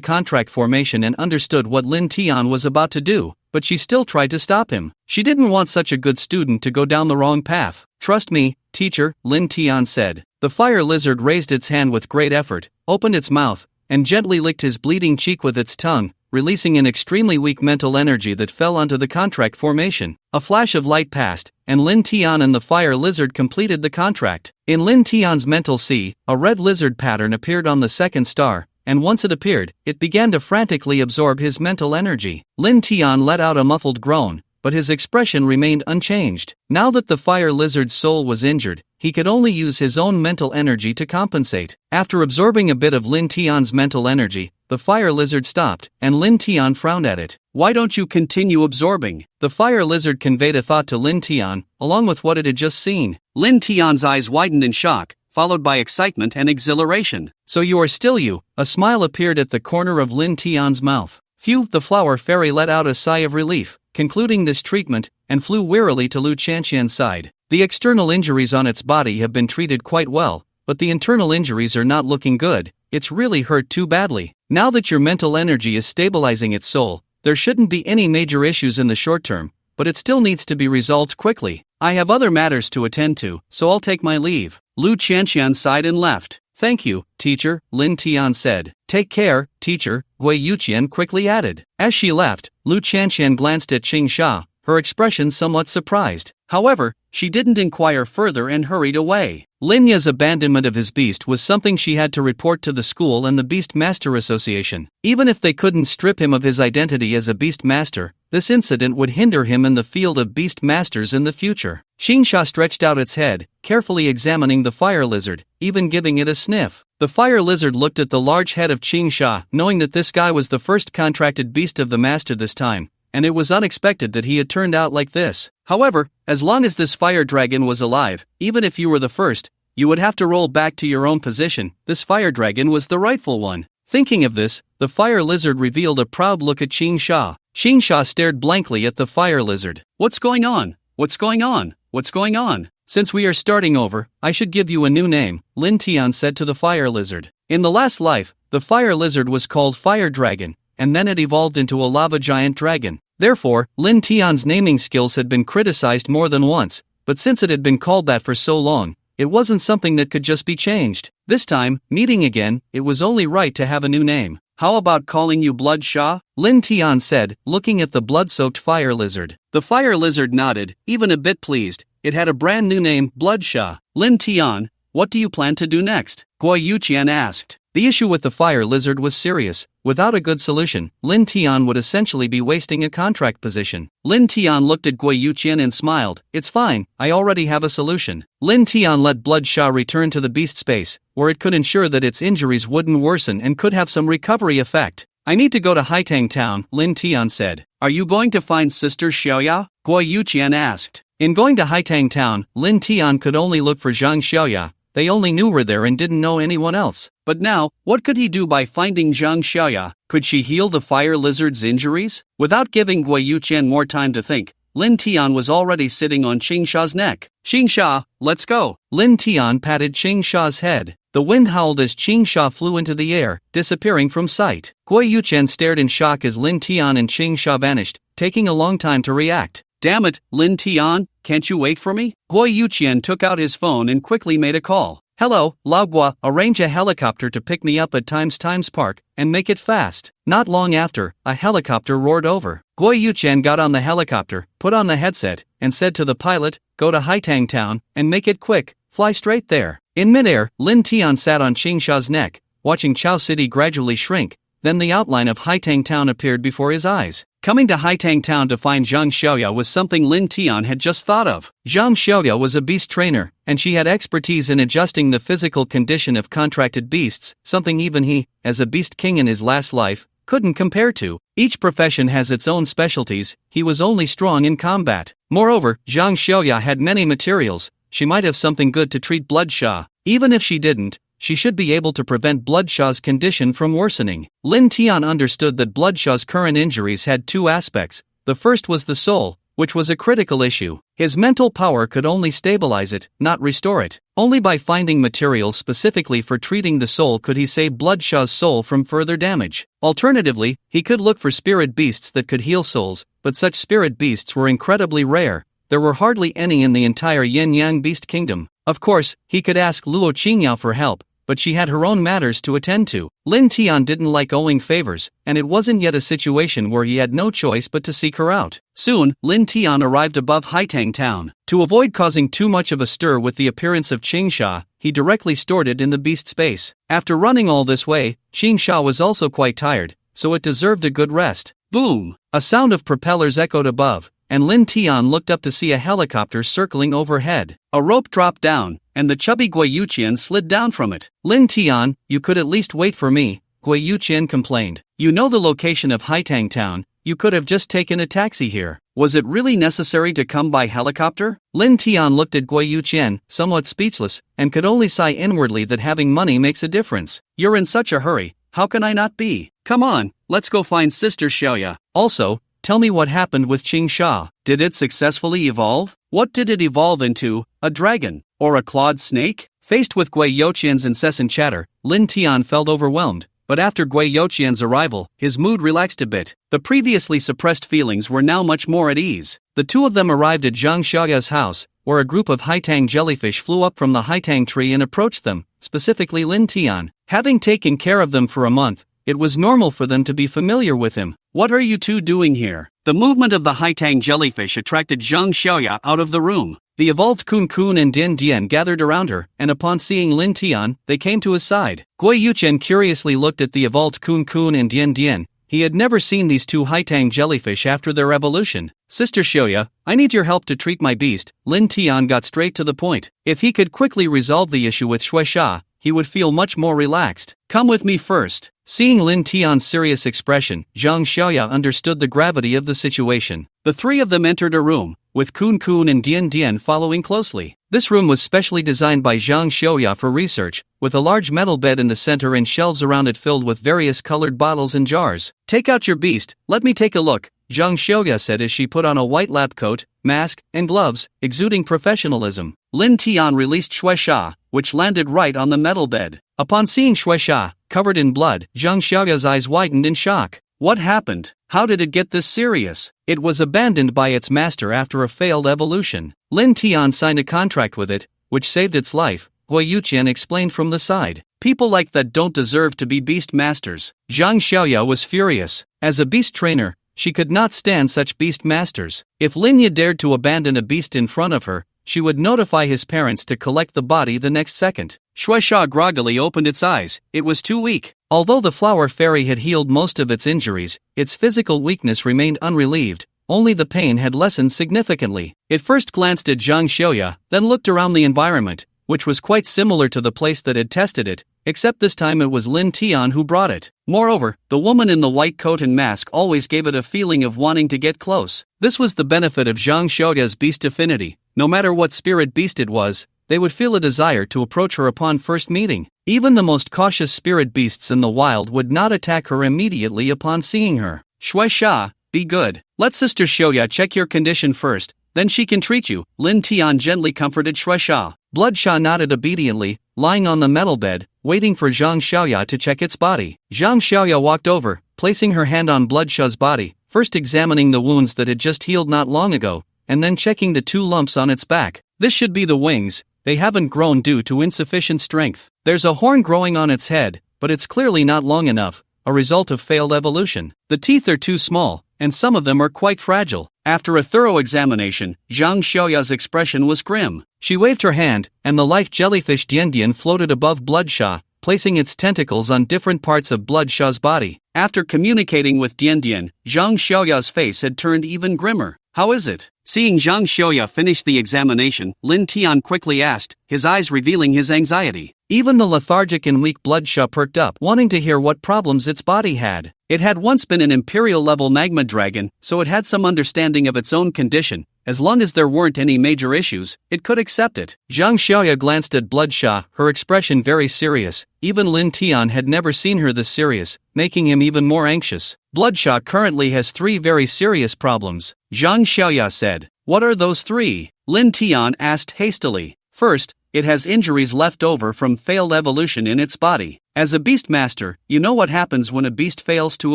contract formation and understood what Lin Tian was about to do, but she still tried to stop him. She didn't want such a good student to go down the wrong path. Trust me, teacher, Lin Tian said. The fire lizard raised its hand with great effort, opened its mouth, and gently licked his bleeding cheek with its tongue, releasing an extremely weak mental energy that fell onto the contract formation. A flash of light passed, and Lin Tian and the fire lizard completed the contract. In Lin Tian's mental sea, a red lizard pattern appeared on the second star, and once it appeared, it began to frantically absorb his mental energy. Lin Tian let out a muffled groan, but his expression remained unchanged. Now that the fire lizard's soul was injured, he could only use his own mental energy to compensate. After absorbing a bit of Lin Tian's mental energy, the fire lizard stopped, and Lin Tian frowned at it. Why don't you continue absorbing? The fire lizard conveyed a thought to Lin Tian, along with what it had just seen. Lin Tian's eyes widened in shock, followed by excitement and exhilaration. So you are still you? A smile appeared at the corner of Lin Tian's mouth. Phew, the flower fairy let out a sigh of relief, concluding this treatment, and flew wearily to Lu Chanxian's side. The external injuries on its body have been treated quite well, but the internal injuries are not looking good. It's really hurt too badly. Now that your mental energy is stabilizing its soul, there shouldn't be any major issues in the short term, but it still needs to be resolved quickly. I have other matters to attend to, so I'll take my leave. Lu Chanxian sighed and left. Thank you, teacher, Lin Tian said. Take care, teacher, Gui Yuqian quickly added. As she left, Lu Chanxian glanced at Qing Sha, her expression somewhat surprised. However, she didn't inquire further and hurried away. Lin Ya's abandonment of his beast was something she had to report to the school and the Beast Master Association. Even if they couldn't strip him of his identity as a Beast Master, this incident would hinder him in the field of Beast Masters in the future. Qing Sha stretched out its head, carefully examining the fire lizard, even giving it a sniff. The fire lizard looked at the large head of Qing Sha, knowing that this guy was the first contracted beast of the master this time, and it was unexpected that he had turned out like this. However, as long as this fire dragon was alive, even if you were the first, you would have to roll back to your own position. This fire dragon was the rightful one. Thinking of this, the fire lizard revealed a proud look at Qing Sha. Qing Sha stared blankly at the fire lizard. What's going on? What's going on? What's going on? Since we are starting over, I should give you a new name, Lin Tian said to the fire lizard. In the last life, the fire lizard was called Fire Dragon, and then it evolved into a lava giant dragon. Therefore, Lin Tian's naming skills had been criticized more than once, but since it had been called that for so long, it wasn't something that could just be changed. This time, meeting again, it was only right to have a new name. How about calling you Blood Sha? Lin Tian said, looking at the blood-soaked fire lizard. The fire lizard nodded, even a bit pleased. It had a brand new name, Blood Sha. Lin Tian, what do you plan to do next? Gui Yuqian asked. The issue with the fire lizard was serious. Without a good solution, Lin Tian would essentially be wasting a contract position. Lin Tian looked at Gui Yuqian and smiled. It's fine, I already have a solution. Lin Tian let Blood Sha return to the beast space, where it could ensure that its injuries wouldn't worsen and could have some recovery effect. I need to go to Haitang Town, Lin Tian said. Are you going to find Sister Xiaoya? Gui Yuqian asked. In going to Haitang Town, Lin Tian could only look for Zhang Xiaoya. They only knew her there and didn't know anyone else. But now, what could he do by finding Zhang Xiaoya? Could she heal the fire lizard's injuries? Without giving Gui Yuqian more time to think, Lin Tian was already sitting on Qing Sha's neck. Qing Sha, let's go. Lin Tian patted Qing Sha's head. The wind howled as Qing Sha flew into the air, disappearing from sight. Gui Yuqian stared in shock as Lin Tian and Qing Sha vanished, taking a long time to react. Damn it, Lin Tian, can't you wait for me? Gui Yuqian took out his phone and quickly made a call. Hello, Lao Gua, arrange a helicopter to pick me up at Times Park, and make it fast. Not long after, a helicopter roared over. Gui Yuqian got on the helicopter, put on the headset, and said to the pilot, go to Haitang Town, and make it quick, fly straight there. In midair, Lin Tian sat on Qing Sha's neck, watching Chao City gradually shrink. Then the outline of Haitang Town appeared before his eyes. Coming to Haitang Town to find Zhang Xiaoya was something Lin Tian had just thought of. Zhang Xiaoya was a beast trainer, and she had expertise in adjusting the physical condition of contracted beasts, something even he, as a beast king in his last life, couldn't compare to. Each profession has its own specialties. He was only strong in combat. Moreover, Zhang Xiaoya had many materials. She might have something good to treat Blood Sha. Even if she didn't, she should be able to prevent Blood Sha's condition from worsening. Lin Tian understood that Blood Sha's current injuries had two aspects. The first was the soul, which was a critical issue. His mental power could only stabilize it, not restore it. Only by finding materials specifically for treating the soul could he save Bloodshaw's soul from further damage. Alternatively, he could look for spirit beasts that could heal souls, but such spirit beasts were incredibly rare. There were hardly any in the entire Yin-Yang beast kingdom. Of course, he could ask Luo Qingyao for help, but she had her own matters to attend to. Lin Tian didn't like owing favors, and it wasn't yet a situation where he had no choice but to seek her out. Soon, Lin Tian arrived above Haitang town. To avoid causing too much of a stir with the appearance of Qingsha, he directly stored it in the beast space. After running all this way, Qingsha was also quite tired, so it deserved a good rest. Boom! A sound of propellers echoed above, and Lin Tian looked up to see a helicopter circling overhead. A rope dropped down, and the chubby Gui Yuqian slid down from it. Lin Tian, you could at least wait for me, Gui Yuqian complained. You know the location of Haitang town, you could have just taken a taxi here. Was it really necessary to come by helicopter? Lin Tian looked at Gui Yuqian, somewhat speechless, and could only sigh inwardly that having money makes a difference. You're in such a hurry, how can I not be? Come on, let's go find Sister Xiaoya. Also, tell me what happened with Qingsha. Did it successfully evolve? What did it evolve into, a dragon, or a clawed snake? Faced with Gui Yuqian's incessant chatter, Lin Tian felt overwhelmed, but after Gui Yuqian's arrival, his mood relaxed a bit. The previously suppressed feelings were now much more at ease. The two of them arrived at Zhang Xiaoya's house, where a group of Haitang jellyfish flew up from the Haitang tree and approached them, specifically Lin Tian. Having taken care of them for a month, it was normal for them to be familiar with him. What are you two doing here? The movement of the Haitang jellyfish attracted Zhang Xiaoya out of the room. The evolved Kun Kun and Dian Dian gathered around her, and upon seeing Lin Tian, they came to his side. Gui Yuqian curiously looked at the evolved Kun Kun and Dian Dian. He had never seen these two Haitang jellyfish after their evolution. Sister Xiaoya, I need your help to treat my beast. Lin Tian got straight to the point. If he could quickly resolve the issue with Shueisha, he would feel much more relaxed. Come with me first. Seeing Lin Tian's serious expression, Zhang Xiaoya understood the gravity of the situation. The three of them entered a room, with Kun Kun and Dian Dian following closely. This room was specially designed by Zhang Xiaoya for research, with a large metal bed in the center and shelves around it filled with various colored bottles and jars. Take out your beast, let me take a look, Zhang Xiaoya said as she put on a white lab coat, mask, and gloves, exuding professionalism. Lin Tian released Shueisha, which landed right on the metal bed. Upon seeing Shueisha, covered in blood, Zhang Xiaoya's eyes widened in shock. What happened? How did it get this serious? It was abandoned by its master after a failed evolution. Lin Tian signed a contract with it, which saved its life, Gui Yuqian explained from the side. People like that don't deserve to be beast masters. Zhang Xiaoya was furious. As a beast trainer, she could not stand such beast masters. If Lin Ye dared to abandon a beast in front of her, she would notify his parents to collect the body the next second. Shueisha groggily opened its eyes. It was too weak. Although the flower fairy had healed most of its injuries, its physical weakness remained unrelieved. Only the pain had lessened significantly. It first glanced at Zhang Xiaoya, then looked around the environment, which was quite similar to the place that had tested it, except this time it was Lin Tian who brought it. Moreover, the woman in the white coat and mask always gave it a feeling of wanting to get close. This was the benefit of Zhang Xiaoya's beast affinity. No matter what spirit beast it was, they would feel a desire to approach her upon first meeting. Even the most cautious spirit beasts in the wild would not attack her immediately upon seeing her. Shueisha, be good. Let Sister Xiaoya check your condition first, then she can treat you, Lin Tian gently comforted Shueisha. Bloodsha nodded obediently, lying on the metal bed, waiting for Zhang Xiaoya to check its body. Zhang Xiaoya walked over, placing her hand on Bloodsha's body, first examining the wounds that had just healed not long ago, and then checking the two lumps on its back. This should be the wings. They haven't grown due to insufficient strength. There's a horn growing on its head, but it's clearly not long enough, a result of failed evolution. The teeth are too small, and some of them are quite fragile. After a thorough examination, Zhang Xiaoya's expression was grim. She waved her hand, and the life jellyfish Dian floated above Bloodsha, placing its tentacles on different parts of Bloodsha's body. After communicating with Dian, Zhang Xiaoya's face had turned even grimmer. How is it? Seeing Zhang Xiaoya finish the examination, Lin Tian quickly asked, his eyes revealing his anxiety. Even the lethargic and weak Bloodshot perked up, wanting to hear what problems its body had. It had once been an Imperial-level magma dragon, so it had some understanding of its own condition. As long as there weren't any major issues, it could accept it. Zhang Xiaoya glanced at Bloodshot, her expression very serious. Even Lin Tian had never seen her this serious, making him even more anxious. Bloodshot currently has 3 very serious problems, Zhang Xiaoya said. What are those 3? Lin Tian asked hastily. First, it has injuries left over from failed evolution in its body. As a beast master, you know what happens when a beast fails to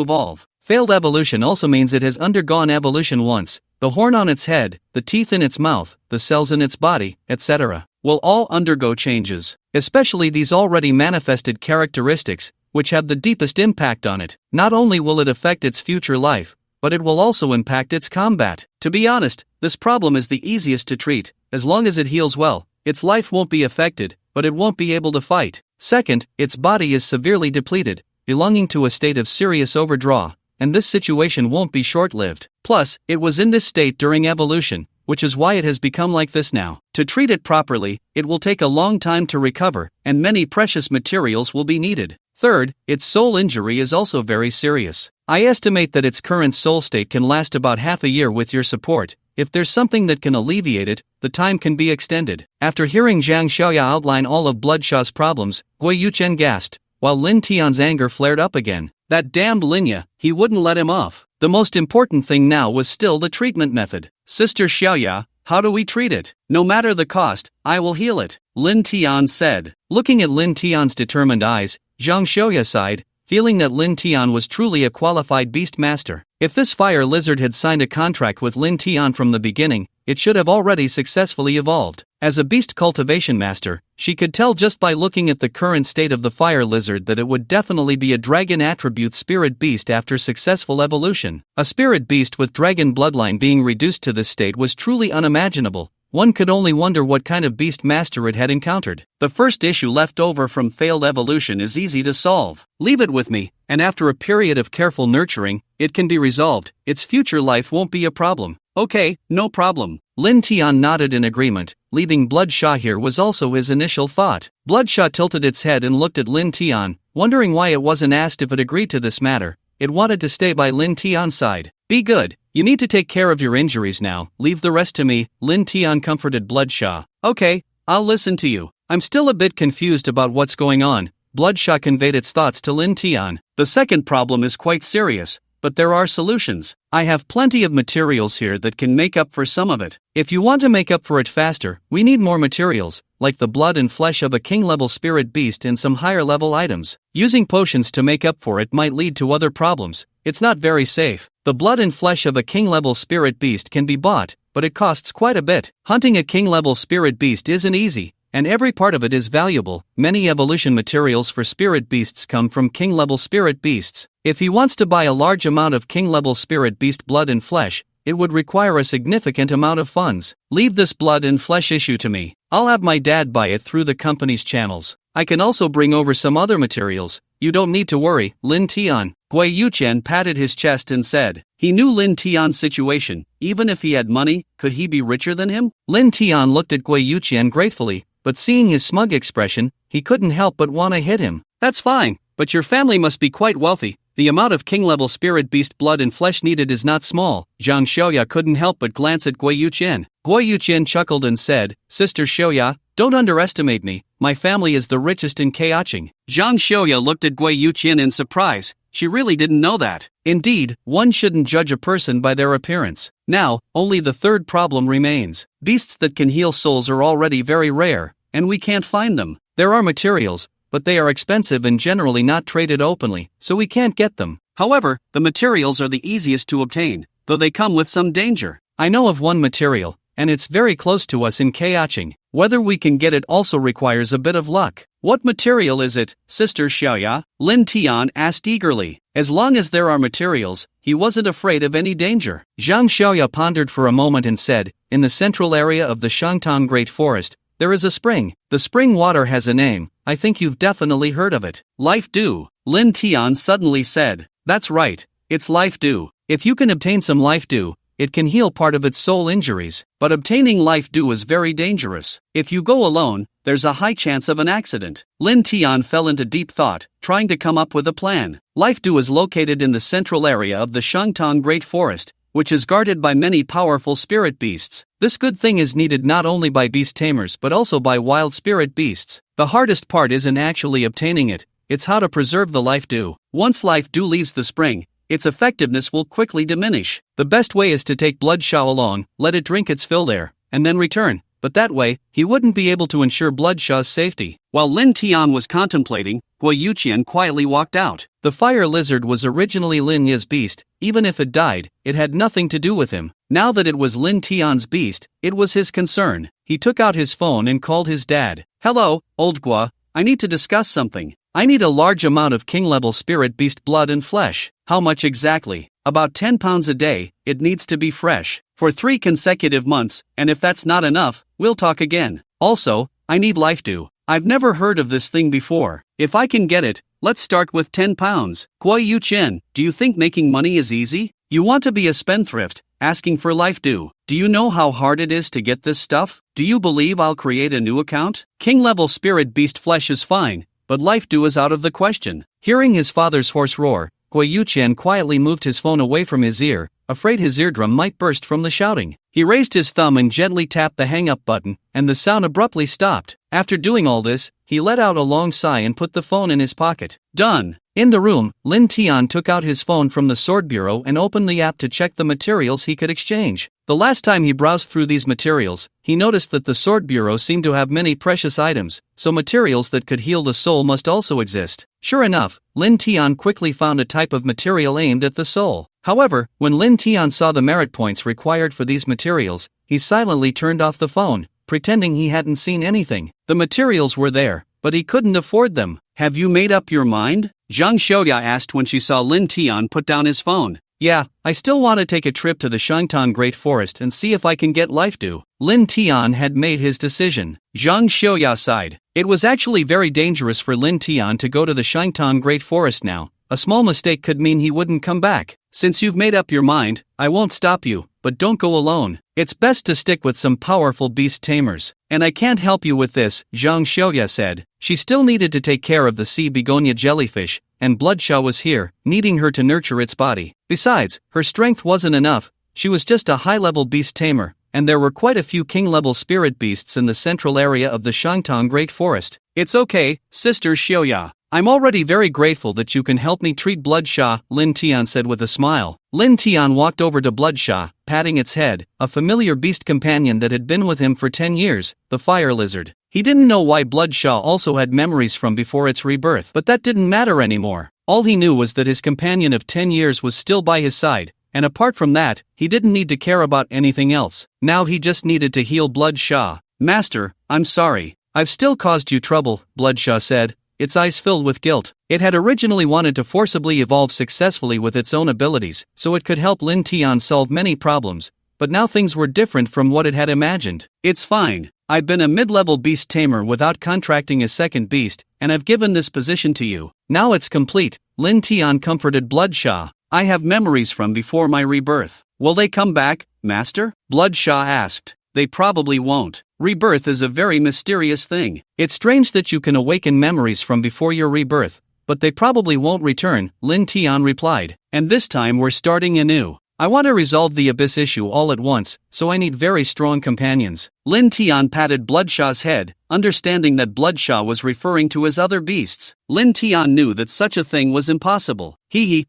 evolve. Failed evolution also means it has undergone evolution once. The horn on its head, the teeth in its mouth, the cells in its body, etc. will all undergo changes, especially these already manifested characteristics, which have the deepest impact on it. Not only will it affect its future life, but it will also impact its combat. To be honest, this problem is the easiest to treat. As long as it heals well, its life won't be affected, but it won't be able to fight. Second, its body is severely depleted, belonging to a state of serious overdraw, and this situation won't be short-lived. Plus, it was in this state during evolution, which is why it has become like this now. To treat it properly, it will take a long time to recover, and many precious materials will be needed. Third, its soul injury is also very serious. I estimate that its current soul state can last about half a year with your support. If there's something that can alleviate it, the time can be extended. After hearing Zhang Xiaoya outline all of Bloodshot's problems, Gui Yuchen gasped, while Lin Tian's anger flared up again. That damned Linya, he wouldn't let him off. The most important thing now was still the treatment method. Sister Xiaoya, how do we treat it? No matter the cost, I will heal it, Lin Tian said. Looking at Lin Tian's determined eyes, Zhang Xiaoya sighed, feeling that Lin Tian was truly a qualified beast master. If this fire lizard had signed a contract with Lin Tian from the beginning, it should have already successfully evolved. As a beast cultivation master, she could tell just by looking at the current state of the fire lizard that it would definitely be a dragon attribute spirit beast after successful evolution. A spirit beast with dragon bloodline being reduced to this state was truly unimaginable. One could only wonder what kind of beast master it had encountered. The first issue left over from failed evolution is easy to solve. Leave it with me, and after a period of careful nurturing, it can be resolved. Its future life won't be a problem. Okay, no problem. Lin Tian nodded in agreement. Leaving Bloodshot here was also his initial thought. Bloodshot tilted its head and looked at Lin Tian, wondering why it wasn't asked if it agreed to this matter. It wanted to stay by Lin Tian's side. Be good. You need to take care of your injuries now. Leave the rest to me, Lin Tian comforted Bloodshot. Okay, I'll listen to you. I'm still a bit confused about what's going on. Bloodshot conveyed its thoughts to Lin Tian. The second problem is quite serious, but there are solutions. I have plenty of materials here that can make up for some of it. If you want to make up for it faster, we need more materials, like the blood and flesh of a king-level spirit beast and some higher-level items. Using potions to make up for it might lead to other problems. It's not very safe. The blood and flesh of a king-level spirit beast can be bought, but it costs quite a bit. Hunting a king-level spirit beast isn't easy, and every part of it is valuable. Many evolution materials for spirit beasts come from king-level spirit beasts. If he wants to buy a large amount of king-level spirit beast blood and flesh, it would require a significant amount of funds. Leave this blood and flesh issue to me. I'll have my dad buy it through the company's channels. I can also bring over some other materials. You don't need to worry, Lin Tian. Gui Yuchen patted his chest and said. He knew Lin Tian's situation. Even if he had money, could he be richer than him? Lin Tian looked at Gui Yuchen gratefully, but seeing his smug expression, he couldn't help but want to hit him. That's fine, but your family must be quite wealthy. The amount of king-level spirit beast blood and flesh needed is not small. Zhang Xiaoya couldn't help but glance at Gui Yuchen. Gui Yuchen chuckled and said, Sister Xiaoya, don't underestimate me. My family is the richest in Kaiaching. Zhang Xiaoya looked at Gui Yuchen in surprise. She really didn't know that. Indeed, one shouldn't judge a person by their appearance. Now, only the third problem remains. Beasts that can heal souls are already very rare, and we can't find them. There are materials, but they are expensive and generally not traded openly, so we can't get them. However, the materials are the easiest to obtain, though they come with some danger. I know of one material, and it's very close to us in Kaiaching. Whether we can get it also requires a bit of luck. What material is it, Sister Xiaoya? Lin Tian asked eagerly. As long as there are materials, he wasn't afraid of any danger. Zhang Xiaoya pondered for a moment and said, in the central area of the Shangtang Great Forest, there is a spring. The spring water has a name. I think you've definitely heard of it. Life Dew. Lin Tian suddenly said. That's right. It's Life Dew. If you can obtain some Life Dew, it can heal part of its soul injuries, but obtaining life dew is very dangerous. If you go alone, there's a high chance of an accident. Lin Tian fell into deep thought, trying to come up with a plan. Life dew is located in the central area of the Shangtang Great Forest, which is guarded by many powerful spirit beasts. This good thing is needed not only by beast tamers but also by wild spirit beasts. The hardest part isn't actually obtaining it, it's how to preserve the life dew. Once life dew leaves the spring, its effectiveness will quickly diminish. The best way is to take Bloodshaw along, let it drink its fill there, and then return. But that way, he wouldn't be able to ensure Bloodshaw's safety. While Lin Tian was contemplating, Guo Yuqian quietly walked out. The fire lizard was originally Lin Ye's beast. Even if it died, it had nothing to do with him. Now that it was Lin Tian's beast, it was his concern. He took out his phone and called his dad. "Hello, old Guo, I need to discuss something. I need a large amount of king-level spirit beast blood and flesh." "How much exactly?" "About 10 pounds a day, it needs to be fresh. For 3 consecutive months, and if that's not enough, we'll talk again. Also, I need life dew. I've never heard of this thing before. If I can get it, let's start with 10 pounds. Guo Yuqian, do you think making money is easy? You want to be a spendthrift, asking for life dew. Do you know how hard it is to get this stuff? Do you believe I'll create a new account? King-level spirit beast flesh is fine, but life dew is out of the question." Hearing his father's hoarse roar, Guo Yuqian quietly moved his phone away from his ear, afraid his eardrum might burst from the shouting. He raised his thumb and gently tapped the hang-up button, and the sound abruptly stopped. After doing all this, he let out a long sigh and put the phone in his pocket. Done. In the room, Lin Tian took out his phone from the sword bureau and opened the app to check the materials he could exchange. The last time he browsed through these materials, he noticed that the sword bureau seemed to have many precious items, so materials that could heal the soul must also exist. Sure enough, Lin Tian quickly found a type of material aimed at the soul. However, when Lin Tian saw the merit points required for these materials, he silently turned off the phone, pretending he hadn't seen anything. The materials were there, but he couldn't afford them. "Have you made up your mind?" Zhang Xiaoya asked when she saw Lin Tian put down his phone. "Yeah, I still want to take a trip to the Shangtang Great Forest and see if I can get life dew." Lin Tian had made his decision. Zhang Xiaoya sighed. It was actually very dangerous for Lin Tian to go to the Shangtang Great Forest now. A small mistake could mean he wouldn't come back. "Since you've made up your mind, I won't stop you, but don't go alone. It's best to stick with some powerful beast tamers. And I can't help you with this," Zhang Xiaoya said. She still needed to take care of the sea begonia jellyfish, and Bloodshaw was here, needing her to nurture its body. Besides, her strength wasn't enough. She was just a high-level beast tamer, and there were quite a few king-level spirit beasts in the central area of the Shangtang Great Forest. "It's okay, Sister Xiaoya. I'm already very grateful that you can help me treat Bloodshaw," Lin Tian said with a smile. Lin Tian walked over to Bloodshaw, patting its head, a familiar beast companion that had been with him for 10 years, the fire lizard. He didn't know why Bloodshaw also had memories from before its rebirth, but that didn't matter anymore. All he knew was that his companion of 10 years was still by his side, and apart from that, he didn't need to care about anything else. Now he just needed to heal Bloodshaw. "Master, I'm sorry. I've still caused you trouble," Bloodshaw said, its eyes filled with guilt. It had originally wanted to forcibly evolve successfully with its own abilities, so it could help Lin Tian solve many problems, but now things were different from what it had imagined. "It's fine. I've been a mid-level beast tamer without contracting a second beast, and I've given this position to you. Now it's complete," Lin Tian comforted Bloodshaw. "I have memories from before my rebirth. Will they come back, Master?" Bloodshaw asked. "They probably won't. Rebirth is a very mysterious thing. It's strange that you can awaken memories from before your rebirth, but they probably won't return," Lin Tian replied. "And this time we're starting anew. I want to resolve the abyss issue all at once, so I need very strong companions." Lin Tian patted Bloodshaw's head, understanding that Bloodshaw was referring to his other beasts. Lin Tian knew that such a thing was impossible.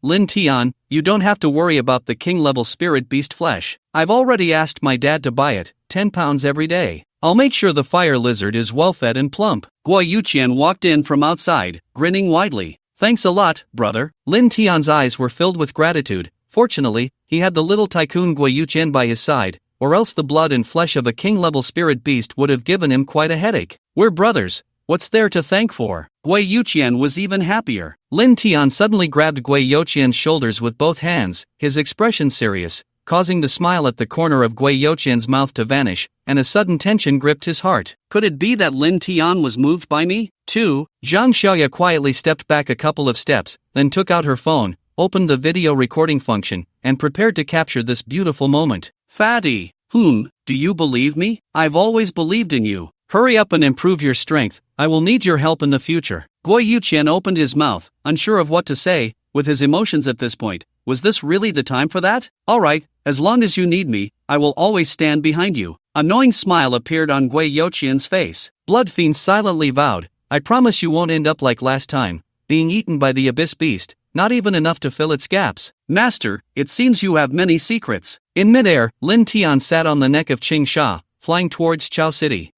Lin Tian, you don't have to worry about the king-level spirit beast flesh. I've already asked my dad to buy it, 10 pounds every day. I'll make sure the fire lizard is well-fed and plump." Guo Yuqian walked in from outside, grinning widely. "Thanks a lot, brother." Lin Tian's eyes were filled with gratitude. Fortunately, he had the little tycoon Guo Yuqian by his side, or else the blood and flesh of a king-level spirit beast would have given him quite a headache. "We're brothers. What's there to thank for?" Guo Yuqian was even happier. Lin Tian suddenly grabbed Guo Yuqian's shoulders with both hands, his expression serious, causing the smile at the corner of Guo Yuqian's mouth to vanish, and a sudden tension gripped his heart. Could it be that Lin Tian was moved by me, too? Zhang Xiaoya quietly stepped back a couple of steps, then took out her phone, opened the video recording function, and prepared to capture this beautiful moment. Fatty, do you believe me? I've always believed in you. Hurry up and improve your strength, I will need your help in the future. Guo Yuqian opened his mouth, unsure of what to say, with his emotions at this point. Was this really the time for that? Alright, as long as you need me, I will always stand behind you. A knowing smile appeared on Guo Yuqian's face. Blood Fiend silently vowed, I promise you won't end up like last time, being eaten by the abyss beast, not even enough to fill its gaps. Master, it seems you have many secrets. In midair, Lin Tian sat on the neck of Qing Sha, flying towards Chao City.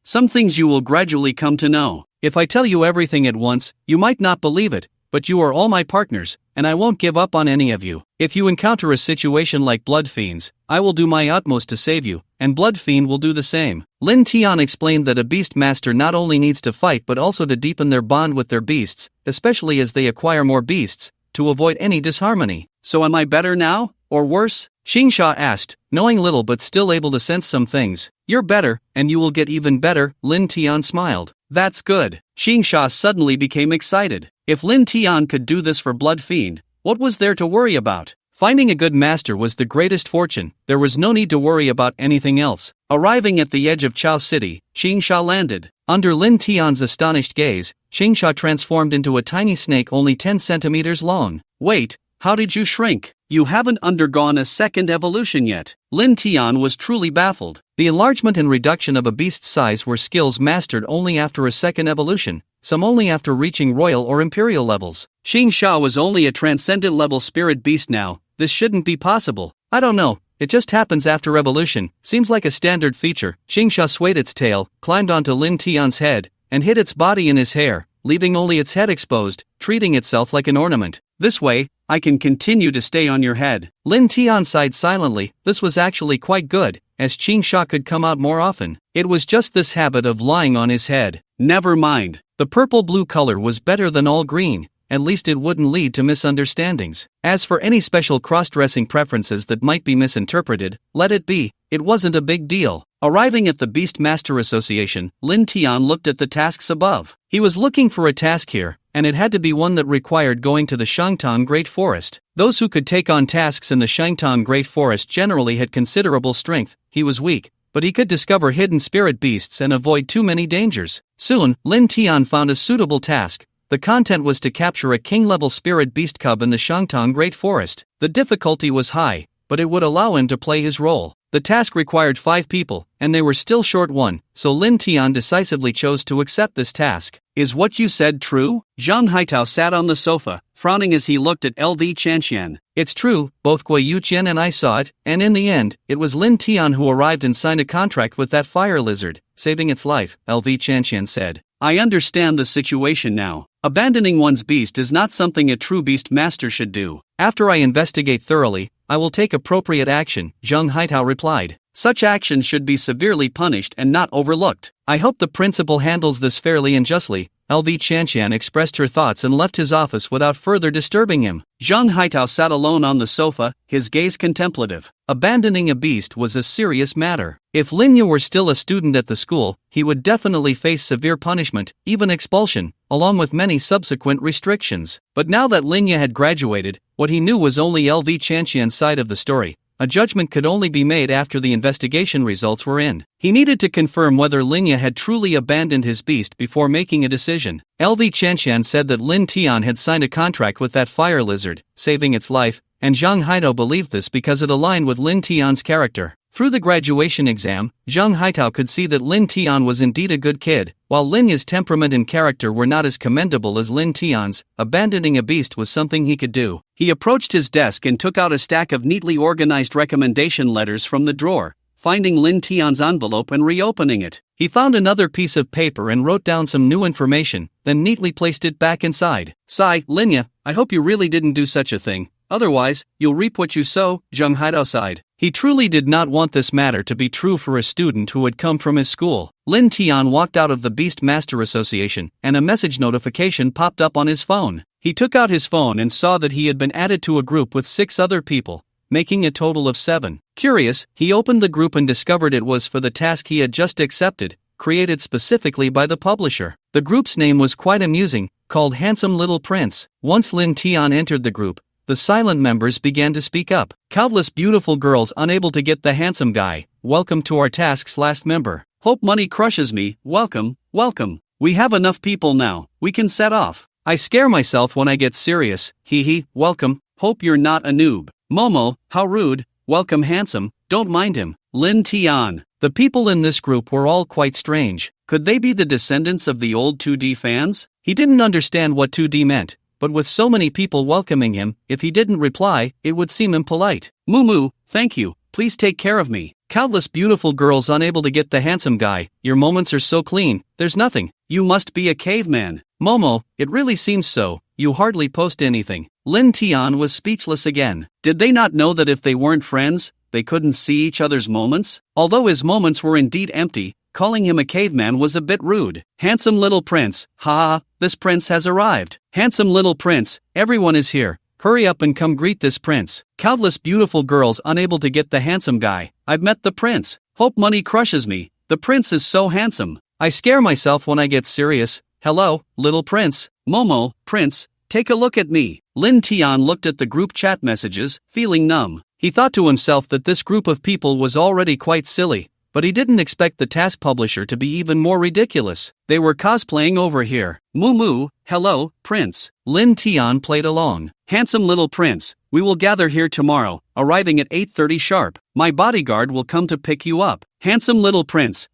Some things you will gradually come to know. If I tell you everything at once, you might not believe it, but you are all my partners, and I won't give up on any of you. If you encounter a situation like Blood Fiends, I will do my utmost to save you, and Blood Fiend will do the same. Lin Tian explained that a beast master not only needs to fight but also to deepen their bond with their beasts, especially as they acquire more beasts, to avoid any disharmony. So am I better now, or worse? Qing Sha asked, knowing little but still able to sense some things. You're better, and you will get even better, Lin Tian smiled. That's good. Qing Sha suddenly became excited. If Lin Tian could do this for Blood Fiend, what was there to worry about? Finding a good master was the greatest fortune, there was no need to worry about anything else. Arriving at the edge of Chao City, Qing Sha landed. Under Lin Tian's astonished gaze, Qing Sha transformed into a tiny snake only 10 centimeters long. Wait, how did you shrink? You haven't undergone a second evolution yet. Lin Tian was truly baffled. The enlargement and reduction of a beast's size were skills mastered only after a second evolution, some only after reaching royal or imperial levels. Qing Sha was only a transcendent level spirit beast now. This shouldn't be possible. I don't know, it just happens after evolution, seems like a standard feature. Qing Sha swayed its tail, climbed onto Lin Tian's head, and hid its body in his hair, leaving only its head exposed, treating itself like an ornament. This way, I can continue to stay on your head. Lin Tian sighed silently. This was actually quite good, as Qing Sha could come out more often. It was just this habit of lying on his head. Never mind. The purple-blue color was better than all green. At least it wouldn't lead to misunderstandings. As for any special cross-dressing preferences that might be misinterpreted, let it be. It wasn't a big deal. Arriving at the Beast Master Association, Lin Tian looked at the tasks above. He was looking for a task here, and it had to be one that required going to the Shangtang Great Forest. Those who could take on tasks in the Shangtang Great Forest generally had considerable strength. He was weak, but he could discover hidden spirit beasts and avoid too many dangers. Soon, Lin Tian found a suitable task. The content was to capture a king-level spirit beast cub in the Shangtang Great Forest. The difficulty was high, but it would allow him to play his role. The task required 5 people, and they were still short one, so Lin Tian decisively chose to accept this task. Is what you said true? Zhang Haitao sat on the sofa, frowning as he looked at LV Chanxian. It's true, both Guo Yuqian and I saw it, and in the end, it was Lin Tian who arrived and signed a contract with that fire lizard, saving its life, LV Chanxian said. I understand the situation now. Abandoning one's beast is not something a true beast master should do. After I investigate thoroughly, I will take appropriate action, Zhang Haitao replied. Such action should be severely punished and not overlooked. I hope the principal handles this fairly and justly. LV Chanxian expressed her thoughts and left his office without further disturbing him. Zhang Haitao sat alone on the sofa, his gaze contemplative. Abandoning a beast was a serious matter. If Linya were still a student at the school, he would definitely face severe punishment, even expulsion, along with many subsequent restrictions. But now that Linya had graduated, what he knew was only LV Chanxian's side of the story. A judgment could only be made after the investigation results were in. He needed to confirm whether Linya had truly abandoned his beast before making a decision. LV Chanxian said that Lin Tian had signed a contract with that fire lizard, saving its life, and Zhang Haitao believed this because it aligned with Lin Tian's character. Through the graduation exam, Zhang Haitao could see that Lin Tian was indeed a good kid. While Linya's temperament and character were not as commendable as Lin Tian's, abandoning a beast was something he could do. He approached his desk and took out a stack of neatly organized recommendation letters from the drawer, finding Lin Tian's envelope and reopening it. He found another piece of paper and wrote down some new information, then neatly placed it back inside. Sigh, Linya, I hope you really didn't do such a thing. Otherwise, you'll reap what you sow, Zhang Haitao sighed. He truly did not want this matter to be true for a student who had come from his school. Lin Tian walked out of the Beast Master Association, and a message notification popped up on his phone. He took out his phone and saw that he had been added to a group with 6 other people, making a total of 7. Curious, he opened the group and discovered it was for the task he had just accepted, created specifically by the publisher. The group's name was quite amusing, called Handsome Little Prince. Once Lin Tian entered the group, the silent members began to speak up. Countless beautiful girls unable to get the handsome guy. Welcome to our task's last member. Hope money crushes me. Welcome, welcome. We have enough people now. We can set off. I scare myself when I get serious. Hee hee, welcome. Hope you're not a noob. Momo, how rude. Welcome handsome. Don't mind him. Lin Tian. The people in this group were all quite strange. Could they be the descendants of the old 2D fans? He didn't understand what 2D meant, but with so many people welcoming him, if he didn't reply, it would seem impolite. Moo, thank you. Please take care of me. Countless beautiful girls unable to get the handsome guy. Your moments are so clean, there's nothing. You must be a caveman. Momo, it really seems so. You hardly post anything. Lin Tian was speechless again. Did they not know that if they weren't friends, they couldn't see each other's moments? Although his moments were indeed empty, calling him a caveman was a bit rude. Handsome little prince, ha, this prince has arrived. Handsome little prince, everyone is here. Hurry up and come greet this prince. Countless beautiful girls unable to get the handsome guy. I've met the prince. Hope money crushes me. The prince is so handsome. I scare myself when I get serious. Hello, little prince. Momo, prince, take a look at me. Lin Tian looked at the group chat messages, feeling numb. He thought to himself that this group of people was already quite silly, but he didn't expect the task publisher to be even more ridiculous. They were cosplaying over here. Moo, hello, prince. Lin Tian played along. Handsome little prince, we will gather here tomorrow, arriving at 8:30 sharp. My bodyguard will come to pick you up. Handsome little prince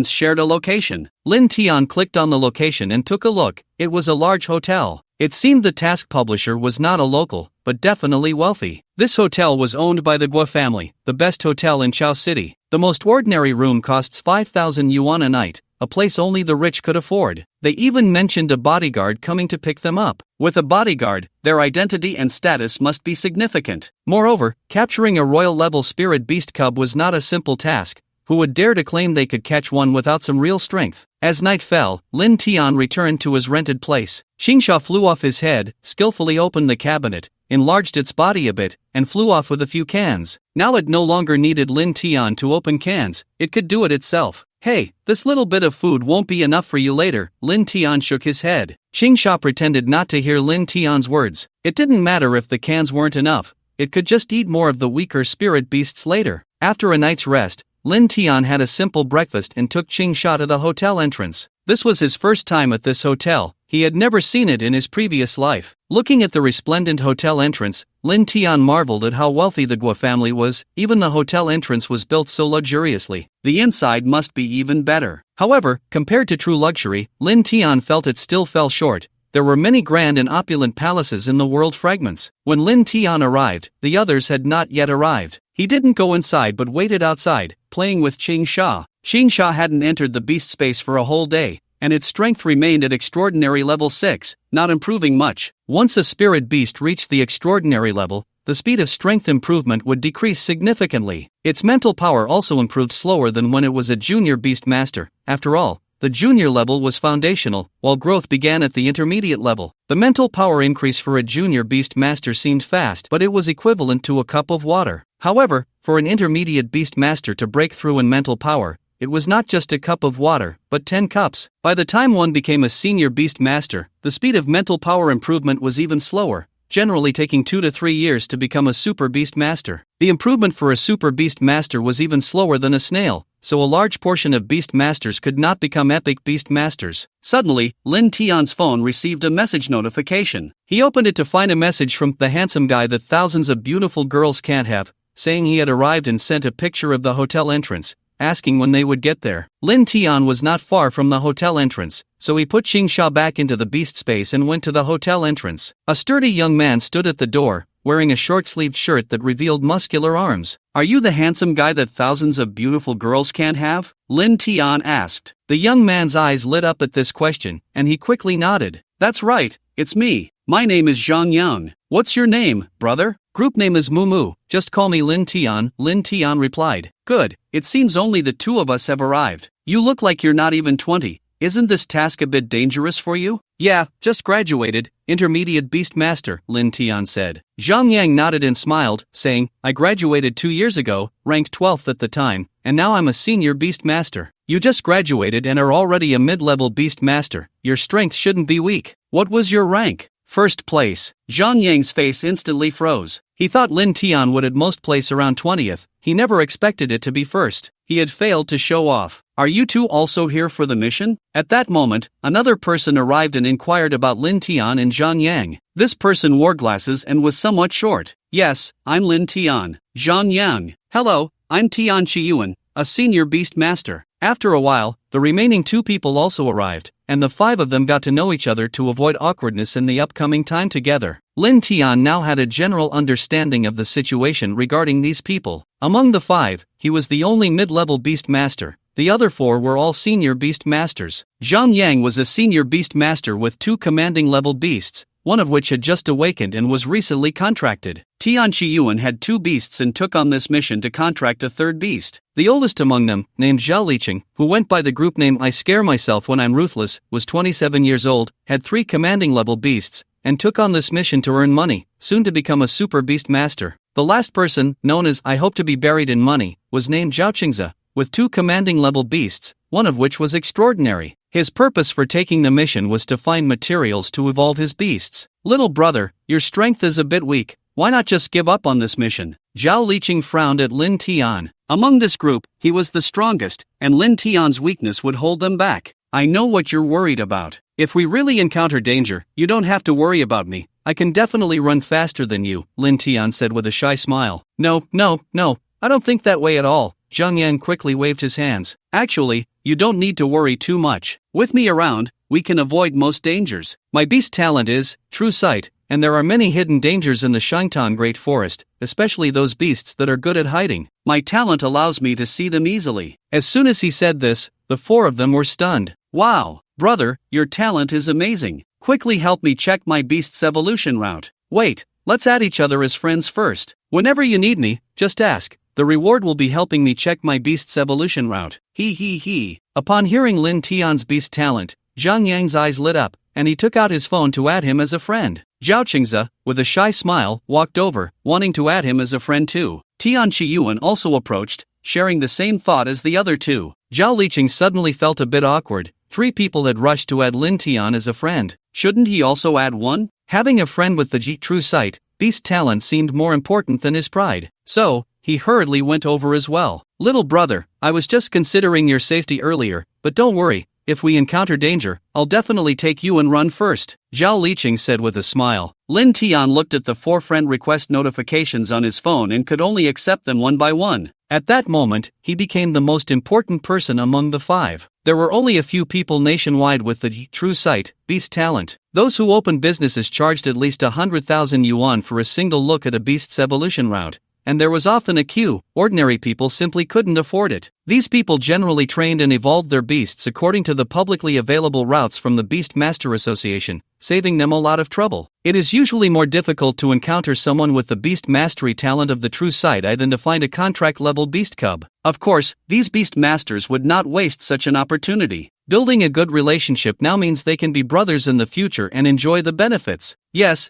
shared a location. Lin Tian clicked on the location and took a look. It was a large hotel. It seemed the task publisher was not a local, but definitely wealthy. This hotel was owned by the Guo family, the best hotel in Chao City. The most ordinary room costs 5,000 yuan a night, a place only the rich could afford. They even mentioned a bodyguard coming to pick them up. With a bodyguard, their identity and status must be significant. Moreover, capturing a royal-level spirit beast cub was not a simple task. Who would dare to claim they could catch one without some real strength? As night fell, Lin Tian returned to his rented place. Qingsha flew off his head, skillfully opened the cabinet, enlarged its body a bit, and flew off with a few cans. Now it no longer needed Lin Tian to open cans, it could do it itself. Hey, this little bit of food won't be enough for you later. Lin Tian shook his head. Qingsha pretended not to hear Lin Tian's words. It didn't matter if the cans weren't enough, it could just eat more of the weaker spirit beasts later. After a night's rest, Lin Tian had a simple breakfast and took Qingsha to the hotel entrance. This was his first time at this hotel. He had never seen it in his previous life. Looking at the resplendent hotel entrance, Lin Tian marveled at how wealthy the Guo family was. Even the hotel entrance was built so luxuriously. The inside must be even better. However, compared to true luxury, Lin Tian felt it still fell short. There were many grand and opulent palaces in the world fragments. When Lin Tian arrived, the others had not yet arrived. He didn't go inside but waited outside, playing with Qingsha. Qingsha hadn't entered the beast space for a whole day, and its strength remained at extraordinary level 6, not improving much. Once a spirit beast reached the extraordinary level, the speed of strength improvement would decrease significantly. Its mental power also improved slower than when it was a junior beast master. After all, the junior level was foundational, while growth began at the intermediate level. The mental power increase for a junior beast master seemed fast, but it was equivalent to a cup of water. However, for an intermediate beast master to break through in mental power, it was not just a cup of water, but 10 cups. By the time one became a senior beast master, the speed of mental power improvement was even slower, generally taking 2 to 3 years to become a super beast master. The improvement for a super beast master was even slower than a snail, so a large portion of beast masters could not become epic beast masters. Suddenly, Lin Tian's phone received a message notification. He opened it to find a message from the handsome guy that thousands of beautiful girls can't have, saying he had arrived and sent a picture of the hotel entrance, asking when they would get there. Lin Tian was not far from the hotel entrance, so he put Qingsha back into the beast space and went to the hotel entrance. A sturdy young man stood at the door, wearing a short-sleeved shirt that revealed muscular arms. Are you the handsome guy that thousands of beautiful girls can't have? Lin Tian asked. The young man's eyes lit up at this question, and he quickly nodded. That's right, it's me. My name is Zhang Yang. What's your name, brother? Group name is Mumu. Just call me Lin Tian. Lin Tian replied. Good, it seems only the two of us have arrived. You look like you're not even 20. Isn't this task a bit dangerous for you? Yeah, just graduated, intermediate beast master, Lin Tian said. Zhang Yang nodded and smiled, saying, I graduated 2 years ago, ranked 12th at the time, and now I'm a senior beast master. You just graduated and are already a mid-level beast master. Your strength shouldn't be weak. What was your rank? First place. Zhang Yang's face instantly froze. He thought Lin Tian would at most place around 20th, he never expected it to be first. He had failed to show off. Are you two also here for the mission? At that moment, another person arrived and inquired about Lin Tian and Zhang Yang. This person wore glasses and was somewhat short. Yes, I'm Lin Tian. Zhang Yang. Hello, I'm Tian Chiyuan, a senior beast master. After a while, the remaining two people also arrived, and the five of them got to know each other to avoid awkwardness in the upcoming time together. Lin Tian now had a general understanding of the situation regarding these people. Among the five, he was the only mid-level beast master. The other four were all senior beast masters. Zhang Yang was a senior beast master with two commanding level beasts, one of which had just awakened and was recently contracted. Tian Chiyuan had two beasts and took on this mission to contract a third beast. The oldest among them, named Zhao Liqing, who went by the group name I Scare Myself When I'm Ruthless, was 27 years old, had three commanding level beasts, and took on this mission to earn money, soon to become a super beast master. The last person, known as I Hope to Be Buried in Money, was named Zhao Qingze, with two commanding level beasts, one of which was extraordinary. His purpose for taking the mission was to find materials to evolve his beasts. Little brother, your strength is a bit weak, why not just give up on this mission? Zhao Liqing frowned at Lin Tian. Among this group, he was the strongest, and Lin Tian's weakness would hold them back. I know what you're worried about. If we really encounter danger, you don't have to worry about me. I can definitely run faster than you, Lin Tian said with a shy smile. No, I don't think that way at all. Zhang Yang quickly waved his hands. Actually, you don't need to worry too much. With me around, we can avoid most dangers. My beast talent is true sight, and there are many hidden dangers in the Shangtan Great Forest, especially those beasts that are good at hiding. My talent allows me to see them easily. As soon as he said this, the four of them were stunned. Wow, brother, your talent is amazing. Quickly help me check my beast's evolution route. Wait, let's add each other as friends first. Whenever you need me, just ask. The reward will be helping me check my beast's evolution route. He. Upon hearing Lin Tian's beast talent, Zhang Yang's eyes lit up, and he took out his phone to add him as a friend. Zhao Qingze, with a shy smile, walked over, wanting to add him as a friend too. Tian Chiyuan also approached, sharing the same thought as the other two. Zhao Liqing suddenly felt a bit awkward. Three people had rushed to add Lin Tian as a friend. Shouldn't he also add one? Having a friend with the true sight, beast talent seemed more important than his pride. So, he hurriedly went over as well. Little brother, I was just considering your safety earlier, but don't worry, if we encounter danger, I'll definitely take you and run first, Zhao Liqing said with a smile. Lin Tian looked at the 4 friend request notifications on his phone and could only accept them one by one. At that moment, he became the most important person among the 5. There were only a few people nationwide with the true sight, beast talent. Those who opened businesses charged at least 100,000 yuan for a single look at a beast's evolution route. And there was often a queue. Ordinary people simply couldn't afford it. These people generally trained and evolved their beasts according to the publicly available routes from the Beast Master Association, saving them a lot of trouble. It is usually more difficult to encounter someone with the beast mastery talent of the true sight eye than to find a contract-level beast cub. Of course, these beast masters would not waste such an opportunity. Building a good relationship now means they can be brothers in the future and enjoy the benefits. Yes,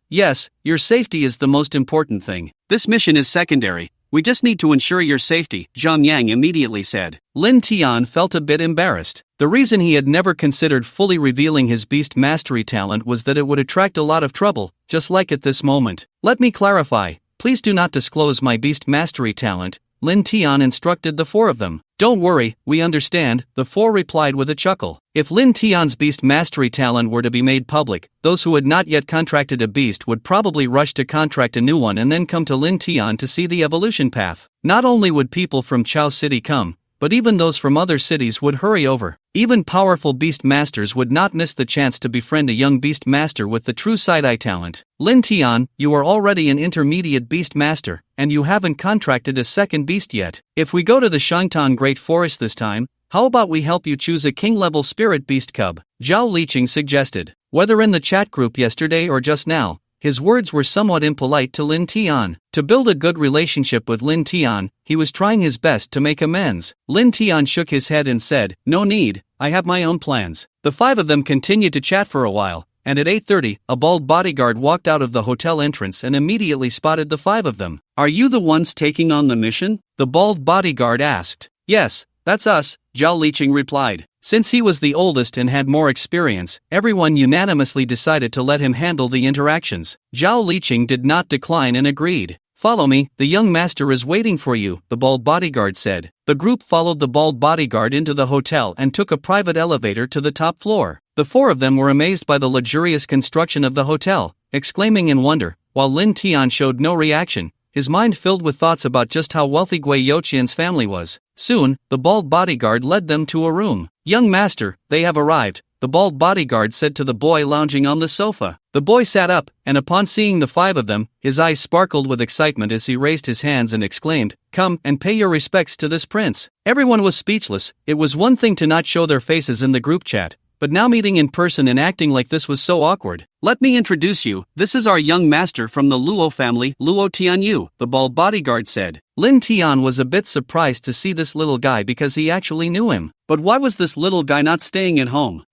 your safety is the most important thing. This mission is secondary. We just need to ensure your safety, Zhang Yang immediately said. Lin Tian felt a bit embarrassed. The reason he had never considered fully revealing his beast mastery talent was that it would attract a lot of trouble, just like at this moment. Let me clarify, please do not disclose my beast mastery talent, Lin Tian instructed the 4 of them. Don't worry, we understand, the 4 replied with a chuckle. If Lin Tian's beast mastery talent were to be made public, those who had not yet contracted a beast would probably rush to contract a new one and then come to Lin Tian to see the evolution path. Not only would people from Chao City come, but even those from other cities would hurry over. Even powerful beast masters would not miss the chance to befriend a young beast master with the true side-eye talent. Lin Tian, you are already an intermediate beast master, and you haven't contracted a second beast yet. If we go to the Shangtan Great Forest this time, how about we help you choose a king-level spirit beast cub? Zhao Liqing suggested. Whether in the chat group yesterday or just now, his words were somewhat impolite to Lin Tian. To build a good relationship with Lin Tian, he was trying his best to make amends. Lin Tian shook his head and said, no need, I have my own plans. The 5 of them continued to chat for a while, and at 8:30, a bald bodyguard walked out of the hotel entrance and immediately spotted the 5 of them. Are you the ones taking on the mission? The bald bodyguard asked. Yes, That's us, Zhao Liqing replied. Since he was the oldest and had more experience, everyone unanimously decided to let him handle the interactions. Zhao Liqing did not decline and agreed. Follow me, the young master is waiting for you, the bald bodyguard said. The group followed the bald bodyguard into the hotel and took a private elevator to the top floor. The four of them were amazed by the luxurious construction of the hotel, exclaiming in wonder, while Lin Tian showed no reaction, his mind filled with thoughts about just how wealthy Gui Youqian's family was. Soon, the bald bodyguard led them to a room. Young master, they have arrived, the bald bodyguard said to the boy lounging on the sofa. The boy sat up, and upon seeing the five of them, his eyes sparkled with excitement as he raised his hands and exclaimed, "Come and pay your respects to this prince." Everyone was speechless. It was one thing to not show their faces in the group chat, but now meeting in person and acting like this was so awkward. Let me introduce you, this is our young master from the Luo family, Luo Tianyu, the bald bodyguard said. Lin Tian was a bit surprised to see this little guy because he actually knew him. But why was this little guy not staying at home?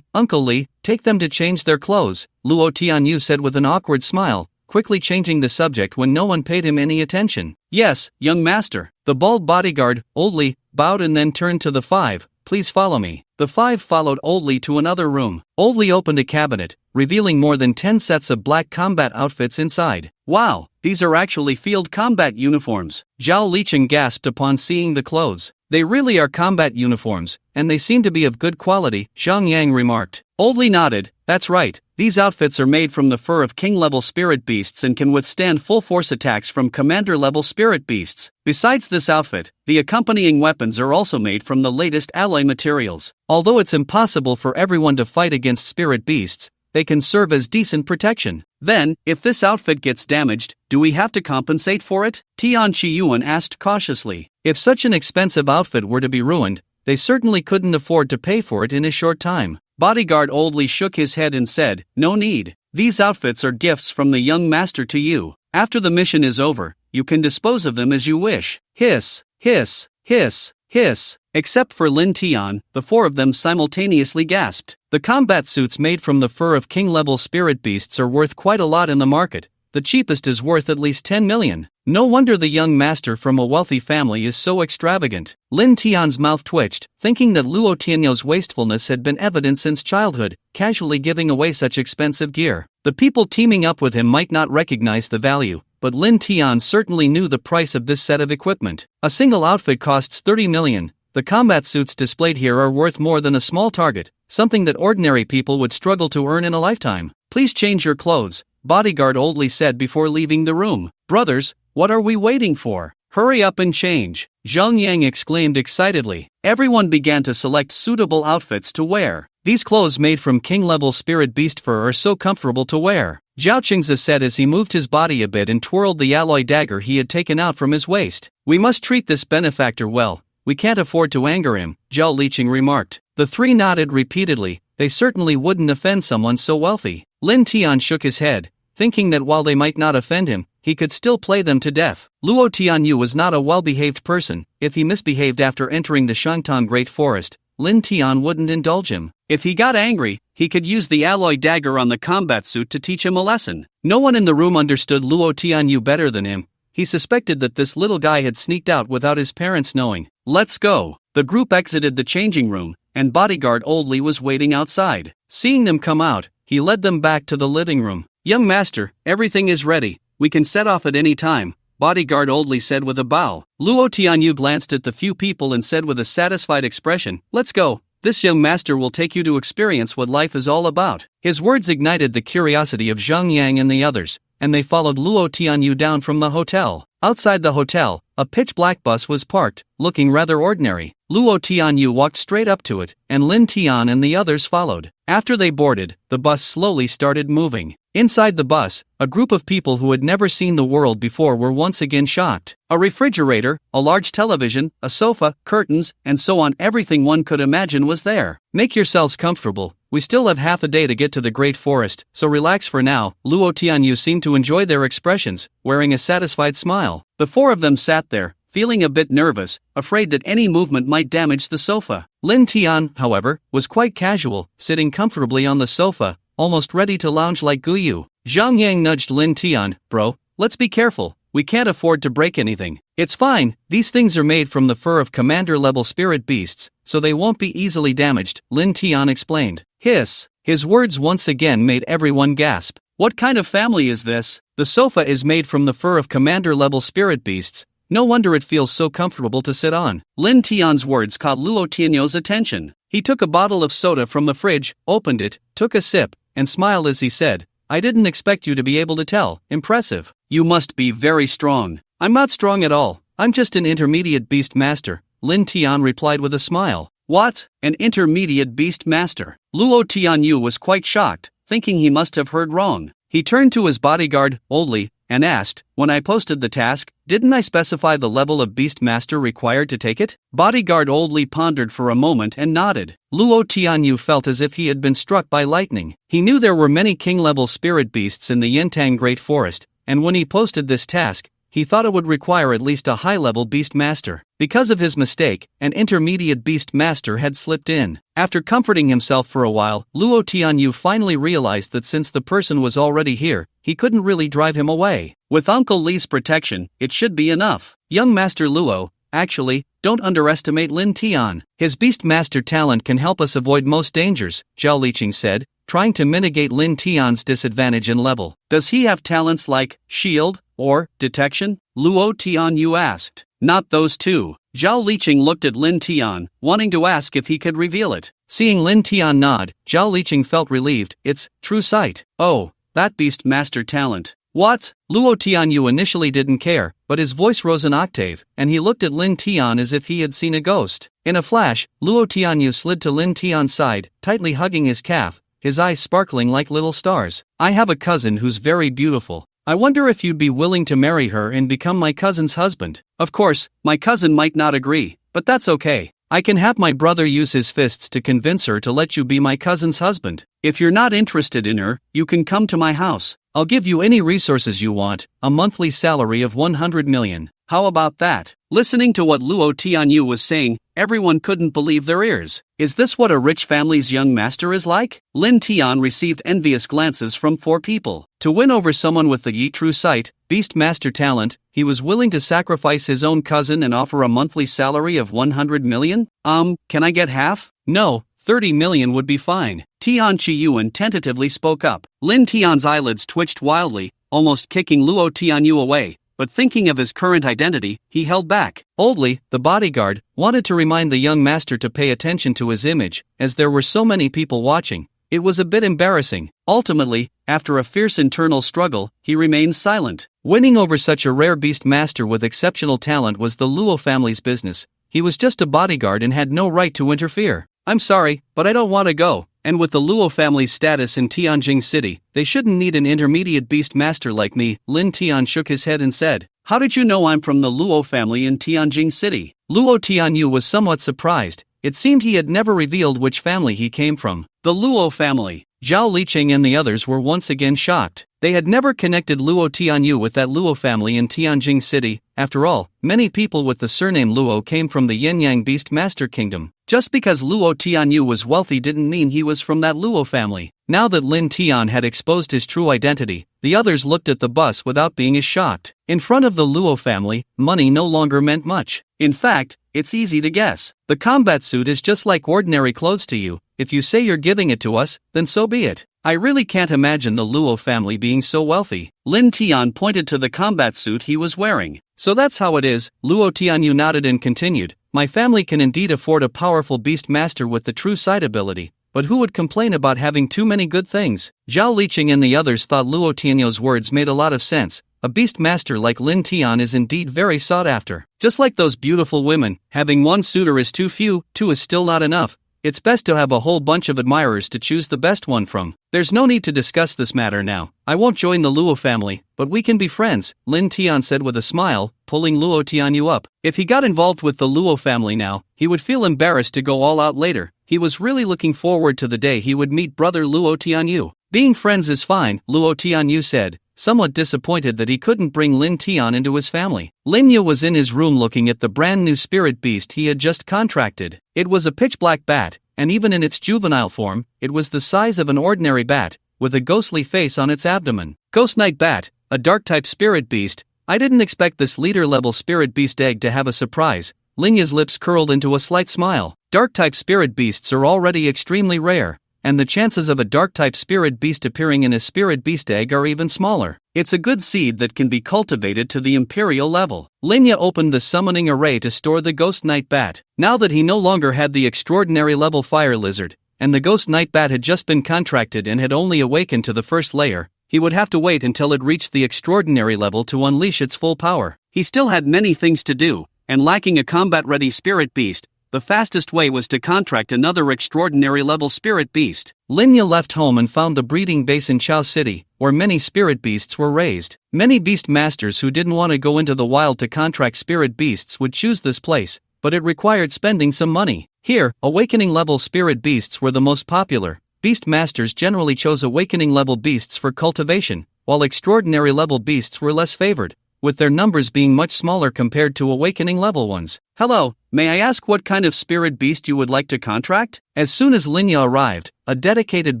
Uncle Li, take them to change their clothes, Luo Tianyu said with an awkward smile, quickly changing the subject when no one paid him any attention. Yes, young master. The bald bodyguard, Old Li, bowed and then turned to the five. Please follow me. The five followed Old Li to another room. Old Li opened a cabinet, revealing more than 10 sets of black combat outfits inside. Wow, these are actually field combat uniforms. Zhao Liqing gasped upon seeing the clothes. They really are combat uniforms, and they seem to be of good quality, Zhang Yang remarked. Old Li nodded. That's right, these outfits are made from the fur of king-level spirit beasts and can withstand full-force attacks from commander-level spirit beasts. Besides this outfit, the accompanying weapons are also made from the latest alloy materials. Although it's impossible for everyone to fight against spirit beasts, they can serve as decent protection. Then, if this outfit gets damaged, do we have to compensate for it? Tian Qiyuan asked cautiously. If such an expensive outfit were to be ruined, they certainly couldn't afford to pay for it in a short time. Bodyguard Old Li shook his head and said, No need. These outfits are gifts from the young master to you. After the mission is over, you can dispose of them as you wish. Hiss, hiss, hiss, hiss. Except for Lin Tian, the four of them simultaneously gasped. The combat suits made from the fur of king-level spirit beasts are worth quite a lot in the market. The cheapest is worth at least 10 million. No wonder the young master from a wealthy family is so extravagant. Lin Tian's mouth twitched, thinking that Luo Tianyou's wastefulness had been evident since childhood, casually giving away such expensive gear. The people teaming up with him might not recognize the value, but Lin Tian certainly knew the price of this set of equipment. A single outfit costs 30 million. The combat suits displayed here are worth more than a small target, something that ordinary people would struggle to earn in a lifetime. Please change your clothes, Bodyguard Old Li said before leaving the room. Brothers, what are we waiting for? Hurry up and change, Zhang Yang exclaimed excitedly. Everyone began to select suitable outfits to wear. These clothes made from king-level spirit beast fur are so comfortable to wear, Zhao Qingzi said as he moved his body a bit and twirled the alloy dagger he had taken out from his waist. We must treat this benefactor well. We can't afford to anger him, Zhao Liqing remarked. The three nodded repeatedly. They certainly wouldn't offend someone so wealthy. Lin Tian shook his head, thinking that while they might not offend him, he could still play them to death. Luo Tianyu was not a well-behaved person. If he misbehaved after entering the Shangtang Great Forest, Lin Tian wouldn't indulge him. If he got angry, he could use the alloy dagger on the combat suit to teach him a lesson. No one in the room understood Luo Tianyu better than him. He suspected that this little guy had sneaked out without his parents knowing. Let's go. The group exited the changing room, and bodyguard Old Li was waiting outside. Seeing them come out, he led them back to the living room. Young master, everything is ready. We can set off at any time, bodyguard Old Li said with a bow. Luo Tianyu glanced at the few people and said with a satisfied expression, Let's go. This young master will take you to experience what life is all about. His words ignited the curiosity of Zhang Yang and the others, and they followed Luo Tianyu down from the hotel. Outside the hotel, a pitch-black bus was parked, looking rather ordinary. Luo Tianyu walked straight up to it, and Lin Tian and the others followed. After they boarded, the bus slowly started moving. Inside the bus, a group of people who had never seen the world before were once again shocked. A refrigerator, a large television, a sofa, curtains, and so on, everything one could imagine was there. Make yourselves comfortable. We still have half a day to get to the Great Forest, so relax for now. Luo Tianyu seemed to enjoy their expressions, wearing a satisfied smile. The four of them sat there, feeling a bit nervous, afraid that any movement might damage the sofa. Lin Tian, however, was quite casual, sitting comfortably on the sofa, almost ready to lounge like Guyu. Zhang Yang nudged Lin Tian. Bro, let's be careful. we can't afford to break anything. It's fine, these things are made from the fur of commander-level spirit beasts, so they won't be easily damaged, Lin Tian explained. Hiss. His words once again made everyone gasp. What kind of family is this? The sofa is made from the fur of commander-level spirit beasts. No wonder it feels so comfortable to sit on. Lin Tian's words caught Luo Tianyu's attention. He took a bottle of soda from the fridge, opened it, took a sip, and smiled as he said, I didn't expect you to be able to tell. Impressive. You must be very strong. I'm not strong at all. I'm just an intermediate beast master, Lin Tian replied with a smile. What? An intermediate beast master? Luo Tianyu was quite shocked, thinking he must have heard wrong. He turned to his bodyguard, Oldly, and asked, when I posted the task, didn't I specify the level of beast master required to take it? Bodyguard Oldly pondered for a moment and nodded. Luo Tianyu felt as if he had been struck by lightning. He knew there were many king-level spirit beasts in the Yintang Great Forest, and when he posted this task, he thought it would require at least a high-level beast master. Because of his mistake, an intermediate beast master had slipped in. After comforting himself for a while, Luo Tianyu finally realized that since the person was already here, he couldn't really drive him away. With Uncle Li's protection, it should be enough. Young Master Luo, actually, don't underestimate Lin Tian. His beast master talent can help us avoid most dangers, Zhao Liqing said, trying to mitigate Lin Tian's disadvantage in level. Does he have talents like shield or detection? Luo Tianyu asked. Not those two. Zhao Liqing looked at Lin Tian, wanting to ask if he could reveal it. Seeing Lin Tian nod, Zhao Liqing felt relieved. It's true sight. Oh, that beast master talent. What? Luo Tianyu initially didn't care, but his voice rose an octave, and he looked at Lin Tian as if he had seen a ghost. In a flash, Luo Tianyu slid to Lin Tian's side, tightly hugging his calf, his eyes sparkling like little stars. I have a cousin who's very beautiful. I wonder if you'd be willing to marry her and become my cousin's husband. Of course, my cousin might not agree, but that's okay. I can have my brother use his fists to convince her to let you be my cousin's husband. If you're not interested in her, you can come to my house. I'll give you any resources you want, a monthly salary of 100 million. How about that? Listening to what Luo Tianyu was saying, everyone couldn't believe their ears. Is this what a rich family's young master is like? Lin Tian received envious glances from 4 people. To win over someone with the Yi True Sight, beast master talent, he was willing to sacrifice his own cousin and offer a monthly salary of 100 million? Can I get half? No, 30 million would be fine. Tian Qiyuan tentatively spoke up. Lin Tian's eyelids twitched wildly, almost kicking Luo Tianyu away. But thinking of his current identity, he held back. Oldly, the bodyguard, wanted to remind the young master to pay attention to his image, as there were so many people watching. It was a bit embarrassing. Ultimately, after a fierce internal struggle, he remained silent. Winning over such a rare beast master with exceptional talent was the Luo family's business. He was just a bodyguard and had no right to interfere. I'm sorry, but I don't want to go. And with the Luo family's status in Tianjing City, they shouldn't need an intermediate beast master like me. Lin Tian shook his head and said, How did you know I'm from the Luo family in Tianjing City? Luo Tianyu was somewhat surprised. It seemed he had never revealed which family he came from. The Luo family. Zhao Liqing and the others were once again shocked. They had never connected Luo Tianyu with that Luo family in Tianjing City. After all, many people with the surname Luo came from the Yin-Yang Beast Master Kingdom. Just because Luo Tianyu was wealthy didn't mean he was from that Luo family. Now that Lin Tian had exposed his true identity, the others looked at the bus without being as shocked. In front of the Luo family, money no longer meant much. In fact, it's easy to guess. The combat suit is just like ordinary clothes to you. If you say you're giving it to us, then so be it. I really can't imagine the Luo family being so wealthy. Lin Tian pointed to the combat suit he was wearing. So that's how it is. Luo Tianyu nodded and continued. My family can indeed afford a powerful beast master with the true sight ability, but who would complain about having too many good things? Zhao Liqing and the others thought Luo Tianyu's words made a lot of sense. A beast master like Lin Tian is indeed very sought after. Just like those beautiful women, having one suitor is too few, 2 is still not enough. It's best to have a whole bunch of admirers to choose the best one from. There's no need to discuss this matter now. I won't join the Luo family, but we can be friends, Lin Tian said with a smile, pulling Luo Tianyu up. If he got involved with the Luo family now, he would feel embarrassed to go all out later. He was really looking forward to the day he would meet brother Luo Tianyu. Being friends is fine, Luo Tianyu said, somewhat disappointed that he couldn't bring Lin Tian into his family. Lin Yu was in his room looking at the brand new spirit beast he had just contracted. It was a pitch-black bat, and even in its juvenile form, it was the size of an ordinary bat, with a ghostly face on its abdomen. Ghost Knight Bat, a dark-type spirit beast, I didn't expect this leader-level spirit beast egg to have a surprise. Linya's lips curled into a slight smile. Dark-type spirit beasts are already extremely rare, and the chances of a dark-type spirit beast appearing in a spirit beast egg are even smaller. It's a good seed that can be cultivated to the imperial level. Linya opened the summoning array to store the ghost night bat. Now that he no longer had the extraordinary level fire lizard, and the ghost night bat had just been contracted and had only awakened to the first layer, he would have to wait until it reached the extraordinary level to unleash its full power. He still had many things to do, and lacking a combat-ready spirit beast, the fastest way was to contract another extraordinary level spirit beast. Linya left home and found the breeding base in Chao City, where many spirit beasts were raised. Many beast masters who didn't want to go into the wild to contract spirit beasts would choose this place, but it required spending some money. Here, awakening level spirit beasts were the most popular. Beast masters generally chose awakening level beasts for cultivation, while extraordinary level beasts were less favored, with their numbers being much smaller compared to awakening level ones. Hello, may I ask what kind of spirit beast you would like to contract? As soon as Linya arrived, a dedicated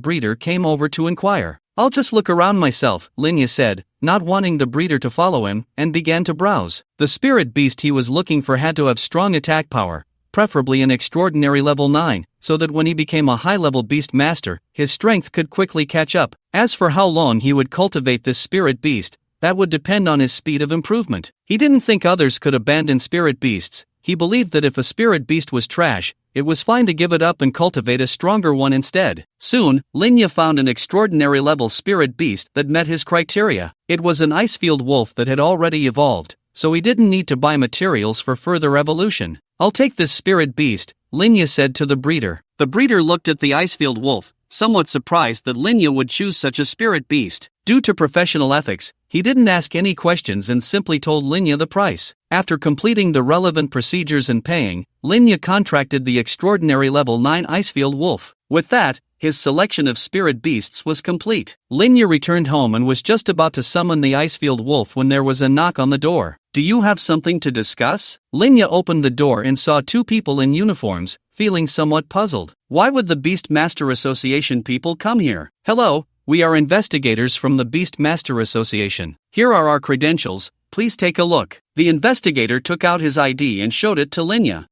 breeder came over to inquire. I'll just look around myself, Linya said, not wanting the breeder to follow him, and began to browse. The spirit beast he was looking for had to have strong attack power, preferably an extraordinary level 9, so that when he became a high-level beast master, his strength could quickly catch up. As for how long he would cultivate this spirit beast, that would depend on his speed of improvement. He didn't think others could abandon spirit beasts. He believed that if a spirit beast was trash, it was fine to give it up and cultivate a stronger one instead. Soon, Linya found an extraordinary level spirit beast that met his criteria. It was an icefield wolf that had already evolved, so he didn't need to buy materials for further evolution. I'll take this spirit beast, Linya said to the breeder. The breeder looked at the icefield wolf, somewhat surprised that Linya would choose such a spirit beast. Due to professional ethics, he didn't ask any questions and simply told Linya the price. After completing the relevant procedures and paying, Linya contracted the extraordinary level 9 icefield wolf. With that, his selection of spirit beasts was complete. Linya returned home and was just about to summon the icefield wolf when there was a knock on the door. Do you have something to discuss? Linya opened the door and saw two people in uniforms, feeling somewhat puzzled. Why would the Beast Master Association people come here? Hello, we are investigators from the Beast Master Association. Here are our credentials, please take a look. The investigator took out his ID and showed it to Linya.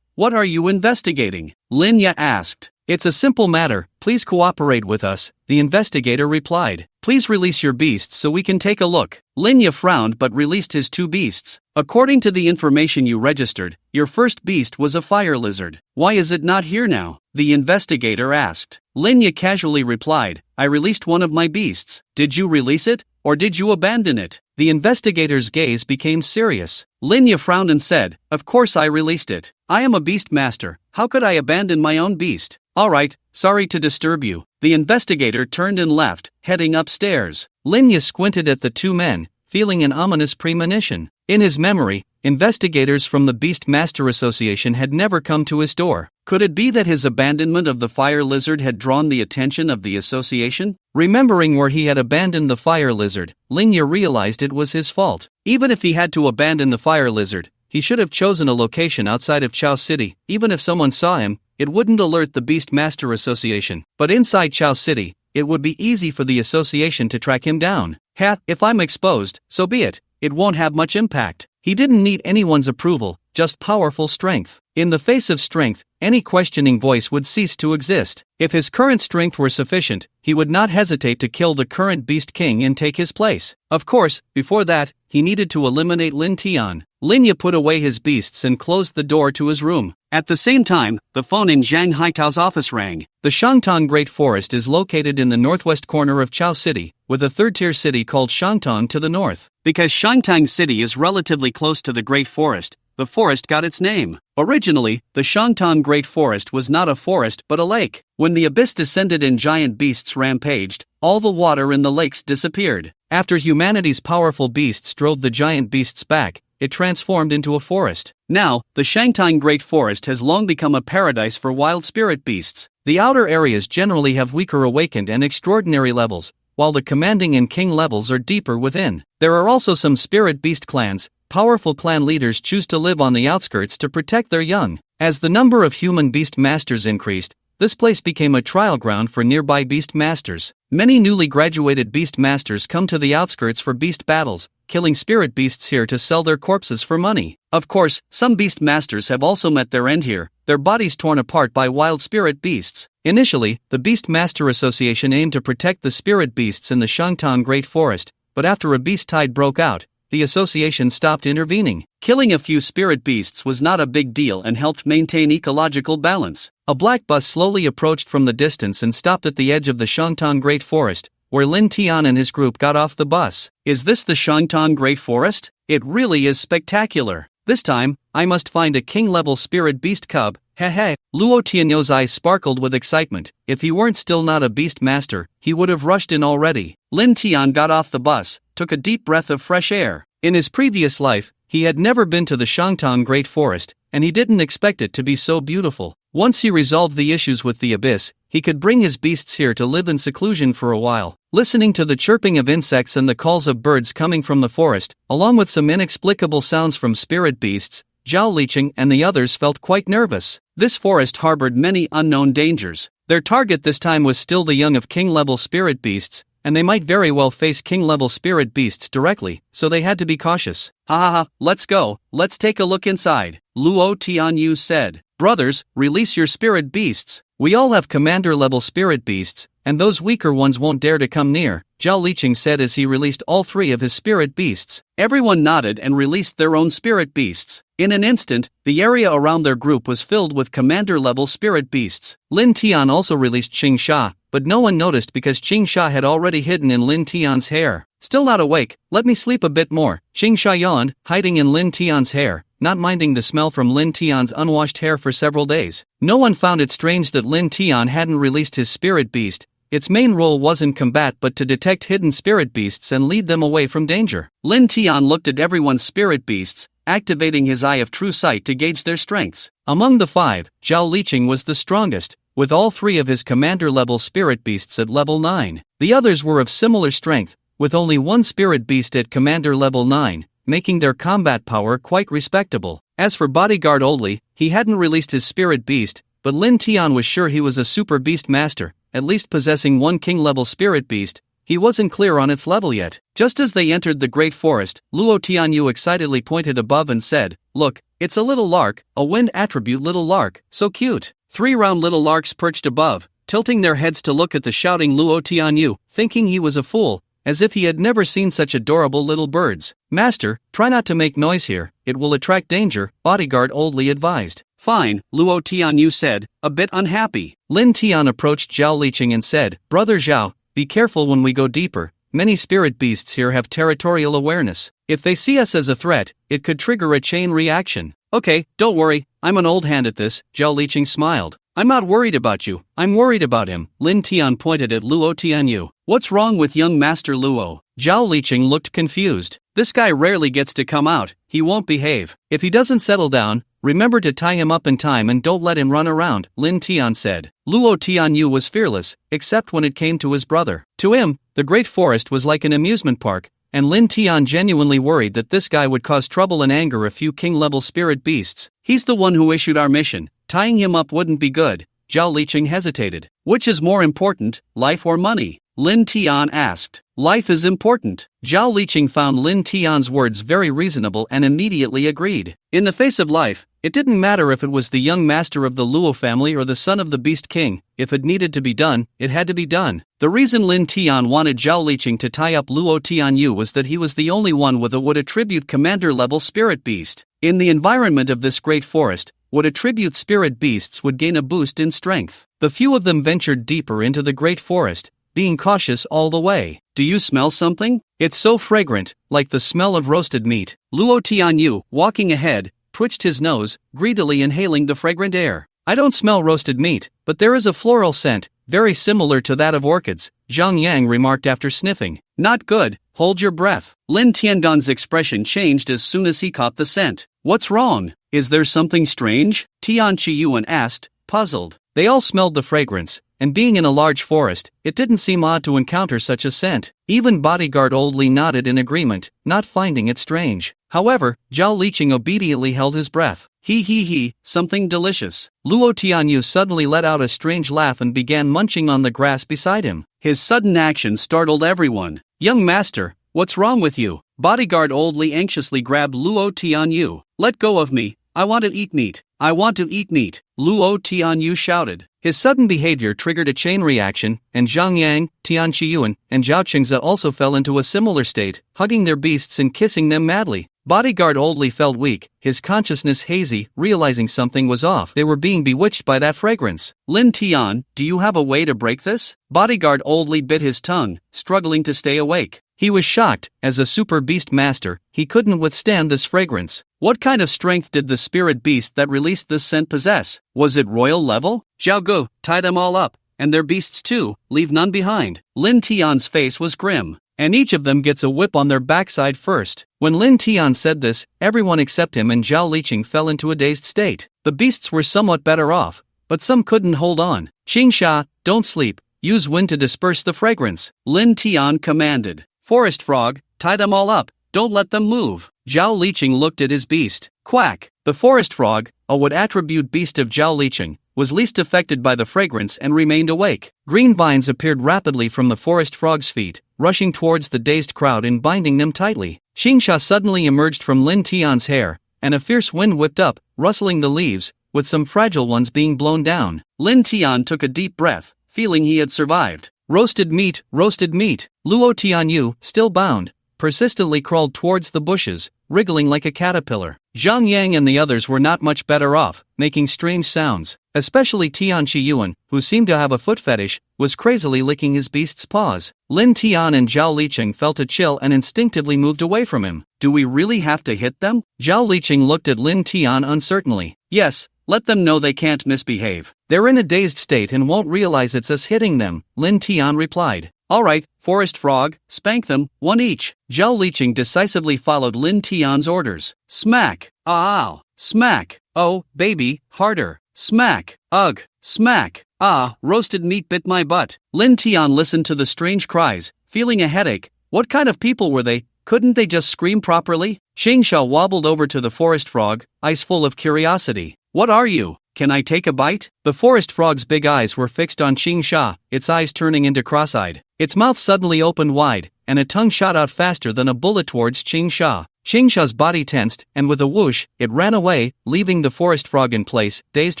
What are you investigating? Linya asked. It's a simple matter, please cooperate with us, the investigator replied. Please release your beasts so we can take a look. Linya frowned but released his two beasts. According to the information you registered, your first beast was a fire lizard. Why is it not here now? The investigator asked. Linya casually replied, I released one of my beasts. Did you release it, or did you abandon it? The investigator's gaze became serious. Linya frowned and said, Of course I released it. I am a beast master, how could I abandon my own beast? Alright, sorry to disturb you. The investigator turned and left, heading upstairs. Linya squinted at the two men, feeling an ominous premonition. In his memory, investigators from the Beast Master Association had never come to his door. Could it be that his abandonment of the fire lizard had drawn the attention of the association? Remembering where he had abandoned the fire lizard, Linya realized it was his fault. Even if he had to abandon the fire lizard, he should have chosen a location outside of Chao City. Even if someone saw him, it wouldn't alert the Beast Master Association. But inside Chao City, it would be easy for the association to track him down. If I'm exposed, so be it. It won't have much impact. He didn't need anyone's approval, just powerful strength. In the face of strength, any questioning voice would cease to exist. If his current strength were sufficient, he would not hesitate to kill the current Beast King and take his place. Of course, before that, he needed to eliminate Lin Tian. Linya put away his beasts and closed the door to his room. At the same time, the phone in Zhang Haitao's office rang. The Shangtang Great Forest is located in the northwest corner of Chao City, with a third-tier city called Shangtang to the north. Because Shangtang City is relatively close to the Great Forest, the forest got its name. Originally, the Shangtang Great Forest was not a forest but a lake. When the abyss descended and giant beasts rampaged, all the water in the lakes disappeared. After humanity's powerful beasts drove the giant beasts back, it transformed into a forest. Now, the Shangtang Great Forest has long become a paradise for wild spirit beasts. The outer areas generally have weaker awakened and extraordinary levels, while the commanding and king levels are deeper within. There are also some spirit beast clans. Powerful clan leaders choose to live on the outskirts to protect their young. As the number of human beast masters increased, this place became a trial ground for nearby beast masters. Many newly graduated beast masters come to the outskirts for beast battles, killing spirit beasts here to sell their corpses for money. Of course, some beast masters have also met their end here, their bodies torn apart by wild spirit beasts. Initially, the Beast Master Association aimed to protect the spirit beasts in the Shangtang Great Forest, but after a beast tide broke out, the association stopped intervening. Killing a few spirit beasts was not a big deal and helped maintain ecological balance. A black bus slowly approached from the distance and stopped at the edge of the Shangtang Great Forest, where Lin Tian and his group got off the bus. Is this the Shangtang Great Forest? It really is spectacular. This time, I must find a king-level spirit beast cub. Hehe. Luo Tianyo's eyes sparkled with excitement. If he weren't still not a beast master, he would have rushed in already. Lin Tian got off the bus, took a deep breath of fresh air. In his previous life, he had never been to the Shangtang Great Forest, and he didn't expect it to be so beautiful. Once he resolved the issues with the abyss, he could bring his beasts here to live in seclusion for a while. Listening to the chirping of insects and the calls of birds coming from the forest, along with some inexplicable sounds from spirit beasts, Zhao Liqing and the others felt quite nervous. This forest harbored many unknown dangers. Their target this time was still the young of king-level spirit beasts, and they might very well face king-level spirit beasts directly, so they had to be cautious. Ha, let's go, let's take a look inside, Luo Tianyu said. Brothers, release your spirit beasts. We all have commander-level spirit beasts, and those weaker ones won't dare to come near, Zhao Liqing said as he released all three of his spirit beasts. Everyone nodded and released their own spirit beasts. In an instant, the area around their group was filled with commander-level spirit beasts. Lin Tian also released Qing Sha, but no one noticed because Qing Sha had already hidden in Lin Tian's hair. Still not awake, let me sleep a bit more, Qing Sha yawned, hiding in Lin Tian's hair, not minding the smell from Lin Tian's unwashed hair for several days. No one found it strange that Lin Tian hadn't released his spirit beast. Its main role wasn't combat but to detect hidden spirit beasts and lead them away from danger. Lin Tian looked at everyone's spirit beasts, activating his eye of true sight to gauge their strengths. Among the five, Zhao Liqing was the strongest, with all three of his commander-level spirit beasts at level 9. The others were of similar strength, with only one spirit beast at commander level 9, making their combat power quite respectable. As for bodyguard Oldly, he hadn't released his spirit beast, but Lin Tian was sure he was a super beast master, at least possessing one king-level spirit beast. He wasn't clear on its level yet. Just as they entered the great forest, Luo Tianyu excitedly pointed above and said, "Look, it's a little lark, a wind attribute little lark, so cute." 3 round little larks perched above, tilting their heads to look at the shouting Luo Tianyu, thinking he was a fool, as if he had never seen such adorable little birds. "Master, try not to make noise here, it will attract danger," bodyguard Oldly advised. "Fine," Luo Tianyu said, a bit unhappy. Lin Tian approached Zhao Liqing and said, "Brother Zhao, be careful when we go deeper. Many spirit beasts here have territorial awareness. If they see us as a threat, it could trigger a chain reaction." "Okay, don't worry, I'm an old hand at this," Zhao Liqing smiled. "I'm not worried about you, I'm worried about him." Lin Tian pointed at Luo Tianyu. "What's wrong with young Master Luo?" Zhao Liqing looked confused. "This guy rarely gets to come out, he won't behave. If he doesn't settle down, remember to tie him up in time and don't let him run around," Lin Tian said. Luo Tianyu was fearless, except when it came to his brother. To him, the Great Forest was like an amusement park, and Lin Tian genuinely worried that this guy would cause trouble and anger a few king-level spirit beasts. "He's the one who issued our mission. Tying him up wouldn't be good." Zhao Liqing hesitated. "Which is more important, life or money?" Lin Tian asked. "Life is important." Zhao Liqing found Lin Tian's words very reasonable and immediately agreed. In the face of life, it didn't matter if it was the young master of the Luo family or the son of the Beast King. If it needed to be done, it had to be done. The reason Lin Tian wanted Zhao Liqing to tie up Luo Tianyu was that he was the only one with a would attribute commander-level spirit beast. In the environment of this great forest, would attribute spirit beasts would gain a boost in strength. The few of them ventured deeper into the great forest, being cautious all the way. "Do you smell something? It's so fragrant, like the smell of roasted meat." Luo Tianyu, walking ahead, twitched his nose, greedily inhaling the fragrant air. "I don't smell roasted meat, but there is a floral scent, very similar to that of orchids," Zhang Yang remarked after sniffing. "Not good, hold your breath." Lin Tiandan's expression changed as soon as he caught the scent. "What's wrong? Is there something strange?" Tian Qiyuan asked, puzzled. They all smelled the fragrance, and being in a large forest, it didn't seem odd to encounter such a scent. Even bodyguard Old Li nodded in agreement, not finding it strange. However, Zhao Liqing obediently held his breath. He, something delicious. Luo Tianyu suddenly let out a strange laugh and began munching on the grass beside him. His sudden action startled everyone. Young master, what's wrong with you? Bodyguard Old Li anxiously grabbed Luo Tianyu. Let go of me, I want to eat meat. I want to eat meat, Luo Tianyu shouted. His sudden behavior triggered a chain reaction, and Zhang Yang, Tian Qiyuan, and Zhao Qingze also fell into a similar state, hugging their beasts and kissing them madly. Bodyguard Old Li felt weak, his consciousness hazy, realizing something was off. They were being bewitched by that fragrance. Lin Tian, do you have a way to break this? Bodyguard Old Li bit his tongue, struggling to stay awake. He was shocked. As a super beast master, he couldn't withstand this fragrance. What kind of strength did the spirit beast that released this scent possess? Was it royal level? Zhao Gu, tie them all up, and their beasts too, leave none behind. Lin Tian's face was grim. And each of them gets a whip on their backside first. When Lin Tian said this, everyone except him and Zhao Liqing fell into a dazed state. The beasts were somewhat better off, but some couldn't hold on. Qingsha, don't sleep, use wind to disperse the fragrance, Lin Tian commanded. Forest frog, tie them all up, don't let them move. Zhao Liqing looked at his beast. Quack! The forest frog, a wood attribute beast of Zhao Liqing, was least affected by the fragrance and remained awake. Green vines appeared rapidly from the forest frog's feet, rushing towards the dazed crowd and binding them tightly. Qingsha suddenly emerged from Lin Tian's hair, and a fierce wind whipped up, rustling the leaves, with some fragile ones being blown down. Lin Tian took a deep breath, feeling he had survived. Roasted meat, roasted meat. Luo Tianyu, still bound, persistently crawled towards the bushes, wriggling like a caterpillar. Zhang Yang and the others were not much better off, making strange sounds. Especially Tian Qiyuan, who seemed to have a foot fetish, was crazily licking his beast's paws. Lin Tian and Zhao Liqing felt a chill and instinctively moved away from him. Do we really have to hit them? Zhao Liqing looked at Lin Tian uncertainly. Yes, let them know they can't misbehave. They're in a dazed state and won't realize it's us hitting them, Lin Tian replied. Alright, forest frog, spank them, one each. Zhao Liqing decisively followed Lin Tian's orders. Smack, ow, smack, oh, baby, harder, smack, ugh, smack, ah, roasted meat bit my butt. Lin Tian listened to the strange cries, feeling a headache. What kind of people were they? Couldn't they just scream properly? Qingsha wobbled over to the forest frog, eyes full of curiosity. What are you? Can I take a bite? The forest frog's big eyes were fixed on Qingsha, its eyes turning into cross-eyed. Its mouth suddenly opened wide, and a tongue shot out faster than a bullet towards Qingsha. Qingsha's body tensed, and with a whoosh, it ran away, leaving the forest frog in place, dazed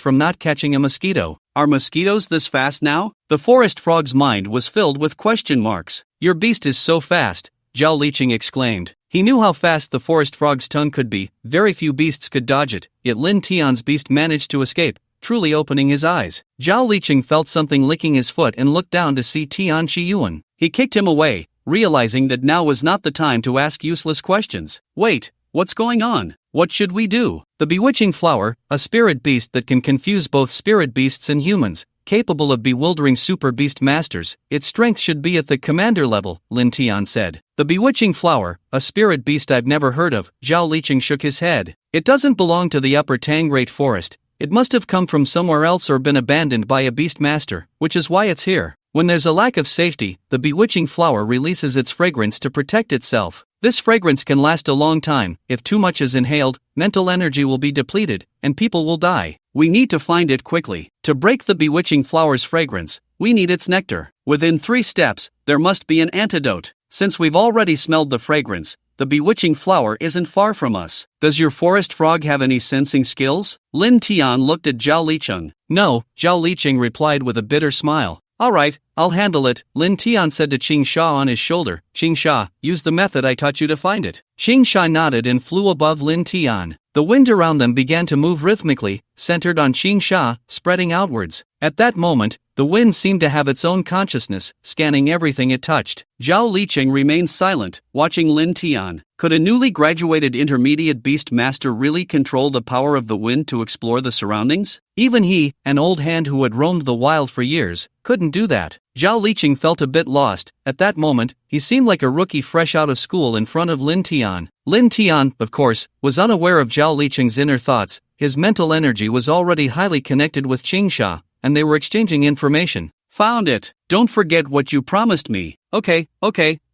from not catching a mosquito. Are mosquitoes this fast now? The forest frog's mind was filled with question marks. Your beast is so fast, Zhao Liqing exclaimed. He knew how fast the forest frog's tongue could be, very few beasts could dodge it, yet Lin Tian's beast managed to escape, truly opening his eyes. Zhao Liqing felt something licking his foot and looked down to see Tian Qiyuan. He kicked him away, realizing that now was not the time to ask useless questions. Wait, what's going on? What should we do? The bewitching flower, a spirit beast that can confuse both spirit beasts and humans, capable of bewildering super beast masters, its strength should be at the commander level, Lin Tian said. The bewitching flower, a spirit beast I've never heard of, Zhao Liqing shook his head. It doesn't belong to the upper Tangrate forest. It must have come from somewhere else or been abandoned by a beast master, which is why it's here. When there's a lack of safety, the bewitching flower releases its fragrance to protect itself. This fragrance can last a long time. If too much is inhaled, mental energy will be depleted, and people will die. We need to find it quickly. To break the bewitching flower's fragrance, we need its nectar. Within 3 steps, there must be an antidote. Since we've already smelled the fragrance, the bewitching flower isn't far from us. Does your forest frog have any sensing skills? Lin Tian looked at Zhao Liqing. No, Zhao Liqing replied with a bitter smile. Alright, I'll handle it, Lin Tian said to Qingsha on his shoulder. Qingsha, use the method I taught you to find it. Qingsha nodded and flew above Lin Tian. The wind around them began to move rhythmically, centered on Qingsha, spreading outwards. At that moment, the wind seemed to have its own consciousness, scanning everything it touched. Zhao Liqing remained silent, watching Lin Tian. Could a newly graduated intermediate beast master really control the power of the wind to explore the surroundings? Even he, an old hand who had roamed the wild for years, couldn't do that. Zhao Liqing felt a bit lost. At that moment, he seemed like a rookie fresh out of school in front of Lin Tian. Lin Tian, of course, was unaware of Zhao Liqing's inner thoughts. His mental energy was already highly connected with Qingsha, and they were exchanging information. Found it. Don't forget what you promised me. Okay,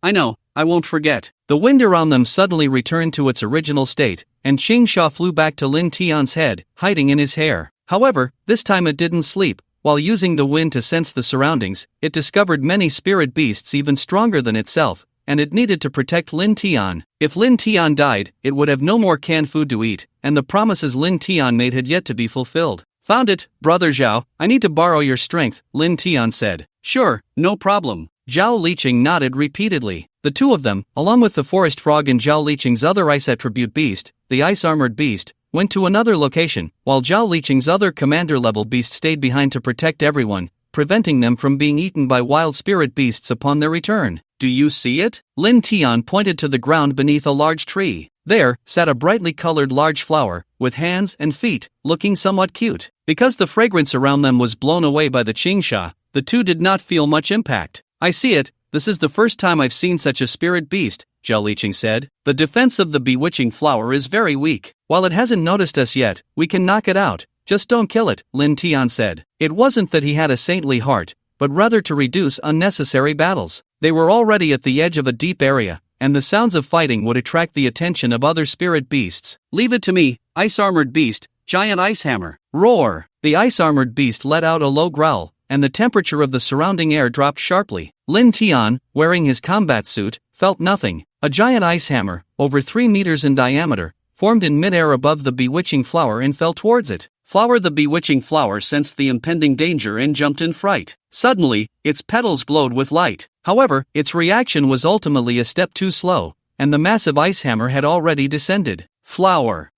I know, I won't forget. The wind around them suddenly returned to its original state, and Chingsha flew back to Lin Tian's head, hiding in his hair. However, this time it didn't sleep. While using the wind to sense the surroundings, it discovered many spirit beasts even stronger than itself, and it needed to protect Lin Tian. If Lin Tian died, it would have no more canned food to eat, and the promises Lin Tian made had yet to be fulfilled. Found it, Brother Zhao, I need to borrow your strength, Lin Tian said. Sure, no problem. Zhao Liqing nodded repeatedly. The two of them, along with the forest frog and Zhao Liqing's other ice attribute beast, the ice-armored beast, went to another location, while Zhao Liqing's other commander-level beast stayed behind to protect everyone, preventing them from being eaten by wild spirit beasts upon their return. Do you see it? Lin Tian pointed to the ground beneath a large tree. There sat a brightly colored large flower, with hands and feet, looking somewhat cute. Because the fragrance around them was blown away by the Chingsha, the two did not feel much impact. I see it, this is the first time I've seen such a spirit beast, Zhao Liqing said. The defense of the bewitching flower is very weak. While it hasn't noticed us yet, we can knock it out. Just don't kill it, Lin Tian said. It wasn't that he had a saintly heart, but rather to reduce unnecessary battles. They were already at the edge of a deep area, and the sounds of fighting would attract the attention of other spirit beasts. Leave it to me, ice-armored beast, giant ice hammer. Roar! The ice-armored beast let out a low growl, and the temperature of the surrounding air dropped sharply. Lin Tian, wearing his combat suit, felt nothing. A giant ice hammer, over 3 meters in diameter, formed in midair above the bewitching flower and fell towards it. The bewitching flower sensed the impending danger and jumped in fright. Suddenly, its petals glowed with light. However, its reaction was ultimately a step too slow, and the massive ice hammer had already descended. Flower!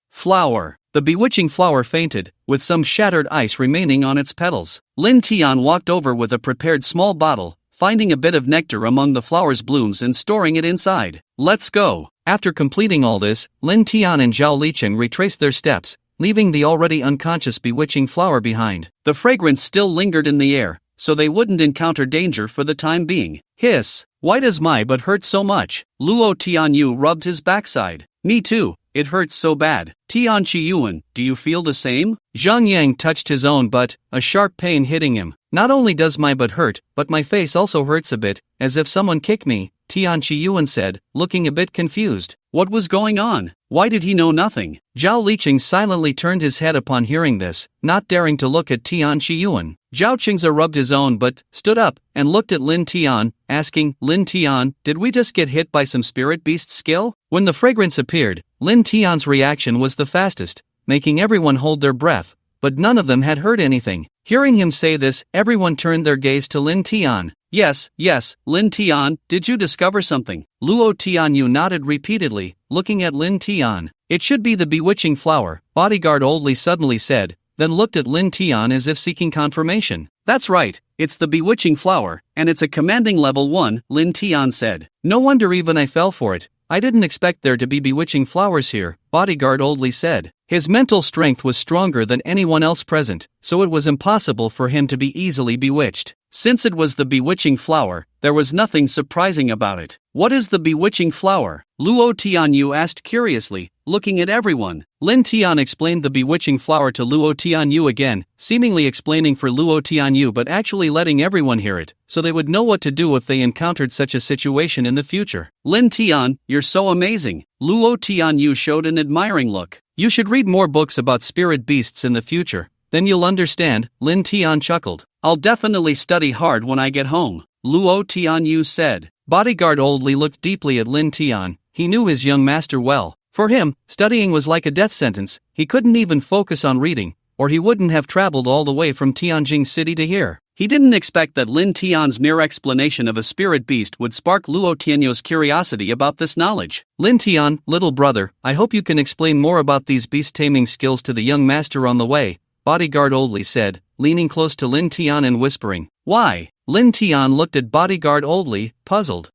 The bewitching flower fainted, with some shattered ice remaining on its petals. Lin Tian walked over with a prepared small bottle, finding a bit of nectar among the flower's blooms and storing it inside. Let's go! After completing all this, Lin Tian and Zhao Liqing retraced their steps, leaving the already unconscious bewitching flower behind. The fragrance still lingered in the air, so they wouldn't encounter danger for the time being. Hiss! Why does my butt hurt so much? Luo Tianyu rubbed his backside. Me too, it hurts so bad. Tian Qiyuan, do you feel the same? Zhang Yang touched his own butt, a sharp pain hitting him. Not only does my butt hurt, but my face also hurts a bit, as if someone kicked me, Tian Qiyuan said, looking a bit confused. What was going on? Why did he know nothing? Zhao Liqing silently turned his head upon hearing this, not daring to look at Tian Qiyuan. Zhao Qingza rubbed his own butt, stood up, and looked at Lin Tian, asking, Lin Tian, did we just get hit by some spirit beast skill? When the fragrance appeared, Lin Tian's reaction was the fastest, making everyone hold their breath, but none of them had heard anything. Hearing him say this, everyone turned their gaze to Lin Tian. Yes, Lin Tian, did you discover something? Luo Tianyu nodded repeatedly, looking at Lin Tian. It should be the bewitching flower, bodyguard Oldly suddenly said, then looked at Lin Tian as if seeking confirmation. That's right, it's the bewitching flower, and it's a commanding level 1, Lin Tian said. No wonder even I fell for it. I didn't expect there to be bewitching flowers here, bodyguard Oldly said. His mental strength was stronger than anyone else present, so it was impossible for him to be easily bewitched. Since it was the bewitching flower, there was nothing surprising about it. What is the bewitching flower? Luo Tianyu asked curiously, looking at everyone. Lin Tian explained the bewitching flower to Luo Tianyu again, seemingly explaining for Luo Tianyu but actually letting everyone hear it, so they would know what to do if they encountered such a situation in the future. Lin Tian, you're so amazing. Luo Tianyu showed an admiring look. You should read more books about spirit beasts in the future, then you'll understand, Lin Tian chuckled. I'll definitely study hard when I get home, Luo Tianyu said. Bodyguard Oldly looked deeply at Lin Tian. He knew his young master well. For him, studying was like a death sentence. He couldn't even focus on reading, or he wouldn't have traveled all the way from Tianjing City to here. He didn't expect that Lin Tian's mere explanation of a spirit beast would spark Luo Tianyu's curiosity about this knowledge. Lin Tian, little brother, I hope you can explain more about these beast-taming skills to the young master on the way, Bodyguard Oldly said, leaning close to Lin Tian and whispering. Why? Lin Tian looked at Bodyguard Oldly, puzzled.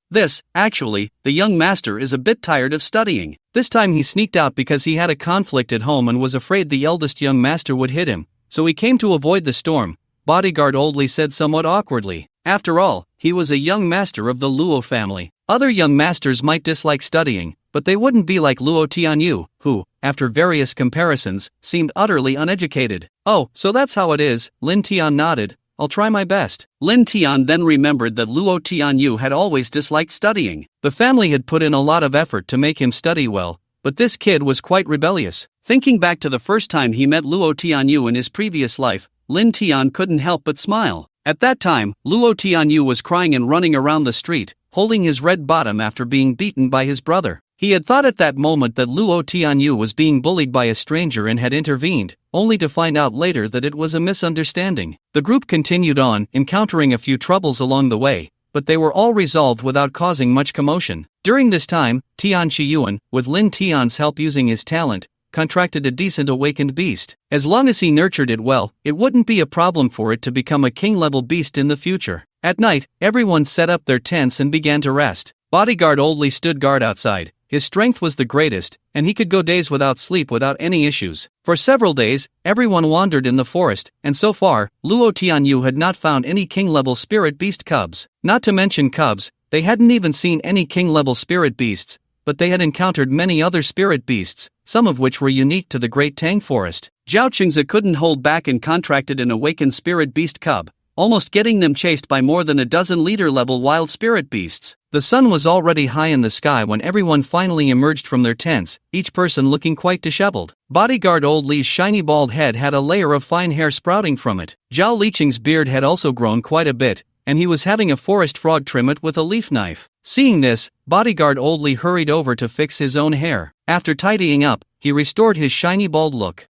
Actually, the young master is a bit tired of studying. This time he sneaked out because he had a conflict at home and was afraid the eldest young master would hit him, so he came to avoid the storm, Bodyguard Oldly said somewhat awkwardly. After all, he was a young master of the Luo family. Other young masters might dislike studying, but they wouldn't be like Luo Tianyu, who, after various comparisons, seemed utterly uneducated. Oh, so that's how it is, Lin Tian nodded, I'll try my best. Lin Tian then remembered that Luo Tianyu had always disliked studying. The family had put in a lot of effort to make him study well, but this kid was quite rebellious. Thinking back to the first time he met Luo Tianyu in his previous life, Lin Tian couldn't help but smile. At that time, Luo Tianyu was crying and running around the street, holding his red bottom after being beaten by his brother. He had thought at that moment that Luo Tianyu was being bullied by a stranger and had intervened, only to find out later that it was a misunderstanding. The group continued on, encountering a few troubles along the way, but they were all resolved without causing much commotion. During this time, Tian Shiyuan, with Lin Tian's help using his talent, contracted a decent awakened beast. As long as he nurtured it well, it wouldn't be a problem for it to become a king-level beast in the future. At night, everyone set up their tents and began to rest. Bodyguard Oldly stood guard outside. His strength was the greatest, and he could go days without sleep without any issues. For several days, everyone wandered in the forest, and so far, Luo Tianyu had not found any king-level spirit beast cubs. Not to mention cubs, they hadn't even seen any king-level spirit beasts, but they had encountered many other spirit beasts, some of which were unique to the Great Tang Forest. Zhao Qingzi couldn't hold back and contracted an awakened spirit beast cub, almost getting them chased by more than a dozen leader-level wild spirit beasts. The sun was already high in the sky when everyone finally emerged from their tents, each person looking quite disheveled. Bodyguard Old Li's shiny bald head had a layer of fine hair sprouting from it. Zhao Liqing's beard had also grown quite a bit, and he was having a forest frog trim it with a leaf knife. Seeing this, Bodyguard Old Li hurried over to fix his own hair. After tidying up, he restored his shiny bald look.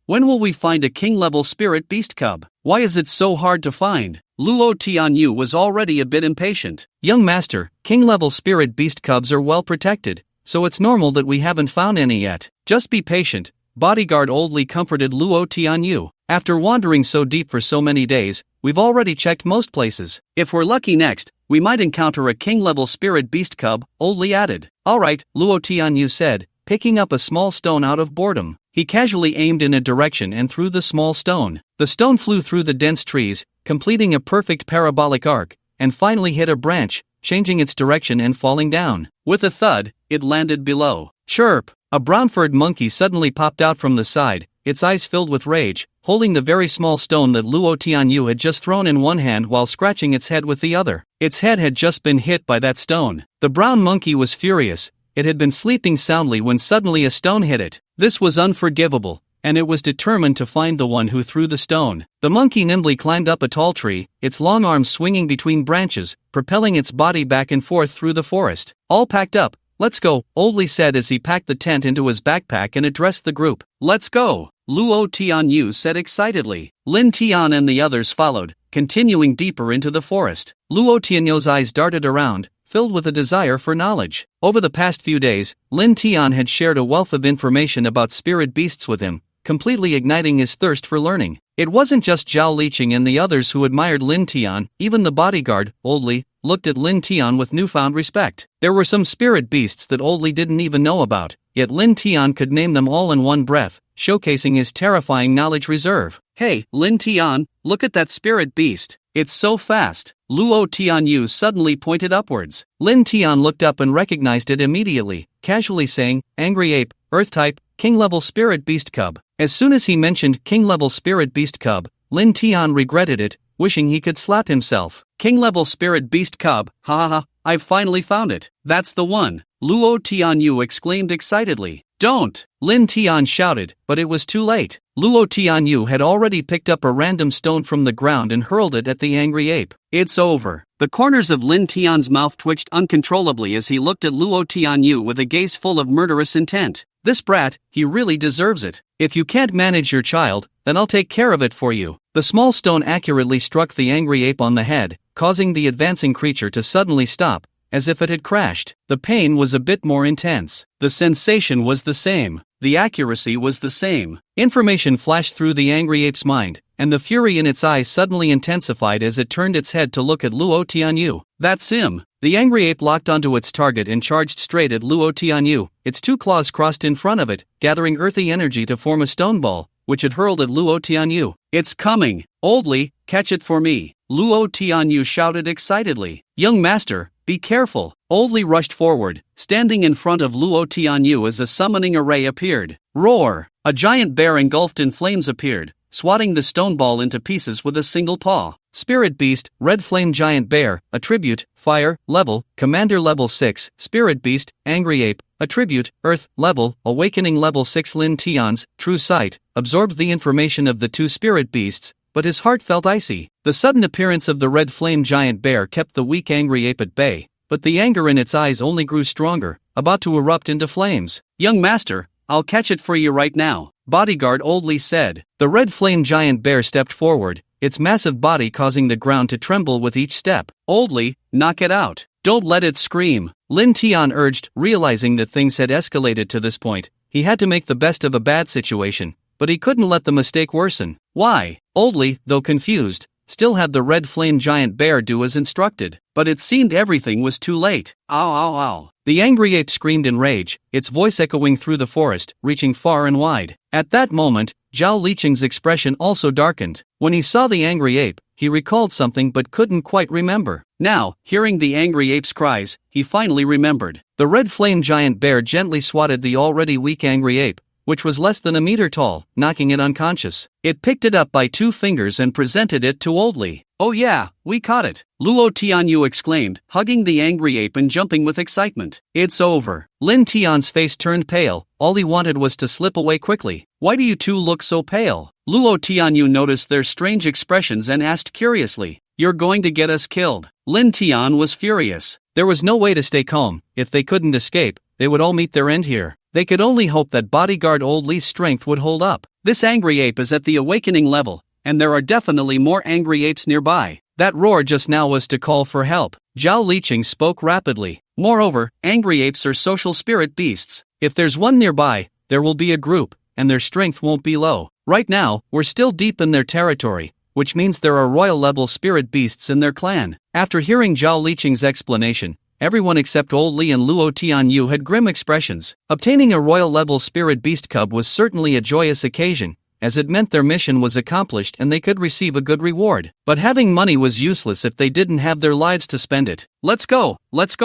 When will we find a king-level spirit beast cub? Why is it so hard to find? Luo Tianyu was already a bit impatient. Young master, king-level spirit beast cubs are well protected, so it's normal that we haven't found any yet. Just be patient, Bodyguard Old Li comforted Luo Tianyu. After wandering so deep for so many days, we've already checked most places. If we're lucky next, we might encounter a king-level spirit beast cub, Old Li added. Alright, Luo Tianyu said, picking up a small stone out of boredom. He casually aimed in a direction and threw the small stone. The stone flew through the dense trees, completing a perfect parabolic arc, and finally hit a branch, changing its direction and falling down. With a thud, it landed below. Chirp! A brown-furred monkey suddenly popped out from the side, its eyes filled with rage, holding the very small stone that Luo Tianyu had just thrown in one hand while scratching its head with the other. Its head had just been hit by that stone. The brown monkey was furious. It had been sleeping soundly when suddenly a stone hit it. This was unforgivable, and it was determined to find the one who threw the stone. The monkey nimbly climbed up a tall tree, its long arms swinging between branches, propelling its body back and forth through the forest. All packed up. Let's go, Old Li said as he packed the tent into his backpack and addressed the group. Let's go, Luo Tianyu said excitedly. Lin Tian and the others followed, continuing deeper into the forest. Luo Tianyu's eyes darted around, filled with a desire for knowledge. Over the past few days, Lin Tian had shared a wealth of information about spirit beasts with him, completely igniting his thirst for learning. It wasn't just Zhao Liqing and the others who admired Lin Tian, even the bodyguard, Old Li, looked at Lin Tian with newfound respect. There were some spirit beasts that Old Li didn't even know about, yet Lin Tian could name them all in one breath, showcasing his terrifying knowledge reserve. Hey, Lin Tian, look at that spirit beast. It's so fast. Luo Tianyu suddenly pointed upwards. Lin Tian looked up and recognized it immediately, casually saying, Angry Ape, Earth-type, King-level Spirit Beast Cub. As soon as he mentioned King-level Spirit Beast Cub, Lin Tian regretted it, wishing he could slap himself. King-level Spirit Beast Cub, ha ha ha, I've finally found it. That's the one. Luo Tianyu exclaimed excitedly. Don't! Lin Tian shouted, but it was too late. Luo Tianyu had already picked up a random stone from the ground and hurled it at the angry ape. It's over. The corners of Lin Tian's mouth twitched uncontrollably as he looked at Luo Tianyu with a gaze full of murderous intent. This brat, he really deserves it. If you can't manage your child, then I'll take care of it for you. The small stone accurately struck the angry ape on the head, causing the advancing creature to suddenly stop, as if it had crashed. The pain was a bit more intense. The sensation was the same. The accuracy was the same. Information flashed through the angry ape's mind, and the fury in its eyes suddenly intensified as it turned its head to look at Luo Tianyu. That's him. The angry ape locked onto its target and charged straight at Luo Tianyu. Its two claws crossed in front of it, gathering earthy energy to form a stone ball, which it hurled at Luo Tianyu. It's coming! Old Li, catch it for me! Luo Tianyu shouted excitedly. Young master, be careful! Old Li rushed forward, standing in front of Luo Tianyu as a summoning array appeared. Roar! A giant bear engulfed in flames appeared, swatting the stone ball into pieces with a single paw. Spirit Beast, Red Flame Giant Bear, Attribute, Fire, Level, Commander Level 6, Spirit Beast, Angry Ape, Attribute, Earth, Level, Awakening Level 6. Lin Tian's true sight absorbed the information of the two spirit beasts, but his heart felt icy. The sudden appearance of the Red Flame Giant Bear kept the weak Angry Ape at bay, but the anger in its eyes only grew stronger, about to erupt into flames. "Young master, I'll catch it for you right now," bodyguard Old Lee said. The Red Flame Giant Bear stepped forward, its massive body causing the ground to tremble with each step. "Old Lee, knock it out. Don't let it scream," Lin Tian urged, realizing that things had escalated to this point. He had to make the best of a bad situation, but he couldn't let the mistake worsen. "Why?" Old Lee, though confused, still had the Red Flame Giant Bear do as instructed, but it seemed everything was too late. "Ow, ow, ow." The angry ape screamed in rage, its voice echoing through the forest, reaching far and wide. At that moment, Zhao Liqing's expression also darkened. When he saw the angry ape, he recalled something but couldn't quite remember. Now, hearing the angry ape's cries, he finally remembered. The Red Flame Giant Bear gently swatted the already weak angry ape, which was less than a meter tall, knocking it unconscious. It picked it up by 2 fingers and presented it to Old Lee. "Oh yeah, we caught it," Luo Tianyu exclaimed, hugging the angry ape and jumping with excitement. "It's over." Lin Tian's face turned pale, all he wanted was to slip away quickly. "Why do you two look so pale?" Luo Tianyu noticed their strange expressions and asked curiously. "You're going to get us killed." Lin Tian was furious. There was no way to stay calm. If they couldn't escape, they would all meet their end here. They could only hope that bodyguard Old Lee's strength would hold up. This angry ape is at the awakening level, and there are definitely more angry apes nearby. That roar just now was to call for help. Zhao Liqing spoke rapidly. Moreover, angry apes are social spirit beasts. If there's one nearby, there will be a group, and their strength won't be low. Right now, we're still deep in their territory, which means there are royal-level spirit beasts in their clan. After hearing Zhao Liqing's explanation, everyone except Old Lee and Luo Tianyu had grim expressions. Obtaining a royal-level spirit beast cub was certainly a joyous occasion, as it meant their mission was accomplished and they could receive a good reward. But having money was useless if they didn't have their lives to spend it. Let's go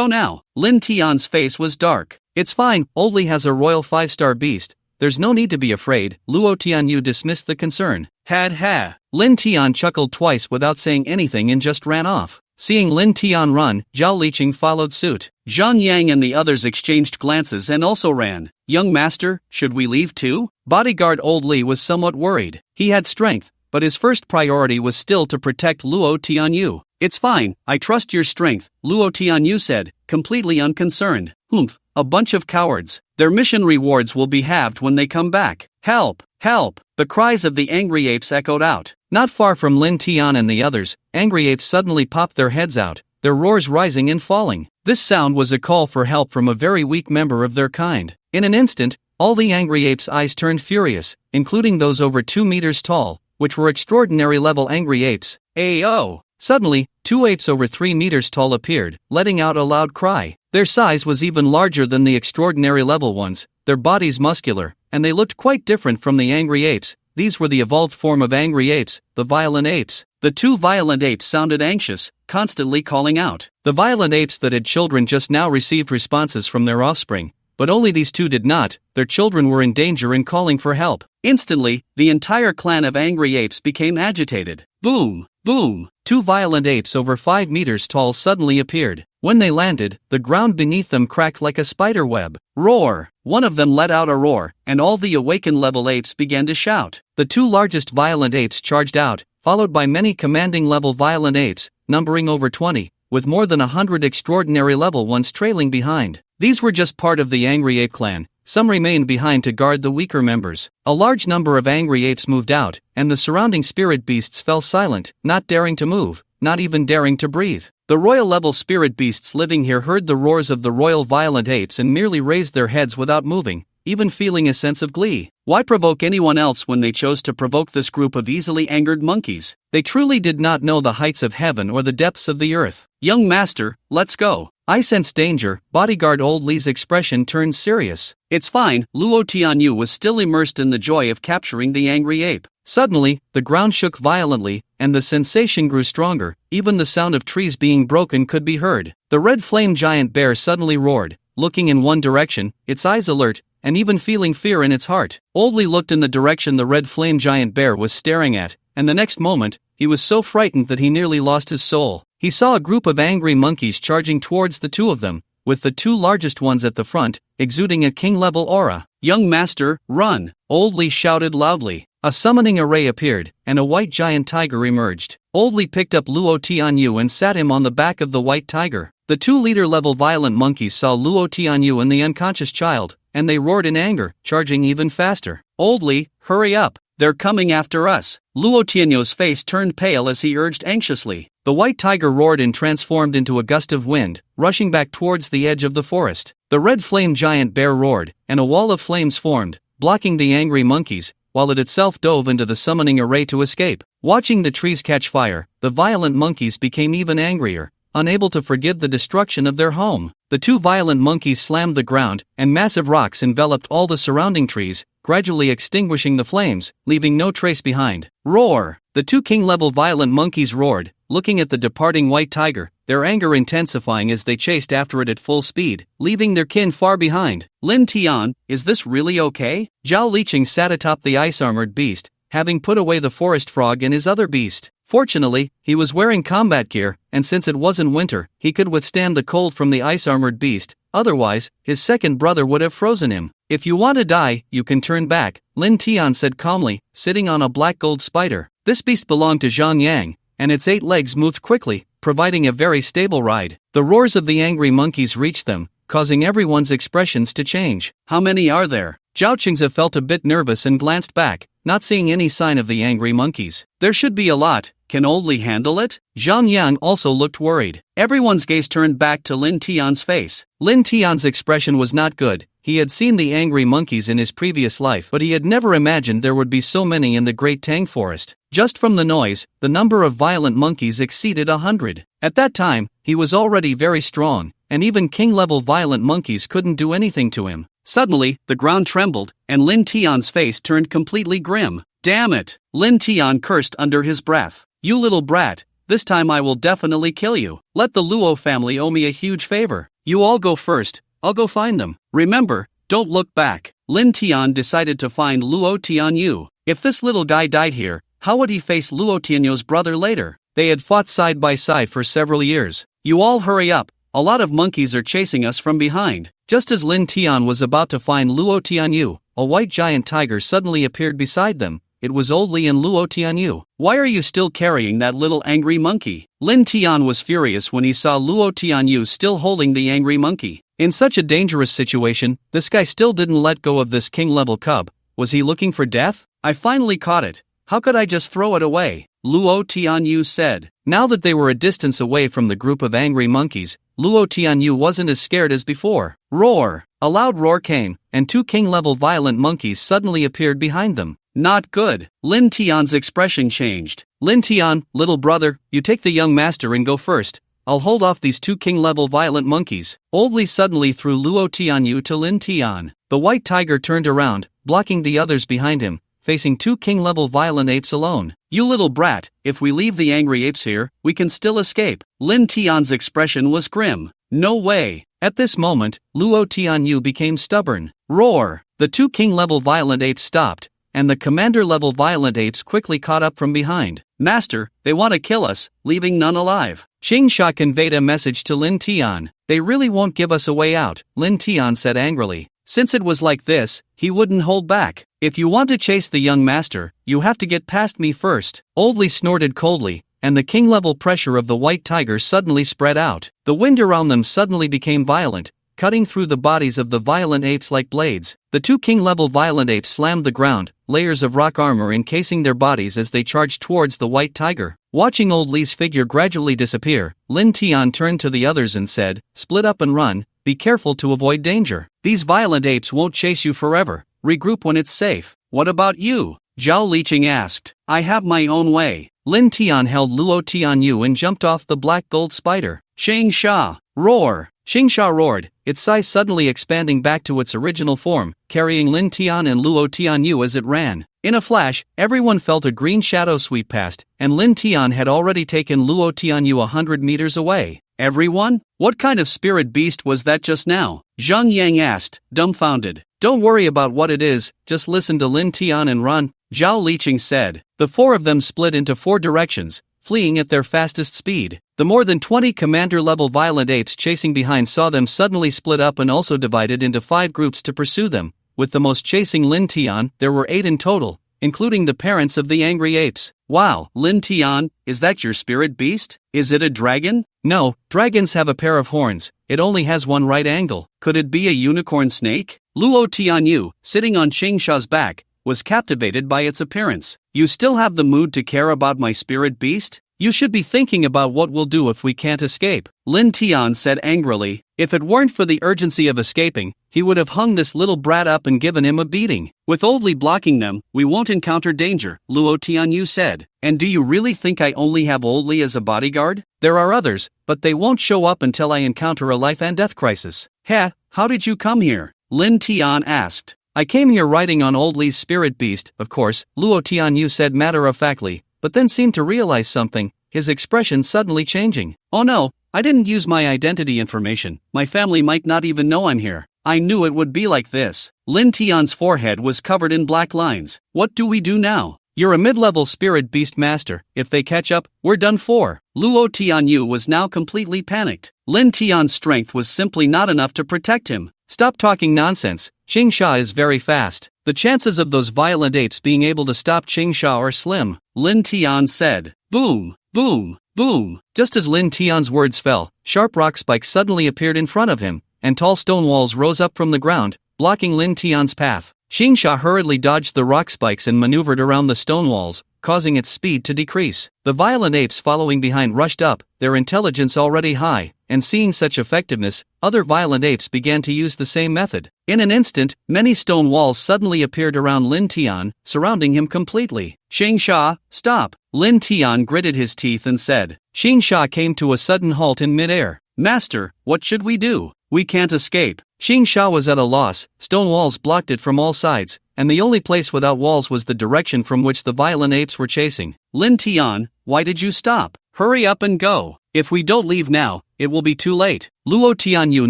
now." Lin Tian's face was dark. "It's fine, Old Lee has a royal 5-star beast. There's no need to be afraid." Luo Tianyu dismissed the concern. "Had ha." Lin Tian chuckled twice without saying anything and just ran off. Seeing Lin Tian run, Zhao Liqing followed suit. Zhang Yang and the others exchanged glances and also ran. "Young master, should we leave too?" Bodyguard Old Lee was somewhat worried. He had strength, but his first priority was still to protect Luo Tianyu. "It's fine, I trust your strength," Luo Tianyu said, completely unconcerned. "Humph, a bunch of cowards. Their mission rewards will be halved when they come back. Help! Help!" The cries of the angry apes echoed out. Not far from Lin Tian and the others, angry apes suddenly popped their heads out, their roars rising and falling. This sound was a call for help from a very weak member of their kind. In an instant, all the angry apes' eyes turned furious, including those over 2 meters tall, which were extraordinary level angry apes. Ayo! Suddenly, 2 apes over 3 meters tall appeared, letting out a loud cry. Their size was even larger than the extraordinary level ones, their bodies muscular, and they looked quite different from the angry apes. These were the evolved form of angry apes, the violent apes. The 2 violent apes sounded anxious, constantly calling out. The violent apes that had children just now received responses from their offspring, but only these 2 did not. Their children were in danger and calling for help. Instantly, the entire clan of angry apes became agitated. Boom! Boom! 2 violent apes over 5 meters tall suddenly appeared. When they landed, the ground beneath them cracked like a spider web. Roar! One of them let out a roar, and all the awakened level apes began to shout. The 2 largest violent apes charged out, followed by many commanding level violent apes, numbering over 20, with more than 100 extraordinary level ones trailing behind. These were just part of the angry ape clan. Some remained behind to guard the weaker members. A large number of angry apes moved out, and the surrounding spirit beasts fell silent, not daring to move, not even daring to breathe. The royal-level spirit beasts living here heard the roars of the royal violent apes and merely raised their heads without moving, even feeling a sense of glee. Why provoke anyone else when they chose to provoke this group of easily angered monkeys? They truly did not know the heights of heaven or the depths of the earth. "Young master, let's go." I sense danger. Bodyguard Old Lee's expression turned serious. "It's fine." Luo Tianyu was still immersed in the joy of capturing the angry ape. Suddenly, the ground shook violently, and the sensation grew stronger. Even the sound of trees being broken could be heard. The Red Flame Giant Bear suddenly roared, looking in one direction, its eyes alert, and even feeling fear in its heart. Old Lee looked in the direction the red flame giant bear was staring at, and the next moment, he was so frightened that he nearly lost his soul. He saw a group of angry monkeys charging towards the two of them, with the two largest ones at the front, exuding a king-level aura. "Young master, run!" Old Lee shouted loudly. A summoning array appeared, and a white giant tiger emerged. Old Lee picked up Luo Tianyu and sat him on the back of the white tiger. The two leader-level violent monkeys saw Luo Tianyu and the unconscious child, and they roared in anger, charging even faster. "Old Lee, hurry up! They're coming after us!" Luo Tianyu's face turned pale as he urged anxiously. The white tiger roared and transformed into a gust of wind, rushing back towards the edge of the forest. The red flame giant bear roared, and a wall of flames formed, blocking the angry monkeys, while it itself dove into the summoning array to escape. Watching the trees catch fire, the violent monkeys became even angrier, unable to forgive the destruction of their home. The two violent monkeys slammed the ground, and massive rocks enveloped all the surrounding trees, gradually extinguishing the flames, leaving no trace behind. Roar! The two king-level violent monkeys roared, looking at the departing white tiger, their anger intensifying as they chased after it at full speed, leaving their kin far behind. "Lin Tian, is this really okay?" Zhao Liqing sat atop the ice-armored beast, having put away the forest frog and his other beast. Fortunately, he was wearing combat gear, and since it wasn't winter, he could withstand the cold from the ice-armored beast. Otherwise, his second brother would have frozen him. "If you want to die, you can turn back," Lin Tian said calmly, sitting on a black gold spider. This beast belonged to Zhang Yang, and its 8 legs moved quickly, providing a very stable ride. The roars of the angry monkeys reached them, causing everyone's expressions to change. "How many are there?" Zhao Qingze felt a bit nervous and glanced back, not seeing any sign of the angry monkeys. "There should be a lot. Can Old Lee handle it?" Zhang Yang also looked worried. Everyone's gaze turned back to Lin Tian's face. Lin Tian's expression was not good. He had seen the angry monkeys in his previous life, but he had never imagined there would be so many in the Great Tang Forest. Just from the noise, the number of violent monkeys exceeded 100. At that time, he was already very strong, and even king-level violent monkeys couldn't do anything to him. Suddenly, the ground trembled, and Lin Tian's face turned completely grim. "Damn it!" Lin Tian cursed under his breath. "You little brat, this time I will definitely kill you. Let the Luo family owe me a huge favor. You all go first, I'll go find them. Remember, don't look back." Lin Tian decided to find Luo Tianyu. If this little guy died here, how would he face Luo Tianyu's brother later? They had fought side by side for several years. "You all hurry up, a lot of monkeys are chasing us from behind." Just as Lin Tian was about to find Luo Tianyu, a white giant tiger suddenly appeared beside them. It was Old Lee and Luo Tianyu. "Why are you still carrying that little angry monkey?" Lin Tian was furious when he saw Luo Tianyu still holding the angry monkey. In such a dangerous situation, this guy still didn't let go of this king-level cub. Was he looking for death? "I finally caught it. How could I just throw it away?" Luo Tianyu said. Now that they were a distance away from the group of angry monkeys, Luo Tianyu wasn't as scared as before. Roar! A loud roar came, and 2 king-level violent monkeys suddenly appeared behind them. "Not good." Lin Tian's expression changed. "Lin Tian, little brother, you take the young master and go first. I'll hold off these 2 king-level violent monkeys." Old Lee suddenly threw Luo Tianyu to Lin Tian. The white tiger turned around, blocking the others behind him, facing 2 king-level violent apes alone. "You little brat, if we leave the angry apes here, we can still escape." Lin Tian's expression was grim. "No way." At this moment, Luo Tianyu became stubborn. Roar! The 2 king-level violent apes stopped, and the commander-level violent apes quickly caught up from behind. "Master, they want to kill us, leaving none alive." Xing Sha conveyed a message to Lin Tian. "They really won't give us a way out," Lin Tian said angrily. Since it was like this, he wouldn't hold back. "If you want to chase the young master, you have to get past me first." Old Lee snorted coldly, and the king-level pressure of the white tiger suddenly spread out. The wind around them suddenly became violent, cutting through the bodies of the violent apes like blades. The 2 king-level violent apes slammed the ground, layers of rock armor encasing their bodies as they charged towards the white tiger. Watching Old Lee's figure gradually disappear, Lin Tian turned to the others and said, "Split up and run, be careful to avoid danger. These violent apes won't chase you forever, regroup when it's safe." "What about you?" Zhao Liqing asked. "I have my own way." Lin Tian held Luo Tianyu and jumped off the black gold spider. "Xing Sha! Roar!" Xing Sha roared, its size suddenly expanding back to its original form, carrying Lin Tian and Luo Tianyu as it ran. In a flash, everyone felt a green shadow sweep past, and Lin Tian had already taken Luo Tianyu 100 meters away. Everyone? What kind of spirit beast was that just now? Zhang Yang asked, dumbfounded. Don't worry about what it is, just listen to Lin Tian and run, Zhao Liqing said. The four of them split into four directions, fleeing at their fastest speed. The more than 20 commander-level violent apes chasing behind saw them suddenly split up and also divided into 5 groups to pursue them. With the most chasing Lin Tian, there were 8 in total, including the parents of the angry apes. Wow, Lin Tian, is that your spirit beast? Is it a dragon? No, dragons have a pair of horns, it only has one right angle. Could it be a unicorn snake? Luo Tianyu, sitting on Qingsha's back, was captivated by its appearance. You still have the mood to care about my spirit beast? You should be thinking about what we'll do if we can't escape, Lin Tian said angrily. If it weren't for the urgency of escaping, he would have hung this little brat up and given him a beating. With Oldly blocking them, we won't encounter danger, Luo Tianyu said. And do you really think I only have Oldly as a bodyguard? There are others, but they won't show up until I encounter a life and death crisis. Heh, how did you come here? Lin Tian asked. I came here riding on Oldly's spirit beast, of course, Luo Tianyu said matter-of-factly, but then seemed to realize something, his expression suddenly changing. Oh no, I didn't use my identity information, my family might not even know I'm here. I knew it would be like this. Lin Tian's forehead was covered in black lines. What do we do now? You're a mid-level spirit beast master, if they catch up, we're done for. Luo Tianyu was now completely panicked. Lin Tian's strength was simply not enough to protect him. Stop talking nonsense, Qingsha is very fast. The chances of those violent apes being able to stop Qingsha are slim, Lin Tian said. Boom, boom, boom. Just as Lin Tian's words fell, sharp rock spikes suddenly appeared in front of him, and tall stone walls rose up from the ground, blocking Lin Tian's path. Qingsha hurriedly dodged the rock spikes and maneuvered around the stone walls, causing its speed to decrease. The violent apes following behind rushed up, their intelligence already high, and seeing such effectiveness, other violent apes began to use the same method. In an instant, many stone walls suddenly appeared around Lin Tian, surrounding him completely. Qingsha, stop! Lin Tian gritted his teeth and said. Qingsha came to a sudden halt in midair. Master, what should we do? We can't escape. Qingsha was at a loss, stone walls blocked it from all sides, and the only place without walls was the direction from which the violent apes were chasing. Lin Tian, why did you stop? Hurry up and go. If we don't leave now, it will be too late. Luo Tianyu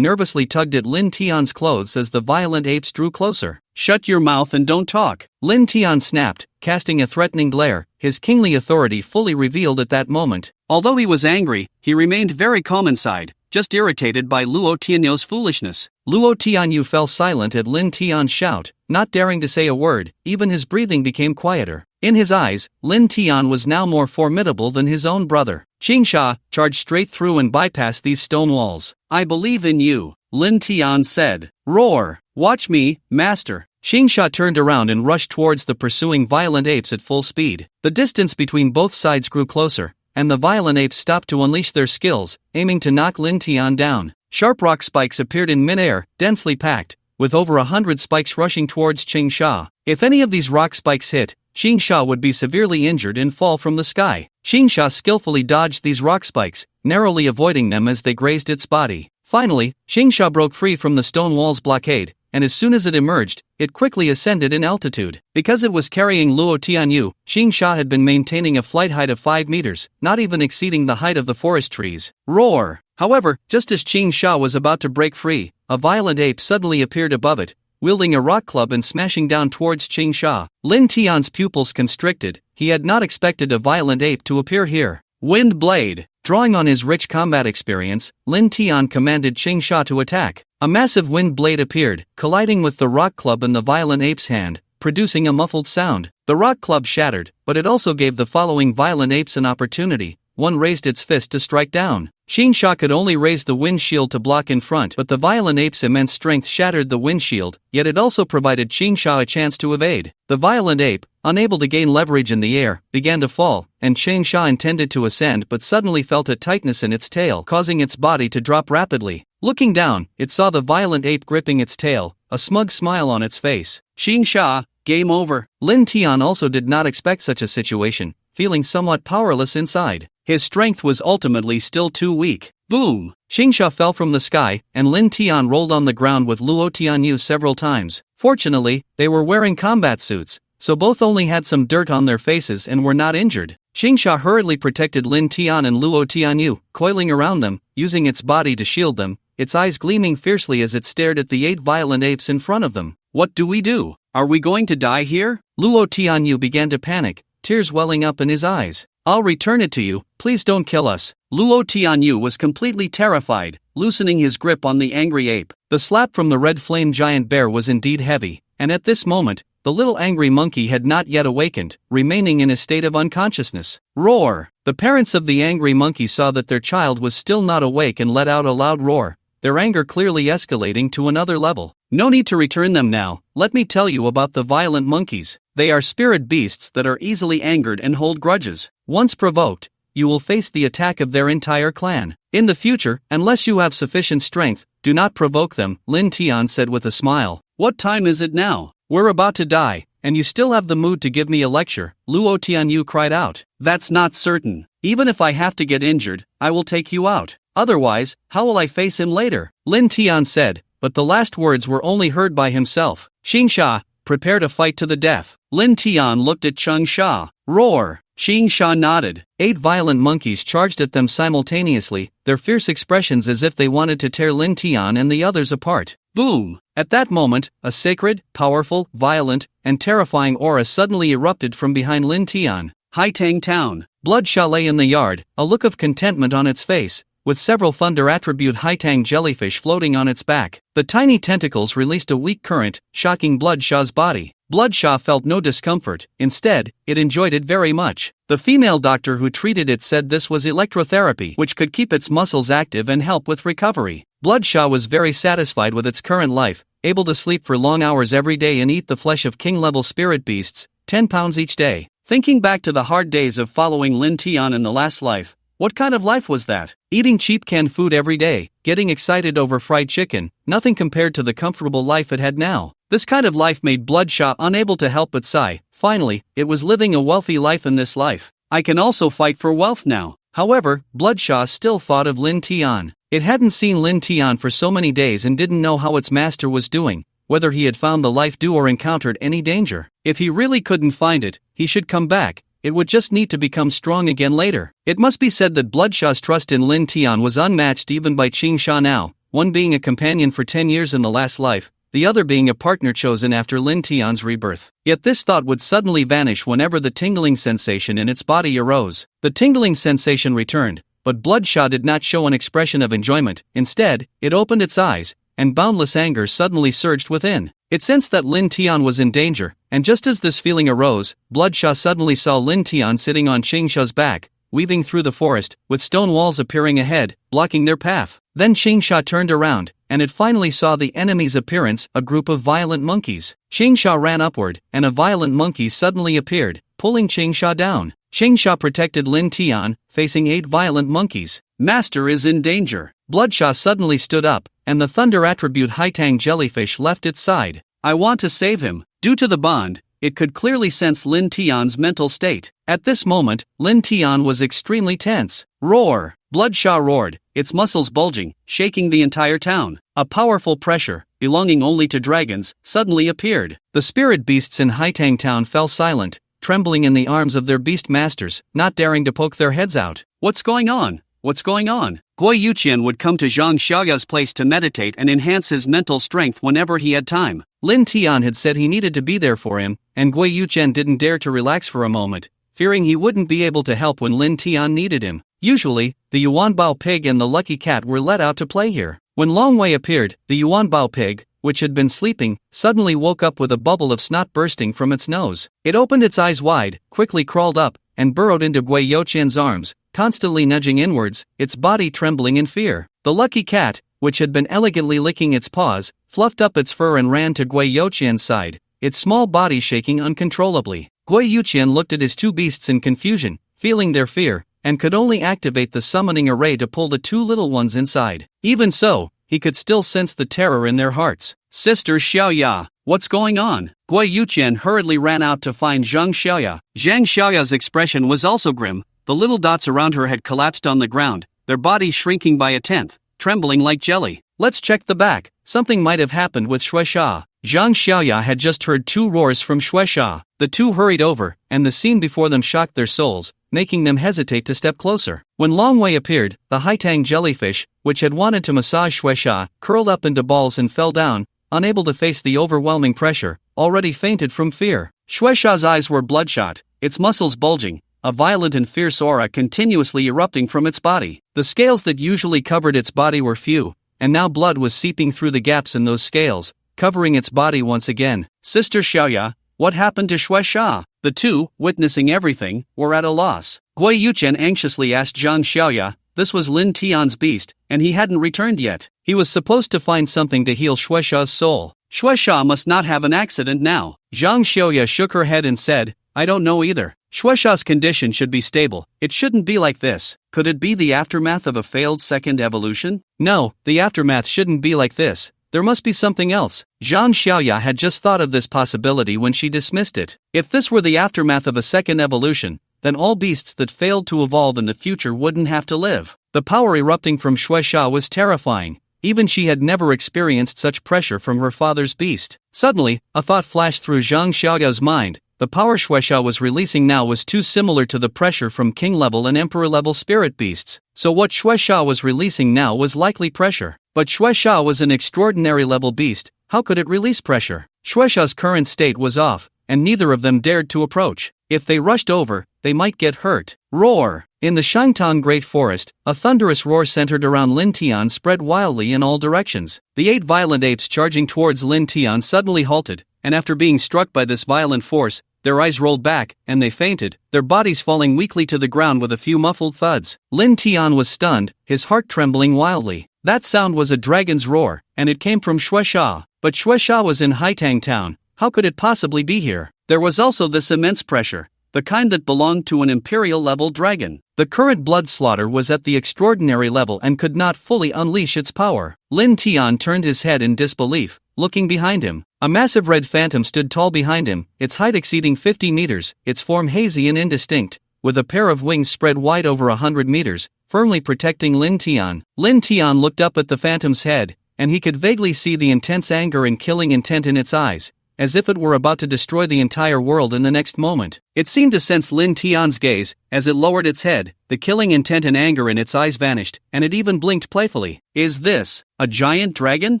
nervously tugged at Lin Tian's clothes as the violent apes drew closer. Shut your mouth and don't talk. Lin Tian snapped, casting a threatening glare, his kingly authority fully revealed at that moment. Although he was angry, he remained very calm inside, just irritated by Luo Tianyu's foolishness. Luo Tianyu fell silent at Lin Tian's shout, not daring to say a word, even his breathing became quieter. In his eyes, Lin Tian was now more formidable than his own brother. Qingsha, charge straight through and bypass these stone walls. I believe in you, Lin Tian said. Roar! Watch me, master. Qingsha turned around and rushed towards the pursuing violent apes at full speed. The distance between both sides grew closer, and the violent apes stopped to unleash their skills, aiming to knock Lin Tian down. Sharp rock spikes appeared in midair, densely packed, with over 100 spikes rushing towards Qingsha. If any of these rock spikes hit, Qingsha would be severely injured and fall from the sky. Qingsha skillfully dodged these rock spikes, narrowly avoiding them as they grazed its body. Finally, Qingsha broke free from the stone wall's blockade, and as soon as it emerged, it quickly ascended in altitude. Because it was carrying Luo Tianyu, Qingsha had been maintaining a flight height of 5 meters, not even exceeding the height of the forest trees. Roar! However, just as Qingsha was about to break free, a violent ape suddenly appeared above it, wielding a rock club and smashing down towards Qingsha. Lin Tian's pupils constricted, he had not expected a violent ape to appear here. Wind Blade! Drawing on his rich combat experience, Lin Tian commanded Qingsha to attack. A massive wind blade appeared, colliding with the rock club in the violent ape's hand, producing a muffled sound. The rock club shattered, but it also gave the following violent apes an opportunity. One raised its fist to strike down. Qingsha could only raise the windshield to block in front, but the violent ape's immense strength shattered the windshield, yet it also provided Qingsha a chance to evade. The violent ape, unable to gain leverage in the air, began to fall, and Qingsha intended to ascend but suddenly felt a tightness in its tail, causing its body to drop rapidly. Looking down, it saw the violent ape gripping its tail, a smug smile on its face. Qingsha, game over. Lin Tian also did not expect such a situation, feeling somewhat powerless inside. His strength was ultimately still too weak. Boom! Qingsha fell from the sky, and Lin Tian rolled on the ground with Luo Tianyu several times. Fortunately, they were wearing combat suits, so both only had some dirt on their faces and were not injured. Xingsha hurriedly protected Lin Tian and Luo Tianyu, coiling around them, using its body to shield them, its eyes gleaming fiercely as it stared at the 8 violent apes in front of them. What do we do? Are we going to die here? Luo Tianyu began to panic, tears welling up in his eyes. I'll return it to you, please don't kill us. Luo Tianyu was completely terrified, loosening his grip on the angry ape. The slap from the red flame giant bear was indeed heavy, and at this moment, the little angry monkey had not yet awakened, remaining in a state of unconsciousness. Roar! The parents of the angry monkey saw that their child was still not awake and let out a loud roar, their anger clearly escalating to another level. No need to return them now, let me tell you about the violent monkeys. They are spirit beasts that are easily angered and hold grudges. Once provoked, you will face the attack of their entire clan. In the future, unless you have sufficient strength, do not provoke them, Lin Tian said with a smile. What time is it now? We're about to die, and you still have the mood to give me a lecture, Luo Tianyu cried out. That's not certain. Even if I have to get injured, I will take you out. Otherwise, how will I face him later? Lin Tian said, but the last words were only heard by himself. Xingsha, prepare to fight to the death. Lin Tian looked at Xingsha. Roar! Xingsha nodded. 8 violent monkeys charged at them simultaneously, their fierce expressions as if they wanted to tear Lin Tian and the others apart. Boom! At that moment, a sacred, powerful, violent, and terrifying aura suddenly erupted from behind Lin Tian. Haitang Town. Blood Chalet in the yard, a look of contentment on its face, with several thunder attribute Haitang jellyfish floating on its back. The tiny tentacles released a weak current, shocking Bloodshaw's body. Bloodshaw felt no discomfort, instead, it enjoyed it very much. The female doctor who treated it said this was electrotherapy, which could keep its muscles active and help with recovery. Bloodshaw was very satisfied with its current life, able to sleep for long hours every day and eat the flesh of king-level spirit beasts, 10 pounds each day. Thinking back to the hard days of following Lin Tian in the last life, what kind of life was that? Eating cheap canned food every day, getting excited over fried chicken, nothing compared to the comfortable life it had now. This kind of life made Bloodshaw unable to help but sigh. Finally, it was living a wealthy life in this life. I can also fight for wealth now. However, Bloodshaw still thought of Lin Tian. It hadn't seen Lin Tian for so many days and didn't know how its master was doing, whether he had found the life due or encountered any danger. If he really couldn't find it, he should come back. It would just need to become strong again later. It must be said that Bloodshaw's trust in Lin Tian was unmatched even by Xingsha now, one being a companion for 10 years in the last life, the other being a partner chosen after Lin Tian's rebirth. Yet this thought would suddenly vanish whenever the tingling sensation in its body arose. The tingling sensation returned, but Bloodshaw did not show an expression of enjoyment. Instead, it opened its eyes, and boundless anger suddenly surged within. It sensed that Lin Tian was in danger, and just as this feeling arose, Bloodshaw suddenly saw Lin Tian sitting on Xingsha's back, weaving through the forest, with stone walls appearing ahead, blocking their path. Then Xingsha turned around, and it finally saw the enemy's appearance, a group of violent monkeys. Xingsha ran upward, and a violent monkey suddenly appeared, pulling Xingsha down. Xingsha protected Lin Tian, facing 8 violent monkeys. Master is in danger. Bloodshaw suddenly stood up, and the thunder attribute Haitang jellyfish left its side. I want to save him. Due to the bond, it could clearly sense Lin Tian's mental state. At this moment, Lin Tian was extremely tense. Roar! Bloodshaw roared, its muscles bulging, shaking the entire town. A powerful pressure, belonging only to dragons, suddenly appeared. The spirit beasts in Haitang Town fell silent, trembling in the arms of their beast masters, not daring to poke their heads out. What's going on? What's going on? Guo Yuqian would come to Zhang Xiaoya's place to meditate and enhance his mental strength whenever he had time. Lin Tian had said he needed to be there for him, and Guo Yuqian didn't dare to relax for a moment, fearing he wouldn't be able to help when Lin Tian needed him. Usually, the Yuanbao pig and the lucky cat were let out to play here. When Long Wei appeared, the Yuanbao pig, which had been sleeping, suddenly woke up with a bubble of snot bursting from its nose. It opened its eyes wide, quickly crawled up, and burrowed into Guo Yuqian's arms, constantly nudging inwards, its body trembling in fear. The lucky cat, which had been elegantly licking its paws, fluffed up its fur and ran to Guo Yuqian's side, its small body shaking uncontrollably. Guo Yuqian looked at his 2 beasts in confusion, feeling their fear, and could only activate the summoning array to pull the 2 little ones inside. Even so, he could still sense the terror in their hearts. Sister Xiaoya, what's going on? Guo Yuqian hurriedly ran out to find Zhang Xiaoya. Zhang Xiaoya's expression was also grim. The little dots around her had collapsed on the ground, their bodies shrinking by 1/10, trembling like jelly. Let's check the back. Something might have happened with Shueisha. Zhang Xiaoya had just heard two roars from Shueisha. The two hurried over, and the scene before them shocked their souls, making them hesitate to step closer. When Long Wei appeared, the Haitang jellyfish, which had wanted to massage Shueisha, curled up into balls and fell down, unable to face the overwhelming pressure, already fainted from fear. Shueisha's eyes were bloodshot, its muscles bulging, a violent and fierce aura continuously erupting from its body. The scales that usually covered its body were few, and now blood was seeping through the gaps in those scales, covering its body once again. Sister Xiaoya, what happened to Shueisha? The two, witnessing everything, were at a loss. Gui Yuchen anxiously asked Zhang Xiaoya. This was Lin Tian's beast, and he hadn't returned yet. He was supposed to find something to heal Shueisha's soul. Shueisha must not have an accident now. Zhang Xiaoya shook her head and said, I don't know either. Shueisha's condition should be stable. It shouldn't be like this. Could it be the aftermath of a failed second evolution? No, the aftermath shouldn't be like this. There must be something else. Zhang Xiaoya had just thought of this possibility when she dismissed it. If this were the aftermath of a second evolution, then all beasts that failed to evolve in the future wouldn't have to live. The power erupting from Shueisha was terrifying. Even she had never experienced such pressure from her father's beast. Suddenly, a thought flashed through Zhang Xiaoya's mind. The power Shueisha was releasing now was too similar to the pressure from king-level and emperor-level spirit beasts. So what Shueisha was releasing now was likely pressure. But Shueisha was an extraordinary level beast. How could it release pressure? Shueisha's current state was off, and neither of them dared to approach. If they rushed over, they might get hurt. Roar! In the Shangtang Great Forest, a thunderous roar centered around Lin Tian spread wildly in all directions. The 8 violent apes charging towards Lin Tian suddenly halted, and after being struck by this violent force, their eyes rolled back, and they fainted, their bodies falling weakly to the ground with a few muffled thuds. Lin Tian was stunned, his heart trembling wildly. That sound was a dragon's roar, and it came from Shueisha. But Shueisha was in Haitang Town. How could it possibly be here? There was also this immense pressure, the kind that belonged to an imperial-level dragon. The current blood slaughter was at the extraordinary level and could not fully unleash its power. Lin Tian turned his head in disbelief, looking behind him. A massive red phantom stood tall behind him, its height exceeding 50 meters, its form hazy and indistinct, with a pair of wings spread wide over 100 meters, firmly protecting Lin Tian. Lin Tian looked up at the phantom's head, and he could vaguely see the intense anger and killing intent in its eyes, as if it were about to destroy the entire world in the next moment. It seemed to sense Lin Tian's gaze. As it lowered its head, the killing intent and anger in its eyes vanished, and it even blinked playfully. Is this a giant dragon?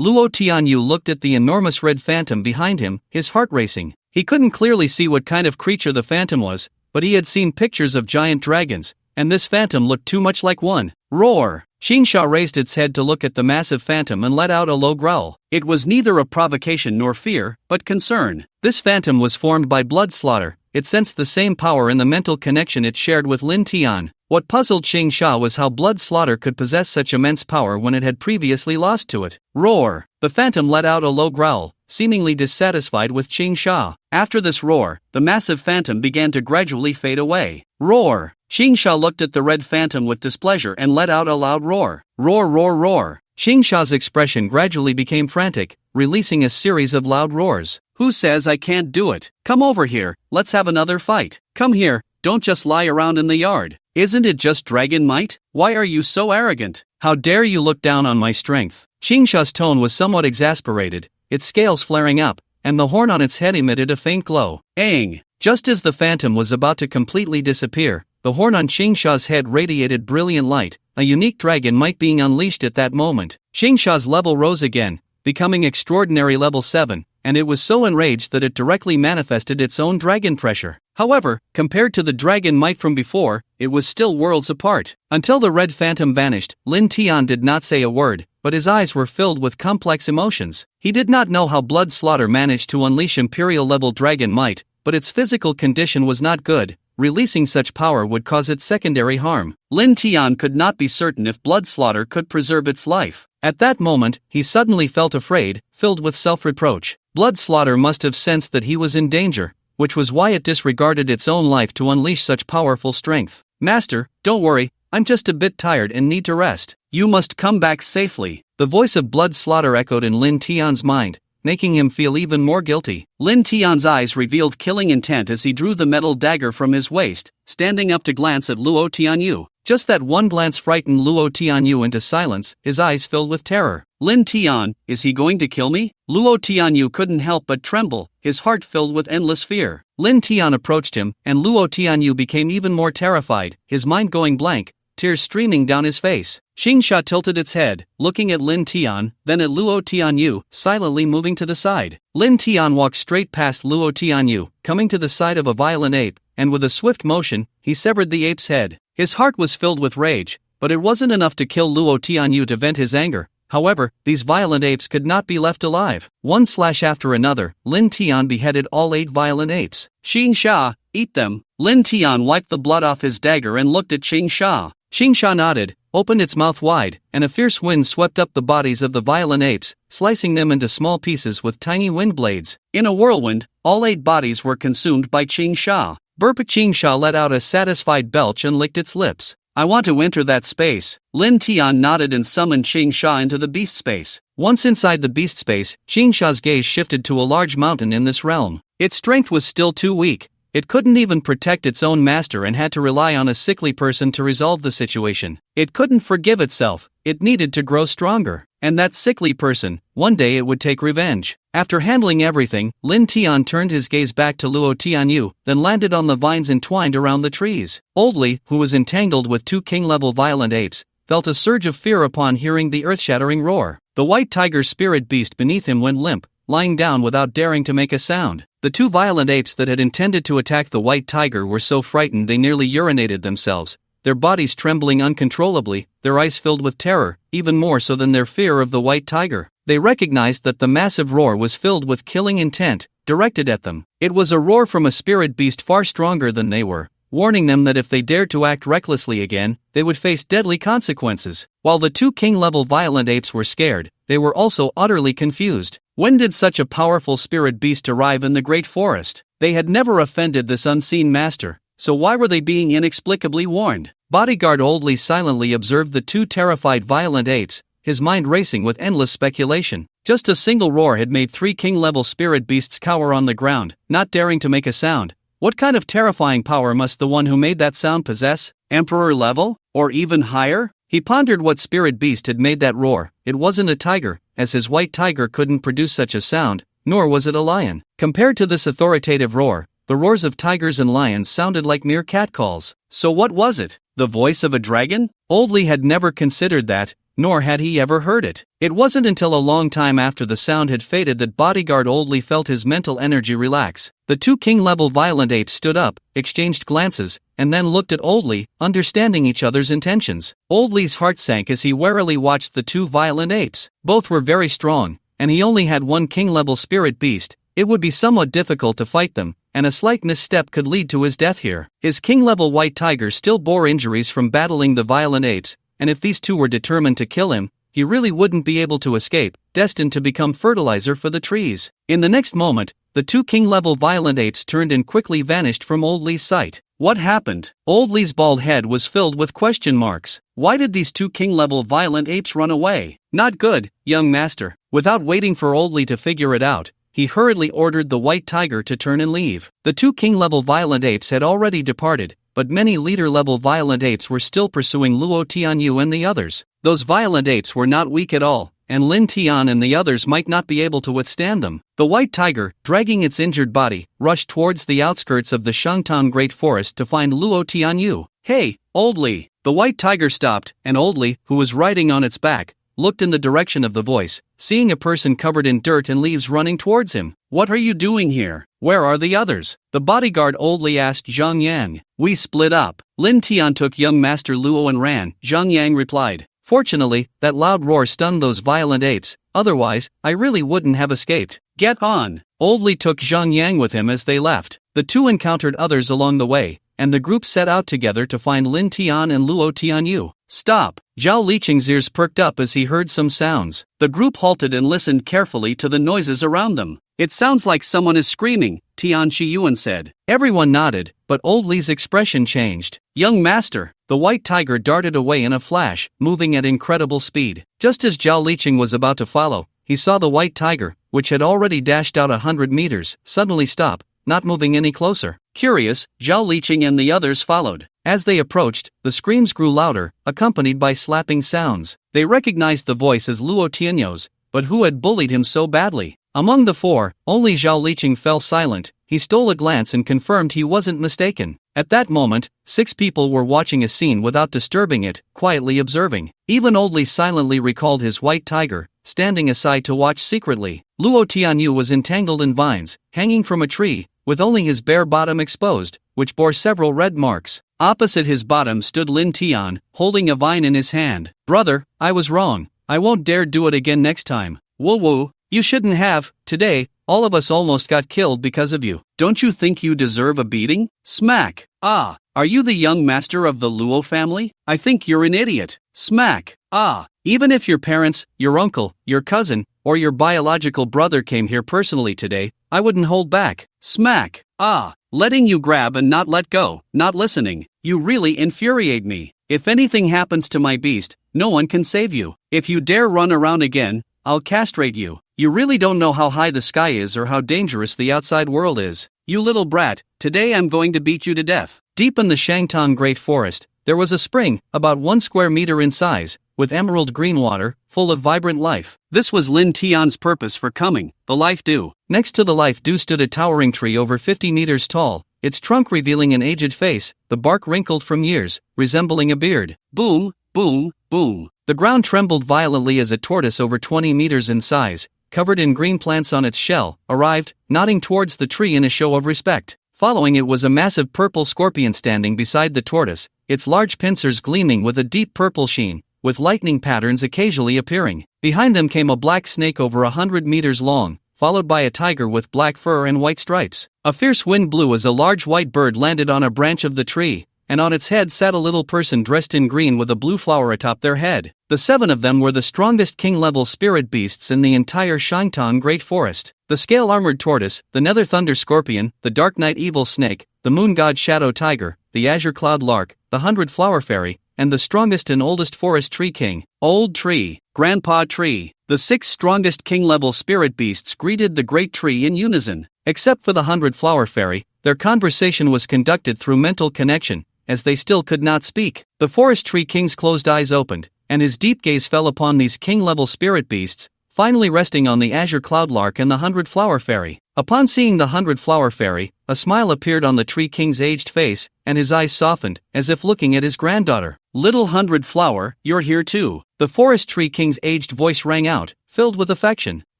Luo Tianyu looked at the enormous red phantom behind him, his heart racing. He couldn't clearly see what kind of creature the phantom was, but he had seen pictures of giant dragons, and this phantom looked too much like one. Roar! Xingsha raised its head to look at the massive phantom and let out a low growl. It was neither a provocation nor fear, but concern. This phantom was formed by blood slaughter. It sensed the same power in the mental connection it shared with Lin Tian. What puzzled Xingsha was how blood slaughter could possess such immense power when it had previously lost to it. Roar! The phantom let out a low growl, seemingly dissatisfied with Xingsha. After this roar, the massive phantom began to gradually fade away. Roar! Xingsha looked at the red phantom with displeasure and let out a loud roar. Roar, roar, roar! Xingsha's expression gradually became frantic, releasing a series of loud roars. Who says I can't do it? Come over here, let's have another fight. Come here, don't just lie around in the yard. Isn't it just dragon might? Why are you so arrogant? How dare you look down on my strength? Xingsha's tone was somewhat exasperated, its scales flaring up, and the horn on its head emitted a faint glow. Aang! Just as the phantom was about to completely disappear, the horn on Xingsha's head radiated brilliant light, a unique dragon might being unleashed at that moment. Xingsha's level rose again, becoming extraordinary level 7, and it was so enraged that it directly manifested its own dragon pressure. However, compared to the dragon might from before, it was still worlds apart. Until the red phantom vanished, Lin Tian did not say a word, but his eyes were filled with complex emotions. He did not know how blood slaughter managed to unleash imperial-level dragon might, but its physical condition was not good. Releasing such power would cause it secondary harm. Lin Tian could not be certain if blood slaughter could preserve its life. At that moment, he suddenly felt afraid, filled with self-reproach. Blood slaughter must have sensed that he was in danger, which was why it disregarded its own life to unleash such powerful strength. Master, don't worry, I'm just a bit tired and need to rest. You must come back safely. The voice of blood slaughter echoed in Lin Tian's mind, making him feel even more guilty. Lin Tian's eyes revealed killing intent as he drew the metal dagger from his waist, standing up to glance at Luo Tianyu. Just that one glance frightened Luo Tianyu into silence, his eyes filled with terror. Lin Tian, is he going to kill me? Luo Tianyu couldn't help but tremble, his heart filled with endless fear. Lin Tian approached him, and Luo Tianyu became even more terrified, his mind going blank, tears streaming down his face. Xingsha tilted its head, looking at Lin Tian, then at Luo Tianyu, silently moving to the side. Lin Tian walked straight past Luo Tianyu, coming to the side of a violent ape, and with a swift motion, he severed the ape's head. His heart was filled with rage, but it wasn't enough to kill Luo Tianyu to vent his anger. However, these violent apes could not be left alive. One slash after another, Lin Tian beheaded all 8 violent apes. Xingsha, eat them. Lin Tian wiped the blood off his dagger and looked at Xingsha. Xingsha nodded, opened its mouth wide, and a fierce wind swept up the bodies of the violent apes, slicing them into small pieces with tiny wind blades. In a whirlwind, all 8 bodies were consumed by Xingsha. Xingsha let out a satisfied belch and licked its lips. I want to enter that space. Lin Tian nodded and summoned Xingsha into the beast space. Once inside the beast space, Xingsha's gaze shifted to a large mountain in this realm. Its strength was still too weak. It couldn't even protect its own master and had to rely on a sickly person to resolve the situation. It couldn't forgive itself, it needed to grow stronger. And that sickly person, one day it would take revenge. After handling everything, Lin Tian turned his gaze back to Luo Tianyu, then landed on the vines entwined around the trees. Oldly, who was entangled with 2 king-level violent apes, felt a surge of fear upon hearing the earth-shattering roar. The white tiger spirit beast beneath him went limp, lying down without daring to make a sound. The 2 violent apes that had intended to attack the white tiger were so frightened they nearly urinated themselves, their bodies trembling uncontrollably, their eyes filled with terror, even more so than their fear of the white tiger. They recognized that the massive roar was filled with killing intent, directed at them. It was a roar from a spirit beast far stronger than they were, warning them that if they dared to act recklessly again, they would face deadly consequences. While the 2 king-level violent apes were scared, they were also utterly confused. When did such a powerful spirit beast arrive in the great forest? They had never offended this unseen master, so why were they being inexplicably warned? Bodyguard Oldly silently observed the 2 terrified violent apes, his mind racing with endless speculation. Just a single roar had made 3 king-level spirit beasts cower on the ground, not daring to make a sound. What kind of terrifying power must the one who made that sound possess? Emperor level? Or even higher? He pondered what spirit beast had made that roar. It wasn't a tiger, as his white tiger couldn't produce such a sound, nor was it a lion. Compared to this authoritative roar, the roars of tigers and lions sounded like mere catcalls. So what was it? The voice of a dragon? Oldly had never considered that, nor had he ever heard it. It wasn't until a long time after the sound had faded that bodyguard Oldly felt his mental energy relax. The 2 king-level violent apes stood up, exchanged glances, and then looked at Oldly, understanding each other's intentions. Oldly's heart sank as he warily watched the 2 violent apes. Both were very strong, and he only had 1 king-level spirit beast. It would be somewhat difficult to fight them, and a slight misstep could lead to his death here. His king-level white tiger still bore injuries from battling the violent apes, and if these 2 were determined to kill him, he really wouldn't be able to escape, destined to become fertilizer for the trees. In the next moment, the 2 king-level violent apes turned and quickly vanished from Oldly's sight. What happened? Oldly's bald head was filled with question marks. Why did these 2 king-level violent apes run away? Not good, young master. Without waiting for Oldly to figure it out, he hurriedly ordered the white tiger to turn and leave. The 2 king-level violent apes had already departed, but many leader-level violent apes were still pursuing Luo Tianyu and the others. Those violent apes were not weak at all, and Lin Tian and the others might not be able to withstand them. The white tiger, dragging its injured body, rushed towards the outskirts of the Shangtan Great Forest to find Luo Tianyu. Hey, Oldly! The white tiger stopped, and Oldly, who was riding on its back, looked in the direction of the voice, seeing a person covered in dirt and leaves running towards him. What are you doing here? Where are the others? The bodyguard Oldly asked Zhang Yang. We split up. Lin Tian took young master Luo and ran, Zhang Yang replied. Fortunately, that loud roar stunned those violent apes, otherwise, I really wouldn't have escaped. Get on! Oldly took Zhang Yang with him as they left. The 2 encountered others along the way, and the group set out together to find Lin Tian and Luo Tianyu. Stop! Zhao Liqing's ears perked up as he heard some sounds. The group halted and listened carefully to the noises around them. It sounds like someone is screaming, Tian Shiyuan said. Everyone nodded, but Oldly's expression changed. Young master! The white tiger darted away in a flash, moving at incredible speed. Just as Zhao Liqing was about to follow, he saw the white tiger, which had already dashed out 100 meters, suddenly stop, not moving any closer. Curious, Zhao Liqing and the others followed. As they approached, the screams grew louder, accompanied by slapping sounds. They recognized the voice as Luo Tianyo's, but who had bullied him so badly? Among the four, only Zhao Liqing fell silent. He stole a glance and confirmed he wasn't mistaken. At that moment, 6 people were watching a scene without disturbing it, quietly observing. Even Old Li silently recalled his white tiger, standing aside to watch secretly. Luo Tianyu was entangled in vines, hanging from a tree, with only his bare bottom exposed, which bore several red marks. Opposite his bottom stood Lin Tian, holding a vine in his hand. "Brother, I was wrong. I won't dare do it again next time." "Woo woo, you shouldn't have. Today, all of us almost got killed because of you. Don't you think you deserve a beating?" Smack. "Ah, are you the young master of the Luo family? I think you're an idiot." Smack. "Ah, even if your parents, your uncle, your cousin, or your biological brother came here personally today, I wouldn't hold back." Smack. "Ah, letting you grab and not let go, not listening. You really infuriate me. If anything happens to my beast, no one can save you. If you dare run around again, I'll castrate you. You really don't know how high the sky is or how dangerous the outside world is. You little brat, today I'm going to beat you to death." Deep in the Shangtang Great Forest, there was a spring, about 1 square meter in size, with emerald green water, full of vibrant life. This was Lin Tian's purpose for coming, the life dew. Next to the life dew stood a towering tree over 50 meters tall, its trunk revealing an aged face, the bark wrinkled from years, resembling a beard. Boom, boom, boom. The ground trembled violently as a tortoise over 20 meters in size, covered in green plants on its shell, arrived, nodding towards the tree in a show of respect. Following it was a massive purple scorpion standing beside the tortoise, its large pincers gleaming with a deep purple sheen, with lightning patterns occasionally appearing. Behind them came a black snake over 100 meters long, followed by a tiger with black fur and white stripes. A fierce wind blew as a large white bird landed on a branch of the tree, and on its head sat a little person dressed in green with a blue flower atop their head. The 7 of them were the strongest king-level spirit beasts in the entire Shangtang Great Forest. The scale-armored tortoise, the nether thunder scorpion, the dark night evil snake, the moon god shadow tiger, the azure cloud lark, the 100 flower fairy, and the strongest and oldest forest tree king, Old Tree, Grandpa Tree. The 6 strongest king-level spirit beasts greeted the great tree in unison. Except for the 100 flower fairy, their conversation was conducted through mental connection, as they still could not speak. The forest tree king's closed eyes opened, and his deep gaze fell upon these king-level spirit beasts, finally resting on the azure cloudlark and the 100 flower fairy. Upon seeing the 100 flower fairy, a smile appeared on the tree king's aged face, and his eyes softened, as if looking at his granddaughter. "Little 100 flower, you're here too." The forest tree king's aged voice rang out, filled with affection.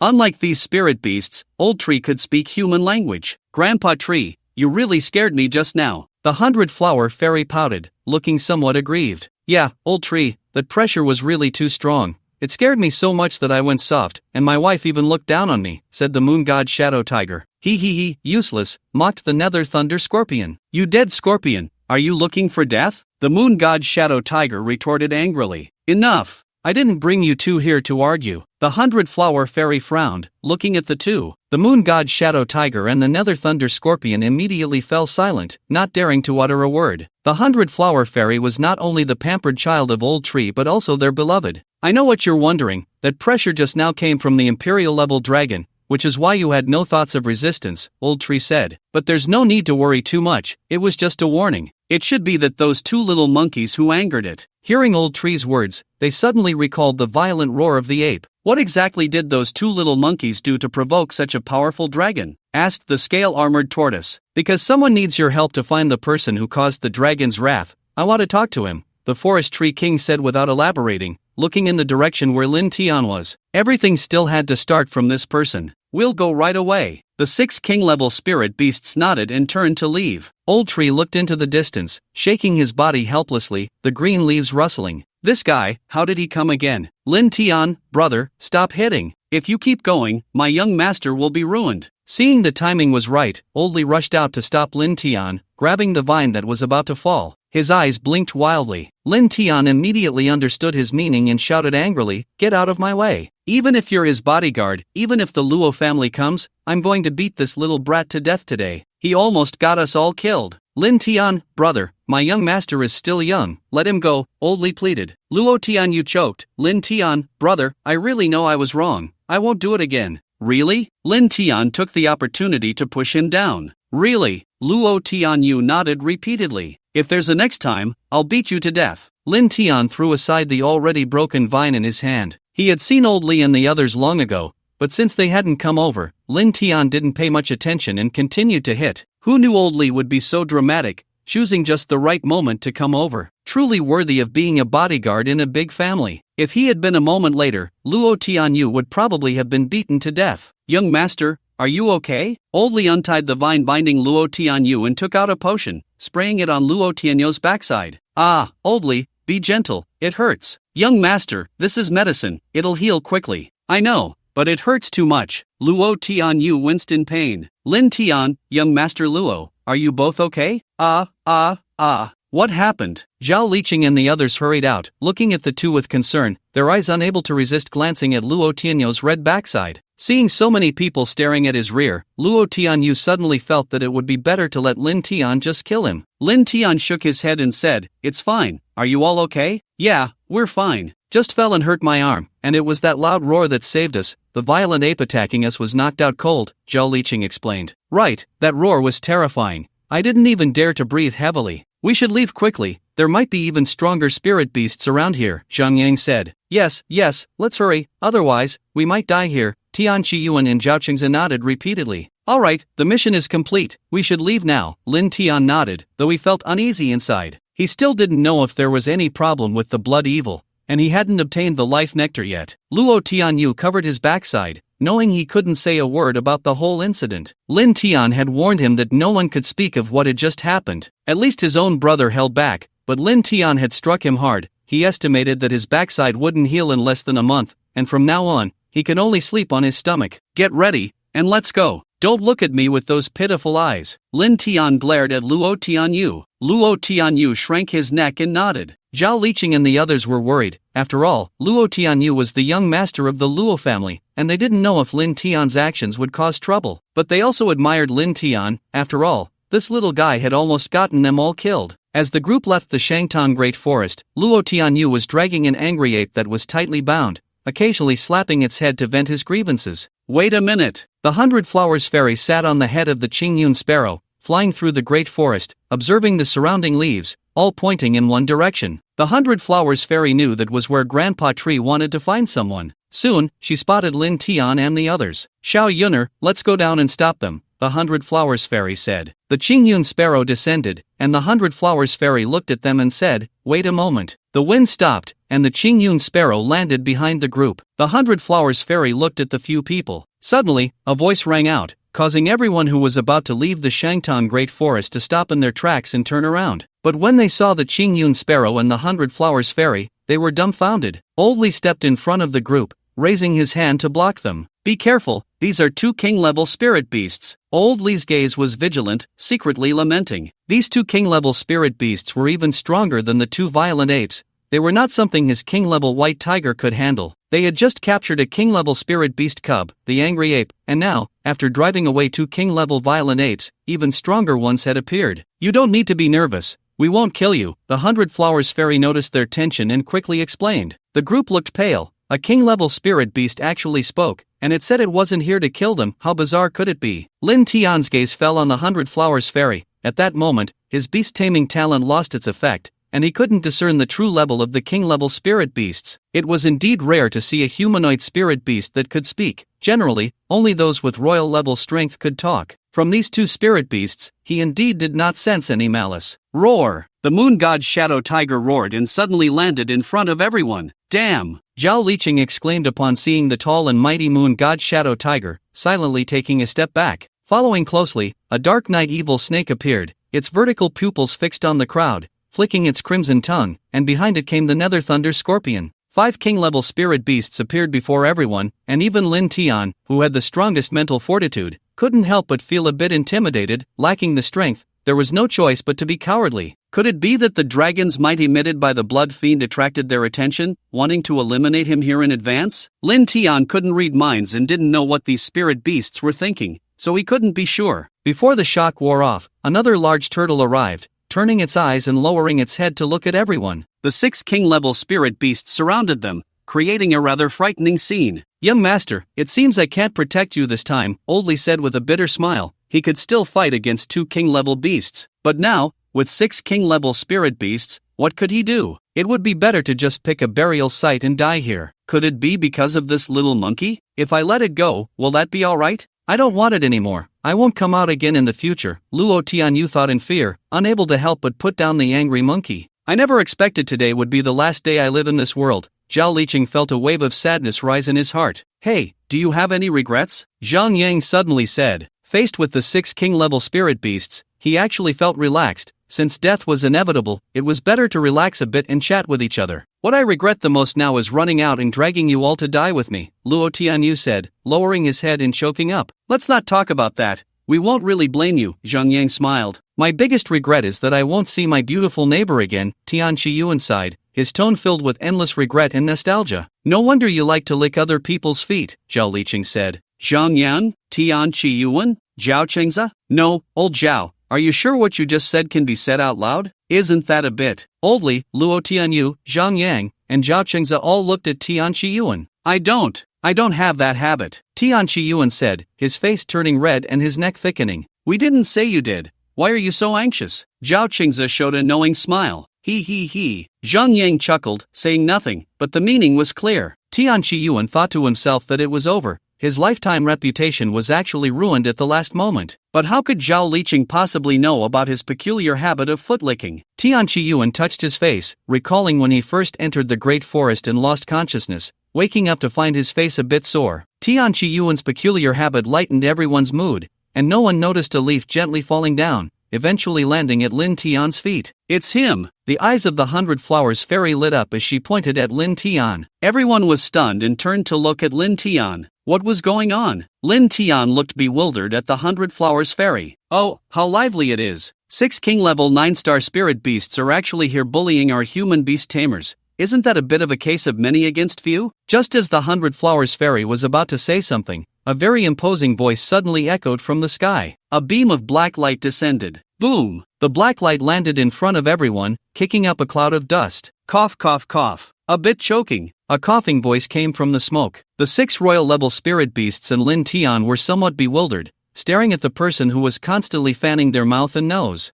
Unlike these spirit beasts, Old Tree could speak human language. "Grandpa Tree, you really scared me just now." The 100 flower fairy pouted, looking somewhat aggrieved. "Yeah, Old Tree, that pressure was really too strong. It scared me so much that I went soft, and my wife even looked down on me," said the moon god shadow tiger. He, useless," mocked the nether thunder scorpion. "You dead scorpion, are you looking for death?" The moon god shadow tiger retorted angrily. "Enough. I didn't bring you two here to argue." The 100 flower fairy frowned, looking at the two. The moon god shadow tiger and the nether thunder scorpion immediately fell silent, not daring to utter a word. The 100 flower fairy was not only the pampered child of Old Tree but also their beloved. "I know what you're wondering, that pressure just now came from the imperial level dragon, which is why you had no thoughts of resistance," Old Tree said. "But there's no need to worry too much, it was just a warning. It should be that those 2 little monkeys who angered it." Hearing Old Tree's words, they suddenly recalled the violent roar of the ape. "What exactly did those 2 little monkeys do to provoke such a powerful dragon?" asked the scale-armored tortoise. "Because someone needs your help to find the person who caused the dragon's wrath. I want to talk to him," the forest tree king said without elaborating, looking in the direction where Lin Tian was. "Everything still had to start from this person. We'll go right away." The 6 king-level spirit beasts nodded and turned to leave. Old Tree looked into the distance, shaking his body helplessly, the green leaves rustling. "This guy, how did he come again?" "Lin Tian, brother, stop hitting. If you keep going, my young master will be ruined." Seeing the timing was right, Old Li rushed out to stop Lin Tian, grabbing the vine that was about to fall. His eyes blinked wildly. Lin Tian immediately understood his meaning and shouted angrily, "Get out of my way. Even if you're his bodyguard, even if the Luo family comes, I'm going to beat this little brat to death today. He almost got us all killed." "Lin Tian, brother, my young master is still young, let him go," Old Li pleaded. Luo Tianyu choked. "Lin Tian, brother, I really know I was wrong. I won't do it again." "Really?" Lin Tian took the opportunity to push him down. Really? Luo Tianyu nodded repeatedly. If there's a next time, I'll beat you to death. Lin Tian threw aside the already broken vine in his hand. He had seen Old Li and the others long ago, but since they hadn't come over, Lin Tian didn't pay much attention and continued to hit. Who knew Old Li would be so dramatic, choosing just the right moment to come over? Truly worthy of being a bodyguard in a big family. If he had been a moment later, Luo Tianyu would probably have been beaten to death. Young master, are you okay? Old Li untied the vine binding Luo Tianyu and took out a potion, spraying it on Luo Tianyu's backside. Ah, Old Li, be gentle, it hurts. Young master, this is medicine, it'll heal quickly. I know, but it hurts too much. Luo Tianyu winced in pain. Lin Tian, young master Luo, are you both okay? What happened? Zhao Liqing and the others hurried out, looking at the two with concern, their eyes unable to resist glancing at Luo Tianyu's red backside. Seeing so many people staring at his rear, Luo Tianyu suddenly felt that it would be better to let Lin Tian just kill him. Lin Tian shook his head and said, "It's fine, are you all okay?" "Yeah, we're fine. Just fell and hurt my arm, and it was that loud roar that saved us. The violent ape attacking us was knocked out cold," Zhao Liqing explained. "Right, that roar was terrifying. I didn't even dare to breathe heavily. We should leave quickly, there might be even stronger spirit beasts around here," Zhang Yang said. Yes, let's hurry, otherwise, we might die here," Tian Qiyuan and Zhao Qingzi nodded repeatedly. "Alright, the mission is complete, we should leave now," Lin Tian nodded, though he felt uneasy inside. He still didn't know if there was any problem with the blood evil, and he hadn't obtained the life nectar yet. Luo Tianyu covered his backside, knowing he couldn't say a word about the whole incident. Lin Tian had warned him that no one could speak of what had just happened. At least his own brother held back, but Lin Tian had struck him hard. He estimated that his backside wouldn't heal in less than a month, and from now on, he could only sleep on his stomach. "Get ready, and let's go. Don't look at me with those pitiful eyes." Lin Tian glared at Luo Tianyu. Luo Tianyu shrank his neck and nodded. Zhao Liqing and the others were worried. After all, Luo Tianyu was the young master of the Luo family, and they didn't know if Lin Tian's actions would cause trouble. But they also admired Lin Tian. After all, this little guy had almost gotten them all killed. As the group left the Shangtang Great Forest, Luo Tianyu was dragging an angry ape that was tightly bound, occasionally slapping its head to vent his grievances. "Wait a minute!" The 100 Flowers Fairy sat on the head of the Qingyun sparrow, flying through the great forest, observing the surrounding leaves, all pointing in one direction. The 100 Flowers Fairy knew that was where Grandpa Tree wanted to find someone. Soon, she spotted Lin Tian and the others. "Xiao Yuner, let's go down and stop them," the 100 Flowers Fairy said. The Qingyun sparrow descended, and the 100 Flowers Fairy looked at them and said, "Wait a moment." The wind stopped, and the Qingyun sparrow landed behind the group. The 100 Flowers Fairy looked at the few people. Suddenly, a voice rang out, causing everyone who was about to leave the Shangtang Great Forest to stop in their tracks and turn around. But when they saw the Qingyun sparrow and the 100 Flowers Fairy, they were dumbfounded. Old Li stepped in front of the group, raising his hand to block them. "Be careful, these are 2 king-level spirit beasts." Old Li's gaze was vigilant, secretly lamenting. These 2 king-level spirit beasts were even stronger than the 2 violent apes. They were not something his king-level white tiger could handle. They had just captured a king-level spirit beast cub, the angry ape, and now, after driving away 2 king-level violent apes, even stronger ones had appeared. "You don't need to be nervous. We won't kill you." The 100 Flowers Fairy noticed their tension and quickly explained. The group looked pale. A king-level spirit beast actually spoke, and it said it wasn't here to kill them. How bizarre could it be? Lin Tian's gaze fell on the 100 Flowers Fairy. At that moment, his beast-taming talent lost its effect, and he couldn't discern the true level of the king-level spirit beasts. It was indeed rare to see a humanoid spirit beast that could speak. Generally, only those with royal-level strength could talk. From these 2 spirit beasts, he indeed did not sense any malice. Roar! The moon god's shadow tiger roared and suddenly landed in front of everyone. "Damn!" Zhao Liqing exclaimed upon seeing the tall and mighty moon god shadow tiger, silently taking a step back. Following closely, a dark night evil snake appeared, its vertical pupils fixed on the crowd, flicking its crimson tongue, and behind it came the Nether Thunder Scorpion. 5 king-level spirit beasts appeared before everyone, and even Lin Tian, who had the strongest mental fortitude, couldn't help but feel a bit intimidated. Lacking the strength, there was no choice but to be cowardly. Could it be that the dragon's might emitted by the blood fiend attracted their attention, wanting to eliminate him here in advance? Lin Tian couldn't read minds and didn't know what these spirit beasts were thinking, so he couldn't be sure. Before the shock wore off, another large turtle arrived, turning its eyes and lowering its head to look at everyone. The 6 king-level spirit beasts surrounded them, creating a rather frightening scene. "Young master, it seems I can't protect you this time," Old Li said with a bitter smile. he could still fight against 2 king-level beasts. But now, with 6 king-level spirit beasts, what could he do? It would be better to just pick a burial site and die here. Could it be because of this little monkey? If I let it go, will that be alright? I don't want it anymore. I won't come out again in the future, Luo Tianyu thought in fear, unable to help but put down the angry monkey. I never expected today would be the last day I live in this world. Zhao Liqing felt a wave of sadness rise in his heart. Hey, do you have any regrets? Zhang Yang suddenly said. Faced with the 6 king-level spirit beasts, he actually felt relaxed. Since death was inevitable, it was better to relax a bit and chat with each other. What I regret the most now is running out and dragging you all to die with me, Luo Tianyu said, lowering his head and choking up. Let's not talk about that. We won't really blame you, Zhang Yang smiled. My biggest regret is that I won't see my beautiful neighbor again, Tian Qiyuan sighed, his tone filled with endless regret and nostalgia. No wonder you like to lick other people's feet, Zhao Liqing said. Zhang Yan? Tian Qiyuan? Zhao Chengza? No, old Zhao. Are you sure what you just said can be said out loud? Isn't that a bit oldly? Luo Tianyu, Zhang Yang, and Zhao Chengza all looked at Tian Qiyuan. I don't have that habit, Tian Qiyuan said, his face turning red and his neck thickening. We didn't say you did. Why are you so anxious? Zhao Chengza showed a knowing smile. He. Zhang Yang chuckled, saying nothing, but the meaning was clear. Tian Qiyuan thought to himself that it was over. His lifetime reputation was actually ruined at the last moment. But how could Zhao Liqing possibly know about his peculiar habit of foot-licking? Tian Qiyuan touched his face, recalling when he first entered the great forest and lost consciousness, waking up to find his face a bit sore. Tian Qiyuan's peculiar habit lightened everyone's mood, and no one noticed a leaf gently falling down, eventually landing at Lin Tian's feet. It's him! The eyes of the 100 Flowers Fairy lit up as she pointed at Lin Tian. Everyone was stunned and turned to look at Lin Tian. What was going on? Lin Tian looked bewildered at the 100 Flowers Fairy. Oh, how lively it is. 6 king-level 9-star spirit beasts are actually here bullying our human beast tamers. Isn't that a bit of a case of many against few? Just as the 100 Flowers Fairy was about to say something, a very imposing voice suddenly echoed from the sky. A beam of black light descended. Boom! The black light landed in front of everyone, kicking up a cloud of dust. Cough, cough, cough. A bit choking. A coughing voice came from the smoke. The 6 royal-level spirit beasts and Lin Tian were somewhat bewildered, staring at the person who was constantly fanning their mouth and nose.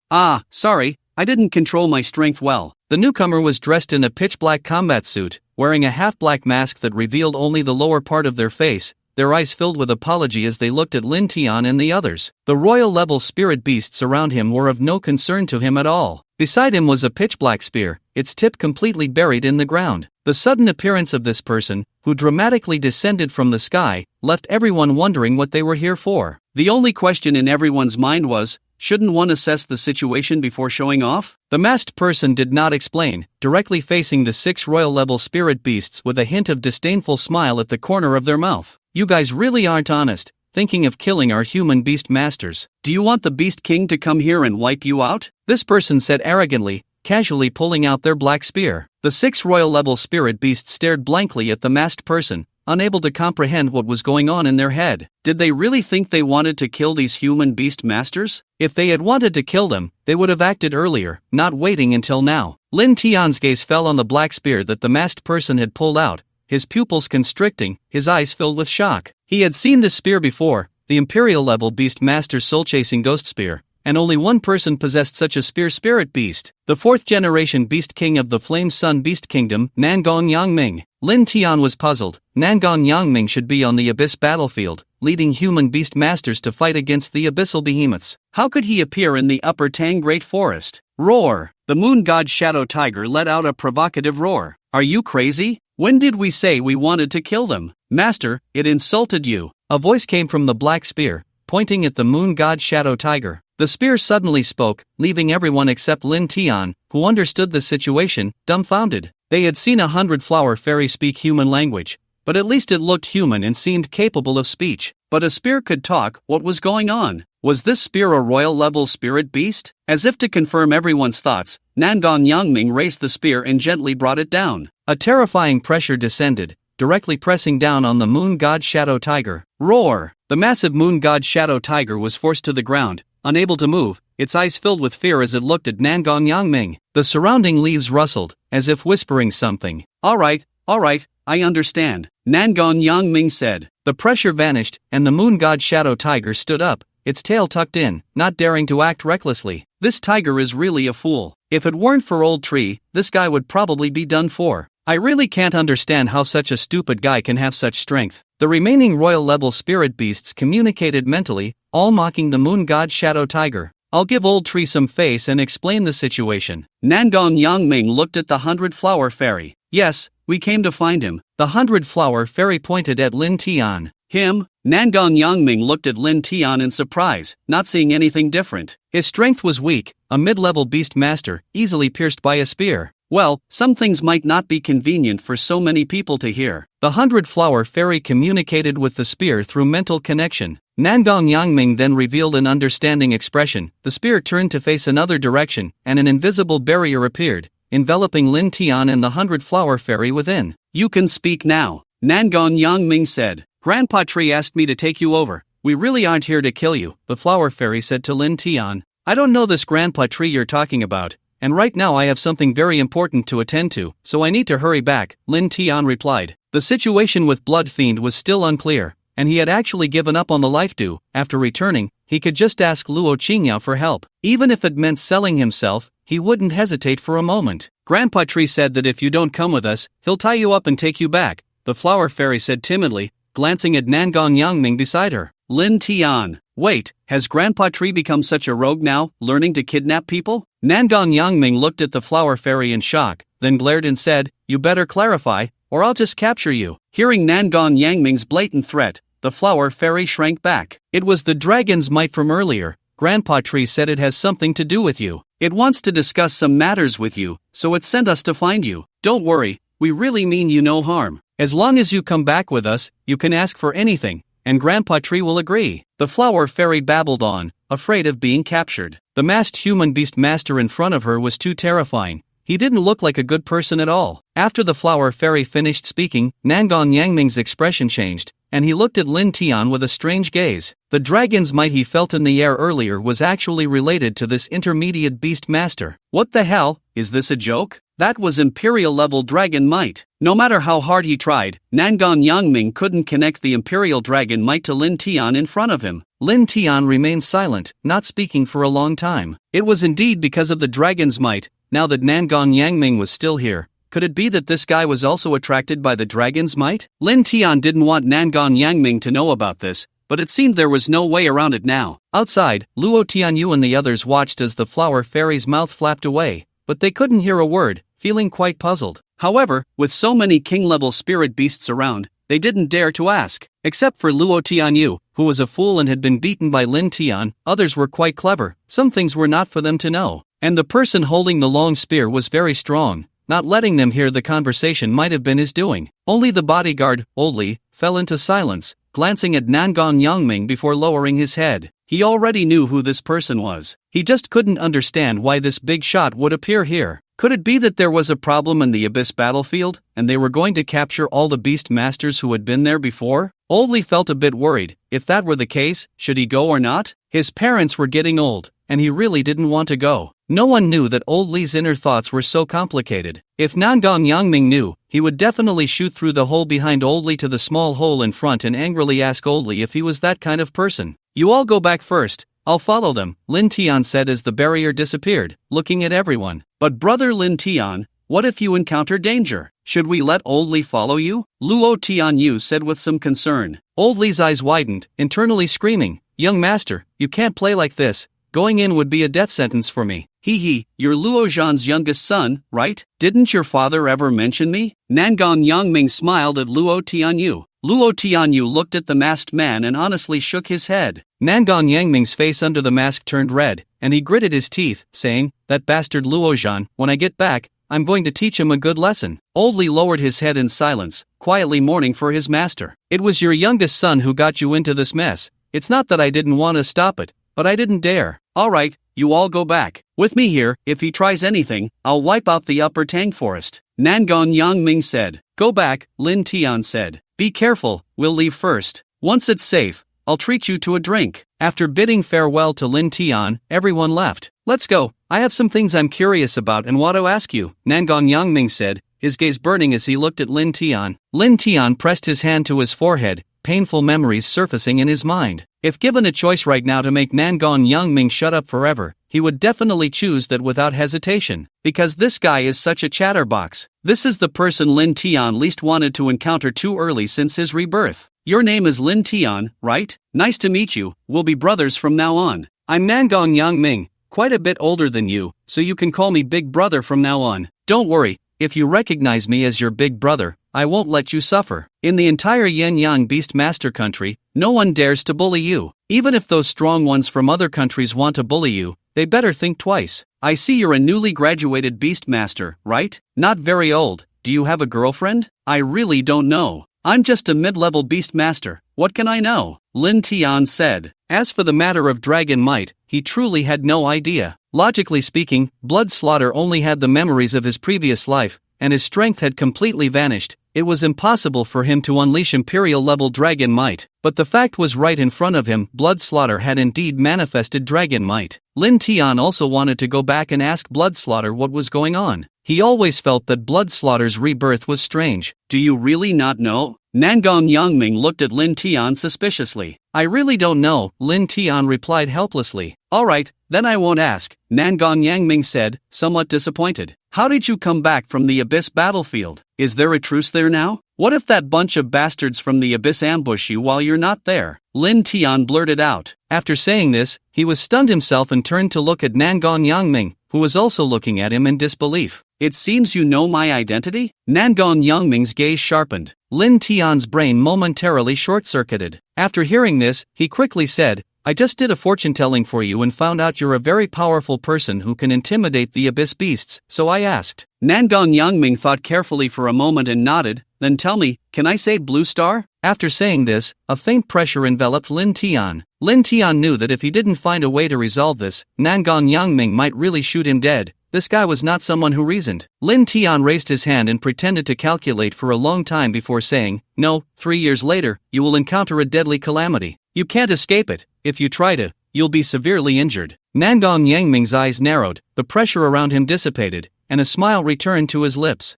Sorry, I didn't control my strength well. The newcomer was dressed in a pitch-black combat suit, wearing a half-black mask that revealed only the lower part of their face, their eyes filled with apology as they looked at Lin Tian and the others. The royal-level spirit beasts around him were of no concern to him at all. Beside him was a pitch-black spear, its tip completely buried in the ground. The sudden appearance of this person, who dramatically descended from the sky, left everyone wondering what they were here for. The only question in everyone's mind was, shouldn't one assess the situation before showing off? The masked person did not explain, directly facing the 6 royal-level spirit beasts with a hint of disdainful smile at the corner of their mouth. You guys really aren't honest, thinking of killing our human beast masters. Do you want the Beast King to come here and wipe you out? This person said arrogantly, casually pulling out their black spear. The 6 royal-level spirit beasts stared blankly at the masked person, unable to comprehend what was going on in their head. Did they really think they wanted to kill these human beast masters? If they had wanted to kill them, they would have acted earlier, not waiting until now. Lin Tian's gaze fell on the black spear that the masked person had pulled out, his pupils constricting, his eyes filled with shock. He had seen this spear before, the Imperial-level Beast Master's soul-chasing ghost spear, and only one person possessed such a spear spirit beast, the 4th-generation Beast King of the Flame Sun Beast Kingdom, Nangong Yangming. Lin Tian was puzzled. Nangong Yangming should be on the Abyss battlefield, leading human beast masters to fight against the abyssal behemoths. How could he appear in the Upper Tang Great Forest? Roar! The moon god Shadow Tiger let out a provocative roar. Are you crazy? When did we say we wanted to kill them? Master, it insulted you. A voice came from the black spear, pointing at the moon god Shadow Tiger. The spear suddenly spoke, leaving everyone except Lin Tian, who understood the situation, dumbfounded. They had seen 100 flower fairy speak human language, but at least it looked human and seemed capable of speech. But a spear could talk. What was going on? Was this spear a royal-level spirit beast? As if to confirm everyone's thoughts, Nangong Yangming raised the spear and gently brought it down. A terrifying pressure descended, directly pressing down on the moon god Shadow Tiger. Roar! The massive moon god Shadow Tiger was forced to the ground, unable to move, its eyes filled with fear as it looked at Nangong Yangming. The surrounding leaves rustled, as if whispering something. All right, I understand, Nangong Yangming said. The pressure vanished, and the moon god Shadow Tiger stood up, its tail tucked in, not daring to act recklessly. This tiger is really a fool. If it weren't for Old Tree, this guy would probably be done for. I really can't understand how such a stupid guy can have such strength. The remaining royal-level spirit beasts communicated mentally, all mocking the moon god Shadow Tiger. I'll give Old Tree some face and explain the situation. Nangong Yangming looked at the 100-flower fairy. Yes, we came to find him. The 100-flower fairy pointed at Lin Tian. Him? Nangong Yangming looked at Lin Tian in surprise, not seeing anything different. His strength was weak, a mid-level beast master, easily pierced by a spear. Well, some things might not be convenient for so many people to hear. The 100-flower fairy communicated with the spear through mental connection. Nangong Yangming then revealed an understanding expression. The spear turned to face another direction, and an invisible barrier appeared, enveloping Lin Tian and the 100-flower fairy within. You can speak now, Nangong Yangming said. Grandpa Tree asked me to take you over. We really aren't here to kill you, the flower fairy said to Lin Tian. I don't know this Grandpa Tree you're talking about, and right now I have something very important to attend to, so I need to hurry back, Lin Tian replied. The situation with Blood Fiend was still unclear, and he had actually given up on the life due. After returning, he could just ask Luo Qingya for help. Even if it meant selling himself, he wouldn't hesitate for a moment. Grandpa Tree said that if you don't come with us, he'll tie you up and take you back, the flower fairy said timidly, glancing at Nangong Yangming beside her. Lin Tian, wait, has Grandpa Tree become such a rogue now, learning to kidnap people? Nangong Yangming looked at the flower fairy in shock, then glared and said, you better clarify, or I'll just capture you. Hearing Nangong Yangming's blatant threat, the flower fairy shrank back. It was the dragon's might from earlier. Grandpa Tree said it has something to do with you. It wants to discuss some matters with you, so it sent us to find you. Don't worry, we really mean you no harm. As long as you come back with us, you can ask for anything, and Grandpa Tree will agree. The flower fairy babbled on, afraid of being captured. The masked human beast master in front of her was too terrifying. He didn't look like a good person at all. After the flower fairy finished speaking, Nangong Yangming's expression changed, and he looked at Lin Tian with a strange gaze. The dragon's might he felt in the air earlier was actually related to this intermediate beast master. What the hell, is this a joke? That was Imperial-level dragon might. No matter how hard he tried, Nangong Yangming couldn't connect the Imperial dragon might to Lin Tian in front of him. Lin Tian remained silent, not speaking for a long time. It was indeed because of the dragon's might. Now that Nangong Yangming was still here, could it be that this guy was also attracted by the dragon's might? Lin Tian didn't want Nangong Yangming to know about this, but it seemed there was no way around it now. Outside, Luo Tianyu and the others watched as the flower fairy's mouth flapped away, but they couldn't hear a word, feeling quite puzzled. However, with so many king-level spirit beasts around, they didn't dare to ask. Except for Luo Tianyu, who was a fool and had been beaten by Lin Tian, others were quite clever. Some things were not for them to know. And the person holding the long spear was very strong. Not letting them hear the conversation might have been his doing. Only the bodyguard, Old Li, fell into silence, glancing at Nangong Yangming before lowering his head. He already knew who this person was. He just couldn't understand why this big shot would appear here. Could it be that there was a problem in the Abyss battlefield, and they were going to capture all the beast masters who had been there before? Old Li felt a bit worried. If that were the case, should he go or not? His parents were getting old, and he really didn't want to go. No one knew that Old Li's inner thoughts were so complicated. If Nangong Yangming knew, he would definitely shoot through the hole behind Old Li to the small hole in front and angrily ask Old Li if he was that kind of person. You all go back first, I'll follow them, Lin Tian said as the barrier disappeared, looking at everyone. But brother Lin Tian, what if you encounter danger? Should we let Old Li follow you? Luo Tianyu said with some concern. Old Li's eyes widened, internally screaming, young master, you can't play like this. Going in would be a death sentence for me. You're Luo Zhan's youngest son, right? Didn't your father ever mention me? Nangong Yangming smiled at Luo Tianyu. Luo Tianyu looked at the masked man and honestly shook his head. Nangong Yangming's face under the mask turned red, and he gritted his teeth, saying, that bastard Luo Zhan, when I get back, I'm going to teach him a good lesson. Old Li lowered his head in silence, quietly mourning for his master. It was your youngest son who got you into this mess. It's not that I didn't want to stop it, but I didn't dare. Alright, you all go back. With me here, if he tries anything, I'll wipe out the upper Tang Forest. Nangong Yangming said. Go back, Lin Tian said. Be careful, we'll leave first. Once it's safe, I'll treat you to a drink. After bidding farewell to Lin Tian, everyone left. Let's go, I have some things I'm curious about and want to ask you, Nangong Yangming said, his gaze burning as he looked at Lin Tian. Lin Tian pressed his hand to his forehead, painful memories surfacing in his mind. If given a choice right now to make Nangon Yangming shut up forever, he would definitely choose that without hesitation. Because this guy is such a chatterbox. This is the person Lin Tian least wanted to encounter too early since his rebirth. Your name is Lin Tian, right? Nice to meet you, we'll be brothers from now on. I'm Nangon Yangming, quite a bit older than you, so you can call me Big Brother from now on. Don't worry, if you recognize me as your big brother, I won't let you suffer. In the entire Yin Yang Beastmaster country, no one dares to bully you. Even if those strong ones from other countries want to bully you, they better think twice. I see you're a newly graduated Beastmaster, right? Not very old. Do you have a girlfriend? I really don't know. I'm just a mid-level Beastmaster. What can I know? Lin Tian said. As for the matter of dragon might, he truly had no idea. Logically speaking, Blood Slaughter only had the memories of his previous life, and his strength had completely vanished. It was impossible for him to unleash Imperial-level dragon might. But the fact was right in front of him, Blood Slaughter had indeed manifested dragon might. Lin Tian also wanted to go back and ask Blood Slaughter what was going on. He always felt that Blood Slaughter's rebirth was strange. Do you really not know? Nangon Yangming looked at Lin Tian suspiciously. I really don't know, Lin Tian replied helplessly. Alright, then I won't ask, Nangon Yangming said, somewhat disappointed. How did you come back from the Abyss battlefield? Is there a truce there now? What if that bunch of bastards from the Abyss ambush you while you're not there? Lin Tian blurted out. After saying this, he was stunned himself and turned to look at Nangon Yangming, who was also looking at him in disbelief. It seems you know my identity? Nangon Yangming's gaze sharpened. Lin Tian's brain momentarily short-circuited. After hearing this, he quickly said, I just did a fortune-telling for you and found out you're a very powerful person who can intimidate the Abyss beasts, so I asked. Nangon Yangming thought carefully for a moment and nodded, then tell me, can I say Blue Star? After saying this, a faint pressure enveloped Lin Tian. Lin Tian knew that if he didn't find a way to resolve this, Nangon Yangming might really shoot him dead. This guy was not someone who reasoned. Lin Tian raised his hand and pretended to calculate for a long time before saying, no, 3 years later, you will encounter a deadly calamity. You can't escape it. If you try to, you'll be severely injured. Nangon Yangming's eyes narrowed, the pressure around him dissipated, and a smile returned to his lips.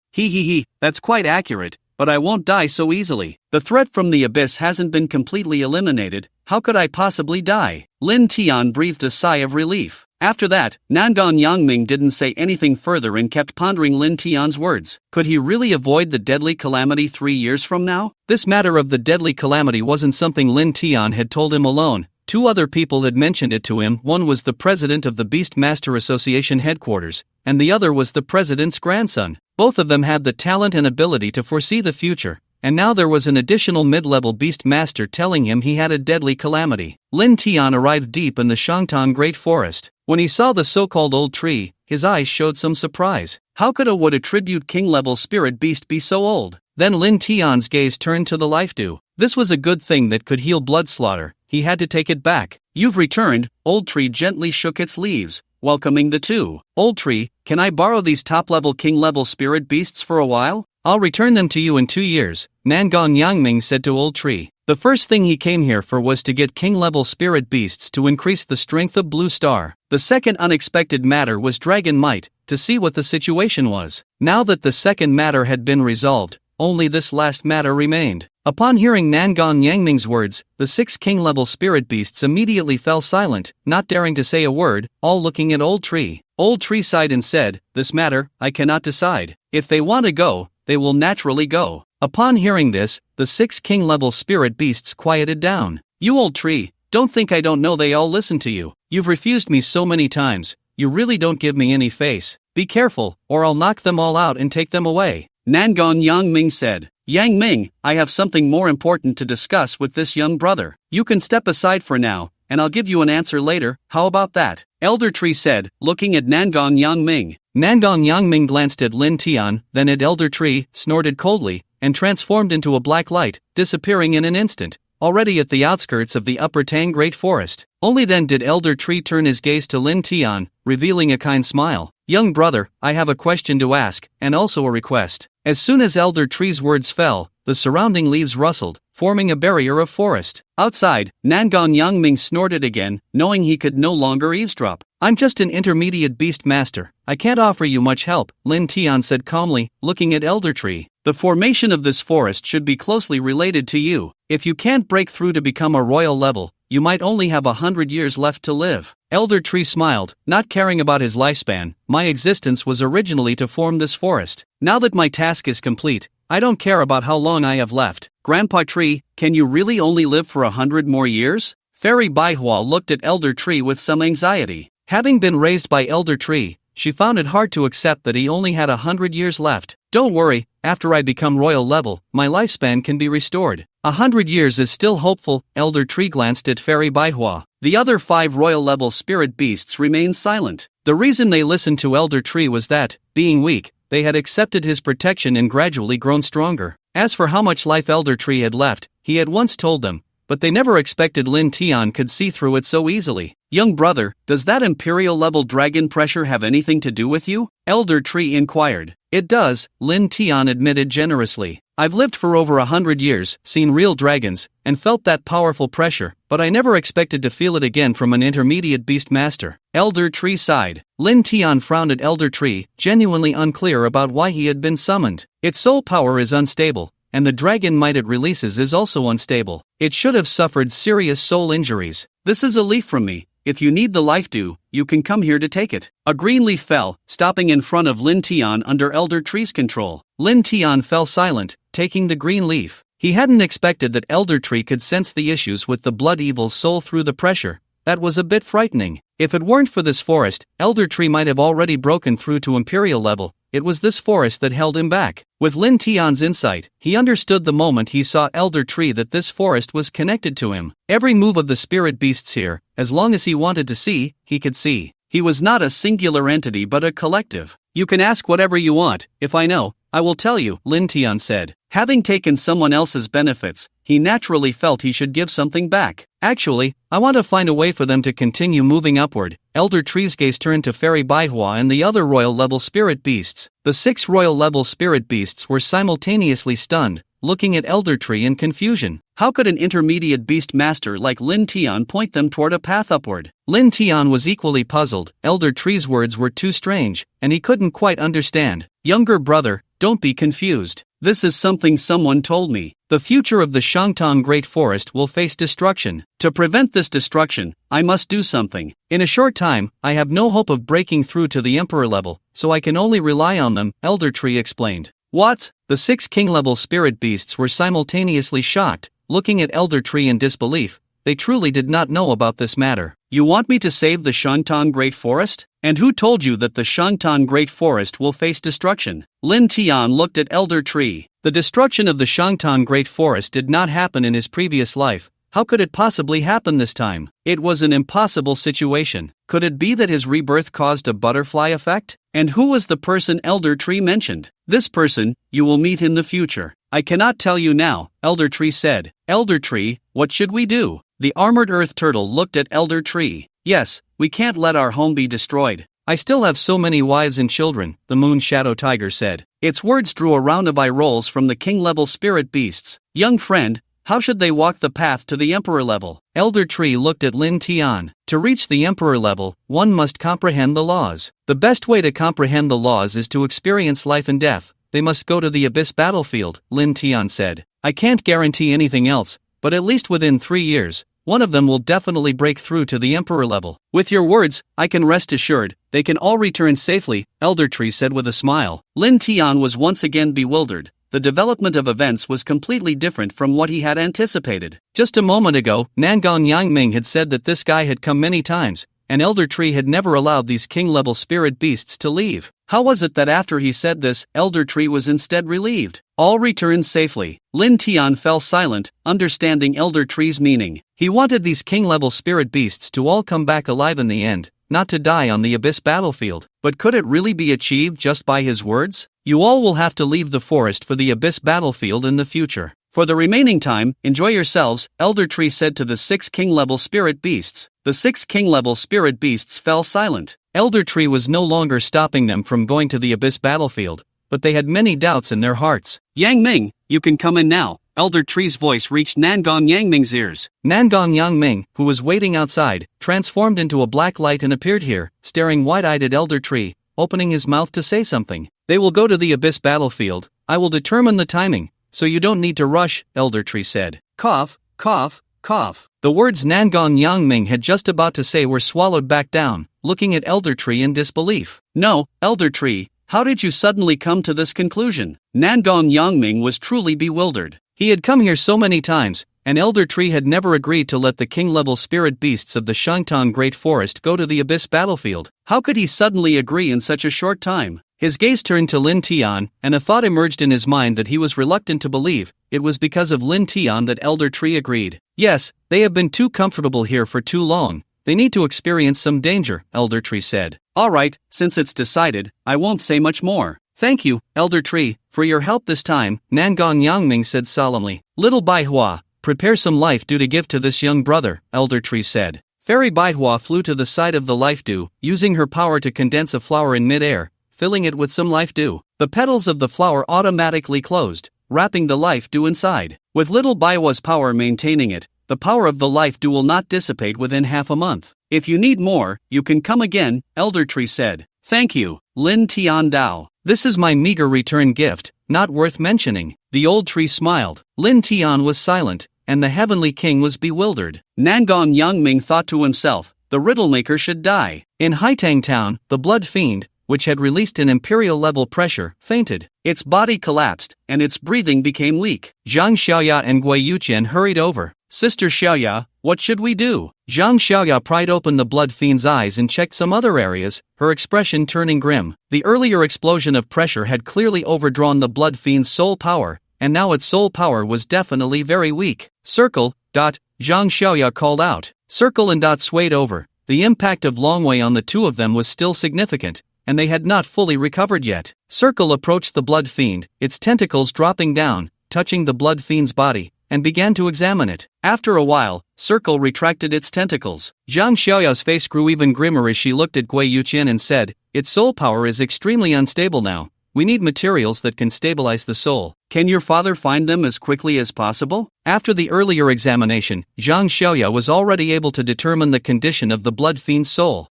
That's quite accurate, but I won't die so easily. The threat from the Abyss hasn't been completely eliminated. How could I possibly die? Lin Tian breathed a sigh of relief. After that, Nangon Yangming didn't say anything further and kept pondering Lin Tian's words. Could he really avoid the deadly calamity 3 years from now? This matter of the deadly calamity wasn't something Lin Tian had told him alone. 2 other people had mentioned it to him. One was the president of the Beastmaster Association headquarters, and the other was the president's grandson. Both of them had the talent and ability to foresee the future. And now there was an additional mid-level Beastmaster telling him he had a deadly calamity. Lin Tian arrived deep in the Shangtang Great Forest. When he saw the so-called old tree, his eyes showed some surprise. How could a wood attribute king-level spirit beast be so old? Then Lin Tian's gaze turned to the life dew. This was a good thing that could heal Blood Slaughter. He had to take it back. You've returned. Old tree gently shook its leaves, welcoming the two. Old tree, can I borrow these top-level king-level spirit beasts for a while? I'll return them to you in 2 years, Nangon Yangming said to Old Tree. The first thing he came here for was to get king-level spirit beasts to increase the strength of Blue Star. The second unexpected matter was Dragon Might, to see what the situation was. Now that the second matter had been resolved, only this last matter remained. Upon hearing Nangon Yangming's words, the 6 king-level spirit beasts immediately fell silent, not daring to say a word, all looking at Old Tree. Old Tree sighed and said, this matter, I cannot decide. If they want to go, they will naturally go. Upon hearing this, the 6 king-level spirit beasts quieted down. You Old Tree, don't think I don't know they all listen to you. You've refused me so many times, you really don't give me any face. Be careful, or I'll knock them all out and take them away. Nangon Yangming said. Yang Ming, I have something more important to discuss with this young brother. You can step aside for now, and I'll give you an answer later, how about that? Elder Tree said, looking at Nangon Yangming. Nangon Yangming glanced at Lin Tian, then at Elder Tree, snorted coldly, and transformed into a black light, disappearing in an instant, already at the outskirts of the Upper Tang Great Forest. Only then did Elder Tree turn his gaze to Lin Tian, revealing a kind smile. Young brother, I have a question to ask, and also a request. As soon as Elder Tree's words fell, the surrounding leaves rustled, forming a barrier of forest. Outside, Nangon Yangming snorted again, knowing he could no longer eavesdrop. I'm just an intermediate beast master. I can't offer you much help, Lin Tian said calmly, looking at Elder Tree. The formation of this forest should be closely related to you. If you can't break through to become a royal level, you might only have 100 years left to live. Elder Tree smiled, not caring about his lifespan. My existence was originally to form this forest. Now that my task is complete, I don't care about how long I have left. Grandpa Tree, can you really only live for 100 more years? Fairy Baihua looked at Elder Tree with some anxiety. Having been raised by Elder Tree, she found it hard to accept that he only had 100 years left. Don't worry, after I become royal level, my lifespan can be restored. 100 years is still hopeful. Elder Tree glanced at Fairy Baihua. The other 5 royal level spirit beasts remained silent. The reason they listened to Elder Tree was that, being weak, they had accepted his protection and gradually grown stronger. As for how much life Elder Tree had left, he had once told them, but they never expected Lin Tian could see through it so easily. Young brother, does that imperial level dragon pressure have anything to do with you? Elder Tree inquired. It does, Lin Tian admitted generously. I've lived for over 100 years, seen real dragons, and felt that powerful pressure, but I never expected to feel it again from an intermediate beast master. Elder Tree sighed. Lin Tian frowned at Elder Tree, genuinely unclear about why he had been summoned. Its soul power is unstable, and the dragon might it releases is also unstable. It should have suffered serious soul injuries. This is a leaf from me. If you need the life dew, you can come here to take it. A green leaf fell, stopping in front of Lin Tian under Elder Tree's control. Lin Tian fell silent, taking the green leaf. He hadn't expected that Elder Tree could sense the issues with the blood evil soul through the pressure. That was a bit frightening. If it weren't for this forest, Elder Tree might have already broken through to imperial level. It was this forest that held him back. With Lin Tian's insight, he understood the moment he saw Elder Tree that this forest was connected to him. Every move of the spirit beasts here, as long as he wanted to see, he could see. He was not a singular entity but a collective. You can ask whatever you want. If I know, I will tell you, Lin Tian said. Having taken someone else's benefits, he naturally felt he should give something back. Actually, I want to find a way for them to continue moving upward. Elder Tree's gaze turned to Fairy Baihua and the other royal level spirit beasts. The 6 royal level spirit beasts were simultaneously stunned, looking at Elder Tree in confusion. How could an intermediate beast master like Lin Tian point them toward a path upward? Lin Tian was equally puzzled. Elder Tree's words were too strange, and he couldn't quite understand. Younger brother, don't be confused. This is something someone told me. The future of the Shangtang Great Forest will face destruction. To prevent this destruction, I must do something. In a short time, I have no hope of breaking through to the Emperor level, so I can only rely on them, Elder Tree explained. What? The 6 king-level spirit beasts were simultaneously shocked, looking at Elder Tree in disbelief. They truly did not know about this matter. You want me to save the Shangtang Great Forest? And who told you that the Shangtang Great Forest will face destruction? Lin Tian looked at Elder Tree. The destruction of the Shangtang Great Forest did not happen in his previous life. How could it possibly happen this time? It was an impossible situation. Could it be that his rebirth caused a butterfly effect? And who was the person Elder Tree mentioned? This person, you will meet in the future. I cannot tell you now, Elder Tree said. Elder Tree, what should we do? The armored earth turtle looked at Elder Tree. Yes, we can't let our home be destroyed. I still have so many wives and children, the moon shadow tiger said. Its words drew a round of eye rolls from the king-level spirit beasts. Young friend, how should they walk the path to the emperor level? Elder Tree looked at Lin Tian. To reach the emperor level, one must comprehend the laws. The best way to comprehend the laws is to experience life and death. They must go to the abyss battlefield, Lin Tian said. I can't guarantee anything else, but at least within 3 years, one of them will definitely break through to the emperor level. With your words, I can rest assured, they can all return safely, Elder Tree said with a smile. Lin Tian was once again bewildered. The development of events was completely different from what he had anticipated. Just a moment ago, Nangong Yangming had said that this guy had come many times, and Elder Tree had never allowed these king-level spirit beasts to leave. How was it that after he said this, Elder Tree was instead relieved? All returned safely. Lin Tian fell silent, understanding Elder Tree's meaning. He wanted these king-level spirit beasts to all come back alive in the end, not to die on the abyss battlefield. But could it really be achieved just by his words? You all will have to leave the forest for the abyss battlefield in the future. For the remaining time, enjoy yourselves, Elder Tree said to the 6 king-level spirit beasts. The 6 king-level spirit beasts fell silent. Elder Tree was no longer stopping them from going to the abyss battlefield, but they had many doubts in their hearts. Yang Ming, you can come in now. Elder Tree's voice reached Nangong Yangming's ears. Nangong Yangming, who was waiting outside, transformed into a black light and appeared here, staring wide-eyed at Elder Tree, opening his mouth to say something. They will go to the abyss battlefield, I will determine the timing, so you don't need to rush, Elder Tree said. Cough, cough, cough. The words Nangong Yangming had just about to say were swallowed back down, looking at Elder Tree in disbelief. No, Elder Tree, how did you suddenly come to this conclusion? Nangong Yangming was truly bewildered. He had come here so many times, and Elder Tree had never agreed to let the king-level spirit beasts of the Shangtang Great Forest go to the Abyss battlefield. How could he suddenly agree in such a short time? His gaze turned to Lin Tian, and a thought emerged in his mind that he was reluctant to believe. It was because of Lin Tian that Elder Tree agreed. Yes, they have been too comfortable here for too long. They need to experience some danger, Elder Tree said. All right, since it's decided, I won't say much more. Thank you, Elder Tree, for your help this time, Nangong Yangming said solemnly. Little Baihua, prepare some life dew to give to this young brother, Elder Tree said. Fairy Baihua flew to the side of the life dew, using her power to condense a flower in mid-air, filling it with some life dew. The petals of the flower automatically closed, wrapping the life dew inside. With little Baihua's power maintaining it, the power of the life dew will not dissipate within half a month. If you need more, you can come again, Elder Tree said. Thank you, Lin Tian Dao. This is my meager return gift, not worth mentioning. The old tree smiled. Lin Tian was silent, and the heavenly king was bewildered. Nangong Yangming thought to himself, the riddle maker should die. In Haitang Town, the blood fiend, which had released an imperial-level pressure, fainted. Its body collapsed, and its breathing became weak. Zhang Xiaoya and Gui Yuqian hurried over. Sister Xiaoya, what should we do? Zhang Xiaoya pried open the blood fiend's eyes and checked some other areas, her expression turning grim. The earlier explosion of pressure had clearly overdrawn the blood fiend's soul power, and now its soul power was definitely very weak. Circle, Dot, Zhang Xiaoya called out. Circle and Dot swayed over. The impact of Longwei on the two of them was still significant, and they had not fully recovered yet. Circle approached the blood fiend, its tentacles dropping down, touching the blood fiend's body, and began to examine it. After a while, Circle retracted its tentacles. Zhang Xiaoya's face grew even grimmer as she looked at Gui Yuqian and said, its soul power is extremely unstable now. We need materials that can stabilize the soul. Can your father find them as quickly as possible? After the earlier examination, Zhang Xiaoya was already able to determine the condition of the blood fiend's soul.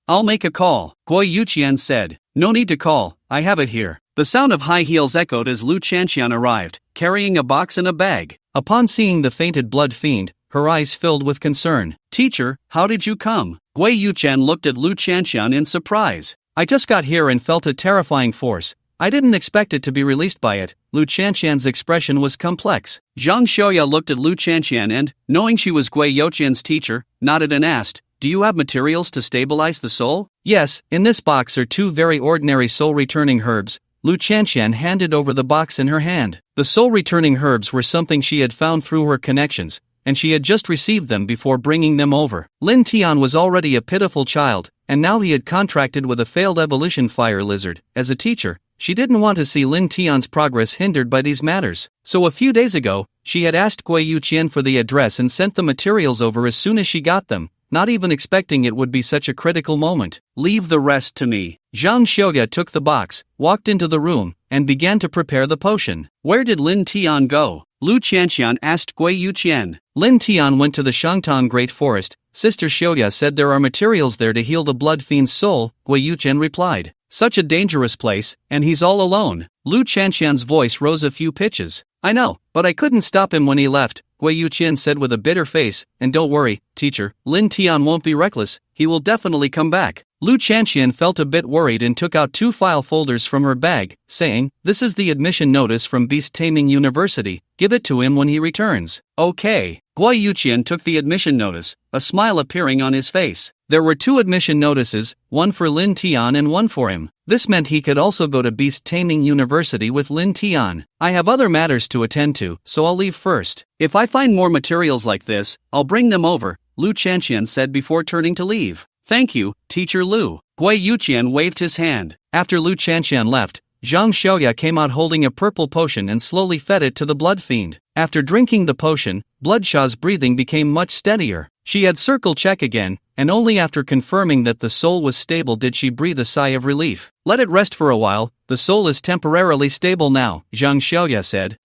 I'll make a call, Gui Yuqian said. No need to call, I have it here. The sound of high heels echoed as Lu Chanxian arrived, carrying a box and a bag. Upon seeing the fainted blood fiend, her eyes filled with concern. Teacher, how did you come? Gui Yuqian looked at Lu Chanxian in surprise. I just got here and felt a terrifying force. I didn't expect it to be released by it. Lu Chanxian's expression was complex. Zhang Xiaoya looked at Lu Chanxian and, knowing she was Gui Yuqian's teacher, nodded and asked, do you have materials to stabilize the soul? Yes, in this box are two very ordinary soul-returning herbs. Lu Chanxian handed over the box in her hand. The soul-returning herbs were something she had found through her connections, and she had just received them before bringing them over. Lin Tian was already a pitiful child, and now he had contracted with a failed evolution fire lizard. As a teacher, she didn't want to see Lin Tian's progress hindered by these matters. So a few days ago, she had asked Gui Yuqian for the address and sent the materials over as soon as she got them, not even expecting it would be such a critical moment. Leave the rest to me. Zhang Xiaoya took the box, walked into the room, and began to prepare the potion. Where did Lin Tian go? Lu Chanxian asked Gui Yuqian. Lin Tian went to the Shangtang Great Forest. Sister Xiaoya said there are materials there to heal the blood fiend's soul, Gui Yuqian replied. Such a dangerous place, and he's all alone. Lu Chanxian's voice rose a few pitches. I know, but I couldn't stop him when he left, Gui Yuqian said with a bitter face, and don't worry, teacher, Lin Tian won't be reckless, he will definitely come back. Lu Chanxian felt a bit worried and took out 2 file folders from her bag, saying, this is the admission notice from Beast Taming University, give it to him when he returns. Okay. Gui Yuqian took the admission notice, a smile appearing on his face. There were 2 admission notices, one for Lin Tian and one for him. This meant he could also go to Beast Taming University with Lin Tian. I have other matters to attend to, so I'll leave first. If I find more materials like this, I'll bring them over, Lu Chanxian said before turning to leave. Thank you, Teacher Lu. Gui Yuqian waved his hand. After Lu Chanxian left, Zhang Xiaoya came out holding a purple potion and slowly fed it to the blood fiend. After drinking the potion, Bloodshaw's breathing became much steadier. She had circle check again, and only after confirming that the soul was stable did she breathe a sigh of relief. Let it rest for a while, the soul is temporarily stable now, Zhang Xiaoya said.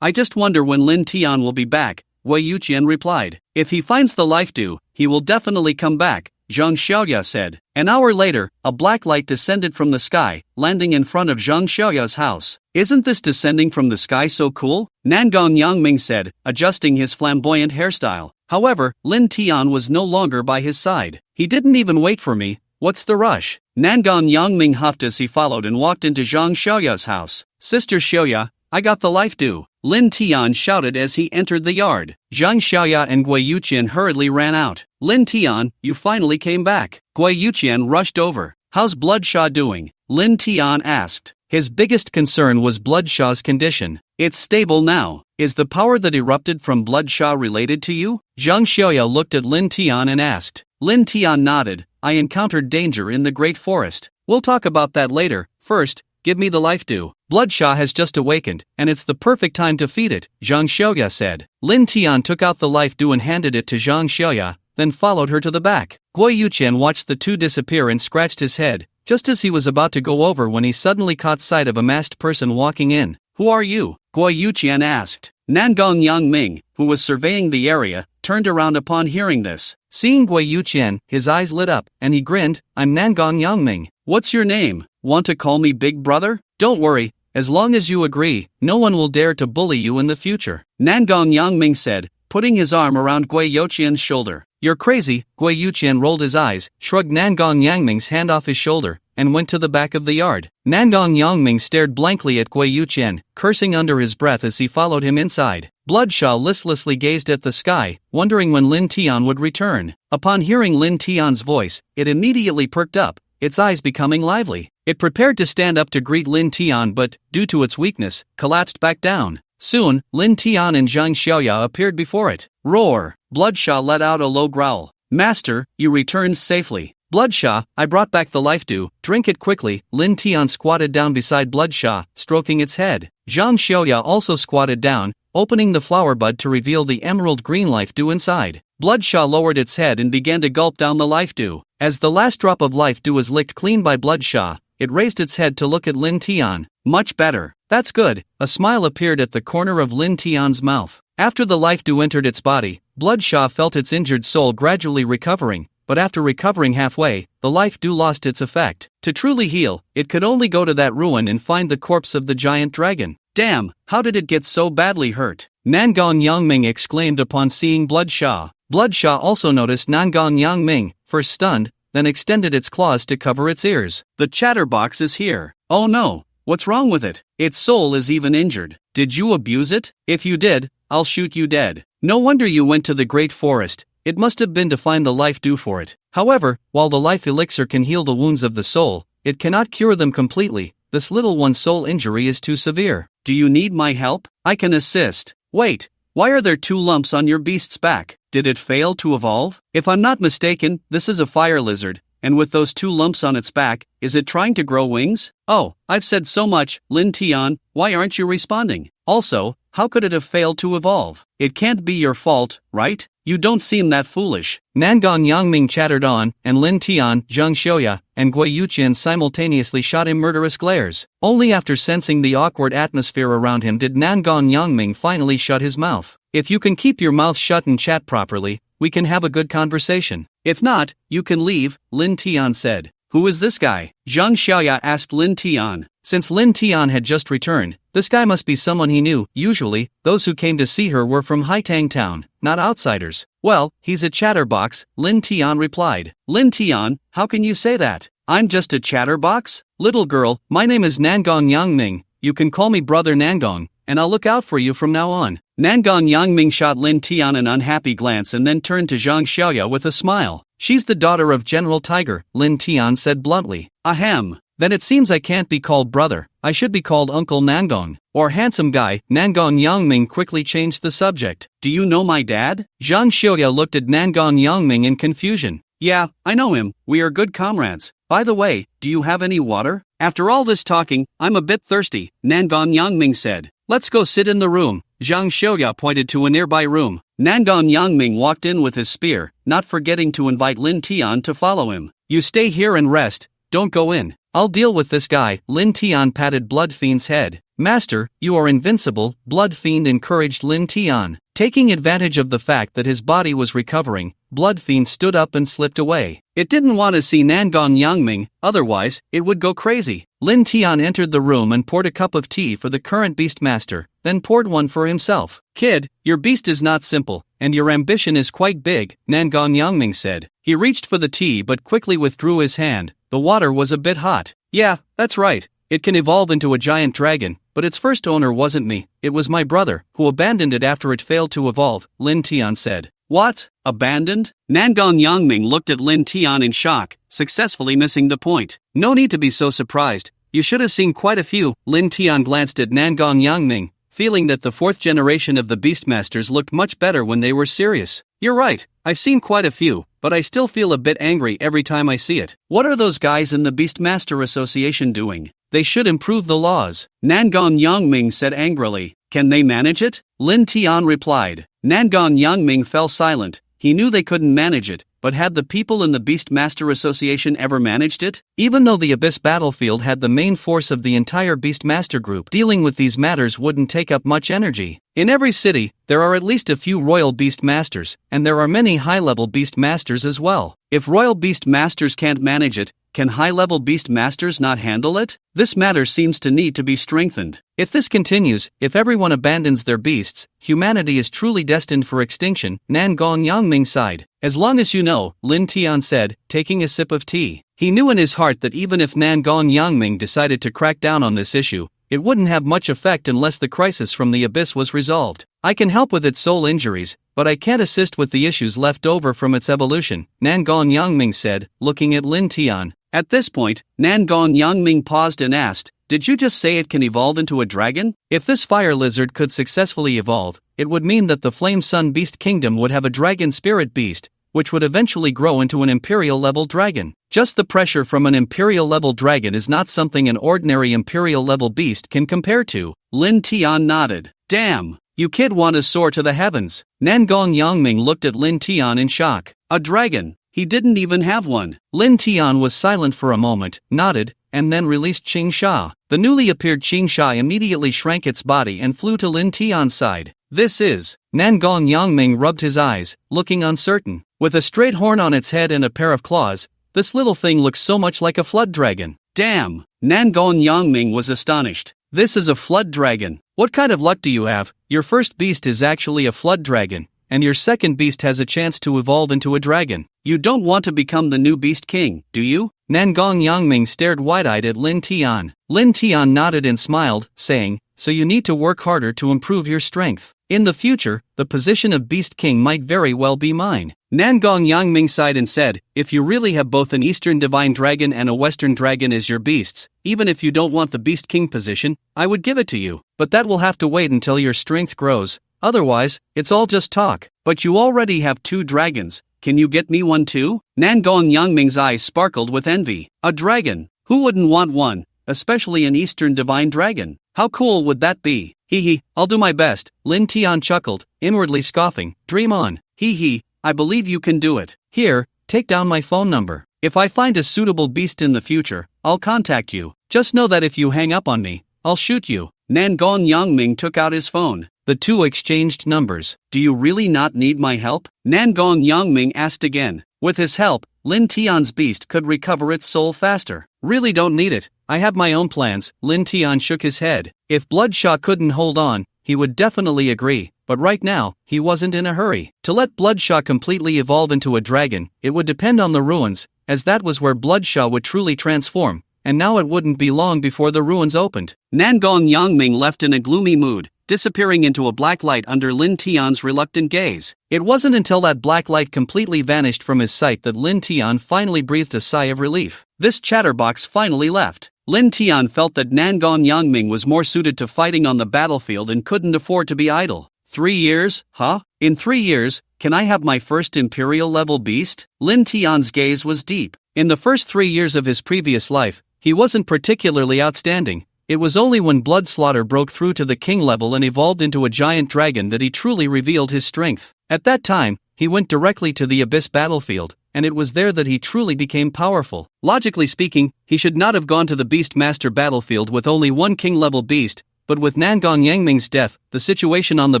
I just wonder when Lin Tian will be back, Gui Yuqian replied. If he finds the life dew, he will definitely come back, Zhang Xiaoya said. An hour later, a black light descended from the sky, landing in front of Zhang Xiaoya's house. Isn't this descending from the sky so cool? Nangong Yangming said, adjusting his flamboyant hairstyle. However, Lin Tian was no longer by his side. He didn't even wait for me. What's the rush? Nangong Yangming huffed as he followed and walked into Zhang Xiaoya's house. Sister Xiaoya, I got the life due, Lin Tian shouted as he entered the yard. Zhang Xiaoya and Gui Yuqian hurriedly ran out. Lin Tian, you finally came back. Gui Yuqian rushed over. How's Bloodshaw doing? Lin Tian asked. His biggest concern was Bloodshaw's condition. It's stable now. Is the power that erupted from Bloodshaw related to you? Zhang Xiaoya looked at Lin Tian and asked. Lin Tian nodded. I encountered danger in the Great Forest. We'll talk about that later. First, give me the life dew. Bloodshaw has just awakened, and it's the perfect time to feed it, Zhang Xiaoya said. Lin Tian took out the life dew and handed it to Zhang Xiaoya, then followed her to the back. Gui Yuqian watched the two disappear and scratched his head, just as he was about to go over when he suddenly caught sight of a masked person walking in. Who are you? Gui Yuqian asked. Nangong Yangming, who was surveying the area, turned around upon hearing this. Seeing Gui Yuqian, his eyes lit up, and he grinned. I'm Nangong Yangming. What's your name? Want to call me Big Brother? Don't worry, as long as you agree, no one will dare to bully you in the future, Nangong Yangming said, putting his arm around Gui Yuqian's shoulder. You're crazy. Gui Yuqian rolled his eyes, shrugged Nangong Yangming's hand off his shoulder, and went to the back of the yard. Nangong Yangming stared blankly at Gui Yuqian, cursing under his breath as he followed him inside. Bloodshaw listlessly gazed at the sky, wondering when Lin Tian would return. Upon hearing Lin Tian's voice, it immediately perked up, its eyes becoming lively. It prepared to stand up to greet Lin Tian but, due to its weakness, collapsed back down. Soon, Lin Tian and Zhang Xiaoya appeared before it. Roar! Bloodshaw let out a low growl. Master, you returned safely. Bloodshaw, I brought back the life dew, drink it quickly. Lin Tian squatted down beside Bloodshaw, stroking its head. Zhang Xiaoya also squatted down, opening the flower bud to reveal the emerald green life dew inside. Bloodshaw lowered its head and began to gulp down the life dew. As the last drop of life dew was licked clean by Bloodshaw, it raised its head to look at Lin Tian. Much better. That's good. A smile appeared at the corner of Lin Tian's mouth. After the life dew entered its body, Bloodshaw felt its injured soul gradually recovering, but after recovering halfway, the life dew lost its effect. To truly heal, it could only go to that ruin and find the corpse of the giant dragon. Damn, how did it get so badly hurt? Nangong Yangming exclaimed upon seeing Bloodshaw. Bloodshaw also noticed Nangong Yangming, first stunned, then extended its claws to cover its ears. The chatterbox is here. Oh no, what's wrong with it? Its soul is even injured. Did you abuse it? If you did, I'll shoot you dead. No wonder you went to the Great Forest. It must have been to find the life dew for it. However, while the life elixir can heal the wounds of the soul, it cannot cure them completely. This little one's soul injury is too severe. Do you need my help? I can assist. Wait, why are there two lumps on your beast's back? Did it fail to evolve? If I'm not mistaken, this is a fire lizard, and with those two lumps on its back, is it trying to grow wings? Oh, I've said so much, Lin Tian, why aren't you responding? Also, how could it have failed to evolve? It can't be your fault, right? You don't seem that foolish. Nangong Yangming chattered on, and Lin Tian, Zhang Xiaoya, and Gui Yuqian simultaneously shot him murderous glares. Only after sensing the awkward atmosphere around him did Nangong Yangming finally shut his mouth. If you can keep your mouth shut and chat properly, we can have a good conversation. If not, you can leave, Lin Tian said. Who is this guy? Zhang Xiaoya asked Lin Tian. Since Lin Tian had just returned, this guy must be someone he knew. Usually, those who came to see her were from Haitang Town, not outsiders. Well, he's a chatterbox, Lin Tian replied. Lin Tian, how can you say that? I'm just a chatterbox? Little girl, my name is Nangong Yangming. You can call me Brother Nangong, and I'll look out for you from now on. Nangong Yangming shot Lin Tian an unhappy glance and then turned to Zhang Xiaoya with a smile. She's the daughter of General Tiger, Lin Tian said bluntly. Ahem. Then it seems I can't be called brother, I should be called Uncle Nangong, or handsome guy. Nangong Yangming quickly changed the subject. Do you know my dad? Zhang Xiaoya looked at Nangong Yangming in confusion. Yeah, I know him, we are good comrades. By the way, do you have any water? After all this talking, I'm a bit thirsty, Nangong Yangming said. Let's go sit in the room. Zhang Xiaoya pointed to a nearby room. Nangong Yangming walked in with his spear, not forgetting to invite Lin Tian to follow him. You stay here and rest, don't go in. I'll deal with this guy. Lin Tian patted Bloodfiend's head. Master, you are invincible, Bloodfiend encouraged Lin Tian. Taking advantage of the fact that his body was recovering, Bloodfiend stood up and slipped away. It didn't want to see Nangon Yangming, otherwise, it would go crazy. Lin Tian entered the room and poured a cup of tea for the current Beastmaster, then poured one for himself. Kid, your beast is not simple, and your ambition is quite big, Nangon Yangming said. He reached for the tea but quickly withdrew his hand. The water was a bit hot. Yeah, that's right. It can evolve into a giant dragon, but its first owner wasn't me, it was my brother, who abandoned it after it failed to evolve, Lin Tian said. What? Abandoned? Nangon Yangming looked at Lin Tian in shock, successfully missing the point. No need to be so surprised. You should have seen quite a few. Lin Tian glanced at Nangon Yangming, feeling that the fourth generation of the Beastmasters looked much better when they were serious. You're right, I've seen quite a few, but I still feel a bit angry every time I see it. What are those guys in the Beastmaster Association doing? They should improve the laws. Nangon Yangming said angrily. Can they manage it? Lin Tian replied. Nangon Yangming fell silent. He knew they couldn't manage it, but had the people in the Beastmaster Association ever managed it? Even though the Abyss battlefield had the main force of the entire Beastmaster group, dealing with these matters wouldn't take up much energy. In every city, there are at least a few Royal Beastmasters, and there are many high-level Beastmasters as well. If Royal Beastmasters can't manage it, can high-level Beastmasters not handle it? This matter seems to need to be strengthened. If this continues, if everyone abandons their beasts, humanity is truly destined for extinction, Nangon Yangming sighed. As long as you know, Lin Tian said, taking a sip of tea. He knew in his heart that even if Nangon Yangming decided to crack down on this issue, it wouldn't have much effect unless the crisis from the abyss was resolved. I can help with its soul injuries, but I can't assist with the issues left over from its evolution, Nangon Yangming said, looking at Lin Tian. At this point, Nangon Yangming paused and asked, did you just say it can evolve into a dragon? If this fire lizard could successfully evolve, it would mean that the Flame Sun Beast Kingdom would have a dragon spirit beast, which would eventually grow into an Imperial-level dragon. Just the pressure from an Imperial-level dragon is not something an ordinary Imperial-level beast can compare to. Lin Tian nodded. Damn, you kid want to soar to the heavens. Nangon Yangming looked at Lin Tian in shock. A dragon? He didn't even have one. Lin Tian was silent for a moment, nodded, and then released Qing Sha. The newly appeared Qing Sha immediately shrank its body and flew to Lin Tian's side. This is... Nangon Yangming rubbed his eyes, looking uncertain. With a straight horn on its head and a pair of claws, this little thing looks so much like a flood dragon. Damn! Nangon Yangming was astonished. This is a flood dragon. What kind of luck do you have? Your first beast is actually a flood dragon, and your second beast has a chance to evolve into a dragon. You don't want to become the new Beast King, do you? Nangon Yangming stared wide-eyed at Lin Tian. Lin Tian nodded and smiled, saying, so you need to work harder to improve your strength. In the future, the position of Beast King might very well be mine. Nangon Yangming sighed and said, if you really have both an Eastern Divine Dragon and a Western Dragon as your beasts, even if you don't want the Beast King position, I would give it to you. But that will have to wait until your strength grows. Otherwise, it's all just talk. But you already have 2 dragons. Can you get me one too? Nangon Yangming's eyes sparkled with envy. A dragon? Who wouldn't want one? Especially an Eastern Divine Dragon. How cool would that be? Hee hee, I'll do my best. Lin Tian chuckled, inwardly scoffing. Dream on. Hee hee, I believe you can do it. Here, take down my phone number. If I find a suitable beast in the future, I'll contact you. Just know that if you hang up on me, I'll shoot you. Nangon Yangming took out his phone. The two exchanged numbers. Do you really not need my help? Nangon Yangming asked again. With his help, Lin Tian's beast could recover its soul faster. Really don't need it. I have my own plans. Lin Tian shook his head. If Bloodshaw couldn't hold on, he would definitely agree, but right now, he wasn't in a hurry. To let Bloodshaw completely evolve into a dragon, it would depend on the ruins, as that was where Bloodshaw would truly transform, and now it wouldn't be long before the ruins opened. Nangon Yangming left in a gloomy mood, disappearing into a black light under Lin Tian's reluctant gaze. It wasn't until that black light completely vanished from his sight that Lin Tian finally breathed a sigh of relief. This chatterbox finally left. Lin Tian felt that Nangon Yangming was more suited to fighting on the battlefield and couldn't afford to be idle. 3 years, huh? In 3 years, can I have my first Imperial-level beast? Lin Tian's gaze was deep. In the first 3 years of his previous life, he wasn't particularly outstanding. It was only when Bloodslaughter broke through to the king level and evolved into a giant dragon that he truly revealed his strength. At that time, he went directly to the Abyss battlefield, and it was there that he truly became powerful. Logically speaking, he should not have gone to the Beastmaster battlefield with only one king-level beast, but with Nangon Yangming's death, the situation on the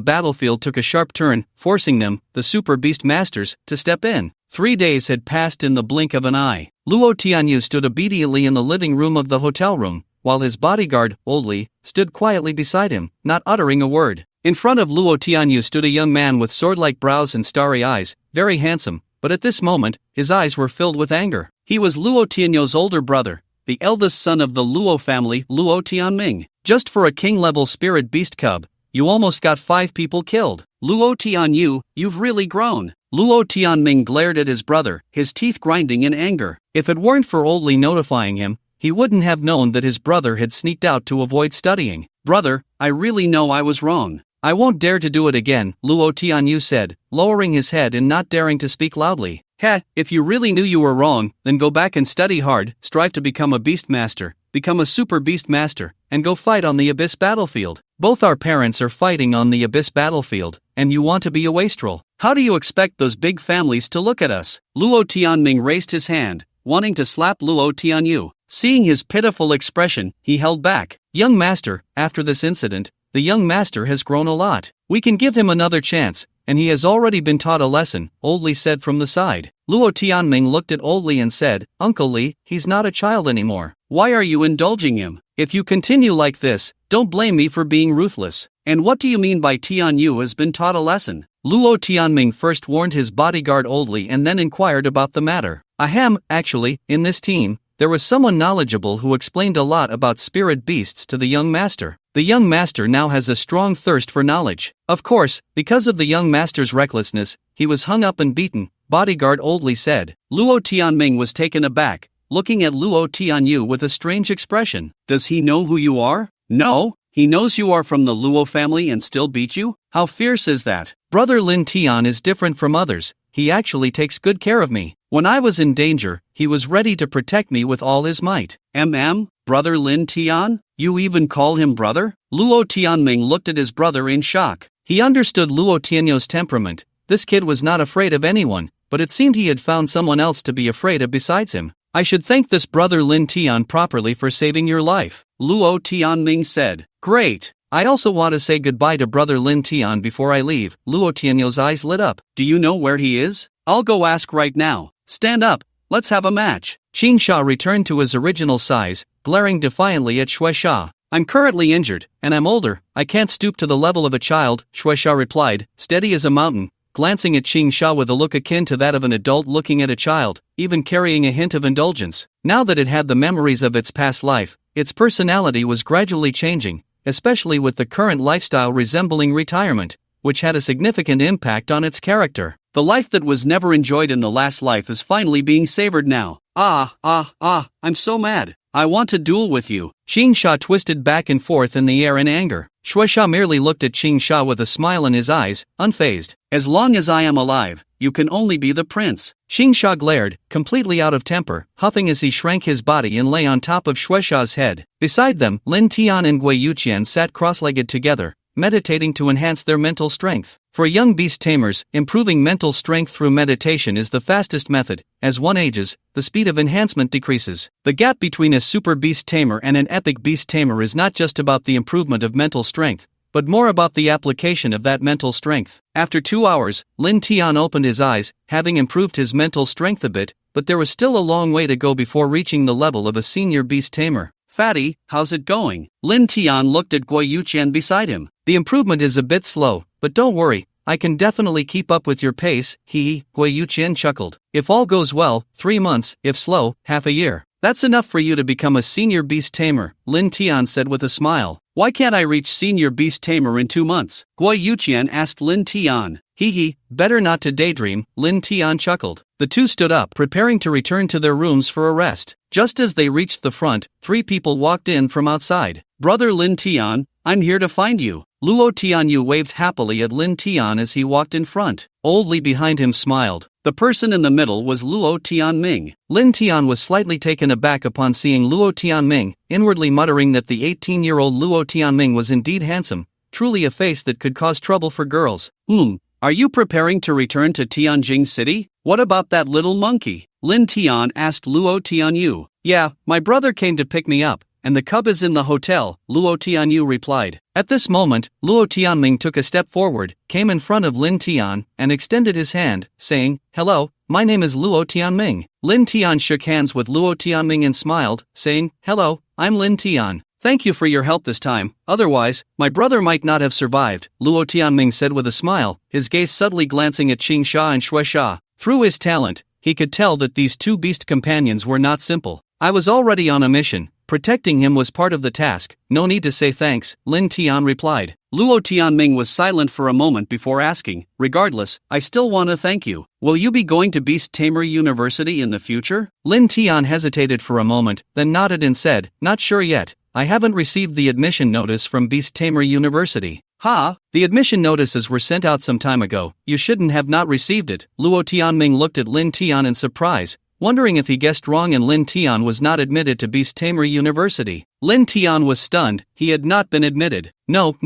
battlefield took a sharp turn, forcing them, the Super Beastmasters, to step in. 3 days had passed in the blink of an eye. Luo Tianyu stood obediently in the living room of the hotel room, while his bodyguard, Old Li, stood quietly beside him, not uttering a word. In front of Luo Tianyu stood a young man with sword-like brows and starry eyes, very handsome, but at this moment, his eyes were filled with anger. He was Luo Tianyu's older brother, the eldest son of the Luo family, Luo Tianming. Just for a king-level spirit beast cub, you almost got 5 people killed. Luo Tianyu, you've really grown. Luo Tianming glared at his brother, his teeth grinding in anger. If it weren't for Old Li notifying him, he wouldn't have known that his brother had sneaked out to avoid studying. Brother, I really know I was wrong. I won't dare to do it again, Luo Tianyu said, lowering his head and not daring to speak loudly. Heh, if you really knew you were wrong, then go back and study hard, strive to become a beast master, become a super beast master, and go fight on the Abyss battlefield. Both our parents are fighting on the Abyss battlefield, and you want to be a wastrel. How do you expect those big families to look at us? Luo Tianming raised his hand, wanting to slap Luo Tianyu. Seeing his pitiful expression, he held back. Young master, after this incident, the young master has grown a lot. We can give him another chance, and he has already been taught a lesson, Old Li said from the side. Luo Tianming looked at Old Li and said, Uncle Li, he's not a child anymore. Why are you indulging him? If you continue like this, don't blame me for being ruthless. And what do you mean by Tianyu has been taught a lesson? Luo Tianming first warned his bodyguard Old Li and then inquired about the matter. Ahem, actually, in this team, there was someone knowledgeable who explained a lot about spirit beasts to the young master. The young master now has a strong thirst for knowledge. Of course, because of the young master's recklessness, he was hung up and beaten, bodyguard Old Li said. Luo Tianming was taken aback, looking at Luo Tianyu with a strange expression. Does he know who you are? No, he knows you are from the Luo family and still beat you? How fierce is that? Brother Lin Tian is different from others. He actually takes good care of me. When I was in danger, he was ready to protect me with all his might. Brother Lin Tian? You even call him brother? Luo Tianming looked at his brother in shock. He understood Luo Tianyu's temperament. This kid was not afraid of anyone, but it seemed he had found someone else to be afraid of besides him. I should thank this brother Lin Tian properly for saving your life, Luo Tianming said. Great. I also want to say goodbye to brother Lin Tian before I leave. Luo Tianyu's eyes lit up. Do you know where he is? I'll go ask right now. Stand up, let's have a match. Qin Sha returned to his original size, glaring defiantly at Shui Sha. I'm currently injured, and I'm older, I can't stoop to the level of a child, Shui Sha replied, steady as a mountain, glancing at Qin Sha with a look akin to that of an adult looking at a child, even carrying a hint of indulgence. Now that it had the memories of its past life, its personality was gradually changing, especially with the current lifestyle resembling retirement, which had a significant impact on its character. The life that was never enjoyed in the last life is finally being savored now. I'm so mad. I want to duel with you. Qin Sha twisted back and forth in the air in anger. Shui Sha merely looked at Qin Sha with a smile in his eyes, unfazed. As long as I am alive, you can only be the prince. Qin Sha glared, completely out of temper, huffing as he shrank his body and lay on top of Shui Sha's head. Beside them, Lin Tian and Gui Yuqian sat cross-legged together, meditating to enhance their mental strength. For young beast tamers, improving mental strength through meditation is the fastest method. As one ages, the speed of enhancement decreases. The gap between a super beast tamer and an epic beast tamer is not just about the improvement of mental strength, but more about the application of that mental strength. After 2 hours, Lin Tian opened his eyes, having improved his mental strength a bit, but there was still a long way to go before reaching the level of a senior beast tamer. Fatty, how's it going? Lin Tian looked at Gui Yuqian beside him. The improvement is a bit slow, but don't worry, I can definitely keep up with your pace, Gui Yuqian chuckled. If all goes well, 3 months, if slow, half a year. That's enough for you to become a senior beast tamer, Lin Tian said with a smile. Why can't I reach senior beast tamer in 2 months? Gui Yuqian asked Lin Tian. Better not to daydream, Lin Tian chuckled. The two stood up, preparing to return to their rooms for a rest. Just as they reached the front, 3 people walked in from outside. Brother Lin Tian, I'm here to find you. Luo Tianyu waved happily at Lin Tian as he walked in front. Old Li behind him smiled. The person in the middle was Luo Tianming. Lin Tian was slightly taken aback upon seeing Luo Tianming, inwardly muttering that the 18-year-old Luo Tianming was indeed handsome, truly a face that could cause trouble for girls. Are you preparing to return to Tianjing City? What about that little monkey? Lin Tian asked Luo Tianyu. Yeah, my brother came to pick me up, and the cub is in the hotel, Luo Tianyu replied. At this moment, Luo Tianming took a step forward, came in front of Lin Tian, and extended his hand, saying, Hello, my name is Luo Tianming. Lin Tian shook hands with Luo Tianming and smiled, saying, hello, I'm Lin Tian. Thank you for your help this time, otherwise, my brother might not have survived, Luo Tianming said with a smile, his gaze subtly glancing at Qing Sha and Shui Sha. Through his talent, he could tell that these two beast companions were not simple. I was already on a mission. Protecting him was part of the task, no need to say thanks, Lin Tian replied. Luo Tianming was silent for a moment before asking, regardless, I still want to thank you. Will you be going to Beast Tamer University in the future? Lin Tian hesitated for a moment, then nodded and said, not sure yet. I haven't received the admission notice from Beast Tamer University. The admission notices were sent out some time ago, you shouldn't have not received it. Luo Tianming looked at Lin Tian in surprise, wondering if he guessed wrong and Lin Tian was not admitted to Beast Tamer University. Lin Tian was stunned, he had not been admitted. No,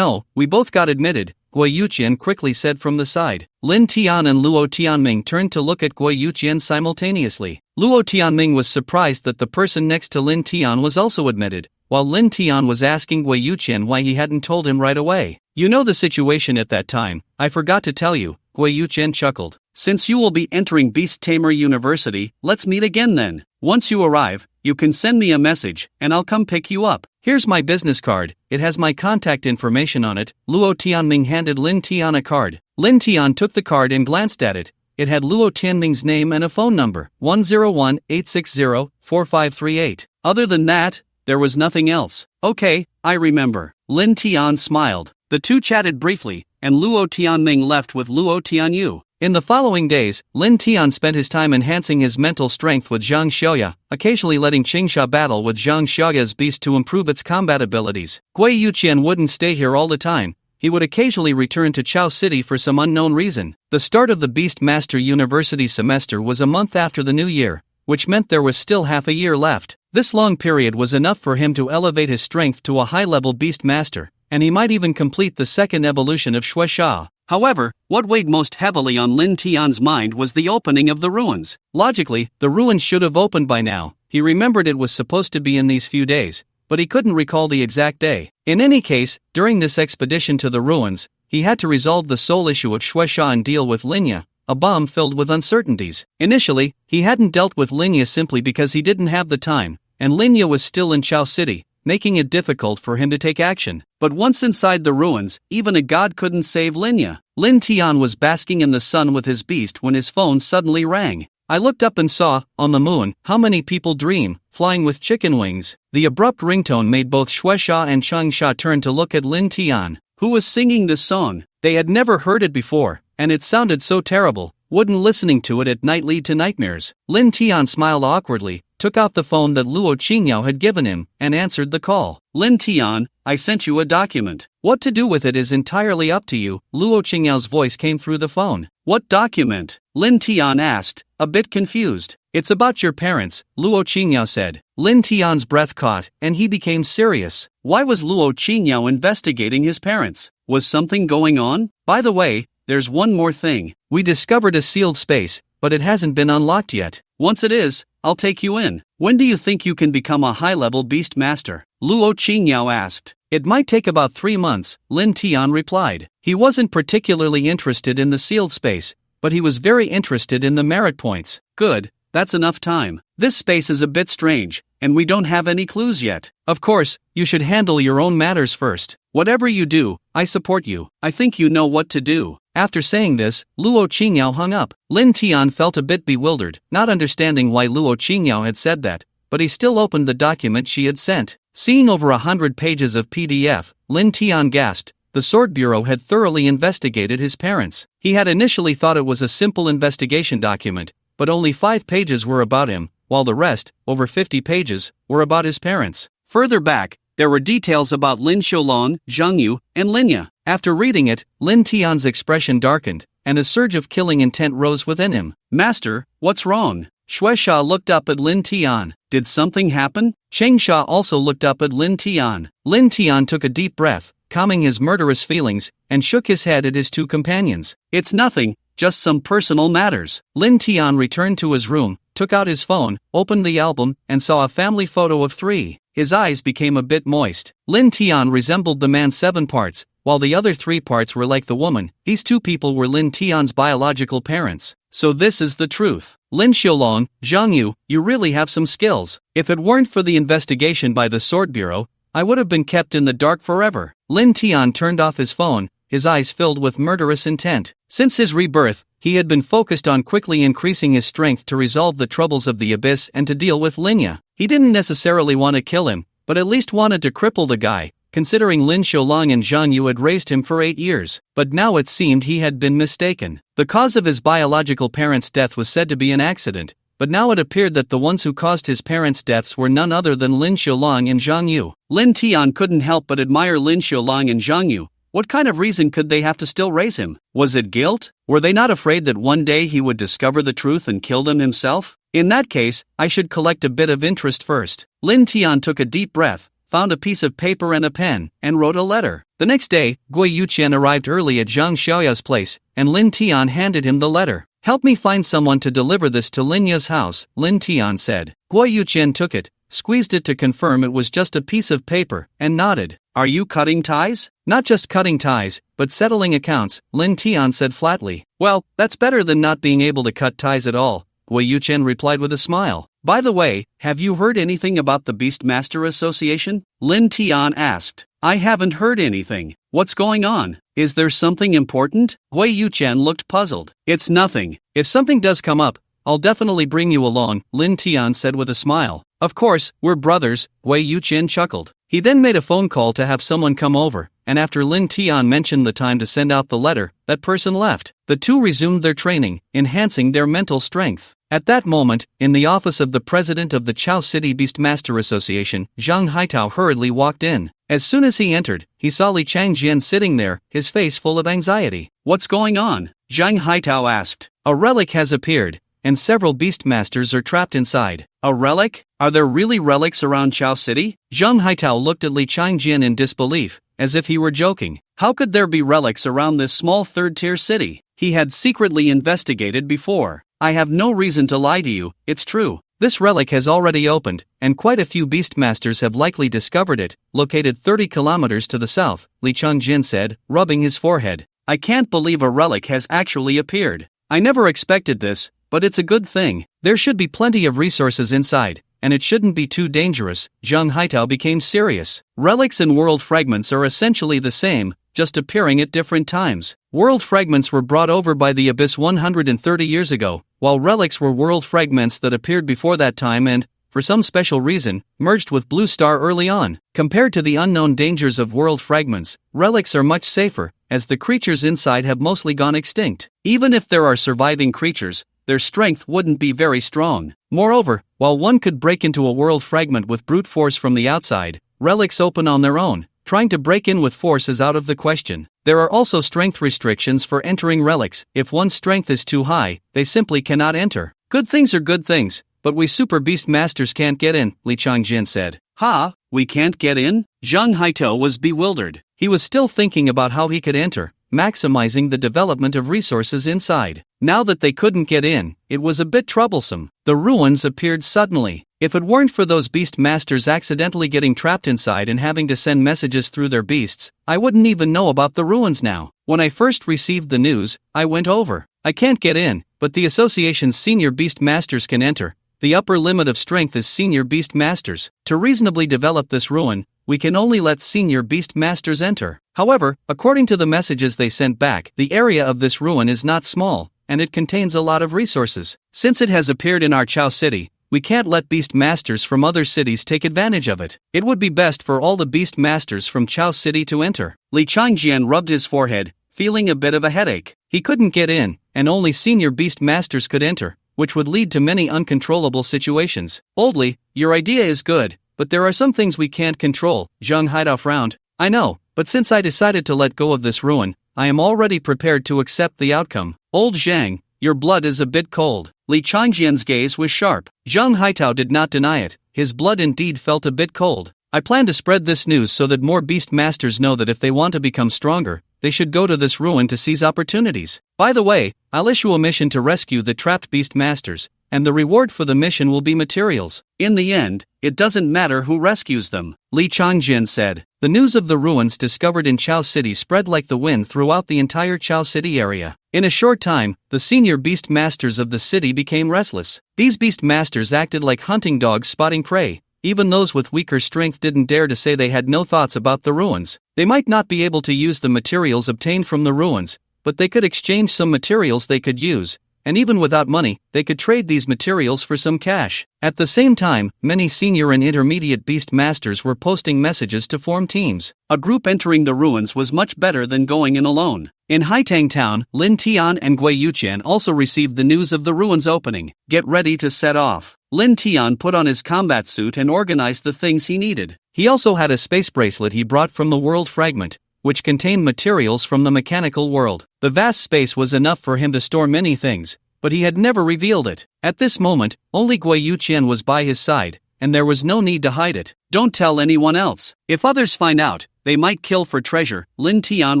we both got admitted, Gui Yuqian quickly said from the side. Lin Tian and Luo Tianming turned to look at Gui Yuqian simultaneously. Luo Tianming was surprised that the person next to Lin Tian was also admitted, while Lin Tian was asking Gui Yuqian why he hadn't told him right away. You know the situation at that time, I forgot to tell you, Gui Yuqian chuckled. Since you will be entering Beast Tamer University, let's meet again then. Once you arrive, you can send me a message, and I'll come pick you up. Here's my business card, it has my contact information on it. Luo Tianming handed Lin Tian a card. Lin Tian took the card and glanced at it. It had Luo Tianming's name and a phone number, 101-860-4538. Other than that, there was nothing else. Okay, I remember. Lin Tian smiled. The two chatted briefly, and Luo Tianming left with Luo Tianyu. In the following days, Lin Tian spent his time enhancing his mental strength with Zhang Xiaoya, occasionally letting Qingsha battle with Zhang Xiaoya's beast to improve its combat abilities. Gui Yuqian wouldn't stay here all the time. He would occasionally return to Chao City for some unknown reason. The start of the Beast Master University semester was a month after the new year, which meant there was still half a year left. This long period was enough for him to elevate his strength to a high-level Beast Master, and he might even complete the second evolution of Shui Sha. However, what weighed most heavily on Lin Tian's mind was the opening of the ruins. Logically, the ruins should have opened by now. He remembered it was supposed to be in these few days, but he couldn't recall the exact day. In any case, during this expedition to the ruins, he had to resolve the sole issue of Shui Sha and deal with Linya, a bomb filled with uncertainties. Initially, he hadn't dealt with Linya simply because he didn't have the time, and Linya was still in Chao City, making it difficult for him to take action. But once inside the ruins, even a god couldn't save Linya. Lin Tian was basking in the sun with his beast when his phone suddenly rang. I looked up and saw, on the moon, how many people dream, flying with chicken wings. The abrupt ringtone made both Shui Sha and Chang Sha turn to look at Lin Tian, who was singing this song. They had never heard it before, and it sounded so terrible. Wouldn't listening to it at night lead to nightmares? Lin Tian smiled awkwardly, took out the phone that Luo Qingyao had given him, and answered the call. Lin Tian, I sent you a document. What to do with it is entirely up to you, Luo Qingyao's voice came through the phone. What document? Lin Tian asked, a bit confused. It's about your parents, Luo Qingyao said. Lin Tian's breath caught, and he became serious. Why was Luo Qingyao investigating his parents? Was something going on? By the way, there's one more thing. We discovered a sealed space, but it hasn't been unlocked yet. Once it is, I'll take you in. When do you think you can become a high-level beast master? Luo Qingyao asked. It might take about 3 months, Lin Tian replied. He wasn't particularly interested in the sealed space, but he was very interested in the merit points. Good, that's enough time. This space is a bit strange, and we don't have any clues yet. Of course, you should handle your own matters first. Whatever you do, I support you. I think you know what to do. After saying this, Luo Qingyao hung up. Lin Tian felt a bit bewildered, not understanding why Luo Qingyao had said that, but he still opened the document she had sent. Seeing over 100 pages of PDF, Lin Tian gasped. The Sword Bureau had thoroughly investigated his parents. He had initially thought it was a simple investigation document, but only 5 pages were about him, while the rest, over 50 pages, were about his parents. Further back, there were details about Lin Xiulong, Zhang Yu, and Linya. After reading it, Lin Tian's expression darkened, and a surge of killing intent rose within him. Master, what's wrong? Shui Sha looked up at Lin Tian. Did something happen? Cheng Sha also looked up at Lin Tian. Lin Tian took a deep breath, calming his murderous feelings, and shook his head at his two companions. It's nothing, just some personal matters. Lin Tian returned to his room, took out his phone, opened the album, and saw a family photo of 3. His eyes became a bit moist. Lin Tian resembled the man 7 parts, while the other 3 parts were like the woman. These 2 people were Lin Tian's biological parents. So this is the truth. Lin Xiaolong, Zhang Yu, you really have some skills. If it weren't for the investigation by the Sword Bureau, I would have been kept in the dark forever. Lin Tian turned off his phone, his eyes filled with murderous intent. Since his rebirth, he had been focused on quickly increasing his strength to resolve the troubles of the abyss and to deal with Linya. He didn't necessarily want to kill him, but at least wanted to cripple the guy, considering Lin Xiaolong and Zhang Yu had raised him for 8 years. But now it seemed he had been mistaken. The cause of his biological parents' death was said to be an accident, but now it appeared that the ones who caused his parents' deaths were none other than Lin Xiaolong and Zhang Yu. Lin Tian couldn't help but admire Lin Xiaolong and Zhang Yu. What kind of reason could they have to still raise him? Was it guilt? Were they not afraid that one day he would discover the truth and kill them himself? In that case, I should collect a bit of interest first. Lin Tian took a deep breath, found a piece of paper and a pen, and wrote a letter. The next day, Gui Yuqian arrived early at Zhang Xiaoya's place, and Lin Tian handed him the letter. "Help me find someone to deliver this to Linya's house," Lin Tian said. Gui Yuqian took it, squeezed it to confirm it was just a piece of paper, and nodded. "Are you cutting ties?" "Not just cutting ties, but settling accounts," Lin Tian said flatly. "Well, that's better than not being able to cut ties at all," Gui Yuqian replied with a smile. "By the way, have you heard anything about the Beastmaster Association?" Lin Tian asked. "I haven't heard anything. What's going on? Is there something important?" Gui Yuqian looked puzzled. "It's nothing. If something does come up, I'll definitely bring you along," Lin Tian said with a smile. "Of course, we're brothers," Gui Yuqian chuckled. He then made a phone call to have someone come over, and after Lin Tian mentioned the time to send out the letter, that person left. The two resumed their training, enhancing their mental strength. At that moment, in the office of the president of the Chao City Beastmaster Association, Zhang Haitao hurriedly walked in. As soon as he entered, he saw Li Changjian sitting there, his face full of anxiety. "What's going on?" Zhang Haitao asked. "A relic has appeared, and several Beastmasters are trapped inside." "A relic? Are there really relics around Chao City?" Zhang Haitao looked at Li Changjian in disbelief, as if he were joking. How could there be relics around this small third-tier city? He had secretly investigated before. "I have no reason to lie to you, it's true. This relic has already opened, and quite a few Beastmasters have likely discovered it, located 30 kilometers to the south," Li Changjin said, rubbing his forehead. "I can't believe a relic has actually appeared. I never expected this, but it's a good thing. There should be plenty of resources inside, and it shouldn't be too dangerous." Zhang Haitao became serious. Relics and world fragments are essentially the same, just appearing at different times. World fragments were brought over by the Abyss 130 years ago, while relics were world fragments that appeared before that time and, for some special reason, merged with Blue Star early on. Compared to the unknown dangers of world fragments, relics are much safer, as the creatures inside have mostly gone extinct. Even if there are surviving creatures, their strength wouldn't be very strong. Moreover, while one could break into a world fragment with brute force from the outside, relics open on their own. Trying to break in with force is out of the question. There are also strength restrictions for entering relics. If one's strength is too high, they simply cannot enter. "Good things are good things, but we Super Beast Masters can't get in," Li Changjin said. "Ha? We can't get in?" Zhang Haitao was bewildered. He was still thinking about how he could enter, maximizing the development of resources inside. Now that they couldn't get in, it was a bit troublesome. The ruins appeared suddenly. If it weren't for those beast masters accidentally getting trapped inside and having to send messages through their beasts, I wouldn't even know about the ruins now. When I first received the news, I went over. I can't get in, but the association's senior beast masters can enter. The upper limit of strength is senior beast masters. To reasonably develop this ruin, we can only let senior beast masters enter. However, according to the messages they sent back, the area of this ruin is not small, and it contains a lot of resources. Since it has appeared in our Chao City, we can't let beast masters from other cities take advantage of it. It would be best for all the beast masters from Chao City to enter. Li Changjian rubbed his forehead, feeling a bit of a headache. He couldn't get in, and only senior beast masters could enter, which would lead to many uncontrollable situations. "Oldly, your idea is good, but there are some things we can't control," Zhang Haidao frowned. "I know, but since I decided to let go of this ruin, I am already prepared to accept the outcome." "Old Zhang, your blood is a bit cold." Li Changjian's gaze was sharp. Zhang Haitao did not deny it. His blood indeed felt a bit cold. "I plan to spread this news so that more beast masters know that if they want to become stronger, they should go to this ruin to seize opportunities. By the way, I'll issue a mission to rescue the trapped beast masters, and the reward for the mission will be materials. In the end, it doesn't matter who rescues them, Li Changjin said. The news of the ruins discovered in Chao City spread like the wind throughout the entire Chao City area. In a short time, the senior beast masters of the city became restless. These beast masters acted like hunting dogs spotting prey. Even those with weaker strength didn't dare to say they had no thoughts about the ruins. They might not be able to use the materials obtained from the ruins, but they could exchange some materials they could use, and even without money, they could trade these materials for some cash. At the same time, many senior and intermediate beast masters were posting messages to form teams. A group entering the ruins was much better than going in alone. In Haitang Town, Lin Tian and Gui Yuqian also received the news of the ruins opening. Get ready to set off. Lin Tian put on his combat suit and organized the things he needed. He also had a space bracelet he brought from the world fragment, which contained materials from the mechanical world. The vast space was enough for him to store many things, but he had never revealed it. At this moment, only Gui Yuqian was by his side, and there was no need to hide it. Don't tell anyone else. If others find out, they might kill for treasure, Lin Tian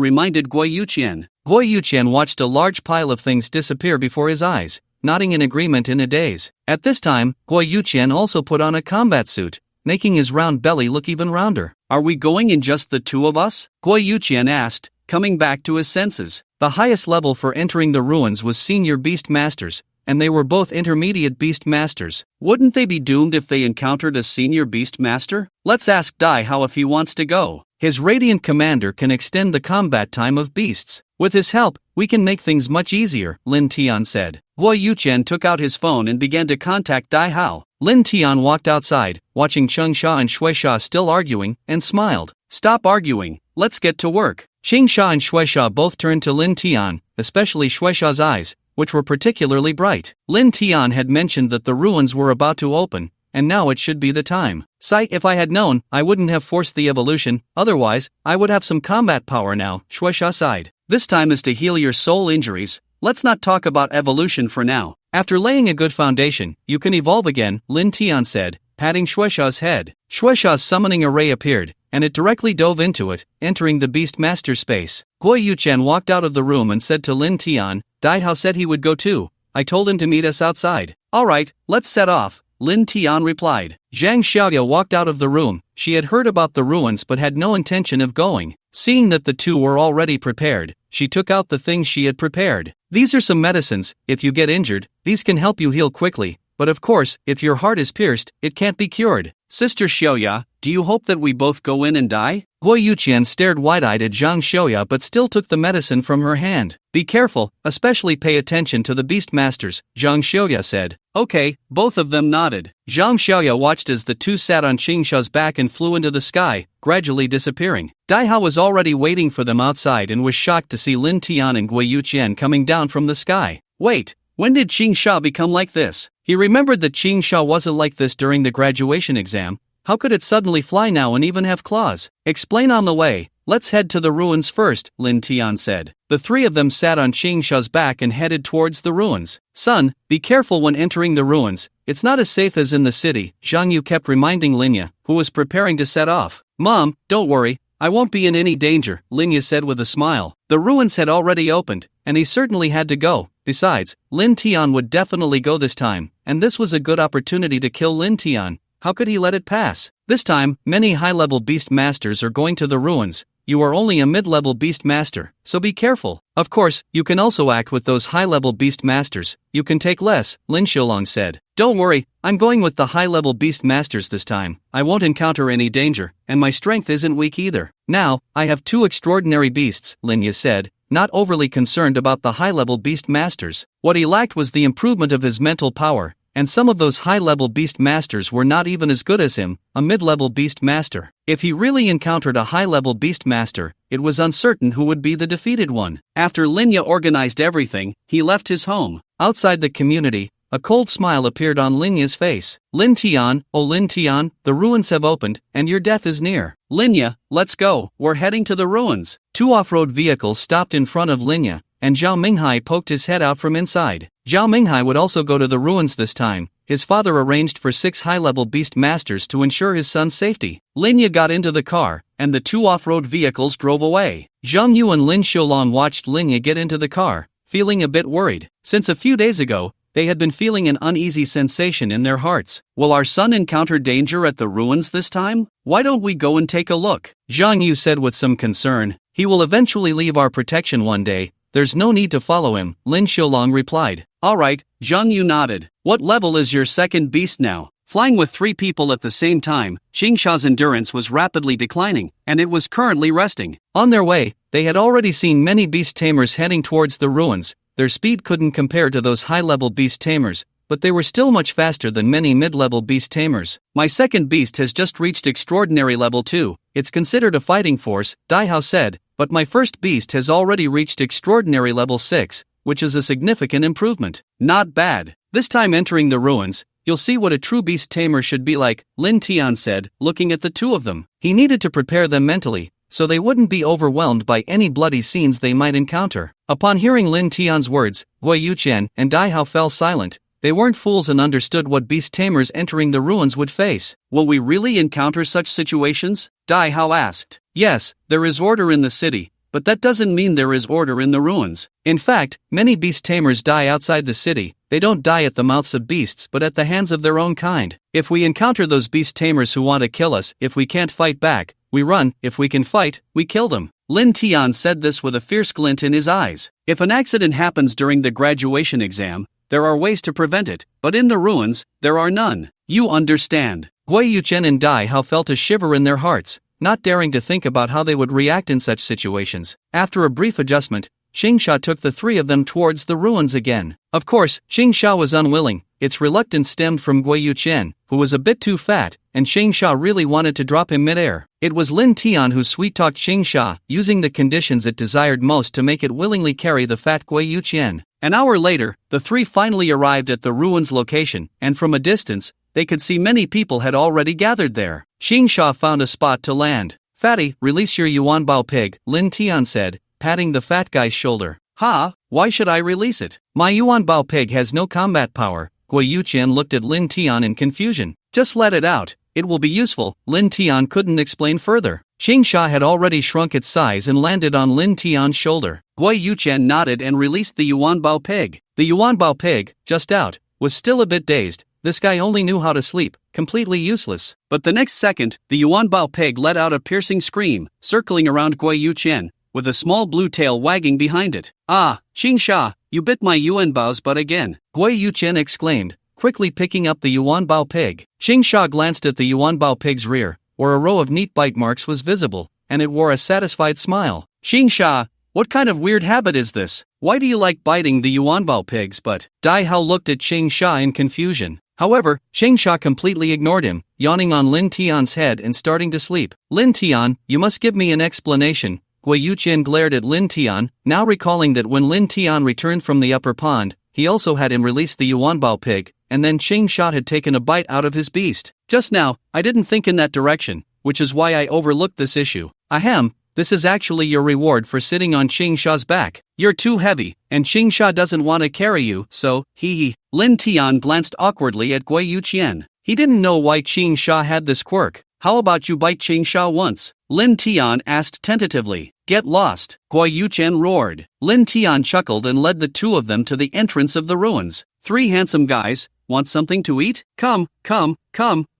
reminded Gui Yuqian. Gui Yuqian watched a large pile of things disappear before his eyes, nodding in agreement in a daze. At this time, Gui Yuqian also put on a combat suit, making his round belly look even rounder. Are we going in just the two of us? Gui Yuqian asked, coming back to his senses. The highest level for entering the ruins was senior beast masters, and they were both intermediate beast masters. Wouldn't they be doomed if they encountered a senior beast master? Let's ask Dai Hao if he wants to go. His radiant commander can extend the combat time of beasts. With his help, we can make things much easier, Lin Tian said. Gui Yuqian took out his phone and began to contact Dai Hao. Lin Tian walked outside, watching Chengsha and Shueisha still arguing, and smiled. Stop arguing, let's get to work. Chengsha and Shueisha both turned to Lin Tian, especially Shueisha's eyes, which were particularly bright. Lin Tian had mentioned that the ruins were about to open, and now it should be the time. Sai, if I had known, I wouldn't have forced the evolution, otherwise, I would have some combat power now, Shueisha sighed. This time is to heal your soul injuries. Let's not talk about evolution for now. After laying a good foundation, you can evolve again, Lin Tian said, patting Shueisha's head. Shueisha's summoning array appeared, and it directly dove into it, entering the beast master space. Gui Yuqian walked out of the room and said to Lin Tian, Dai Hao said he would go too. I told him to meet us outside. Alright, let's set off, Lin Tian replied. Zhang Xiaoya walked out of the room. She had heard about the ruins but had no intention of going. Seeing that the two were already prepared, she took out the things she had prepared. These are some medicines. If you get injured, these can help you heal quickly, but of course, if your heart is pierced, it can't be cured. Sister Xiaoya, do you hope that we both go in and die? Gui Yuqian stared wide-eyed at Zhang Xiaoya but still took the medicine from her hand. Be careful, especially pay attention to the beast masters, Zhang Xiaoya said. Okay, both of them nodded. Zhang Xiaoya watched as the two sat on Chengsha's back and flew into the sky, gradually disappearing. Dai Hao was already waiting for them outside and was shocked to see Lin Tian and Gui Yuqian coming down from the sky. Wait, when did Chengsha become like this? He remembered that Chengsha wasn't like this during the graduation exam. How could it suddenly fly now and even have claws? Explain on the way. Let's head to the ruins first, Lin Tian said. The three of them sat on Chengsha's back and headed towards the ruins. Son, be careful when entering the ruins. It's not as safe as in the city, Zhang Yu kept reminding Linya, who was preparing to set off. Mom, don't worry. I won't be in any danger, Linya said with a smile. The ruins had already opened, and he certainly had to go. Besides, Lin Tian would definitely go this time, and this was a good opportunity to kill Lin Tian. How could he let it pass? This time, many high-level beast masters are going to the ruins. You are only a mid-level beast master, so be careful. Of course, you can also act with those high-level beast masters. You can take less, Lin Shilong said. Don't worry, I'm going with the high-level beast masters this time. I won't encounter any danger, and my strength isn't weak either. Now, I have two extraordinary beasts, Linya said, not overly concerned about the high-level beast masters. What he lacked was the improvement of his mental power, and some of those high-level beast masters were not even as good as him, a mid-level beast master. If he really encountered a high-level beast master, it was uncertain who would be the defeated one. After Linya organized everything, he left his home. Outside the community, a cold smile appeared on Linya's face. Lin Tian, oh Lin Tian, the ruins have opened, and your death is near. Linya, let's go, we're heading to the ruins. Two off-road vehicles stopped in front of Linya, and Zhao Minghai poked his head out from inside. Zhao Minghai would also go to the ruins this time. His father arranged for 6 high-level beast masters to ensure his son's safety. Linya got into the car, and the two off-road vehicles drove away. Zhang Yu and Lin Xiulong watched Linya get into the car, feeling a bit worried. Since a few days ago, they had been feeling an uneasy sensation in their hearts. Will our son encounter danger at the ruins this time? Why don't we go and take a look? Zhang Yu said with some concern. He will eventually leave our protection one day. There's no need to follow him, Lin Xiaolong replied. Alright, Zhang Yu nodded. What level is your second beast now? Flying with 3 people at the same time, Qingsha's endurance was rapidly declining, and it was currently resting. On their way, they had already seen many beast tamers heading towards the ruins. Their speed couldn't compare to those high-level beast tamers, but they were still much faster than many mid-level beast tamers. My second beast has just reached extraordinary level 2. It's considered a fighting force, Dai Hao said, but my first beast has already reached extraordinary level 6, which is a significant improvement. Not bad. This time entering the ruins, you'll see what a true beast tamer should be like, Lin Tian said, looking at the 2 of them. He needed to prepare them mentally, so they wouldn't be overwhelmed by any bloody scenes they might encounter. Upon hearing Lin Tian's words, Gui Yuqian and Dai Hao fell silent. They weren't fools and understood what beast tamers entering the ruins would face. Will we really encounter such situations? Dai Hao asked. Yes, there is order in the city, but that doesn't mean there is order in the ruins. In fact, many beast tamers die outside the city. They don't die at the mouths of beasts but at the hands of their own kind. If we encounter those beast tamers who want to kill us, if we can't fight back, we run. If we can fight, we kill them. Lin Tian said this with a fierce glint in his eyes. If an accident happens during the graduation exam, there are ways to prevent it, but in the ruins, there are none. You understand. Gui Yuqian and Dai Hao felt a shiver in their hearts, not daring to think about how they would react in such situations. After a brief adjustment, Qingsha took the 3 of them towards the ruins again. Of course, Qingsha was unwilling. Its reluctance stemmed from Gui Yuqian, who was a bit too fat, and Qingsha really wanted to drop him midair. It was Lin Tian who sweet-talked Qingsha, using the conditions it desired most to make it willingly carry the fat Gui Yuqian. An hour later, the 3 finally arrived at the ruins location, and from a distance, they could see many people had already gathered there. Qingsha found a spot to land. Fatty, release your Yuanbao pig, Lin Tian said, patting the fat guy's shoulder. Ha, why should I release it? My Yuanbao pig has no combat power. Gui Yuqian looked at Lin Tian in confusion. Just let it out, it will be useful. Lin Tian couldn't explain further. Qingsha had already shrunk its size and landed on Lin Tian's shoulder. Gui Yuqian nodded and released the Yuanbao pig. The Yuanbao pig, just out, was still a bit dazed. This guy only knew how to sleep, completely useless. But the next second, the Yuanbao pig let out a piercing scream, circling around Gui Yuqian, with a small blue tail wagging behind it. Ah, Qingsha, you bit my Yuanbao's butt again, Gui Yuqian exclaimed, quickly picking up the Yuanbao pig. Qingsha glanced at the Yuanbao pig's rear, where a row of neat bite marks was visible, and it wore a satisfied smile. Qingsha, what kind of weird habit is this? Why do you like biting the Yuanbao pig's butt? Dai Hao looked at Qingsha in confusion. However, Qingsha completely ignored him, yawning on Lin Tian's head and starting to sleep. Lin Tian, you must give me an explanation. Gui Yuqian glared at Lin Tian, now recalling that when Lin Tian returned from the upper pond, he also had him release the Yuanbao pig, and then Qingsha had taken a bite out of his beast. Just now, I didn't think in that direction, which is why I overlooked this issue. Ahem, this is actually your reward for sitting on Qingsha's back. You're too heavy, and Qingsha doesn't want to carry you, so, hee. Lin Tian glanced awkwardly at Gui Yuqian. He didn't know why Qingsha had this quirk. How about you bite Qingsha once? Lin Tian asked tentatively. Get lost, Gui Yuqian roared. Lin Tian chuckled and led the 2 of them to the entrance of the ruins. 3 handsome guys, want something to eat? Come,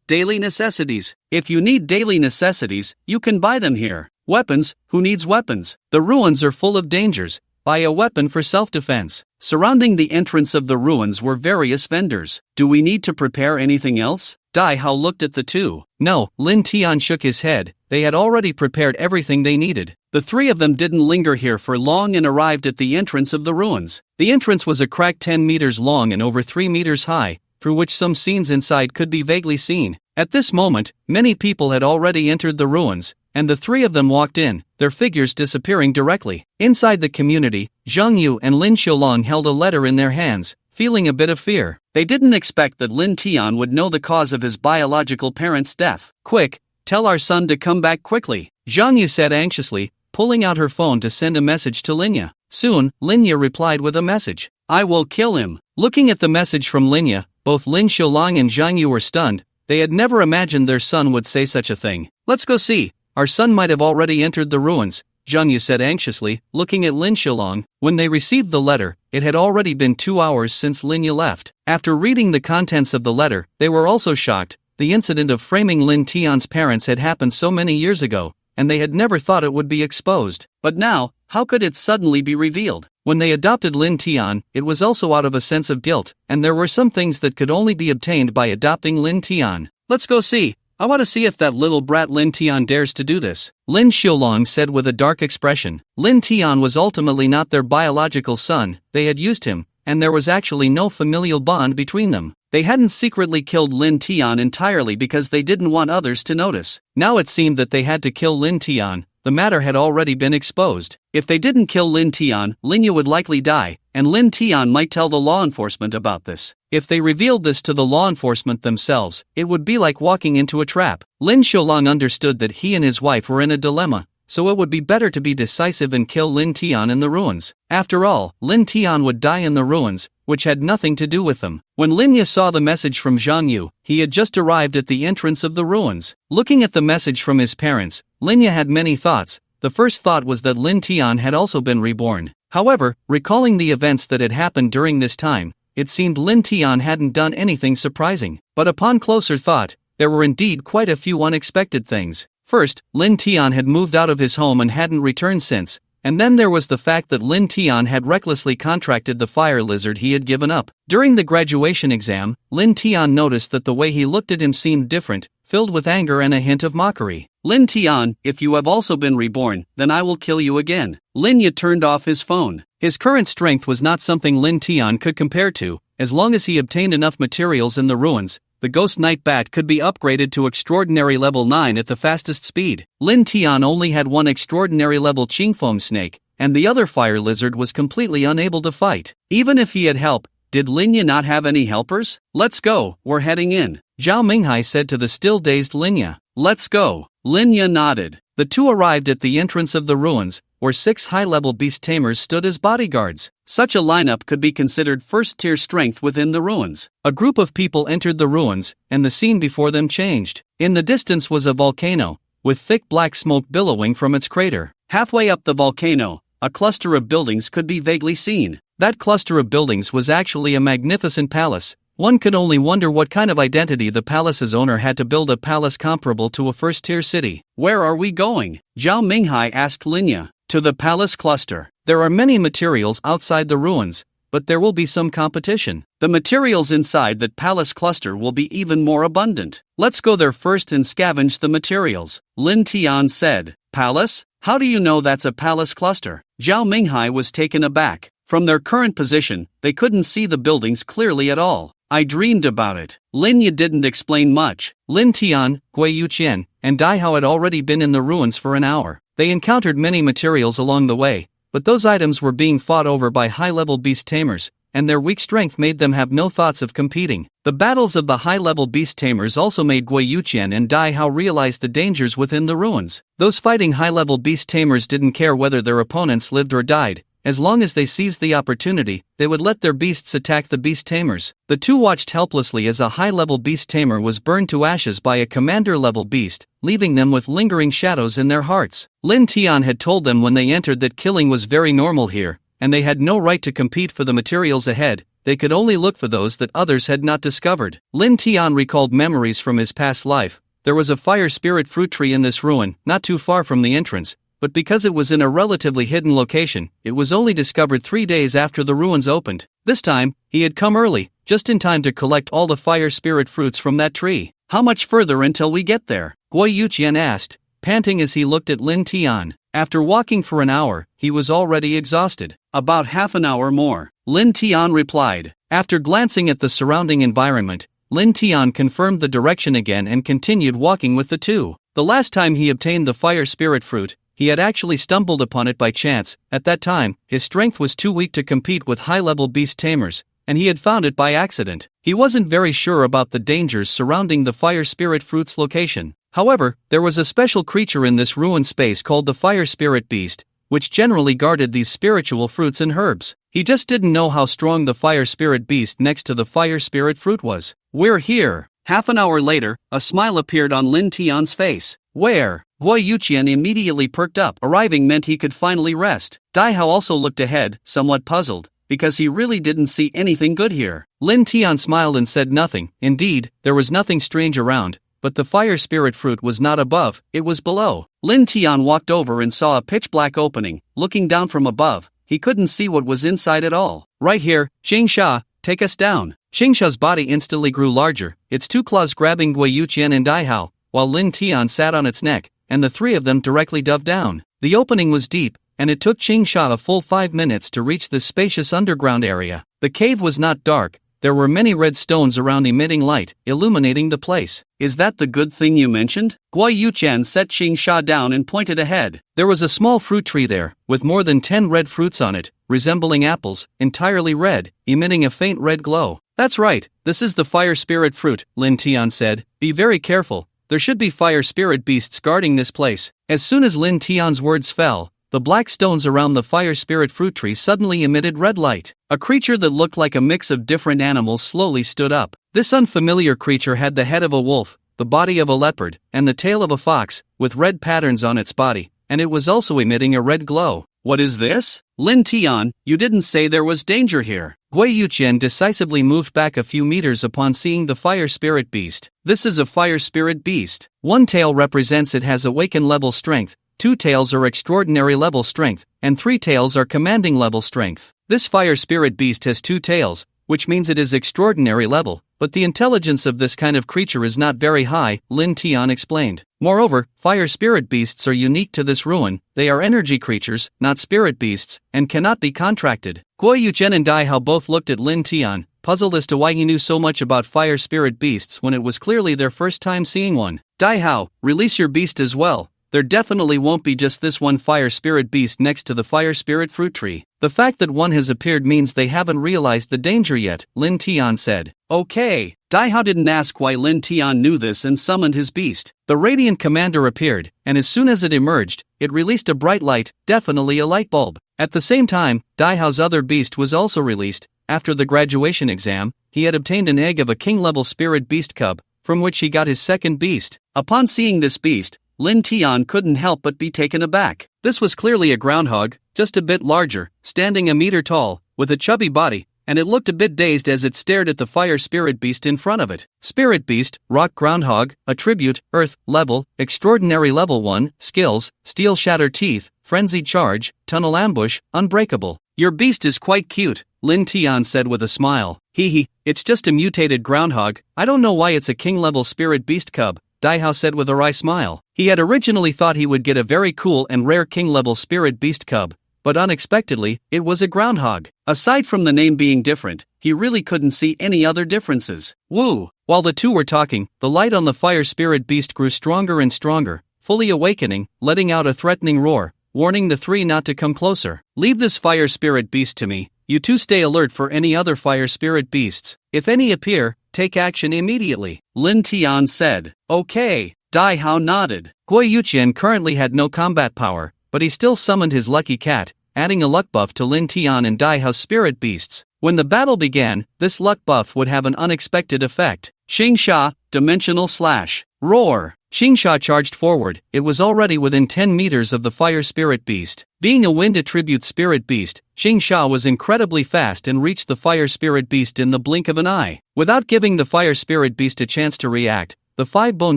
daily necessities. If you need daily necessities, you can buy them here. Weapons, who needs weapons? The ruins are full of dangers. Buy a weapon for self-defense. Surrounding the entrance of the ruins were various vendors. Do we need to prepare anything else? Dai Hao looked at the 2. No, Lin Tian shook his head. They had already prepared everything they needed. The 3 of them didn't linger here for long and arrived at the entrance of the ruins. The entrance was a crack 10 meters long and over 3 meters high, through which some scenes inside could be vaguely seen. At this moment, many people had already entered the ruins, and the 3 of them walked in, their figures disappearing directly. Inside the community, Zhang Yu and Lin Xiaolong held a letter in their hands, feeling a bit of fear. They didn't expect that Lin Tian would know the cause of his biological parents' death. Quick, tell our son to come back quickly, Zhang Yu said anxiously, pulling out her phone to send a message to Linya. Soon, Linya replied with a message. I will kill him. Looking at the message from Linya, both Lin Xiaolong and Zhang Yu were stunned. They had never imagined their son would say such a thing. Let's go see. Our son might have already entered the ruins. Junyu said anxiously, looking at Lin Shilong. When they received the letter, it had already been 2 hours since Linya left. After reading the contents of the letter, they were also shocked. The incident of framing Lin Tian's parents had happened so many years ago, and they had never thought it would be exposed. But now, how could it suddenly be revealed? When they adopted Lin Tian, it was also out of a sense of guilt, and there were some things that could only be obtained by adopting Lin Tian. Let's go see. I want to see if that little brat Lin Tian dares to do this, Lin Xiaolong said with a dark expression. Lin Tian was ultimately not their biological son, they had used him, and there was actually no familial bond between them. They hadn't secretly killed Lin Tian entirely because they didn't want others to notice. Now it seemed that they had to kill Lin Tian. The matter had already been exposed. If they didn't kill Lin Tian, Linya would likely die, and Lin Tian might tell the law enforcement about this. If they revealed this to the law enforcement themselves, it would be like walking into a trap. Lin Xiaolong understood that he and his wife were in a dilemma, so it would be better to be decisive and kill Lin Tian in the ruins. After all, Lin Tian would die in the ruins, which had nothing to do with them. When Linya saw the message from Zhang Yu, he had just arrived at the entrance of the ruins. Looking at the message from his parents, Linya had many thoughts. The first thought was that Lin Tian had also been reborn. However, recalling the events that had happened during this time, it seemed Lin Tian hadn't done anything surprising. But upon closer thought, there were indeed quite a few unexpected things. First, Lin Tian had moved out of his home and hadn't returned since, and then there was the fact that Lin Tian had recklessly contracted the fire lizard he had given up. During the graduation exam, Lin Tian noticed that the way he looked at him seemed different, filled with anger and a hint of mockery. Lin Tian, if you have also been reborn, then I will kill you again. Linya turned off his phone. His current strength was not something Lin Tian could compare to. As long as he obtained enough materials in the ruins, the Ghost Knight Bat could be upgraded to Extraordinary Level 9 at the fastest speed. Lin Tian only had one Extraordinary Level Qingfeng Snake, and the other fire lizard was completely unable to fight. Even if he had help, did Linya not have any helpers? Let's go, we're heading in, Zhao Minghai said to the still-dazed Linya. Let's go. Linya nodded. The two arrived at the entrance of the ruins, where 6 high-level beast tamers stood as bodyguards. Such a lineup could be considered first-tier strength within the ruins. A group of people entered the ruins, and the scene before them changed. In the distance was a volcano, with thick black smoke billowing from its crater. Halfway up the volcano, a cluster of buildings could be vaguely seen. That cluster of buildings was actually a magnificent palace. One could only wonder what kind of identity the palace's owner had to build a palace comparable to a first-tier city. Where are we going? Zhao Minghai asked Linya. To the palace cluster. There are many materials outside the ruins, but there will be some competition. The materials inside that palace cluster will be even more abundant. Let's go there first and scavenge the materials, Lin Tian said. Palace? How do you know that's a palace cluster? Zhao Minghai was taken aback. From their current position, they couldn't see the buildings clearly at all. I dreamed about it. Linya didn't explain much. Lin Tian, Gui Yuqian, and Dai Hao had already been in the ruins for an hour. They encountered many materials along the way, but those items were being fought over by high-level beast tamers, and their weak strength made them have no thoughts of competing. The battles of the high-level beast tamers also made Gui Yuqian and Dai Hao realize the dangers within the ruins. Those fighting high-level beast tamers didn't care whether their opponents lived or died. As long as they seized the opportunity, they would let their beasts attack the beast tamers. The two watched helplessly as a high-level beast tamer was burned to ashes by a commander-level beast, leaving them with lingering shadows in their hearts. Lin Tian had told them when they entered that killing was very normal here, and they had no right to compete for the materials ahead. They could only look for those that others had not discovered. Lin Tian recalled memories from his past life. There was a fire spirit fruit tree in this ruin, not too far from the entrance. But because it was in a relatively hidden location, it was only discovered 3 days after the ruins opened. This time, he had come early, just in time to collect all the fire spirit fruits from that tree. How much further until we get there? Gui Yuqian asked, panting as he looked at Lin Tian. After walking for an hour, he was already exhausted. About half an hour more, Lin Tian replied. After glancing at the surrounding environment, Lin Tian confirmed the direction again and continued walking with the two. The last time he obtained the fire spirit fruit, he had actually stumbled upon it by chance. At that time, his strength was too weak to compete with high-level beast tamers, and he had found it by accident. He wasn't very sure about the dangers surrounding the fire spirit fruit's location. However, there was a special creature in this ruined space called the fire spirit beast, which generally guarded these spiritual fruits and herbs. He just didn't know how strong the fire spirit beast next to the fire spirit fruit was. We're here. Half an hour later, a smile appeared on Lin Tian's face. Where? Guo Yuqian immediately perked up. Arriving meant he could finally rest. Dai Hao also looked ahead, somewhat puzzled, because he really didn't see anything good here. Lin Tian smiled and said nothing. Indeed, there was nothing strange around, but the fire spirit fruit was not above, it was below. Lin Tian walked over and saw a pitch-black opening. Looking down from above, he couldn't see what was inside at all. Right here, Xingsha, take us down. Xingsha's body instantly grew larger, its two claws grabbing Guo Yuqian and Dai Hao, while Lin Tian sat on its neck, and the three of them directly dove down. The opening was deep, and it took Xingsha a full 5 minutes to reach this spacious underground area. The cave was not dark. There were many red stones around emitting light, illuminating the place. Is that the good thing you mentioned? Guo Yuqian set Xingsha down and pointed ahead. There was a small fruit tree there, with more than 10 red fruits on it, resembling apples, entirely red, emitting a faint red glow. That's right, this is the fire spirit fruit, Lin Tian said. Be very careful, there should be fire spirit beasts guarding this place. As soon as Lin Tian's words fell, the black stones around the fire spirit fruit tree suddenly emitted red light. A creature that looked like a mix of different animals slowly stood up. This unfamiliar creature had the head of a wolf, the body of a leopard, and the tail of a fox, with red patterns on its body, and it was also emitting a red glow. What is this? Lin Tian, you didn't say there was danger here. Guo Yuqian decisively moved back a few meters upon seeing the fire spirit beast. This is a fire spirit beast. One tail represents it has awakened level strength, 2 tails are extraordinary level strength, and 3 tails are commanding level strength. This fire spirit beast has 2 tails, which means it is extraordinary level, but the intelligence of this kind of creature is not very high, Lin Tian explained. Moreover, fire spirit beasts are unique to this ruin, they are energy creatures, not spirit beasts, and cannot be contracted. Guo Yuqian and Dai Hao both looked at Lin Tian, puzzled as to why he knew so much about fire spirit beasts when it was clearly their first time seeing one. Dai Hao, release your beast as well. There definitely won't be just this one fire spirit beast next to the fire spirit fruit tree. The fact that one has appeared means they haven't realized the danger yet, Lin Tian said. Okay. Dai Hao didn't ask why Lin Tian knew this and summoned his beast. The radiant commander appeared, and as soon as it emerged, it released a bright light, definitely a light bulb. At the same time, Dai Hao's other beast was also released. After the graduation exam, he had obtained an egg of a king-level spirit beast cub, from which he got his second beast. Upon seeing this beast, Lin Tian couldn't help but be taken aback. This was clearly a groundhog, just a bit larger, standing a meter tall, with a chubby body, and it looked a bit dazed as it stared at the fire spirit beast in front of it. Spirit beast, rock groundhog, attribute, earth, level, extraordinary level 1, skills, steel shatter teeth, frenzied charge, tunnel ambush, unbreakable. Your beast is quite cute, Lin Tian said with a smile. Hee, it's just a mutated groundhog, I don't know why it's a king-level spirit beast cub, Dai Hao said with a wry smile. He had originally thought he would get a very cool and rare king-level spirit beast cub, but unexpectedly, it was a groundhog. Aside from the name being different, he really couldn't see any other differences. Woo! While the two were talking, the light on the fire spirit beast grew stronger and stronger, fully awakening, letting out a threatening roar, warning the three not to come closer. Leave this fire spirit beast to me. You two stay alert for any other fire spirit beasts. If any appear, take action immediately, Lin Tian said. Okay. Dai Hao nodded. Guo Yuqian currently had no combat power, but he still summoned his lucky cat, adding a luck buff to Lin Tian and Dai Hao's spirit beasts. When the battle began, this luck buff would have an unexpected effect. Xingsha, dimensional slash. Roar. Xingsha charged forward. It was already within 10 meters of the fire spirit beast. Being a wind attribute spirit beast, Xingsha was incredibly fast and reached the fire spirit beast in the blink of an eye. Without giving the fire spirit beast a chance to react, the 5 bone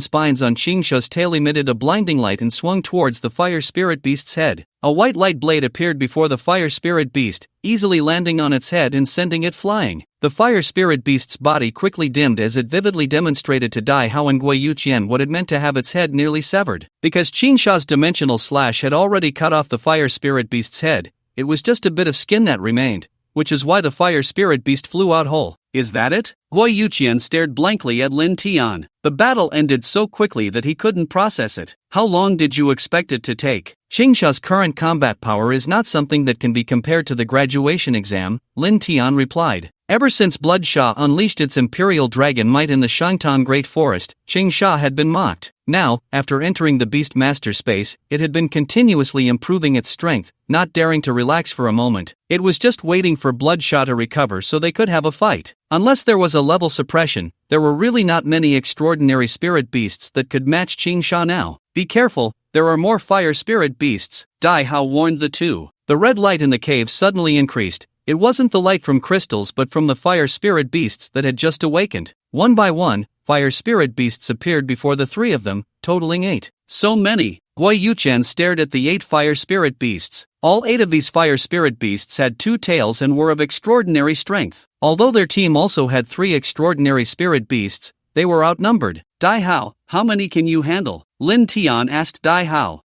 spines on Xingsha's tail emitted a blinding light and swung towards the fire spirit beast's head. A white light blade appeared before the fire spirit beast, easily landing on its head and sending it flying. The fire spirit beast's body quickly dimmed as it vividly demonstrated to Dai Hao and Guo Yuqian what it meant to have its head nearly severed. Because Xingsha's dimensional slash had already cut off the fire spirit beast's head, it was just a bit of skin that remained, which is why the fire spirit beast flew out whole. Is that it? Guo Yuqian stared blankly at Lin Tian. The battle ended so quickly that he couldn't process it. How long did you expect it to take? Xingsha's current combat power is not something that can be compared to the graduation exam, Lin Tian replied. Ever since Bloodsha unleashed its imperial dragon might in the Shangtan Great Forest, Xingsha had been mocked. Now, after entering the Beast Master space, it had been continuously improving its strength, not daring to relax for a moment. It was just waiting for Bloodsha to recover so they could have a fight. Unless there was a level suppression, there were really not many extraordinary spirit beasts that could match Xingsha now. Be careful, there are more fire spirit beasts, Dai Hao warned the two. The red light in the cave suddenly increased. It wasn't the light from crystals but from the fire spirit beasts that had just awakened. One by one, fire spirit beasts appeared before the three of them, totaling 8. So many! Guo Yuchen stared at the 8 fire spirit beasts. All 8 of these fire spirit beasts had 2 tails and were of extraordinary strength. Although their team also had 3 extraordinary spirit beasts, they were outnumbered. Dai Hao, how many can you handle? Lin Tian asked Dai Hao.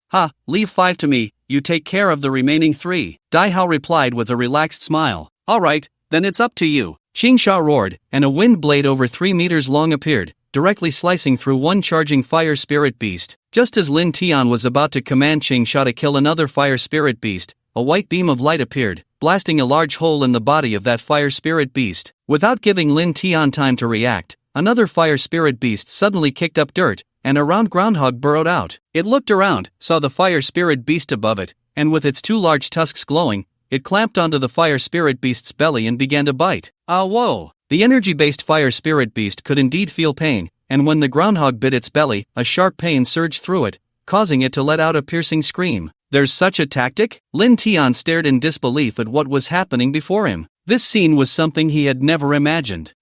Leave 5 to me, you take care of the remaining 3. Dai Hao replied with a relaxed smile. Alright, then it's up to you. Qingsha roared, and a wind blade over 3 meters long appeared, directly slicing through one charging fire spirit beast. Just as Lin Tian was about to command Qingsha to kill another fire spirit beast, a white beam of light appeared, blasting a large hole in the body of that fire spirit beast. Without giving Lin Tian time to react, another fire spirit beast suddenly kicked up dirt, and a round groundhog burrowed out. It looked around, saw the fire spirit beast above it, and with its 2 large tusks glowing, it clamped onto the fire spirit beast's belly and began to bite. Whoa! The energy-based fire spirit beast could indeed feel pain, and when the groundhog bit its belly, a sharp pain surged through it, causing it to let out a piercing scream. There's such a tactic? Lin Tian stared in disbelief at what was happening before him. This scene was something he had never imagined.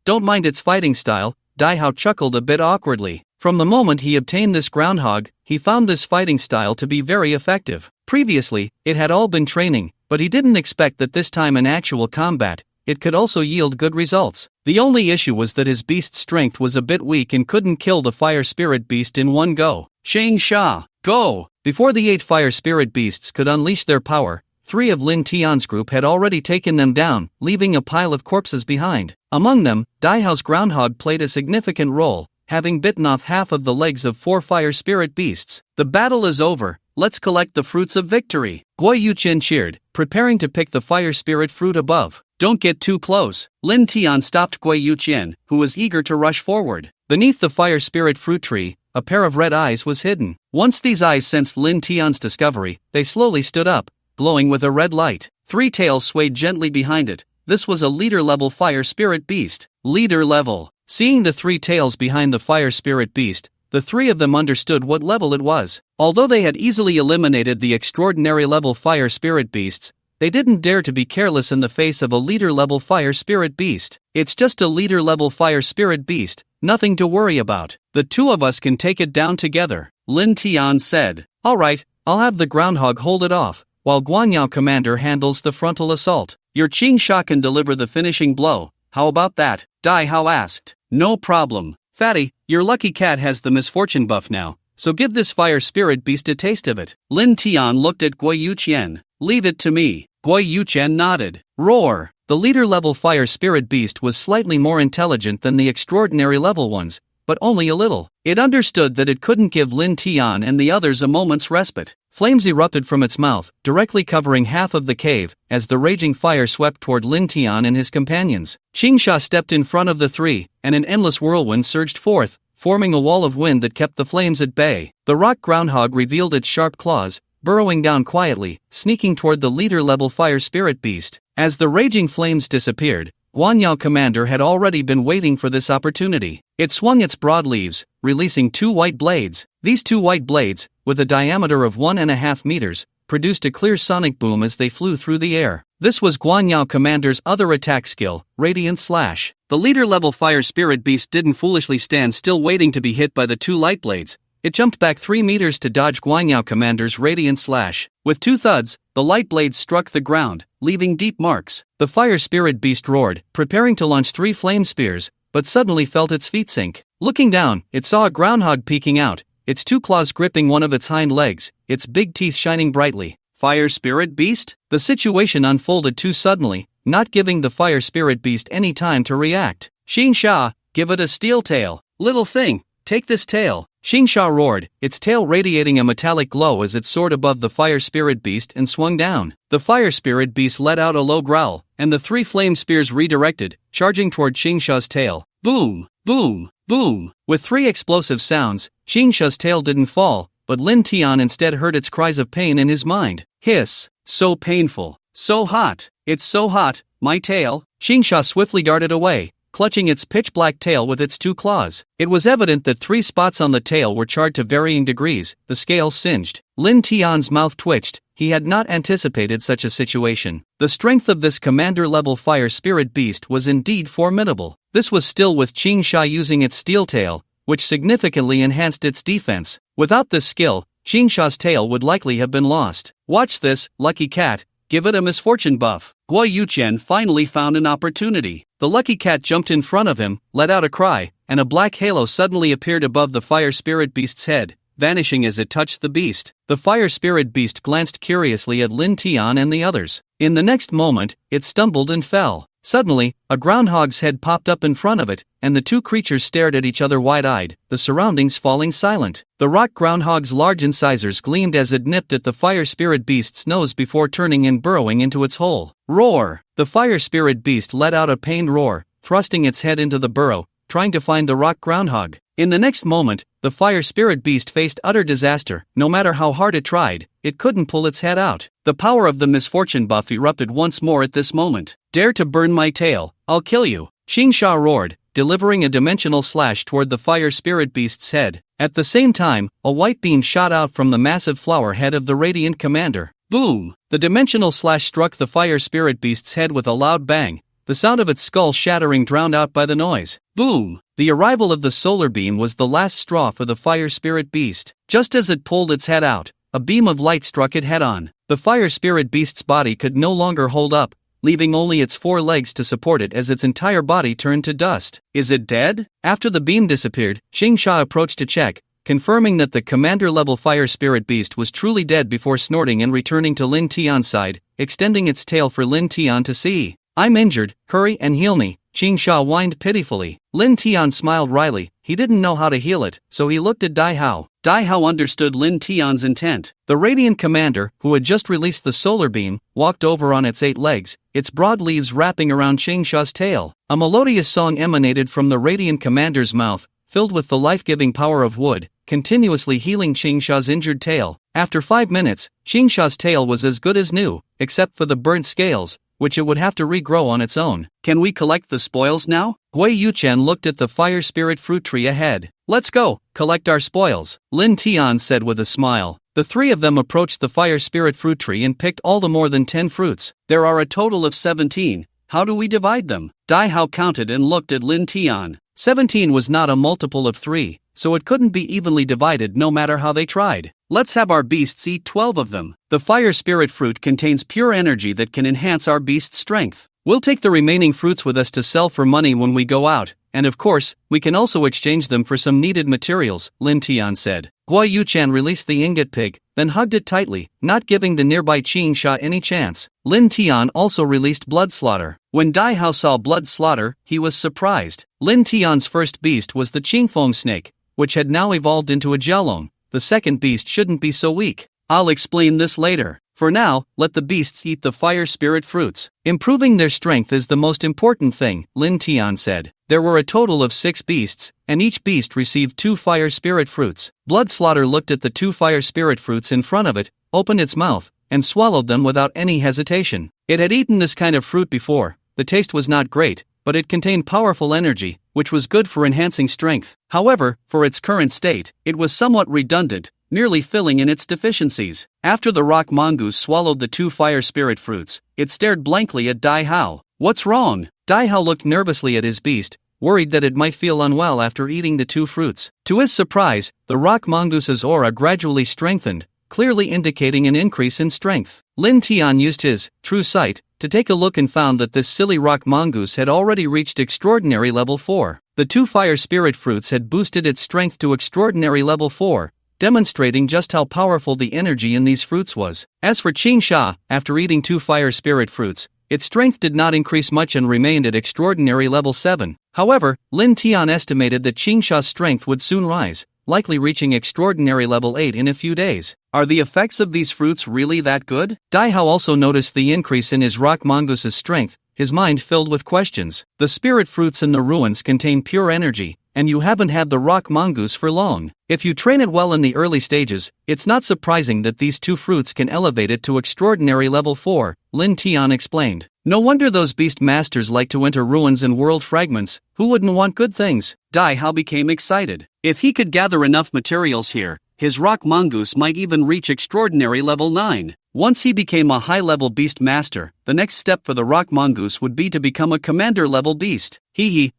Don't mind its fighting style, Dai Hao chuckled a bit awkwardly. From the moment he obtained this groundhog, he found this fighting style to be very effective. Previously, it had all been training, but he didn't expect that this time in actual combat, it could also yield good results. The only issue was that his beast's strength was a bit weak and couldn't kill the fire spirit beast in one go. Qingsha, go! Before the 8 fire spirit beasts could unleash their power, 3 of Lin Tian's group had already taken them down, leaving a pile of corpses behind. Among them, Dai Hao's groundhog played a significant role, having bitten off half of the legs of 4 fire spirit beasts. The battle is over, let's collect the fruits of victory. Guo Yuchen cheered, preparing to pick the fire spirit fruit above. Don't get too close. Lin Tian stopped Guo Yuchen, who was eager to rush forward. Beneath the fire spirit fruit tree, a pair of red eyes was hidden. Once these eyes sensed Lin Tian's discovery, they slowly stood up, glowing with a red light. 3 tails swayed gently behind it. This was a leader-level fire spirit beast. Leader level. Seeing the 3 tails behind the fire spirit beast, the 3 of them understood what level it was. Although they had easily eliminated the extraordinary level fire spirit beasts, they didn't dare to be careless in the face of a leader-level fire spirit beast. It's just a leader-level fire spirit beast, nothing to worry about. The 2 of us can take it down together, Lin Tian said. Alright, I'll have the groundhog hold it off, while Guanyao commander handles the frontal assault. Your Qingsha can deliver the finishing blow. How about that? Dai Hao asked. No problem. Fatty, your lucky cat has the misfortune buff now, so give this fire spirit beast a taste of it. Lin Tian looked at Guo Yuchen. Leave it to me. Guo Yuchen nodded. Roar! The leader-level fire spirit beast was slightly more intelligent than the extraordinary level ones, but only a little. It understood that it couldn't give Lin Tian and the others a moment's respite. Flames erupted from its mouth, directly covering half of the cave, as the raging fire swept toward Lin Tian and his companions. Qingsha stepped in front of the 3, and an endless whirlwind surged forth, forming a wall of wind that kept the flames at bay. The rock groundhog revealed its sharp claws, burrowing down quietly, sneaking toward the leader-level fire spirit beast. As the raging flames disappeared, Guanyao commander had already been waiting for this opportunity. It swung its broad leaves, releasing 2 white blades. These 2 white blades, with a diameter of 1.5 meters, produced a clear sonic boom as they flew through the air. This was Guanyao commander's other attack skill, Radiant Slash. The leader-level fire spirit beast didn't foolishly stand still waiting to be hit by the 2 light blades. It jumped back 3 meters to dodge Guanyao commander's Radiant Slash. With 2 thuds, the light blades struck the ground, leaving deep marks. The fire spirit beast roared, preparing to launch 3 flame spears, but suddenly felt its feet sink. Looking down, it saw a groundhog peeking out, its 2 claws gripping one of its hind legs, its big teeth shining brightly. Fire spirit beast? The situation unfolded too suddenly, not giving the fire spirit beast any time to react. Qingsha, give it a steel tail. Little thing, take this tail. Qingsha roared, its tail radiating a metallic glow as it soared above the fire spirit beast and swung down. The fire spirit beast let out a low growl, and the 3 flame spears redirected, charging toward Qingsha's tail. Boom! Boom! Boom! With 3 explosive sounds, Qingsha's tail didn't fall, but Lin Tian instead heard its cries of pain in his mind. Hiss! So painful! So hot! It's so hot, my tail! Qingsha swiftly darted away, clutching its pitch-black tail with its 2 claws. It was evident that 3 spots on the tail were charred to varying degrees, the scales singed. Lin Tian's mouth twitched. He had not anticipated such a situation. The strength of this commander-level fire spirit beast was indeed formidable. This was still with Qingsha using its steel tail, which significantly enhanced its defense. Without this skill, Qingsha's tail would likely have been lost. Watch this, lucky cat, give it a misfortune buff. Guo Yuchen finally found an opportunity. The lucky cat jumped in front of him, let out a cry, and a black halo suddenly appeared above the fire spirit beast's head, vanishing as it touched the beast. The fire spirit beast glanced curiously at Lin Tian and the others. In the next moment, it stumbled and fell. Suddenly, a groundhog's head popped up in front of it, and the 2 creatures stared at each other wide-eyed, the surroundings falling silent. The rock groundhog's large incisors gleamed as it nipped at the fire spirit beast's nose before turning and burrowing into its hole. Roar! The fire spirit beast let out a pained roar, thrusting its head into the burrow, trying to find the rock groundhog. In the next moment, the fire spirit beast faced utter disaster. No matter how hard it tried, it couldn't pull its head out. The power of the misfortune buff erupted once more at this moment. Dare to burn my tail, I'll kill you. Qingsha roared, delivering a dimensional slash toward the fire spirit beast's head. At the same time, a white beam shot out from the massive flower head of the radiant commander. Boom! The dimensional slash struck the fire spirit beast's head with a loud bang, the sound of its skull shattering drowned out by the noise. Boom! The arrival of the solar beam was the last straw for the fire spirit beast. Just as it pulled its head out, a beam of light struck it head-on. The fire spirit beast's body could no longer hold up, leaving only its 4 legs to support it as its entire body turned to dust. Is it dead? After the beam disappeared, Qingsha approached to check, confirming that the commander-level fire spirit beast was truly dead before snorting and returning to Lin Tian's side, extending its tail for Lin Tian to see. I'm injured, hurry and heal me, Qingsha whined pitifully. Lin Tian smiled wryly. He didn't know how to heal it, so he looked at Dai Hao. Dai Hao understood Lin Tian's intent. The radiant commander, who had just released the solar beam, walked over on its 8 legs, its broad leaves wrapping around Qingsha's tail. A melodious song emanated from the radiant commander's mouth, filled with the life-giving power of wood, continuously healing Qingsha's injured tail. After 5 minutes, Qingsha's tail was as good as new, except for the burnt scales, which it would have to regrow on its own. Can we collect the spoils now? Guo Yuchen looked at the fire spirit fruit tree ahead. Let's go, collect our spoils, Lin Tian said with a smile. The 3 of them approached the fire spirit fruit tree and picked all the more than 10 fruits. There are a total of 17. How do we divide them? Dai Hao counted and looked at Lin Tian. 17 was not a multiple of 3, so it couldn't be evenly divided no matter how they tried. Let's have our beasts eat 12 of them. The fire spirit fruit contains pure energy that can enhance our beast's strength. We'll take the remaining fruits with us to sell for money when we go out, and of course, we can also exchange them for some needed materials, Lin Tian said. Guo Yuchen released the ingot pig, then hugged it tightly, not giving the nearby Qingsha any chance. Lin Tian also released blood slaughter. When Dai Hao saw blood slaughter, he was surprised. Lin Tian's first beast was the Qingfeng snake, which had now evolved into a Jiaolong. The second beast shouldn't be so weak. I'll explain this later. For now, let the beasts eat the fire spirit fruits. Improving their strength is the most important thing, Lin Tian said. There were a total of 6 beasts, and each beast received 2 fire spirit fruits. Blood Slaughter looked at the 2 fire spirit fruits in front of it, opened its mouth, and swallowed them without any hesitation. It had eaten this kind of fruit before. The taste was not great, but it contained powerful energy, which was good for enhancing strength. However, for its current state, it was somewhat redundant, merely filling in its deficiencies. After the rock mongoose swallowed the 2 fire spirit fruits, it stared blankly at Dai Hao. What's wrong? Dai Hao looked nervously at his beast, worried that it might feel unwell after eating the 2 fruits. To his surprise, the rock mongoose's aura gradually strengthened, clearly indicating an increase in strength. Lin Tian used his true sight to take a look and found that this silly rock mongoose had already reached extraordinary level 4. The 2 fire spirit fruits had boosted its strength to extraordinary level 4, demonstrating just how powerful the energy in these fruits was. As for Qingsha, after eating 2 fire spirit fruits, its strength did not increase much and remained at extraordinary level 7. However, Lin Tian estimated that Qingsha's strength would soon rise, likely reaching extraordinary level 8 in a few days. Are the effects of these fruits really that good? Dai Hao also noticed the increase in his rock mongoose's strength, his mind filled with questions. The spirit fruits in the ruins contain pure energy, and you haven't had the rock mongoose for long. If you train it well in the early stages, it's not surprising that these two fruits can elevate it to extraordinary level 4, Lin Tian explained. No wonder those beast masters like to enter ruins and world fragments. Who wouldn't want good things? Dai Hao became excited. If he could gather enough materials here, his rock mongoose might even reach extraordinary level 9. Once he became a high-level beast master, the next step for the rock mongoose would be to become a commander-level beast.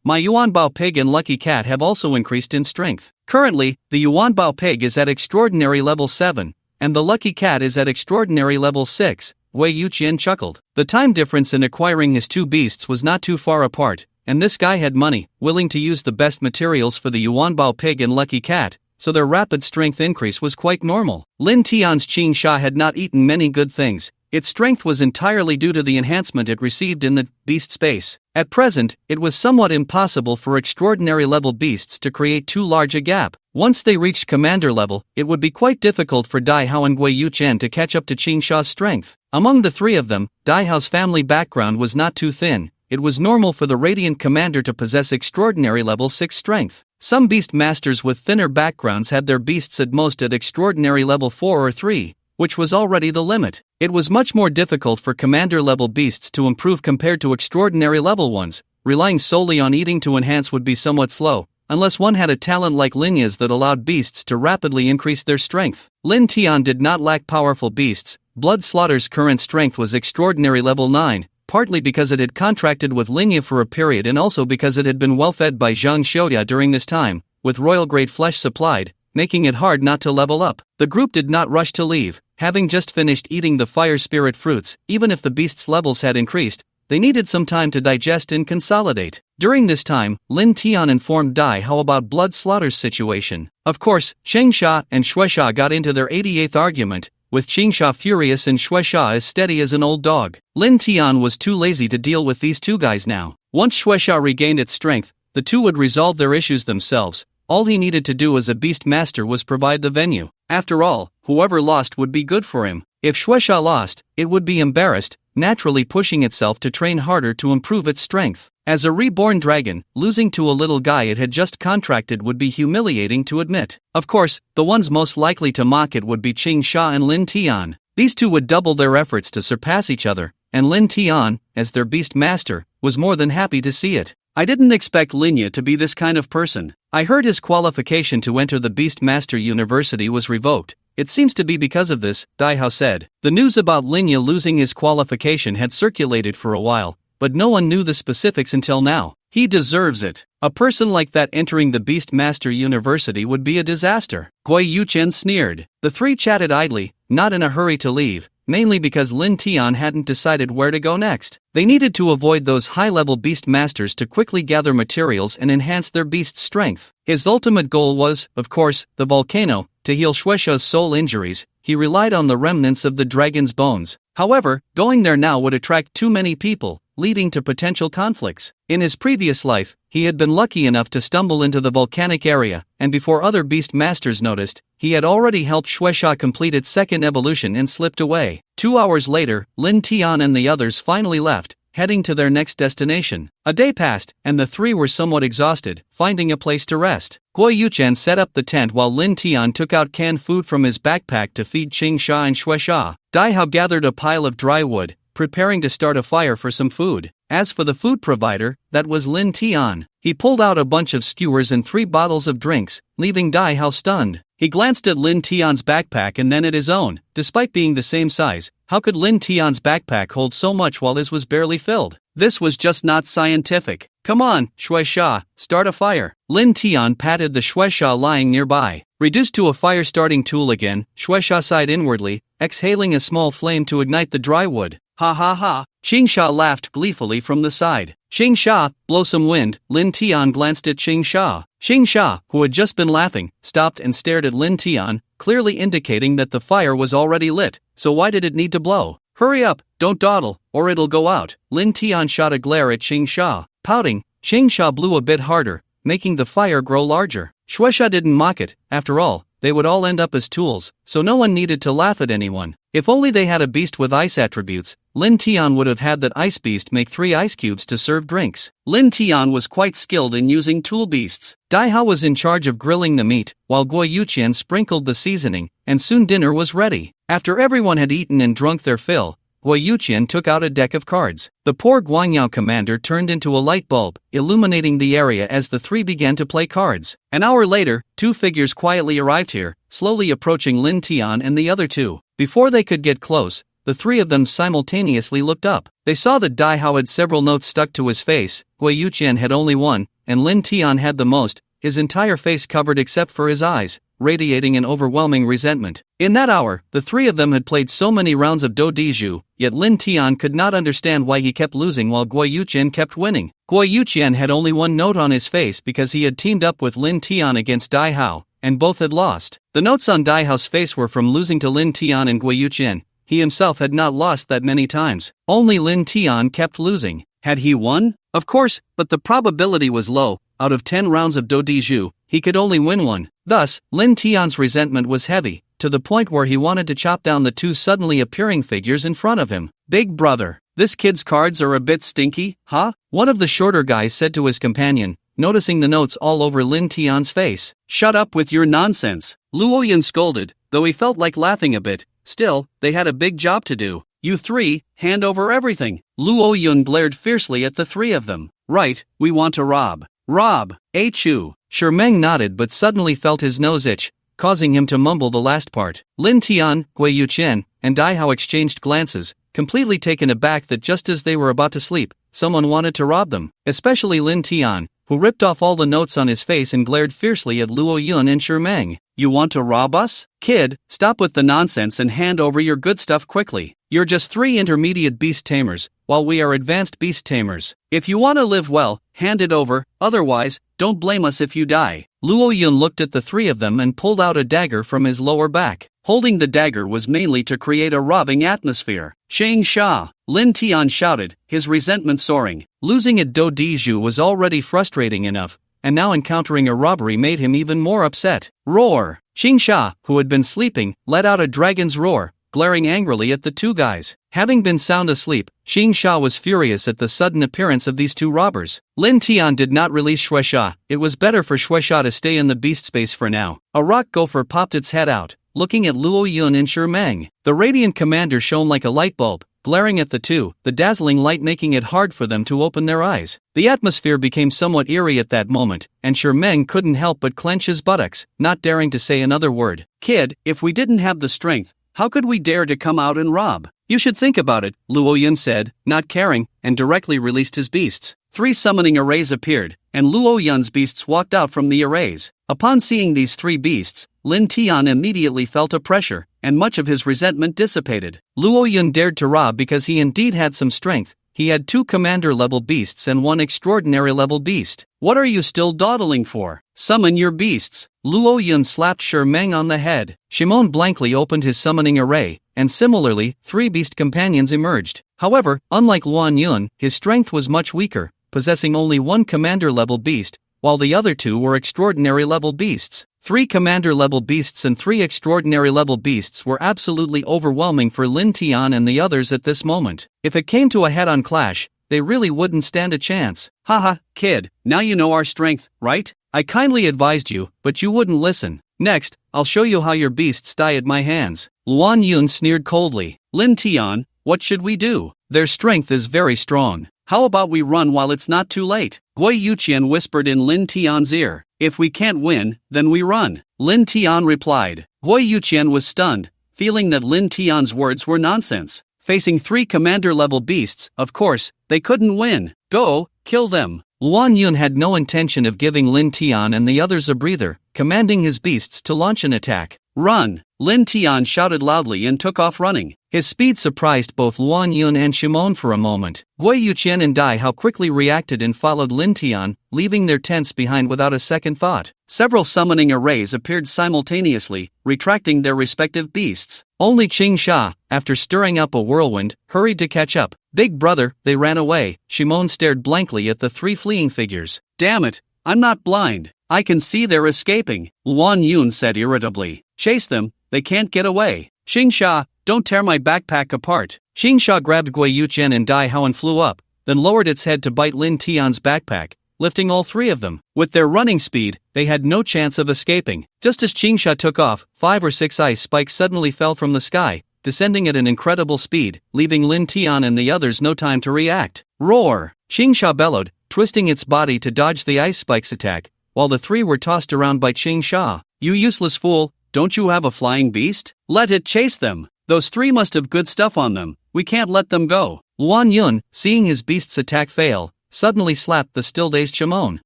My Yuanbao pig and lucky cat have also increased in strength. Currently, the Yuanbao pig is at extraordinary level 7, and the lucky cat is at extraordinary level 6, Wei Yuqian chuckled. The time difference in acquiring his two beasts was not too far apart, and this guy had money, willing to use the best materials for the Yuanbao pig and lucky cat, so their rapid strength increase was quite normal. Lin Tian's Qing Sha had not eaten many good things. Its strength was entirely due to the enhancement it received in the beast space. At present, it was somewhat impossible for extraordinary level beasts to create too large a gap. Once they reached commander level, it would be quite difficult for Dai Hao and Wei Yuqian to catch up to Qing Sha's strength. Among the three of them, Dai Hao's family background was not too thin. It was normal for the Radiant Commander to possess extraordinary level 6 strength. Some beast masters with thinner backgrounds had their beasts at most at extraordinary level 4 or 3, which was already the limit. It was much more difficult for commander level beasts to improve compared to extraordinary level ones. Relying solely on eating to enhance would be somewhat slow, unless one had a talent like Linya's that allowed beasts to rapidly increase their strength. Lin Tian did not lack powerful beasts. Blood Slaughter's current strength was extraordinary level 9. Partly because it had contracted with Linya for a period and also because it had been well fed by Zhang Xiuya during this time, with royal-grade flesh supplied, making it hard not to level up. The group did not rush to leave, having just finished eating the fire spirit fruits. Even if the beast's levels had increased, they needed some time to digest and consolidate. During this time, Lin Tian informed Dai Hao about Blood Slaughter's situation. Of course, Qing Sha and Shui Sha got into their 88th argument, with Qing Sha furious and Shui Sha as steady as an old dog. Lin Tian was too lazy to deal with these two guys now. Once Shui Sha regained its strength, the two would resolve their issues themselves. All he needed to do as a beast master was provide the venue. After all, whoever lost would be good for him. If Shui Sha lost, it would be embarrassed, naturally pushing itself to train harder to improve its strength. As a reborn dragon, losing to a little guy it had just contracted would be humiliating to admit. Of course, the ones most likely to mock it would be Qing Sha and Lin Tian. These two would double their efforts to surpass each other, and Lin Tian, as their beast master, was more than happy to see it. I didn't expect Linya to be this kind of person. I heard his qualification to enter the Beast Master University was revoked. It seems to be because of this, Dai Hao said. The news about Linya losing his qualification had circulated for a while, but no one knew the specifics until now. He deserves it. A person like that entering the Beast Master University would be a disaster. Wei Yuqian sneered. The three chatted idly, not in a hurry to leave, mainly because Lin Tian hadn't decided where to go next. They needed to avoid those high-level beast masters to quickly gather materials and enhance their beast's strength. His ultimate goal was, of course, the volcano. To heal Shueisha's soul injuries, he relied on the remnants of the dragon's bones. However, going there now would attract too many people, leading to potential conflicts. In his previous life, he had been lucky enough to stumble into the volcanic area, and before other beast masters noticed, he had already helped Shueisha complete its second evolution and slipped away. 2 hours later, Lin Tian and the others finally left, heading to their next destination. A day passed, and the three were somewhat exhausted, finding a place to rest. Guo Yuqian set up the tent while Lin Tian took out canned food from his backpack to feed Qing Sha and Shueisha. Dai Hao gathered a pile of dry wood, preparing to start a fire for some food. As for the food provider, that was Lin Tian. He pulled out a bunch of skewers and 3 bottles of drinks, leaving Dai Hao stunned. He glanced at Lin Tian's backpack and then at his own. Despite being the same size, how could Lin Tian's backpack hold so much while his was barely filled? This was just not scientific. Come on, Shueisha, start a fire. Lin Tian patted the Shueisha lying nearby. Reduced to a fire-starting tool again, Shueisha sighed inwardly, exhaling a small flame to ignite the dry wood. Ha ha ha, Qing Sha laughed gleefully from the side. Qing Sha, blow some wind. Lin Tian glanced at Qing Sha. Qing Sha, who had just been laughing, stopped and stared at Lin Tian, clearly indicating that the fire was already lit, so why did it need to blow? Hurry up, don't dawdle, or it'll go out. Lin Tian shot a glare at Qing Sha. Pouting, Qing Sha blew a bit harder, making the fire grow larger. Shueisha didn't mock it. After all, they would all end up as tools, so no one needed to laugh at anyone. If only they had a beast with ice attributes, Lin Tian would have had that ice beast make 3 ice cubes to serve drinks. Lin Tian was quite skilled in using tool beasts. Dai Hao was in charge of grilling the meat, while Guo Yuqian sprinkled the seasoning, and soon dinner was ready. After everyone had eaten and drunk their fill, Guo Yuqian took out a deck of cards. The poor Guangyao commander turned into a light bulb, illuminating the area as the 3 began to play cards. An hour later, 2 figures quietly arrived here, slowly approaching Lin Tian and the other 2. Before they could get close, the 3 of them simultaneously looked up. They saw that Dai Hao had several notes stuck to his face, Guo Yuqian had only 1, and Lin Tian had the most, his entire face covered except for his eyes, radiating an overwhelming resentment. In that hour, the 3 of them had played so many rounds of Do Diju, yet Lin Tian could not understand why he kept losing while Guo Yuqian kept winning. Guo Yuqian had only 1 note on his face because he had teamed up with Lin Tian against Dai Hao, and both had lost. The notes on Dai Hao's face were from losing to Lin Tian and Guo Yuqian. He himself had not lost that many times. Only Lin Tian kept losing. Had he won? Of course, but the probability was low. Out of 10 rounds of Do Diju, he could only win 1. Thus, Lin Tian's resentment was heavy, to the point where he wanted to chop down the 2 suddenly appearing figures in front of him. Big brother, this kid's cards are a bit stinky, huh? One of the shorter guys said to his companion, noticing the notes all over Lin Tian's face. Shut up with your nonsense, Luo Yun scolded, though he felt like laughing a bit. Still, they had a big job to do. You 3, hand over everything. Luo Yun glared fiercely at the 3 of them. Right, we want to rob. Rob, Chu. Meng nodded but suddenly felt his nose itch, causing him to mumble the last part. Lin Tian, Guo Yuqian, and Dai Hao exchanged glances, completely taken aback that just as they were about to sleep, someone wanted to rob them, especially Lin Tian, who ripped off all the notes on his face and glared fiercely at Luo Yun and Meng. You want to rob us? Kid, stop with the nonsense and hand over your good stuff quickly. You're just 3 intermediate beast tamers, while we are advanced beast tamers. If you want to live well, hand it over, otherwise, don't blame us if you die. Luo Yun looked at the 3 of them and pulled out a dagger from his lower back. Holding the dagger was mainly to create a robbing atmosphere. Shang Sha, Lin Tian shouted, his resentment soaring. Losing at Do Diju was already frustrating enough, and now encountering a robbery made him even more upset. Roar! Xing Sha, who had been sleeping, let out a dragon's roar, glaring angrily at the 2 guys. Having been sound asleep, Xing Sha was furious at the sudden appearance of these 2 robbers. Lin Tian did not release Shueisha. It was better for Shueisha to stay in the beast space for now. A rock gopher popped its head out, looking at Luo Yun and Meng. The radiant commander shone like a light bulb, glaring at the 2, the dazzling light making it hard for them to open their eyes. The atmosphere became somewhat eerie at that moment, and Meng couldn't help but clench his buttocks, not daring to say another word. Kid, if we didn't have the strength, how could we dare to come out and rob? You should think about it, Luo Yun said, not caring, and directly released his beasts. 3 summoning arrays appeared, and Luo Yun's beasts walked out from the arrays. Upon seeing these 3 beasts, Lin Tian immediately felt a pressure, and much of his resentment dissipated. Luo Yun dared to rob because he indeed had some strength. He had 2 commander-level beasts and 1 extraordinary-level beast. What are you still dawdling for? Summon your beasts. Luo Yun slapped Meng on the head. Shimon blankly opened his summoning array, and similarly, 3 beast companions emerged. However, unlike Luan Yun, his strength was much weaker, possessing only 1 commander-level beast, while the other 2 were extraordinary-level beasts. 3 commander-level beasts and 3 extraordinary-level beasts were absolutely overwhelming for Lin Tian and the others at this moment. If it came to a head-on clash, they really wouldn't stand a chance. Haha, kid, now you know our strength, right? I kindly advised you, but you wouldn't listen. Next, I'll show you how your beasts die at my hands. Luan Yun sneered coldly. Lin Tian, what should we do? Their strength is very strong. How about we run while it's not too late? Guo Yuqian whispered in Lin Tian's ear. If we can't win, then we run. Lin Tian replied. Guo Yuqian was stunned, feeling that Lin Tian's words were nonsense. Facing 3 commander-level beasts, of course, they couldn't win. Go, kill them. Luan Yun had no intention of giving Lin Tian and the others a breather, commanding his beasts to launch an attack. Run! Lin Tian shouted loudly and took off running. His speed surprised both Luan Yun and Shimon for a moment. Guo Yuqian and Dai Hao quickly reacted and followed Lin Tian, leaving their tents behind without a second thought. Several summoning arrays appeared simultaneously, retracting their respective beasts. Only Qing Sha, after stirring up a whirlwind, hurried to catch up. Big brother, they ran away. Shimon stared blankly at the 3 fleeing figures. Damn it, I'm not blind. I can see they're escaping, Luan Yun said irritably. Chase them, they can't get away. Xingsha, don't tear my backpack apart. Xingsha grabbed Gui Yuchen and Dai Hao and flew up, then lowered its head to bite Lin Tian's backpack, lifting all three of them. With their running speed, they had no chance of escaping. Just as Xingsha took off, 5 or 6 ice spikes suddenly fell from the sky, descending at an incredible speed, leaving Lin Tian and the others no time to react. Roar! Xingsha bellowed, twisting its body to dodge the ice spike's attack, while the three were tossed around by Xingsha. You useless fool, don't you have a flying beast? Let it chase them. Those three must have good stuff on them. We can't let them go. Luan Yun, seeing his beast's attack fail, suddenly slapped the still-dazed Shimon.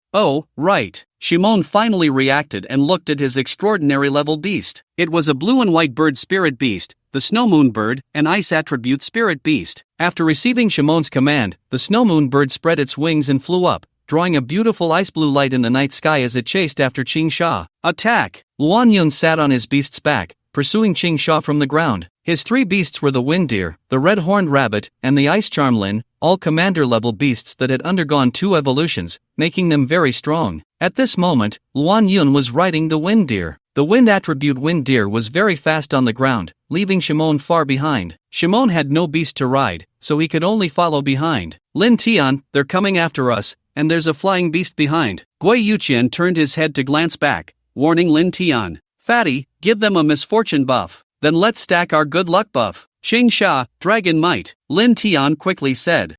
Oh, right. Shimon finally reacted and looked at his extraordinary level beast. It was a blue and white bird spirit beast, the snow moon bird, an ice attribute spirit beast. After receiving Shimon's command, the snow moon bird spread its wings and flew up, drawing a beautiful ice blue light in the night sky as it chased after Xingsha. Attack! Luan Yun sat on his beast's back, pursuing Xingsha from the ground. His 3 beasts were the wind deer, the red-horned rabbit, and the ice charm Lin, all commander-level beasts that had undergone 2 evolutions, making them very strong. At this moment, Luan Yun was riding the wind deer. The wind attribute wind deer was very fast on the ground, leaving Shimon far behind. Shimon had no beast to ride, so he could only follow behind. Lin Tian, they're coming after us, and there's a flying beast behind. Gui Yuchen turned his head to glance back, warning Lin Tian. Fatty, give them a misfortune buff. Then let's stack our good luck buff. Xingsha, dragon might, Lin Tian quickly said.